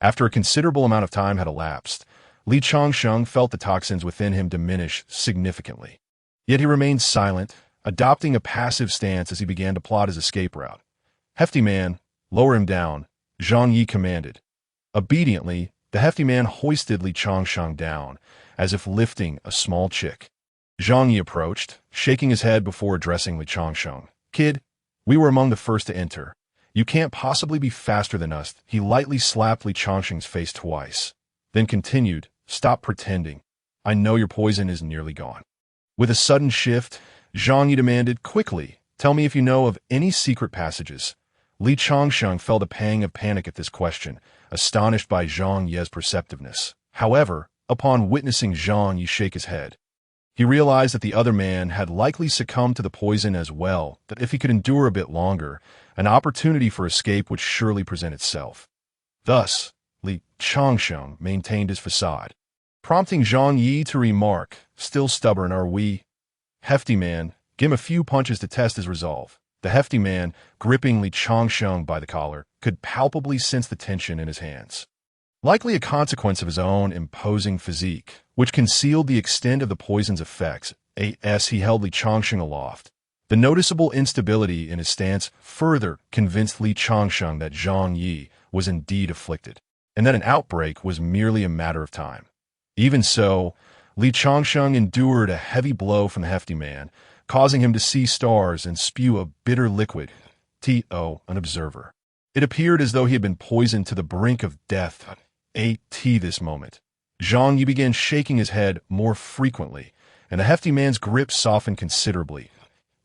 After a considerable amount of time had elapsed, Li Changxing felt the toxins within him diminish significantly. Yet he remained silent, adopting a passive stance as he began to plot his escape route. "Hefty man, lower him down," Zhang Yi commanded. Obediently, the hefty man hoisted Li Changxing down, as if lifting a small chick. Zhang Yi approached, shaking his head before addressing Li Changxing. "Kid, we were among the first to enter. You can't possibly be faster than us." He lightly slapped Li Changxing's face twice, then continued, "Stop pretending. I know your poison is nearly gone." With a sudden shift, Zhang Yi demanded, "Quickly, tell me if you know of any secret passages." Li Changxing felt a pang of panic at this question, astonished by Zhang Yi's perceptiveness. However, upon witnessing Zhang Yi shake his head, he realized that the other man had likely succumbed to the poison as well, that if he could endure a bit longer, an opportunity for escape would surely present itself. Thus, Li Changxing maintained his facade, prompting Zhang Yi to remark, "Still stubborn, are we? Hefty man, give him a few punches to test his resolve." The hefty man, gripping Li Changsheng by the collar, could palpably sense the tension in his hands. Likely a consequence of his own imposing physique, which concealed the extent of the poison's effects, as he held Li Changsheng aloft. The noticeable instability in his stance further convinced Li Changsheng that Zhang Yi was indeed afflicted, and that an outbreak was merely a matter of time. Even so, Li Changsheng endured a heavy blow from the hefty man, causing him to see stars and spew a bitter liquid. To an observer, it appeared as though he had been poisoned to the brink of death. This moment, Zhang Yi began shaking his head more frequently, and the hefty man's grip softened considerably.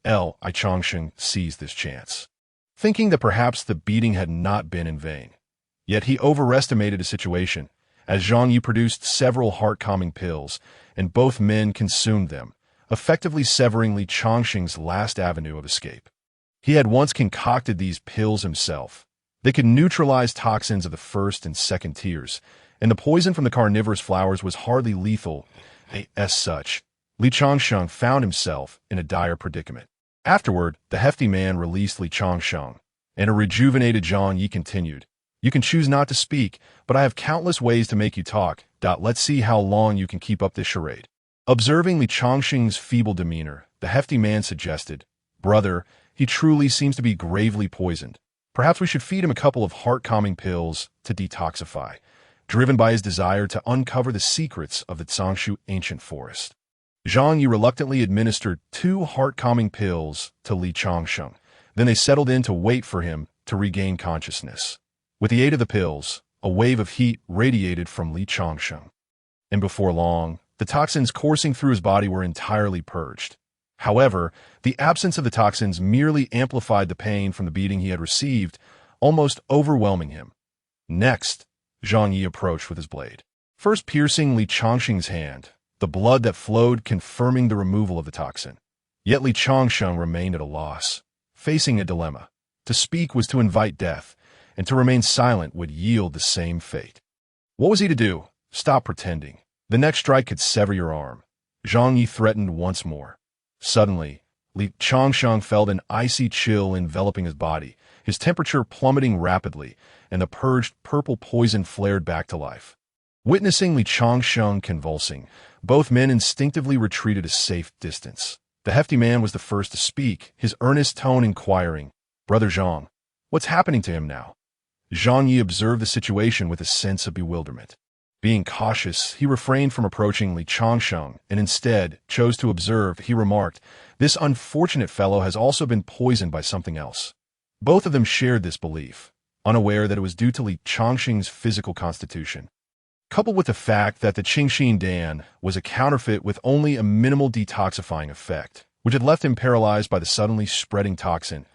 Li Changsheng seized this chance, thinking that perhaps the beating had not been in vain. Yet he overestimated the situation, as Zhang Yi produced several heart-calming pills, and both men consumed them, effectively severing Li Changsheng's last avenue of escape. He had once concocted these pills himself. They could neutralize toxins of the first and second tiers, and the poison from the carnivorous flowers was hardly lethal. As such, Li Changsheng found himself in a dire predicament. Afterward, the hefty man released Li Changsheng, and a rejuvenated Zhang Yi continued, "You can choose not to speak, but I have countless ways to make you talk. Let's see how long you can keep up this charade." Observing Li Changsheng's feeble demeanor, the hefty man suggested, "Brother, he truly seems to be gravely poisoned. Perhaps we should feed him a couple of heart-calming pills to detoxify," driven by his desire to uncover the secrets of the Tsangshu ancient forest. Zhang Yi reluctantly administered 2 heart-calming pills to Li Changsheng. Then they settled in to wait for him to regain consciousness. With the aid of the pills, a wave of heat radiated from Li Changsheng, and before long, the toxins coursing through his body were entirely purged. However, the absence of the toxins merely amplified the pain from the beating he had received, almost overwhelming him. Next, Zhang Yi approached with his blade, first piercing Li Changsheng's hand, the blood that flowed confirming the removal of the toxin. Yet Li Changsheng remained at a loss, facing a dilemma. To speak was to invite death, and to remain silent would yield the same fate. What was he to do? Stop pretending. The next strike could sever your arm. Zhang Yi threatened once more. Suddenly, Li Changsheng felt an icy chill enveloping his body, his temperature plummeting rapidly, and the purged purple poison flared back to life. Witnessing Li Changsheng convulsing, both men instinctively retreated a safe distance. The hefty man was the first to speak, his earnest tone inquiring, "Brother Zhang, what's happening to him now?" Zhang Yi observed the situation with a sense of bewilderment. Being cautious, he refrained from approaching Li Changsheng and instead chose to observe. He remarked, "This unfortunate fellow has also been poisoned by something else." Both of them shared this belief, unaware that it was due to Li Changsheng's physical constitution, coupled with the fact that the Qingxin Dan was a counterfeit with only a minimal detoxifying effect, which had left him paralyzed by the suddenly spreading toxin.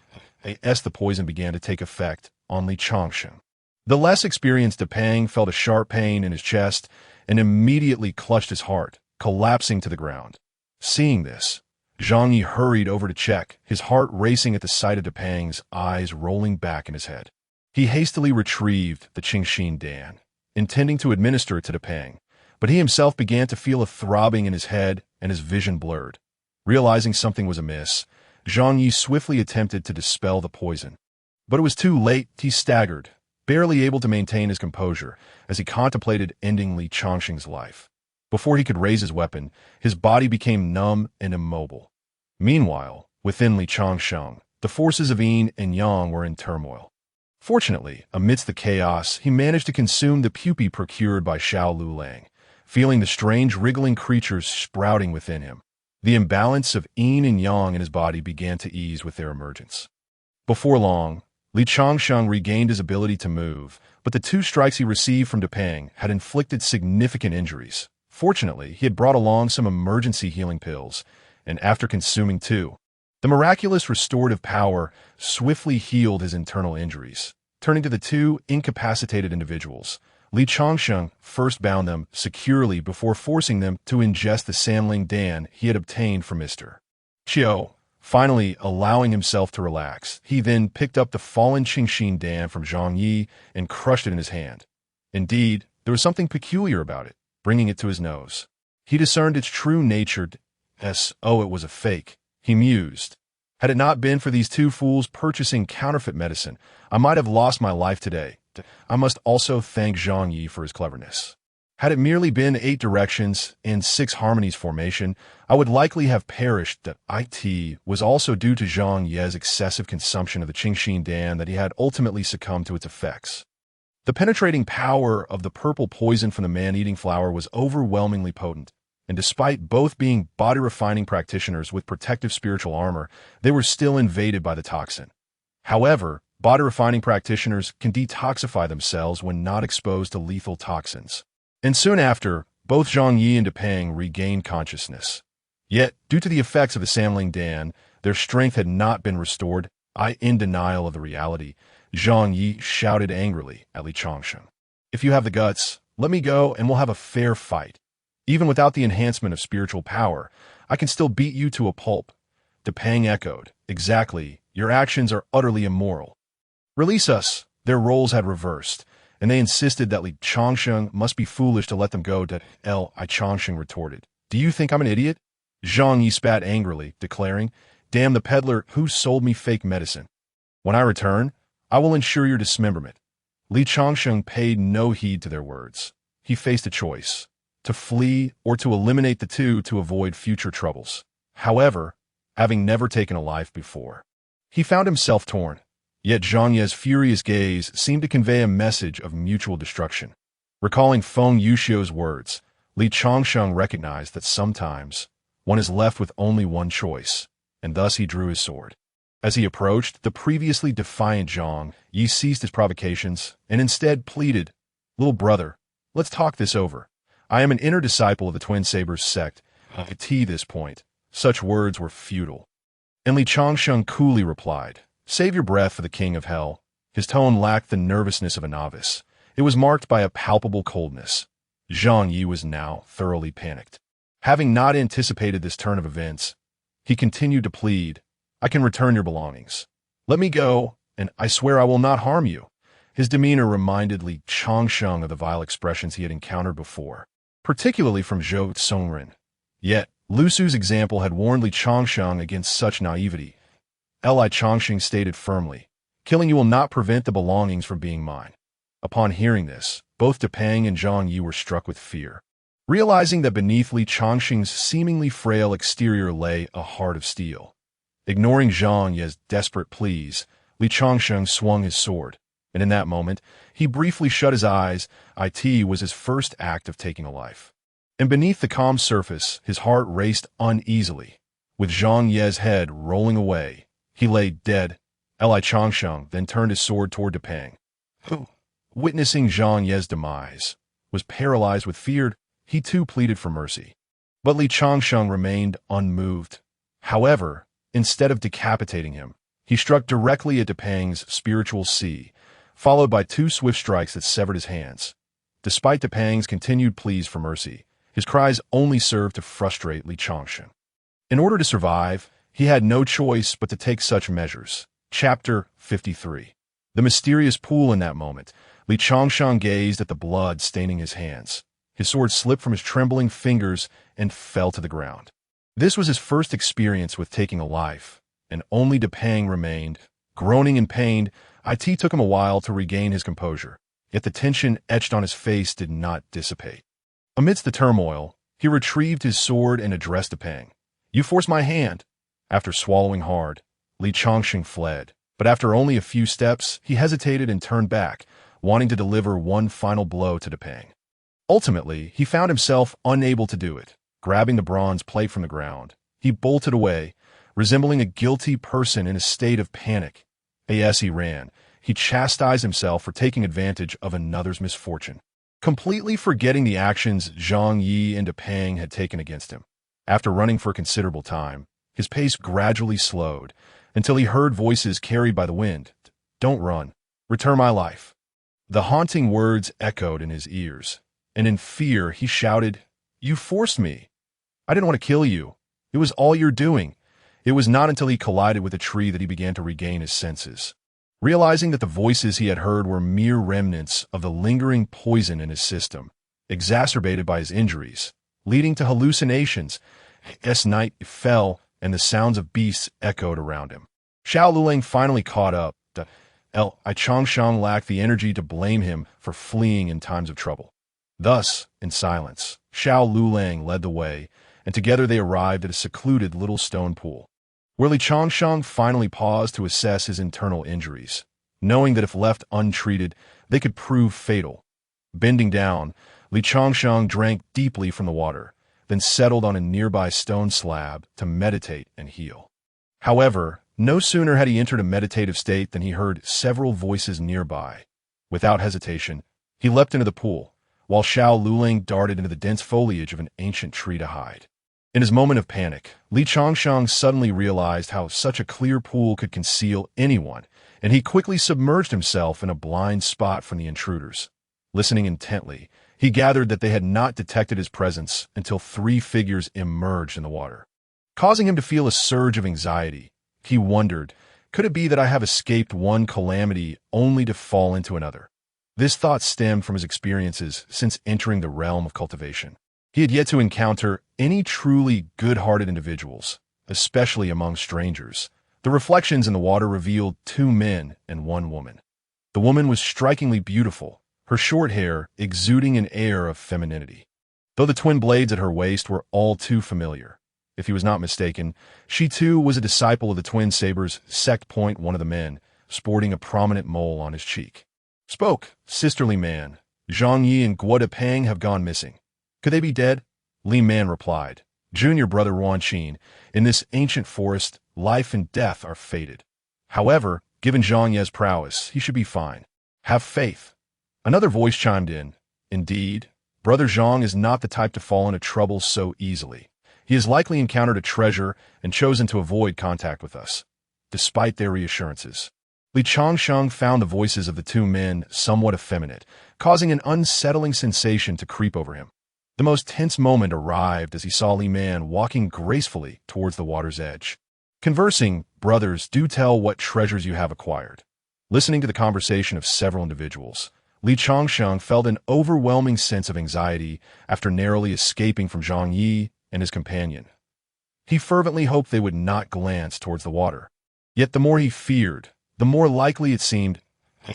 The poison began to take effect on Li Changsheng. The less experienced Depang felt a sharp pain in his chest and immediately clutched his heart, collapsing to the ground. Seeing this, Zhang Yi hurried over to check, his heart racing at the sight of Depang's eyes rolling back in his head. He hastily retrieved the Qingxin Dan, intending to administer it to Depang, but he himself began to feel a throbbing in his head and his vision blurred. Realizing something was amiss, Zhang Yi swiftly attempted to dispel the poison. But it was too late. He staggered, barely able to maintain his composure as he contemplated ending Li Changsheng's life. Before he could raise his weapon, his body became numb and immobile. Meanwhile, within Li Changsheng, the forces of yin and yang were in turmoil. Fortunately, amidst the chaos, he managed to consume the pupae procured by Xiao Lulang, feeling the strange wriggling creatures sprouting within him. The imbalance of yin and yang in his body began to ease with their emergence. Before long, Li Changsheng regained his ability to move, but the 2 strikes he received from Depang had inflicted significant injuries. Fortunately, he had brought along some emergency healing pills, and after consuming 2, the miraculous restorative power swiftly healed his internal injuries. Turning to the 2 incapacitated individuals, Li Changsheng first bound them securely before forcing them to ingest the Sanling Dan he had obtained from Mr. Qiu. Finally, allowing himself to relax, he then picked up the fallen Qingxin Dan from Zhang Yi and crushed it in his hand. Indeed, there was something peculiar about it. Bringing it to his nose, he discerned its true nature. It was a fake, he mused. Had it not been for these two fools purchasing counterfeit medicine, I might have lost my life today. I must also thank Zhang Yi for his cleverness. Had it merely been 8 directions in 6 harmonies formation, I would likely have perished. That it was also due to Zhang Yi's excessive consumption of the Qingxin Dan that he had ultimately succumbed to its effects. The penetrating power of the purple poison from the man-eating flower was overwhelmingly potent, and despite both being body-refining practitioners with protective spiritual armor, they were still invaded by the toxin. However, body-refining practitioners can detoxify themselves when not exposed to lethal toxins. And soon after, both Zhang Yi and Depeng regained consciousness. Yet, due to the effects of the Samling Dan, their strength had not been restored. In denial of the reality, Zhang Yi shouted angrily at Li Changsheng. If you have the guts, let me go and we'll have a fair fight. Even without the enhancement of spiritual power, I can still beat you to a pulp. Depeng echoed. Exactly, your actions are utterly immoral. Release us. Their roles had reversed, and they insisted that Li Changsheng must be foolish to let them go. Li Changsheng retorted. Do you think I'm an idiot? Zhang Yi spat angrily, declaring, Damn the peddler who sold me fake medicine. When I return, I will ensure your dismemberment. Li Changsheng paid no heed to their words. He faced a choice, to flee or to eliminate the two to avoid future troubles. However, having never taken a life before, he found himself torn. Yet Zhang Yi's furious gaze seemed to convey a message of mutual destruction. Recalling Feng Yuxiu's words, Li Changsheng recognized that sometimes one is left with only one choice, and thus he drew his sword. As he approached, the previously defiant Zhang Yi ceased his provocations and instead pleaded, Little brother, let's talk this over. I am an inner disciple of the Twin Sabers sect. At this point, such words were futile. And Li Changsheng coolly replied, Save your breath for the king of hell. His tone lacked the nervousness of a novice. It was marked by a palpable coldness. Zhang Yi was now thoroughly panicked. Having not anticipated this turn of events, he continued to plead, I can return your belongings. Let me go, and I swear I will not harm you. His demeanor reminded Li Changsheng of the vile expressions he had encountered before, particularly from Zhou Tsongren. Yet, Lu Su's example had warned Li Changsheng against such naivety. Li Changsheng stated firmly, Killing you will not prevent the belongings from being mine. Upon hearing this, both Depeng and Zhang Yi were struck with fear. Realizing that beneath Li Changsheng's seemingly frail exterior lay a heart of steel. Ignoring Zhang Yi's desperate pleas, Li Changsheng swung his sword, and in that moment, he briefly shut his eyes. It was his first act of taking a life. And beneath the calm surface, his heart raced uneasily. With Zhang Yi's head rolling away, he lay dead. Li Changsheng then turned his sword toward Depeng, who, witnessing Zhang Yi's demise, was paralyzed with fear. He too pleaded for mercy. But Li Changsheng remained unmoved. However, instead of decapitating him, he struck directly at Depeng's spiritual sea, followed by 2 swift strikes that severed his hands. Despite Depeng's continued pleas for mercy, his cries only served to frustrate Li Changsheng. In order to survive, he had no choice but to take such measures. Chapter 53. The mysterious pool. In that moment, Li Changsheng gazed at the blood staining his hands. His sword slipped from his trembling fingers and fell to the ground. This was his first experience with taking a life, and only Depeng remained. Groaning in pain, it took him a while to regain his composure, yet the tension etched on his face did not dissipate. Amidst the turmoil, he retrieved his sword and addressed Depeng. You forced my hand. After swallowing hard, Li Changsheng fled, but after only a few steps, he hesitated and turned back, wanting to deliver one final blow to Depeng. Ultimately, he found himself unable to do it. Grabbing the bronze plate from the ground, he bolted away, resembling a guilty person in a state of panic. As he ran, he chastised himself for taking advantage of another's misfortune, completely forgetting the actions Zhang Yi and Depeng had taken against him. After running for a considerable time, his pace gradually slowed until he heard voices carried by the wind. Don't run. Return my life. The haunting words echoed in his ears, and in fear he shouted, You forced me. I didn't want to kill you. It was all your doing. It was not until he collided with a tree that he began to regain his senses. Realizing that the voices he had heard were mere remnants of the lingering poison in his system, exacerbated by his injuries, leading to hallucinations, as night fell, and the sounds of beasts echoed around him. Xiao Lulang finally caught up. I Changshang lacked the energy to blame him for fleeing in times of trouble. Thus, in silence, Xiao Lulang led the way, and together they arrived at a secluded little stone pool, where Li Changshang finally paused to assess his internal injuries, knowing that if left untreated, they could prove fatal. Bending down, Li Changshang drank deeply from the water, then settled on a nearby stone slab to meditate and heal. However, no sooner had he entered a meditative state than he heard several voices nearby. Without hesitation, he leapt into the pool, while Xiao Lulang darted into the dense foliage of an ancient tree to hide. In his moment of panic, Li Changshang suddenly realized how such a clear pool could conceal anyone, and he quickly submerged himself in a blind spot from the intruders. Listening intently, he gathered that they had not detected his presence until 3 figures emerged in the water. Causing him to feel a surge of anxiety, he wondered, could it be that I have escaped one calamity only to fall into another? This thought stemmed from his experiences since entering the realm of cultivation. He had yet to encounter any truly good-hearted individuals, especially among strangers. The reflections in the water revealed 2 men and 1 woman. The woman was strikingly beautiful, her short hair exuding an air of femininity. Though the twin blades at her waist were all too familiar, if he was not mistaken, she too was a disciple of the twin sabers. Sect point one of the men, sporting a prominent mole on his cheek. Spoke, sisterly man, Zhang Yi and Guo Pang have gone missing. Could they be dead? Li Man replied, Junior brother Ruanqin, in this ancient forest, life and death are fated. However, given Zhang Ye's prowess, he should be fine. Have faith. Another voice chimed in, Indeed, brother Zhang is not the type to fall into trouble so easily. He has likely encountered a treasure and chosen to avoid contact with us, despite their reassurances. Li Changshang found the voices of the 2 men somewhat effeminate, causing an unsettling sensation to creep over him. The most tense moment arrived as he saw Li Man walking gracefully towards the water's edge. Conversing, brothers, do tell what treasures you have acquired. Listening to the conversation of several individuals, Li Changshang felt an overwhelming sense of anxiety after narrowly escaping from Zhang Yi and his companion. He fervently hoped they would not glance towards the water. Yet the more he feared, the more likely it seemed.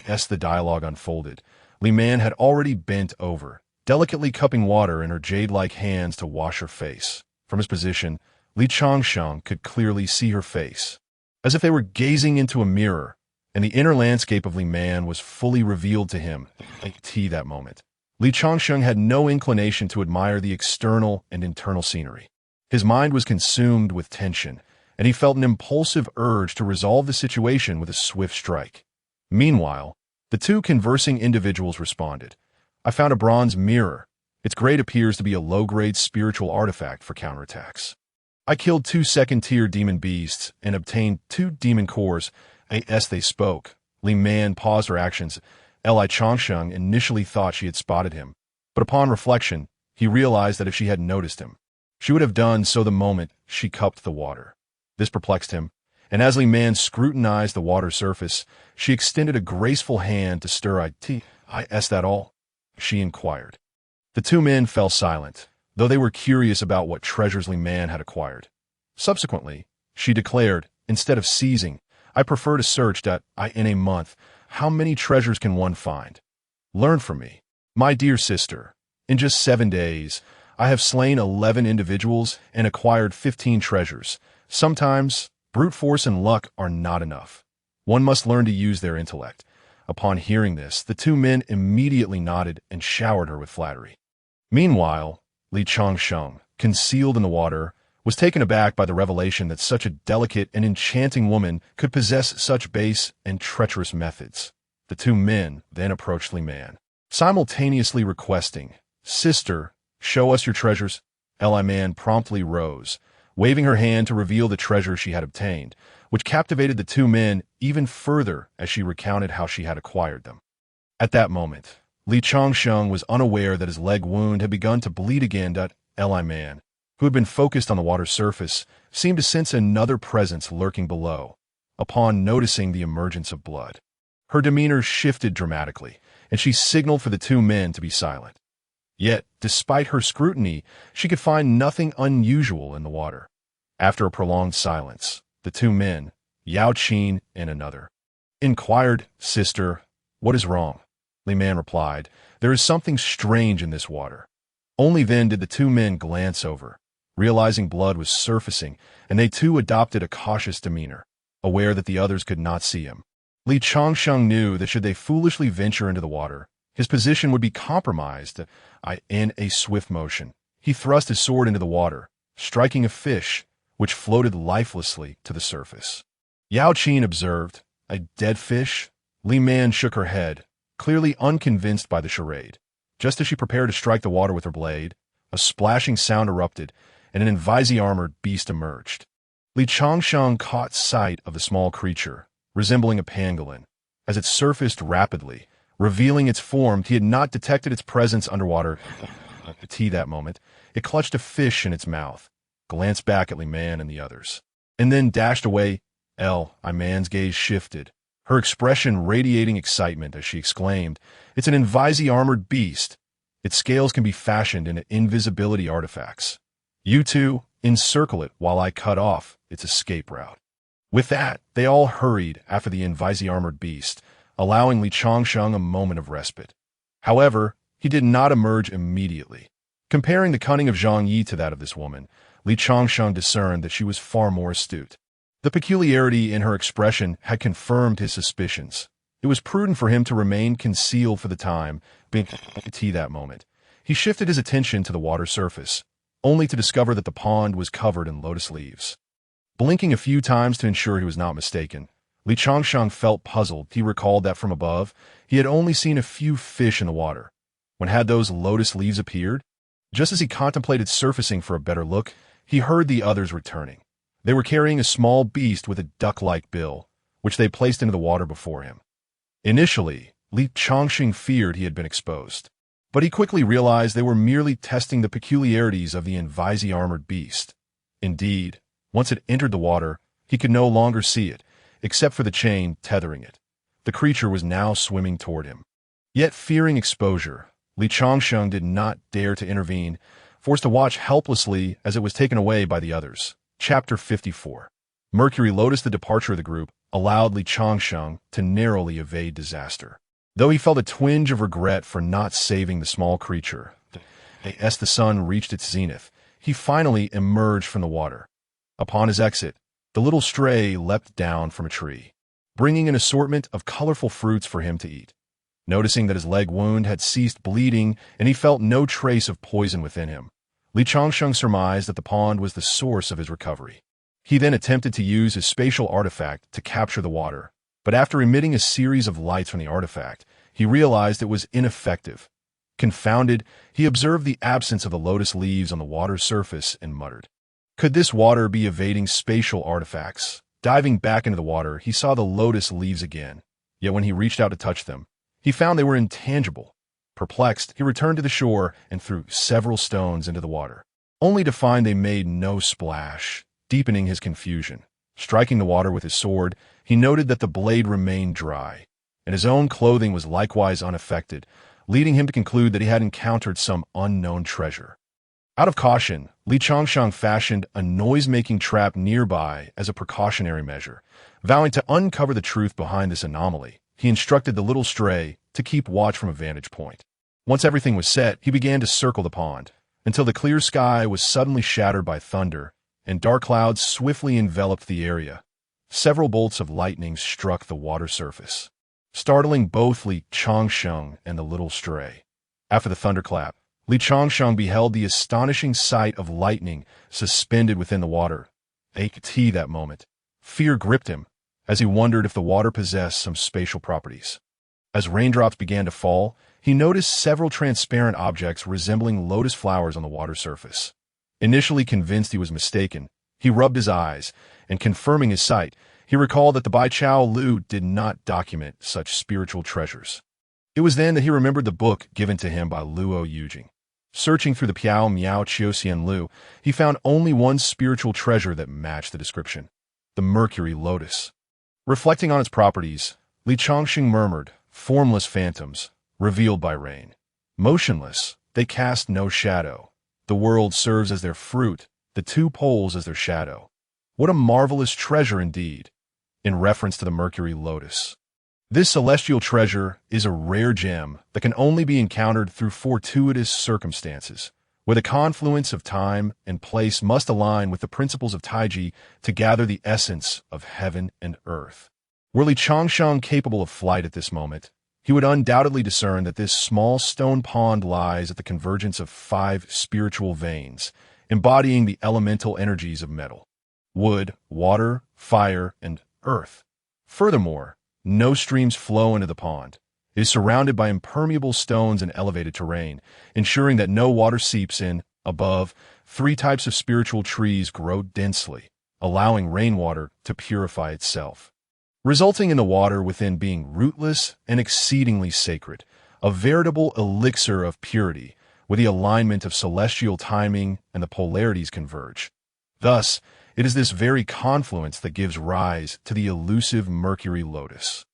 As the dialogue unfolded, Li Man had already bent over, delicately cupping water in her jade-like hands to wash her face. From his position, Li Changshang could clearly see her face, as if they were gazing into a mirror, and the inner landscape of Li Man was fully revealed to him. That moment, Li Changshang had no inclination to admire the external and internal scenery. His mind was consumed with tension, and he felt an impulsive urge to resolve the situation with a swift strike. Meanwhile, the 2 conversing individuals responded, I found a bronze mirror. Its grade appears to be a low-grade spiritual artifact for counterattacks. I killed 2 second-tier demon beasts and obtained 2 demon cores. As they spoke, Li Man paused her actions. Li Changshang initially thought she had spotted him, but upon reflection, he realized that if she had noticed him, she would have done so the moment she cupped the water. This perplexed him, and as Li Man scrutinized the water surface, she extended a graceful hand to stir it. Is that all? She inquired. The 2 men fell silent, though they were curious about what treasures Li Man had acquired. Subsequently, she declared, instead of seizing, I prefer to search that in a month. How many treasures can one find? Learn from me. My dear sister, in just 7 days, I have slain 11 individuals and acquired 15 treasures. Sometimes, brute force and luck are not enough. One must learn to use their intellect. Upon hearing this, the 2 men immediately nodded and showered her with flattery. Meanwhile, Li Changshang, concealed in the water, was taken aback by the revelation that such a delicate and enchanting woman could possess such base and treacherous methods. The 2 men then approached Li Man, simultaneously requesting, Sister, show us your treasures. Li Man promptly rose, waving her hand to reveal the treasure she had obtained, which captivated the 2 men even further as she recounted how she had acquired them. At that moment, Li Changshang was unaware that his leg wound had begun to bleed again. Li Man, who had been focused on the water's surface, seemed to sense another presence lurking below, upon noticing the emergence of blood. Her demeanor shifted dramatically, and she signaled for the 2 men to be silent. Yet, despite her scrutiny, she could find nothing unusual in the water. After a prolonged silence, the two men, Yao Qin and another, inquired, "Sister, what is wrong?" Li Man replied, "There is something strange in this water." Only then did the two men glance over, realizing blood was surfacing, and they too adopted a cautious demeanor, aware that the others could not see him. Li Changsheng knew that should they foolishly venture into the water, his position would be compromised. In a swift motion, he thrust his sword into the water, striking a fish, which floated lifelessly to the surface. Yao Qin observed, "A dead fish?" Li Man shook her head, clearly unconvinced by the charade. Just as she prepared to strike the water with her blade, a splashing sound erupted, and an invisi-armored beast emerged. Li Changsheng caught sight of the small creature, resembling a pangolin. As it surfaced rapidly, revealing its form, he had not detected its presence underwater. At that moment, it clutched a fish in its mouth, glanced back at Li Man and the others, and then dashed away. Man's gaze shifted, her expression radiating excitement as she exclaimed, "It's an invisi-armored beast. Its scales can be fashioned into invisibility artifacts. You two, encircle it while I cut off its escape route." With that, they all hurried after the invisi-armored beast, allowing Li Changsheng a moment of respite. However, he did not emerge immediately. Comparing the cunning of Zhang Yi to that of this woman, Li Changsheng discerned that she was far more astute. The peculiarity in her expression had confirmed his suspicions. It was prudent for him to remain concealed for the time being. That moment, he shifted his attention to the water surface, only to discover that the pond was covered in lotus leaves. Blinking a few times to ensure he was not mistaken, Li Changsheng felt puzzled. He recalled that from above, he had only seen a few fish in the water. When had those lotus leaves appeared? Just as he contemplated surfacing for a better look, he heard the others returning. They were carrying a small beast with a duck-like bill, which they placed into the water before him. Initially, Li Changsheng feared he had been exposed, but he quickly realized they were merely testing the peculiarities of the invisi-armored beast. Indeed, once it entered the water, he could no longer see it, except for the chain tethering it. The creature was now swimming toward him. Yet, fearing exposure, Li Changsheng did not dare to intervene, forced to watch helplessly as it was taken away by the others. Chapter 54. Mercury Lotus. The departure of the group allowed Li Changsheng to narrowly evade disaster. Though he felt a twinge of regret for not saving the small creature, as the sun reached its zenith, he finally emerged from the water. Upon his exit, the little stray leapt down from a tree, bringing an assortment of colorful fruits for him to eat. Noticing that his leg wound had ceased bleeding and he felt no trace of poison within him, Li Changsheng surmised that the pond was the source of his recovery. He then attempted to use his spatial artifact to capture the water, but after emitting a series of lights from the artifact, he realized it was ineffective. Confounded, he observed the absence of the lotus leaves on the water's surface and muttered, "Could this water be evading spatial artifacts?" Diving back into the water, he saw the lotus leaves again, yet when he reached out to touch them, he found they were intangible. Perplexed, he returned to the shore and threw several stones into the water, only to find they made no splash, deepening his confusion. Striking the water with his sword, he noted that the blade remained dry, and his own clothing was likewise unaffected, leading him to conclude that he had encountered some unknown treasure. Out of caution, Li Changsheng fashioned a noise-making trap nearby as a precautionary measure. Vowing to uncover the truth behind this anomaly, he instructed the little stray to keep watch from a vantage point. Once everything was set, he began to circle the pond, until the clear sky was suddenly shattered by thunder, and dark clouds swiftly enveloped the area. Several bolts of lightning struck the water surface, startling both Li Changsheng and the little stray. After the thunderclap, Li Changsheng beheld the astonishing sight of lightning suspended within the water. That moment, fear gripped him, as he wondered if the water possessed some spatial properties. As raindrops began to fall, he noticed several transparent objects resembling lotus flowers on the water surface. Initially convinced he was mistaken, he rubbed his eyes, and confirming his sight, he recalled that the Bai Chao Lu did not document such spiritual treasures. It was then that he remembered the book given to him by Luo Yujing. Searching through the Piao Miao Qiuxian Lu, he found only one spiritual treasure that matched the description: the Mercury Lotus. Reflecting on its properties, Li Changsheng murmured, "Formless phantoms, revealed by rain. Motionless, they cast no shadow. The world serves as their fruit, the two poles as their shadow. What a marvelous treasure indeed, in reference to the Mercury lotus. This celestial treasure is a rare gem that can only be encountered through fortuitous circumstances, where the confluence of time and place must align with the principles of Taiji to gather the essence of heaven and earth. Were Li Changsheng capable of flight at this moment, he would undoubtedly discern that this small stone pond lies at the convergence of 5 spiritual veins, embodying the elemental energies of metal, wood, water, fire, and earth. Furthermore, no streams flow into the pond. It is surrounded by impermeable stones and elevated terrain, ensuring that no water seeps in. Above, 3 types of spiritual trees grow densely, allowing rainwater to purify itself, resulting in the water within being rootless and exceedingly sacred, a veritable elixir of purity, where the alignment of celestial timing and the polarities converge. Thus, it is this very confluence that gives rise to the elusive Mercury lotus.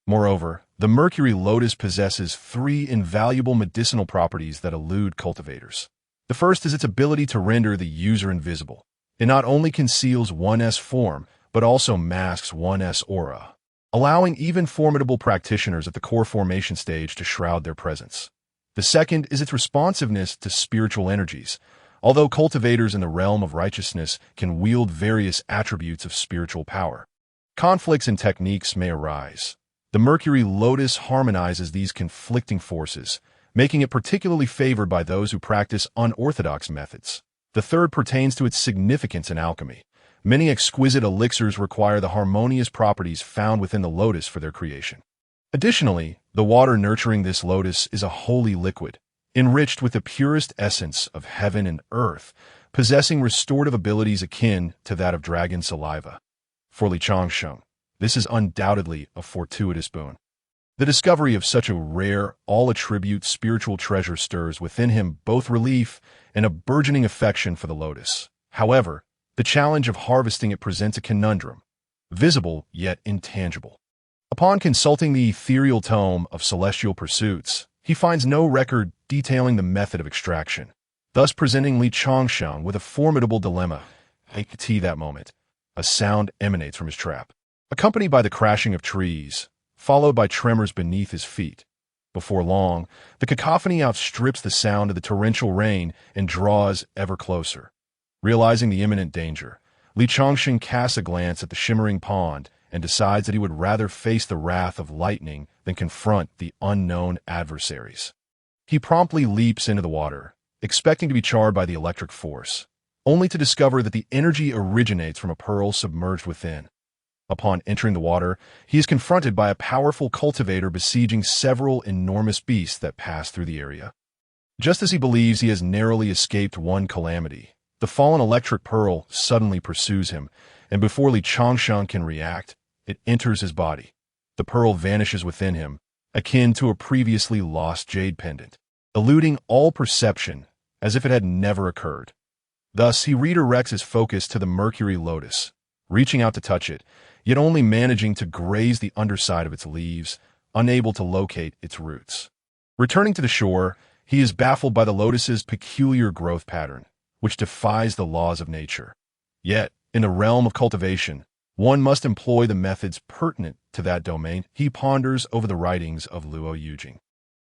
Moreover, the Mercury lotus possesses 3 invaluable medicinal properties that elude cultivators. The first is its ability to render the user invisible. It not only conceals one's form, but also masks one's aura, allowing even formidable practitioners at the core formation stage to shroud their presence. The second is its responsiveness to spiritual energies. Although cultivators in the realm of righteousness can wield various attributes of spiritual power, conflicts and techniques may arise. The Mercury lotus harmonizes these conflicting forces, making it particularly favored by those who practice unorthodox methods. The third pertains to its significance in alchemy. Many exquisite elixirs require the harmonious properties found within the lotus for their creation. Additionally, the water nurturing this lotus is a holy liquid, enriched with the purest essence of heaven and earth, possessing restorative abilities akin to that of dragon saliva. For Li Changsheng, this is undoubtedly a fortuitous boon. The discovery of such a rare, all-attribute spiritual treasure stirs within him both relief and a burgeoning affection for the lotus. However, the challenge of harvesting it presents a conundrum, visible yet intangible. Upon consulting the ethereal tome of celestial pursuits, he finds no record detailing the method of extraction, thus presenting Li Changsheng with a formidable dilemma. At that moment, a sound emanates from his trap, accompanied by the crashing of trees, followed by tremors beneath his feet. Before long, the cacophony outstrips the sound of the torrential rain and draws ever closer. Realizing the imminent danger, Li Changsheng casts a glance at the shimmering pond and decides that he would rather face the wrath of lightning than confront the unknown adversaries. He promptly leaps into the water, expecting to be charred by the electric force, only to discover that the energy originates from a pearl submerged within. Upon entering the water, he is confronted by a powerful cultivator besieging several enormous beasts that pass through the area. Just as he believes he has narrowly escaped one calamity, the fallen electric pearl suddenly pursues him, and before Li Changsheng can react, it enters his body. The pearl vanishes within him, akin to a previously lost jade pendant, eluding all perception as if it had never occurred. Thus, he redirects his focus to the Mercury lotus, reaching out to touch it, yet only managing to graze the underside of its leaves, unable to locate its roots. Returning to the shore, he is baffled by the lotus's peculiar growth pattern, which defies the laws of nature. Yet, in the realm of cultivation, one must employ the methods pertinent to that domain. He ponders over the writings of Luo Yujing,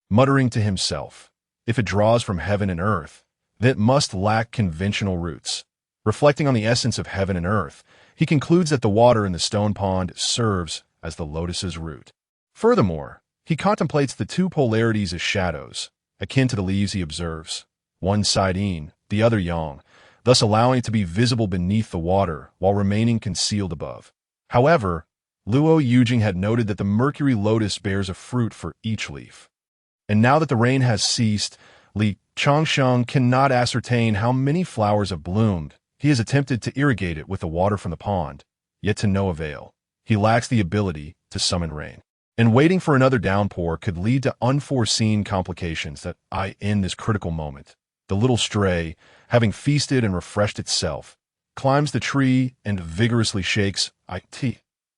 muttering to himself, if it draws from heaven and earth, then it must lack conventional roots. Reflecting on the essence of heaven and earth, he concludes that the water in the stone pond serves as the lotus's root. Furthermore, he contemplates the 2 polarities as shadows, akin to the leaves he observes, one side yin, the other yang, thus allowing it to be visible beneath the water while remaining concealed above. However, Luo Yujing had noted that the Mercury lotus bears a fruit for each leaf. And now that the rain has ceased, Li Changsheng cannot ascertain how many flowers have bloomed. He has attempted to irrigate it with the water from the pond, yet to no avail. He lacks the ability to summon rain, and waiting for another downpour could lead to unforeseen complications that in this critical moment. The little stray, having feasted and refreshed itself, climbs the tree and vigorously shakes Li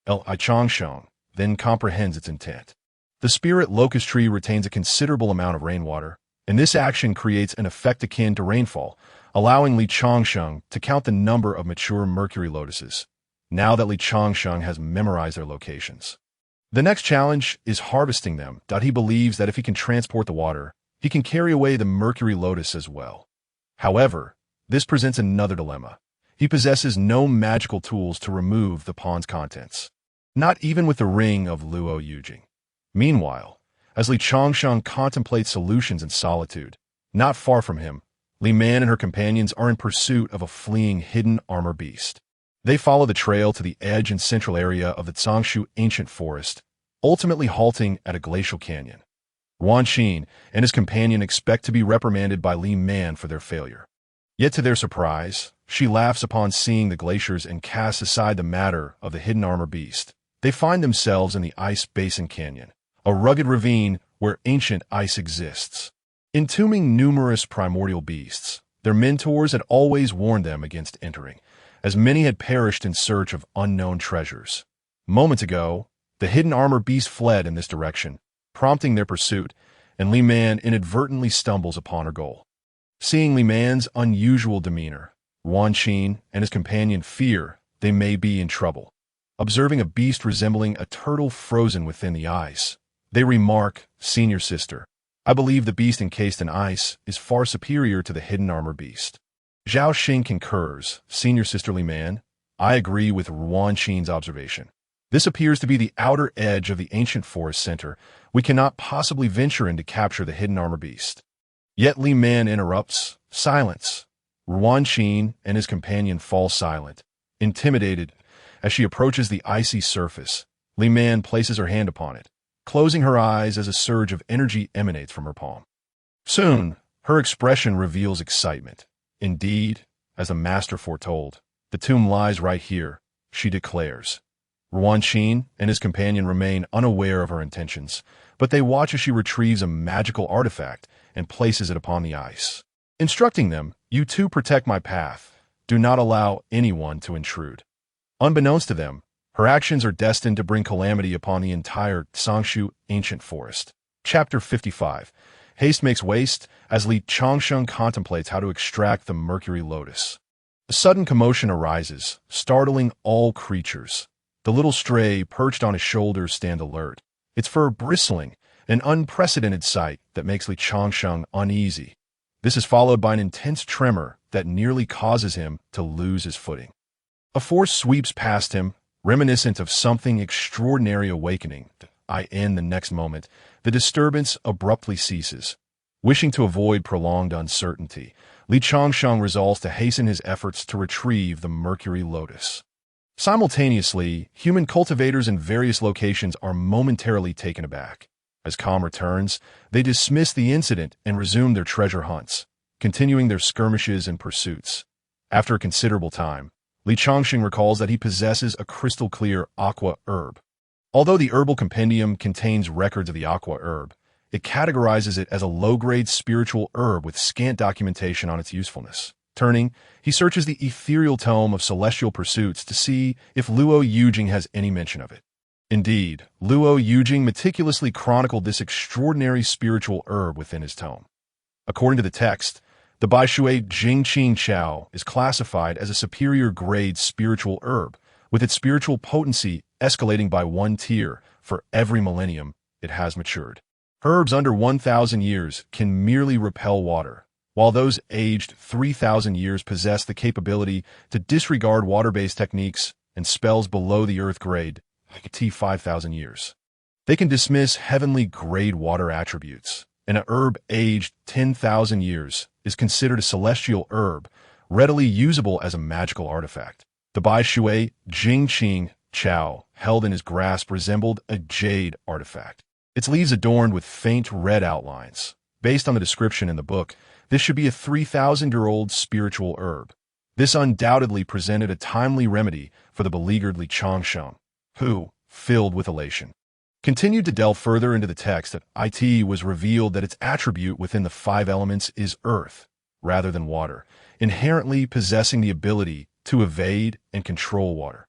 Changsheng, then comprehends its intent. The spirit locust tree retains a considerable amount of rainwater, and this action creates an effect akin to rainfall, allowing Li Changsheng to count the number of mature mercury lotuses, now that Li Changsheng has memorized their locations. The next challenge is harvesting them. He believes that if he can transport the water, he can carry away the mercury lotus as well. However, this presents another dilemma. He possesses no magical tools to remove the pond's contents, not even with the ring of Luo Yujing. Meanwhile, as Li Changsheng contemplates solutions in solitude, not far from him, Li Man and her companions are in pursuit of a fleeing hidden armor beast. They follow the trail to the edge and central area of the Zangshu ancient forest, ultimately halting at a glacial canyon. Wan Xin and his companion expect to be reprimanded by Li Man for their failure. Yet to their surprise, she laughs upon seeing the glaciers and casts aside the matter of the hidden armor beast. They find themselves in the Ice Basin Canyon, a rugged ravine where ancient ice exists. Entombing numerous primordial beasts, their mentors had always warned them against entering, as many had perished in search of unknown treasures. Moments ago, the hidden armor beast fled in this direction, prompting their pursuit, and Li Man inadvertently stumbles upon her goal. Seeing Li Man's unusual demeanor, Wan Xin and his companion fear they may be in trouble. Observing a beast resembling a turtle frozen within the ice, they remark, "Senior sister, I believe the beast encased in ice is far superior to the hidden armor beast." Zhao Xing concurs, "Senior sister Li Man, I agree with Wan Xin's observation. This appears to be the outer edge of the ancient forest center. We cannot possibly venture in to capture the hidden armor beast." Yet Li Man interrupts, "Silence." Wan Xin and his companion fall silent, intimidated. As she approaches the icy surface, Li Man places her hand upon it, closing her eyes as a surge of energy emanates from her palm. Soon, her expression reveals excitement. "Indeed, as the master foretold, the tomb lies right here," she declares. Wan Xin and his companion remain unaware of her intentions, but they watch as she retrieves a magical artifact and places it upon the ice, instructing them, "You two protect my path. Do not allow anyone to intrude." Unbeknownst to them, her actions are destined to bring calamity upon the entire Zangshu ancient forest. Chapter 55. Haste makes waste as Li Changsheng contemplates how to extract the mercury lotus. A sudden commotion arises, startling all creatures. The little stray perched on his shoulders stand alert, its fur bristling, an unprecedented sight that makes Li Changsheng uneasy. This is followed by an intense tremor that nearly causes him to lose his footing. A force sweeps past him, reminiscent of something extraordinary awakening. In the next moment, the disturbance abruptly ceases. Wishing to avoid prolonged uncertainty, Li Changsheng resolves to hasten his efforts to retrieve the mercury lotus. Simultaneously, human cultivators in various locations are momentarily taken aback. As calm returns, they dismiss the incident and resume their treasure hunts, continuing their skirmishes and pursuits. After a considerable time, Li Changsheng recalls that he possesses a crystal-clear aqua herb. Although the herbal compendium contains records of the aqua herb, it categorizes it as a low-grade spiritual herb with scant documentation on its usefulness. Turning, he searches the ethereal tome of celestial pursuits to see if Luo Yujing has any mention of it. Indeed, Luo Yujing meticulously chronicled this extraordinary spiritual herb within his tome. According to the text, the Baishui Jingqing Chao is classified as a superior grade spiritual herb, with its spiritual potency escalating by 1 tier for every millennium it has matured. Herbs under 1,000 years can merely repel water, while those aged 3,000 years possess the capability to disregard water-based techniques and spells below the earth grade, T 5,000 years. They can dismiss heavenly grade water attributes, and a herb aged 10,000 years is considered a celestial herb, readily usable as a magical artifact. The Bai Shui Jingqing Chao, held in his grasp, resembled a jade artifact, its leaves adorned with faint red outlines. Based on the description in the book, this should be a 3,000-year-old spiritual herb. This undoubtedly presented a timely remedy for the beleaguered Li Changsheng, who, filled with elation, continued to delve further into the text. At it was revealed that its attribute within the 5 elements is earth, rather than water, inherently possessing the ability to evade and control water.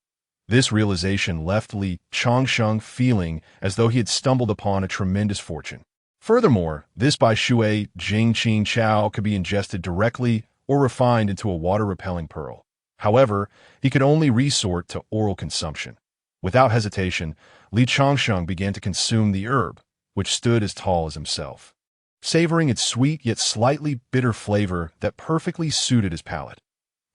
This realization left Li Changsheng feeling as though he had stumbled upon a tremendous fortune. Furthermore, this Bai Shui Jingqing Chao could be ingested directly or refined into a water-repelling pearl. However, he could only resort to oral consumption. Without hesitation, Li Changsheng began to consume the herb, which stood as tall as himself, savoring its sweet yet slightly bitter flavor that perfectly suited his palate.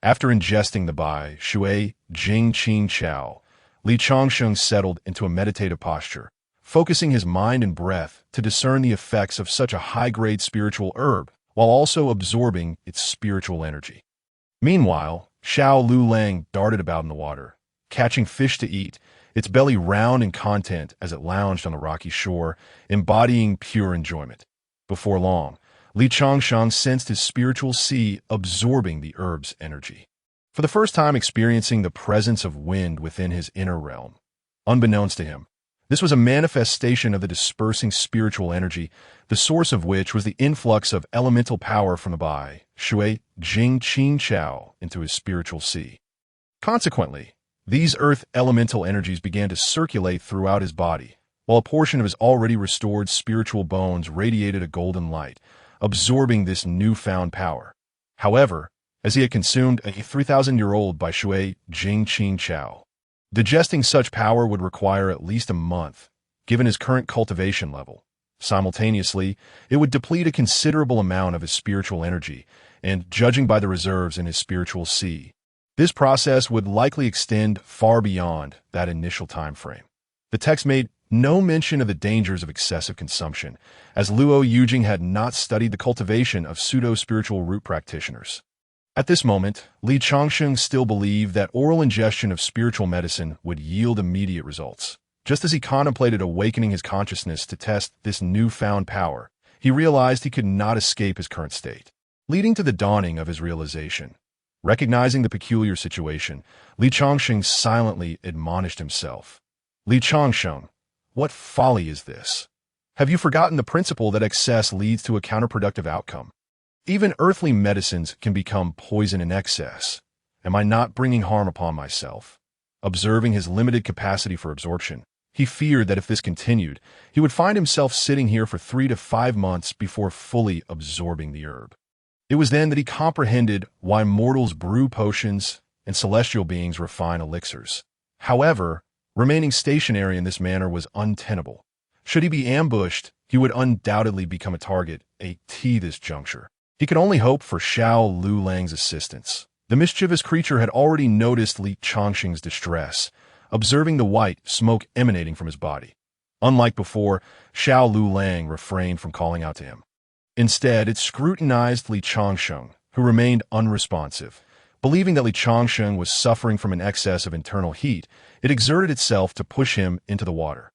After ingesting the bai, shui, jing qing chao, Li Changsheng settled into a meditative posture, focusing his mind and breath to discern the effects of such a high-grade spiritual herb, while also absorbing its spiritual energy. Meanwhile, Xiao Lu Lang darted about in the water, catching fish to eat, its belly round and content as it lounged on the rocky shore, embodying pure enjoyment. Before long, Li Changsheng sensed his spiritual sea absorbing the herb's energy, for the first time experiencing the presence of wind within his inner realm. Unbeknownst to him, this was a manifestation of the dispersing spiritual energy, the source of which was the influx of elemental power from the bai, shui, jing qing chao, into his spiritual sea. Consequently, these earth elemental energies began to circulate throughout his body, while a portion of his already restored spiritual bones radiated a golden light, absorbing this newfound power. However, as he had consumed a 3,000-year-old bai shui jing qing chao, digesting such power would require at least a month, given his current cultivation level. Simultaneously, it would deplete a considerable amount of his spiritual energy, and, judging by the reserves in his spiritual sea, this process would likely extend far beyond that initial time frame. The text made no mention of the dangers of excessive consumption, as Luo Yujing had not studied the cultivation of pseudo-spiritual root practitioners. At this moment, Li Changsheng still believed that oral ingestion of spiritual medicine would yield immediate results. Just as he contemplated awakening his consciousness to test this newfound power, he realized he could not escape his current state, leading to the dawning of his realization. Recognizing the peculiar situation, Li Changsheng silently admonished himself. Li Changsheng, what folly is this? Have you forgotten the principle that excess leads to a counterproductive outcome? Even earthly medicines can become poison in excess. Am I not bringing harm upon myself? Observing his limited capacity for absorption, he feared that if this continued, he would find himself sitting here for 3 to 5 months before fully absorbing the herb. It was then that he comprehended why mortals brew potions and celestial beings refine elixirs. However, remaining stationary in this manner was untenable. Should he be ambushed, he would undoubtedly become a target at this juncture. He could only hope for Xiao Lu Lang's assistance. The mischievous creature had already noticed Li Changsheng's distress, observing the white smoke emanating from his body. Unlike before, Xiao Lu Lang refrained from calling out to him. Instead, it scrutinized Li Changsheng, who remained unresponsive. Believing that Li Changsheng was suffering from an excess of internal heat, it exerted itself to push him into the water.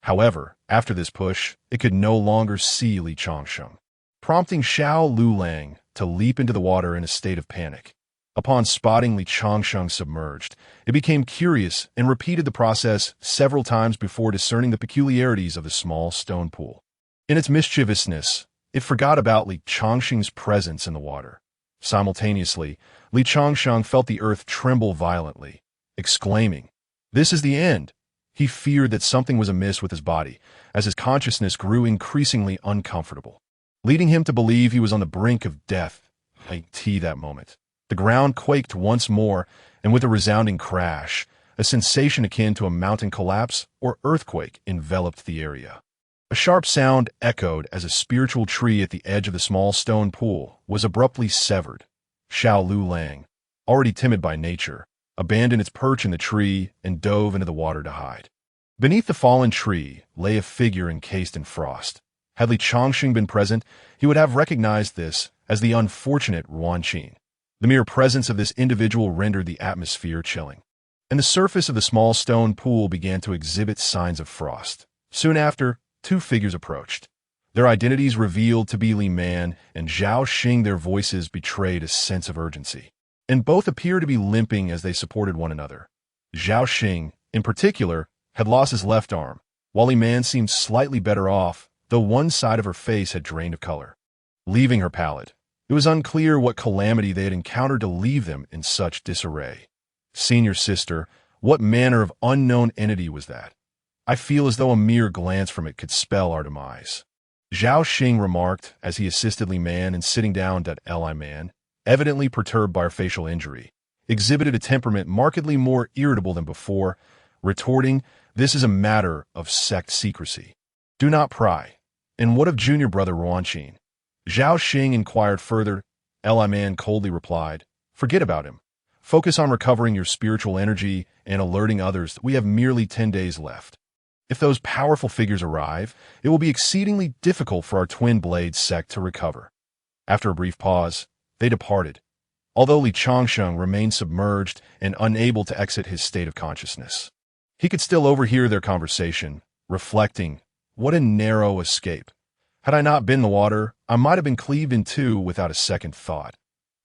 However, after this push, it could no longer see Li Changsheng, prompting Xiao Lu Lang to leap into the water in a state of panic. Upon spotting Li Changsheng submerged, it became curious and repeated the process several times before discerning the peculiarities of the small stone pool. In its mischievousness, it forgot about Li Changsheng's presence in the water. Simultaneously, Li Changsheng felt the earth tremble violently, exclaiming, "This is the end!" He feared that something was amiss with his body, as his consciousness grew increasingly uncomfortable, leading him to believe he was on the brink of death. At that moment, the ground quaked once more, and with a resounding crash, a sensation akin to a mountain collapse or earthquake enveloped the area. A sharp sound echoed as a spiritual tree at the edge of the small stone pool was abruptly severed. Xiao Lu Lang, already timid by nature, abandoned its perch in the tree and dove into the water to hide. Beneath the fallen tree lay a figure encased in frost. Had Li Changsheng been present, he would have recognized this as the unfortunate Ruan Qin. The mere presence of this individual rendered the atmosphere chilling, and the surface of the small stone pool began to exhibit signs of frost. Soon after, 2 figures approached. Their identities revealed to be Li Man and Zhao Xing. Their voices betrayed a sense of urgency, and both appeared to be limping as they supported one another. Zhao Xing, in particular, had lost his left arm, while Li Man seemed slightly better off, though one side of her face had drained of color, leaving her pallid. It was unclear what calamity they had encountered to leave them in such disarray. "Senior sister, what manner of unknown entity was that? I feel as though a mere glance from it could spell our demise," Zhao Xing remarked as he assisted Li Man in sitting down. Li Man, evidently perturbed by her facial injury, exhibited a temperament markedly more irritable than before, retorting, "This is a matter of sect secrecy. Do not pry." "And what of junior brother Ruanqing?" Zhao Xing inquired further. Li Man coldly replied, "Forget about him. Focus on recovering your spiritual energy and alerting others that we have merely 10 days left. If those powerful figures arrive, it will be exceedingly difficult for our Twin Blade sect to recover." After a brief pause, they departed, although Li Changsheng remained submerged and unable to exit his state of consciousness. He could still overhear their conversation, reflecting, "What a narrow escape. Had I not been in the water, I might have been cleaved in two without a second thought."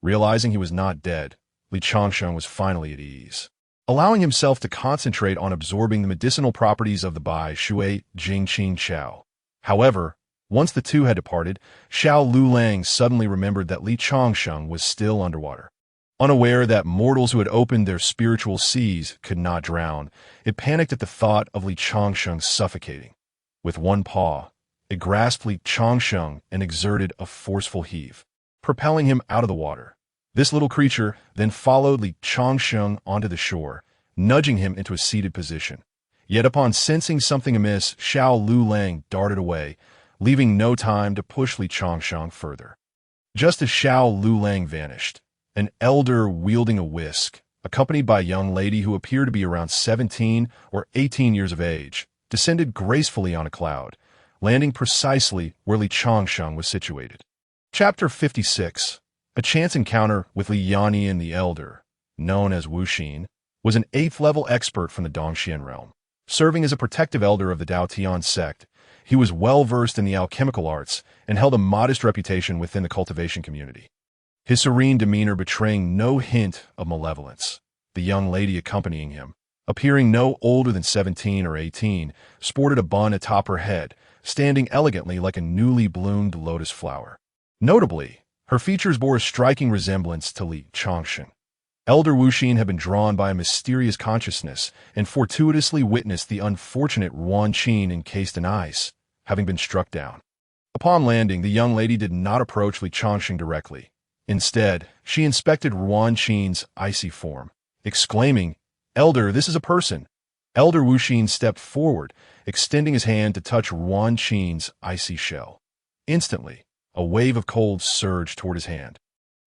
Realizing he was not dead, Li Changsheng was finally at ease, allowing himself to concentrate on absorbing the medicinal properties of the Bai Shui Jingqing Xiao. However, once the two had departed, Xiao Lulang suddenly remembered that Li Changsheng was still underwater. Unaware that mortals who had opened their spiritual seas could not drown, it panicked at the thought of Li Changsheng suffocating. With one paw, it grasped Li Changsheng and exerted a forceful heave, propelling him out of the water. This little creature then followed Li Changsheng onto the shore, nudging him into a seated position. Yet upon sensing something amiss, Xiao Lulang darted away, leaving no time to push Li Changsheng further. Just as Xiao Lulang vanished, an elder wielding a whisk, accompanied by a young lady who appeared to be around 17 or 18 years of age, descended gracefully on a cloud, landing precisely where Li Changsheng was situated. Chapter 56. A chance encounter with Li Yannian the Elder, known as Wu Xin, was an 8th-level expert from the Dongxian realm. Serving as a protective elder of the Dao Tian sect, he was well-versed in the alchemical arts and held a modest reputation within the cultivation community. His serene demeanor betraying no hint of malevolence. The young lady accompanying him, appearing no older than 17 or 18, sported a bun atop her head, standing elegantly like a newly bloomed lotus flower. Notably, her features bore a striking resemblance to Li Changsheng. Elder Wu Xin had been drawn by a mysterious consciousness and fortuitously witnessed the unfortunate Ruanqing encased in ice, having been struck down. Upon landing, the young lady did not approach Li Changsheng directly. Instead, she inspected Ruanqing's icy form, exclaiming, "Elder, this is a person." Elder Wu Xin stepped forward, extending his hand to touch Ruanqing's icy shell. Instantly, a wave of cold surged toward his hand,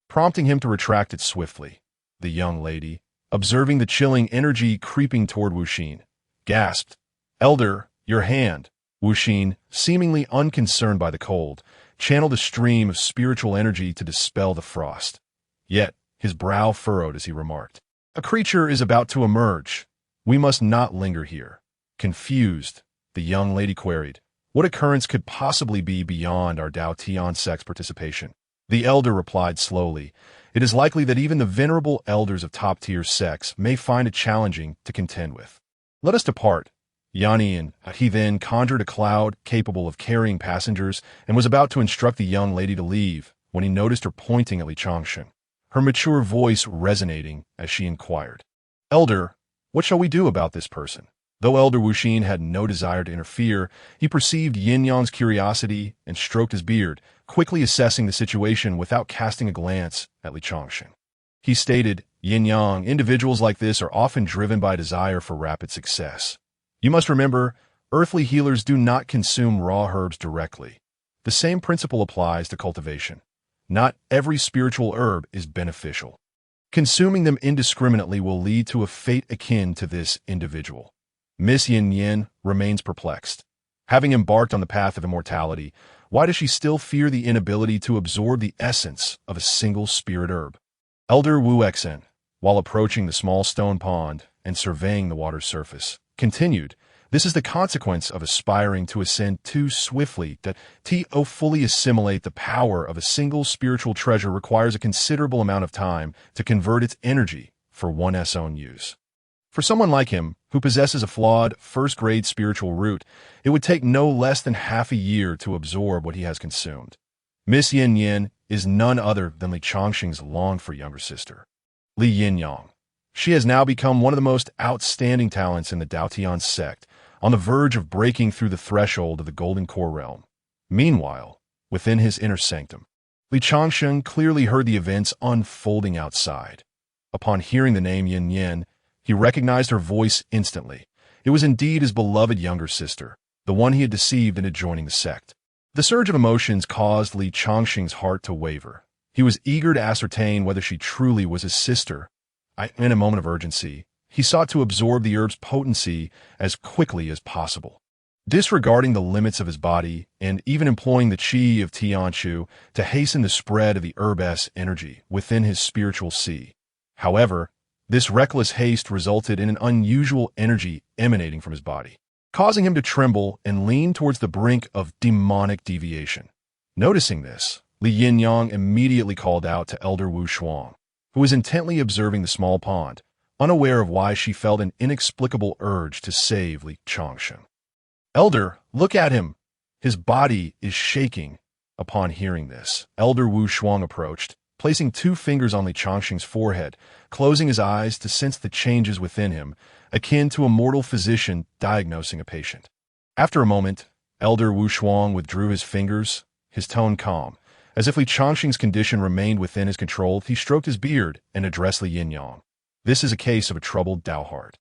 prompting him to retract it swiftly. The young lady, observing the chilling energy creeping toward Wu Xin, gasped, "Elder, your hand." Wu Xin, seemingly unconcerned by the cold, channeled a stream of spiritual energy to dispel the frost. Yet, his brow furrowed as he remarked, "A creature is about to emerge. We must not linger here." Confused, the young lady queried, "What occurrence could possibly be beyond our Dao Tian sect's participation?" The elder replied slowly, "It is likely that even the venerable elders of top-tier sects may find it challenging to contend with. Let us depart." Yannian, he then conjured a cloud capable of carrying passengers and was about to instruct the young lady to leave when he noticed her pointing at Li Changsheng, her mature voice resonating as she inquired, "Elder, what shall we do about this person?" Though Elder Wu Xin had no desire to interfere, he perceived Yin Yang's curiosity and stroked his beard, quickly assessing the situation without casting a glance at Li Changsheng. He stated, "Yin Yang, individuals like this are often driven by a desire for rapid success. You must remember, earthly healers do not consume raw herbs directly. The same principle applies to cultivation. Not every spiritual herb is beneficial. Consuming them indiscriminately will lead to a fate akin to this individual." Miss Yin Yin remains perplexed. Having embarked on the path of immortality, why does she still fear the inability to absorb the essence of a single spirit herb? Elder Wu Exen, while approaching the small stone pond and surveying the water's surface, continued, "This is the consequence of aspiring to ascend too swiftly that to fully assimilate the power of a single spiritual treasure requires a considerable amount of time to convert its energy for one's own use. For someone like him, who possesses a flawed, first-grade spiritual root, it would take no less than half a year to absorb what he has consumed." Miss Yin Yin is none other than Li Changsheng's longed-for younger sister, Li Yinyang. She has now become one of the most outstanding talents in the Dao Tian sect, on the verge of breaking through the threshold of the Golden Core realm. Meanwhile, within his inner sanctum, Li Changsheng clearly heard the events unfolding outside. Upon hearing the name Yin Yin, he recognized her voice instantly. It was indeed his beloved younger sister, the one he had deceived into joining the sect. The surge of emotions caused Li Changsheng's heart to waver. He was eager to ascertain whether she truly was his sister. In a moment of urgency, he sought to absorb the herb's potency as quickly as possible. Disregarding the limits of his body and even employing the qi of Tianchu to hasten the spread of the herb's energy within his spiritual sea. However, this reckless haste resulted in an unusual energy emanating from his body, causing him to tremble and lean towards the brink of demonic deviation. Noticing this, Li Yinyang immediately called out to Elder Wu Shuang, who was intently observing the small pond, unaware of why she felt an inexplicable urge to save Li Changsheng. "Elder, look at him! His body is shaking." Upon hearing this, Elder Wu Shuang approached, placing 2 fingers on Li Changsheng's forehead, closing his eyes to sense the changes within him, akin to a mortal physician diagnosing a patient. After a moment, Elder Wu Shuang withdrew his fingers, his tone calm. As if Li Changsheng's condition remained within his control, he stroked his beard and addressed Li Yinyang. "This is a case of a troubled Dao heart.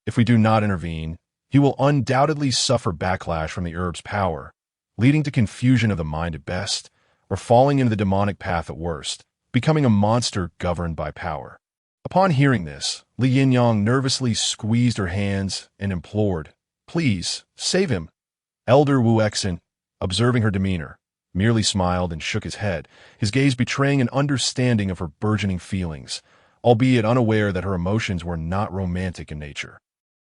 If we do not intervene, he will undoubtedly suffer backlash from the herb's power, leading to confusion of the mind at best, or falling into the demonic path at worst, becoming a monster governed by power." Upon hearing this, Li Yinyang nervously squeezed her hands and implored, "Please, save him." Elder Wu Exin, observing her demeanor, merely smiled and shook his head, his gaze betraying an understanding of her burgeoning feelings, albeit unaware that her emotions were not romantic in nature.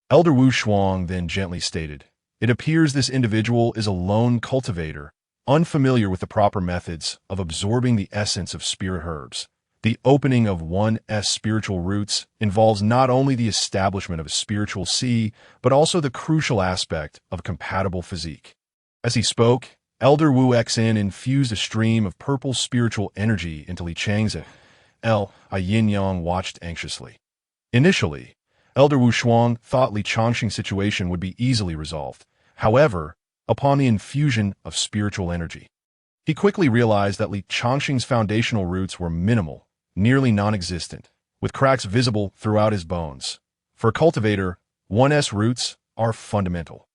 Elder Wu Shuang then gently stated, "It appears this individual is a lone cultivator, unfamiliar with the proper methods of absorbing the essence of spirit herbs. The opening of one's spiritual roots involves not only the establishment of a spiritual sea, but also the crucial aspect of compatible physique." As he spoke, Elder Wu Xin infused a stream of purple spiritual energy into Li Changsheng. Yin Yang watched anxiously. Initially, Elder Wu Shuang thought Li Changsheng's situation would be easily resolved. However, upon the infusion of spiritual energy, he quickly realized that Li Changsheng's foundational roots were minimal, nearly non-existent, with cracks visible throughout his bones. For a cultivator, one's roots are fundamental.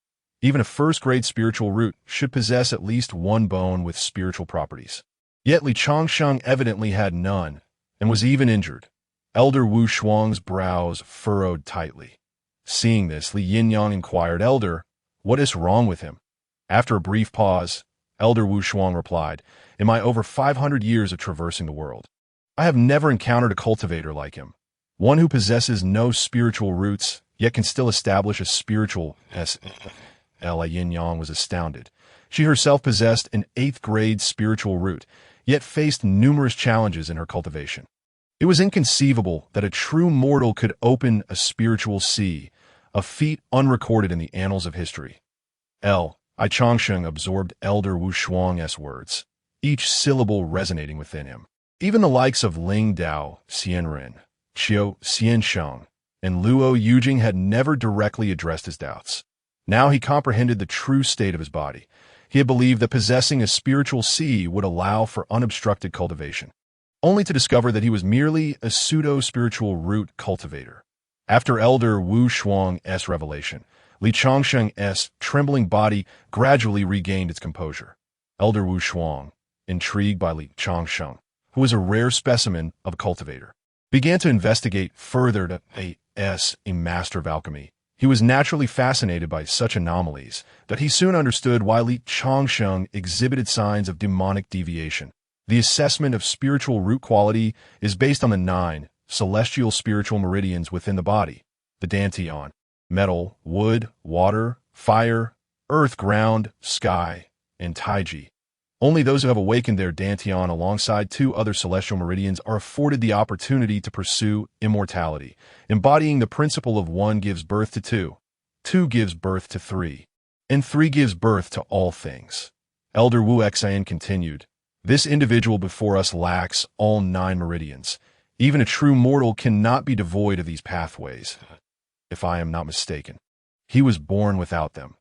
Even a first-grade spiritual root should possess at least 1 bone with spiritual properties. Yet Li Changsheng evidently had none, and was even injured. Elder Wu Shuang's brows furrowed tightly. Seeing this, Li Yinyang inquired, "Elder, what is wrong with him?" After a brief pause, Elder Wu Shuang replied, "In my over 500 years of traversing the world, I have never encountered a cultivator like him, one who possesses no spiritual roots, yet can still establish a spiritual Yin Yang was astounded. She herself possessed an 8th-grade spiritual root, yet faced numerous challenges in her cultivation. It was inconceivable that a true mortal could open a spiritual sea, a feat unrecorded in the annals of history. Changsheng absorbed Elder Wu Shuang's words, each syllable resonating within him. Even the likes of Ling Dao, Xianren, Qiu Xiansheng, and Luo Yujing had never directly addressed his doubts. Now he comprehended the true state of his body. He had believed that possessing a spiritual sea would allow for unobstructed cultivation, only to discover that he was merely a pseudo-spiritual root cultivator. After Elder Wu Shuang's revelation, Li Changsheng's trembling body gradually regained its composure. Elder Wu Shuang, intrigued by Li Changsheng, who was a rare specimen of a cultivator, began to investigate further to a master of alchemy. He was naturally fascinated by such anomalies that he soon understood why Li Changsheng exhibited signs of demonic deviation. The assessment of spiritual root quality is based on the 9 celestial spiritual meridians within the body: the Dantian, metal, wood, water, fire, earth, ground, sky, and Taiji. Only those who have awakened their Dantian alongside 2 other celestial meridians are afforded the opportunity to pursue immortality, embodying the principle of 1 gives birth to 2, 2 gives birth to 3, and 3 gives birth to all things. Elder Wu Xan continued, "This individual before us lacks all 9 meridians. Even a true mortal cannot be devoid of these pathways. If I am not mistaken, he was born without them.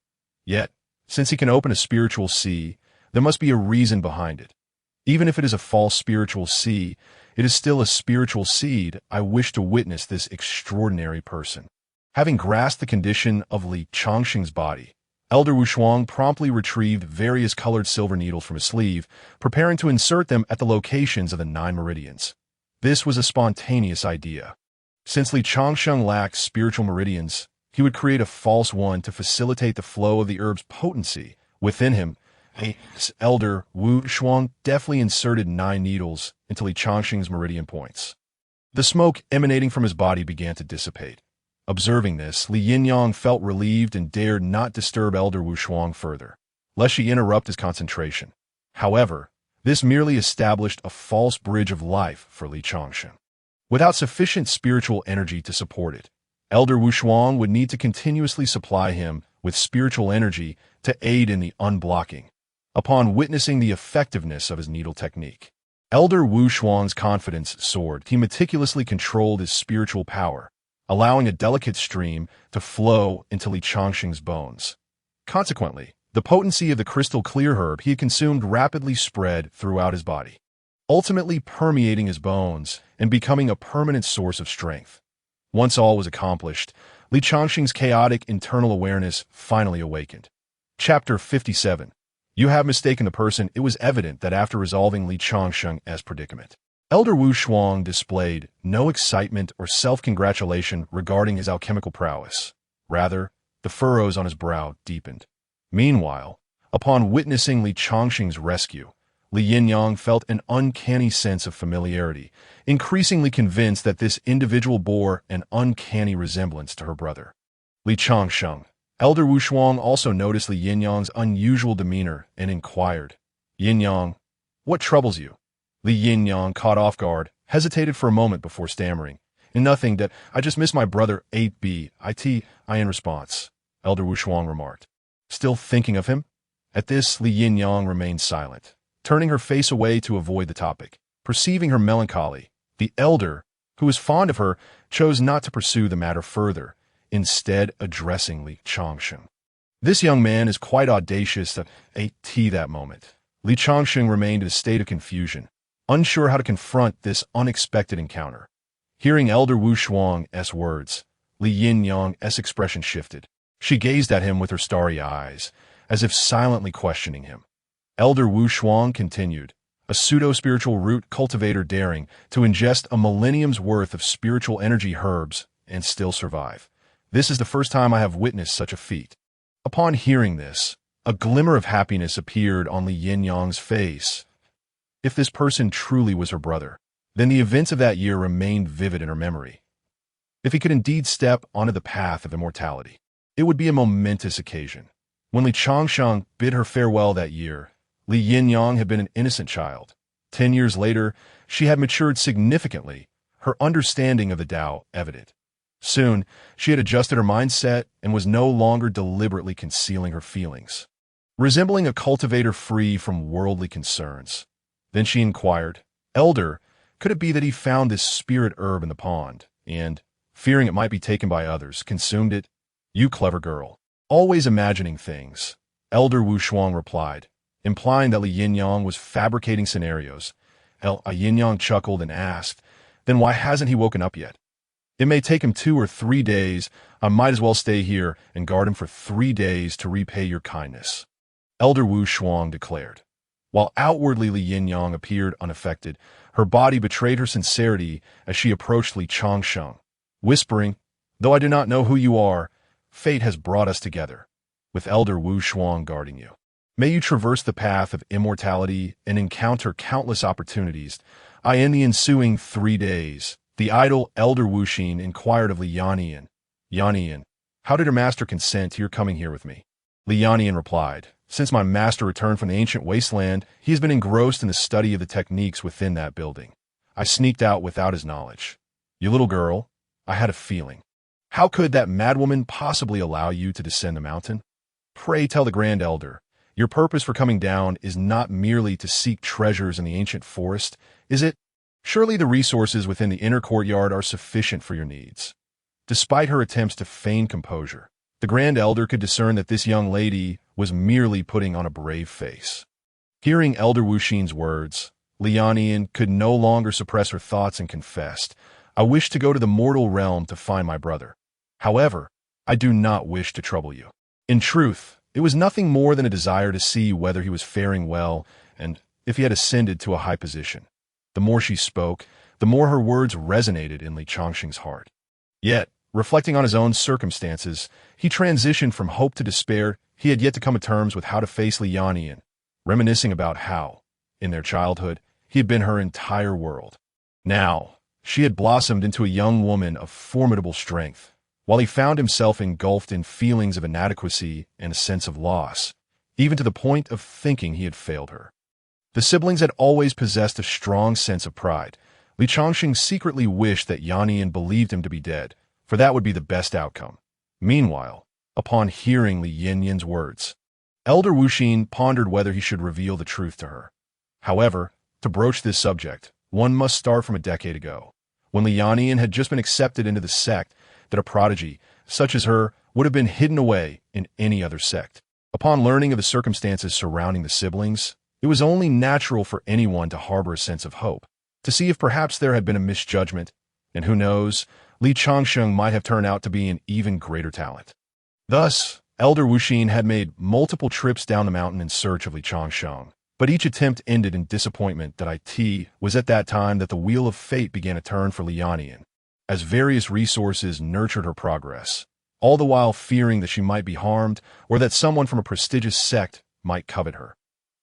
Yet, since he can open a spiritual sea, there must be a reason behind it. Even if it is a false spiritual seed, it is still a spiritual seed. I wish to witness this extraordinary person. Having grasped the condition of Li Changxing's body, Elder Wushuang promptly retrieved various colored silver needles from his sleeve, preparing to insert them at the locations of the 9 meridians. This was a spontaneous idea. Since Li Changxing lacked spiritual meridians, he would create a false one to facilitate the flow of the herb's potency within him. Elder Wu Shuang deftly inserted 9 needles into Li Changxing's meridian points. The smoke emanating from his body began to dissipate. Observing this, Li Yinyang felt relieved and dared not disturb Elder Wu Shuang further, lest she interrupt his concentration. However, this merely established a false bridge of life for Li Changxing. Without sufficient spiritual energy to support it, Elder Wu Shuang would need to continuously supply him with spiritual energy to aid in the unblocking. Upon witnessing the effectiveness of his needle technique, Elder Wu Shuang's confidence soared. He meticulously controlled his spiritual power, allowing a delicate stream to flow into Li Changxing's bones. Consequently, the potency of the crystal clear herb he had consumed rapidly spread throughout his body, ultimately permeating his bones and becoming a permanent source of strength. Once all was accomplished, Li Changxing's chaotic internal awareness finally awakened. Chapter 57. You have mistaken the person. It was evident that after resolving Li Changxing's predicament, Elder Wu Shuang displayed no excitement or self-congratulation regarding his alchemical prowess. Rather, the furrows on his brow deepened. Meanwhile, upon witnessing Li Changxing's rescue, Li Yinyang felt an uncanny sense of familiarity, increasingly convinced that this individual bore an uncanny resemblance to her brother. Li Changxing. Elder Wu Shuang also noticed Li Yinyang's unusual demeanor and inquired, "Yinyang, what troubles you?" Li Yinyang, caught off guard, hesitated for a moment before stammering, "Nothing, that I just miss my brother 8B, in response," Elder Wu Shuang remarked. "Still thinking of him?" At this, Li Yinyang remained silent, turning her face away to avoid the topic. Perceiving her melancholy, the elder, who was fond of her, chose not to pursue the matter further, instead addressing Li Changxing. "This young man is quite audacious at that moment." Li Changxing remained in a state of confusion, unsure how to confront this unexpected encounter. Hearing Elder Wu Shuang's words, Li Yinyang's expression shifted. She gazed at him with her starry eyes, as if silently questioning him. Elder Wu Shuang continued, "A pseudo-spiritual root cultivator daring to ingest a millennium's worth of spiritual energy herbs and still survive. This is the first time I have witnessed such a feat." Upon hearing this, a glimmer of happiness appeared on Li Yinyang's face. If this person truly was her brother, then the events of that year remained vivid in her memory. If he could indeed step onto the path of immortality, it would be a momentous occasion. When Li Changxing bid her farewell that year, Li Yinyang had been an innocent child. 10 years later, she had matured significantly, her understanding of the Tao evident. Soon, she had adjusted her mindset and was no longer deliberately concealing her feelings, resembling a cultivator free from worldly concerns. Then she inquired, "Elder, could it be that he found this spirit herb in the pond, and, fearing it might be taken by others, consumed it?" "You clever girl. Always imagining things," Elder Wu Shuang replied, implying that Li Yinyang was fabricating scenarios. Yinyang chuckled and asked, "Then why hasn't he woken up yet?" "It may take him 2 or 3 days. I might as well stay here and guard him for 3 days to repay your kindness," Elder Wu Shuang declared. While outwardly Li Yinyang appeared unaffected, her body betrayed her sincerity as she approached Li Changxing, whispering, "Though I do not know who you are, fate has brought us together, with Elder Wu Shuang guarding you. May you traverse the path of immortality and encounter countless opportunities. In the ensuing 3 days, the idol Elder Wu Xin inquired of Li Yannian, "Yannian, how did her master consent to your coming here with me?" Li Yannian replied, "Since my master returned from the ancient wasteland, he has been engrossed in the study of the techniques within that building. I sneaked out without his knowledge. You little girl, I had a feeling. How could that madwoman possibly allow you to descend the mountain? Pray tell the Grand Elder, your purpose for coming down is not merely to seek treasures in the ancient forest, is it? Surely the resources within the inner courtyard are sufficient for your needs." Despite her attempts to feign composure, the Grand Elder could discern that this young lady was merely putting on a brave face. Hearing Elder Wu Xin's words, Lianian could no longer suppress her thoughts and confessed, I wish to go to the mortal realm to find my brother. However, I do not wish to trouble you. In truth, it was nothing more than a desire to see whether he was faring well and if he had ascended to a high position. The more she spoke, the more her words resonated in Li Changxing's heart. Yet, reflecting on his own circumstances, he transitioned from hope to despair. He had yet to come to terms with how to face Lianian, reminiscing about how, in their childhood, he had been her entire world. Now, she had blossomed into a young woman of formidable strength, while he found himself engulfed in feelings of inadequacy and a sense of loss, even to the point of thinking he had failed her. The siblings had always possessed a strong sense of pride. Li Changxing secretly wished that Yannian believed him to be dead, for that would be the best outcome. Meanwhile, upon hearing Li Yinyan's words, Elder Wuxin pondered whether he should reveal the truth to her. However, to broach this subject, one must start from a decade ago, when Li Yannian had just been accepted into the sect that a prodigy, such as her, would have been hidden away in any other sect. Upon learning of the circumstances surrounding the siblings, it was only natural for anyone to harbor a sense of hope, to see if perhaps there had been a misjudgment, and who knows, Li Changxing might have turned out to be an even greater talent. Thus, Elder Wuxin had made multiple trips down the mountain in search of Li Changxing, but each attempt ended in disappointment. That it was at that time that the wheel of fate began to turn for Lianian, as various resources nurtured her progress, all the while fearing that she might be harmed or that someone from a prestigious sect might covet her.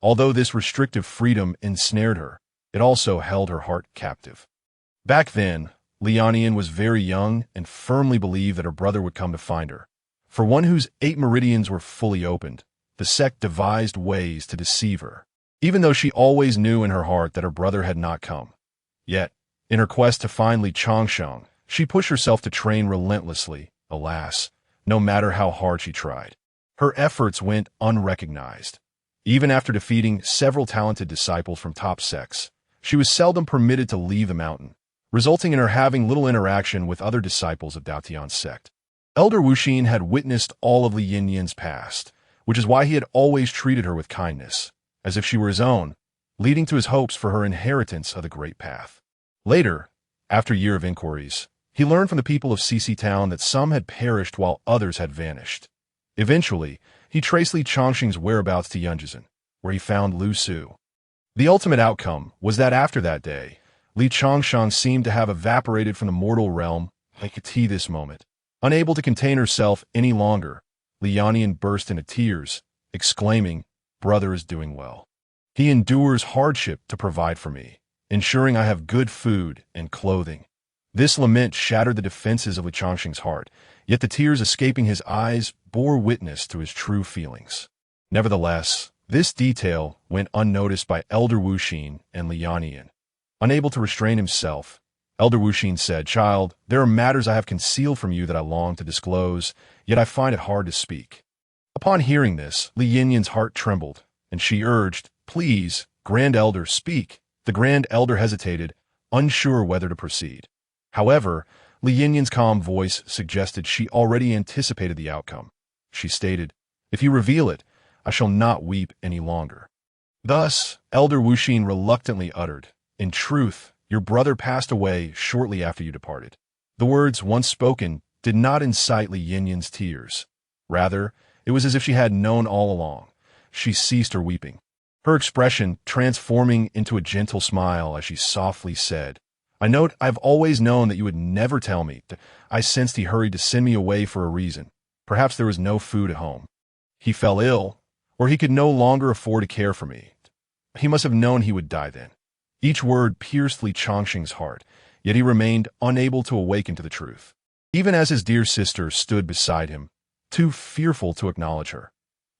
Although this restrictive freedom ensnared her, it also held her heart captive. Back then, Lianian was very young and firmly believed that her brother would come to find her. For one whose 8 meridians were fully opened, the sect devised ways to deceive her, even though she always knew in her heart that her brother had not come. Yet, in her quest to find Li Changxing, she pushed herself to train relentlessly, alas, no matter how hard she tried. Her efforts went unrecognized. Even after defeating several talented disciples from top sects, she was seldom permitted to leave the mountain, resulting in her having little interaction with other disciples of Daotian's sect. Elder Wuxin had witnessed all of Li Yinyan's past, which is why he had always treated her with kindness, as if she were his own, leading to his hopes for her inheritance of the Great Path. Later, after a year of inquiries, he learned from the people of Cici Town that some had perished while others had vanished. Eventually, he traced Li Changxing's whereabouts to Yunjizan, where he found Lu Su. The ultimate outcome was that after that day, Li Changxing seemed to have evaporated from the mortal realm like a tea this moment. Unable to contain herself any longer, Li Yannian burst into tears, exclaiming, "Brother is doing well. He endures hardship to provide for me, ensuring I have good food and clothing." This lament shattered the defenses of Li Changxing's heart, yet the tears escaping his eyes bore witness to his true feelings. Nevertheless, this detail went unnoticed by Elder Wuxin and Li Yannian. Unable to restrain himself, Elder Wuxin said, "Child, there are matters I have concealed from you that I long to disclose, yet I find it hard to speak." Upon hearing this, Li Yinyan's heart trembled, and she urged, "Please, Grand Elder, speak." The Grand Elder hesitated, unsure whether to proceed. However, Li Yinyan's calm voice suggested she already anticipated the outcome. She stated, "If you reveal it, I shall not weep any longer." Thus, Elder Wuxin reluctantly uttered, "In truth, your brother passed away shortly after you departed." The words once spoken did not incite Li Yinyan's tears. Rather, it was as if she had known all along. She ceased her weeping, her expression transforming into a gentle smile as she softly said, I've always known that you would never tell me." I sensed he hurried to send me away for a reason. Perhaps there was no food at home. He fell ill, or he could no longer afford to care for me. He must have known he would die then. Each word pierced Li Changxing's heart, yet he remained unable to awaken to the truth. Even as his dear sister stood beside him, too fearful to acknowledge her.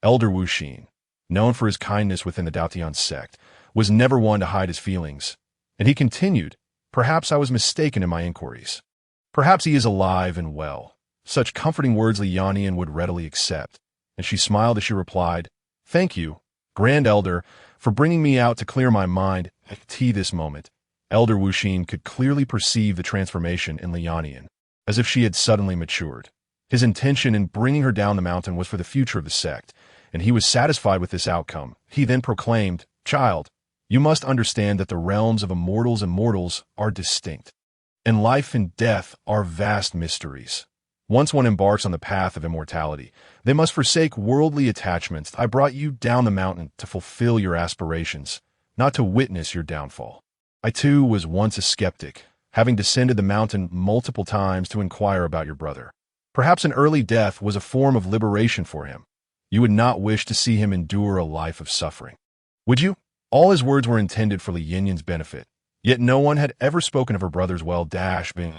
Elder Wuxin, known for his kindness within the Daotian sect, was never one to hide his feelings, and he continued, "Perhaps I was mistaken in my inquiries. Perhaps he is alive and well." Such comforting words Li Yannian would readily accept, and she smiled as she replied, "Thank you, Grand Elder, for bringing me out to clear my mind at tea this moment." Elder Wuxin could clearly perceive the transformation in Li Yannian, as if she had suddenly matured. His intention in bringing her down the mountain was for the future of the sect, and he was satisfied with this outcome. He then proclaimed, "Child, You must understand that the realms of immortals and mortals are distinct, and life and death are vast mysteries. Once one embarks on the path of immortality, they must forsake worldly attachments. I brought you down the mountain to fulfill your aspirations, not to witness your downfall. I too was once a skeptic, having descended the mountain multiple times to inquire about your brother. Perhaps an early death was a form of liberation for him. You would not wish to see him endure a life of suffering, would you? All his words were intended for Li Yinyan's benefit, yet no one had ever spoken of her brother's well-being.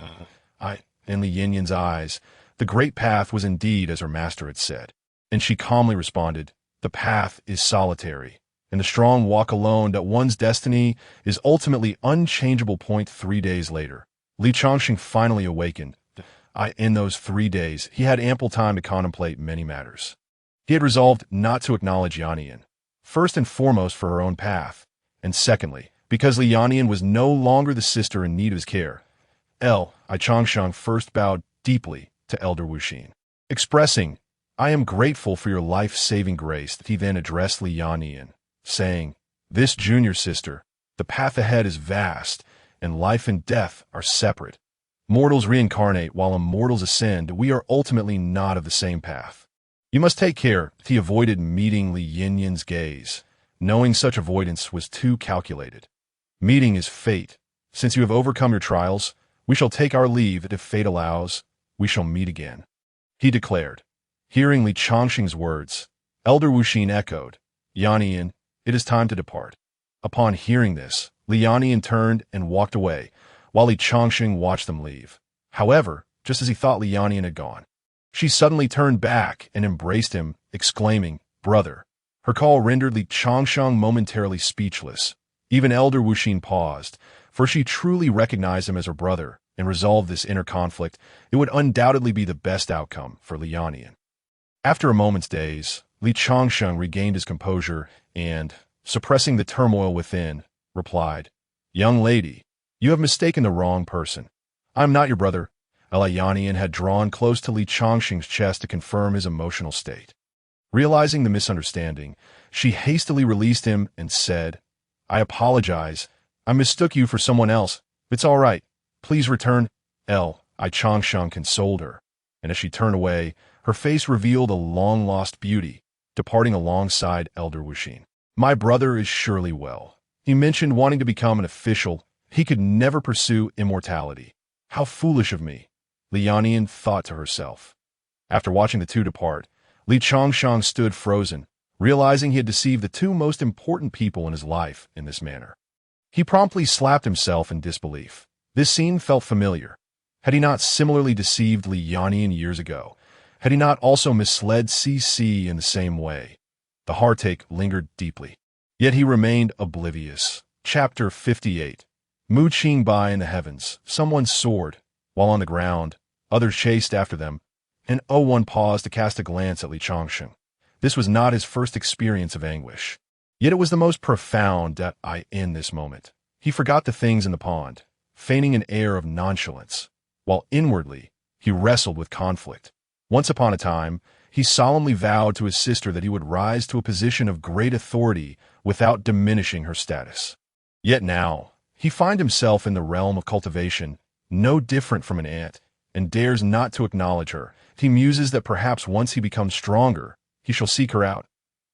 In Li Yinyan's eyes, the great path was indeed as her master had said, and she calmly responded, "The path is solitary, and the strong walk alone, that one's destiny is ultimately unchangeable." 3 days later, Li Changxing finally awakened. In those 3 days, he had ample time to contemplate many matters. He had resolved not to acknowledge Yannian, first and foremost for her own path, and secondly, because Li Yannian was no longer the sister in need of his care. I Changsheng first bowed deeply to Elder Wuxin, expressing, "I am grateful for your life-saving grace." He then addressed Li Yannian, saying, "This junior sister, the path ahead is vast, and life and death are separate. Mortals reincarnate while immortals ascend. We are ultimately not of the same path. You must take care." He avoided meeting Li Yinyan's gaze, knowing such avoidance was too calculated. "Meeting is fate. Since you have overcome your trials, we shall take our leave. If fate allows, we shall meet again," he declared. Hearing Li Changxing's words, Elder Wuxin echoed, "Yannian, it is time to depart." Upon hearing this, Li Yannian turned and walked away, while Li Changxing watched them leave. However, just as he thought Li Yannian had gone, she suddenly turned back and embraced him, exclaiming, "Brother." Her call rendered Li Changxing momentarily speechless. Even Elder Wuxin paused, for she truly recognized him as her brother, and resolved this inner conflict. It would undoubtedly be the best outcome for Li Yannian. After a moment's daze, Li Changxing regained his composure and, suppressing the turmoil within, replied, "Young lady, you have mistaken the wrong person. I am not your brother." Li Yannian had drawn close to Li Changxing's chest to confirm his emotional state. Realizing the misunderstanding, she hastily released him and said, "I apologize. I mistook you for someone else. It's all right. Please return." I Changsheng consoled her, and as she turned away, her face revealed a long-lost beauty, departing alongside Elder Wuxin. "My brother is surely well. He mentioned wanting to become an official. He could never pursue immortality. How foolish of me," Li Yannian thought to herself. After watching the two depart, Li Changsheng stood frozen, realizing he had deceived the two most important people in his life in this manner. He promptly slapped himself in disbelief. This scene felt familiar. Had he not similarly deceived Li Yannian years ago? Had he not also misled CC in the same way? The heartache lingered deeply. Yet he remained oblivious. Chapter 58. Mu Qingbai in the heavens. Someone soared, while on the ground, others chased after them, and one paused to cast a glance at Li Changxing. This was not his first experience of anguish. Yet it was the most profound in this moment. He forgot the things in the pond, feigning an air of nonchalance, while inwardly he wrestled with conflict. Once upon a time, he solemnly vowed to his sister that he would rise to a position of great authority without diminishing her status. Yet now, he finds himself in the realm of cultivation, no different from an ant, and dares not to acknowledge her. He muses that perhaps once he becomes stronger, he shall seek her out.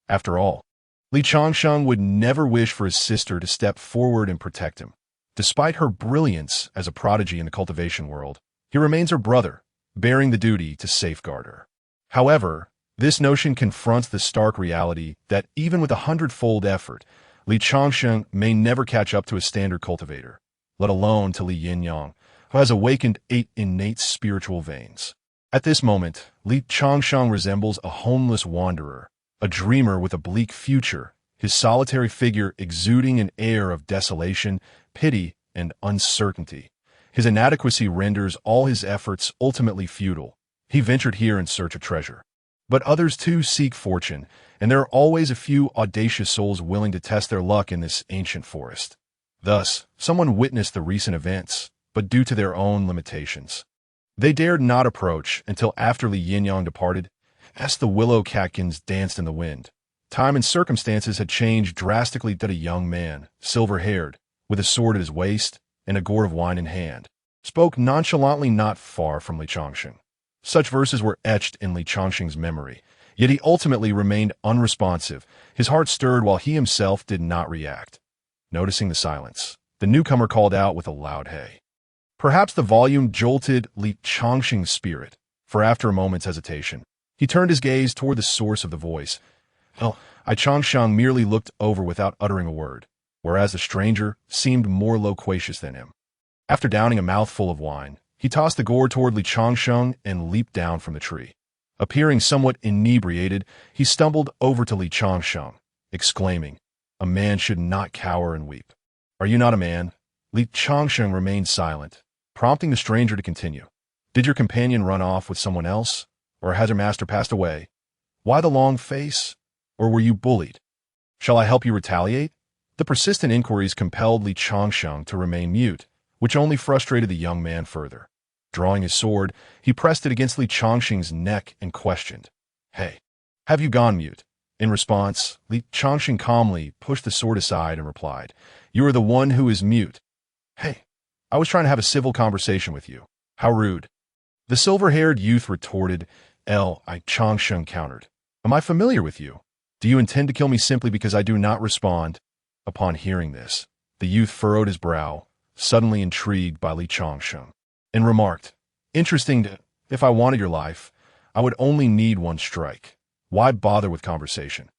After all, Li Changsheng would never wish for his sister to step forward and protect him. Despite her brilliance as a prodigy in the cultivation world, he remains her brother, bearing the duty to safeguard her. However, this notion confronts the stark reality that even with 100-fold effort, Li Changsheng may never catch up to a standard cultivator, let alone to Li Yinyang, who has awakened 8 innate spiritual veins. At this moment, Li Changsheng resembles a homeless wanderer, a dreamer with a bleak future, his solitary figure exuding an air of desolation, pity, and uncertainty. His inadequacy renders all his efforts ultimately futile. He ventured here in search of treasure. But others too seek fortune, and there are always a few audacious souls willing to test their luck in this ancient forest. Thus, someone witnessed the recent events, but due to their own limitations, they dared not approach until after Li Yinyang departed, as the willow catkins danced in the wind. Time and circumstances had changed drastically that a young man, silver-haired, with a sword at his waist and a gourd of wine in hand, spoke nonchalantly not far from Li Changsheng. Such verses were etched in Li Changsheng's memory, yet he ultimately remained unresponsive, his heart stirred while he himself did not react. Noticing the silence, the newcomer called out with a loud hey. Perhaps the volume jolted Li Changsheng's spirit, for after a moment's hesitation, he turned his gaze toward the source of the voice. I Changsheng merely looked over without uttering a word, whereas the stranger seemed more loquacious than him. After downing a mouthful of wine, he tossed the gourd toward Li Changsheng and leaped down from the tree. Appearing somewhat inebriated, he stumbled over to Li Changsheng, exclaiming, "A man should not cower and weep. Are you not a man?" Li Changsheng remained silent, prompting the stranger to continue. "Did your companion run off with someone else? Or has her master passed away? Why the long face? Or were you bullied? Shall I help you retaliate?" The persistent inquiries compelled Li Changsheng to remain mute, which only frustrated the young man further. Drawing his sword, he pressed it against Li Changsheng's neck and questioned, "Hey, have you gone mute?" In response, Li Changsheng calmly pushed the sword aside and replied, "You are the one who is mute." "Hey, I was trying to have a civil conversation with you. How rude." The silver-haired youth retorted. I Changsheng countered, "Am I familiar with you? Do you intend to kill me simply because I do not respond?" Upon hearing this, the youth furrowed his brow, suddenly intrigued by Li Changsheng, and remarked, "Interesting. If I wanted your life, I would only need one strike. Why bother with conversation?"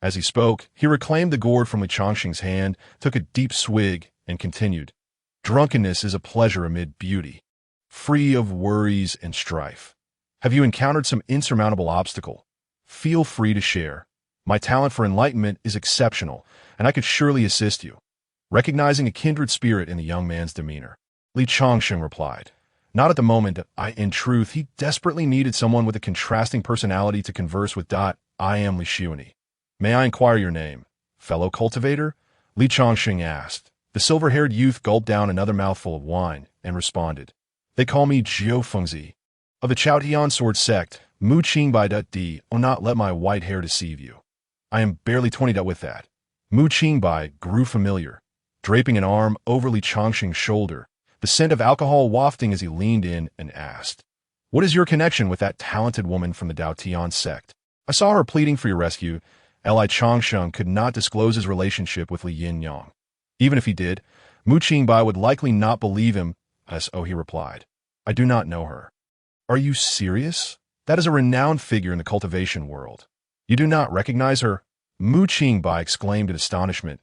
As he spoke, he reclaimed the gourd from Li Changsheng's hand, took a deep swig, and continued, "Drunkenness is a pleasure amid beauty, free of worries and strife. Have you encountered some insurmountable obstacle? Feel free to share. My talent for enlightenment is exceptional, and I could surely assist you." Recognizing a kindred spirit in the young man's demeanor, Li Changsheng replied, "Not at the moment. In truth, he desperately needed someone with a contrasting personality to converse with. I am Li Xiuni. May I inquire your name, fellow cultivator?" Li Changsheng asked. The silver-haired youth gulped down another mouthful of wine and responded, "They call me Jiu Fengzi, of the Chaotian sword sect, Mu Qingbai. Do not let my white hair deceive you. I am barely 20. With that, Mu Qingbai grew familiar, draping an arm over Li Changsheng's shoulder, the scent of alcohol wafting as he leaned in and asked, "What is your connection with that talented woman from the Daotian sect? I saw her pleading for your rescue." Li Changsheng could not disclose his relationship with Li Yinyang. Even if he did, Mu Qingbai would likely not believe him. He replied, "I do not know her." "Are you serious? That is a renowned figure in the cultivation world. You do not recognize her?" Mu Qingbai exclaimed in astonishment.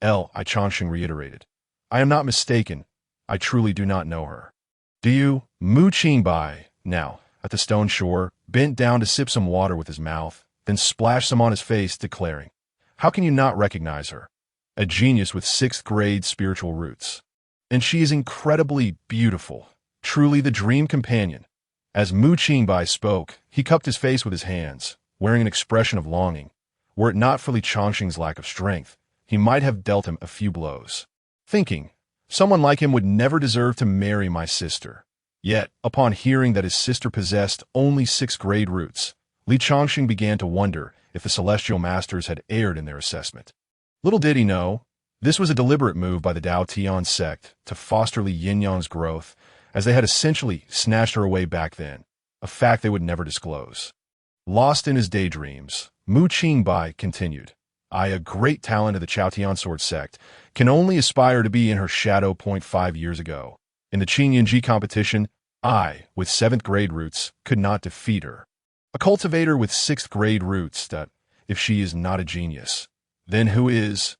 I Changsheng reiterated, "I am not mistaken. I truly do not know her." "Do you?" Mu Qingbai, now at the stone shore, bent down to sip some water with his mouth, then splashed some on his face, declaring, "How can you not recognize her? A genius with 6th-grade spiritual roots. And she is incredibly beautiful, truly the dream companion." As Mu Qingbai spoke, he cupped his face with his hands, wearing an expression of longing. Were it not for Li Changsheng's lack of strength, he might have dealt him a few blows. Thinking, someone like him would never deserve to marry my sister. Yet, upon hearing that his sister possessed only 6th-grade roots, Li Changsheng began to wonder if the celestial masters had erred in their assessment. Little did he know, this was a deliberate move by the Daotian sect to foster Li Yinyang's growth, as they had essentially snatched her away back then, a fact they would never disclose. Lost in his daydreams, Mu Qingbai continued, "A great talent of the Chaotian sword sect, can only aspire to be in her shadow. 5 years ago. In the Qinyanji competition, I, with 7th-grade roots, could not defeat her. A cultivator with 6th-grade roots, that, if she is not a genius, then who is?"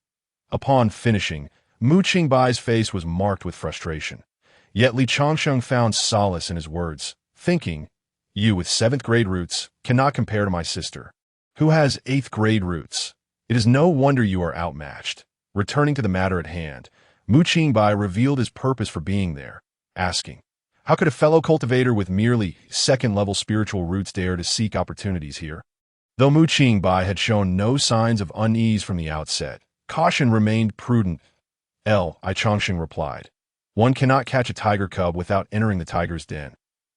Upon finishing, Mu Qingbai's face was marked with frustration. Yet Li Changsheng found solace in his words, thinking, "You with 7th-grade roots cannot compare to my sister, who has 8th-grade roots. It is no wonder you are outmatched." Returning to the matter at hand, Mu Qingbai revealed his purpose for being there, asking, "How could a fellow cultivator with merely 2nd-level spiritual roots dare to seek opportunities here?" Though Mu Qingbai had shown no signs of unease from the outset, caution remained prudent. I Changsheng replied, "One cannot catch a tiger cub without entering the tiger's den."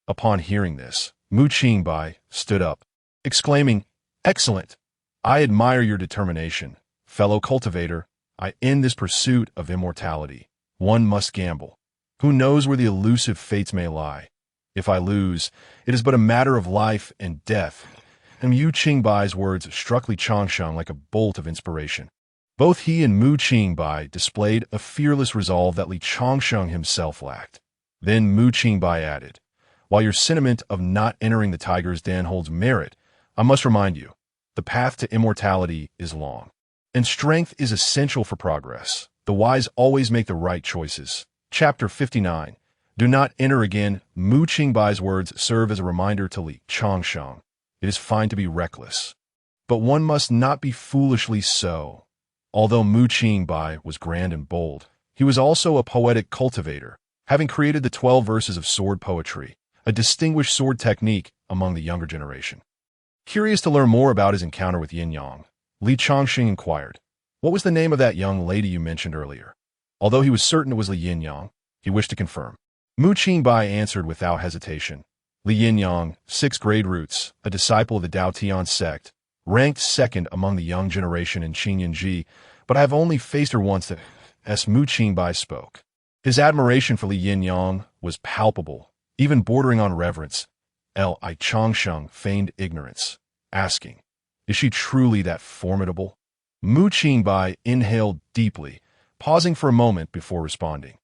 Upon hearing this, Mu Qingbai stood up, exclaiming, "Excellent! I admire your determination, fellow cultivator. I end this pursuit of immortality. One must gamble. Who knows where the elusive fates may lie? If I lose, it is but a matter of life and death. And Yu Qingbai's words struck Li Changsheng like a bolt of inspiration. Both he and Mu Qingbai displayed a fearless resolve that Li Changsheng himself lacked. Then Mu Qingbai added, "While your sentiment of not entering the tiger's den holds merit, I must remind you, the path to immortality is long. And strength is essential for progress. The wise always make the right choices." Chapter 59. Do not enter again. Mu Qingbai's words serve as a reminder to Li Changsheng. It is fine to be reckless, but one must not be foolishly so. Although Mu Qingbai was grand and bold, he was also a poetic cultivator, having created the 12 verses of sword poetry, a distinguished sword technique among the younger generation. Curious to learn more about his encounter with Yin Yang, Li Changsheng inquired, "What was the name of that young lady you mentioned earlier?" Although he was certain it was Li Yin Yang, he wished to confirm. Mu Qingbai answered without hesitation. Li Yin Yang, 6th grade roots, a disciple of the Dao Tian sect, ranked second among the young generation in Qinyanji, but I have only faced her once. As Mu Qingbai spoke. His admiration for Li Yin Yang was palpable, even bordering on reverence. Li Changsheng feigned ignorance, asking, "Is she truly that formidable?" Mu Qingbai inhaled deeply, pausing for a moment before responding.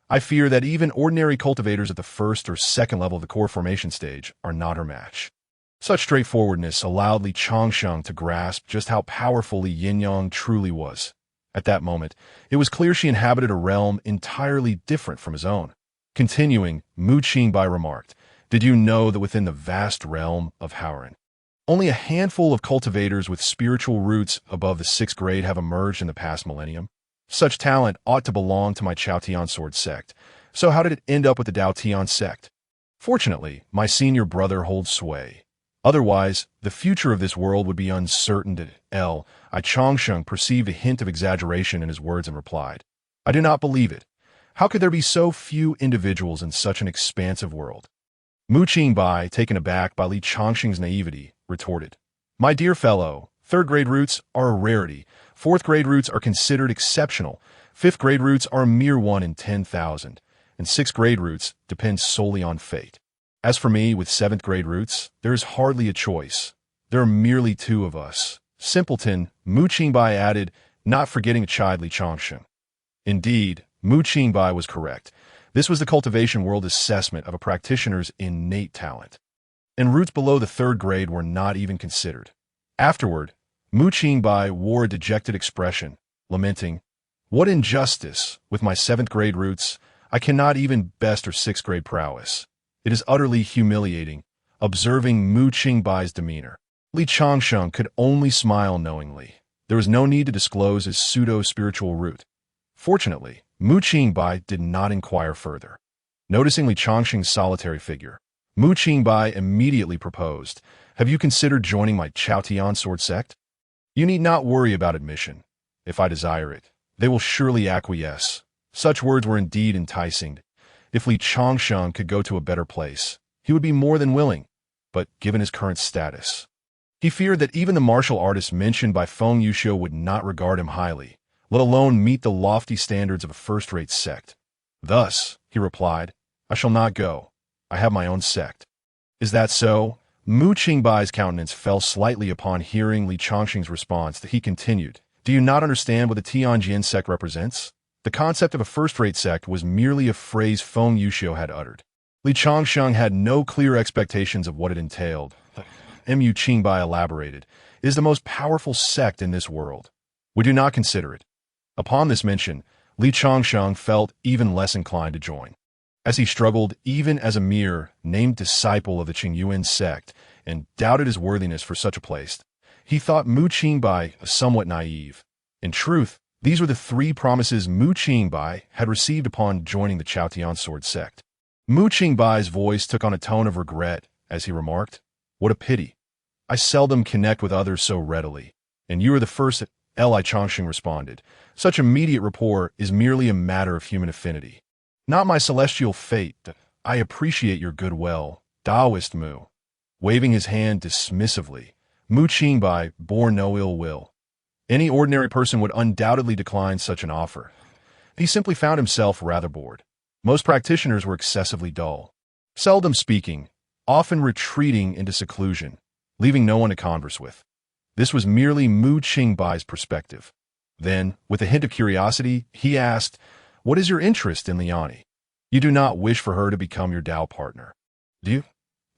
"I fear that even ordinary cultivators at the first or second level of the core formation stage are not her match." Such straightforwardness allowed Li Changsheng to grasp just how powerful Li Yin Yang truly was. At that moment, it was clear she inhabited a realm entirely different from his own. Continuing, Mu Qingbai remarked, "Did you know that within the vast realm of Haoren, only a handful of cultivators with spiritual roots above the 6th grade have emerged in the past millennium? Such talent ought to belong to my Chao Tian sword sect. So how did it end up with the Dao Tian sect? Fortunately, my senior brother holds sway. Otherwise, the future of this world would be uncertain." I Changsheng perceived a hint of exaggeration in his words and replied, "I do not believe it. How could there be so few individuals in such an expansive world?" Mu Qingbai, taken aback by Li Changsheng's naivety, retorted, "My dear fellow, 3rd grade roots are a rarity. 4th grade roots are considered exceptional. 5th grade roots are a mere 1 in 10,000. And 6th grade roots depend solely on fate. As for me, with 7th grade roots, there is hardly a choice. There are merely 2 of us." Simpleton, Mu Qingbai added, not forgetting to chide Li Changsheng. Indeed, Mu Qingbai was correct. This was the cultivation world assessment of a practitioner's innate talent. And roots below the 3rd grade were not even considered. Afterward, Mu Qingbai wore a dejected expression, lamenting, "What injustice! With my 7th grade roots, I cannot even best her 6th grade prowess. It is utterly humiliating." Observing Mu Qingbai's demeanor, Li Changsheng could only smile knowingly. There was no need to disclose his pseudo-spiritual root. Fortunately, Mu Qingbai did not inquire further. Noticing Li Changsheng's solitary figure, Mu Qingbai immediately proposed, "Have you considered joining my Chao Tian sword sect? You need not worry about admission. If I desire it, they will surely acquiesce." Such words were indeed enticing. If Li Changsheng could go to a better place, he would be more than willing, but given his current status, he feared that even the martial artists mentioned by Feng Yuxiu would not regard him highly, let alone meet the lofty standards of a first-rate sect. Thus, he replied, "I shall not go. I have my own sect." "Is that so?" Mu Qingbai's countenance fell slightly upon hearing Li Changsheng's response. He continued, "Do you not understand what the Tianjin sect represents?" The concept of a first-rate sect was merely a phrase Feng Yuxiu had uttered. Li Changsheng had no clear expectations of what it entailed. Mu Qingbai elaborated, "It is the most powerful sect in this world. We do not consider it." Upon this mention, Li Changsheng felt even less inclined to join. As he struggled even as a mere named disciple of the Qingyuan sect and doubted his worthiness for such a place, he thought Mu Qingbai somewhat naive. In truth, these were the 3 promises Mu Qingbai had received upon joining the Chao Tian sword sect. Mu Qingbai's voice took on a tone of regret as he remarked, "What a pity. I seldom connect with others so readily, and you are the first." Li Changsheng responded, "Such immediate rapport is merely a matter of human affinity, not my celestial fate. I appreciate your goodwill, Taoist Mu." Waving his hand dismissively, Mu Qingbai bore no ill will. Any ordinary person would undoubtedly decline such an offer. He simply found himself rather bored. Most practitioners were excessively dull, seldom speaking, often retreating into seclusion, leaving no one to converse with. This was merely Mu Qingbai's perspective. Then, with a hint of curiosity, he asked, "What is your interest in Liani? You do not wish for her to become your Tao partner, do you?"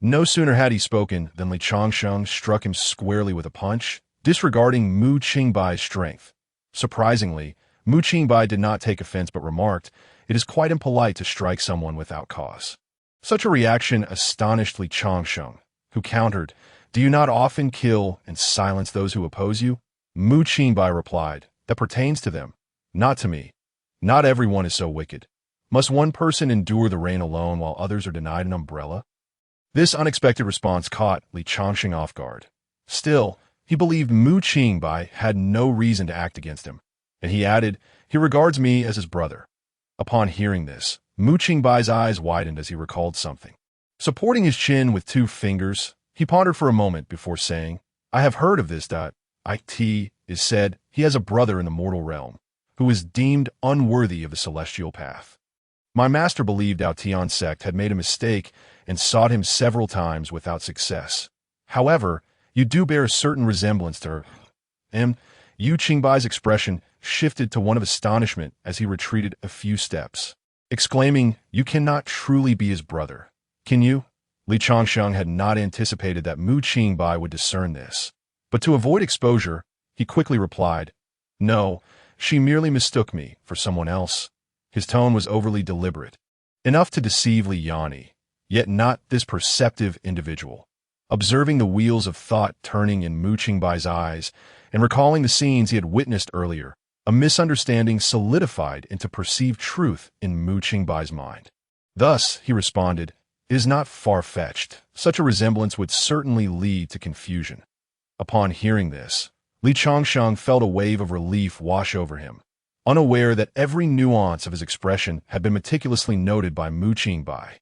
No sooner had he spoken than Li Changsheng struck him squarely with a punch, disregarding Mu Qingbai's strength. Surprisingly, Mu Qingbai did not take offense but remarked, "It is quite impolite to strike someone without cause." Such a reaction astonished Li Changsheng, who countered, "Do you not often kill and silence those who oppose you?" Mu Qingbai replied, "That pertains to them, not to me. Not everyone is so wicked. Must one person endure the rain alone while others are denied an umbrella?" This unexpected response caught Li Changsheng off guard. Still, he believed Mu Qingbai had no reason to act against him, and he added, "He regards me as his brother." Upon hearing this, Mu Qingbai's eyes widened as he recalled something. Supporting his chin with 2 fingers, he pondered for a moment before saying, "I have heard of this. It is said he has a brother in the mortal realm, who is deemed unworthy of the celestial path. My master believed Dao Tian sect had made a mistake and sought him several times without success. However, you do bear a certain resemblance to her." Yu Qingbai's expression shifted to one of astonishment as he retreated a few steps, exclaiming, "You cannot truly be his brother, can you?" Li Changsheng had not anticipated that Mu Qingbai would discern this, but to avoid exposure, he quickly replied, "No, she merely mistook me for someone else." His tone was overly deliberate, enough to deceive Li Yani, yet not this perceptive individual. Observing the wheels of thought turning in Mu Qingbai's eyes and recalling the scenes he had witnessed earlier, a misunderstanding solidified into perceived truth in Mu Qingbai's mind. Thus, he responded, "It is not far-fetched. Such a resemblance would certainly lead to confusion." Upon hearing this, Li Changsheng felt a wave of relief wash over him, unaware that every nuance of his expression had been meticulously noted by Mu Qingbai.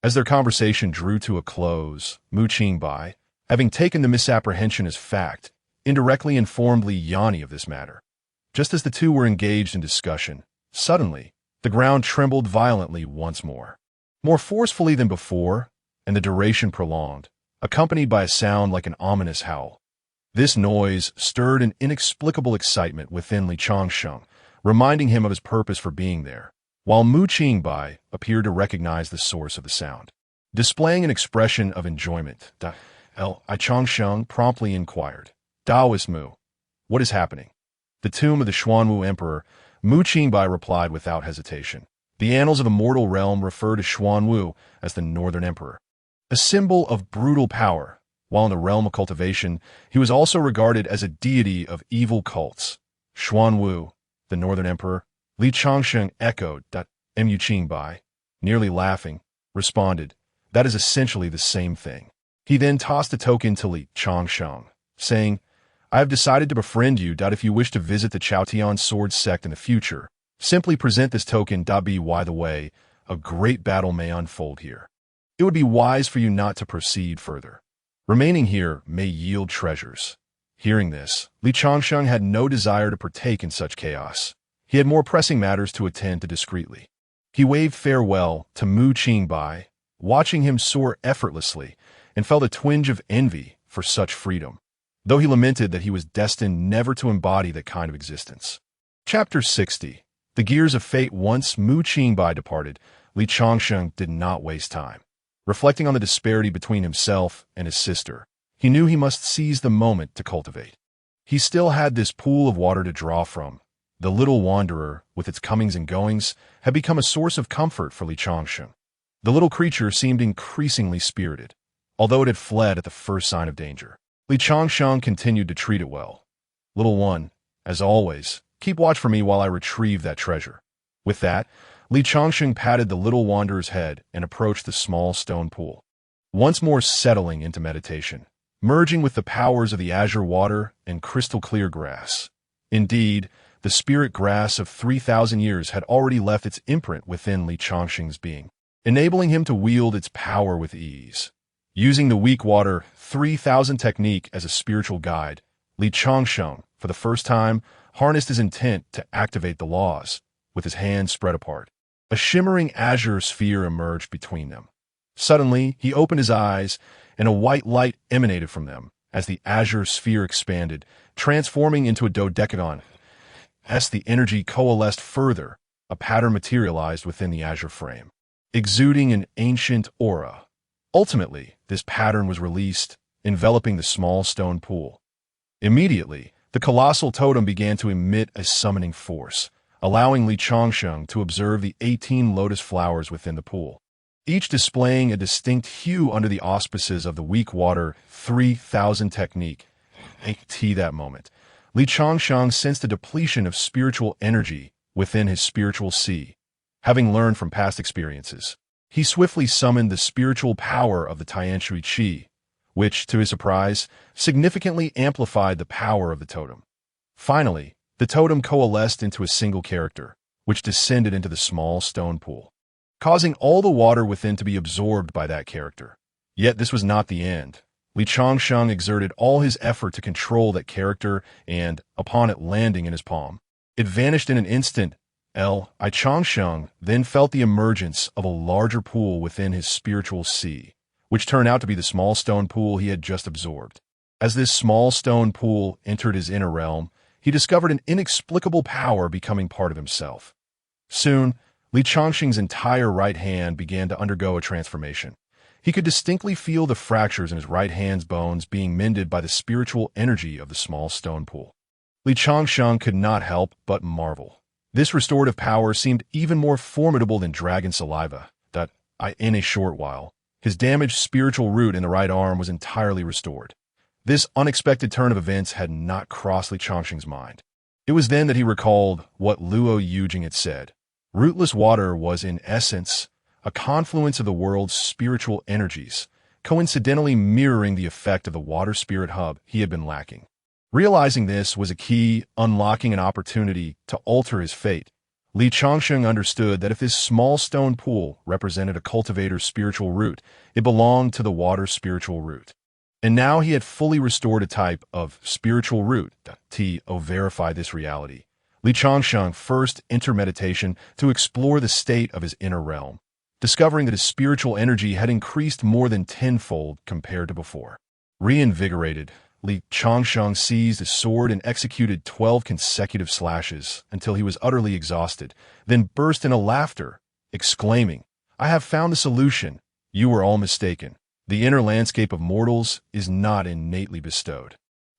As their conversation drew to a close, Mu Qingbai, having taken the misapprehension as fact, indirectly informed Li Yani of this matter. Just as the two were engaged in discussion, suddenly, the ground trembled violently once more forcefully than before, and the duration prolonged, accompanied by a sound like an ominous howl. This noise stirred an inexplicable excitement within Li Changsheng, reminding him of his purpose for being there, while Mu Qingbai appeared to recognize the source of the sound. Displaying an expression of enjoyment, Li Changsheng promptly inquired, "Taoist Mu, what is happening?" "The tomb of the Xuanwu Emperor," Mu Qingbai replied without hesitation. The annals of the mortal realm refer to Xuanwu as the Northern Emperor, a symbol of brutal power. While in the realm of cultivation, he was also regarded as a deity of evil cults. Xuanwu, the Northern Emperor, Li Changsheng echoed. Mu Qingbai, nearly laughing, responded, "That is essentially the same thing." He then tossed a token to Li Changsheng, saying, "I have decided to befriend you. If you wish to visit the Chaotian sword sect in the future, simply present this token. By the way, a great battle may unfold here. It would be wise for you not to proceed further. Remaining here may yield treasures." Hearing this, Li Changsheng had no desire to partake in such chaos. He had more pressing matters to attend to discreetly. He waved farewell to Mu Qingbai, watching him soar effortlessly, and felt a twinge of envy for such freedom, though he lamented that he was destined never to embody that kind of existence. Chapter 60. The Gears of Fate. Once Mu Qingbai departed, Li Changsheng did not waste time. Reflecting on the disparity between himself and his sister, he knew he must seize the moment to cultivate. He still had this pool of water to draw from. The little wanderer, with its comings and goings, had become a source of comfort for Li Changsheng. The little creature seemed increasingly spirited, although it had fled at the first sign of danger. Li Changsheng continued to treat it well. "Little one, as always, keep watch for me while I retrieve that treasure." With that, Li Changsheng patted the little wanderer's head and approached the small stone pool, once more settling into meditation, merging with the powers of the azure water and crystal-clear grass. Indeed, the spirit grass of 3,000 years had already left its imprint within Li Changsheng's being, enabling him to wield its power with ease. Using the weak water 3000 technique as a spiritual guide, Li Changsheng, for the first time, harnessed his intent to activate the laws, with his hands spread apart. A shimmering azure sphere emerged between them. Suddenly, he opened his eyes, and a white light emanated from them as the azure sphere expanded, transforming into a dodecagon. As the energy coalesced further, a pattern materialized within the azure frame, exuding an ancient aura. Ultimately, this pattern was released, enveloping the small stone pool. Immediately, the colossal totem began to emit a summoning force, allowing Li Changsheng to observe the 18 lotus flowers within the pool, each displaying a distinct hue under the auspices of the weak water 3000 technique. At that moment, Li Changsheng sensed a depletion of spiritual energy within his spiritual sea. Having learned from past experiences, he swiftly summoned the spiritual power of the Tianshui Qi, which, to his surprise, significantly amplified the power of the totem. Finally, the totem coalesced into a single character, which descended into the small stone pool, causing all the water within to be absorbed by that character. Yet this was not the end. Li Changsheng exerted all his effort to control that character and, upon it landing in his palm, it vanished in an instant. Li Changsheng then felt the emergence of a larger pool within his spiritual sea, which turned out to be the small stone pool he had just absorbed. As this small stone pool entered his inner realm, he discovered an inexplicable power becoming part of himself. Soon, Li Changsheng's entire right hand began to undergo a transformation. He could distinctly feel the fractures in his right hand's bones being mended by the spiritual energy of the small stone pool. Li Changsheng could not help but marvel. This restorative power seemed even more formidable than dragon saliva. In a short while, his damaged spiritual root in the right arm was entirely restored. This unexpected turn of events had not crossed Li Changsheng's mind. It was then that he recalled what Luo Yujing had said. Rootless water was, in essence, a confluence of the world's spiritual energies, coincidentally mirroring the effect of the water spirit hub he had been lacking. Realizing this was a key, unlocking an opportunity to alter his fate. Li Changsheng understood that if this small stone pool represented a cultivator's spiritual root, it belonged to the water spiritual root. And now he had fully restored a type of spiritual root. To verify this reality, Li Changsheng first entered meditation to explore the state of his inner realm, discovering that his spiritual energy had increased more than tenfold compared to before. Reinvigorated, Li Changsheng seized his sword and executed 12 consecutive slashes until he was utterly exhausted, then burst into laughter, exclaiming, "I have found the solution. You were all mistaken. The inner landscape of mortals is not innately bestowed,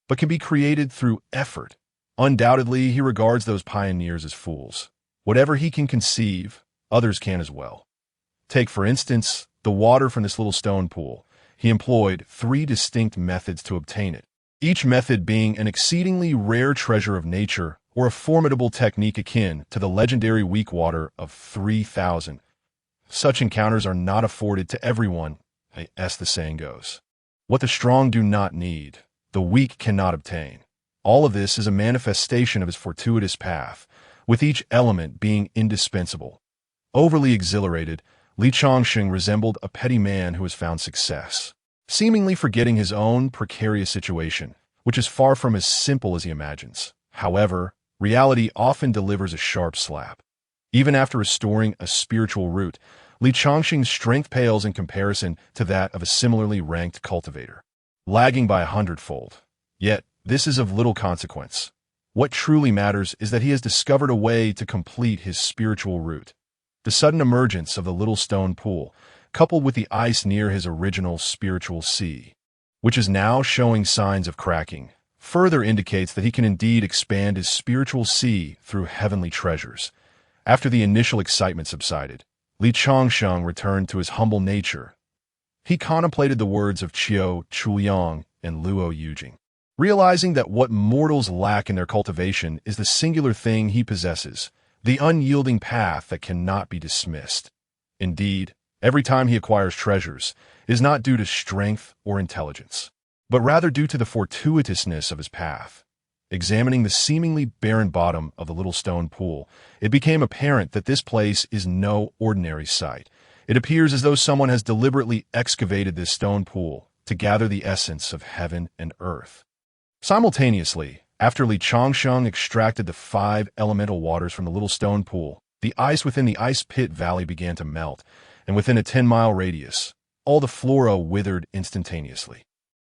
but can be created through effort. Undoubtedly, he regards those pioneers as fools. Whatever he can conceive, others can as well. Take, for instance, the water from this little stone pool. He employed 3 distinct methods to obtain it, each method being an exceedingly rare treasure of nature or a formidable technique akin to the legendary weak water of 3000. Such encounters are not afforded to everyone, as the saying goes. What the strong do not need, the weak cannot obtain. All of this is a manifestation of his fortuitous path, with each element being indispensable. Overly exhilarated, Li Changsheng resembled a petty man who has found success, seemingly forgetting his own precarious situation, which is far from as simple as he imagines. However, reality often delivers a sharp slap. Even after restoring a spiritual root, Li Changsheng's strength pales in comparison to that of a similarly ranked cultivator, lagging by 100-fold. Yet, this is of little consequence. What truly matters is that he has discovered a way to complete his spiritual root. The sudden emergence of the little stone pool, coupled with the ice near his original spiritual sea, which is now showing signs of cracking, further indicates that he can indeed expand his spiritual sea through heavenly treasures. After the initial excitement subsided, Li Changsheng returned to his humble nature. He contemplated the words of Qiu Chuliang and Luo Yujing, realizing that what mortals lack in their cultivation is the singular thing he possesses, the unyielding path that cannot be dismissed. Indeed, every time he acquires treasures, it is not due to strength or intelligence, but rather due to the fortuitousness of his path. Examining the seemingly barren bottom of the little stone pool, it became apparent that this place is no ordinary sight. It appears as though someone has deliberately excavated this stone pool to gather the essence of heaven and earth. Simultaneously, after Li Changsheng extracted the 5 elemental waters from the little stone pool, the ice within the ice pit valley began to melt, and within a 10-mile radius, all the flora withered instantaneously.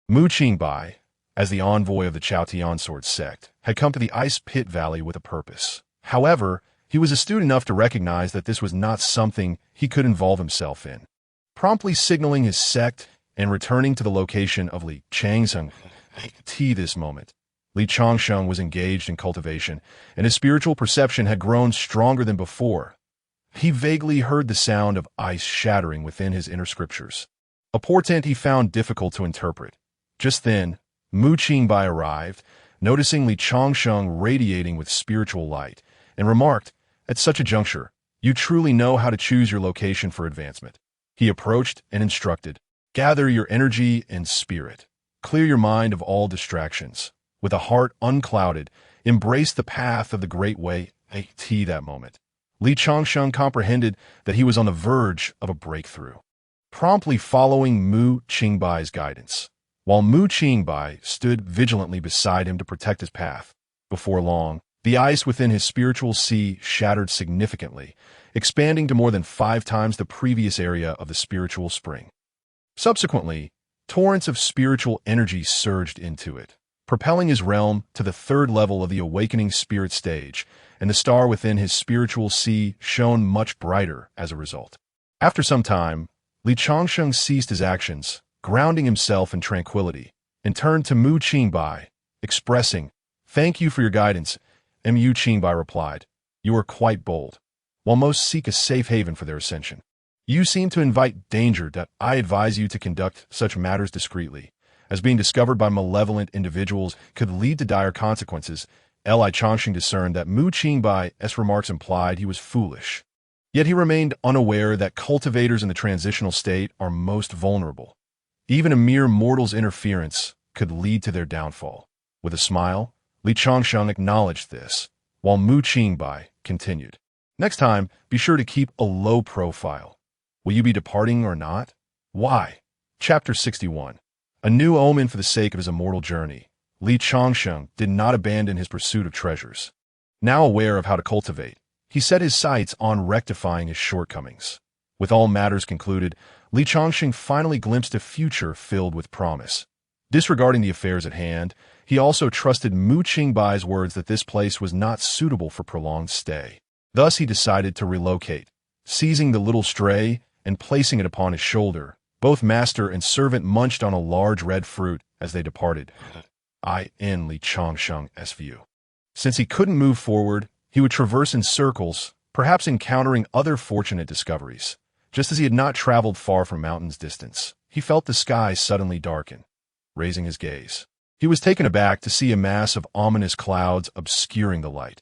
Mu Qingbai, as the envoy of the Chaotian sword sect, had come to the ice pit valley with a purpose. However, he was astute enough to recognize that this was not something he could involve himself in. Promptly signaling his sect and returning to the location of Li Changsheng this moment, Li Changsheng was engaged in cultivation, and his spiritual perception had grown stronger than before. He vaguely heard the sound of ice shattering within his inner scriptures, a portent he found difficult to interpret. Just then, Mu Qingbai arrived, noticing Li Changsheng radiating with spiritual light, and remarked, "At such a juncture, you truly know how to choose your location for advancement." He approached and instructed, "Gather your energy and spirit. Clear your mind of all distractions. With a heart unclouded, embrace the path of the Great Way." That moment, Li Changsheng comprehended that he was on the verge of a breakthrough. Promptly following Mu Qingbai's guidance, while Mu Qingbai stood vigilantly beside him to protect his path, before long, the ice within his spiritual sea shattered significantly, expanding to more than 5 times the previous area of the spiritual spring. Subsequently, torrents of spiritual energy surged into it, propelling his realm to the 3rd level of the awakening spirit stage, and the star within his spiritual sea shone much brighter as a result. After some time, Li Changsheng ceased his actions, grounding himself in tranquility, and turned to Mu Qingbai, expressing, "Thank you for your guidance." Mu Qingbai replied, "You are quite bold. While most seek a safe haven for their ascension, you seem to invite danger. That I advise you to conduct such matters discreetly, as being discovered by malevolent individuals could lead to dire consequences." Li Changsheng discerned that Mu Qingbai's remarks implied he was foolish. Yet he remained unaware that cultivators in the transitional state are most vulnerable. Even a mere mortal's interference could lead to their downfall. With a smile, Li Changsheng acknowledged this, while Mu Qingbai continued, "Next time, be sure to keep a low profile. Will you be departing or not? Why?" Chapter 61. A new omen for the sake of his immortal journey, Li Changsheng did not abandon his pursuit of treasures. Now aware of how to cultivate, he set his sights on rectifying his shortcomings. With all matters concluded, Li Changsheng finally glimpsed a future filled with promise. Disregarding the affairs at hand, he also trusted Mu Qingbai's words that this place was not suitable for prolonged stay. Thus he decided to relocate. Seizing the little stray and placing it upon his shoulder, both master and servant munched on a large red fruit as they departed. In Li Changsheng's view, since he couldn't move forward, he would traverse in circles, perhaps encountering other fortunate discoveries. Just as he had not traveled far from mountains' distance, he felt the sky suddenly darken. Raising his gaze, he was taken aback to see a mass of ominous clouds obscuring the light.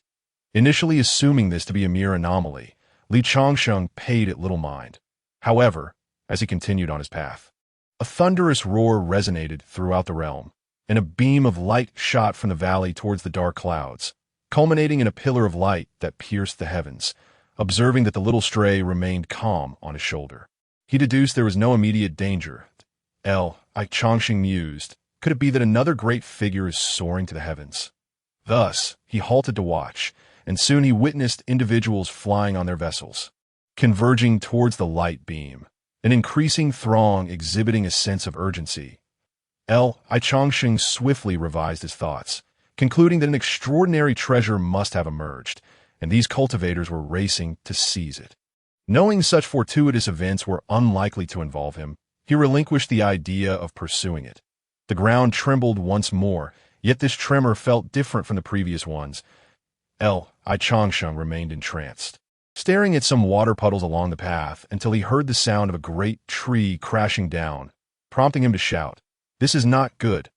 Initially assuming this to be a mere anomaly, Li Changsheng paid it little mind. However, as he continued on his path, a thunderous roar resonated throughout the realm, and a beam of light shot from the valley towards the dark clouds, culminating in a pillar of light that pierced the heavens. Observing that the little stray remained calm on his shoulder, he deduced there was no immediate danger. Changsheng mused, could it be that another great figure is soaring to the heavens? Thus, he halted to watch, and soon he witnessed individuals flying on their vessels, converging towards the light beam, an increasing throng exhibiting a sense of urgency. Changsheng swiftly revised his thoughts, concluding that an extraordinary treasure must have emerged, and these cultivators were racing to seize it. Knowing such fortuitous events were unlikely to involve him, he relinquished the idea of pursuing it. The ground trembled once more, yet this tremor felt different from the previous ones. Changsheng remained entranced, staring at some water puddles along the path until he heard the sound of a great tree crashing down, prompting him to shout, "This is not good,"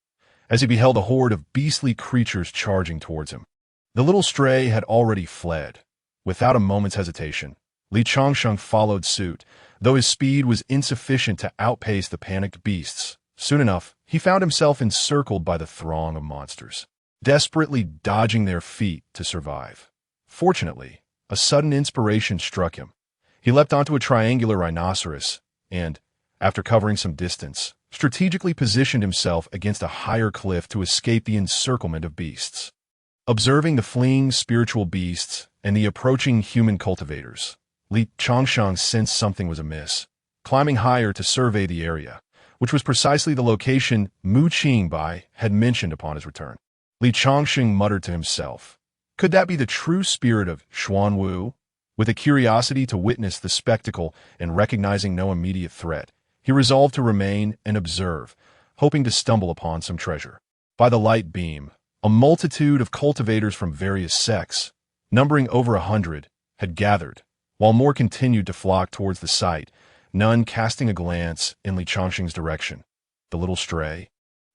as he beheld a horde of beastly creatures charging towards him. The little stray had already fled. Without a moment's hesitation, Li Changsheng followed suit, though his speed was insufficient to outpace the panicked beasts. Soon enough, he found himself encircled by the throng of monsters, desperately dodging their feet to survive. Fortunately, a sudden inspiration struck him. He leapt onto a triangular rhinoceros and, after covering some distance, strategically positioned himself against a higher cliff to escape the encirclement of beasts. Observing the fleeing spiritual beasts and the approaching human cultivators, Li Changsheng sensed something was amiss. Climbing higher to survey the area, which was precisely the location Mu Qingbai had mentioned upon his return. Li Changsheng muttered to himself, could that be the true spirit of Xuanwu? With a curiosity to witness the spectacle and recognizing no immediate threat, he resolved to remain and observe, hoping to stumble upon some treasure. By the light beam, a multitude of cultivators from various sects, numbering over 100, had gathered, while more continued to flock towards the site, none casting a glance in Li Changsheng's direction. The little stray,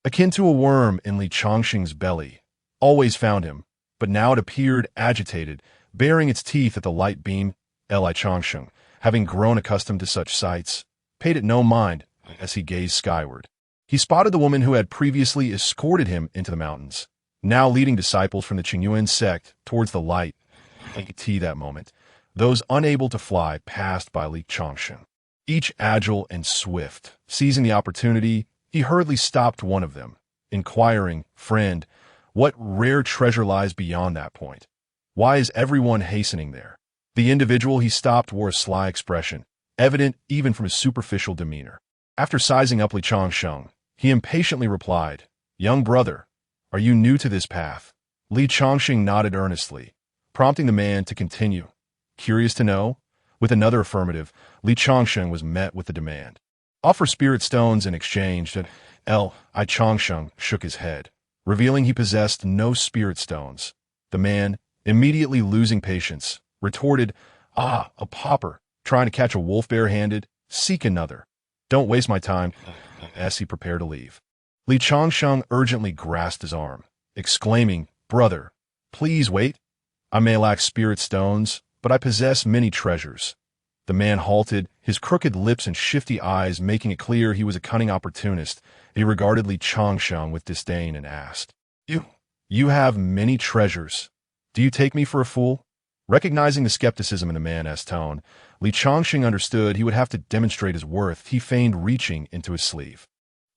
akin to a worm in Li Changsheng's belly, always found him, but now it appeared agitated, baring its teeth at the light beam. Li Changsheng, having grown accustomed to such sights, paid it no mind as he gazed skyward. He spotted the woman who had previously escorted him into the mountains, now leading disciples from the Qingyuan sect towards the light. That moment, those unable to fly passed by Li Changsheng. Each agile and swift, seizing the opportunity, he hurriedly stopped one of them, inquiring, friend, what rare treasure lies beyond that point? Why is everyone hastening there? The individual he stopped wore a sly expression, evident even from his superficial demeanor. After sizing up Li Changsheng, he impatiently replied, young brother, are you new to this path? Li Changsheng nodded earnestly, prompting the man to continue. Curious to know? With another affirmative, Li Changsheng was met with the demand. Offer spirit stones in exchange. Li Changsheng shook his head, revealing he possessed no spirit stones. The man, immediately losing patience, retorted, a pauper, trying to catch a wolf bare-handed? Seek another. Don't waste my time, as he prepared to leave. Li Changsheng urgently grasped his arm, exclaiming, brother, please wait. I may lack spirit stones, but I possess many treasures. The man halted, his crooked lips and shifty eyes making it clear he was a cunning opportunist. He regarded Li Changsheng with disdain and asked, You have many treasures. Do you take me for a fool? Recognizing the skepticism in the man's tone, Li Changsheng understood he would have to demonstrate his worth. He feigned reaching into his sleeve,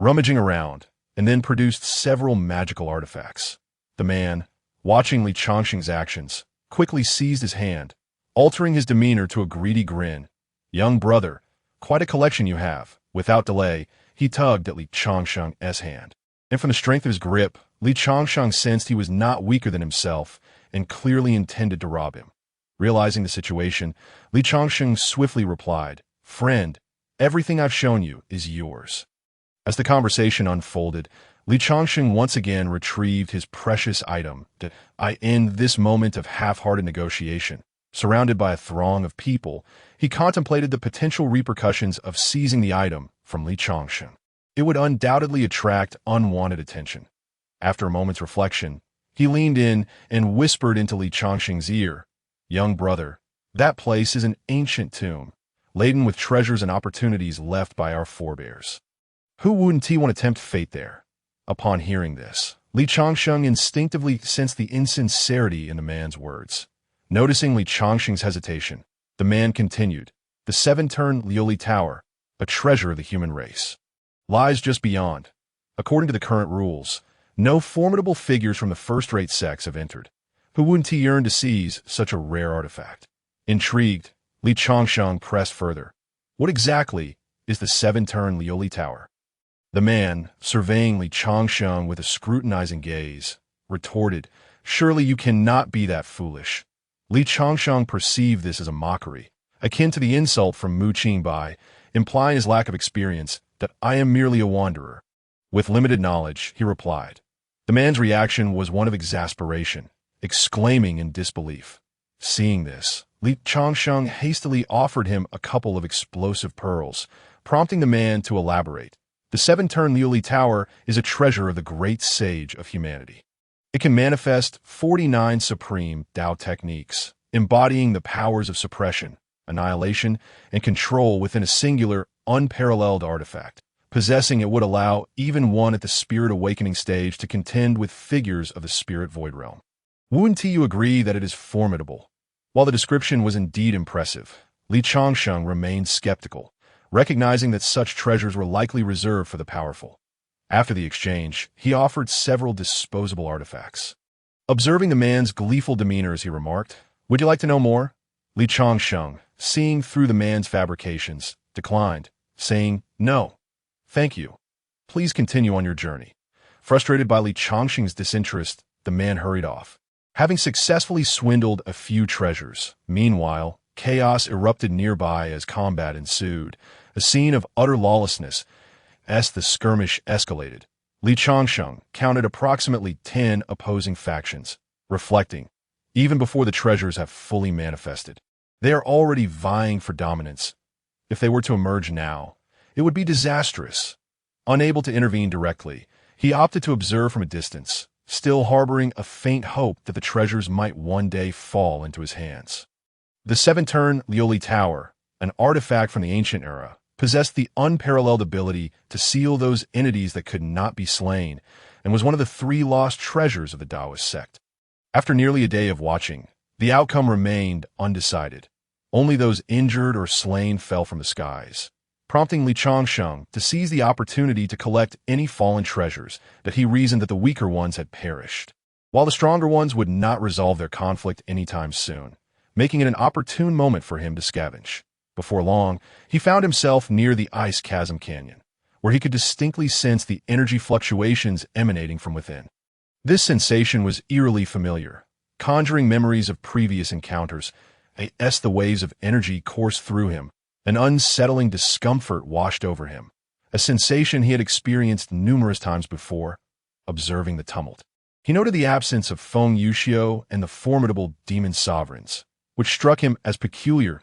rummaging around, and then produced several magical artifacts. The man, watching Li Changsheng's actions, quickly seized his hand, altering his demeanor to a greedy grin. Young brother, quite a collection you have. Without delay, he tugged at Li Changsheng's hand. And from the strength of his grip, Li Changsheng sensed he was not weaker than himself and clearly intended to rob him. Realizing the situation, Li Changsheng swiftly replied, friend, everything I've shown you is yours. As the conversation unfolded, Li Changsheng once again retrieved his precious item. In this moment of half-hearted negotiation, surrounded by a throng of people, he contemplated the potential repercussions of seizing the item from Li Changsheng. It would undoubtedly attract unwanted attention. After a moment's reflection, he leaned in and whispered into Li Changsheng's ear, young brother, that place is an ancient tomb, laden with treasures and opportunities left by our forebears. Who wouldn't want to tempt fate there? Upon hearing this, Li Changsheng instinctively sensed the insincerity in the man's words. Noticing Li Changsheng's hesitation, the man continued, the seven-turn Liuli Tower, a treasure of the human race, lies just beyond. According to the current rules, no formidable figures from the first-rate sects have entered. Who wouldn't yearn to seize such a rare artifact? Intrigued, Li Changsheng pressed further. What exactly is the seven-turn Liuli Tower? The man, surveying Li Changsheng with a scrutinizing gaze, retorted, surely you cannot be that foolish. Li Changsheng perceived this as a mockery, akin to the insult from Mu Qingbai, implying his lack of experience, that I am merely a wanderer. With limited knowledge, he replied. The man's reaction was one of exasperation, exclaiming in disbelief. Seeing this, Li Changsheng hastily offered him a couple of explosive pearls, prompting the man to elaborate. The seven-turn Liuli Tower is a treasure of the great sage of humanity. It can manifest 49 supreme Tao techniques, embodying the powers of suppression, annihilation, and control within a singular, unparalleled artifact. Possessing it would allow even one at the spirit awakening stage to contend with figures of the spirit void realm. Wouldn't you agree that it is formidable? While the description was indeed impressive, Li Changsheng remained skeptical, recognizing that such treasures were likely reserved for the powerful. After the exchange, he offered several disposable artifacts. Observing the man's gleeful demeanor as he remarked, "Would you like to know more?" Li Changsheng, seeing through the man's fabrications, declined, saying, "No, thank you. Please continue on your journey." Frustrated by Li Changsheng's disinterest, the man hurried off. Having successfully swindled a few treasures, meanwhile, chaos erupted nearby as combat ensued, a scene of utter lawlessness. As the skirmish escalated, Li Changsheng counted approximately 10 opposing factions, reflecting, even before the treasures have fully manifested, they are already vying for dominance. If they were to emerge now, it would be disastrous. Unable to intervene directly, he opted to observe from a distance, still harboring a faint hope that the treasures might one day fall into his hands. The seven-turn Lioli Tower, an artifact from the ancient era, possessed the unparalleled ability to seal those entities that could not be slain, and was one of the 3 lost treasures of the Taoist sect. After nearly a day of watching, the outcome remained undecided. Only those injured or slain fell from the skies, prompting Li Changsheng to seize the opportunity to collect any fallen treasures that he reasoned that the weaker ones had perished, while the stronger ones would not resolve their conflict anytime soon, making it an opportune moment for him to scavenge. Before long, he found himself near the Ice Chasm Canyon, where he could distinctly sense the energy fluctuations emanating from within. This sensation was eerily familiar, conjuring memories of previous encounters. As the waves of energy coursed through him, an unsettling discomfort washed over him, a sensation he had experienced numerous times before. Observing the tumult, he noted the absence of Feng Yuxiu and the formidable demon sovereigns, which struck him as peculiar.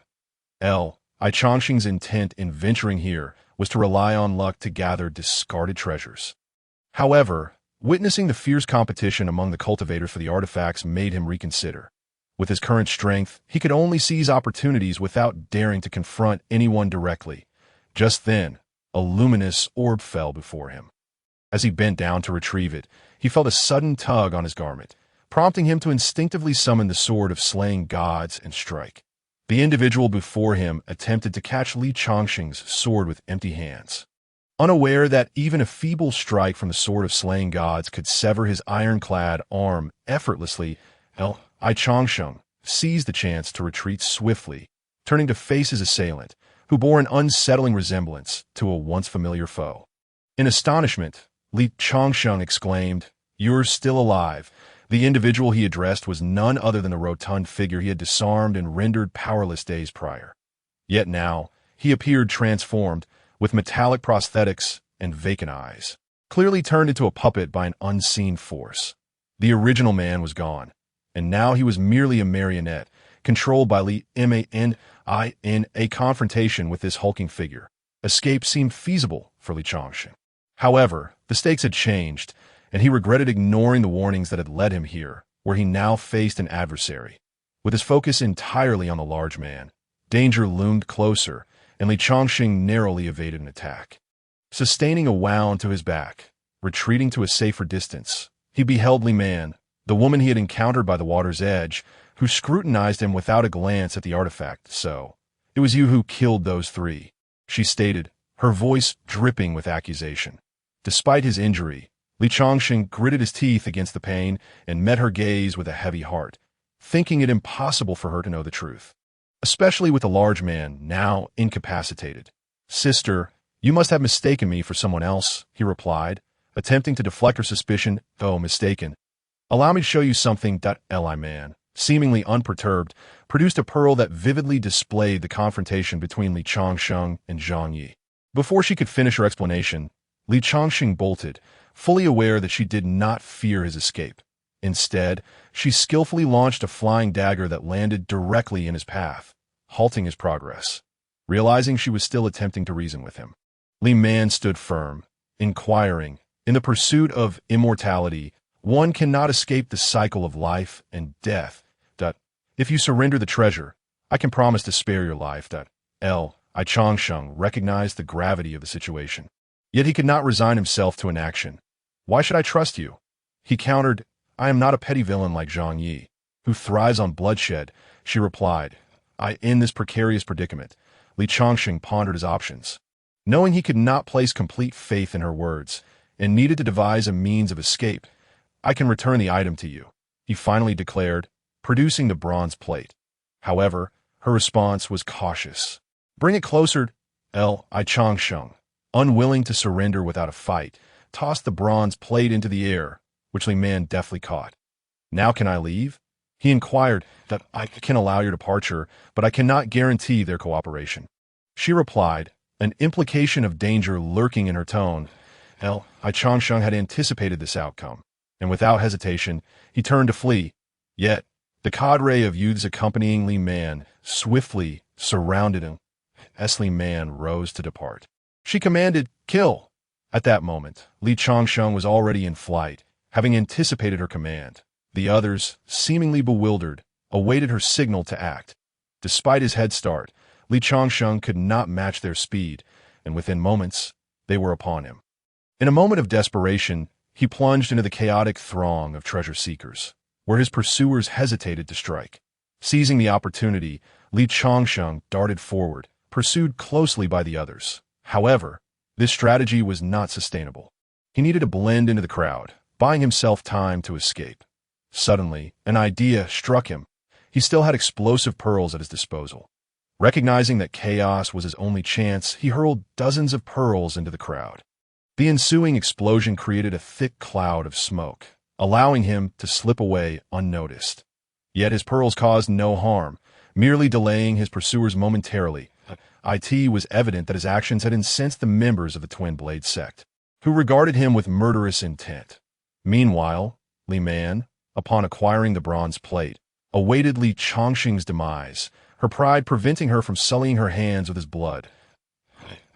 Li Changsheng's intent in venturing here was to rely on luck to gather discarded treasures. However, witnessing the fierce competition among the cultivators for the artifacts made him reconsider. With his current strength, he could only seize opportunities without daring to confront anyone directly. Just then, a luminous orb fell before him. As he bent down to retrieve it, he felt a sudden tug on his garment, prompting him to instinctively summon the sword of slaying gods and strike. The individual before him attempted to catch Li Changsheng's sword with empty hands. Unaware that even a feeble strike from the sword of slaying gods could sever his ironclad arm effortlessly, Li Changsheng seized the chance to retreat swiftly, turning to face his assailant, who bore an unsettling resemblance to a once familiar foe. In astonishment, Li Changsheng exclaimed, "You're still alive." The individual he addressed was none other than the rotund figure he had disarmed and rendered powerless days prior. Yet now, he appeared transformed, with metallic prosthetics and vacant eyes, clearly turned into a puppet by an unseen force. The original man was gone, and now he was merely a marionette, controlled by Li Man. In a confrontation with this hulking figure, escape seemed feasible for Li Changsheng. However, the stakes had changed, and he regretted ignoring the warnings that had led him here, where he now faced an adversary. With his focus entirely on the large man, danger loomed closer, and Li Changsheng narrowly evaded an attack. Sustaining a wound to his back, retreating to a safer distance, he beheld Li Man, the woman he had encountered by the water's edge, who scrutinized him without a glance at the artifact. "So, it was you who killed those 3, she stated, her voice dripping with accusation. Despite his injury, Li Changsheng gritted his teeth against the pain and met her gaze with a heavy heart, thinking it impossible for her to know the truth, especially with the large man now incapacitated. "Sister, you must have mistaken me for someone else," he replied, attempting to deflect her suspicion, though mistaken. "Allow me to show you something." Li Man, seemingly unperturbed, produced a pearl that vividly displayed the confrontation between Li Changsheng and Zhang Yi. Before she could finish her explanation, Li Changsheng bolted, fully aware that she did not fear his escape. Instead, she skillfully launched a flying dagger that landed directly in his path, halting his progress. Realizing she was still attempting to reason with him, Li Man stood firm, inquiring, "In the pursuit of immortality, one cannot escape the cycle of life and death. If you surrender the treasure, I can promise to spare your life." Li Changsheng recognized the gravity of the situation. Yet he could not resign himself to inaction. "Why should I trust you?" he countered. "I am not a petty villain like Zhang Yi, who thrives on bloodshed," she replied. In this precarious predicament, Li Chongqing pondered his options. Knowing he could not place complete faith in her words, and needed to devise a means of escape, I can return the item to you, he finally declared, producing the bronze plate. However, her response was cautious. Bring it closer. Li Chongqing, unwilling to surrender without a fight, tossed the bronze plate into the air, which Li Man deftly caught. Now can I leave? He inquired. That I can allow your departure, but I cannot guarantee their cooperation. She replied, an implication of danger lurking in her tone. Li Chongqing had anticipated this outcome, and without hesitation, he turned to flee. Yet, the cadre of youths accompanying Li Man swiftly surrounded him. As Li Man rose to depart, she commanded, kill. At that moment, Li Chongqing was already in flight, having anticipated her command. The others, seemingly bewildered, awaited her signal to act. Despite his head start, Li Chongqing could not match their speed, and within moments, they were upon him. In a moment of desperation, he plunged into the chaotic throng of treasure seekers, where his pursuers hesitated to strike. Seizing the opportunity, Li Chongqing darted forward, pursued closely by the others. However, this strategy was not sustainable. He needed to blend into the crowd, buying himself time to escape. Suddenly, an idea struck him. He still had explosive pearls at his disposal. Recognizing that chaos was his only chance, he hurled dozens of pearls into the crowd. The ensuing explosion created a thick cloud of smoke, allowing him to slip away unnoticed. Yet his pearls caused no harm, merely delaying his pursuers momentarily. It was evident that his actions had incensed the members of the Twin Blade sect, who regarded him with murderous intent. Meanwhile, Li Man, upon acquiring the bronze plate, awaited Li Chongqing's demise, her pride preventing her from sullying her hands with his blood.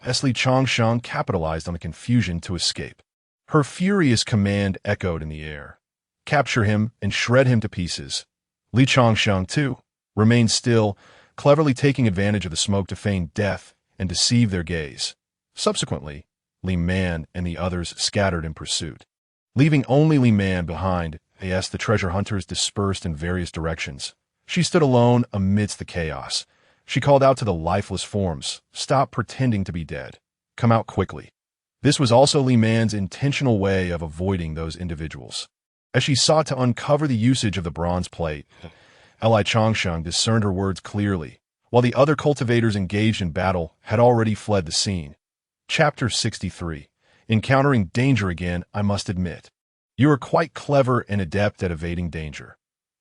Li Chongqing capitalized on the confusion to escape. Her furious command echoed in the air. Capture him and shred him to pieces. Li Chongqing, too, remained still, cleverly taking advantage of the smoke to feign death and deceive their gaze. Subsequently, Li Man and the others scattered in pursuit. Leaving only Li Man behind, as the treasure hunters dispersed in various directions, she stood alone amidst the chaos. She called out to the lifeless forms, "Stop pretending to be dead. Come out quickly." This was also Li Man's intentional way of avoiding those individuals. As she sought to uncover the usage of the bronze plate, Li Chongqing discerned her words clearly, while the other cultivators engaged in battle had already fled the scene. Chapter 63. Encountering danger again, I must admit. You are quite clever and adept at evading danger.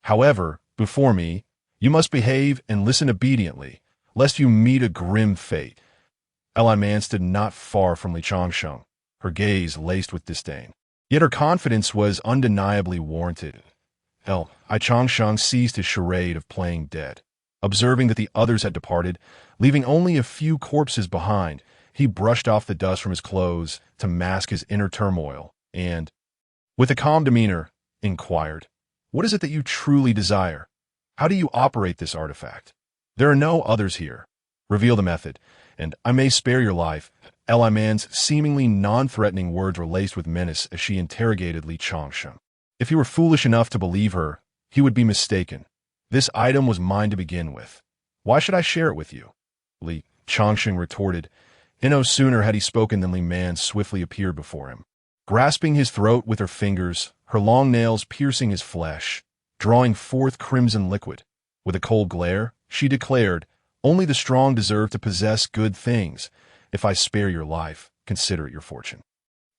However, before me, you must behave and listen obediently, lest you meet a grim fate. Li Man stood not far from Li Chongqing, her gaze laced with disdain. Yet her confidence was undeniably warranted. Li Chongqing ceased his charade of playing dead. Observing that the others had departed, leaving only a few corpses behind, he brushed off the dust from his clothes to mask his inner turmoil, and, with a calm demeanor, inquired, "What is it that you truly desire? How do you operate this artifact? There are no others here. Reveal the method, and I may spare your life." Li Man's seemingly non-threatening words were laced with menace as she interrogated Li Chongqing. If he were foolish enough to believe her, he would be mistaken. This item was mine to begin with. Why should I share it with you? Li Chongqing retorted, and no sooner had he spoken than Li Man swiftly appeared before him. Grasping his throat with her fingers, her long nails piercing his flesh, drawing forth crimson liquid. With a cold glare, she declared, "Only the strong deserve to possess good things. If I spare your life, consider it your fortune."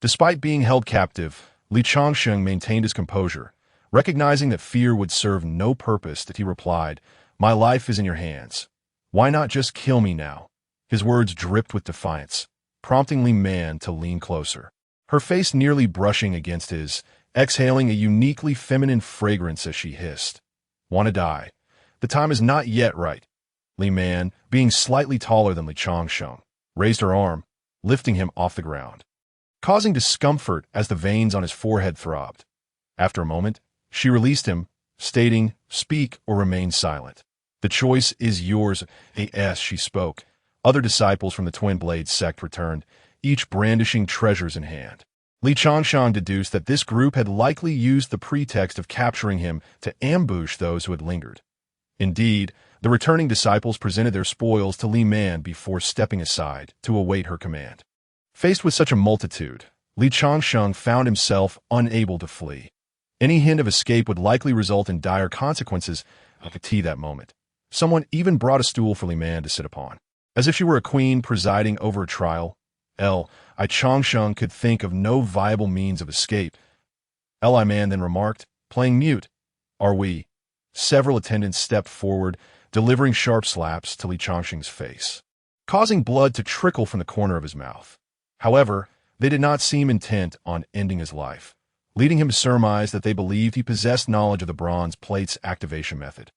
Despite being held captive, Li Chongqing maintained his composure. Recognizing that fear would serve no purpose, that he replied, "My life is in your hands. Why not just kill me now?" His words dripped with defiance, prompting Li Man to lean closer, her face nearly brushing against his, exhaling a uniquely feminine fragrance as she hissed, "Want to die? The time is not yet right." Li Man, being slightly taller than Li Chongqing, raised her arm, lifting him off the ground, causing discomfort as the veins on his forehead throbbed. After a moment, she released him, stating, "Speak or remain silent. The choice is yours." As she spoke, other disciples from the Twin Blade sect returned, each brandishing treasures in hand. Li Chongqing deduced that this group had likely used the pretext of capturing him to ambush those who had lingered. Indeed, The returning disciples presented their spoils to Li Man before stepping aside to await her command. Faced with such a multitude, Li Changsheng found himself unable to flee. Any hint of escape would likely result in dire consequences at that moment. Someone even brought a stool for Li Man to sit upon. As if she were a queen presiding over a trial, Li Changsheng could think of no viable means of escape. Li Man then remarked, playing mute, "Are we?" Several attendants stepped forward, delivering sharp slaps to Li Changsheng's face, causing blood to trickle from the corner of his mouth. However, they did not seem intent on ending his life, leading him to surmise that they believed he possessed knowledge of the bronze plate's activation method.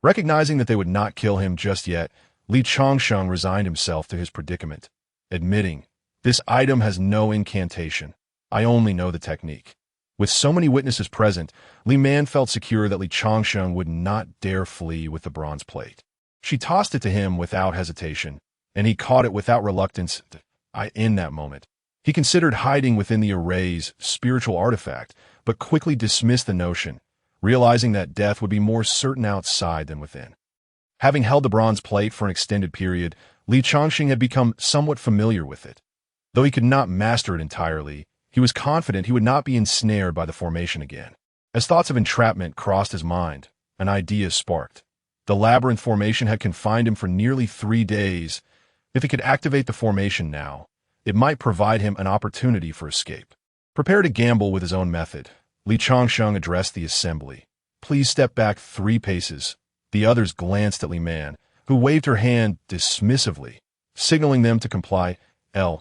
Recognizing that they would not kill him just yet, Li Changsheng resigned himself to his predicament, admitting, "This item has no incantation. I only know the technique." With so many witnesses present, Li Man felt secure that Li Changsheng would not dare flee with the bronze plate. She tossed it to him without hesitation, and he caught it without reluctance. In that moment, he considered hiding within the array's spiritual artifact, but quickly dismissed the notion, realizing that death would be more certain outside than within. Having held the bronze plate for an extended period, Li Changsheng had become somewhat familiar with it. Though he could not master it entirely, he was confident he would not be ensnared by the formation again. As thoughts of entrapment crossed his mind, an idea sparked. The labyrinth formation had confined him for nearly 3 days. If he could activate the formation now, it might provide him an opportunity for escape. Prepared to gamble with his own method, Li Changsheng addressed the assembly. "Please step back 3 paces." The others glanced at Li Man, who waved her hand dismissively, signaling them to comply. Li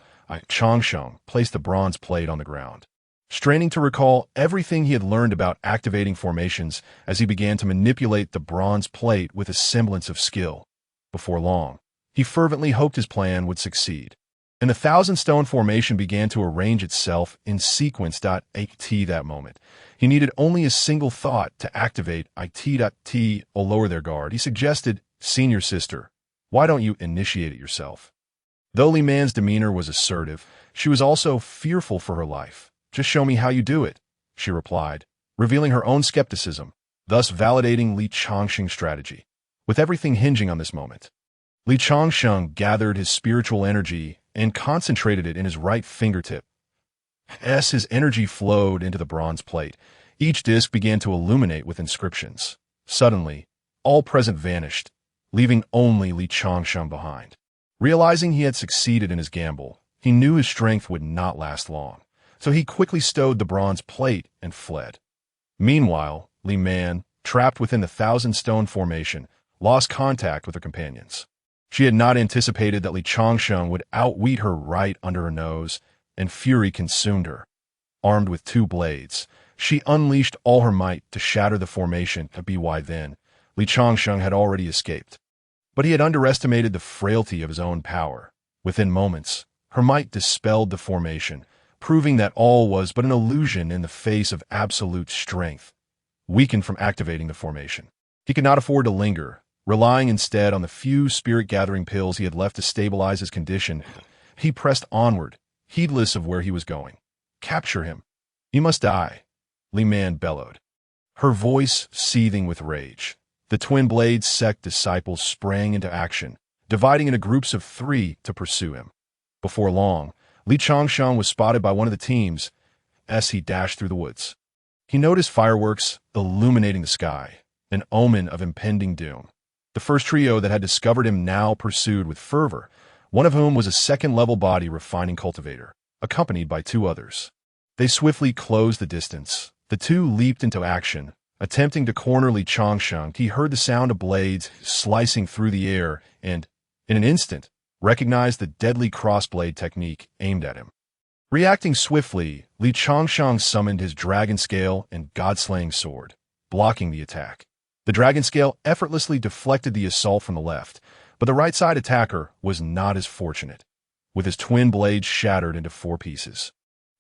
Changsheng placed the bronze plate on the ground, straining to recall everything he had learned about activating formations as he began to manipulate the bronze plate with a semblance of skill. Before long, he fervently hoped his plan would succeed, and the thousand-stone formation began to arrange itself in sequence. At that moment, he needed only a single thought to activate it. Or lower their guard. He suggested, "Senior sister, why don't you initiate it yourself?" Though Li Man's demeanor was assertive, she was also fearful for her life. "Just show me how you do it," she replied, revealing her own skepticism, thus validating Li Changsheng's strategy. With everything hinging on this moment, Li Changsheng gathered his spiritual energy and concentrated it in his right fingertip. As his energy flowed into the bronze plate, each disc began to illuminate with inscriptions. Suddenly, all present vanished, leaving only Li Changsheng behind. Realizing he had succeeded in his gamble, he knew his strength would not last long, so he quickly stowed the bronze plate and fled. Meanwhile, Li Man, trapped within the thousand-stone formation, lost contact with her companions. She had not anticipated that Li Changsheng would outwit her right under her nose, and fury consumed her. Armed with 2 blades, she unleashed all her might to shatter the formation. By then, Li Changsheng had already escaped. But he had underestimated the frailty of his own power. Within moments, her might dispelled the formation, proving that all was but an illusion in the face of absolute strength. Weakened from activating the formation, he could not afford to linger. Relying instead on the few spirit-gathering pills he had left to stabilize his condition, he pressed onward, heedless of where he was going. "Capture him. He must die," Li Man bellowed, her voice seething with rage. The twin-blade sect disciples sprang into action, dividing into groups of 3 to pursue him. Before long, Li Changsheng was spotted by one of the teams as he dashed through the woods. He noticed fireworks illuminating the sky, an omen of impending doom. The first trio that had discovered him now pursued with fervor, one of whom was a second-level body refining cultivator, accompanied by 2 others. They swiftly closed the distance. The 2 leaped into action, attempting to corner Li Changsheng. He heard the sound of blades slicing through the air and, in an instant, recognized the deadly crossblade technique aimed at him. Reacting swiftly, Li Changsheng summoned his dragon scale and god-slaying sword, blocking the attack. The dragon scale effortlessly deflected the assault from the left, but the right side attacker was not as fortunate, with his twin blades shattered into 4 pieces.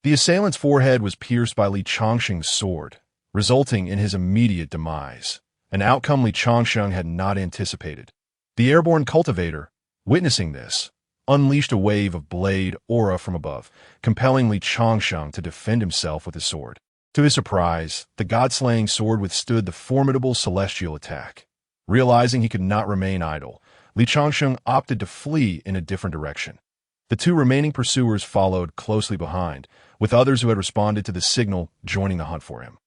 The assailant's forehead was pierced by Li Changsheng's sword, resulting in his immediate demise, an outcome Li Changsheng had not anticipated. The airborne cultivator, witnessing this, unleashed a wave of blade aura from above, compelling Li Changsheng to defend himself with his sword. To his surprise, the god-slaying sword withstood the formidable celestial attack. Realizing he could not remain idle, Li Changsheng opted to flee in a different direction. The two remaining pursuers followed closely behind, with others who had responded to the signal joining the hunt for him.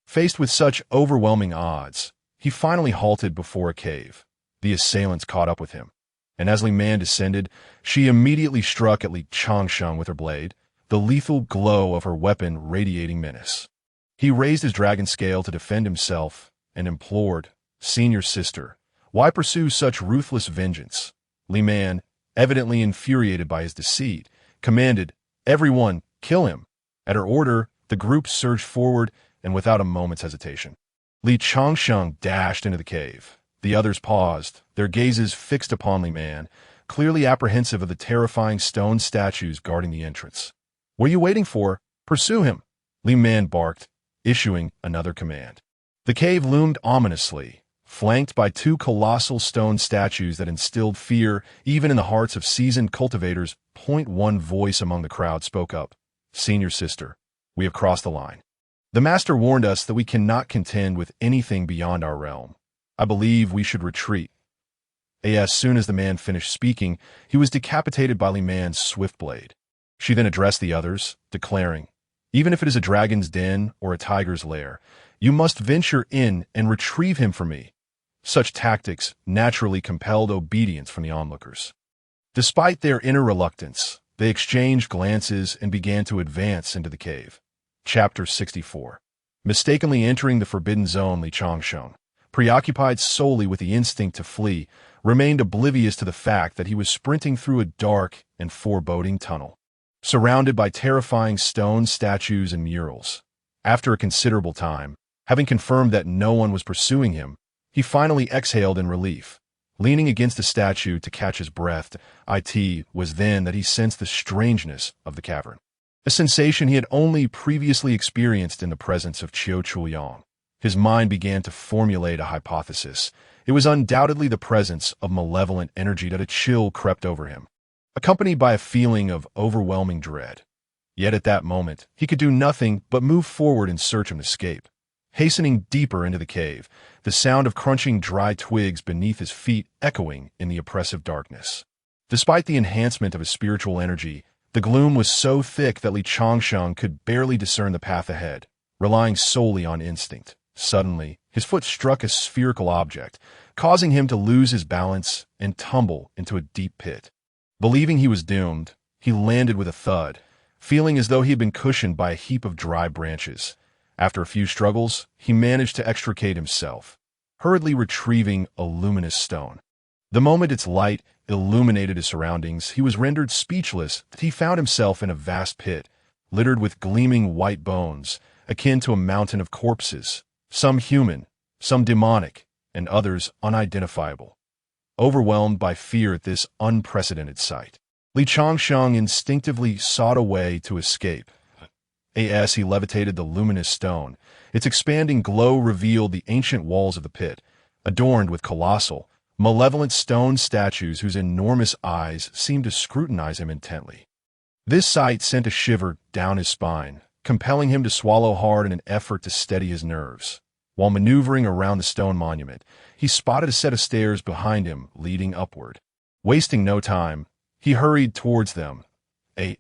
Faced with such overwhelming odds, he finally halted before a cave. The assailants caught up with him, and as Li Man descended, she immediately struck at Li Changsheng with her blade, the lethal glow of her weapon radiating menace. He raised his dragon scale to defend himself and implored, "Senior sister, why pursue such ruthless vengeance?" Li Man, evidently infuriated by his deceit, commanded, "Everyone, kill him." At her order, the group surged forward, and without a moment's hesitation, Li Changsheng dashed into the cave. The others paused, their gazes fixed upon Li Man, clearly apprehensive of the terrifying stone statues guarding the entrance. "What are you waiting for? Pursue him!" Li Man barked, issuing another command. The cave loomed ominously, flanked by two colossal stone statues that instilled fear even in the hearts of seasoned cultivators. One voice among the crowd spoke up, "Senior sister, we have crossed the line. The master warned us that we cannot contend with anything beyond our realm. I believe we should retreat." As soon as the man finished speaking, he was decapitated by Li Man's swift blade. She then addressed the others, declaring, "Even if it is a dragon's den or a tiger's lair, you must venture in and retrieve him for me." Such tactics naturally compelled obedience from the onlookers. Despite their inner reluctance, they exchanged glances and began to advance into the cave. Chapter 64. Mistakenly entering the forbidden zone, Li Changsheng, preoccupied solely with the instinct to flee, remained oblivious to the fact that he was sprinting through a dark and foreboding tunnel, surrounded by terrifying stone statues and murals. After a considerable time, having confirmed that no one was pursuing him, he finally exhaled in relief. Leaning against a statue to catch his breath, it was then that he sensed the strangeness of the cavern, a sensation he had only previously experienced in the presence of Qiu Chuliang. His mind began to formulate a hypothesis. It was undoubtedly the presence of malevolent energy that a chill crept over him, accompanied by a feeling of overwhelming dread. Yet at that moment, he could do nothing but move forward in search of an escape. Hastening deeper into the cave, the sound of crunching dry twigs beneath his feet echoing in the oppressive darkness. Despite the enhancement of his spiritual energy, the gloom was so thick that Li Changsheng could barely discern the path ahead, relying solely on instinct. Suddenly, his foot struck a spherical object, causing him to lose his balance and tumble into a deep pit. Believing he was doomed, he landed with a thud, feeling as though he had been cushioned by a heap of dry branches. After a few struggles, he managed to extricate himself, hurriedly retrieving a luminous stone. The moment its light illuminated his surroundings, he was rendered speechless that he found himself in a vast pit, littered with gleaming white bones, akin to a mountain of corpses, some human, some demonic, and others unidentifiable. Overwhelmed by fear at this unprecedented sight, Li Changsheng instinctively sought a way to escape. As he levitated the luminous stone, its expanding glow revealed the ancient walls of the pit, adorned with colossal, malevolent stone statues whose enormous eyes seemed to scrutinize him intently. This sight sent a shiver down his spine, compelling him to swallow hard in an effort to steady his nerves. While maneuvering around the stone monument, he spotted a set of stairs behind him leading upward. Wasting no time, he hurried towards them.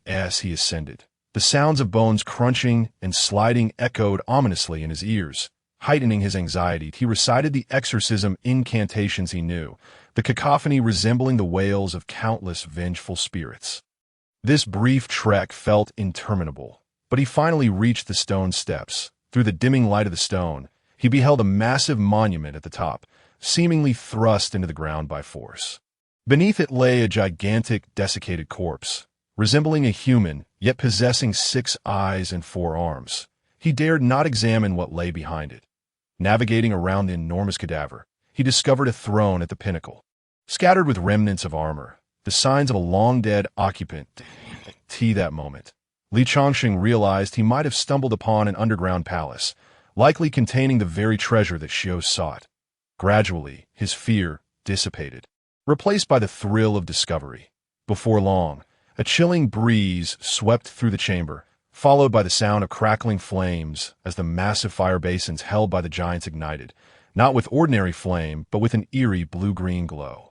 As he ascended, the sounds of bones crunching and sliding echoed ominously in his ears. Heightening his anxiety, he recited the exorcism incantations he knew, the cacophony resembling the wails of countless vengeful spirits. This brief trek felt interminable, but he finally reached the stone steps. Through the dimming light of the stone, he beheld a massive monument at the top, seemingly thrust into the ground by force. Beneath it lay a gigantic, desiccated corpse, resembling a human, yet possessing 6 eyes and 4 arms. He dared not examine what lay behind it. Navigating around the enormous cadaver, he discovered a throne at the pinnacle, scattered with remnants of armor, the signs of a long-dead occupant. That moment, Li Changsheng realized he might have stumbled upon an underground palace, likely containing the very treasure that Xiu sought. Gradually, his fear dissipated, replaced by the thrill of discovery. Before long, a chilling breeze swept through the chamber, followed by the sound of crackling flames as the massive fire basins held by the giants ignited, not with ordinary flame, but with an eerie blue-green glow.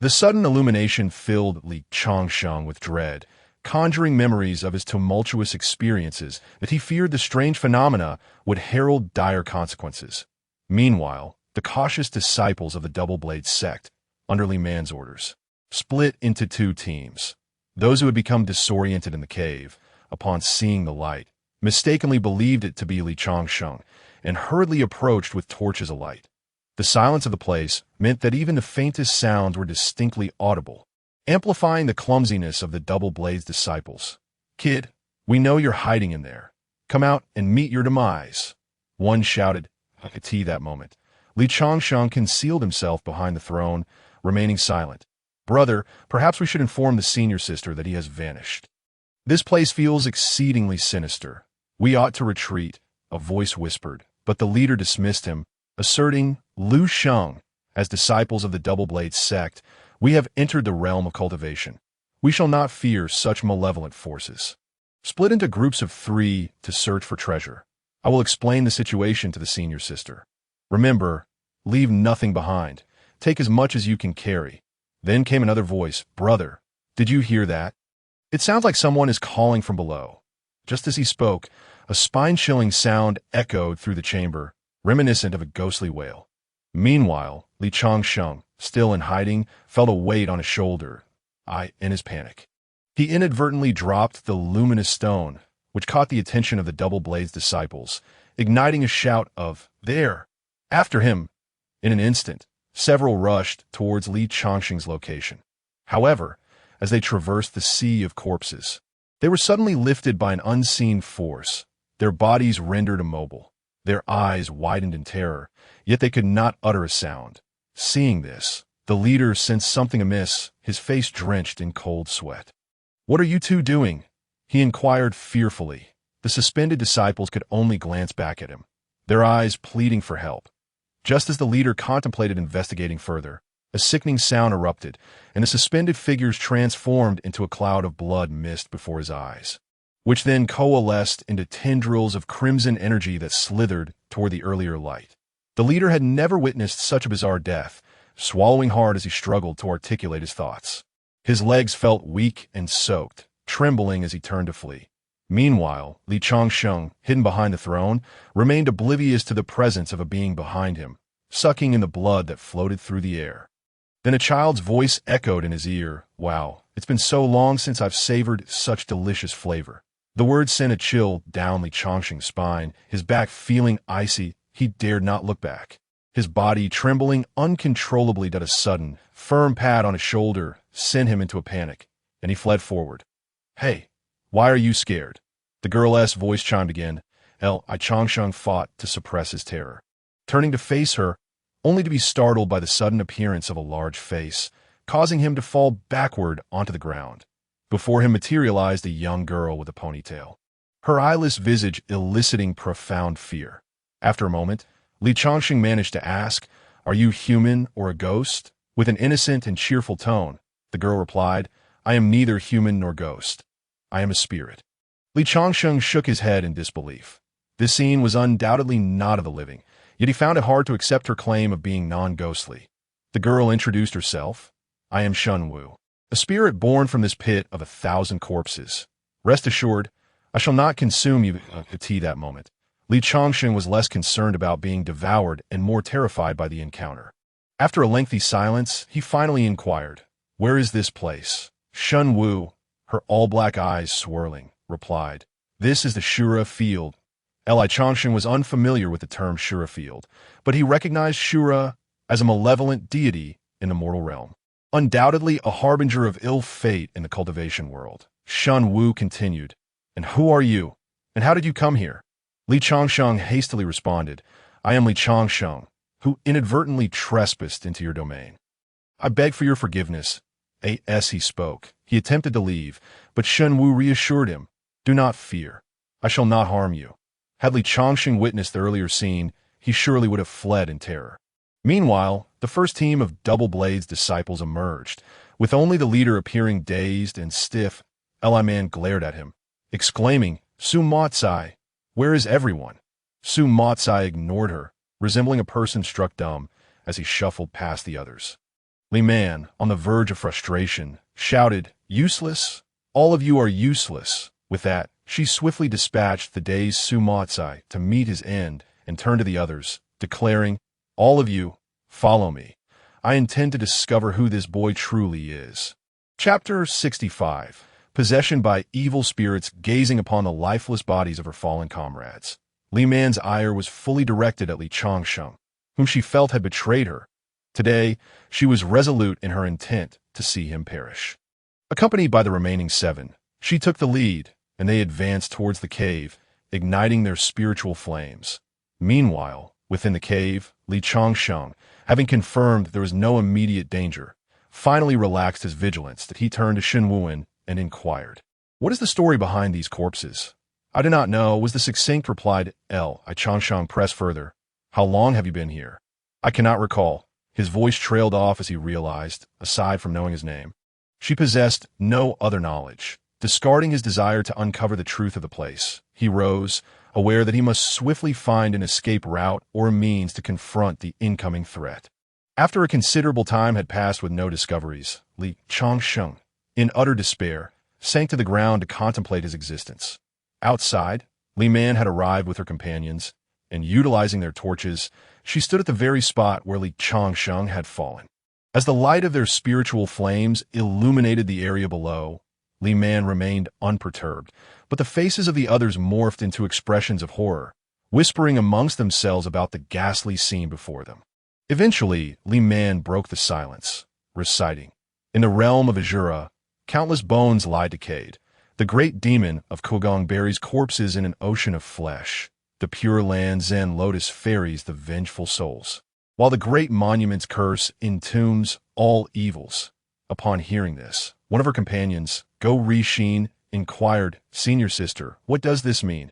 The sudden illumination filled Li Changsheng with dread, conjuring memories of his tumultuous experiences that he feared the strange phenomena would herald dire consequences. Meanwhile, the cautious disciples of the Double-Blade sect, under Li Man's orders, split into two teams. Those who had become disoriented in the cave, upon seeing the light, mistakenly believed it to be Li Changsheng, and hurriedly approached with torches alight. The silence of the place meant that even the faintest sounds were distinctly audible, amplifying the clumsiness of the Double-Blade's disciples. "Kid, we know you're hiding in there. Come out and meet your demise," one shouted. At that moment, Li Changsheng concealed himself behind the throne, remaining silent. "Brother, perhaps we should inform the senior sister that he has vanished. This place feels exceedingly sinister. We ought to retreat," a voice whispered, but the leader dismissed him, asserting, "Lu Sheng, as disciples of the Double-Blade sect, we have entered the realm of cultivation. We shall not fear such malevolent forces. Split into groups of 3 to search for treasure. I will explain the situation to the senior sister. Remember, leave nothing behind. Take as much as you can carry." Then came another voice. "Brother, did you hear that? It sounds like someone is calling from below." Just as he spoke, a spine-chilling sound echoed through the chamber, reminiscent of a ghostly wail. Meanwhile, Li Changsheng, still in hiding, felt a weight on his shoulder. In his panic, he inadvertently dropped the luminous stone, which caught the attention of the Double-Blade's disciples, igniting a shout of, "There!" After him, in an instant, several rushed towards Li Changsheng's location. However, as they traversed the sea of corpses, they were suddenly lifted by an unseen force, their bodies rendered immobile, their eyes widened in terror, yet they could not utter a sound. Seeing this, the leader sensed something amiss, his face drenched in cold sweat. "What are you two doing?" he inquired fearfully. The suspended disciples could only glance back at him, their eyes pleading for help. Just as the leader contemplated investigating further, a sickening sound erupted, and the suspended figures transformed into a cloud of blood mist before his eyes, which then coalesced into tendrils of crimson energy that slithered toward the earlier light. The leader had never witnessed such a bizarre death, swallowing hard as he struggled to articulate his thoughts. His legs felt weak and soaked, trembling as he turned to flee. Meanwhile, Li Changsheng, hidden behind the throne, remained oblivious to the presence of a being behind him, sucking in the blood that floated through the air. Then a child's voice echoed in his ear. "Wow, it's been so long since I've savored such delicious flavor." The word sent a chill down Li Changsheng's spine, his back feeling icy. He dared not look back. His body trembling uncontrollably at a sudden, firm pat on his shoulder sent him into a panic, and he fled forward. "Hey, why are you scared?" The girl's voice chimed again. Li Changsheng fought to suppress his terror, turning to face her, only to be startled by the sudden appearance of a large face, causing him to fall backward onto the ground. Before him materialized a young girl with a ponytail, her eyeless visage eliciting profound fear. After a moment, Li Changsheng managed to ask, "Are you human or a ghost?" With an innocent and cheerful tone, the girl replied, "I am neither human nor ghost. I am a spirit." Li Changsheng shook his head in disbelief. This scene was undoubtedly not of the living, yet he found it hard to accept her claim of being non-ghostly. The girl introduced herself. "I am Shun Wu, a spirit born from this pit of 1,000 corpses. Rest assured, I shall not consume you at that moment." Li Changsheng was less concerned about being devoured and more terrified by the encounter. After a lengthy silence, he finally inquired, "Where is this place?" Shun Wu, her all-black eyes swirling, replied, "This is the Shura Field." Li Changsheng was unfamiliar with the term Shura Field, but he recognized Shura as a malevolent deity in the mortal realm, undoubtedly a harbinger of ill fate in the cultivation world. Shun Wu continued, "And who are you? And how did you come here?" Li Changsheng hastily responded, "I am Li Changsheng, who inadvertently trespassed into your domain. I beg for your forgiveness." As he spoke, he attempted to leave, but Shun Wu reassured him, "Do not fear. I shall not harm you." Had Li Changsheng witnessed the earlier scene, he surely would have fled in terror. Meanwhile, the first team of Double-Blade's disciples emerged, with only the leader appearing dazed and stiff. Li Man glared at him, exclaiming, "Su Motsai, where is everyone?" Su Motsai ignored her, resembling a person struck dumb as he shuffled past the others. Li Man, on the verge of frustration, shouted, "Useless? All of you are useless." With that, she swiftly dispatched the day's Sumatsai to meet his end and turned to the others, declaring, "All of you, follow me. I intend to discover who this boy truly is." Chapter 65. Possession by evil spirits gazing upon the lifeless bodies of her fallen comrades. Li Man's ire was fully directed at Li Changsheng, whom she felt had betrayed her. Today, she was resolute in her intent to see him perish. Accompanied by the remaining 7, she took the lead, and they advanced towards the cave, igniting their spiritual flames. Meanwhile, within the cave, Li Changsheng, having confirmed there was no immediate danger, finally relaxed his vigilance that he turned to Shen Wuan and inquired, "What is the story behind these corpses?" "I do not know," was the succinct reply. Li Changsheng pressed further, "How long have you been here?" "I cannot recall." His voice trailed off as he realized, aside from knowing his name, she possessed no other knowledge. Discarding his desire to uncover the truth of the place, he rose, aware that he must swiftly find an escape route or a means to confront the incoming threat. After a considerable time had passed with no discoveries, Li Changsheng, in utter despair, sank to the ground to contemplate his existence. Outside, Li Man had arrived with her companions, and utilizing their torches, she stood at the very spot where Li Changsheng had fallen. As the light of their spiritual flames illuminated the area below, Li Man remained unperturbed, but the faces of the others morphed into expressions of horror, whispering amongst themselves about the ghastly scene before them. Eventually, Li Man broke the silence, reciting, "In the realm of Azura, countless bones lie decayed. The great demon of Kogong buries corpses in an ocean of flesh. The Pure Land Zen Lotus ferries the vengeful souls, while the great monuments curse entombs all evils." Upon hearing this, one of her companions, Go Rishin, inquired, "Senior sister, what does this mean?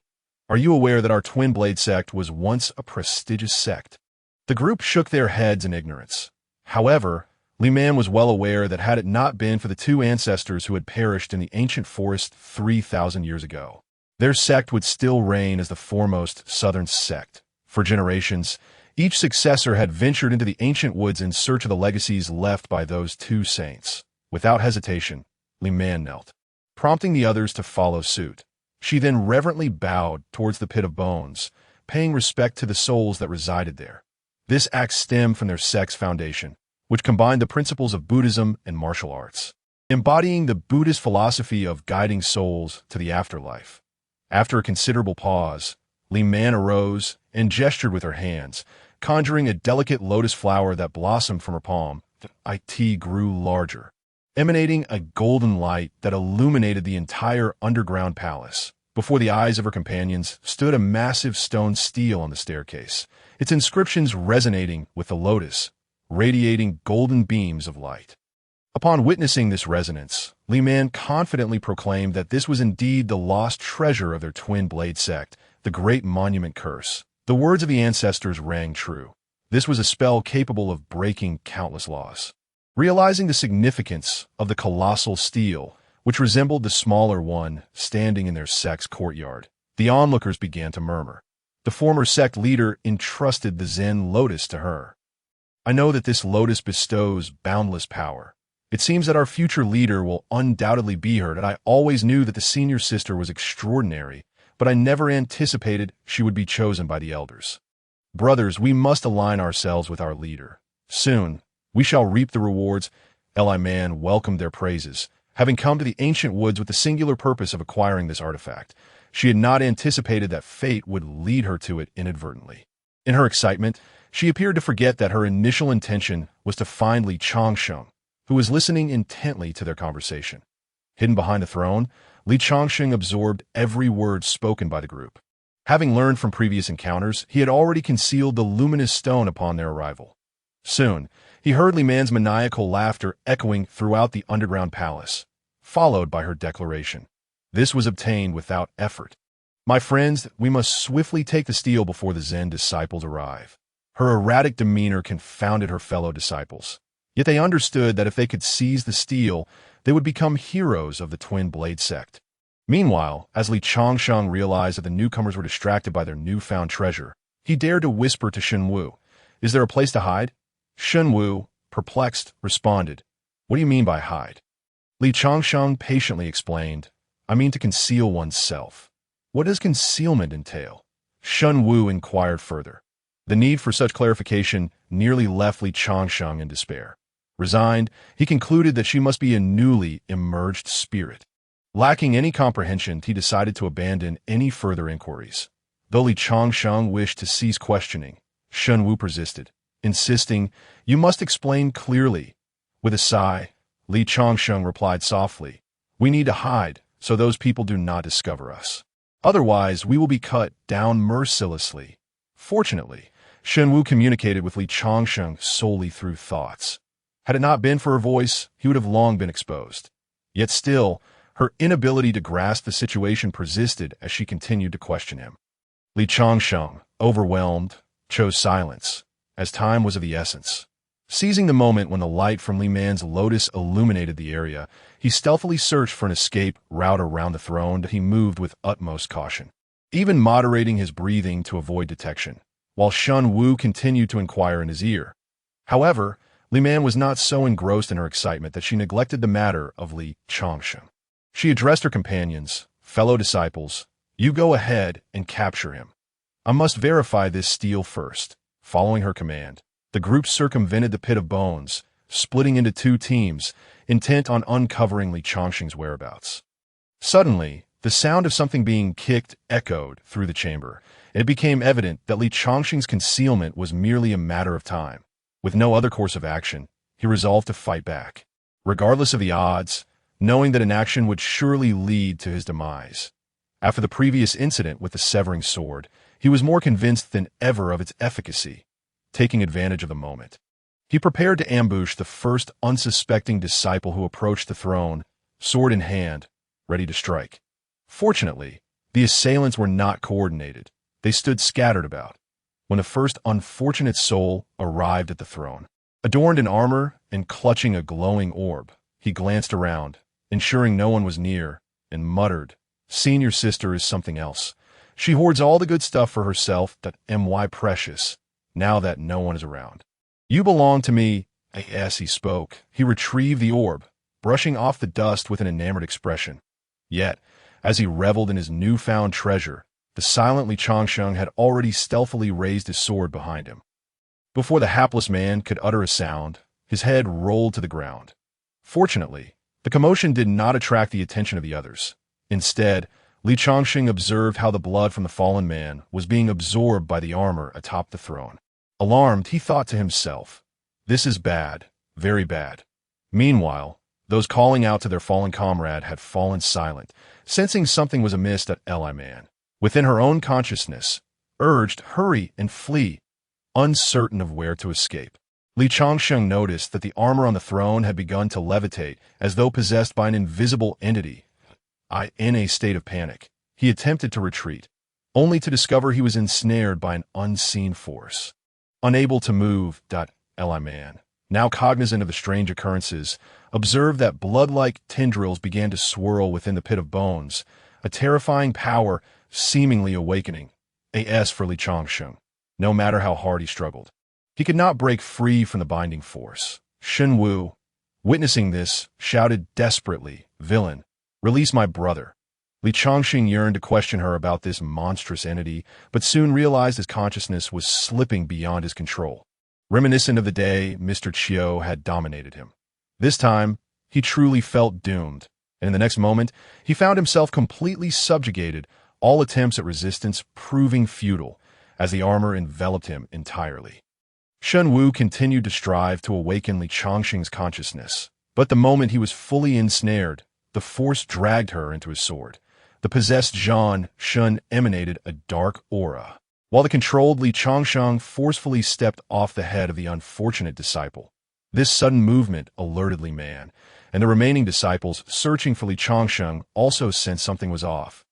Are you aware that our twin blade sect was once a prestigious sect?" The group shook their heads in ignorance. However, Li Man was well aware that had it not been for the 2 ancestors who had perished in the ancient forest 3,000 years ago, their sect would still reign as the foremost southern sect. For generations, each successor had ventured into the ancient woods in search of the legacies left by those 2 saints. Without hesitation, Li Man knelt, prompting the others to follow suit. She then reverently bowed towards the pit of bones, paying respect to the souls that resided there. This act stemmed from their sect's foundation, which combined the principles of Buddhism and martial arts, embodying the Buddhist philosophy of guiding souls to the afterlife. After a considerable pause, Li Man arose and gestured with her hands, conjuring a delicate lotus flower that blossomed from her palm. The it grew larger, emanating a golden light that illuminated the entire underground palace. Before the eyes of her companions stood a massive stone stele on the staircase, its inscriptions resonating with the lotus, radiating golden beams of light. Upon witnessing this resonance, Li Man confidently proclaimed that this was indeed the lost treasure of their twin blade sect, the Great Monument Curse. The words of the ancestors rang true. This was a spell capable of breaking countless laws. Realizing the significance of the colossal stele, which resembled the smaller one standing in their sect's courtyard, the onlookers began to murmur. The former sect leader entrusted the Zen lotus to her. "I know that this lotus bestows boundless power. It seems that our future leader will undoubtedly be her, and I always knew that the senior sister was extraordinary, but I never anticipated she would be chosen by the elders. Brothers, we must align ourselves with our leader. Soon, we shall reap the rewards." Li Man welcomed their praises, having come to the ancient woods with the singular purpose of acquiring this artifact. She had not anticipated that fate would lead her to it inadvertently. In her excitement, she appeared to forget that her initial intention was to find Li Changsheng, who was listening intently to their conversation. Hidden behind the throne, Li Changsheng absorbed every word spoken by the group. Having learned from previous encounters, he had already concealed the luminous stone upon their arrival. Soon, he heard Li Man's maniacal laughter echoing throughout the underground palace, followed by her declaration. This was obtained without effort. "My friends, we must swiftly take the stele before the Zen disciples arrive." Her erratic demeanor confounded her fellow disciples. Yet they understood that if they could seize the stele, they would become heroes of the Twin Blade sect. Meanwhile, as Li Changsheng realized that the newcomers were distracted by their newfound treasure, He dared to whisper to Shen Wu, "Is there a place to hide?" Shen Wu, perplexed, responded, "What do you mean by hide?" Li Changsheng patiently explained, "I mean to conceal oneself." "What does concealment entail?" Shen Wu inquired further. The need for such clarification nearly left Li Changsheng in despair. Resigned, he concluded that she must be a newly emerged spirit. Lacking any comprehension, he decided to abandon any further inquiries. Though Li Changsheng wished to cease questioning, Shen Wu persisted, insisting, "You must explain clearly." With a sigh, Li Changsheng replied softly, "We need to hide so those people do not discover us. Otherwise, we will be cut down mercilessly." Fortunately, Shen Wu communicated with Li Changsheng solely through thoughts. Had it not been for her voice, he would have long been exposed. Yet still, her inability to grasp the situation persisted as she continued to question him. Li Changsheng, overwhelmed, chose silence, as time was of the essence. Seizing the moment when the light from Li Man's lotus illuminated the area, he stealthily searched for an escape route around the throne that he moved with utmost caution, even moderating his breathing to avoid detection, while Shen Wu continued to inquire in his ear. However, Li Man was not so engrossed in her excitement that she neglected the matter of Li Changsheng. She addressed her companions, "Fellow disciples, you go ahead and capture him. I must verify this steal first." Following her command, the group circumvented the pit of bones, splitting into two teams, intent on uncovering Li Changsheng's whereabouts. Suddenly, the sound of something being kicked echoed through the chamber, and it became evident that Li Changsheng's concealment was merely a matter of time. With no other course of action, he resolved to fight back, regardless of the odds, knowing that inaction would surely lead to his demise. After the previous incident with the severing sword, he was more convinced than ever of its efficacy. Taking advantage of the moment, he prepared to ambush the first unsuspecting disciple who approached the throne, sword in hand, ready to strike. Fortunately, the assailants were not coordinated. They stood scattered about. When the first unfortunate soul arrived at the throne, adorned in armor and clutching a glowing orb, he glanced around, ensuring no one was near, and muttered, "Senior sister is something else. She hoards all the good stuff for herself that my precious, now that no one is around. You belong to me." As he spoke, he retrieved the orb, brushing off the dust with an enamored expression. Yet, as he reveled in his newfound treasure, the silent Li Changsheng had already stealthily raised his sword behind him. Before the hapless man could utter a sound, his head rolled to the ground. Fortunately, the commotion did not attract the attention of the others. Instead, Li Changsheng observed how the blood from the fallen man was being absorbed by the armor atop the throne. Alarmed, he thought to himself, "This is bad, very bad." Meanwhile, those calling out to their fallen comrade had fallen silent, sensing something was amiss at Li Man. Within her own consciousness, urged, "Hurry and flee," uncertain of where to escape. Li Changsheng noticed that the armor on the throne had begun to levitate as though possessed by an invisible entity. In a state of panic, he attempted to retreat, only to discover he was ensnared by an unseen force. Unable to move, Li Man, now cognizant of the strange occurrences, observed that blood-like tendrils began to swirl within the pit of bones, a terrifying power seemingly awakening. As for Li Changsheng, no matter how hard he struggled, he could not break free from the binding force. Shen Wu, witnessing this, shouted desperately, "Villain, release my brother." Li Changsheng yearned to question her about this monstrous entity, but soon realized his consciousness was slipping beyond his control. Reminiscent of the day Mr. Chiu had dominated him. This time, he truly felt doomed, and in the next moment, he found himself completely subjugated, all attempts at resistance proving futile, as the armor enveloped him entirely. Shen Wu continued to strive to awaken Li Changsheng's consciousness, but the moment he was fully ensnared, the force dragged her into his sword. The possessed Zhan Shun emanated a dark aura, while the controlled Li Changsheng forcefully stepped off the head of the unfortunate disciple. This sudden movement alerted Li Man, and the remaining disciples searching for Li Changsheng also sensed something was off.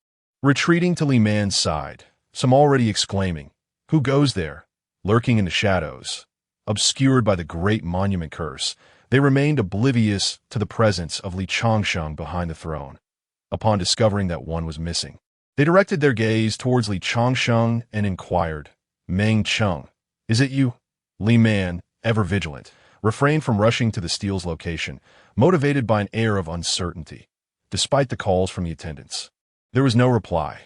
Retreating to Li Man's side, some already exclaiming, "Who goes there?" lurking in the shadows. Obscured by the great monument curse, they remained oblivious to the presence of Li Changsheng behind the throne. Upon discovering that one was missing, they directed their gaze towards Li Changsheng and inquired, Meng Chung. Is it you? Li Man, ever vigilant, refrained from rushing to the steel's location, motivated by an air of uncertainty, despite the calls from the attendants. There was no reply.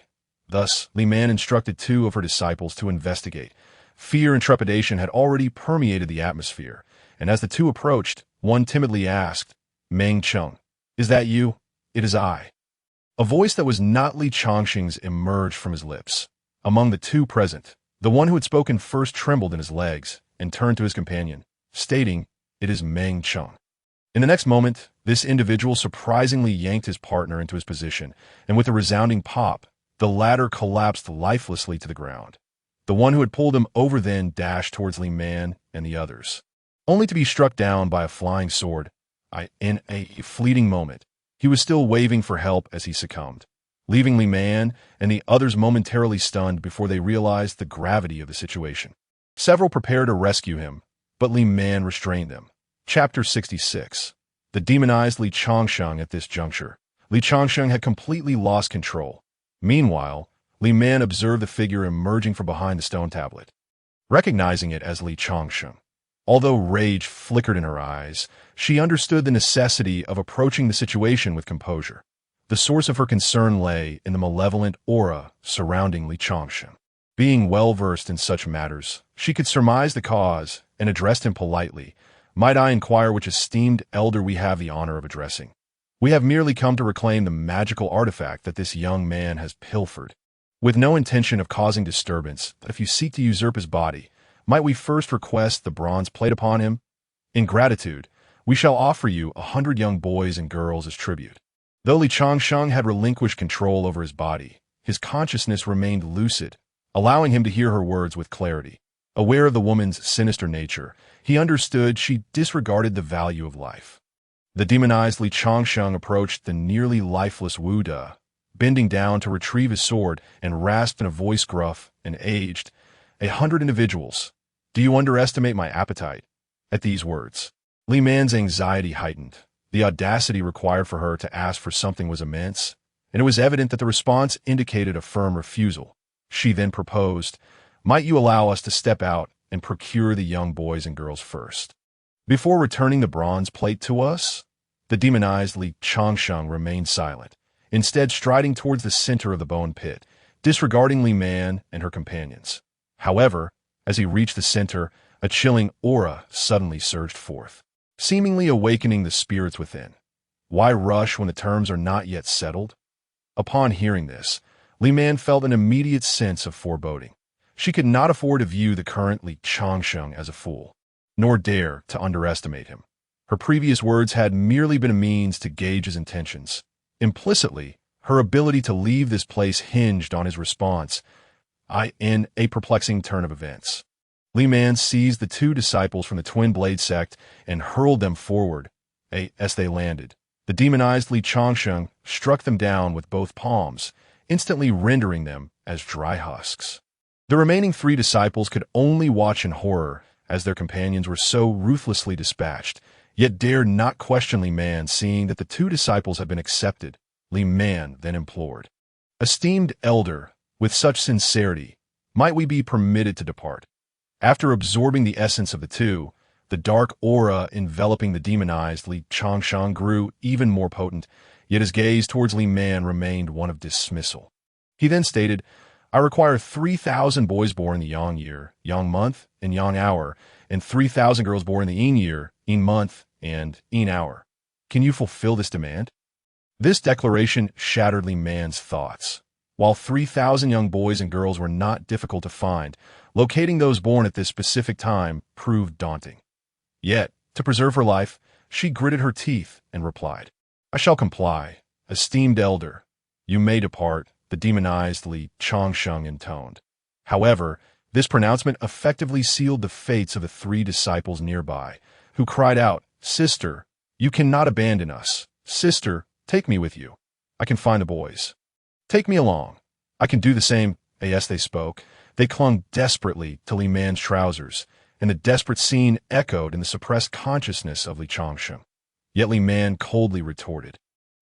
Thus, Li Man instructed two of her disciples to investigate. Fear and trepidation had already permeated the atmosphere, and as the two approached, one timidly asked, Meng Chung, is that you? It is I. A voice that was not Li Chongqing's emerged from his lips. Among the two present, the one who had spoken first trembled in his legs and turned to his companion, stating, it is Meng Chung. In the next moment, this individual surprisingly yanked his partner into his position, and with a resounding pop, the latter collapsed lifelessly to the ground. The one who had pulled him over then dashed towards Li Man and the others, only to be struck down by a flying sword. In a fleeting moment, he was still waving for help as he succumbed, leaving Li Man and the others momentarily stunned before they realized the gravity of the situation. Several prepared to rescue him, but Li Man restrained them. Chapter 66. The demonized Li Chongqing. At this juncture, Li Chongqing had completely lost control. Meanwhile, Li Man observed the figure emerging from behind the stone tablet. Recognizing it as Li Chongqing, although rage flickered in her eyes, she understood the necessity of approaching the situation with composure. The source of her concern lay in the malevolent aura surrounding Li Chongqing. Being well-versed in such matters, she could surmise the cause and addressed him politely. Might I inquire which esteemed elder we have the honor of addressing? We have merely come to reclaim the magical artifact that this young man has pilfered, with no intention of causing disturbance. But if you seek to usurp his body, might we first request the bronze plate upon him? In gratitude, we shall offer you 100 young boys and girls as tribute. Though Li Chongqing had relinquished control over his body, his consciousness remained lucid, allowing him to hear her words with clarity. Aware of the woman's sinister nature, he understood she disregarded the value of life. The demonized Li Chongqing approached the nearly lifeless Wu De, bending down to retrieve his sword, and rasped in a voice gruff and aged, 100 individuals. Do you underestimate my appetite? At these words, Li Man's anxiety heightened. The audacity required for her to ask for something was immense, and it was evident that the response indicated a firm refusal. She then proposed, might you allow us to step out and procure the young boys and girls first, before returning the bronze plate to us? The demonized Li Chongqing remained silent, instead striding towards the center of the bone pit, disregarding Li Man and her companions. However, as he reached the center, a chilling aura suddenly surged forth, seemingly awakening the spirits within. Why rush when the terms are not yet settled? Upon hearing this, Li Man felt an immediate sense of foreboding. She could not afford to view the current Li Chongqing as a fool, nor dare to underestimate him. Her previous words had merely been a means to gauge his intentions. Implicitly, her ability to leave this place hinged on his response. In a perplexing turn of events, Li Man seized the two disciples from the Twin Blade sect and hurled them forward. As they landed, the demonized Li Chongqing struck them down with both palms, instantly rendering them as dry husks. The remaining three disciples could only watch in horror as their companions were so ruthlessly dispatched, yet dared not question Li Man. Seeing that the two disciples had been accepted, Li Man then implored, esteemed elder, with such sincerity, might we be permitted to depart? After absorbing the essence of the two, the dark aura enveloping the demonized Li Chongqing grew even more potent, yet his gaze towards Li Man remained one of dismissal. He then stated, I require 3,000 boys born in the Yang year, Yang month, and Yang hour, and 3,000 girls born in the Yin year, Yin month, and Yin hour. Can you fulfill this demand? This declaration shattered Li Man's thoughts. While 3,000 young boys and girls were not difficult to find, locating those born at this specific time proved daunting. Yet, to preserve her life, she gritted her teeth and replied, I shall comply, esteemed elder. You may depart, the demonized Li Chongqing intoned. However, this pronouncement effectively sealed the fates of the three disciples nearby, who cried out, Sister, you cannot abandon us. Sister, take me with you. I can find the boys. Take me along. I can do the same. As they spoke, they clung desperately to Li Man's trousers, and the desperate scene echoed in the suppressed consciousness of Li Chongqing. Yet Li Man coldly retorted,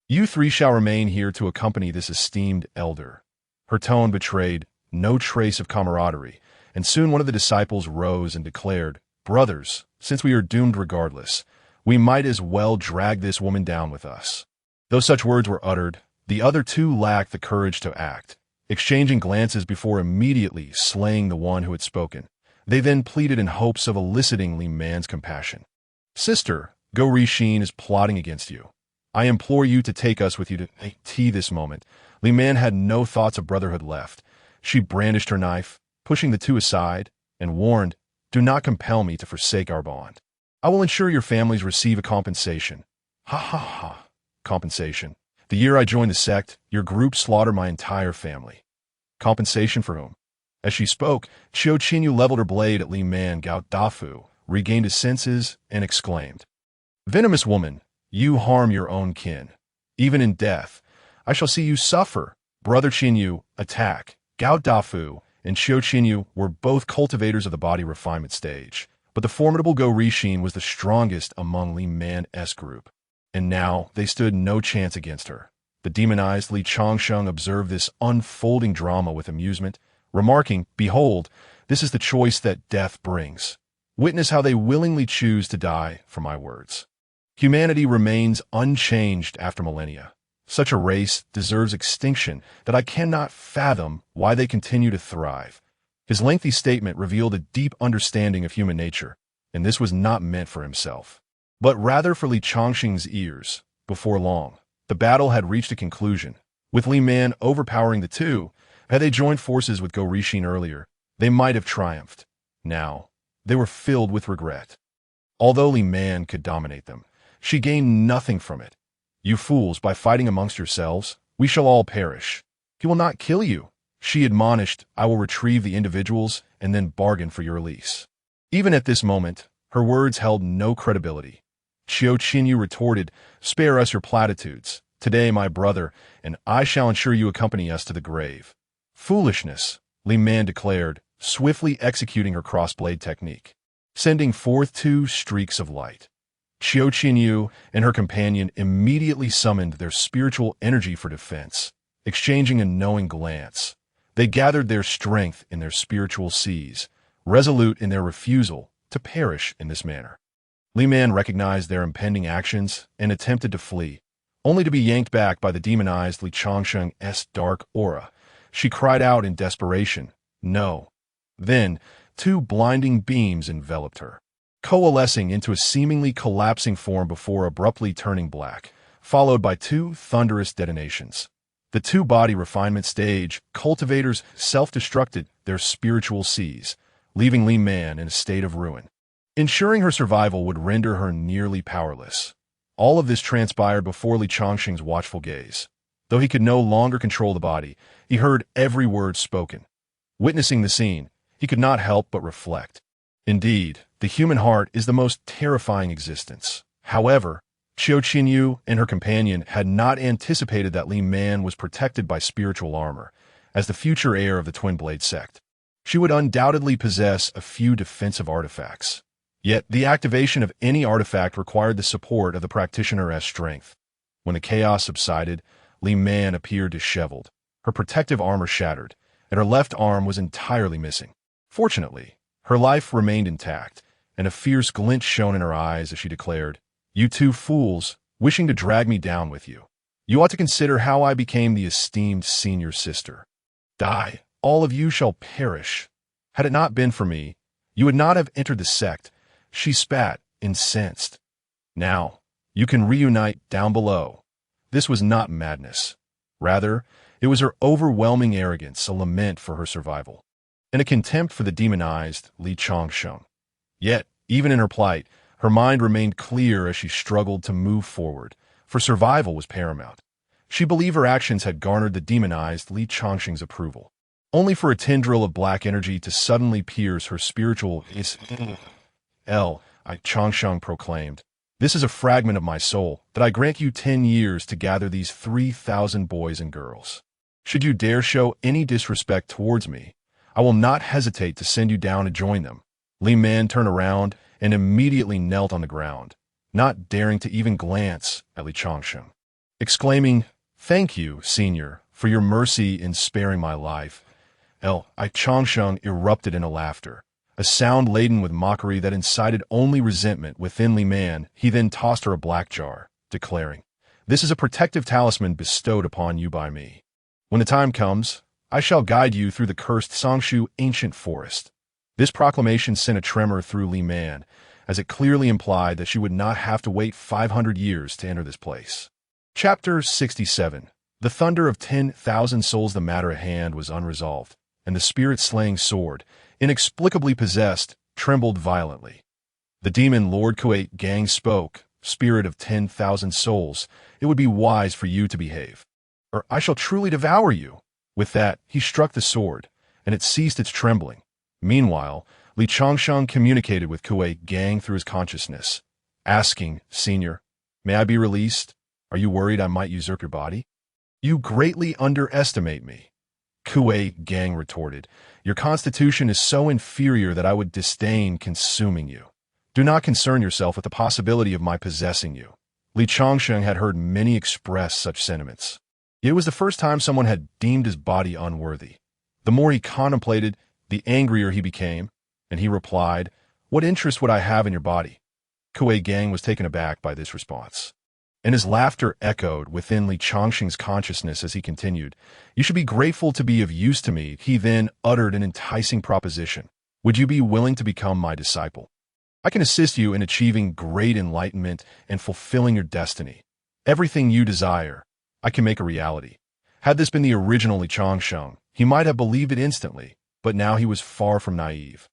You three shall remain here to accompany this esteemed elder. Her tone betrayed no trace of camaraderie, and soon one of the disciples rose and declared, "Brothers, since we are doomed regardless, we might as well drag this woman down with us." Though such words were uttered, the other two lacked the courage to act. Exchanging glances before immediately slaying the one who had spoken, they then pleaded in hopes of eliciting Li Man's compassion. "Sister, Go Rishin is plotting against you. I implore you to take us with you to tea this moment." Li Man had no thoughts of brotherhood left. She brandished her knife, pushing the two aside, and warned, "Do not compel me to forsake our bond. I will ensure your families receive a compensation." "Ha ha ha. Compensation. The year I joined the sect, your group slaughtered my entire family. Compensation for whom?" As she spoke, Qiu Qinyu leveled her blade at Li Man Gao Dafu, regained his senses, and exclaimed, "Venomous woman, you harm your own kin. Even in death, I shall see you suffer." Brother Qinyu, attack. Gao Dafu and Qiu Qinyu were both cultivators of the body refinement stage, but the formidable Go Rishin was the strongest among Li Man's group. And now they stood no chance against her. The demonized Li Changsheng observed this unfolding drama with amusement, remarking, "Behold, this is the choice that death brings. Witness how they willingly choose to die for my words." Humanity remains unchanged after millennia. Such a race deserves extinction that I cannot fathom why they continue to thrive. His lengthy statement revealed a deep understanding of human nature, and this was not meant for himself, but rather for Li Changsheng's ears. Before long, the battle had reached a conclusion, with Li Man overpowering the two. Had they joined forces with Go Rishin earlier, they might have triumphed. Now, they were filled with regret. Although Li Man could dominate them, she gained nothing from it. "You fools, by fighting amongst yourselves, we shall all perish." "He will not kill you," she admonished. "I will retrieve the individuals and then bargain for your release." Even at this moment, her words held no credibility. Qiu Qinyu retorted, "Spare us your platitudes. Today, my brother, and I shall ensure you accompany us to the grave." "Foolishness," Li Man declared, swiftly executing her cross-blade technique, sending forth two streaks of light. Qiu Qinyu and her companion immediately summoned their spiritual energy for defense. Exchanging a knowing glance, they gathered their strength in their spiritual seas, resolute in their refusal to perish in this manner. Li Man recognized their impending actions and attempted to flee, only to be yanked back by the demonized Li Changsheng's dark aura. She cried out in desperation, "No." Then, two blinding beams enveloped her, coalescing into a seemingly collapsing form before abruptly turning black, followed by two thunderous detonations. The two-body refinement stage cultivators self-destructed their spiritual seas, leaving Li Man in a state of ruin. Ensuring her survival would render her nearly powerless. All of this transpired before Li Changsheng's watchful gaze. Though he could no longer control the body, he heard every word spoken. Witnessing the scene, he could not help but reflect. Indeed, the human heart is the most terrifying existence. However, Qiu Qinyu and her companion had not anticipated that Li Man was protected by spiritual armor. As the future heir of the Twin Blade sect, she would undoubtedly possess a few defensive artifacts. Yet, the activation of any artifact required the support of the practitioner's strength. When the chaos subsided, Li Man appeared disheveled, her protective armor shattered, and her left arm was entirely missing. Fortunately, her life remained intact, and a fierce glint shone in her eyes as she declared, "You two fools, wishing to drag me down with you. You ought to consider how I became the esteemed senior sister. Die, all of you shall perish. Had it not been for me, you would not have entered the sect." She spat, incensed. "Now, you can reunite down below." This was not madness. Rather, it was her overwhelming arrogance, a lament for her survival, and a contempt for the demonized Li Changsheng. Yet, even in her plight, her mind remained clear as she struggled to move forward, for survival was paramount. She believed her actions had garnered the demonized Li Changsheng's approval, only for a tendril of black energy to suddenly pierce her spiritual Changsheng proclaimed, "This is a fragment of my soul, that I grant you 10 years to gather these 3,000 boys and girls. Should you dare show any disrespect towards me, I will not hesitate to send you down to join them." Li Man turned around and immediately knelt on the ground, not daring to even glance at Li Changsheng, exclaiming, "Thank you, Senior, for your mercy in sparing my life." I Changsheng erupted into laughter, a sound laden with mockery that incited only resentment within Li Man. He then tossed her a black jar, declaring, "This is a protective talisman bestowed upon you by me. When the time comes, I shall guide you through the cursed Songshu ancient forest." This proclamation sent a tremor through Li Man, as it clearly implied that she would not have to wait 500 years to enter this place. Chapter 67. The thunder of 10,000 souls. The matter at hand was unresolved, and the spirit-slaying sword, inexplicably possessed, trembled violently. The demon Lord Kuwait Gang spoke, "Spirit of 10,000 souls, it would be wise for you to behave, or I shall truly devour you." With that, he struck the sword, and it ceased its trembling. Meanwhile, Li Changsheng communicated with Kuwait Gang through his consciousness, asking, "Senior, may I be released? Are you worried I might usurp your body?" "You greatly underestimate me," Kuwait Gang retorted. "Your constitution is so inferior that I would disdain consuming you. Do not concern yourself with the possibility of my possessing you." Li Changsheng had heard many express such sentiments. It was the first time someone had deemed his body unworthy. The more he contemplated, the angrier he became, and he replied, "What interest would I have in your body?" Kuwait Gang was taken aback by this response, and his laughter echoed within Li Changsheng's consciousness as he continued, "You should be grateful to be of use to me." He then uttered an enticing proposition. "Would you be willing to become my disciple? I can assist you in achieving great enlightenment and fulfilling your destiny. Everything you desire, I can make a reality." Had this been the original Li Changsheng, he might have believed it instantly, but now he was far from naive.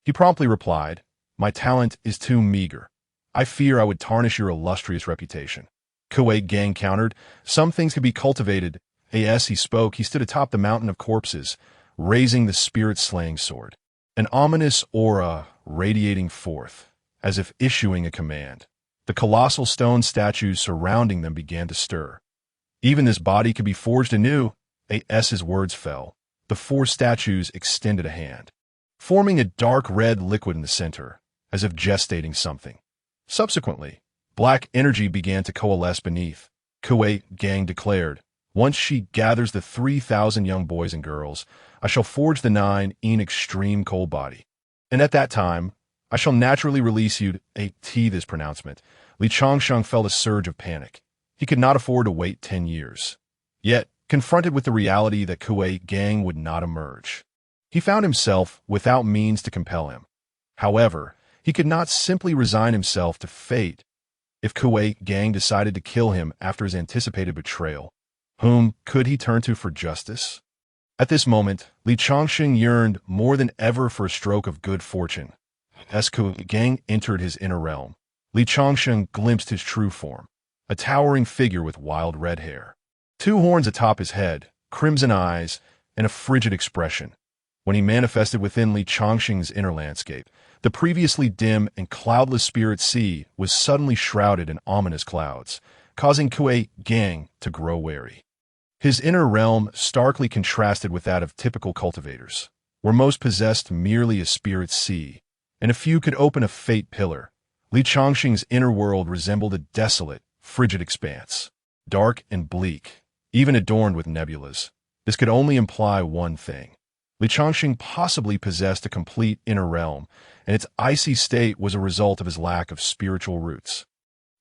He promptly replied, "My talent is too meager. I fear I would tarnish your illustrious reputation." Kuwait Gang countered, "Some things can be cultivated." As he spoke, he stood atop the mountain of corpses, raising the spirit-slaying sword. An ominous aura radiating forth, as if issuing a command. The colossal stone statues surrounding them began to stir. "Even this body could be forged anew." As words fell, the four statues extended a hand, forming a dark red liquid in the center, as if gestating something. Subsequently, black energy began to coalesce beneath. Kuwait Gang declared, "Once she gathers the 3,000 young boys and girls, I shall forge the 9 in extreme cold body. And at that time, I shall naturally release you." This pronouncement, Li Changsheng felt a surge of panic. He could not afford to wait 10 years. Yet, confronted with the reality that Kuwait Gang would not emerge, he found himself without means to compel him. However, he could not simply resign himself to fate. If Kuwait Gang decided to kill him after his anticipated betrayal, whom could he turn to for justice? At this moment, Li Changsheng yearned more than ever for a stroke of good fortune. As Kuwait Gang entered his inner realm, Li Changsheng glimpsed his true form, a towering figure with wild red hair, 2 horns atop his head, crimson eyes, and a frigid expression. When he manifested within Li Changsheng's inner landscape, the previously dim and cloudless spirit sea was suddenly shrouded in ominous clouds, causing Kuwait Gang to grow wary. His inner realm starkly contrasted with that of typical cultivators, where most possessed merely a spirit sea, and a few could open a fate pillar. Li Changsheng's inner world resembled a desolate, frigid expanse, dark and bleak, even adorned with nebulas. This could only imply one thing. Li Changsheng possibly possessed a complete inner realm, and its icy state was a result of his lack of spiritual roots.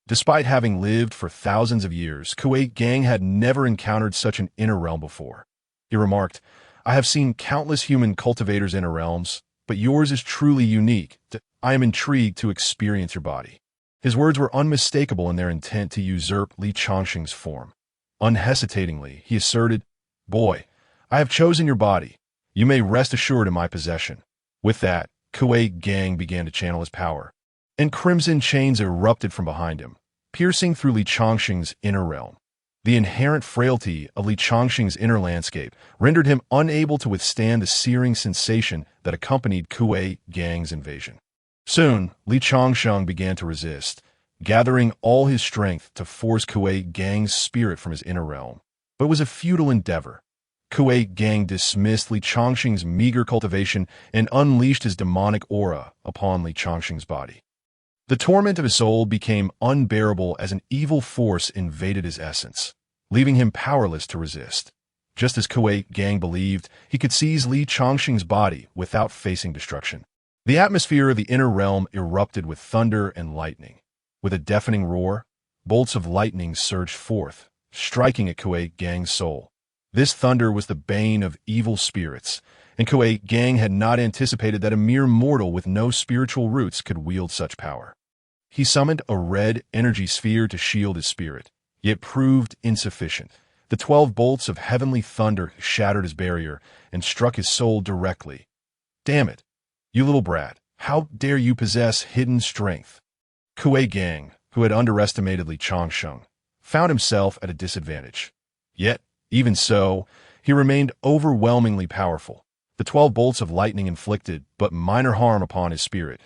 Despite having lived for thousands of years, Kuwait Gang had never encountered such an inner realm before. He remarked, "I have seen countless human cultivators' inner realms, but yours is truly unique. I am intrigued to experience your body." His words were unmistakable in their intent to usurp Li Changsheng's form. Unhesitatingly, he asserted, "Boy, I have chosen your body. You may rest assured in my possession." With that, Kuwait Gang began to channel his power, and crimson chains erupted from behind him, piercing through Li Changsheng's inner realm. The inherent frailty of Li Changsheng's inner landscape rendered him unable to withstand the searing sensation that accompanied Kuwait Gang's invasion. Soon, Li Changsheng began to resist, gathering all his strength to force Kuwait Gang's spirit from his inner realm. But it was a futile endeavor. Kuwait Gang dismissed Li Changsheng's meager cultivation and unleashed his demonic aura upon Li Changsheng's body. The torment of his soul became unbearable as an evil force invaded his essence, leaving him powerless to resist. Just as Kuwei Gang believed, he could seize Li Chongqing's body without facing destruction. The atmosphere of the inner realm erupted with thunder and lightning. With a deafening roar, bolts of lightning surged forth, striking at Kuwei Gang's soul. This thunder was the bane of evil spirits, and Kuwei Gang had not anticipated that a mere mortal with no spiritual roots could wield such power. He summoned a red energy sphere to shield his spirit, yet proved insufficient. The 12 bolts of heavenly thunder shattered his barrier and struck his soul directly. "Damn it, you little brat, how dare you possess hidden strength?" Kuwei Gang, who had underestimated Li Chongqing, found himself at a disadvantage. Yet, even so, he remained overwhelmingly powerful. The 12 bolts of lightning inflicted but minor harm upon his spirit.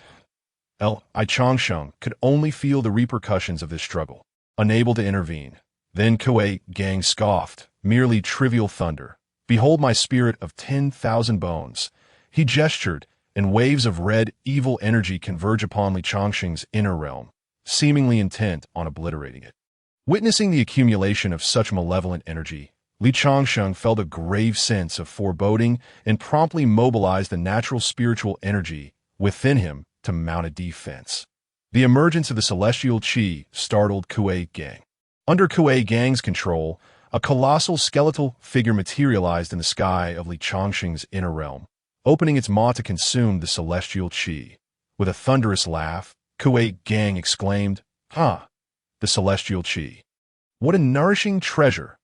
Li Chongqing could only feel the repercussions of this struggle, unable to intervene. Then Kuwei Gang scoffed, "Merely trivial thunder. Behold my spirit of 10,000 bones." He gestured, and waves of red, evil energy converge upon Li Chongqing's inner realm, seemingly intent on obliterating it. Witnessing the accumulation of such malevolent energy, Li Chongqing felt a grave sense of foreboding and promptly mobilized the natural spiritual energy within him to mount a defense. The emergence of the celestial qi startled Kuwei Gang. Under Kuwei Gang's control, a colossal skeletal figure materialized in the sky of Li Chongqing's inner realm, opening its maw to consume the celestial qi. With a thunderous laugh, Kuwei Gang exclaimed, "Ha! The celestial qi. What a nourishing treasure!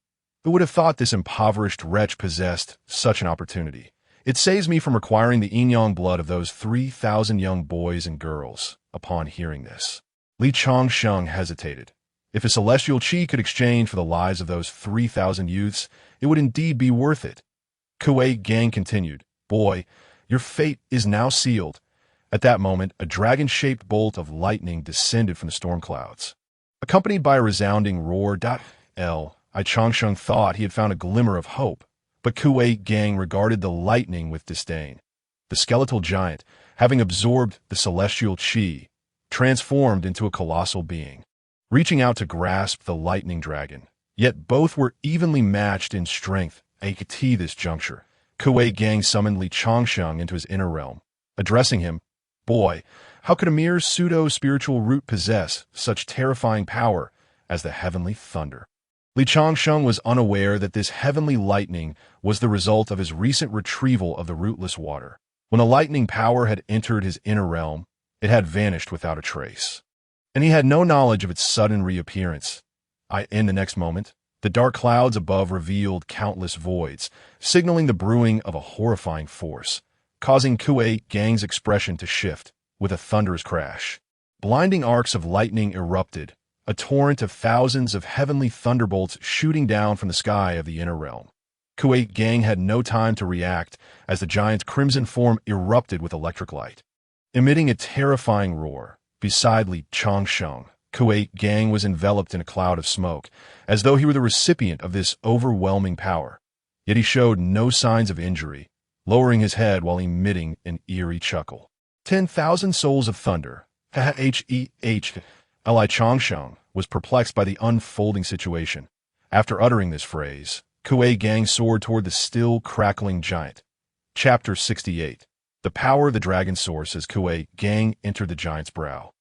Who would have thought this impoverished wretch possessed such an opportunity? It saves me from requiring the yin-yang blood of those 3,000 young boys and girls." Upon hearing this, Li Chongqing hesitated. If a celestial qi could exchange for the lives of those 3,000 youths, it would indeed be worth it. Kuwei Gang continued, "Boy, your fate is now sealed." At that moment, a dragon-shaped bolt of lightning descended from the storm clouds. Accompanied by a resounding roar, Li Chongqing thought he had found a glimmer of hope, but Kuwei Gang regarded the lightning with disdain. The skeletal giant, having absorbed the celestial qi, transformed into a colossal being, reaching out to grasp the lightning dragon. Yet both were evenly matched in strength. At this juncture, Kuwei Gang summoned Li Chongqing into his inner realm, addressing him, "Boy, how could a mere pseudo-spiritual root possess such terrifying power as the heavenly thunder?" Li Chongqing was unaware that this heavenly lightning was the result of his recent retrieval of the rootless water. When the lightning power had entered his inner realm, it had vanished without a trace, and he had no knowledge of its sudden reappearance. In the next moment, the dark clouds above revealed countless voids, signaling the brewing of a horrifying force, causing Kuwei Gang's expression to shift with a thunderous crash. Blinding arcs of lightning erupted, a torrent of thousands of heavenly thunderbolts shooting down from the sky of the inner realm. Kuwei Gang had no time to react as the giant's crimson form erupted with electric light. Emitting a terrifying roar, beside Li Chongqing, Kuwei Gang was enveloped in a cloud of smoke, as though he were the recipient of this overwhelming power. Yet he showed no signs of injury, lowering his head while emitting an eerie chuckle. 10,000 souls of thunder. Li Chongqing was perplexed by the unfolding situation. After uttering this phrase, Kuwei Gang soared toward the still crackling giant. Chapter 68. The Power of the Dragon Source as Kuwei Gang entered the giant's brow.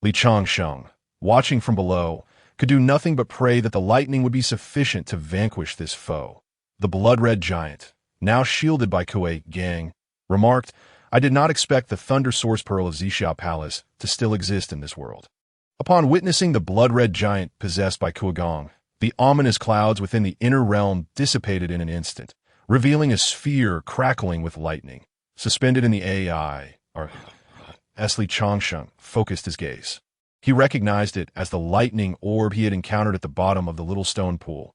Li Chongqing, watching from below, could do nothing but pray that the lightning would be sufficient to vanquish this foe. The blood-red giant, now shielded by Kuwei Gang, remarked, "I did not expect the Thunder Source Pearl of Xixia Palace to still exist in this world." Upon witnessing the blood-red giant possessed by Kuwei Gang, the ominous clouds within the inner realm dissipated in an instant, revealing a sphere crackling with lightning. Suspended in the AI, Li Chongqing focused his gaze. He recognized it as the lightning orb he had encountered at the bottom of the little stone pool.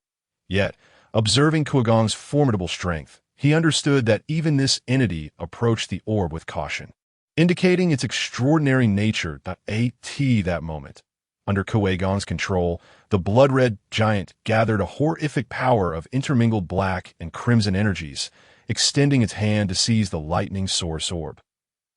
Yet, observing Kuwei Gang's formidable strength, he understood that even this entity approached the orb with caution, indicating its extraordinary nature. That moment, under Kuwei Gang's control, the blood-red giant gathered a horrific power of intermingled black and crimson energies, extending its hand to seize the lightning source orb.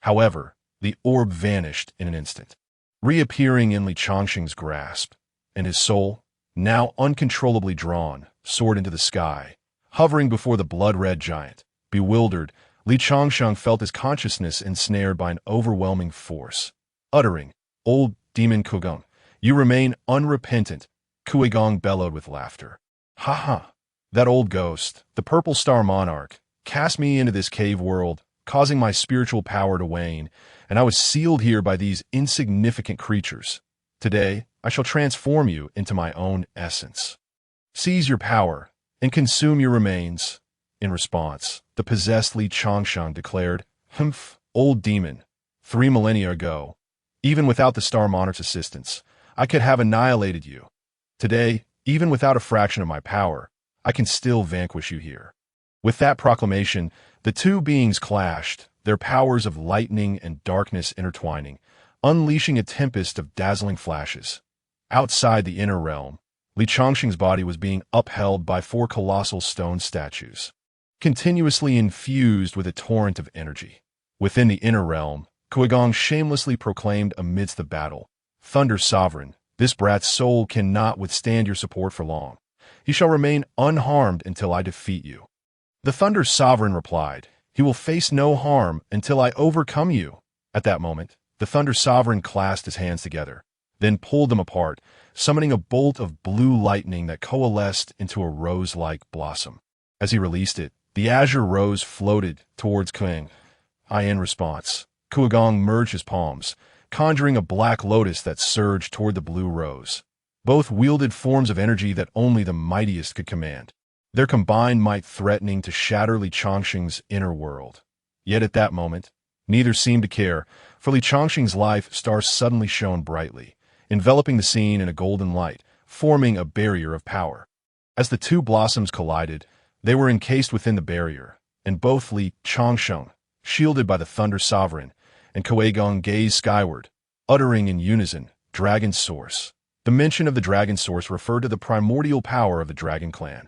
However, the orb vanished in an instant, reappearing in Li Chongqing's grasp, and his soul, now uncontrollably drawn, soared into the sky, hovering before the blood-red giant. Bewildered, Li Changsheng felt his consciousness ensnared by an overwhelming force. Uttering, "Old demon Kugong, you remain unrepentant," Kuigong bellowed with laughter. "Ha ha! That old ghost, the purple star monarch, cast me into this cave world, causing my spiritual power to wane, and I was sealed here by these insignificant creatures. Today, I shall transform you into my own essence. Seize your power and consume your remains." In response, the possessed Li Changsheng declared, "Humph, old demon. 3 millennia ago, even without the Star Monarch's assistance, I could have annihilated you. Today, even without a fraction of my power, I can still vanquish you here." With that proclamation, the two beings clashed, their powers of lightning and darkness intertwining, unleashing a tempest of dazzling flashes. Outside the inner realm, Li Changsheng's body was being upheld by 4 colossal stone statues, continuously infused with a torrent of energy. Within the inner realm, Kuigong shamelessly proclaimed amidst the battle, "Thunder Sovereign, this brat's soul cannot withstand your support for long. He shall remain unharmed until I defeat you." The Thunder Sovereign replied, "He will face no harm until I overcome you." At that moment, the Thunder Sovereign clasped his hands together, then pulled them apart, summoning a bolt of blue lightning that coalesced into a rose-like blossom. As he released it, the azure rose floated towards Kuang. In response, Kuigong merged his palms, conjuring a black lotus that surged toward the blue rose. Both wielded forms of energy that only the mightiest could command, their combined might threatening to shatter Li Changsheng's inner world. Yet at that moment, neither seemed to care, for Li Changsheng's life stars suddenly shone brightly, enveloping the scene in a golden light, forming a barrier of power. As the two blossoms collided, they were encased within the barrier, and both Li Changsheng, shielded by the Thunder Sovereign, and Kuigong gazed skyward, uttering in unison, "Dragon Source." The mention of the Dragon Source referred to the primordial power of the Dragon Clan.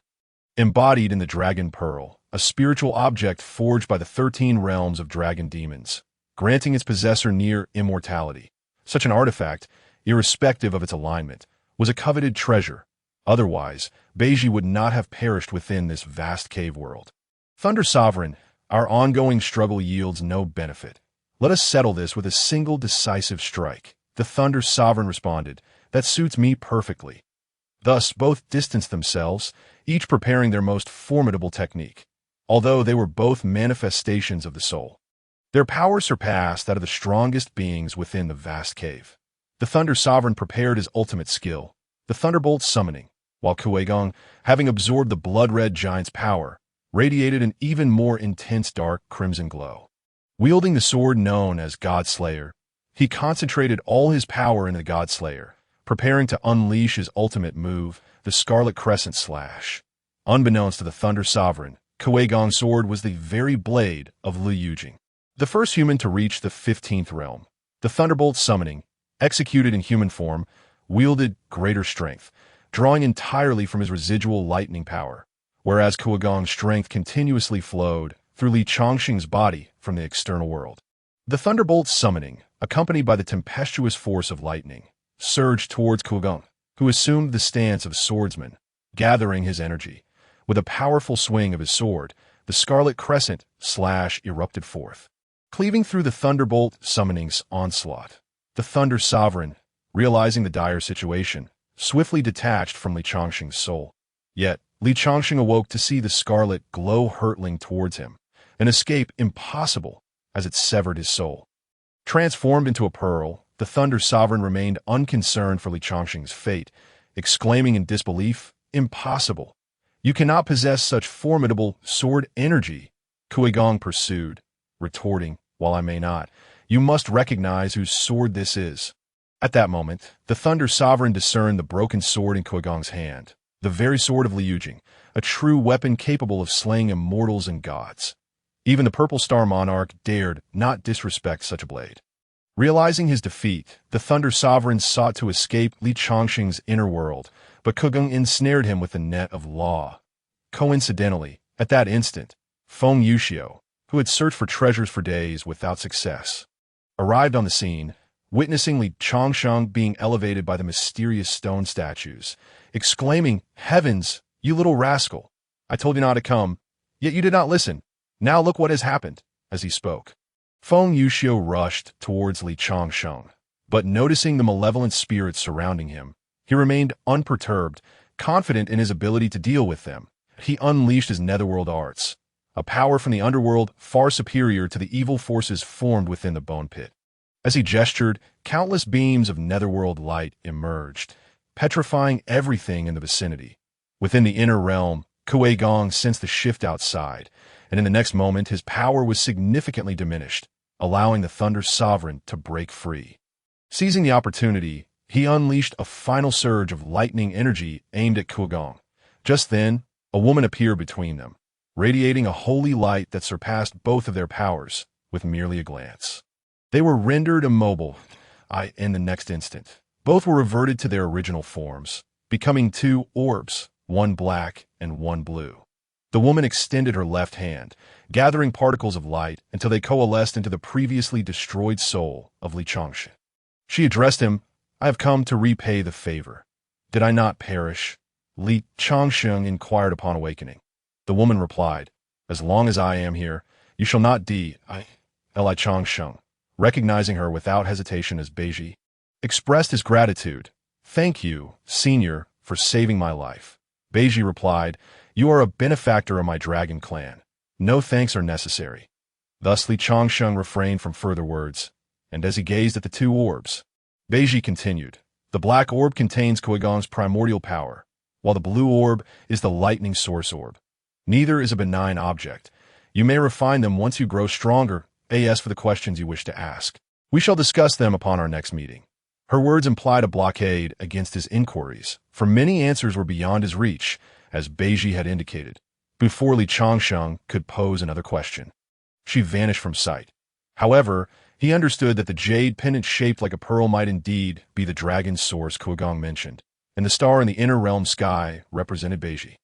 Embodied in the Dragon Pearl, a spiritual object forged by the 13 realms of dragon demons, granting its possessor near immortality. Such an artifact, irrespective of its alignment, was a coveted treasure. Otherwise, Beiji would not have perished within this vast cave world. "Thunder Sovereign, our ongoing struggle yields no benefit. Let us settle this with a single decisive strike." The Thunder Sovereign responded, "That suits me perfectly." Thus, both distanced themselves, each preparing their most formidable technique. Although they were both manifestations of the soul, their power surpassed that of the strongest beings within the vast cave. The Thunder Sovereign prepared his ultimate skill, the Thunderbolt summoning, while Kuigong, having absorbed the blood-red giant's power, radiated an even more intense dark crimson glow. Wielding the sword known as Godslayer, he concentrated all his power into the Godslayer, preparing to unleash his ultimate move, the Scarlet Crescent Slash. Unbeknownst to the Thunder Sovereign, Kuigong's sword was the very blade of Liu Yujing, the first human to reach the 15th realm. The Thunderbolt summoning, executed in human form, wielded greater strength, drawing entirely from his residual lightning power, whereas Kuigong's strength continuously flowed through Li Changsheng's body from the external world. The Thunderbolt summoning, accompanied by the tempestuous force of lightning, surged towards Kuigong, who assumed the stance of a swordsman, gathering his energy. With a powerful swing of his sword, the Scarlet Crescent Slash erupted forth, cleaving through the Thunderbolt summoning's onslaught. The Thunder Sovereign, realizing the dire situation, swiftly detached from Li Changsheng's soul. Yet, Li Changsheng awoke to see the scarlet glow hurtling towards him, an escape impossible as it severed his soul. Transformed into a pearl, the Thunder Sovereign remained unconcerned for Li Changsheng's fate, exclaiming in disbelief, "Impossible! You cannot possess such formidable sword energy." Kuigong pursued, retorting, "While I may not, you must recognize whose sword this is." At that moment, the Thunder Sovereign discerned the broken sword in Kuigong's hand, the very sword of Liu Yujing, a true weapon capable of slaying immortals and gods. Even the Purple Star Monarch dared not disrespect such a blade. Realizing his defeat, the Thunder Sovereign sought to escape Li Changsheng's inner world, but Kuigong ensnared him with the net of law. Coincidentally, at that instant, Feng Yuxiu, who had searched for treasures for days without success, arrived on the scene, witnessing Li Changsheng being elevated by the mysterious stone statues, exclaiming, "Heavens, you little rascal! I told you not to come, yet you did not listen. Now look what has happened." As he spoke, Feng Yuxiu rushed towards Li Changsheng, but noticing the malevolent spirits surrounding him, he remained unperturbed, confident in his ability to deal with them. He unleashed his netherworld arts, a power from the underworld far superior to the evil forces formed within the bone pit. As he gestured, countless beams of netherworld light emerged, petrifying everything in the vicinity. Within the inner realm, Kuei Gong sensed the shift outside, and in the next moment his power was significantly diminished, allowing the Thunder Sovereign to break free. Seizing the opportunity, he unleashed a final surge of lightning energy aimed at Kuei Gong. Just then, a woman appeared between them, radiating a holy light that surpassed both of their powers with merely a glance. They were rendered immobile in the next instant. Both were reverted to their original forms, becoming two orbs, one black and one blue. The woman extended her left hand, gathering particles of light until they coalesced into the previously destroyed soul of Li Changsheng. She addressed him, "I have come to repay the favor. Did I not perish?" Li Changsheng inquired upon awakening. The woman replied, "As long as I am here, you shall not die." Li Changsheng, recognizing her without hesitation as Beiji, expressed his gratitude. "Thank you, senior, for saving my life." Beiji replied, "You are a benefactor of my dragon clan. No thanks are necessary." Thus Li Changsheng refrained from further words, and as he gazed at the two orbs, Beiji continued, "The black orb contains Kuei Gong's primordial power, while the blue orb is the lightning source orb. Neither is a benign object. You may refine them once you grow stronger. As for the questions you wish to ask, we shall discuss them upon our next meeting." Her words implied a blockade against his inquiries, for many answers were beyond his reach, as Beiji had indicated, before Li Changsheng could pose another question. She vanished from sight. However, he understood that the jade pendant shaped like a pearl might indeed be the dragon's source Kuei Gong mentioned, and the star in the inner realm sky represented Beiji.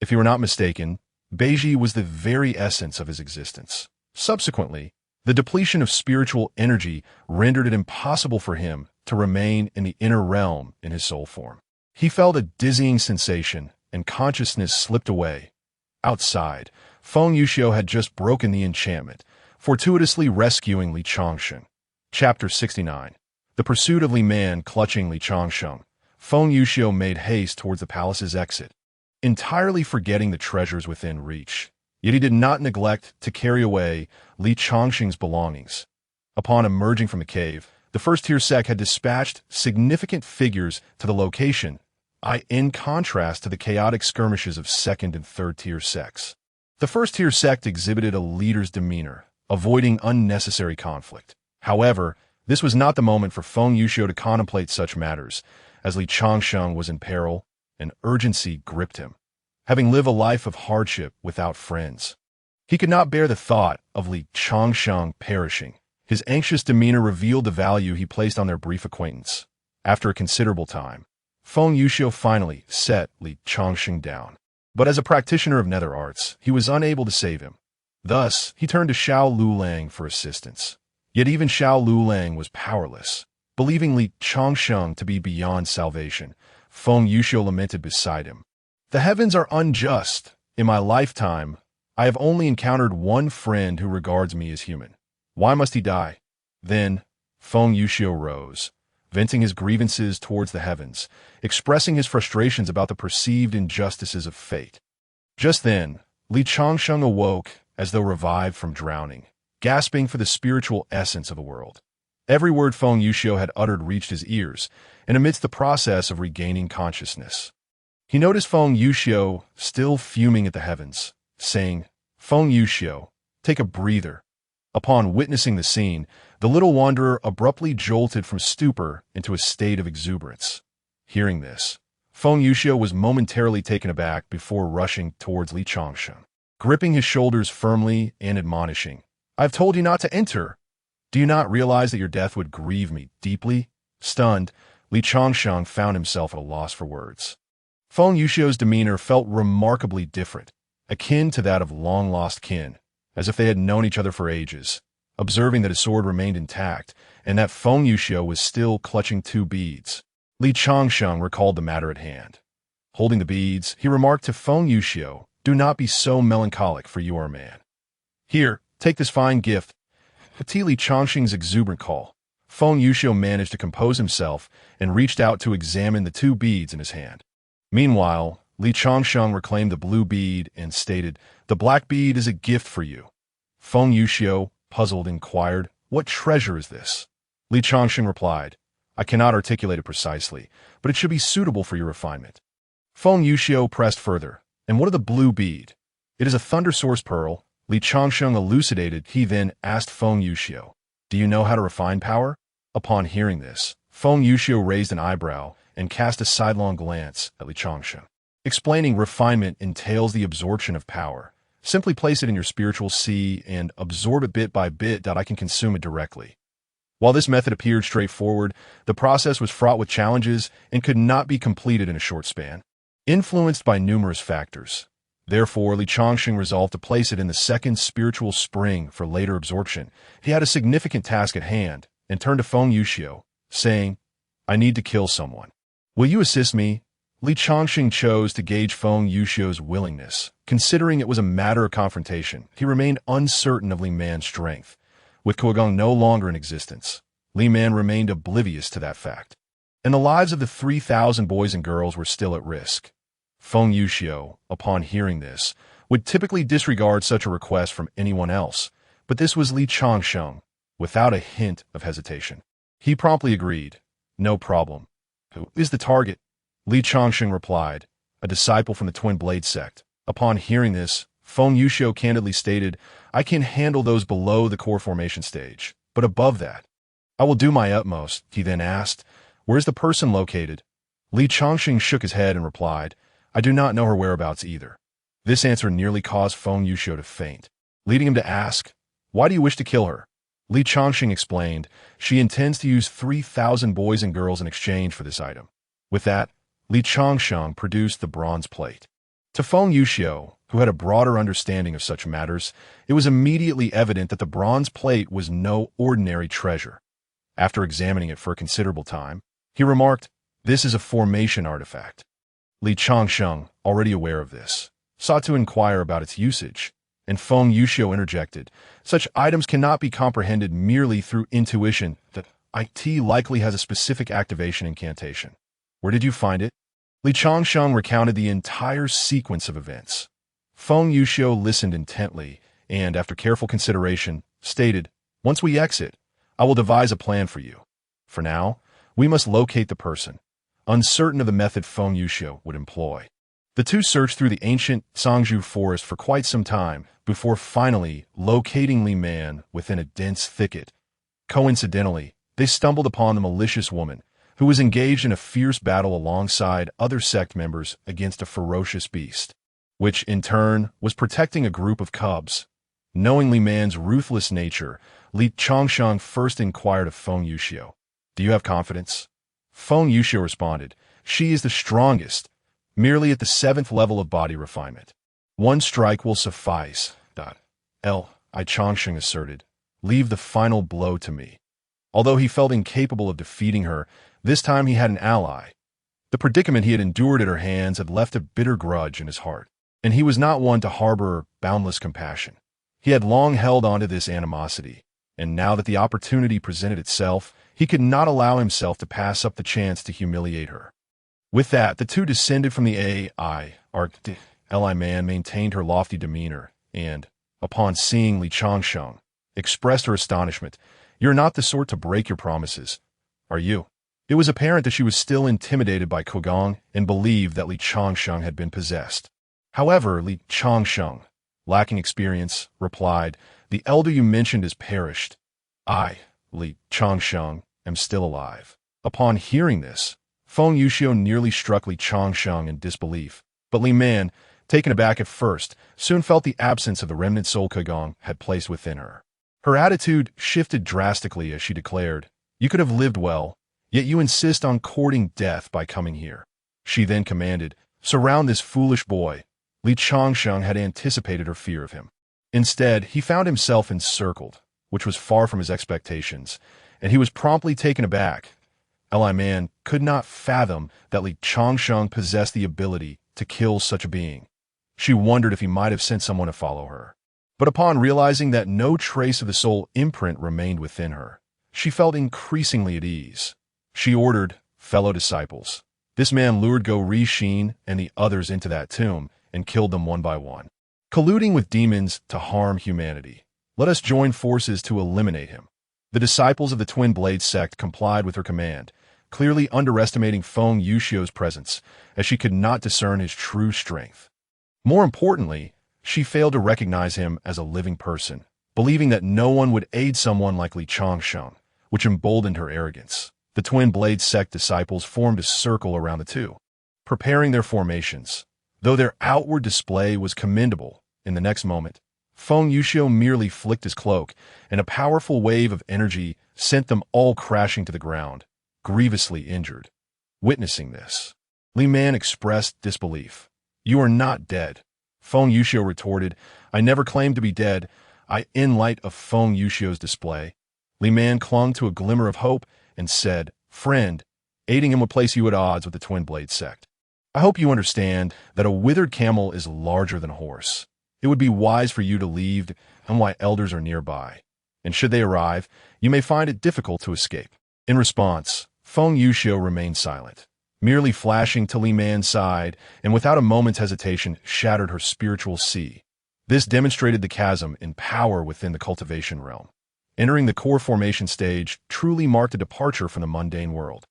If he were not mistaken, Beiji was the very essence of his existence. Subsequently, the depletion of spiritual energy rendered it impossible for him to remain in the inner realm in his soul form. He felt a dizzying sensation, and consciousness slipped away. Outside, Feng Yuxiu had just broken the enchantment, fortuitously rescuing Li Changsheng. Chapter 69. The pursuit of Li Man clutching Li Changsheng. Feng Yuxiu made haste towards the palace's exit, entirely forgetting the treasures within reach. Yet he did not neglect to carry away Li Changsheng's belongings. Upon emerging from the cave, the first-tier sect had dispatched significant figures to the location, in contrast to the chaotic skirmishes of second- and third-tier sects. The first-tier sect exhibited a leader's demeanor, avoiding unnecessary conflict. However, this was not the moment for Feng Yuxiu to contemplate such matters, as Li Changsheng was in peril, and urgency gripped him. Having lived a life of hardship without friends, he could not bear the thought of Li Changsheng perishing. His anxious demeanor revealed the value he placed on their brief acquaintance. After a considerable time, Feng Yuxiu finally set Li Changsheng down. But as a practitioner of nether arts, he was unable to save him. Thus, he turned to Xiao Lulang for assistance. Yet even Xiao Lulang was powerless. Believing Li Changsheng to be beyond salvation, Feng Yuxiu lamented beside him. "The heavens are unjust. In my lifetime, I have only encountered one friend who regards me as human. Why must he die?" Then, Feng Yuxiu rose, venting his grievances towards the heavens, expressing his frustrations about the perceived injustices of fate. Just then, Li Changsheng awoke as though revived from drowning, gasping for the spiritual essence of the world. Every word Feng Yuxiu had uttered reached his ears, and amidst the process of regaining consciousness, he noticed Feng Yuxiu still fuming at the heavens, saying, "Feng Yuxiu, take a breather." Upon witnessing the scene, the little wanderer abruptly jolted from stupor into a state of exuberance. Hearing this, Feng Yuxiu was momentarily taken aback before rushing towards Li Changsheng, gripping his shoulders firmly and admonishing, "I have told you not to enter. Do you not realize that your death would grieve me deeply?" Stunned, Li Changsheng found himself at a loss for words. Feng Yuxiu's demeanor felt remarkably different, akin to that of long-lost kin, as if they had known each other for ages. Observing that his sword remained intact, and that Feng Yuxiu was still clutching two beads, Li Changsheng recalled the matter at hand. Holding the beads, he remarked to Feng Yuxiu, Do not be so melancholic, for you are a man. Here, take this fine gift. To Li Chongqing's exuberant call, Feng Yuxiu managed to compose himself and reached out to examine the two beads in his hand. Meanwhile, Li Chongqing reclaimed the blue bead and stated, "The black bead is a gift for you." Feng Yuxiu, puzzled, inquired, "What treasure is this?" Li Chongqing replied, "I cannot articulate it precisely, but it should be suitable for your refinement." Feng Yuxiu pressed further, "And what of the blue bead?" "It is a thunder source pearl," Li Chongqing elucidated. He then asked Feng Yuxiu, "Do you know how to refine power?" Upon hearing this, Feng Yuxiu raised an eyebrow and cast a sidelong glance at Li Chongqing, explaining, "Refinement entails the absorption of power. Simply place it in your spiritual sea and absorb it bit by bit. I can consume it directly." While this method appeared straightforward, the process was fraught with challenges and could not be completed in a short span, influenced by numerous factors. Therefore, Li Chongqing resolved to place it in the second spiritual spring for later absorption. He had a significant task at hand and turned to Feng Yuxiu, saying, "I need to kill someone. Will you assist me?" Li Chongqing chose to gauge Feng Yuxiu's willingness. Considering it was a matter of confrontation, he remained uncertain of Li Man's strength. With Kuogong no longer in existence, Li Man remained oblivious to that fact, and the lives of the 3,000 boys and girls were still at risk. Feng Yuxiu, upon hearing this, would typically disregard such a request from anyone else, but this was Li Chongqing, without a hint of hesitation. He promptly agreed, "No problem." "Who is the target?" Li Chongqing replied, "A disciple from the Twin Blade sect." Upon hearing this, Feng Yuxiu candidly stated, "I can handle those below the core formation stage, but above that, I will do my utmost." He then asked, "Where is the person located?" Li Chongqing shook his head and replied, "I do not know her whereabouts either." This answer nearly caused Feng Yuxiu to faint, leading him to ask, "Why do you wish to kill her?" Li Chongqing explained, "She intends to use 3,000 boys and girls in exchange for this item." With that, Li Chongqing produced the bronze plate. To Feng Yuxiu, who had a broader understanding of such matters, it was immediately evident that the bronze plate was no ordinary treasure. After examining it for a considerable time, he remarked, "This is a formation artifact." Li Chongqing, already aware of this, sought to inquire about its usage, and Feng Yuxiu interjected, "Such items cannot be comprehended merely through intuition. That it likely has a specific activation incantation." "Where did you find it?" Li Chongqing recounted the entire sequence of events. Feng Yuxiu listened intently and, after careful consideration, stated, "Once we exit, I will devise a plan for you. For now, we must locate the person." Uncertain of the method Feng Yuxiu would employ, the two searched through the ancient Sangju forest for quite some time before finally locating Li Man within a dense thicket. Coincidentally, they stumbled upon the malicious woman, who was engaged in a fierce battle alongside other sect members against a ferocious beast, which, in turn, was protecting a group of cubs. Knowing Li Man's ruthless nature, Li Chongqing first inquired of Feng Yuxiu, "Do you have confidence?" Feng Yuxiu responded, "She is the strongest, merely at the 7th level of body refinement. One strike will suffice." Li Chongqing asserted, "Leave the final blow to me." Although he felt incapable of defeating her, this time he had an ally. The predicament he had endured at her hands had left a bitter grudge in his heart, and he was not one to harbor boundless compassion. He had long held on to this animosity, and now that the opportunity presented itself, he could not allow himself to pass up the chance to humiliate her. With that, the two descended from the Li Man maintained her lofty demeanor, and, upon seeing Li Chongqing, expressed her astonishment. "You're not the sort to break your promises, are you?" It was apparent that she was still intimidated by Kuogong and believed that Li Chongqing had been possessed. However, Li Chongqing, lacking experience, replied, "The elder you mentioned has perished. I, Li Chongqing, am still alive." Upon hearing this, Feng Yuxiu nearly struck Li Chongqing in disbelief, but Li Man, taken aback at first, soon felt the absence of the remnant soul Kuogong had placed within her. Her attitude shifted drastically as she declared, "You could have lived well, yet you insist on courting death by coming here." She then commanded, "Surround this foolish boy." Li Chongqing had anticipated her fear of him. Instead, he found himself encircled, which was far from his expectations, and he was promptly taken aback. Li Man could not fathom that Li Chongqing possessed the ability to kill such a being. She wondered if he might have sent someone to follow her. But upon realizing that no trace of the soul imprint remained within her, she felt increasingly at ease. She ordered, "Fellow disciples, this man lured Go Ri-Shin and the others into that tomb and killed them one by one, colluding with demons to harm humanity. Let us join forces to eliminate him." The disciples of the Twin Blade sect complied with her command, clearly underestimating Feng Yuxiu's presence, as she could not discern his true strength. More importantly, she failed to recognize him as a living person, believing that no one would aid someone like Li Changsheng, which emboldened her arrogance. The Twin Blade sect disciples formed a circle around the two, preparing their formations. Though their outward display was commendable, in the next moment, Feng Yuxiu merely flicked his cloak, and a powerful wave of energy sent them all crashing to the ground, grievously injured. Witnessing this, Li Man expressed disbelief. "You are not dead," Feng Yuxiu retorted. "I never claimed to be dead." In light of Feng Yuxiu's display, Li Man clung to a glimmer of hope and said, "Friend, aiding him would place you at odds with the Twin Blade sect. I hope you understand that a withered camel is larger than a horse. It would be wise for you to leave and why elders are nearby, and should they arrive, you may find it difficult to escape." In response, Feng Yuxiu remained silent, merely flashing to Li Man's side, and without a moment's hesitation shattered her spiritual sea. This demonstrated the chasm in power within the cultivation realm. Entering the core formation stage truly marked a departure from the mundane world.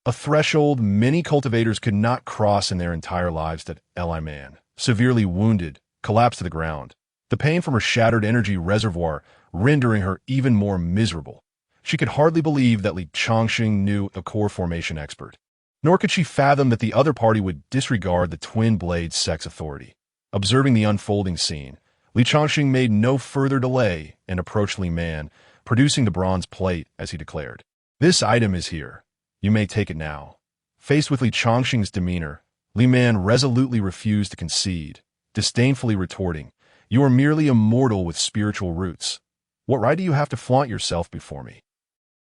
A threshold many cultivators could not cross in their entire lives. That Li Man, severely wounded, collapsed to the ground, the pain from her shattered energy reservoir rendering her even more miserable. She could hardly believe that Li Changsheng knew a core formation expert. Nor could she fathom that the other party would disregard the Twin Blade sect's authority. Observing the unfolding scene, Li Changsheng made no further delay and approached Li Man, producing the bronze plate as he declared, "This item is here. You may take it now." Faced with Li Changsheng's demeanor, Li Man resolutely refused to concede, disdainfully retorting, "You are merely a mortal with spiritual roots. What right do you have to flaunt yourself before me?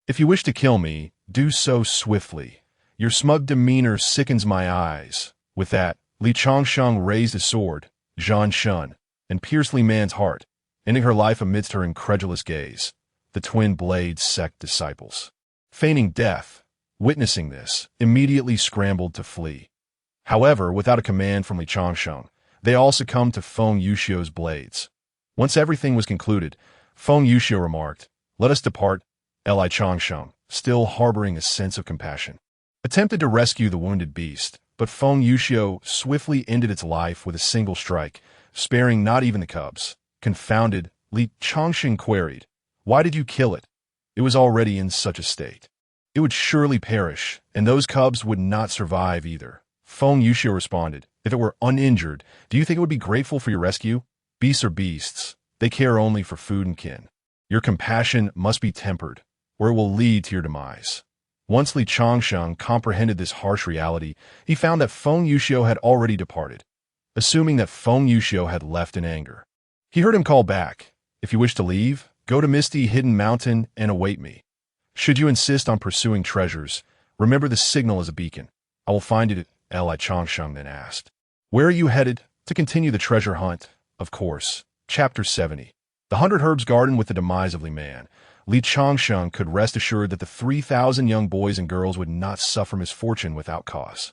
If you wish to kill me, do so swiftly. Your smug demeanor sickens my eyes." With that, Li Changsheng raised his sword, Zhan Shun, and pierced Li Man's heart, ending her life amidst her incredulous gaze. The Twin Blade sect disciples, feigning death, witnessing this, immediately scrambled to flee. However, without a command from Li Changsheng, they all succumbed to Feng Yuxiu's blades. Once everything was concluded, Feng Yuxiu remarked, "Let us depart." Li Changsheng, still harboring a sense of compassion, attempted to rescue the wounded beast, but Feng Yuxiu swiftly ended its life with a single strike, sparing not even the cubs. Confounded, Li Changsheng queried, "Why did you kill it? It was already in such a state. It would surely perish, and those cubs would not survive either." Feng Yuxiu responded, "If it were uninjured, do you think it would be grateful for your rescue? Beasts are beasts. They care only for food and kin. Your compassion must be tempered, or it will lead to your demise." Once Li Changsheng comprehended this harsh reality, he found that Feng Yuxiu had already departed, assuming that Feng Yuxiu had left in anger. He heard him call back, "If you wish to leave, go to Misty Hidden Mountain and await me. Should you insist on pursuing treasures, remember the signal as a beacon. I will find it." Li Changsheng then asked, "Where are you headed?" "To continue the treasure hunt, of course." Chapter 70. The 100 Herbs Garden. With the demise of Li Man, Li Changsheng could rest assured that the 3,000 young boys and girls would not suffer misfortune without cause.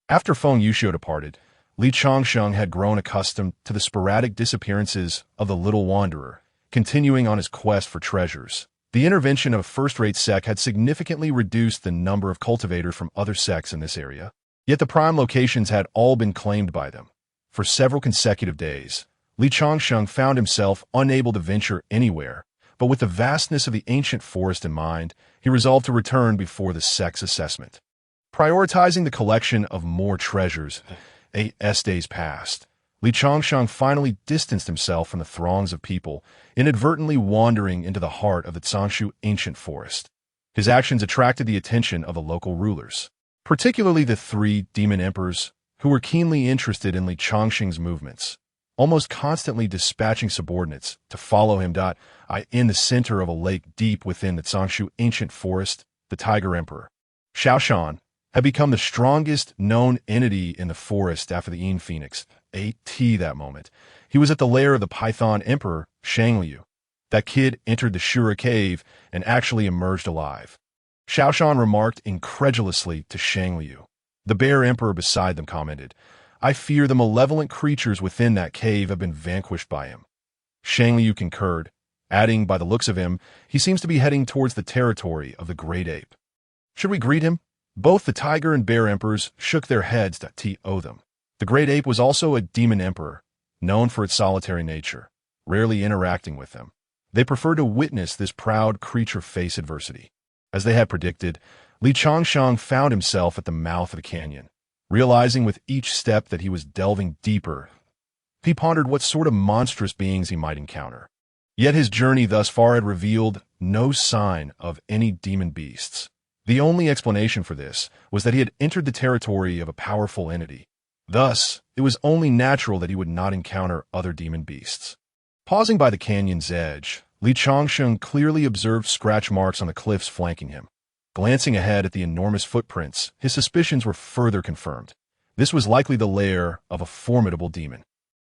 After Feng Yuxiu departed, Li Changsheng had grown accustomed to the sporadic disappearances of the little wanderer, continuing on his quest for treasures. The intervention of a first-rate sect had significantly reduced the number of cultivators from other sects in this area, yet the prime locations had all been claimed by them. For several consecutive days, Li Changsheng found himself unable to venture anywhere, but with the vastness of the ancient forest in mind, he resolved to return before the sect's assessment. Prioritizing the collection of more treasures, as days passed, Li Changsheng finally distanced himself from the throngs of people, inadvertently wandering into the heart of the Zangshu ancient forest. His actions attracted the attention of the local rulers, particularly the 3 demon emperors, who were keenly interested in Li Changsheng's movements, almost constantly dispatching subordinates to follow him. In the center of a lake deep within the Zangshu ancient forest, the Tiger Emperor, Xiaoshan, had become the strongest known entity in the forest after the Yin Phoenix. that moment, he was at the lair of the Python Emperor, Shangliu. That kid entered the Shura cave and actually emerged alive. Xiaoshan remarked incredulously to Shangliu. The bear emperor beside them commented, I fear the malevolent creatures within that cave have been vanquished by him. Shangliu concurred, adding, by the looks of him, he seems to be heading towards the territory of the great ape. Should we greet him? Both the tiger and bear emperors shook their heads to owe them. The great ape was also a demon emperor, known for its solitary nature, rarely interacting with them. They preferred to witness this proud creature face adversity. As they had predicted, Li Changsheng found himself at the mouth of the canyon. Realizing with each step that he was delving deeper, he pondered what sort of monstrous beings he might encounter. Yet his journey thus far had revealed no sign of any demon beasts. The only explanation for this was that he had entered the territory of a powerful entity. Thus, it was only natural that he would not encounter other demon beasts. Pausing by the canyon's edge, Li Changsheng clearly observed scratch marks on the cliffs flanking him. Glancing ahead at the enormous footprints, his suspicions were further confirmed. This was likely the lair of a formidable demon.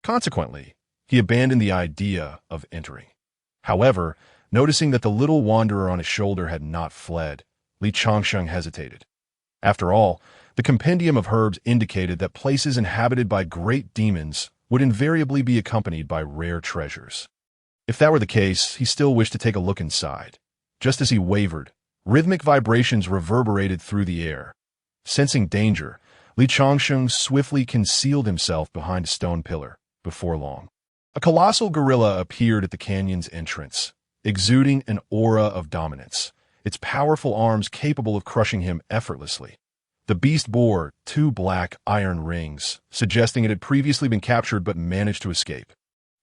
Consequently, he abandoned the idea of entering. However, noticing that the little wanderer on his shoulder had not fled, Li Changsheng hesitated. After all, the compendium of herbs indicated that places inhabited by great demons would invariably be accompanied by rare treasures. If that were the case, he still wished to take a look inside. Just as he wavered, rhythmic vibrations reverberated through the air. Sensing danger, Li Changsheng swiftly concealed himself behind a stone pillar. Before long, a colossal gorilla appeared at the canyon's entrance, exuding an aura of dominance, its powerful arms capable of crushing him effortlessly. The beast bore 2 black iron rings, suggesting it had previously been captured but managed to escape.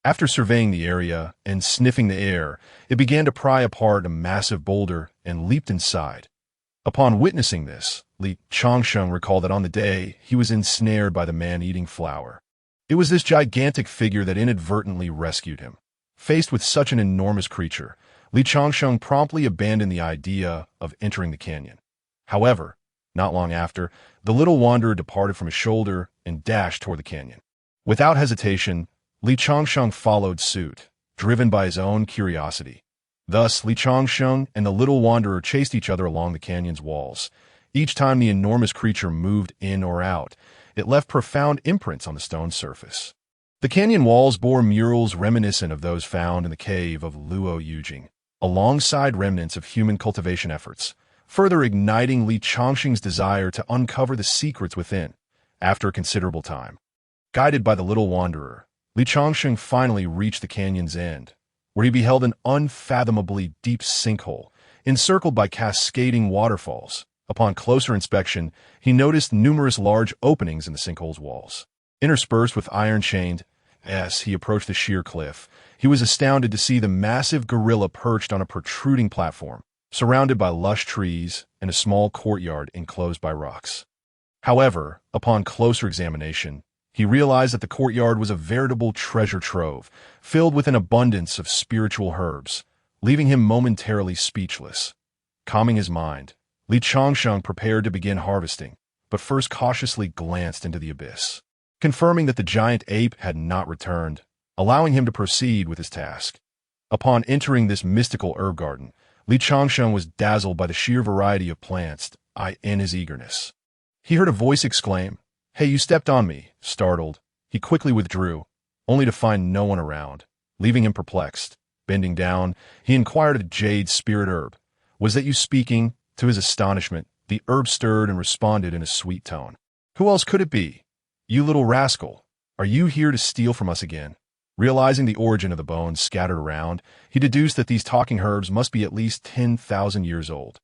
After surveying the area and sniffing the air, it began to pry apart a massive boulder and leaped inside. Upon witnessing this, Li Changsheng recalled that on the day he was ensnared by the man-eating flower. It was this gigantic figure that inadvertently rescued him. Faced with such an enormous creature, Li Changsheng promptly abandoned the idea of entering the canyon. However, not long after, the little wanderer departed from his shoulder and dashed toward the canyon. Without hesitation, Li Changsheng followed suit, driven by his own curiosity. Thus, Li Changsheng and the little wanderer chased each other along the canyon's walls. Each time the enormous creature moved in or out, it left profound imprints on the stone surface. The canyon walls bore murals reminiscent of those found in the cave of Luo Yujing, alongside remnants of human cultivation efforts, further igniting Li Changsheng's desire to uncover the secrets within. After a considerable time, guided by the little wanderer, Li Changsheng finally reached the canyon's end, where he beheld an unfathomably deep sinkhole, encircled by cascading waterfalls. Upon closer inspection, he noticed numerous large openings in the sinkhole's walls. Interspersed with iron chains, as he approached the sheer cliff, he was astounded to see the massive gorilla perched on a protruding platform, surrounded by lush trees and a small courtyard enclosed by rocks. However, upon closer examination, he realized that the courtyard was a veritable treasure trove, filled with an abundance of spiritual herbs, leaving him momentarily speechless. Calming his mind, Li Changsheng prepared to begin harvesting, but first cautiously glanced into the abyss, confirming that the giant ape had not returned, allowing him to proceed with his task. Upon entering this mystical herb garden, Li Changsheng was dazzled by the sheer variety of plants in his eagerness. He heard a voice exclaim, "Hey, you stepped on me." Startled, he quickly withdrew, only to find no one around, leaving him perplexed. Bending down, he inquired of the jade spirit herb, "Was that you speaking?" To his astonishment, the herb stirred and responded in a sweet tone. "Who else could it be? You little rascal, are you here to steal from us again?" Realizing the origin of the bones scattered around, he deduced that these talking herbs must be at least 10,000 years old.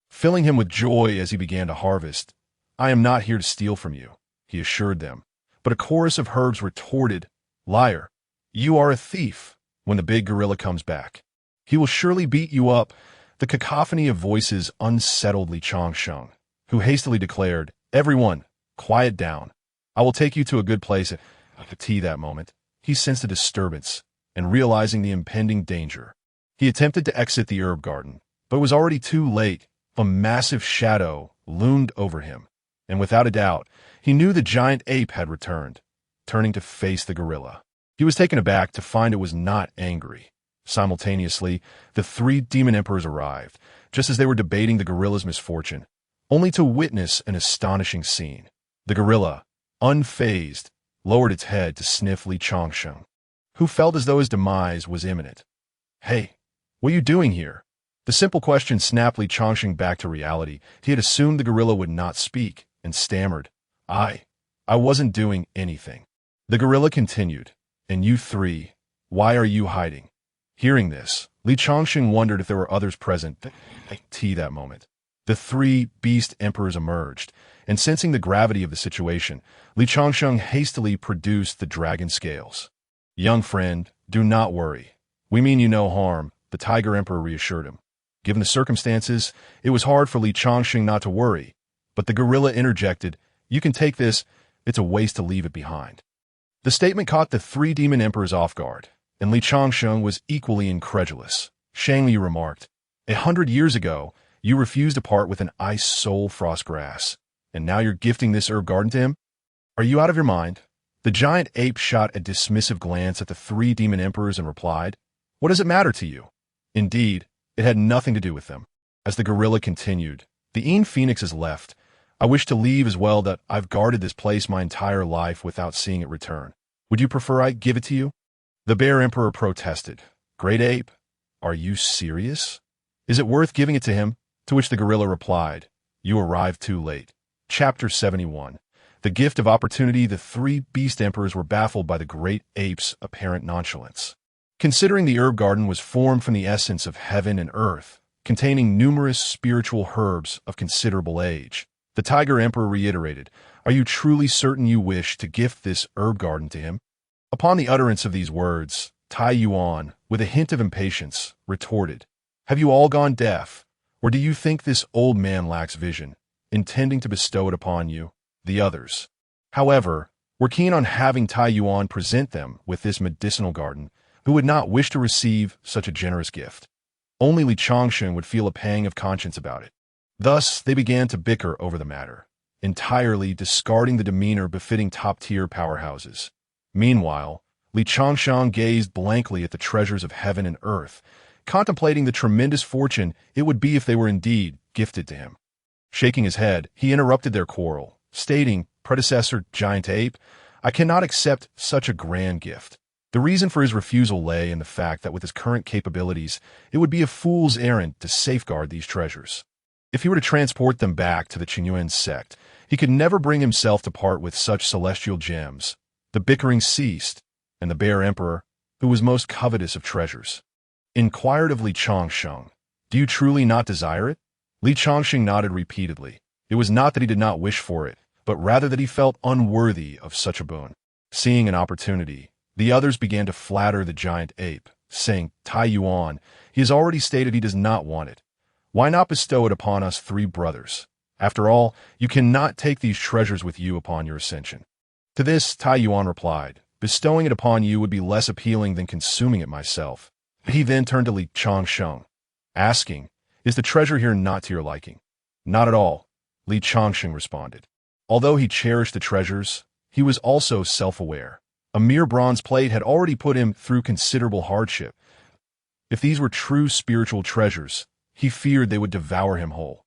Filling him with joy as he began to harvest, "I am not here to steal from you," he assured them. But a chorus of herbs retorted, "Liar, you are a thief. When the big gorilla comes back, he will surely beat you up." The cacophony of voices unsettled Li Changsheng, who hastily declared, "Everyone, quiet down. I will take you to a good place at that moment. He sensed a disturbance, and realizing the impending danger, he attempted to exit the herb garden, but was already too late. A massive shadow loomed over him, and without a doubt, he knew the giant ape had returned. turning to face the gorilla. He was taken aback to find it was not angry. Simultaneously, the three demon emperors arrived, just as they were debating the gorilla's misfortune, only to witness an astonishing scene. The gorilla, unfazed, lowered its head to sniff Li Changsheng, who felt as though his demise was imminent. "Hey, what are you doing here?" The simple question snapped Li Changsheng back to reality. He had assumed the gorilla would not speak, and stammered, I wasn't doing anything." The gorilla continued, "And you three, why are you hiding?" Hearing this, Li Changsheng wondered if there were others present at that moment. The three beast emperors emerged, and sensing the gravity of the situation, Li Changsheng hastily produced the dragon scales. "Young friend, do not worry. We mean you no harm," the tiger emperor reassured him. Given the circumstances, it was hard for Li Changsheng not to worry, but the gorilla interjected, "You can take this, it's a waste to leave it behind." The statement caught the three demon emperors off guard, and Li Changsheng was equally incredulous. Shang Li remarked, 100 years ago, you refused to part with an ice soul frost grass, and now you're gifting this herb garden to him? Are you out of your mind?" The giant ape shot a dismissive glance at the three demon emperors and replied, "What does it matter to you?" Indeed, it had nothing to do with them. As the gorilla continued, "The Een Phoenix has left. I wish to leave as well that I've guarded this place my entire life without seeing it return. Would you prefer I give it to you?" The bear emperor protested, "Great ape, are you serious? Is it worth giving it to him?" To which the gorilla replied, "You arrived too late." Chapter 71. The gift of opportunity. The three beast emperors were baffled by the great ape's apparent nonchalance. Considering the herb garden was formed from the essence of heaven and earth, containing numerous spiritual herbs of considerable age, the tiger emperor reiterated, "Are you truly certain you wish to gift this herb garden to him?" Upon the utterance of these words, Tai Yuan, with a hint of impatience, retorted, "Have you all gone deaf? Or do you think this old man lacks vision, intending to bestow it upon you, the others?" However, were keen on having Tai Yuan present them with this medicinal garden, who would not wish to receive such a generous gift. Only Li Changsheng would feel a pang of conscience about it. Thus, they began to bicker over the matter, entirely discarding the demeanor befitting top-tier powerhouses. Meanwhile, Li Changsheng gazed blankly at the treasures of heaven and earth, contemplating the tremendous fortune it would be if they were indeed gifted to him. Shaking his head, he interrupted their quarrel, stating, "Predecessor giant ape, I cannot accept such a grand gift." The reason for his refusal lay in the fact that with his current capabilities, it would be a fool's errand to safeguard these treasures. If he were to transport them back to the Qingyuan sect, he could never bring himself to part with such celestial gems. The bickering ceased, and the bear emperor, who was most covetous of treasures, inquired of Li Changsheng, "Do you truly not desire it?" Li Changsheng nodded repeatedly. It was not that he did not wish for it, but rather that he felt unworthy of such a boon. Seeing an opportunity, the others began to flatter the giant ape, saying, "Tai Yuan, he has already stated he does not want it. Why not bestow it upon us three brothers? After all, you cannot take these treasures with you upon your ascension." To this, Tai Yuan replied, "Bestowing it upon you would be less appealing than consuming it myself." He then turned to Li Changsheng, asking, "Is the treasure here not to your liking?" "Not at all," Li Changsheng responded. Although he cherished the treasures, he was also self-aware. A mere bronze plate had already put him through considerable hardship. If these were true spiritual treasures, he feared they would devour him whole.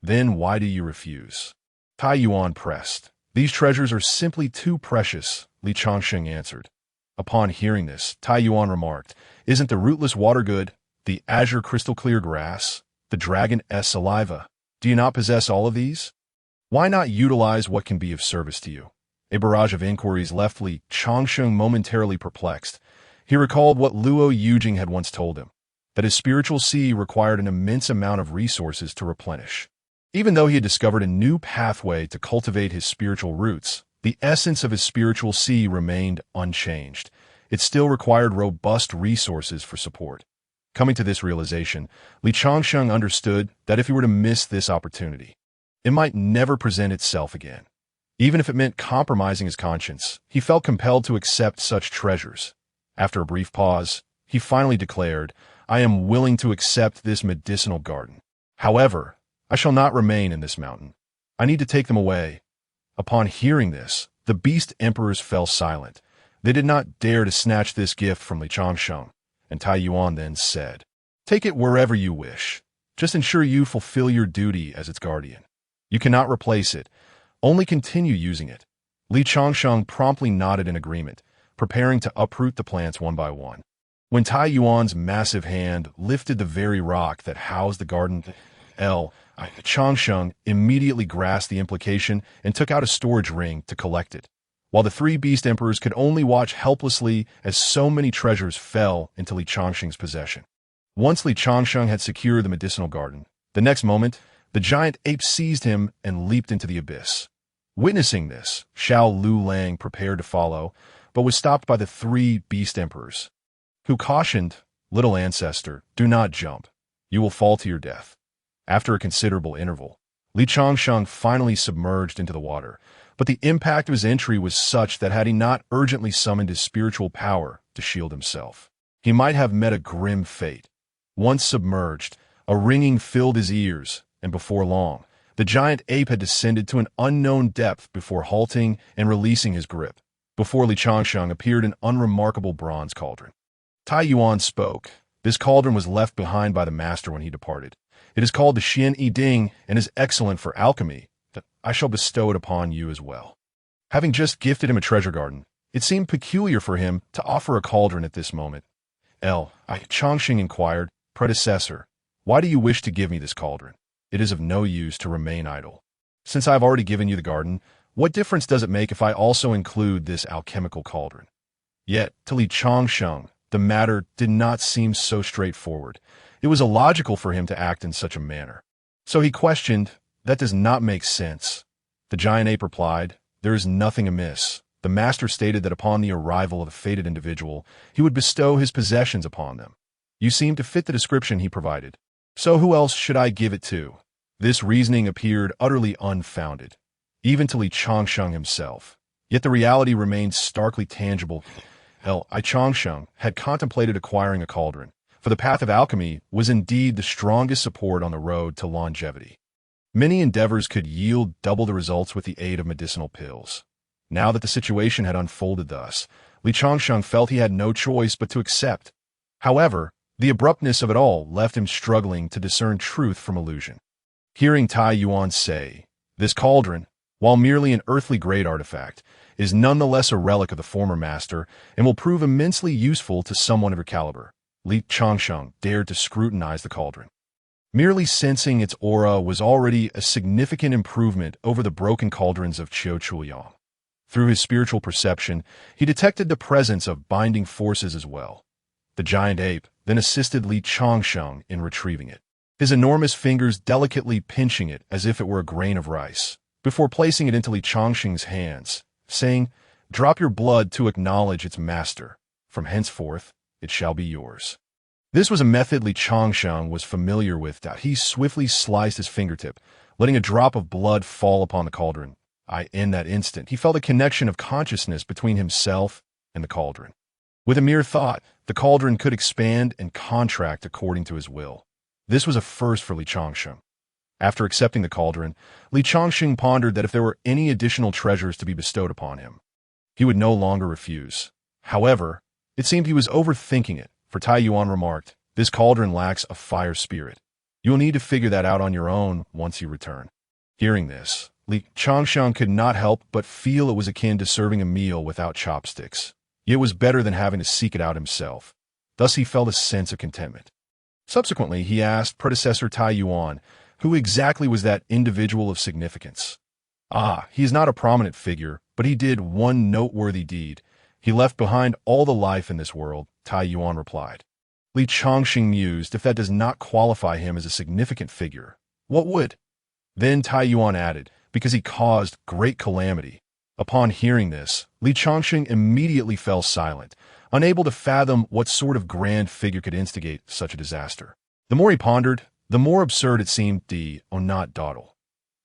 "Then why do you refuse?" Tai Yuan pressed. "These treasures are simply too precious," Li Changsheng answered. Upon hearing this, Tai Yuan remarked, "Isn't the rootless water good, the azure crystal-clear grass, the dragon-s saliva? Do you not possess all of these? Why not utilize what can be of service to you?" A barrage of inquiries left Li Changsheng momentarily perplexed. He recalled what Luo Yujing had once told him, that his spiritual sea required an immense amount of resources to replenish. Even though he had discovered a new pathway to cultivate his spiritual roots, the essence of his spiritual sea remained unchanged. It still required robust resources for support. Coming to this realization, Li Changsheng understood that if he were to miss this opportunity, it might never present itself again. Even if it meant compromising his conscience, he felt compelled to accept such treasures. After a brief pause, he finally declared, "I am willing to accept this medicinal garden. However, I shall not remain in this mountain. I need to take them away." Upon hearing this, The beast emperors fell silent. They did not dare to snatch this gift from Li Changsheng, and Tai Yuan then said, "Take it wherever you wish. Just ensure you fulfill your duty as its guardian. You cannot replace it. Only continue using it." Li Changsheng promptly nodded in agreement, preparing to uproot the plants one by one. When Tai Yuan's massive hand lifted the very rock that housed the garden, Changsheng immediately grasped the implication and took out a storage ring to collect it, while the three beast emperors could only watch helplessly as so many treasures fell into Li Changsheng's possession. Once Li Changsheng had secured the medicinal garden, the next moment, the giant ape seized him and leaped into the abyss. Witnessing this, Xiao Lu Lang prepared to follow, but was stopped by the three beast emperors, who cautioned, "Little ancestor, do not jump. You will fall to your death." After a considerable interval, Li Changsheng finally submerged into the water, but the impact of his entry was such that had he not urgently summoned his spiritual power to shield himself, he might have met a grim fate. Once submerged, a ringing filled his ears, and before long, the giant ape had descended to an unknown depth before halting and releasing his grip. Before Li Changsheng appeared an unremarkable bronze cauldron. Tai Yuan spoke. This cauldron was left behind by the master when he departed. It is called the Xian Yi Ding and is excellent for alchemy. I shall bestow it upon you as well. Having just gifted him a treasure garden, it seemed peculiar for him to offer a cauldron at this moment. Changsheng inquired, "Predecessor, why do you wish to give me this cauldron? It is of no use to remain idle. Since I have already given you the garden, what difference does it make if I also include this alchemical cauldron?" Yet, to Li Changsheng, the matter did not seem so straightforward. It was illogical for him to act in such a manner. So he questioned, "That does not make sense." The giant ape replied, "There is nothing amiss. The master stated that upon the arrival of a fated individual, he would bestow his possessions upon them. You seem to fit the description he provided. So who else should I give it to?" This reasoning appeared utterly unfounded, even to Li Changsheng himself. Yet the reality remained starkly tangible. Changsheng had contemplated acquiring a cauldron, for the path of alchemy was indeed the strongest support on the road to longevity. Many endeavors could yield double the results with the aid of medicinal pills. Now that the situation had unfolded thus, Li Changsheng felt he had no choice but to accept. However, the abruptness of it all left him struggling to discern truth from illusion. Hearing Tai Yuan say, "This cauldron, while merely an earthly grade artifact, is nonetheless a relic of the former master and will prove immensely useful to someone of your caliber," Li Changsheng dared to scrutinize the cauldron. Merely sensing its aura was already a significant improvement over the broken cauldrons of Qiu Chuliang. Through his spiritual perception, he detected the presence of binding forces as well. The giant ape then assisted Li Changsheng in retrieving it, his enormous fingers delicately pinching it as if it were a grain of rice, before placing it into Li Changsheng's hands, saying, "Drop your blood to acknowledge its master. From henceforth, it shall be yours." This was a method Li Changsheng was familiar with. He swiftly sliced his fingertip, letting a drop of blood fall upon the cauldron. In that instant, he felt a connection of consciousness between himself and the cauldron. With a mere thought, the cauldron could expand and contract according to his will. This was a first for Li Changsheng. After accepting the cauldron, Li Changsheng pondered that if there were any additional treasures to be bestowed upon him, he would no longer refuse. However, it seemed he was overthinking it, for Tai Yuan remarked, "This cauldron lacks a fire spirit. You will need to figure that out on your own once you return." Hearing this, Li Changsheng could not help but feel it was akin to serving a meal without chopsticks. It was better than having to seek it out himself. Thus he felt a sense of contentment. Subsequently, he asked predecessor Tai Yuan, who exactly was that individual of significance. He is not a prominent figure, but he did one noteworthy deed. He left behind all the life in this world, Tai Yuan replied. Li Changsheng mused, if that does not qualify him as a significant figure, what would? Then Tai Yuan added, because he caused great calamity. Upon hearing this, Li Changsheng immediately fell silent, unable to fathom what sort of grand figure could instigate such a disaster. The more he pondered, the more absurd it seemed not dawdle.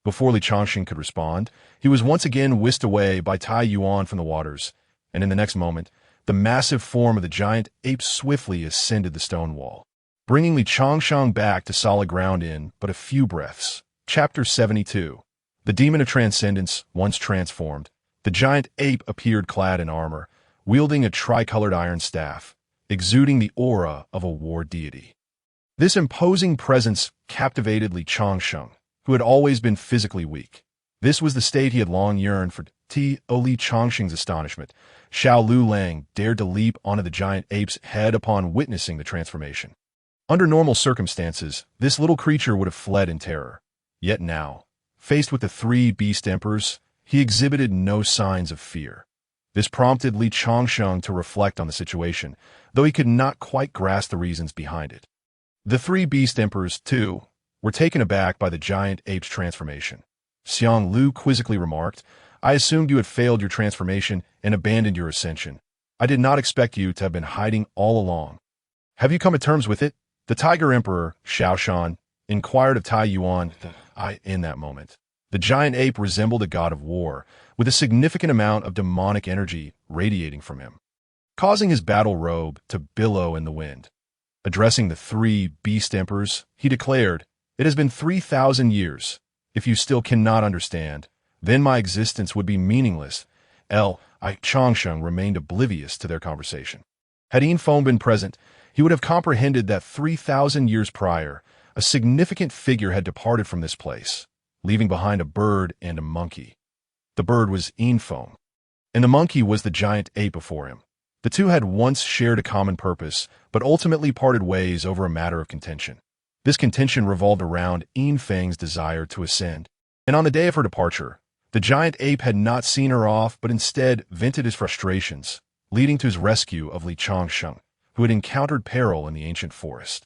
Before Li Changsheng could respond, he was once again whisked away by Tai Yuan from the waters, and in the next moment, the massive form of the giant ape swiftly ascended the stone wall, bringing Li Changsheng back to solid ground in but a few breaths. Chapter 72. The Demon of Transcendence, once transformed, The giant ape appeared clad in armor, wielding a tricolored iron staff, exuding the aura of a war deity. This imposing presence captivated Li Changsheng, who had always been physically weak. This was the state he had long yearned for. To Li Changsheng's astonishment, Xiao Lu Lang dared to leap onto the giant ape's head upon witnessing the transformation. Under normal circumstances, this little creature would have fled in terror. Yet now, faced with the three beast emperors, he exhibited no signs of fear. This prompted Li Changsheng to reflect on the situation, though he could not quite grasp the reasons behind it. The three beast emperors, too, were taken aback by the giant ape's transformation. Xiang Lu quizzically remarked, "I assumed you had failed your transformation and abandoned your ascension. I did not expect you to have been hiding all along. Have you come to terms with it?" The Tiger Emperor, Xiaoshan, inquired of Tai Yuan. In that moment, the giant ape resembled a god of war, with a significant amount of demonic energy radiating from him, causing his battle robe to billow in the wind. Addressing the three beast emperors, he declared, "It has been 3,000 years. If you still cannot understand, then my existence would be meaningless." Changsheng remained oblivious to their conversation. Had Yin Feng been present, he would have comprehended that 3,000 years prior, a significant figure had departed from this place, leaving behind a bird and a monkey. The bird was Yin Feng, and the monkey was the giant ape before him. The two had once shared a common purpose, but ultimately parted ways over a matter of contention. This contention revolved around Yin Feng's desire to ascend, and on the day of her departure, the giant ape had not seen her off, but instead vented his frustrations, leading to his rescue of Li Changsheng, who had encountered peril in the ancient forest.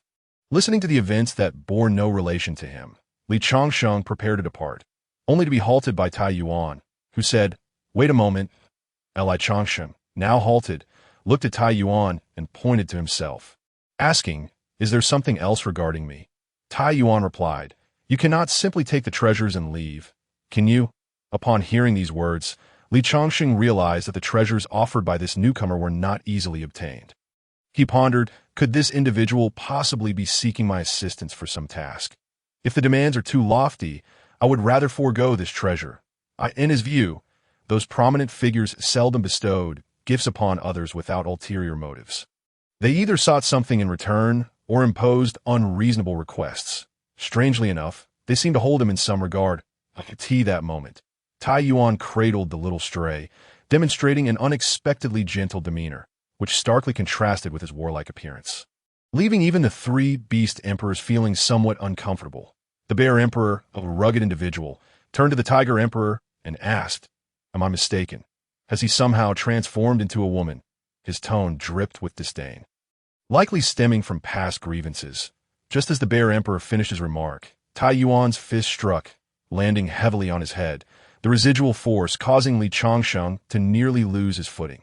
Listening to the events that bore no relation to him, Li Changsheng prepared to depart, only to be halted by Tai Yuan, who said, "Wait a moment." Li Changsheng, now halted, looked at Tai Yuan and pointed to himself, asking, "Is there something else regarding me?" Tai Yuan replied, "You cannot simply take the treasures and leave, can you?" Upon hearing these words, Li Changsheng realized that the treasures offered by this newcomer were not easily obtained. He pondered, could this individual possibly be seeking my assistance for some task? If the demands are too lofty, I would rather forego this treasure. In his view, those prominent figures seldom bestowed gifts upon others without ulterior motives. They either sought something in return or imposed unreasonable requests. Strangely enough, they seemed to hold him in some regard. That moment, Tai Yuan cradled the little stray, demonstrating an unexpectedly gentle demeanor, which starkly contrasted with his warlike appearance. Leaving even the three beast emperors feeling somewhat uncomfortable, the bear emperor, a rugged individual, turned to the tiger emperor and asked, "Am I mistaken? Has he somehow transformed into a woman?" His tone dripped with disdain, likely stemming from past grievances. Just as the bear emperor finished his remark, Tai Yuan's fist struck, landing heavily on his head, the residual force causing Li Changsheng to nearly lose his footing.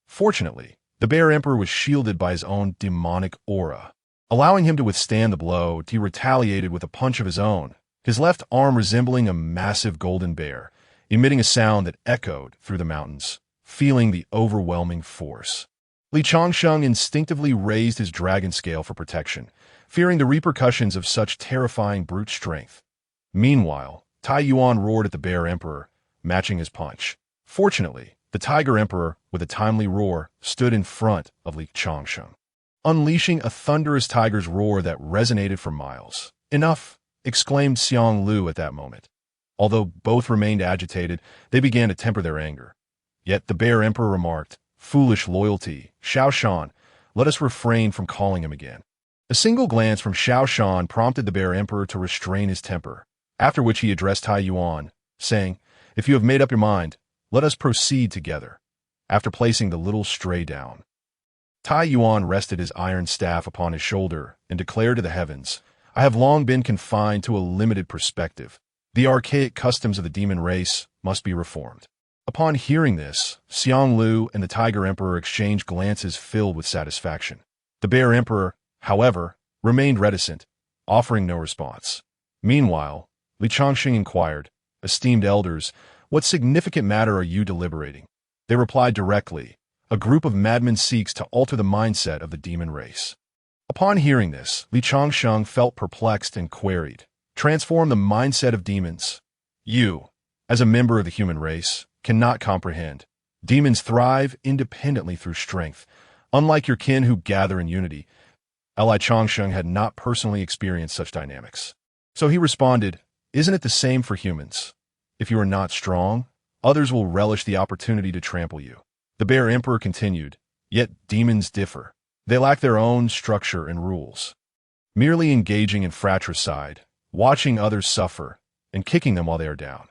Fortunately, the bear emperor was shielded by his own demonic aura, allowing him to withstand the blow. He retaliated with a punch of his own, his left arm resembling a massive golden bear, emitting a sound that echoed through the mountains, feeling the overwhelming force. Li Changsheng instinctively raised his dragon scale for protection, fearing the repercussions of such terrifying brute strength. Meanwhile, Tai Yuan roared at the bear emperor, matching his punch. Fortunately, the tiger emperor, with a timely roar, stood in front of Li Changsheng, unleashing a thunderous tiger's roar that resonated for miles. "Enough!" exclaimed Xiang Lu at that moment. Although both remained agitated, they began to temper their anger. Yet the bear emperor remarked, "Foolish loyalty, Xiaoshan, let us refrain from calling him again." A single glance from Xiaoshan prompted the bear emperor to restrain his temper, after which he addressed Tai Yuan, saying, "If you have made up your mind, let us proceed together." After placing the little stray down, Tai Yuan rested his iron staff upon his shoulder and declared to the heavens, "I have long been confined to a limited perspective. The archaic customs of the demon race must be reformed." Upon hearing this, Xiang Lu and the Tiger Emperor exchanged glances filled with satisfaction. The Bear Emperor, however, remained reticent, offering no response. Meanwhile, Li Changxing inquired, "Esteemed elders, what significant matter are you deliberating?" They replied directly, "A group of madmen seeks to alter the mindset of the demon race." Upon hearing this, Li Changsheng felt perplexed and queried, "Transform the mindset of demons? You, as a member of the human race, cannot comprehend. Demons thrive independently through strength. Unlike your kin who gather in unity, Li Changsheng had not personally experienced such dynamics. So he responded, "Isn't it the same for humans? If you are not strong, others will relish the opportunity to trample you." The Bear Emperor continued, "Yet demons differ. They lack their own structure and rules. Merely engaging in fratricide, watching others suffer, and kicking them while they are down."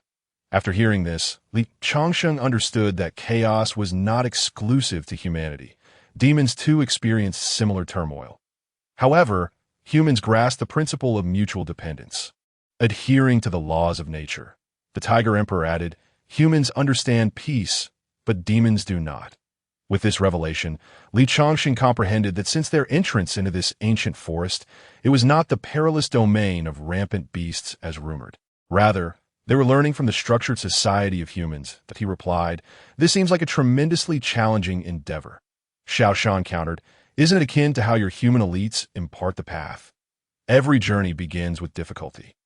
After hearing this, Li Changsheng understood that chaos was not exclusive to humanity. Demons too experienced similar turmoil. However, humans grasp the principle of mutual dependence, adhering to the laws of nature. The Tiger Emperor added, "Humans understand peace, but demons do not." With this revelation, Li Changsheng comprehended that since their entrance into this ancient forest, it was not the perilous domain of rampant beasts as rumored. Rather, they were learning from the structured society of humans. That he replied, "This seems like a tremendously challenging endeavor." Xiao Shan countered, "Isn't it akin to how your human elites impart the path? Every journey begins with difficulty."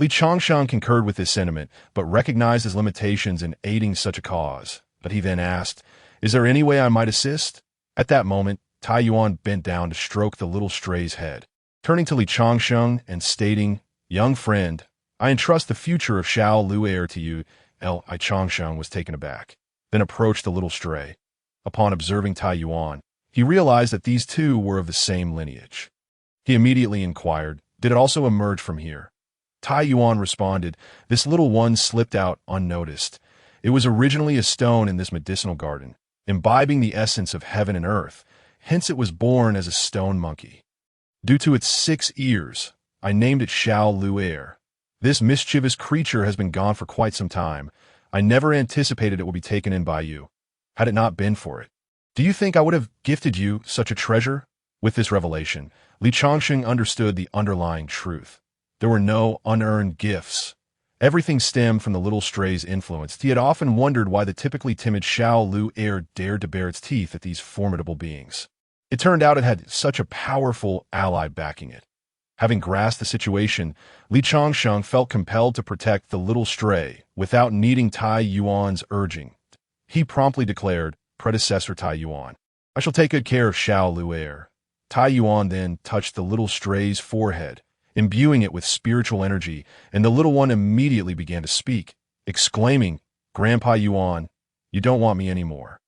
Li Changsheng concurred with this sentiment, but recognized his limitations in aiding such a cause. But he then asked, "Is there any way I might assist?" At that moment, Tai Yuan bent down to stroke the little stray's head, turning to Li Changsheng and stating, "Young friend, I entrust the future of Xiao Lu'er to you." Li Changsheng was taken aback, then approached the little stray. Upon observing Tai Yuan, he realized that these two were of the same lineage. He immediately inquired, "Did it also emerge from here?" Tai Yuan responded, "This little one slipped out unnoticed. It was originally a stone in this medicinal garden, imbibing the essence of heaven and earth. Hence it was born as a stone monkey. Due to its 6 ears, I named it Xiao Lu'er. This mischievous creature has been gone for quite some time. I never anticipated it would be taken in by you. Had it not been for it, do you think I would have gifted you such a treasure?" With this revelation, Li Changsheng understood the underlying truth. There were no unearned gifts. Everything stemmed from the little stray's influence. He had often wondered why the typically timid Xiao Lu'er dared to bare its teeth at these formidable beings. It turned out it had such a powerful ally backing it. Having grasped the situation, Li Changsheng felt compelled to protect the little stray without needing Tai Yuan's urging. He promptly declared, "Predecessor Tai Yuan, I shall take good care of Xiao Lu'er." Tai Yuan then touched the little stray's forehead, imbuing it with spiritual energy, and the little one immediately began to speak, exclaiming, "Grandpa Yuan, you don't want me anymore."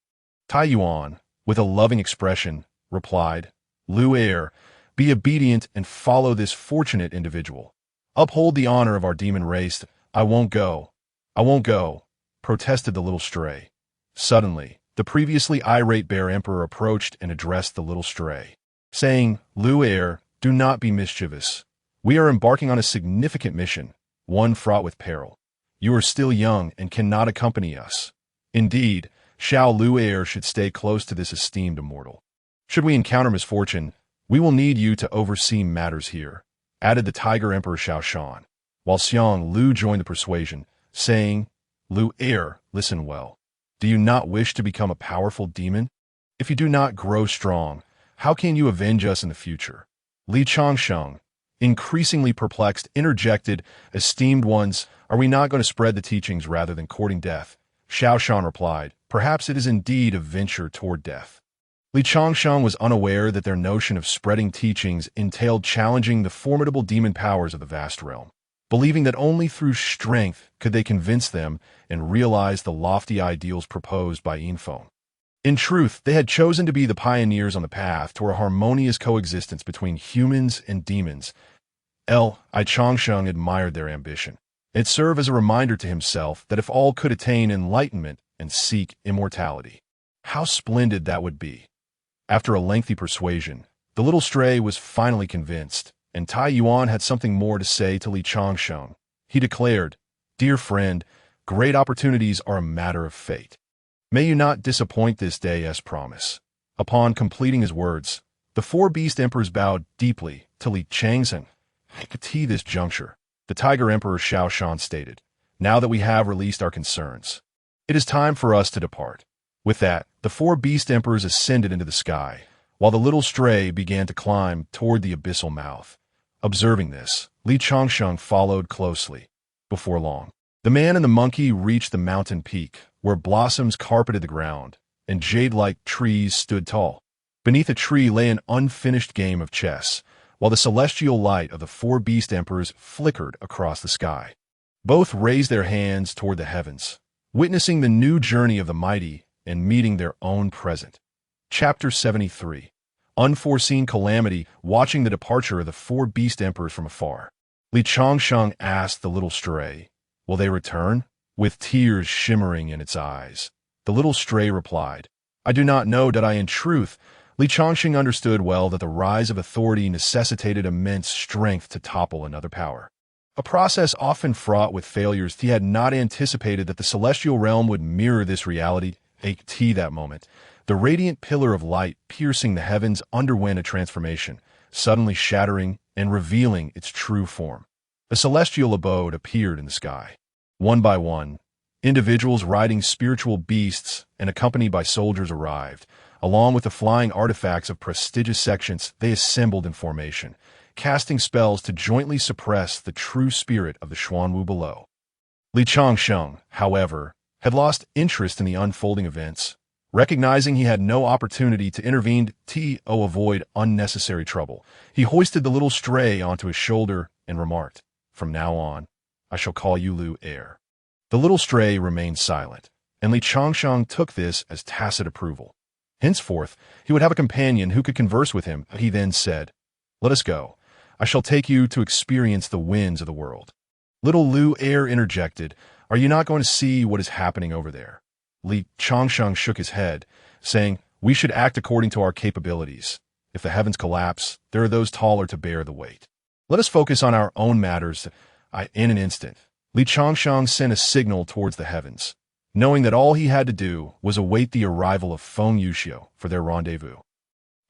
Tai Yuan, with a loving expression, replied, "Lu'er, be obedient and follow this fortunate individual. Uphold the honor of our demon race." "I won't go. I won't go," protested the little stray. Suddenly, the previously irate Bear Emperor approached and addressed the little stray, saying, "Lu'er, do not be mischievous. We are embarking on a significant mission, one fraught with peril. You are still young and cannot accompany us. Indeed, Xiao Lu'er should stay close to this esteemed immortal. Should we encounter misfortune, we will need you to oversee matters here," added the Tiger Emperor Xiao Shan, while Xiang Lu joined the persuasion, saying, "Lu'er, listen well. Do you not wish to become a powerful demon? If you do not grow strong, how can you avenge us in the future?" Li Changsheng, increasingly perplexed, interjected, "Esteemed ones, are we not going to spread the teachings rather than courting death?" Xiao Shan replied, "Perhaps it is indeed a venture toward death." Li Changsheng was unaware that their notion of spreading teachings entailed challenging the formidable demon powers of the vast realm, believing that only through strength could they convince them and realize the lofty ideals proposed by Infeng. In truth, they had chosen to be the pioneers on the path toward a harmonious coexistence between humans and demons. Li Changsheng admired their ambition. It served as a reminder to himself that if all could attain enlightenment and seek immortality, how splendid that would be. After a lengthy persuasion, the little stray was finally convinced, and Tai Yuan had something more to say to Li Changsheng. He declared, "Dear friend, great opportunities are a matter of fate. May you not disappoint this day as promised." Upon completing his words, the 4 beast emperors bowed deeply to Li Changsheng. At this juncture, the Tiger Emperor Xiao Shan stated, "Now that we have released our concerns, it is time for us to depart." With that, the 4 beast emperors ascended into the sky, while the little stray began to climb toward the abyssal mouth. Observing this, Li Changsheng followed closely. Before long, the man and the monkey reached the mountain peak, where blossoms carpeted the ground, and jade-like trees stood tall. Beneath a tree lay an unfinished game of chess, while the celestial light of the four beast emperors flickered across the sky. Both raised their hands toward the heavens, witnessing the new journey of the mighty and meeting their own present. Chapter 73. Unforeseen Calamity. Watching the departure of the four beast emperors from afar, Li Changsheng asked the little stray, "Will they return?" With tears shimmering in its eyes. The little stray replied, "I do not know that in truth." Li Changsheng understood well that the rise of authority necessitated immense strength to topple another power. A process often fraught with failures. He had not anticipated that the celestial realm would mirror this reality. At that moment, the radiant pillar of light piercing the heavens underwent a transformation, suddenly shattering and revealing its true form. A celestial abode appeared in the sky. One by one, individuals riding spiritual beasts and accompanied by soldiers arrived. Along with the flying artifacts of prestigious sections, they assembled in formation, casting spells to jointly suppress the true spirit of the Xuanwu below. Li Changsheng, however, had lost interest in the unfolding events. Recognizing he had no opportunity to intervene to avoid unnecessary trouble, he hoisted the little stray onto his shoulder and remarked, "From now on, I shall call you Lu Heir." The little stray remained silent, and Li Changsheng took this as tacit approval. Henceforth, he would have a companion who could converse with him. He then said, "Let us go. I shall take you to experience the winds of the world." Little Lu Heir interjected, "Are you not going to see what is happening over there?" Li Changsheng shook his head, saying, "We should act according to our capabilities. If the heavens collapse, there are those taller to bear the weight. Let us focus on our own matters." In an instant, Li Changsheng sent a signal towards the heavens, knowing that all he had to do was await the arrival of Feng Yuxiu for their rendezvous.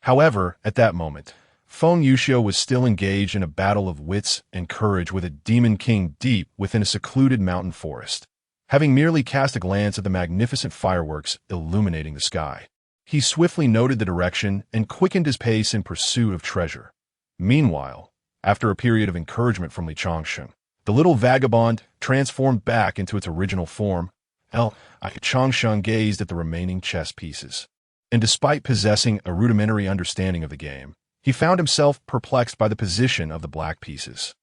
However, at that moment, Feng Yuxiu was still engaged in a battle of wits and courage with a demon king deep within a secluded mountain forest. Having merely cast a glance at the magnificent fireworks illuminating the sky, he swiftly noted the direction and quickened his pace in pursuit of treasure. Meanwhile, after a period of encouragement from Li Changsheng, the little vagabond transformed back into its original form. Changsheng gazed at the remaining chess pieces, and despite possessing a rudimentary understanding of the game, he found himself perplexed by the position of the black pieces.